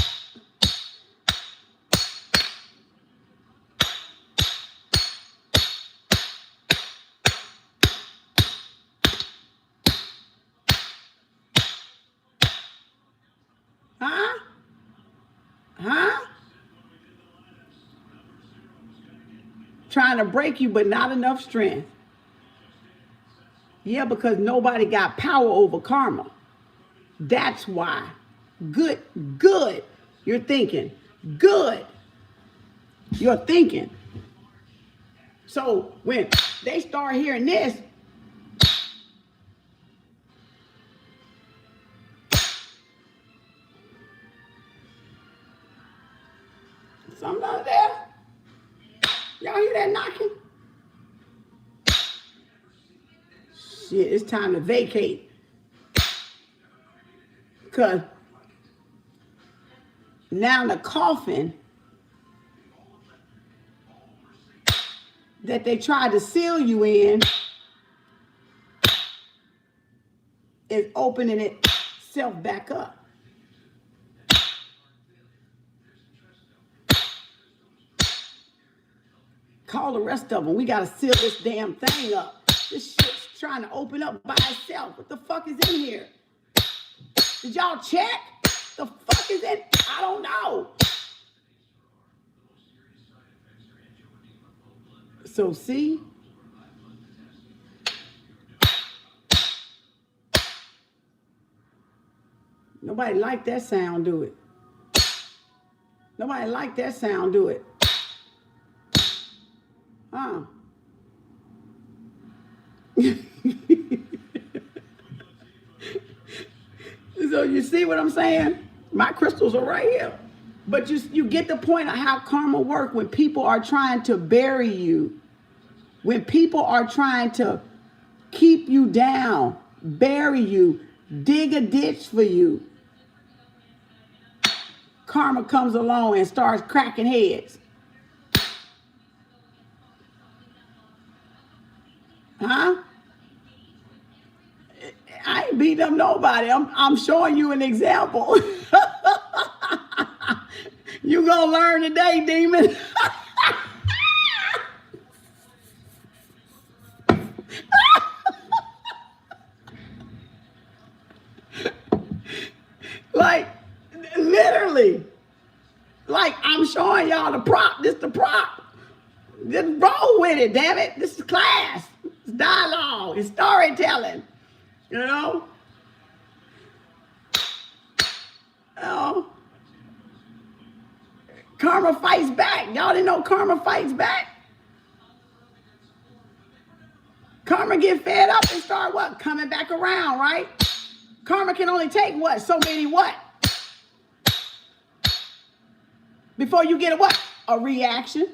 Huh? Huh? Trying to break you, but not enough strength. Yeah, because nobody got power over karma. That's why. Good. You're thinking. Good. You're thinking. So when they start hearing this, something out there. Y'all hear that knocking? Shit, it's time to vacate. Because now the coffin that they tried to seal you in is opening itself back up. Call the rest of them. We got to seal this damn thing up. This shit's trying to open up by itself. What the fuck is in here? Did y'all check? The fuck is in? I don't know. So see? Nobody like that sound, do it. Nobody like that sound, do it. Huh? So you see what I'm saying? My crystals are right here. But you get the point of how karma works when people are trying to bury you. When people are trying to keep you down, bury you, dig a ditch for you. Karma comes along and starts cracking heads. Huh? I ain't beating up nobody. I'm showing you an example. You gonna learn today, demon. Like, literally. Like, I'm showing y'all the prop. This the prop. Just roll with it, damn it. This is class. It's dialogue. It's storytelling. You know? Karma fights back. Y'all didn't know karma fights back? Karma get fed up and start what? Coming back around, right? Karma can only take what? So many what? Before you get a what? A reaction.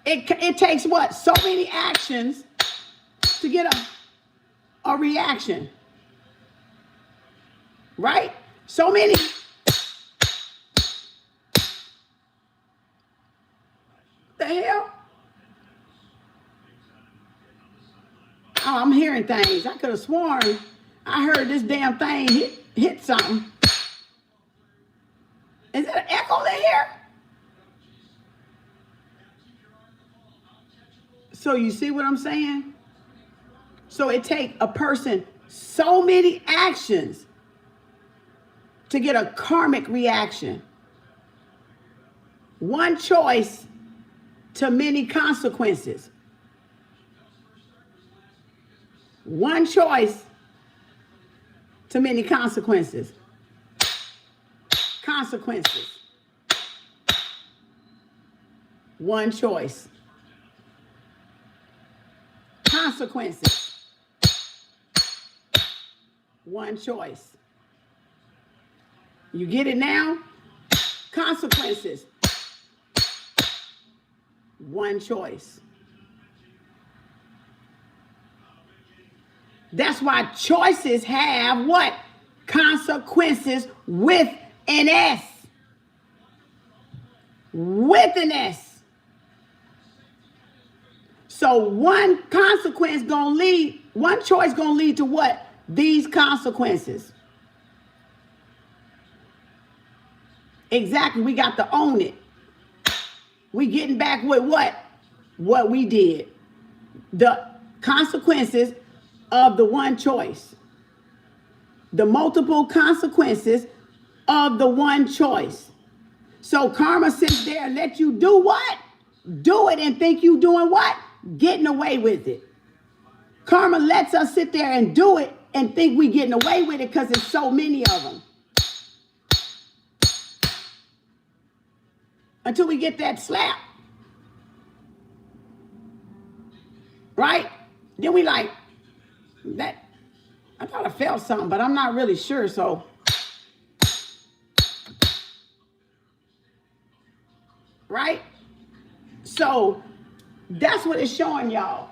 It takes what? So many actions to get a reaction. Right? So many. The hell? Oh, I'm hearing things. I could have sworn I heard this damn thing hit something. Is it an echo in here? So you see what I'm saying? So it takes a person so many actions to get a karmic reaction. One choice to many consequences. One choice to many consequences. Consequences. One choice. Consequences. One choice. You get it now? Consequences. One choice. That's why choices have what? Consequences with an S. With an S. So one consequence gonna lead, one choice gonna lead to what? These consequences. Exactly, we got to own it. We getting back with what? What we did. The consequences of the one choice. The multiple consequences of the one choice. So karma sits there and let you do what? Do it and think you doing what? Getting away with it. Karma lets us sit there and do it and think we getting away with it because there's so many of them. Until we get that slap. Right? Then we like, that, I thought I felt something, but I'm not really sure, so. Right? So, that's what it's showing y'all.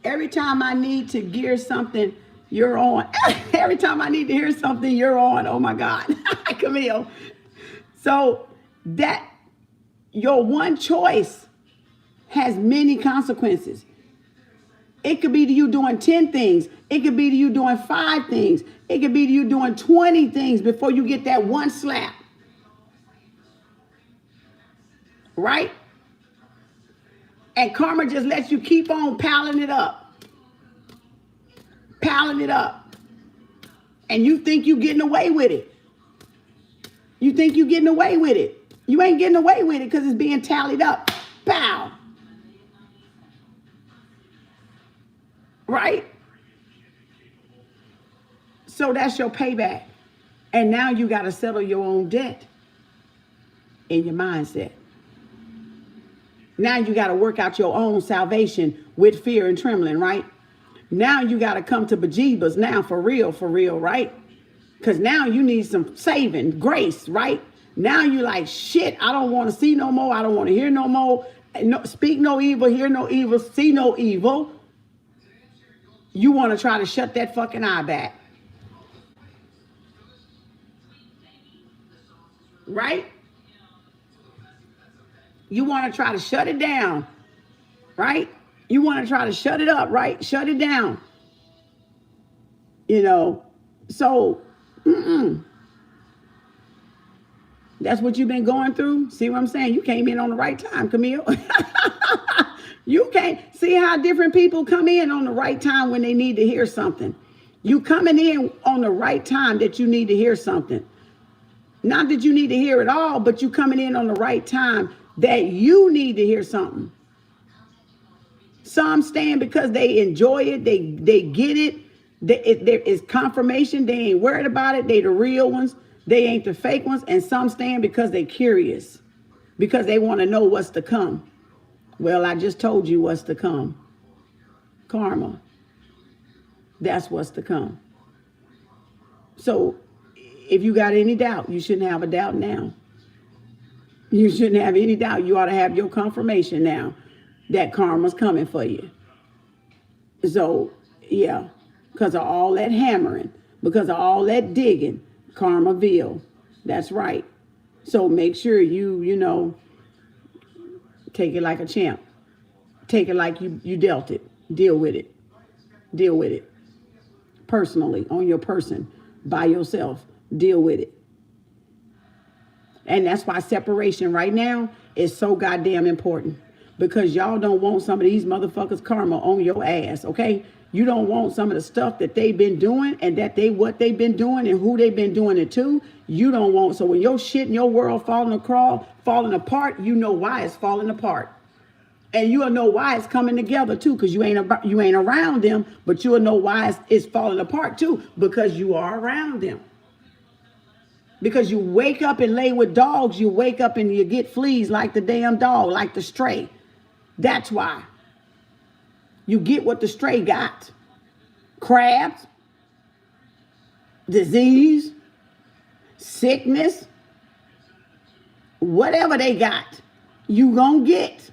Every time I need to gear something, you're on. Every time I need to hear something, you're on. Oh my God. Camille. So that your one choice has many consequences. It could be to you doing 10 things. It could be to you doing 5 things. It could be to you doing 20 things before you get that one slap. Right? And karma just lets you keep on piling it up. Piling it up. And you think you're getting away with it. You think you're getting away with it. You ain't getting away with it because it's being tallied up. Pow. Right? So that's your payback. And now you got to settle your own debt in your mindset. Now you got to work out your own salvation with fear and trembling, right? Now you got to come to bejeebas now for real, right? Because now you need some saving grace, right? Now you like, shit, I don't want to see no more. I don't want to hear no more. No, speak no evil, hear no evil, see no evil. You want to try to shut that fucking eye back. Right? You want to try to shut it down. Right? You want to try to shut it up, right? Shut it down. You know, so, that's what you've been going through. See what I'm saying? You came in on the right time, Camille. You can't see how different people come in on the right time when they need to hear something. You coming in on the right time that you need to hear something. Not that you need to hear it all, but you coming in on the right time that you need to hear something. Some stand because they enjoy it. They get it. There is confirmation. They ain't worried about it. They the real ones. They ain't the fake ones, and some stand because they're curious, because they want to know what's to come. Well, I just told you what's to come. Karma. That's what's to come. So if you got any doubt, you shouldn't have a doubt now. You shouldn't have any doubt. You ought to have your confirmation now that karma's coming for you. So, yeah, because of all that hammering, because of all that digging, karma will. That's right. So make sure you know, take it like a champ. Take it like you dealt it. Deal with it. Deal with it. Personally, on your person, by yourself. Deal with it. And that's why separation right now is so goddamn important. Because y'all don't want some of these motherfuckers' karma on your ass, okay? You don't want some of the stuff that they've been doing and what they've been doing and who they've been doing it to. You don't want. So when your shit in your world falling apart, you know why it's falling apart. And you'll know why it's coming together too, because you ain't around them, but you'll know why it's falling apart too, because you are around them. Because you wake up and lay with dogs, you wake up and you get fleas like the damn dog, like the stray. That's why. You get what the stray got. Crabs, disease, sickness, whatever they got, you gonna get.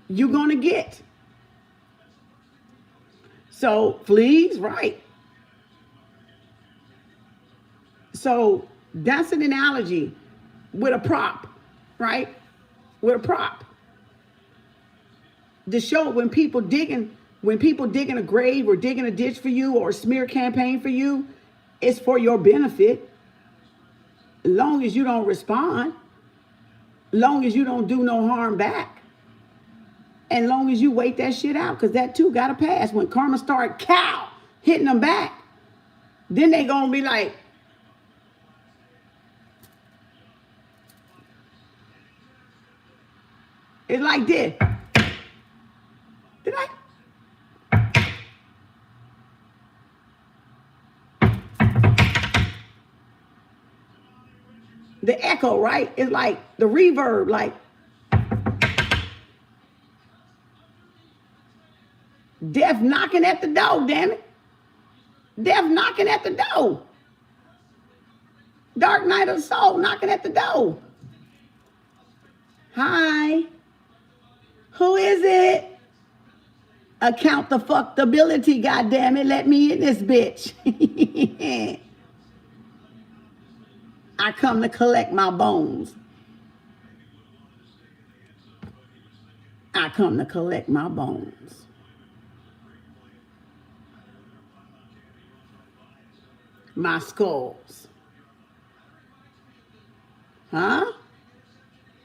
You gonna get. So fleas, right. So that's an analogy with a prop, right? With a prop. To show when people digging a grave or digging a ditch for you or a smear campaign for you, it's for your benefit. As long as you don't respond, long as you don't do no harm back, and long as you wait that shit out, because that too gotta pass. When karma start hitting them back, then they gonna be like, it's like this. Did I? The echo, right? It's like the reverb, like death knocking at the door, damn it. Death knocking at the door. Dark night of the soul knocking at the door. Hi. Who is it? Account the fuckability, goddammit. Let me in this bitch. I come to collect my bones. I come to collect my bones. My skulls. Huh?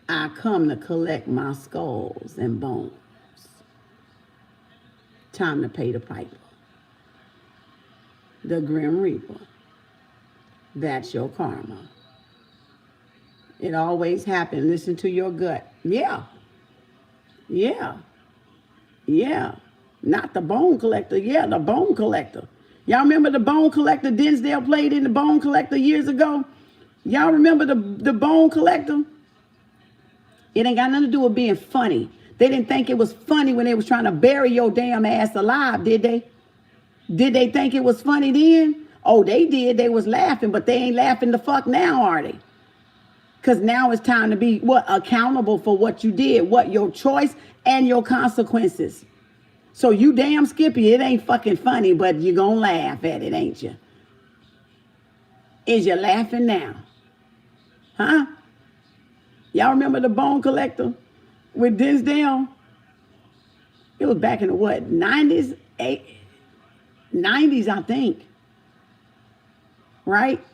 I come to collect my skulls and bones. Time to pay the piper. The Grim Reaper. That's your karma. It always happens. Listen to your gut. Yeah. Yeah. Yeah. Not the bone collector. Yeah, the bone collector. Y'all remember the bone collector Denzel played in the bone collector years ago? Y'all remember the bone collector? It ain't got nothing to do with being funny. They didn't think it was funny when they was trying to bury your damn ass alive, did they? Did they think it was funny then? Oh, they did. They was laughing, but they ain't laughing the fuck now, are they? Because now it's time to be accountable for what you did, what your choice and your consequences. So you damn Skippy, it ain't fucking funny, but you gonna laugh at it, ain't you? Is you laughing now? Huh? Y'all remember the bone collector with Denzel? It was back in the what, 90s, 90s, I think. Right?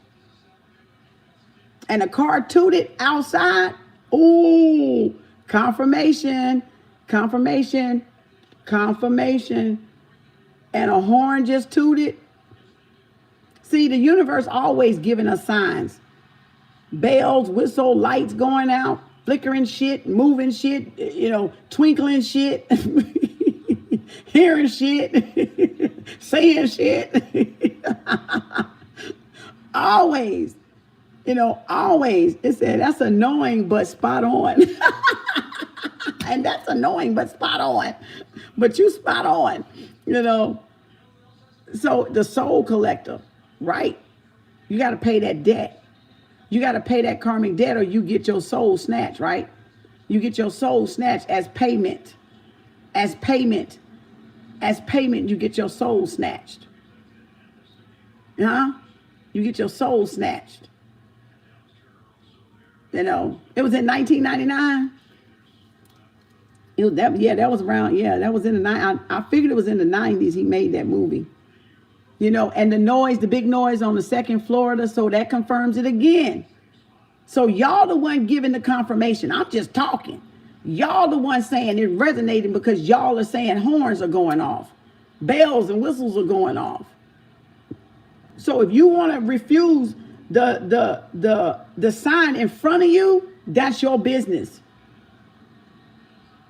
And the car tooted outside. Ooh, confirmation. And a horn just tooted. See, the universe always giving us signs. Bells, whistle, lights going out, flickering shit, moving shit, twinkling shit, hearing shit, saying shit. always, always. It said that's annoying but spot on. And that's annoying but spot on. But you spot on, So the soul collector, right? You got to pay that debt. You got to pay that karmic debt or you get your soul snatched, right? You get your soul snatched as payment. As payment, you get your soul snatched. You get your soul snatched. It was in 1999. That was around, that was in the 90s. I figured it was in the 90s he made that movie. And the big noise on the second Florida, so that confirms it again. So y'all the one giving the confirmation. I'm just talking. Y'all the one saying it resonating because y'all are saying horns are going off. Bells and whistles are going off. So if you want to refuse the sign in front of you, that's your business.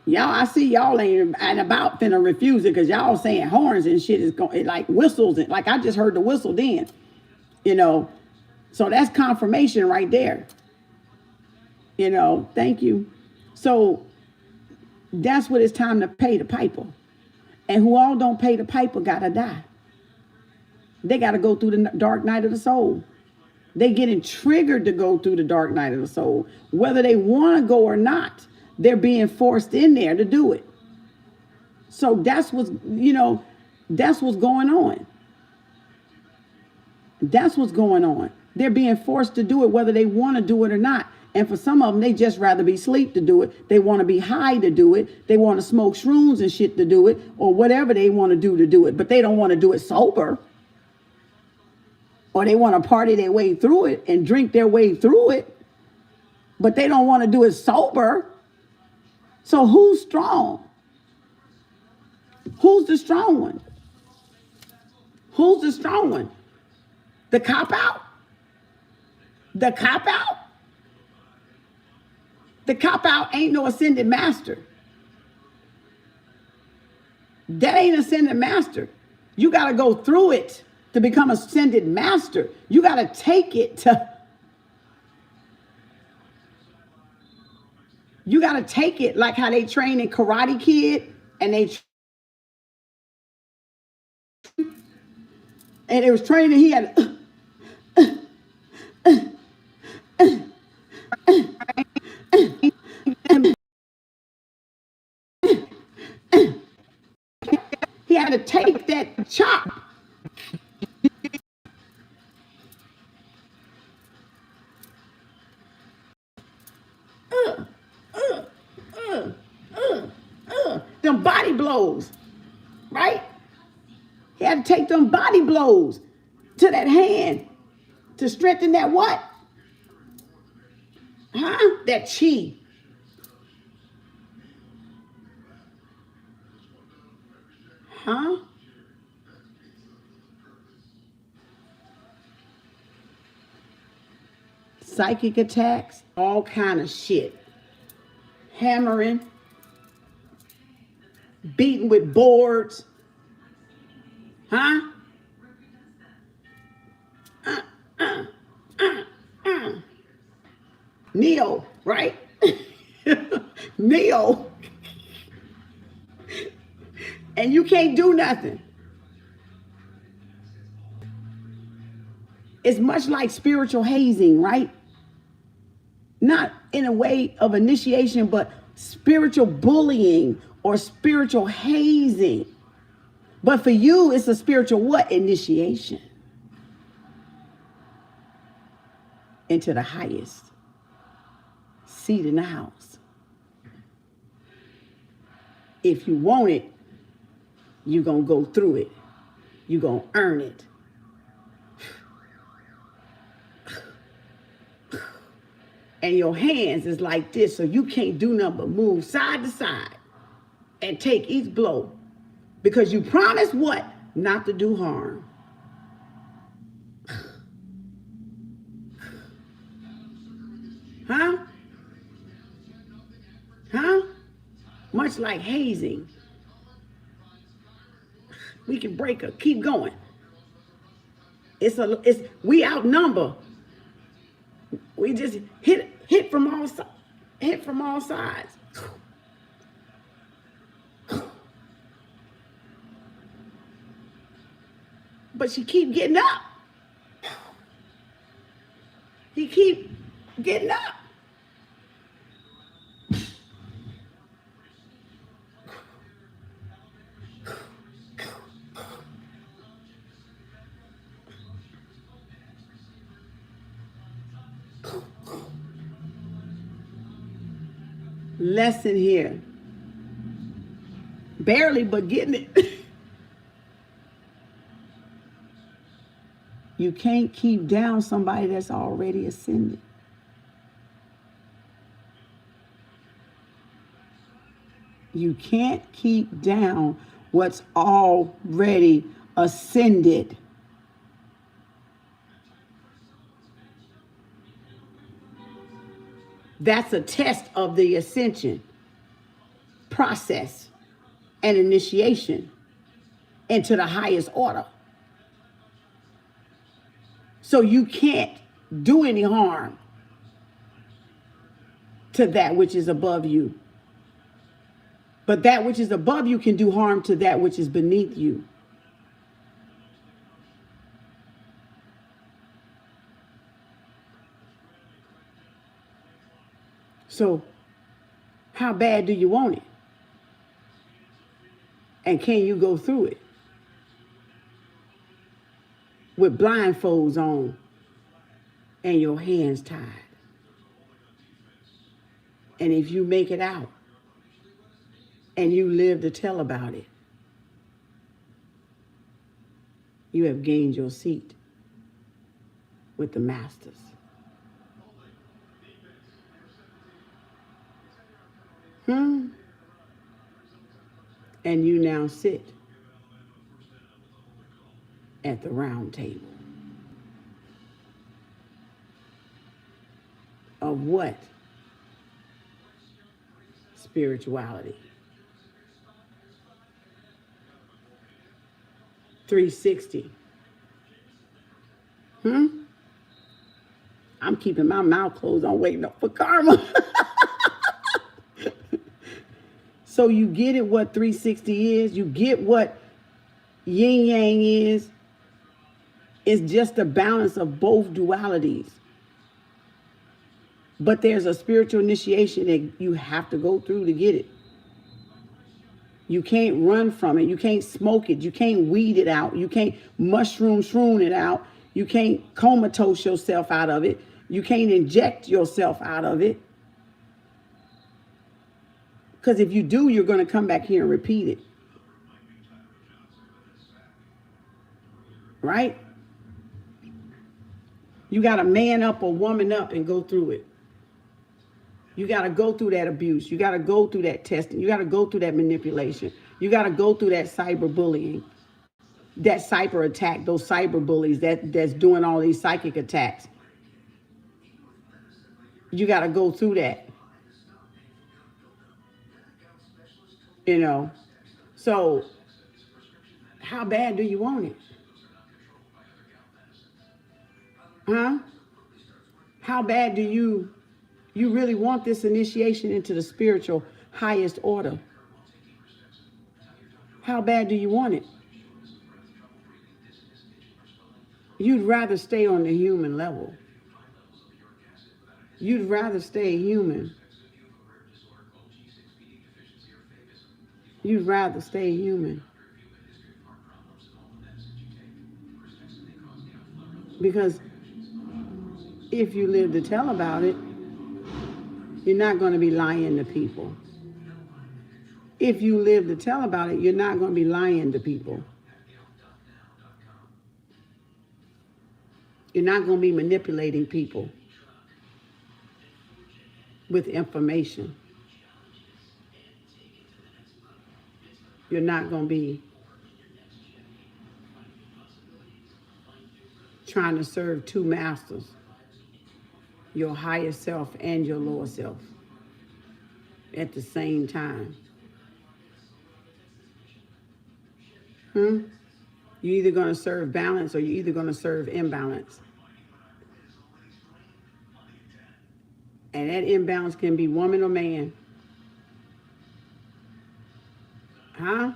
Y'all, I see y'all ain't about finna refuse it because y'all saying horns and shit is going like whistles and like I just heard the whistle then, So that's confirmation right there. Thank you. So that's what it's time to pay the piper. And who all don't pay the piper gotta die. They gotta go through the dark night of the soul. They getting triggered to go through the dark night of the soul. Whether they want to go or not, they're being forced in there to do it. So that's what's going on. That's what's going on. They're being forced to do it whether they want to do it or not. And for some of them, they just rather be asleep to do it. They want to be high to do it. They want to smoke shrooms and shit to do it or whatever they want to do it. But they don't want to do it sober. Or they want to party their way through it and drink their way through it. But they don't want to do it sober. So who's strong? Who's the strong one? Who's the strong one? The cop out? The cop out? The cop out ain't no ascended master. That ain't ascended master. You got to go through it to become ascended master. You got to take it to. You got to take it like how they train in Karate Kid and it was training. He had he had to take that chop. Them body blows, right? He had to take them body blows to that hand to strengthen that what? That chi. Psychic attacks, all kind of shit. Hammering, beating with boards. Neo, right? Neo. And you can't do nothing. It's much like spiritual hazing, right? Not in a way of initiation, but spiritual bullying or spiritual hazing. But for you, it's a spiritual what? Initiation into the highest seat in the house. If you want it, you're going to go through it. You're going to earn it. And your hands is like this, so you can't do nothing but move side to side and take each blow. Because you promised what? Not to do harm. Much like hazing. We can break her. Keep going. We outnumber. We just hit from all sides. But she keep getting up. He keep getting up. Lesson here. Barely, but getting it. You can't keep down somebody that's already ascended. You can't keep down what's already ascended. That's a test of the ascension process and initiation into the highest order. So you can't do any harm to that which is above you. But that which is above you can do harm to that which is beneath you. So, how bad do you want it? And can you go through it? With blindfolds on and your hands tied. And if you make it out and you live to tell about it, you have gained your seat with the masters. And you now sit at the round table of what? Spirituality. 360. I'm keeping my mouth closed. I'm waiting up for karma. So you get it what 360 is. You get what yin yang is. It's just a balance of both dualities. But there's a spiritual initiation that you have to go through to get it. You can't run from it. You can't smoke it. You can't weed it out. You can't shroom it out. You can't comatose yourself out of it. You can't inject yourself out of it. Because if you do, you're going to come back here and repeat it. Right? You got to man up or woman up and go through it. You got to go through that abuse. You got to go through that testing. You got to go through that manipulation. You got to go through that cyberbullying, that cyber attack, those cyber bullies that's doing all these psychic attacks. You got to go through that. You know, so how bad do you want it? Huh? How bad do you really want this initiation into the spiritual highest order? How bad do you want it? You'd rather stay on the human level. You'd rather stay human. You'd rather stay human. Because if you live to tell about it, you're not going to be lying to people. If you live to tell about it, you're not going to be lying to people. You're not going to be manipulating people with information. You're not going to be trying to serve two masters, your higher self and your lower self, at the same time. You're either going to serve balance or you're either going to serve imbalance. And that imbalance can be woman or man. Huh?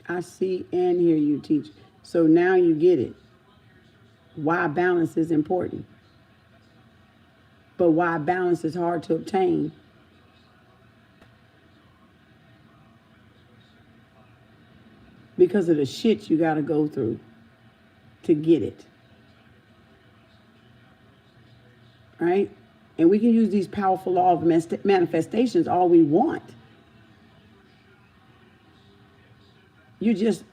I see and hear you teach. So now you get it. Why balance is important. But why balance is hard to obtain. Because of the shit you got to go through to get it. Right? And we can use these powerful law of manifestations all we want. You're just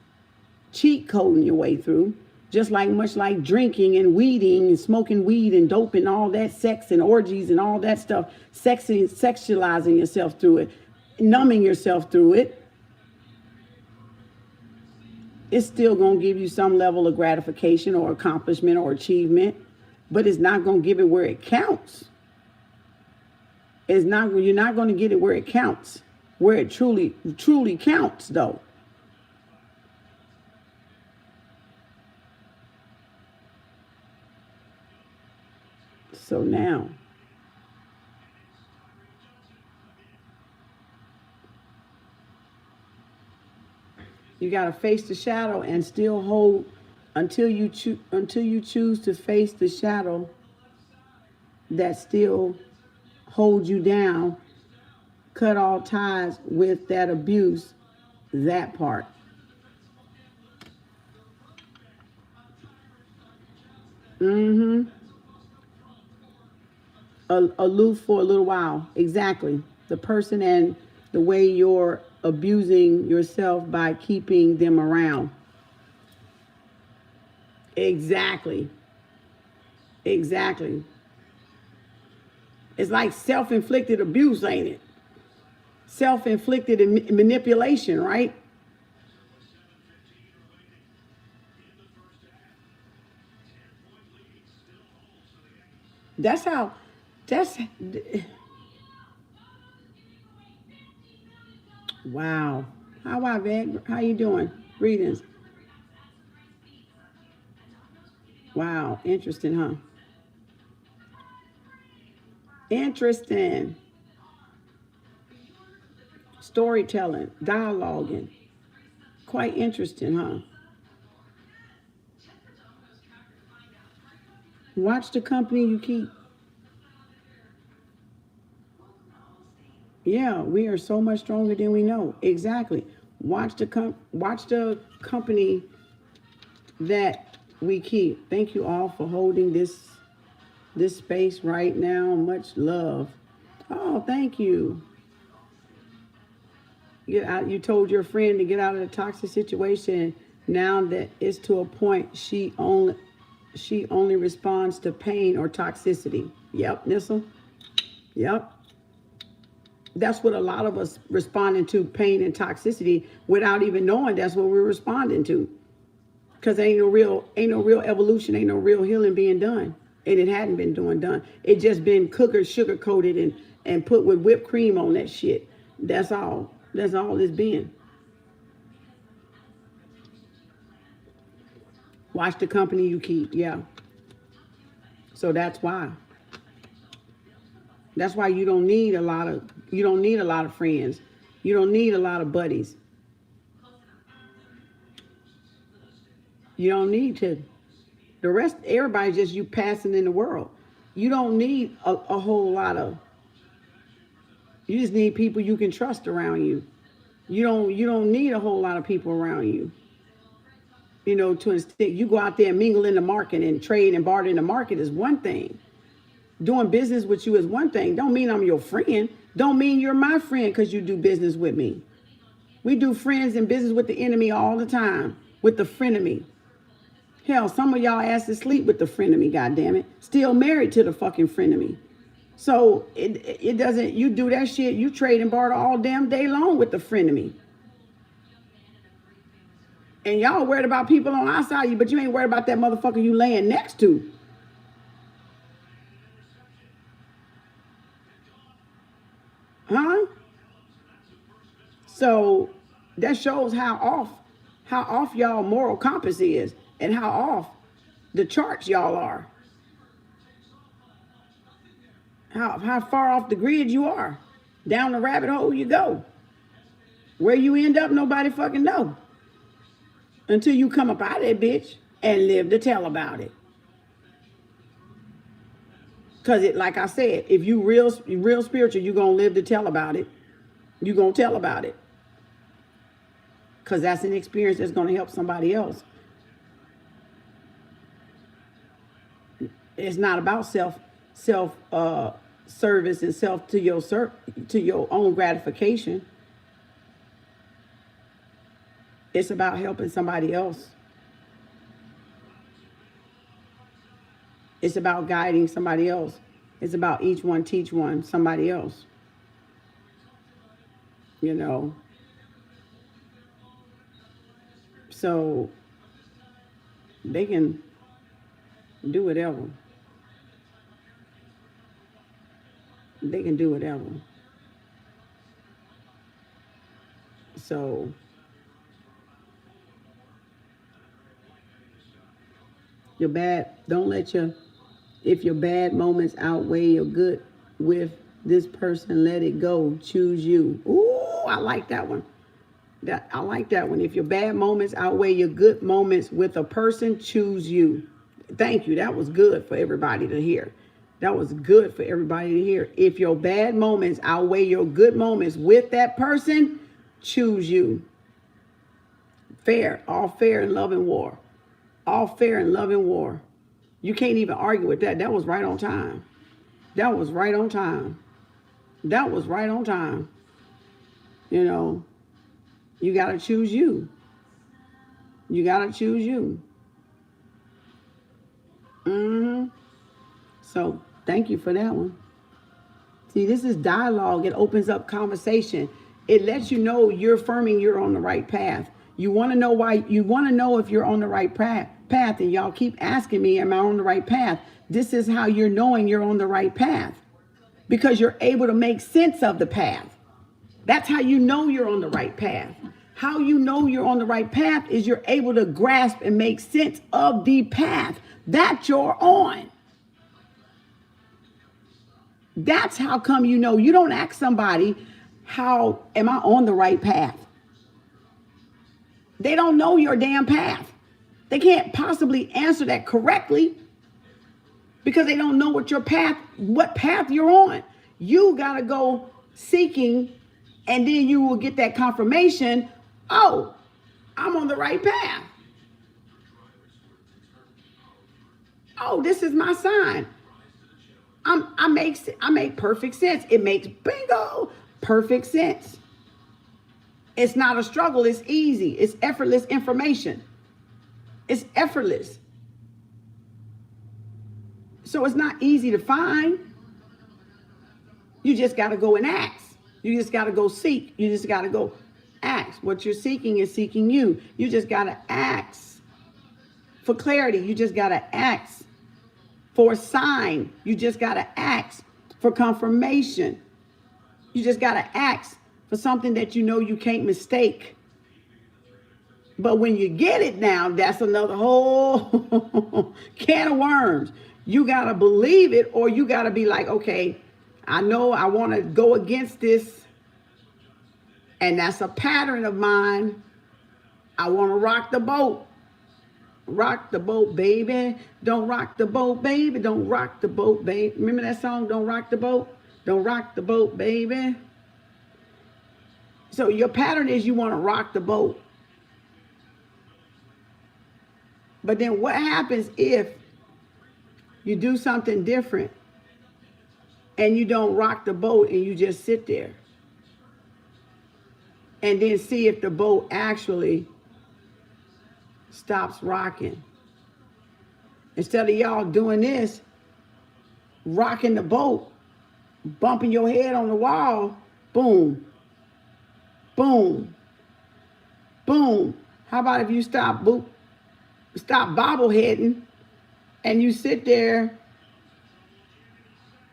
cheat coding your way through. Just much like drinking and weeding and smoking weed and dope and all that, sex and orgies and all that stuff. Sexualizing yourself through it. Numbing yourself through it. It's still going to give you some level of gratification or accomplishment or achievement. But it's not going to give it where it counts. You're not going to get it where it counts. Where it truly counts, though. So now, you got to face the shadow and still hold until you choose to face the shadow that still holds you down. Cut all ties with that abuse, that part. Aloof for a little while. Exactly. The person and the way you're abusing yourself by keeping them around. Exactly. Exactly. It's like self-inflicted abuse, ain't it? Self-inflicted manipulation, right? Wow. Hi, Veg. How you doing? Greetings. Wow. Interesting, huh? Interesting. Storytelling, dialoguing. Quite interesting, huh? Watch the company you keep. Yeah, we are so much stronger than we know. Exactly. Watch the company that we keep. Thank you all for holding this space right now. Much love. Oh, thank you. Get out. You told your friend to get out of the toxic situation. Now that it's to a point, she only responds to pain or toxicity. Yep, Nissel. Yep. That's what a lot of us responding to, pain and toxicity, without even knowing that's what we're responding to. Because ain't no real evolution, ain't no real healing being done. And it hadn't been done. It just been sugar coated and put with whipped cream on that shit. That's all. That's all it's been. Watch the company you keep. Yeah. So that's why. That's why you don't need a lot of friends. You don't need a lot of buddies. You don't need to. The rest, everybody's just you passing in the world. You don't need a whole lot of. You just need people you can trust around you. You don't need a whole lot of people around you. You know, to instead you go out there and mingle in the market and trade and barter in the market is one thing. Doing business with you is one thing. Don't mean I'm your friend. Don't mean you're my friend because you do business with me. We do friends and business with the enemy all the time. With the frenemy. Hell, some of y'all asses sleep with the frenemy, goddammit. Still married to the fucking frenemy. So it doesn't, you do that shit, you trade and barter all damn day long with the frenemy. And y'all worried about people on outside you, but you ain't worried about that motherfucker you laying next to. Huh? So that shows how off y'all moral compass is and how off the charts y'all are. How far off the grid you are. Down the rabbit hole you go. Where you end up, nobody fucking know. Until you come up out of that bitch and live to tell about it. Because it, like I said, if you real spiritual, you're going to live to tell about it. You're going to tell about it. Because that's an experience that's going to help somebody else. It's not about self service and to your own gratification. It's about helping somebody else. It's about guiding somebody else. It's about each one teach one somebody else. You know. So they can do whatever. They can do whatever. So if your bad moments outweigh your good with this person, let it go. Choose you. Ooh, I like that one. I like that one. If your bad moments outweigh your good moments with a person, choose you. Thank you. That was good for everybody to hear. That was good for everybody to hear. If your bad moments outweigh your good moments with that person, choose you. Fair. All fair in love and war. All fair in love and war. You can't even argue with that. That was right on time. That was right on time. That was right on time. You know, you got to choose you. You got to choose you. So thank you for that one. See, this is dialogue. It opens up conversation. It lets you know you're affirming you're on the right path. You want to know why. You want to know if you're on the right path. And y'all keep asking me, am I on the right path? This is how you're knowing you're on the right path. Because you're able to make sense of the path. That's how you know you're on the right path. How you know you're on the right path is you're able to grasp and make sense of the path that you're on. That's how come you know. You don't ask somebody, how am I on the right path? They don't know your damn path. They can't possibly answer that correctly because they don't know what path you're on. You got to go seeking, and then you will get that confirmation. Oh, I'm on the right path. Oh, this is my sign. I make perfect sense. It makes bingo perfect sense. It's not a struggle. It's easy. It's effortless information. It's effortless. So it's not easy to find. You just got to go and ask. You just got to go seek. You just got to go ask. What you're seeking is seeking you. You just got to ask for clarity. You just got to ask for a sign. You just got to ask for confirmation. You just got to ask for something that you know you can't mistake. But when you get it now, that's another whole can of worms. You got to believe it, or you got to be like, okay, I know I want to go against this, and that's a pattern of mine. I want to rock the boat. Rock the boat, baby. Don't rock the boat, baby. Don't rock the boat, baby. Remember that song, Don't Rock the Boat? Don't rock the boat, baby. So your pattern is you want to rock the boat. But then what happens if you do something different and you don't rock the boat and you just sit there? And then see if the boat actually stops rocking. Instead of y'all doing this, rocking the boat, bumping your head on the wall, boom, boom, boom. How about if you stop bobbleheading and you sit there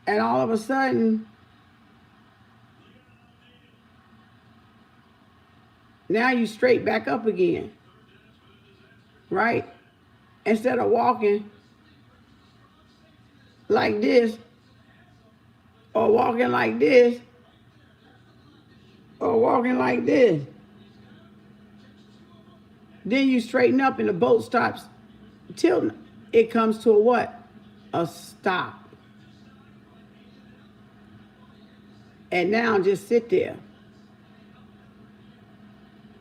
and all of a sudden Now you straight back up again, right? Instead of walking like this, or walking like this, or walking like this. Then you straighten up and the boat stops tilting. It comes to a what? A stop. And now just sit there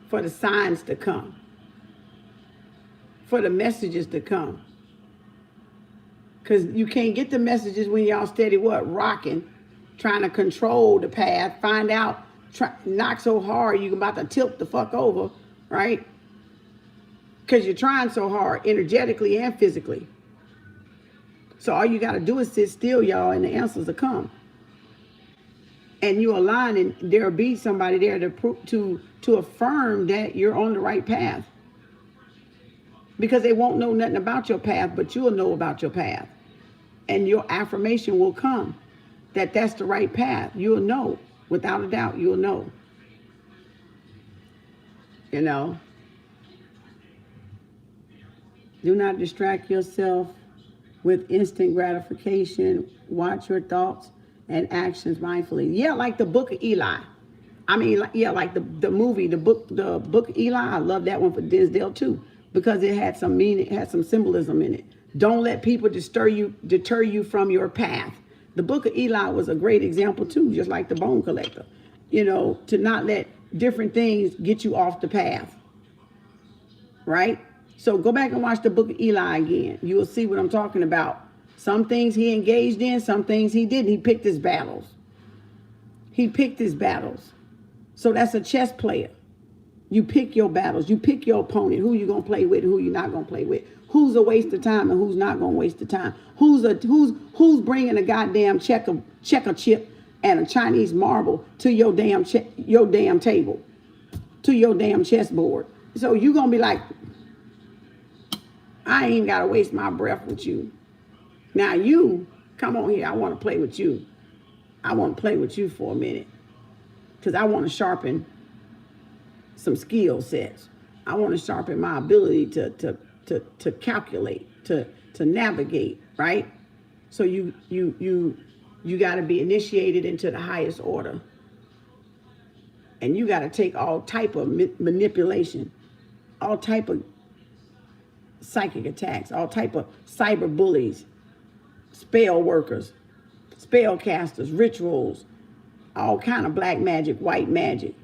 for the signs to come, for the messages to come. Because you can't get the messages when y'all steady what? Rocking, trying to control the path, find out, knock so hard you're about to tilt the fuck over, right? Because you're trying so hard, energetically and physically. So all you got to do is sit still, y'all, and the answers will come. And you align, and there'll be somebody there to affirm that you're on the right path. Because they won't know nothing about your path, but you'll know about your path. And your affirmation will come that that's the right path. You'll know. Without a doubt, you'll know. You know? Do not distract yourself with instant gratification. Watch your thoughts and actions mindfully. Yeah, like the Book of Eli. I mean, yeah, like the movie, the book of Eli. I love that one for Denzel too, because it had some meaning, it had some symbolism in it. Don't let people deter you from your path. The Book of Eli was a great example too, just like the Bone Collector. You know, to not let different things get you off the path. Right? So go back and watch the Book of Eli again. You will see what I'm talking about. Some things he engaged in, some things he didn't. He picked his battles. He picked his battles. So that's a chess player. You pick your battles. You pick your opponent, who you're going to play with and who you're not going to play with. Who's a waste of time and who's not going to waste the time. Who's bringing a goddamn checker chip and a Chinese marble to your damn table, to your damn chessboard. So you're going to be like, I ain't got to waste my breath with you. Now you, come on here. I want to play with you. I want to play with you for a minute. Because I want to sharpen some skill sets. I want to sharpen my ability to calculate, to navigate, right? So you got to be initiated into the highest order. And you got to take all type of manipulation, all type of psychic attacks, all type of cyber bullies, spell workers, spell casters, rituals, all kind of black magic, white magic.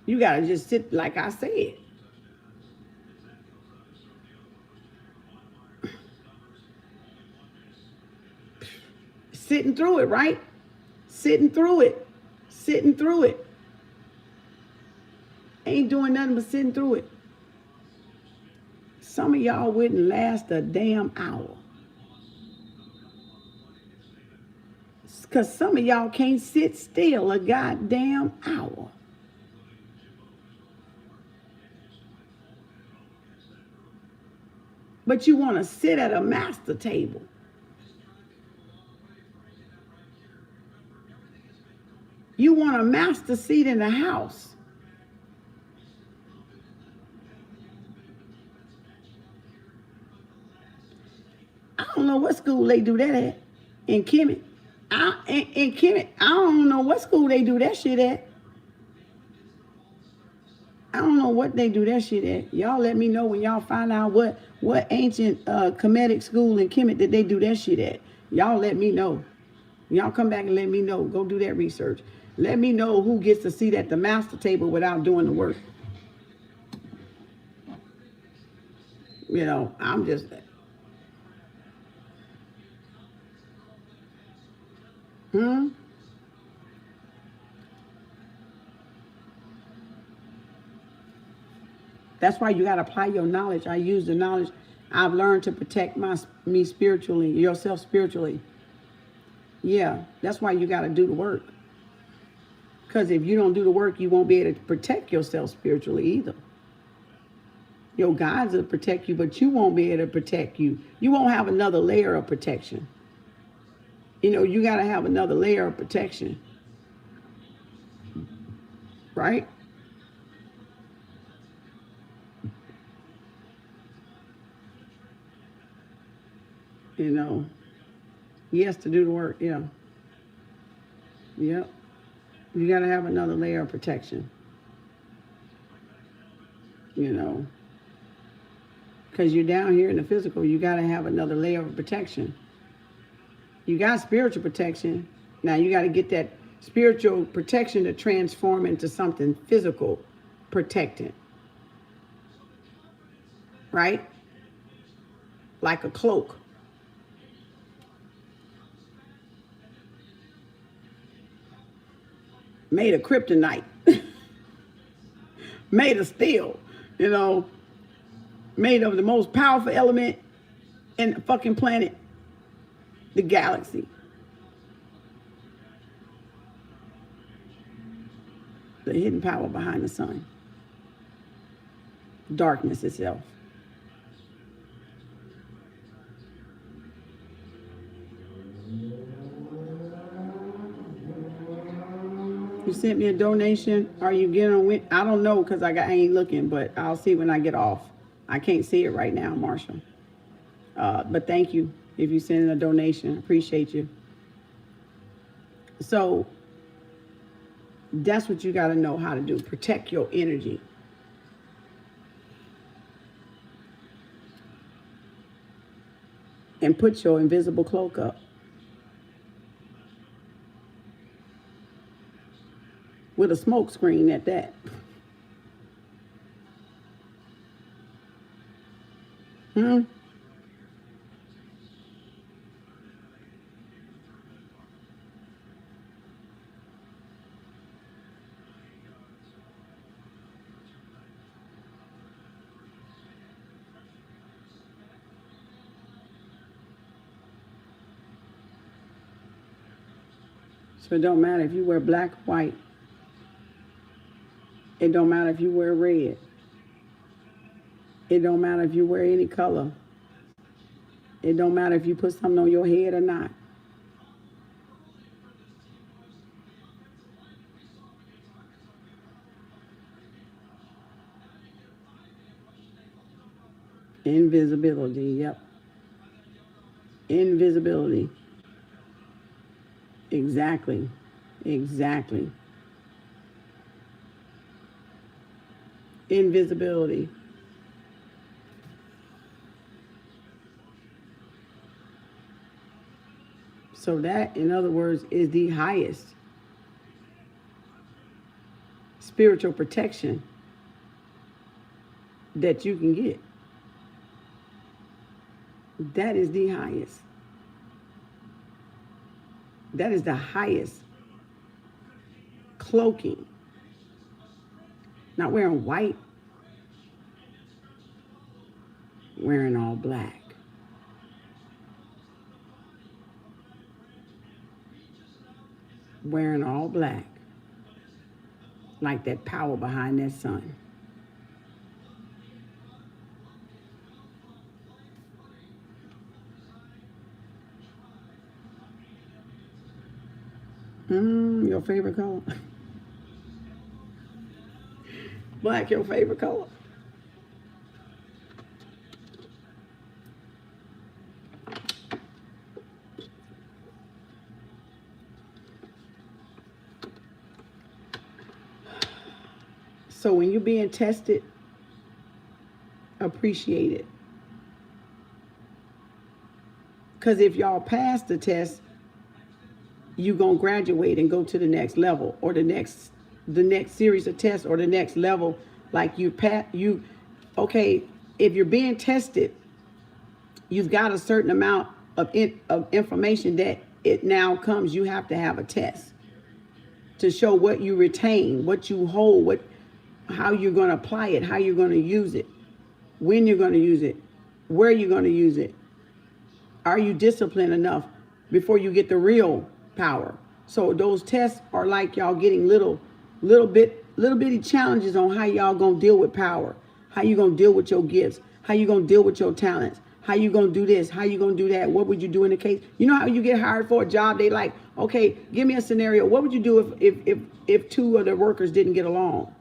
You got to just sit like I said. Sitting through it, right? Sitting through it. Sitting through it. Ain't doing nothing but sitting through it. Some of y'all wouldn't last a damn hour. Because some of y'all can't sit still a goddamn hour. But you want to sit at a master table. You want a master seat in the house. I don't know what school they do that at in Kem. In Kem, I don't know what school they do that shit at. I don't know what they do that shit at. Y'all let me know when y'all find out what ancient Kemetic school in Kemet that they do that shit at. Y'all let me know. Y'all come back and let me know. Go do that research. Let me know who gets to sit at the master table without doing the work. You know, I'm just... That's why you got to apply your knowledge. I use the knowledge I've learned to protect me spiritually, yourself spiritually. Yeah, that's why you got to do the work. Because if you don't do the work, you won't be able to protect yourself spiritually either. Your guides will protect you, but you won't be able to protect you. You won't have another layer of protection. You know, you got to have another layer of protection. Right? You know, yes, to do the work. Yeah. Yep. You got to have another layer of protection. You know, because you're down here in the physical, you got to have another layer of protection. You got spiritual protection. Now you got to get that spiritual protection to transform into something physical protecting. Right? Like a cloak. Made of kryptonite. Made of steel. You know, made of the most powerful element in the fucking planet, the galaxy. The hidden power behind the sun. Darkness itself. You sent me a donation. Are you getting on with? I don't know because I ain't looking, but I'll see when I get off. I can't see it right now, Marshall. But thank you if you send in a donation. Appreciate you. So that's what you got to know how to do. Protect your energy. And put your invisible cloak up. With a smoke screen at that. So it don't matter if you wear black or white. It don't matter if you wear red. It don't matter if you wear any color. It don't matter if you put something on your head or not. Invisibility, yep. Invisibility. Exactly. Exactly. Invisibility. So that, in other words, is the highest spiritual protection that you can get. That is the highest. That is the highest cloaking. Not wearing white, wearing all black. Wearing all black. Like that power behind that sun. Your favorite color? Black, your favorite color? So when you're being tested, appreciate it. Because if y'all pass the test, you're going to graduate and go to the next level or the next series of tests or the next level. Like okay, if you're being tested, you've got a certain amount of information that it now comes. You have to have a test to show what you retain, what you hold, how you're going to apply it, how you're going to use it, when you're going to use it, where you're going to use it. Are you disciplined enough before you get the real power? So those tests are like y'all getting little bitty challenges on how y'all gonna deal with power, how you gonna deal with your gifts, how you gonna deal with your talents, how you gonna do this, how you gonna do that, what would you do in the case? You know how you get hired for a job, they like, okay, give me a scenario. What would you do if two of the workers didn't get along?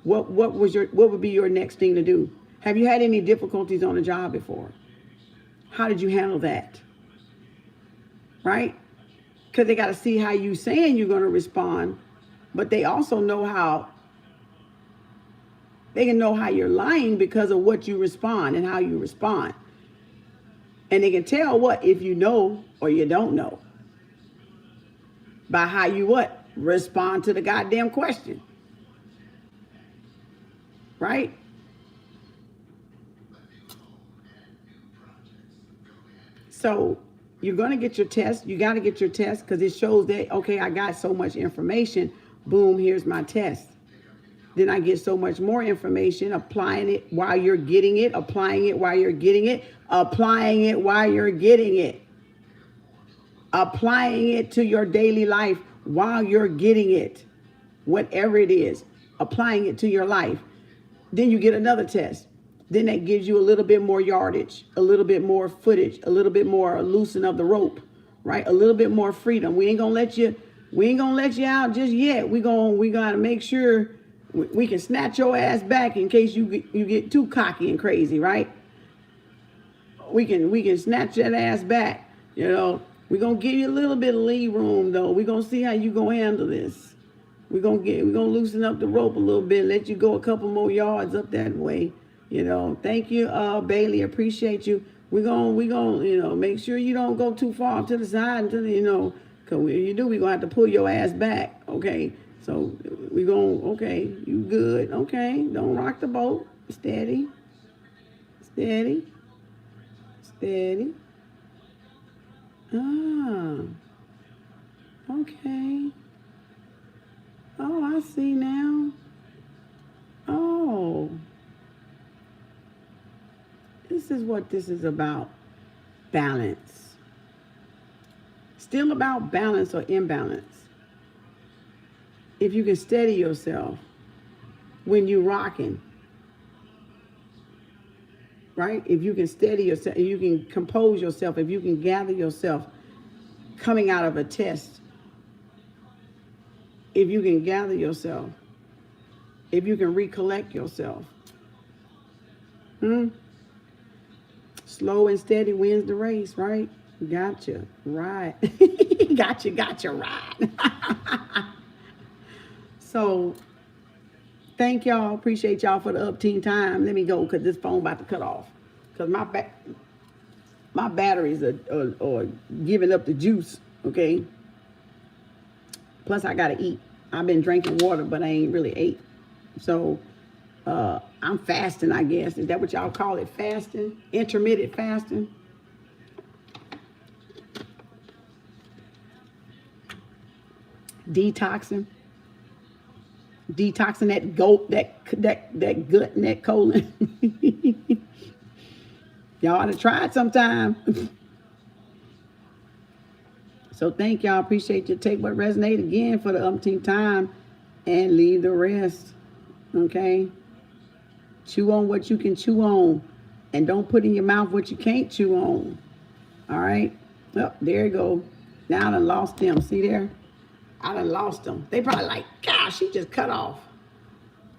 What would be your next thing to do? Have you had any difficulties on a job before? How did you handle that? Right? Because they got to see how you saying you're going to respond, but they also know how, they can know how you're lying because of what you respond and how you respond. And they can tell what, if you know or you don't know, by how you what? Respond to the goddamn question. Right? So you're going to get your test. You got to get your test because it shows that, okay, I got so much information. Boom, here's my test. Then I get so much more information, applying it while you're getting it, applying it while you're getting it, applying it while you're getting it, applying it to your daily life while you're getting it, whatever it is, applying it to your life. Then you get another test. Then that gives you a little bit more yardage, a little bit more footage, a little bit more loosen of the rope, right? A little bit more freedom. We ain't gonna let you out just yet. We gotta make sure we can snatch your ass back in case you get too cocky and crazy, right? We can snatch that ass back. You know, we're gonna give you a little bit of lee room though. We're gonna see how you gonna handle this. We're gonna loosen up the rope a little bit, let you go a couple more yards up that way. You know, thank you, Bailey. Appreciate you. We're gonna, you know, make sure you don't go too far to the side until, you know, because if you do, we're gonna have to pull your ass back. Okay. So we're going, okay, you good. Okay. Don't rock the boat. Steady. Steady. Steady. Ah. Okay. Oh, I see now. Oh. This is what this is about. Balance. Still about balance or imbalance. If you can steady yourself when you're rocking, right? If you can steady yourself, if you can compose yourself, if you can gather yourself coming out of a test, if you can gather yourself, if you can recollect yourself, slow and steady wins the race, right? Gotcha, right. Gotcha, right. So, thank y'all. Appreciate y'all for the up-team time. Let me go because this phone about to cut off. Because my batteries are giving up the juice, okay? Plus, I got to eat. I've been drinking water, but I ain't really ate. So, I'm fasting, I guess. Is that what y'all call it? Fasting? Intermittent fasting? Detoxing that gut and that colon. Y'all ought to try it sometime. So thank y'all. Appreciate you. Take what resonate again for the umpteenth time and leave the rest. Okay? Chew on what you can chew on. And don't put in your mouth what you can't chew on. All right? Well, there you go. Now I done lost them. See there? I done lost them. They probably like, gosh, she just cut off.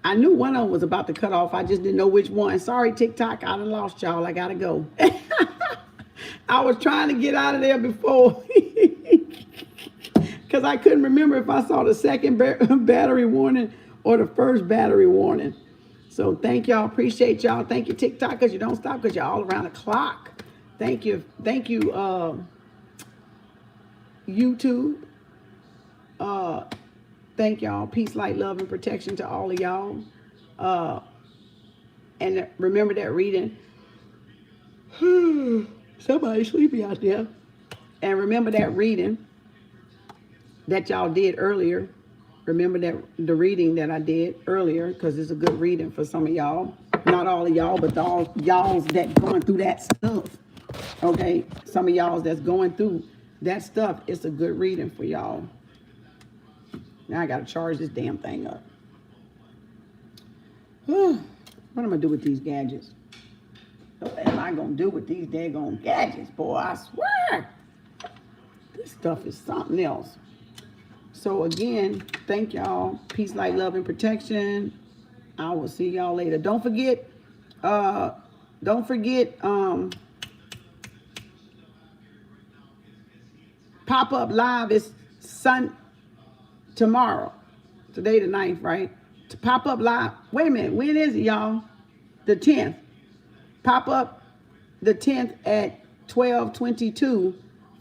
I knew one of them was about to cut off. I just didn't know which one. Sorry, TikTok. I done lost y'all. I got to go. I was trying to get out of there before. Because I couldn't remember if I saw the second battery warning or the first battery warning. So thank y'all. Appreciate y'all. Thank you, TikTok, because you don't stop because you're all around the clock. Thank you. Thank you, YouTube. Thank y'all. Peace, light, love, and protection to all of y'all. And remember that reading. Somebody sleepy out there. And remember that reading that y'all did earlier. Remember that the reading that I did earlier, because it's a good reading for some of y'all. Not all of y'all, but all y'all's that going through that stuff. Okay? Some of y'all's that's going through that stuff. It's a good reading for y'all. Now I got to charge this damn thing up. What am I going to do with these gadgets? What am I going to do with these daggone gadgets, boy? I swear. This stuff is something else. So again, thank y'all. Peace, light, love, and protection. I will see y'all later. Don't forget, pop-up live is tomorrow. Today the 9th, right? To pop up live. Wait a minute. When is it, y'all? The 10th. Pop up the 10th at 12:22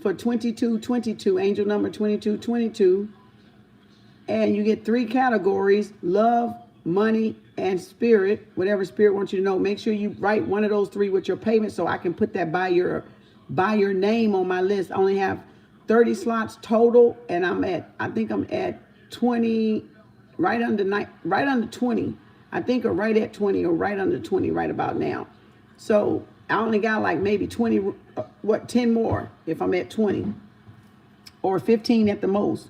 for 2222. Angel number 2222. And you get 3 categories: love, money, and spirit. Whatever spirit wants you to know. Make sure you write one of those 3 with your payment so I can put that by your name on my list. I only have 30 slots total, and I think I'm at 20, right under 20. I think, or right at 20, or right under 20 right about now. So I only got like maybe 20, 10 more if I'm at 20, or 15 at the most.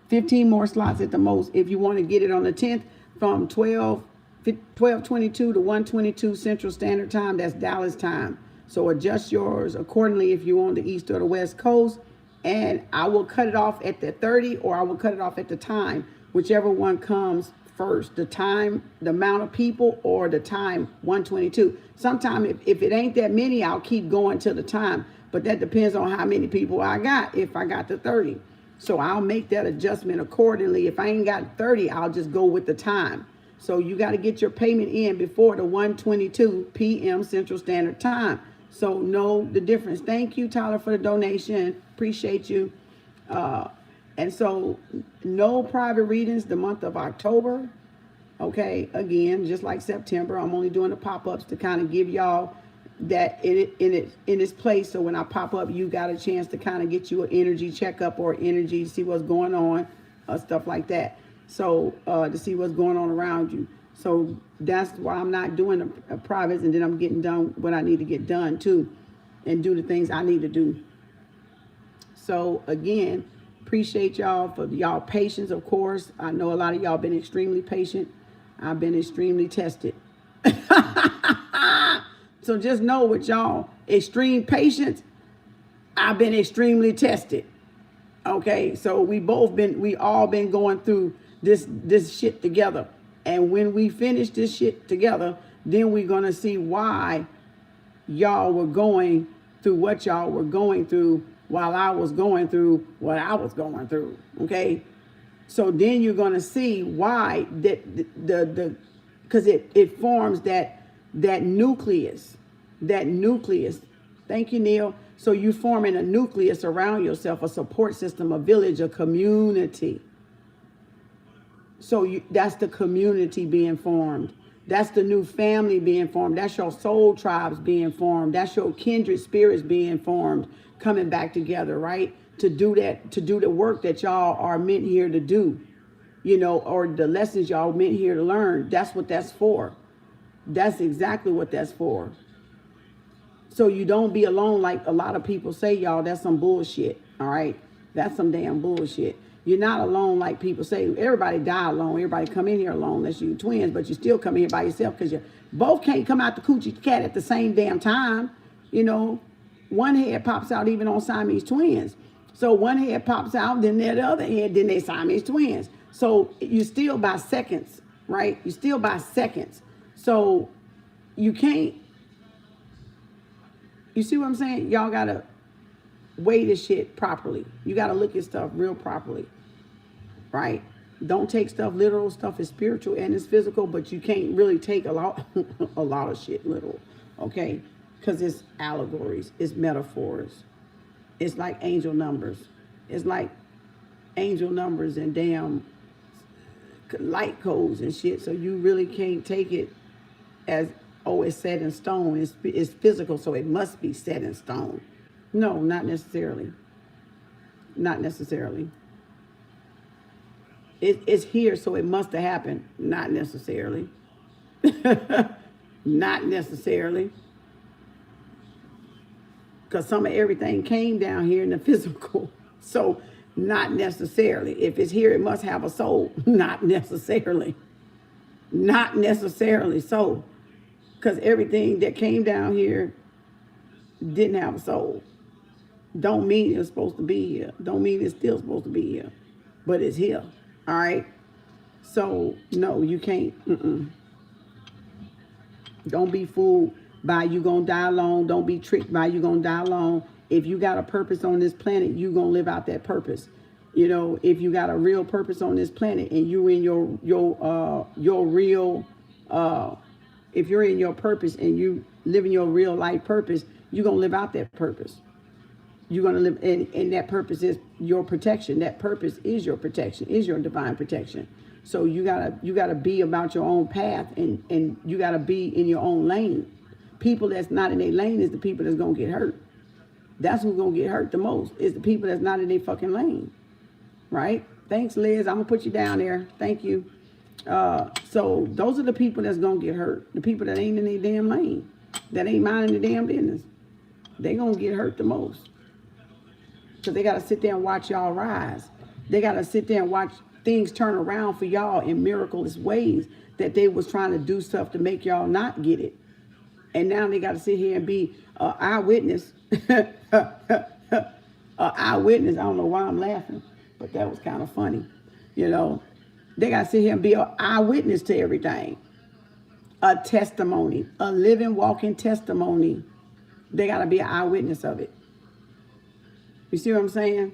15 more slots at the most if you want to get it on the 10th from 12:22 to 1:22 Central Standard Time. That's Dallas time. So adjust yours accordingly if you're on the East or the West Coast. And I will cut it off at the 30, or I will cut it off at the time, whichever one comes first. The time, the amount of people, or the time, 1:22. Sometimes if it ain't that many, I'll keep going till the time. But that depends on how many people I got, if I got the 30. So I'll make that adjustment accordingly. If I ain't got 30, I'll just go with the time. So you got to get your payment in before the 1:22 p.m. Central Standard Time. So know the difference. Thank you, Tyler, for the donation. Appreciate you. And so no private readings the month of October. Okay, again, just like September, I'm only doing the pop-ups to kind of give y'all that in its place. So when I pop up, you got a chance to kind of get you an energy checkup, or energy to see what's going on, stuff like that. So to see what's going on around you. So that's why I'm not doing a privates, and then I'm getting done what I need to get done too, and do the things I need to do. So again, appreciate y'all for y'all patience, of course. I know a lot of y'all been extremely patient. I've been extremely tested. So just know with y'all, extreme patience, I've been extremely tested. Okay, so we all been going through this shit together. And when we finish this shit together, then we're gonna see why y'all were going through what y'all were going through while I was going through what I was going through. Okay, so then you're gonna see why because it forms that nucleus. Thank you, Neil. So you forming a nucleus around yourself, a support system, a village, a community. So that's the community being formed. That's the new family being formed. That's your soul tribes being formed. That's your kindred spirits being formed, coming back together, right? To do the work that y'all are meant here to do, or the lessons y'all meant here to learn. That's what that's for. That's exactly what that's for. So you don't be alone like a lot of people say, y'all. That's some bullshit, all right? That's some damn bullshit. You're not alone like people say. Everybody die alone. Everybody come in here alone unless you're twins, but you still come in here by yourself because you both can't come out the coochie cat at the same damn time. One head pops out even on Siamese twins. So one head pops out, then the other head, then they Siamese twins. So you still by seconds, right? You still by seconds. So you can't. You see what I'm saying? Y'all got to weigh this shit properly. You got to look at stuff real properly, right? Don't take stuff literal. Stuff is spiritual and it's physical, but you can't really take a lot of shit literal, okay? Because it's allegories. It's metaphors. It's like angel numbers. It's like angel numbers and damn light codes and shit. So you really can't take it as, oh, it's set in stone. It's physical, so it must be set in stone. No, not necessarily. Not necessarily. It's here, so it must have happened. Not necessarily. Not necessarily. Because some of everything came down here in the physical. So not necessarily. If it's here, it must have a soul. Not necessarily. Not necessarily so. Because everything that came down here didn't have a soul. Don't mean it's supposed to be here. Don't mean it's still supposed to be here. But it's here. All right? So, no, you can't. Don't be fooled by you gonna die alone. Don't be tricked by you gonna die alone. If you got a purpose on this planet, you gonna live out that purpose. You know, if you got a real purpose on this planet and you in your real if you're in your purpose and you living your real life purpose, you're gonna live out that purpose. You're gonna live, and that purpose is your protection. That purpose is your protection, is your divine protection. So you gotta be about your own path, and you gotta be in your own lane. People that's not in their lane is the people that's gonna get hurt. That's who's gonna get hurt the most, is the people that's not in their fucking lane. Right? Thanks, Liz. I'm gonna put you down there. Thank you. So those are the people that's gonna get hurt. The people that ain't in their damn lane, that ain't minding the damn business. They gonna get hurt the most. Because they gotta sit there and watch y'all rise. They gotta sit there and watch things turn around for y'all in miraculous ways that they was trying to do stuff to make y'all not get it. And now they gotta sit here and be an eyewitness. Eyewitness. I don't know why I'm laughing, but that was kind of funny. You know, they got to sit here and be an eyewitness to everything. A testimony, a living, walking testimony. They got to be an eyewitness of it. You see what I'm saying?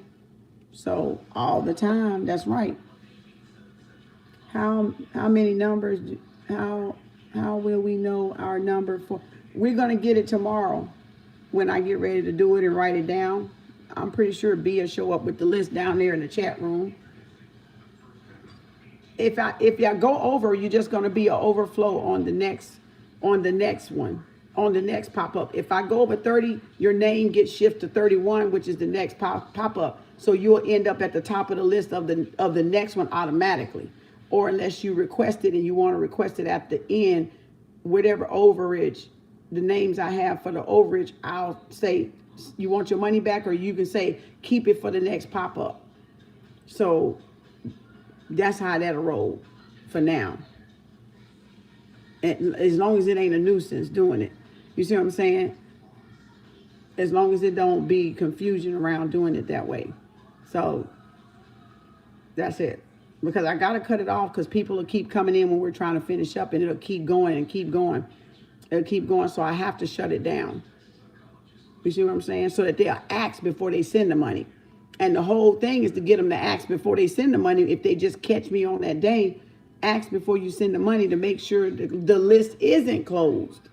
So all the time, that's right. How many numbers, how will we know our number for? We're going to get it tomorrow when I get ready to do it and write it down. I'm pretty sure B will show up with the list down there in the chat room. If y'all go over, you're just going to be an overflow on the next one, on the next pop-up. If I go over 30, your name gets shifted to 31, which is the next pop-up. So you'll end up at the top of the list of the next one automatically. Or unless you request it and you want to request it at the end, whatever overage, the names I have for the overage, I'll say, you want your money back, or you can say, keep it for the next pop-up. So that's how that'll roll for now. And as long as it ain't a nuisance doing it. You see what I'm saying? As long as it don't be confusion around doing it that way. So that's it. Because I got to cut it off because people will keep coming in when we're trying to finish up, and it'll keep going and keep going. It'll keep going, so I have to shut it down. You see what I'm saying? So that they'll ask before they send the money. And the whole thing is to get them to ask before they send the money. If they just catch me on that day, ask before you send the money to make sure the list isn't closed.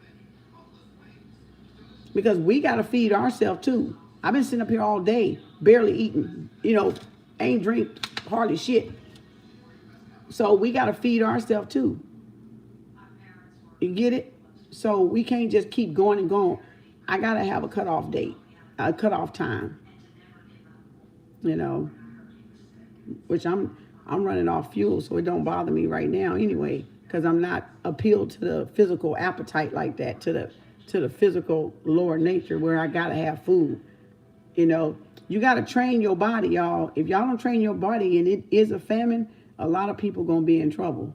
Because we got to feed ourselves too. I've been sitting up here all day, barely eating, you know, ain't drink hardly shit. So we got to feed ourselves too. You get it? So we can't just keep going and going. I got to have a cutoff date, a cutoff time, you know, which I'm running off fuel, so it don't bother me right now anyway, because I'm not appealed to the physical appetite like that, to the physical lower nature where I got to have food. You know, you got to train your body, y'all. If y'all don't train your body and it is a famine, a lot of people going to be in trouble.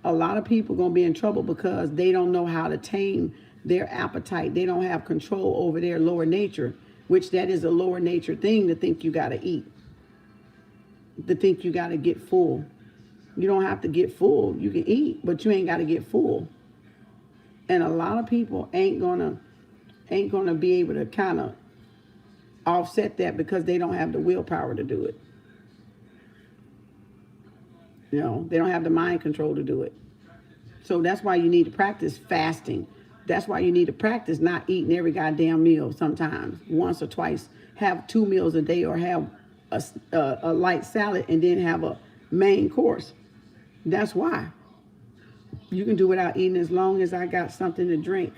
A lot of people going to be in trouble because they don't know how to tame their appetite. They don't have control over their lower nature, which that is a lower nature thing, to think you got to eat, to think you got to get full. You don't have to get full. You can eat, but you ain't got to get full. And a lot of people ain't gonna be able to kind of offset that because they don't have the willpower to do it. You know, they don't have the mind control to do it. So that's why you need to practice fasting. That's why you need to practice not eating every goddamn meal sometimes, once or twice. Have 2 meals a day, or have a light salad and then have a main course. That's why. You can do without eating as long as I got something to drink,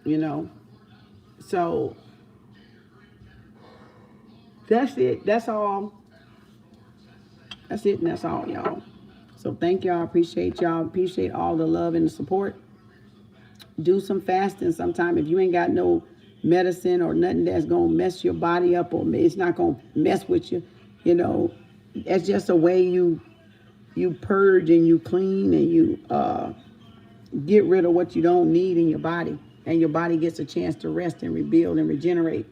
you know. So that's it. That's all. That's it, and that's all, y'all. So thank y'all. Appreciate y'all. Appreciate all the love and the support. Do some fasting sometime. If you ain't got no medicine or nothing that's going to mess your body up, or it's not going to mess with you, you know, that's just a way you purge and you clean and you get rid of what you don't need in your body. And your body gets a chance to rest and rebuild and regenerate.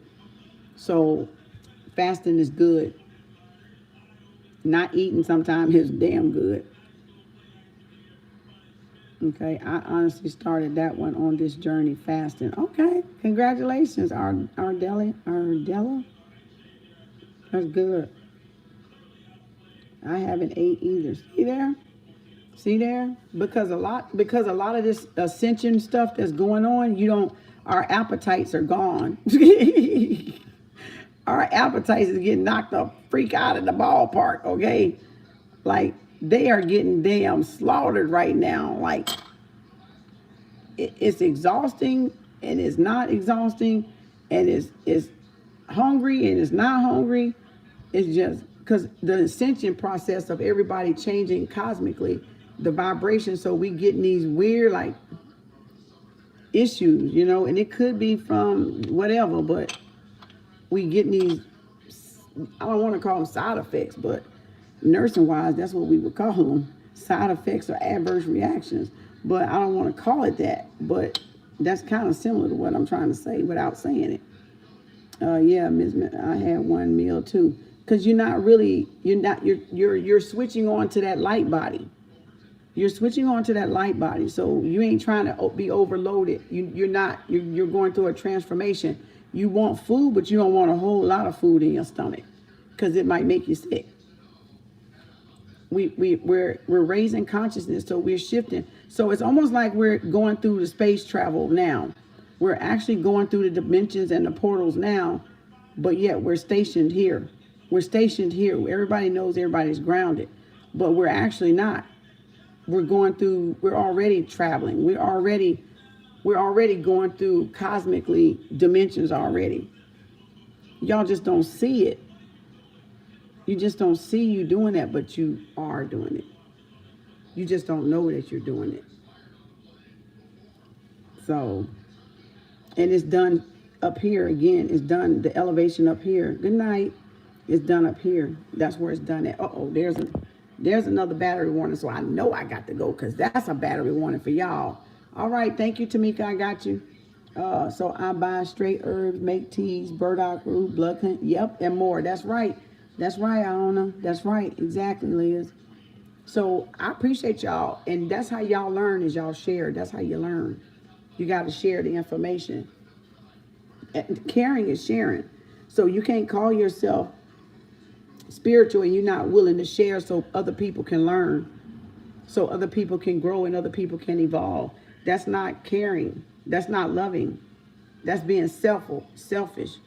So fasting is good. Not eating sometimes is damn good. Okay, I honestly started that one on this journey fasting. Okay, congratulations, Ardella. That's good. I haven't ate either. See there? See there? Because a lot of this ascension stuff that's going on, our appetites are gone. Our appetites is getting knocked the freak out of the ballpark, okay? Like, they are getting damn slaughtered right now. Like, it's exhausting and it's not exhausting, and it's hungry and it's not hungry. It's just because the ascension process of everybody changing cosmically, the vibration, so we getting these weird like issues, and it could be from whatever, but we getting these, I don't want to call them side effects, but nursing wise, that's what we would call them, side effects or adverse reactions. But I don't want to call it that, but that's kind of similar to what I'm trying to say without saying it. Yeah, Ms. I had one meal too. Because you're switching on to that light body. You're switching on to that light body. So you ain't trying to be overloaded. You're going through a transformation. You want food, but you don't want a whole lot of food in your stomach because it might make you sick. We're raising consciousness, so we're shifting. So it's almost like we're going through the space travel now. We're actually going through the dimensions and the portals now, but yet we're stationed here. We're stationed here. Everybody knows everybody's grounded, but we're actually not. We're already traveling. We're already going through cosmically dimensions already. Y'all just don't see it. You just don't see you doing that, but you are doing it. You just don't know that you're doing it. So, and it's done up here again. It's done, the elevation up here. Good night. It's done up here. That's where it's done at. Uh-oh, there's another battery warning, so I know I got to go because that's a battery warning for y'all. All right, thank you, Tamika. I got you. So I buy straight herbs, make teas, burdock root, blood hunt, yep, and more. That's right. That's right, Iona. That's right. Exactly, Liz. So I appreciate y'all, and that's how y'all learn is y'all share. That's how you learn. You got to share the information. And caring is sharing. So you can't call yourself spiritual and you're not willing to share so other people can learn, so other people can grow and other people can evolve. That's not caring. That's not loving. That's being selfish.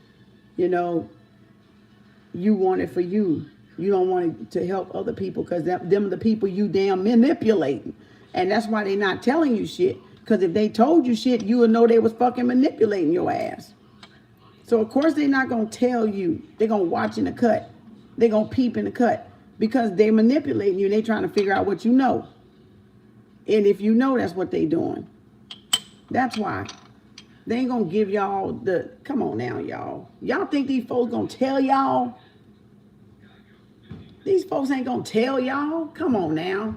You want it for you. You don't want it to help other people because them are the people you damn manipulating. And that's why they're not telling you shit. Because if they told you shit, you would know they was fucking manipulating your ass. So, of course, they're not going to tell you. They're going to watch in the cut. They're going to peep in the cut. Because they're manipulating you. They're trying to figure out what you know. And if you know, that's what they're doing. That's why. They ain't going to give y'all the... Come on now, y'all. Y'all think these folks going to tell y'all? These folks ain't going to tell y'all? Come on now.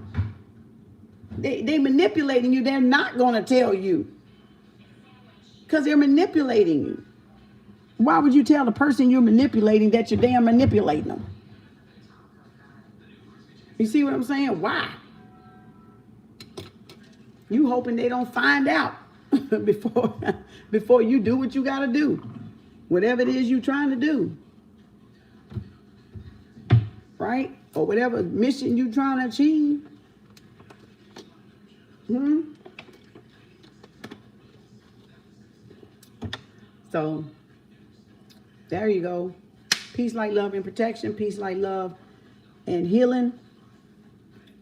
They manipulating you. They're not going to tell you. Because they're manipulating you. Why would you tell the person you're manipulating that you're damn manipulating them? You see what I'm saying? Why? You hoping they don't find out before you do what you got to do. Whatever it is you're trying to do. Right? Or whatever mission you're trying to achieve. So, there you go. Peace, light, love, and protection. Peace, light, love, and healing.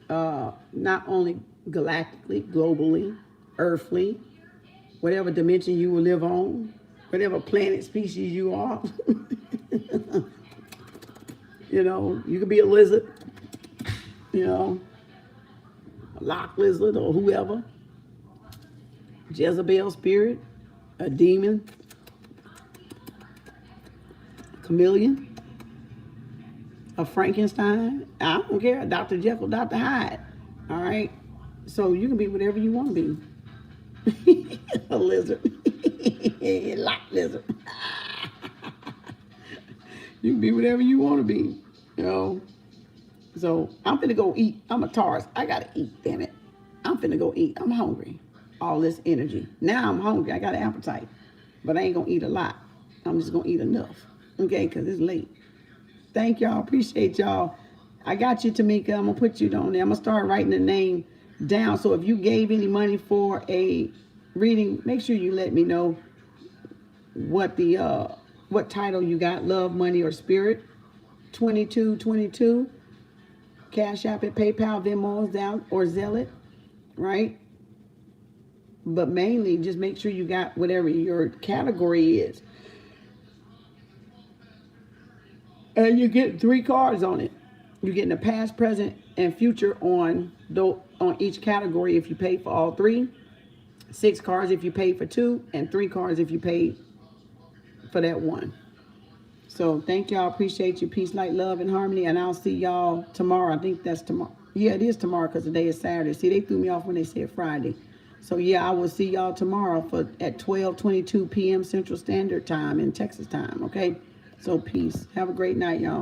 Not only galactically, globally, earthly, whatever dimension you will live on, whatever planet species you are. You could be a lizard, a lock lizard or whoever. Jezebel spirit, a demon, chameleon, a Frankenstein. I don't care. Dr. Jekyll, Dr. Hyde. All right. So you can be whatever you want to be. A lizard. Lock lizard. You can be whatever you want to be. So I'm gonna go eat. I'm a Taurus. I gotta eat, damn it. I'm finna go eat. I'm hungry. All this energy. Now I'm hungry. I got an appetite. But I ain't gonna eat a lot. I'm just gonna eat enough. Okay, because it's late. Thank y'all. Appreciate y'all. I got you, Tamika. I'm gonna put you on there. I'm gonna start writing the name down. So if you gave any money for a reading, make sure you let me know what the what title you got, love, money, or spirit. 2222. Cash App it, PayPal, Venmo down, or Zelle it, right? But mainly just make sure you got whatever your category is. And you get 3 cards on it. You're getting the past, present, and future on each category if you pay for all 3. 6 cards if you pay for 2, and 3 cards if you pay for that 1. So thank y'all. Appreciate you. Peace, light, love, and harmony. And I'll see y'all tomorrow. I think that's tomorrow. Yeah, it is tomorrow because today is Saturday. See, they threw me off when they said Friday. So yeah, I will see y'all tomorrow at 12:22 p.m. Central Standard Time in Texas time. Okay. So peace. Have a great night, y'all.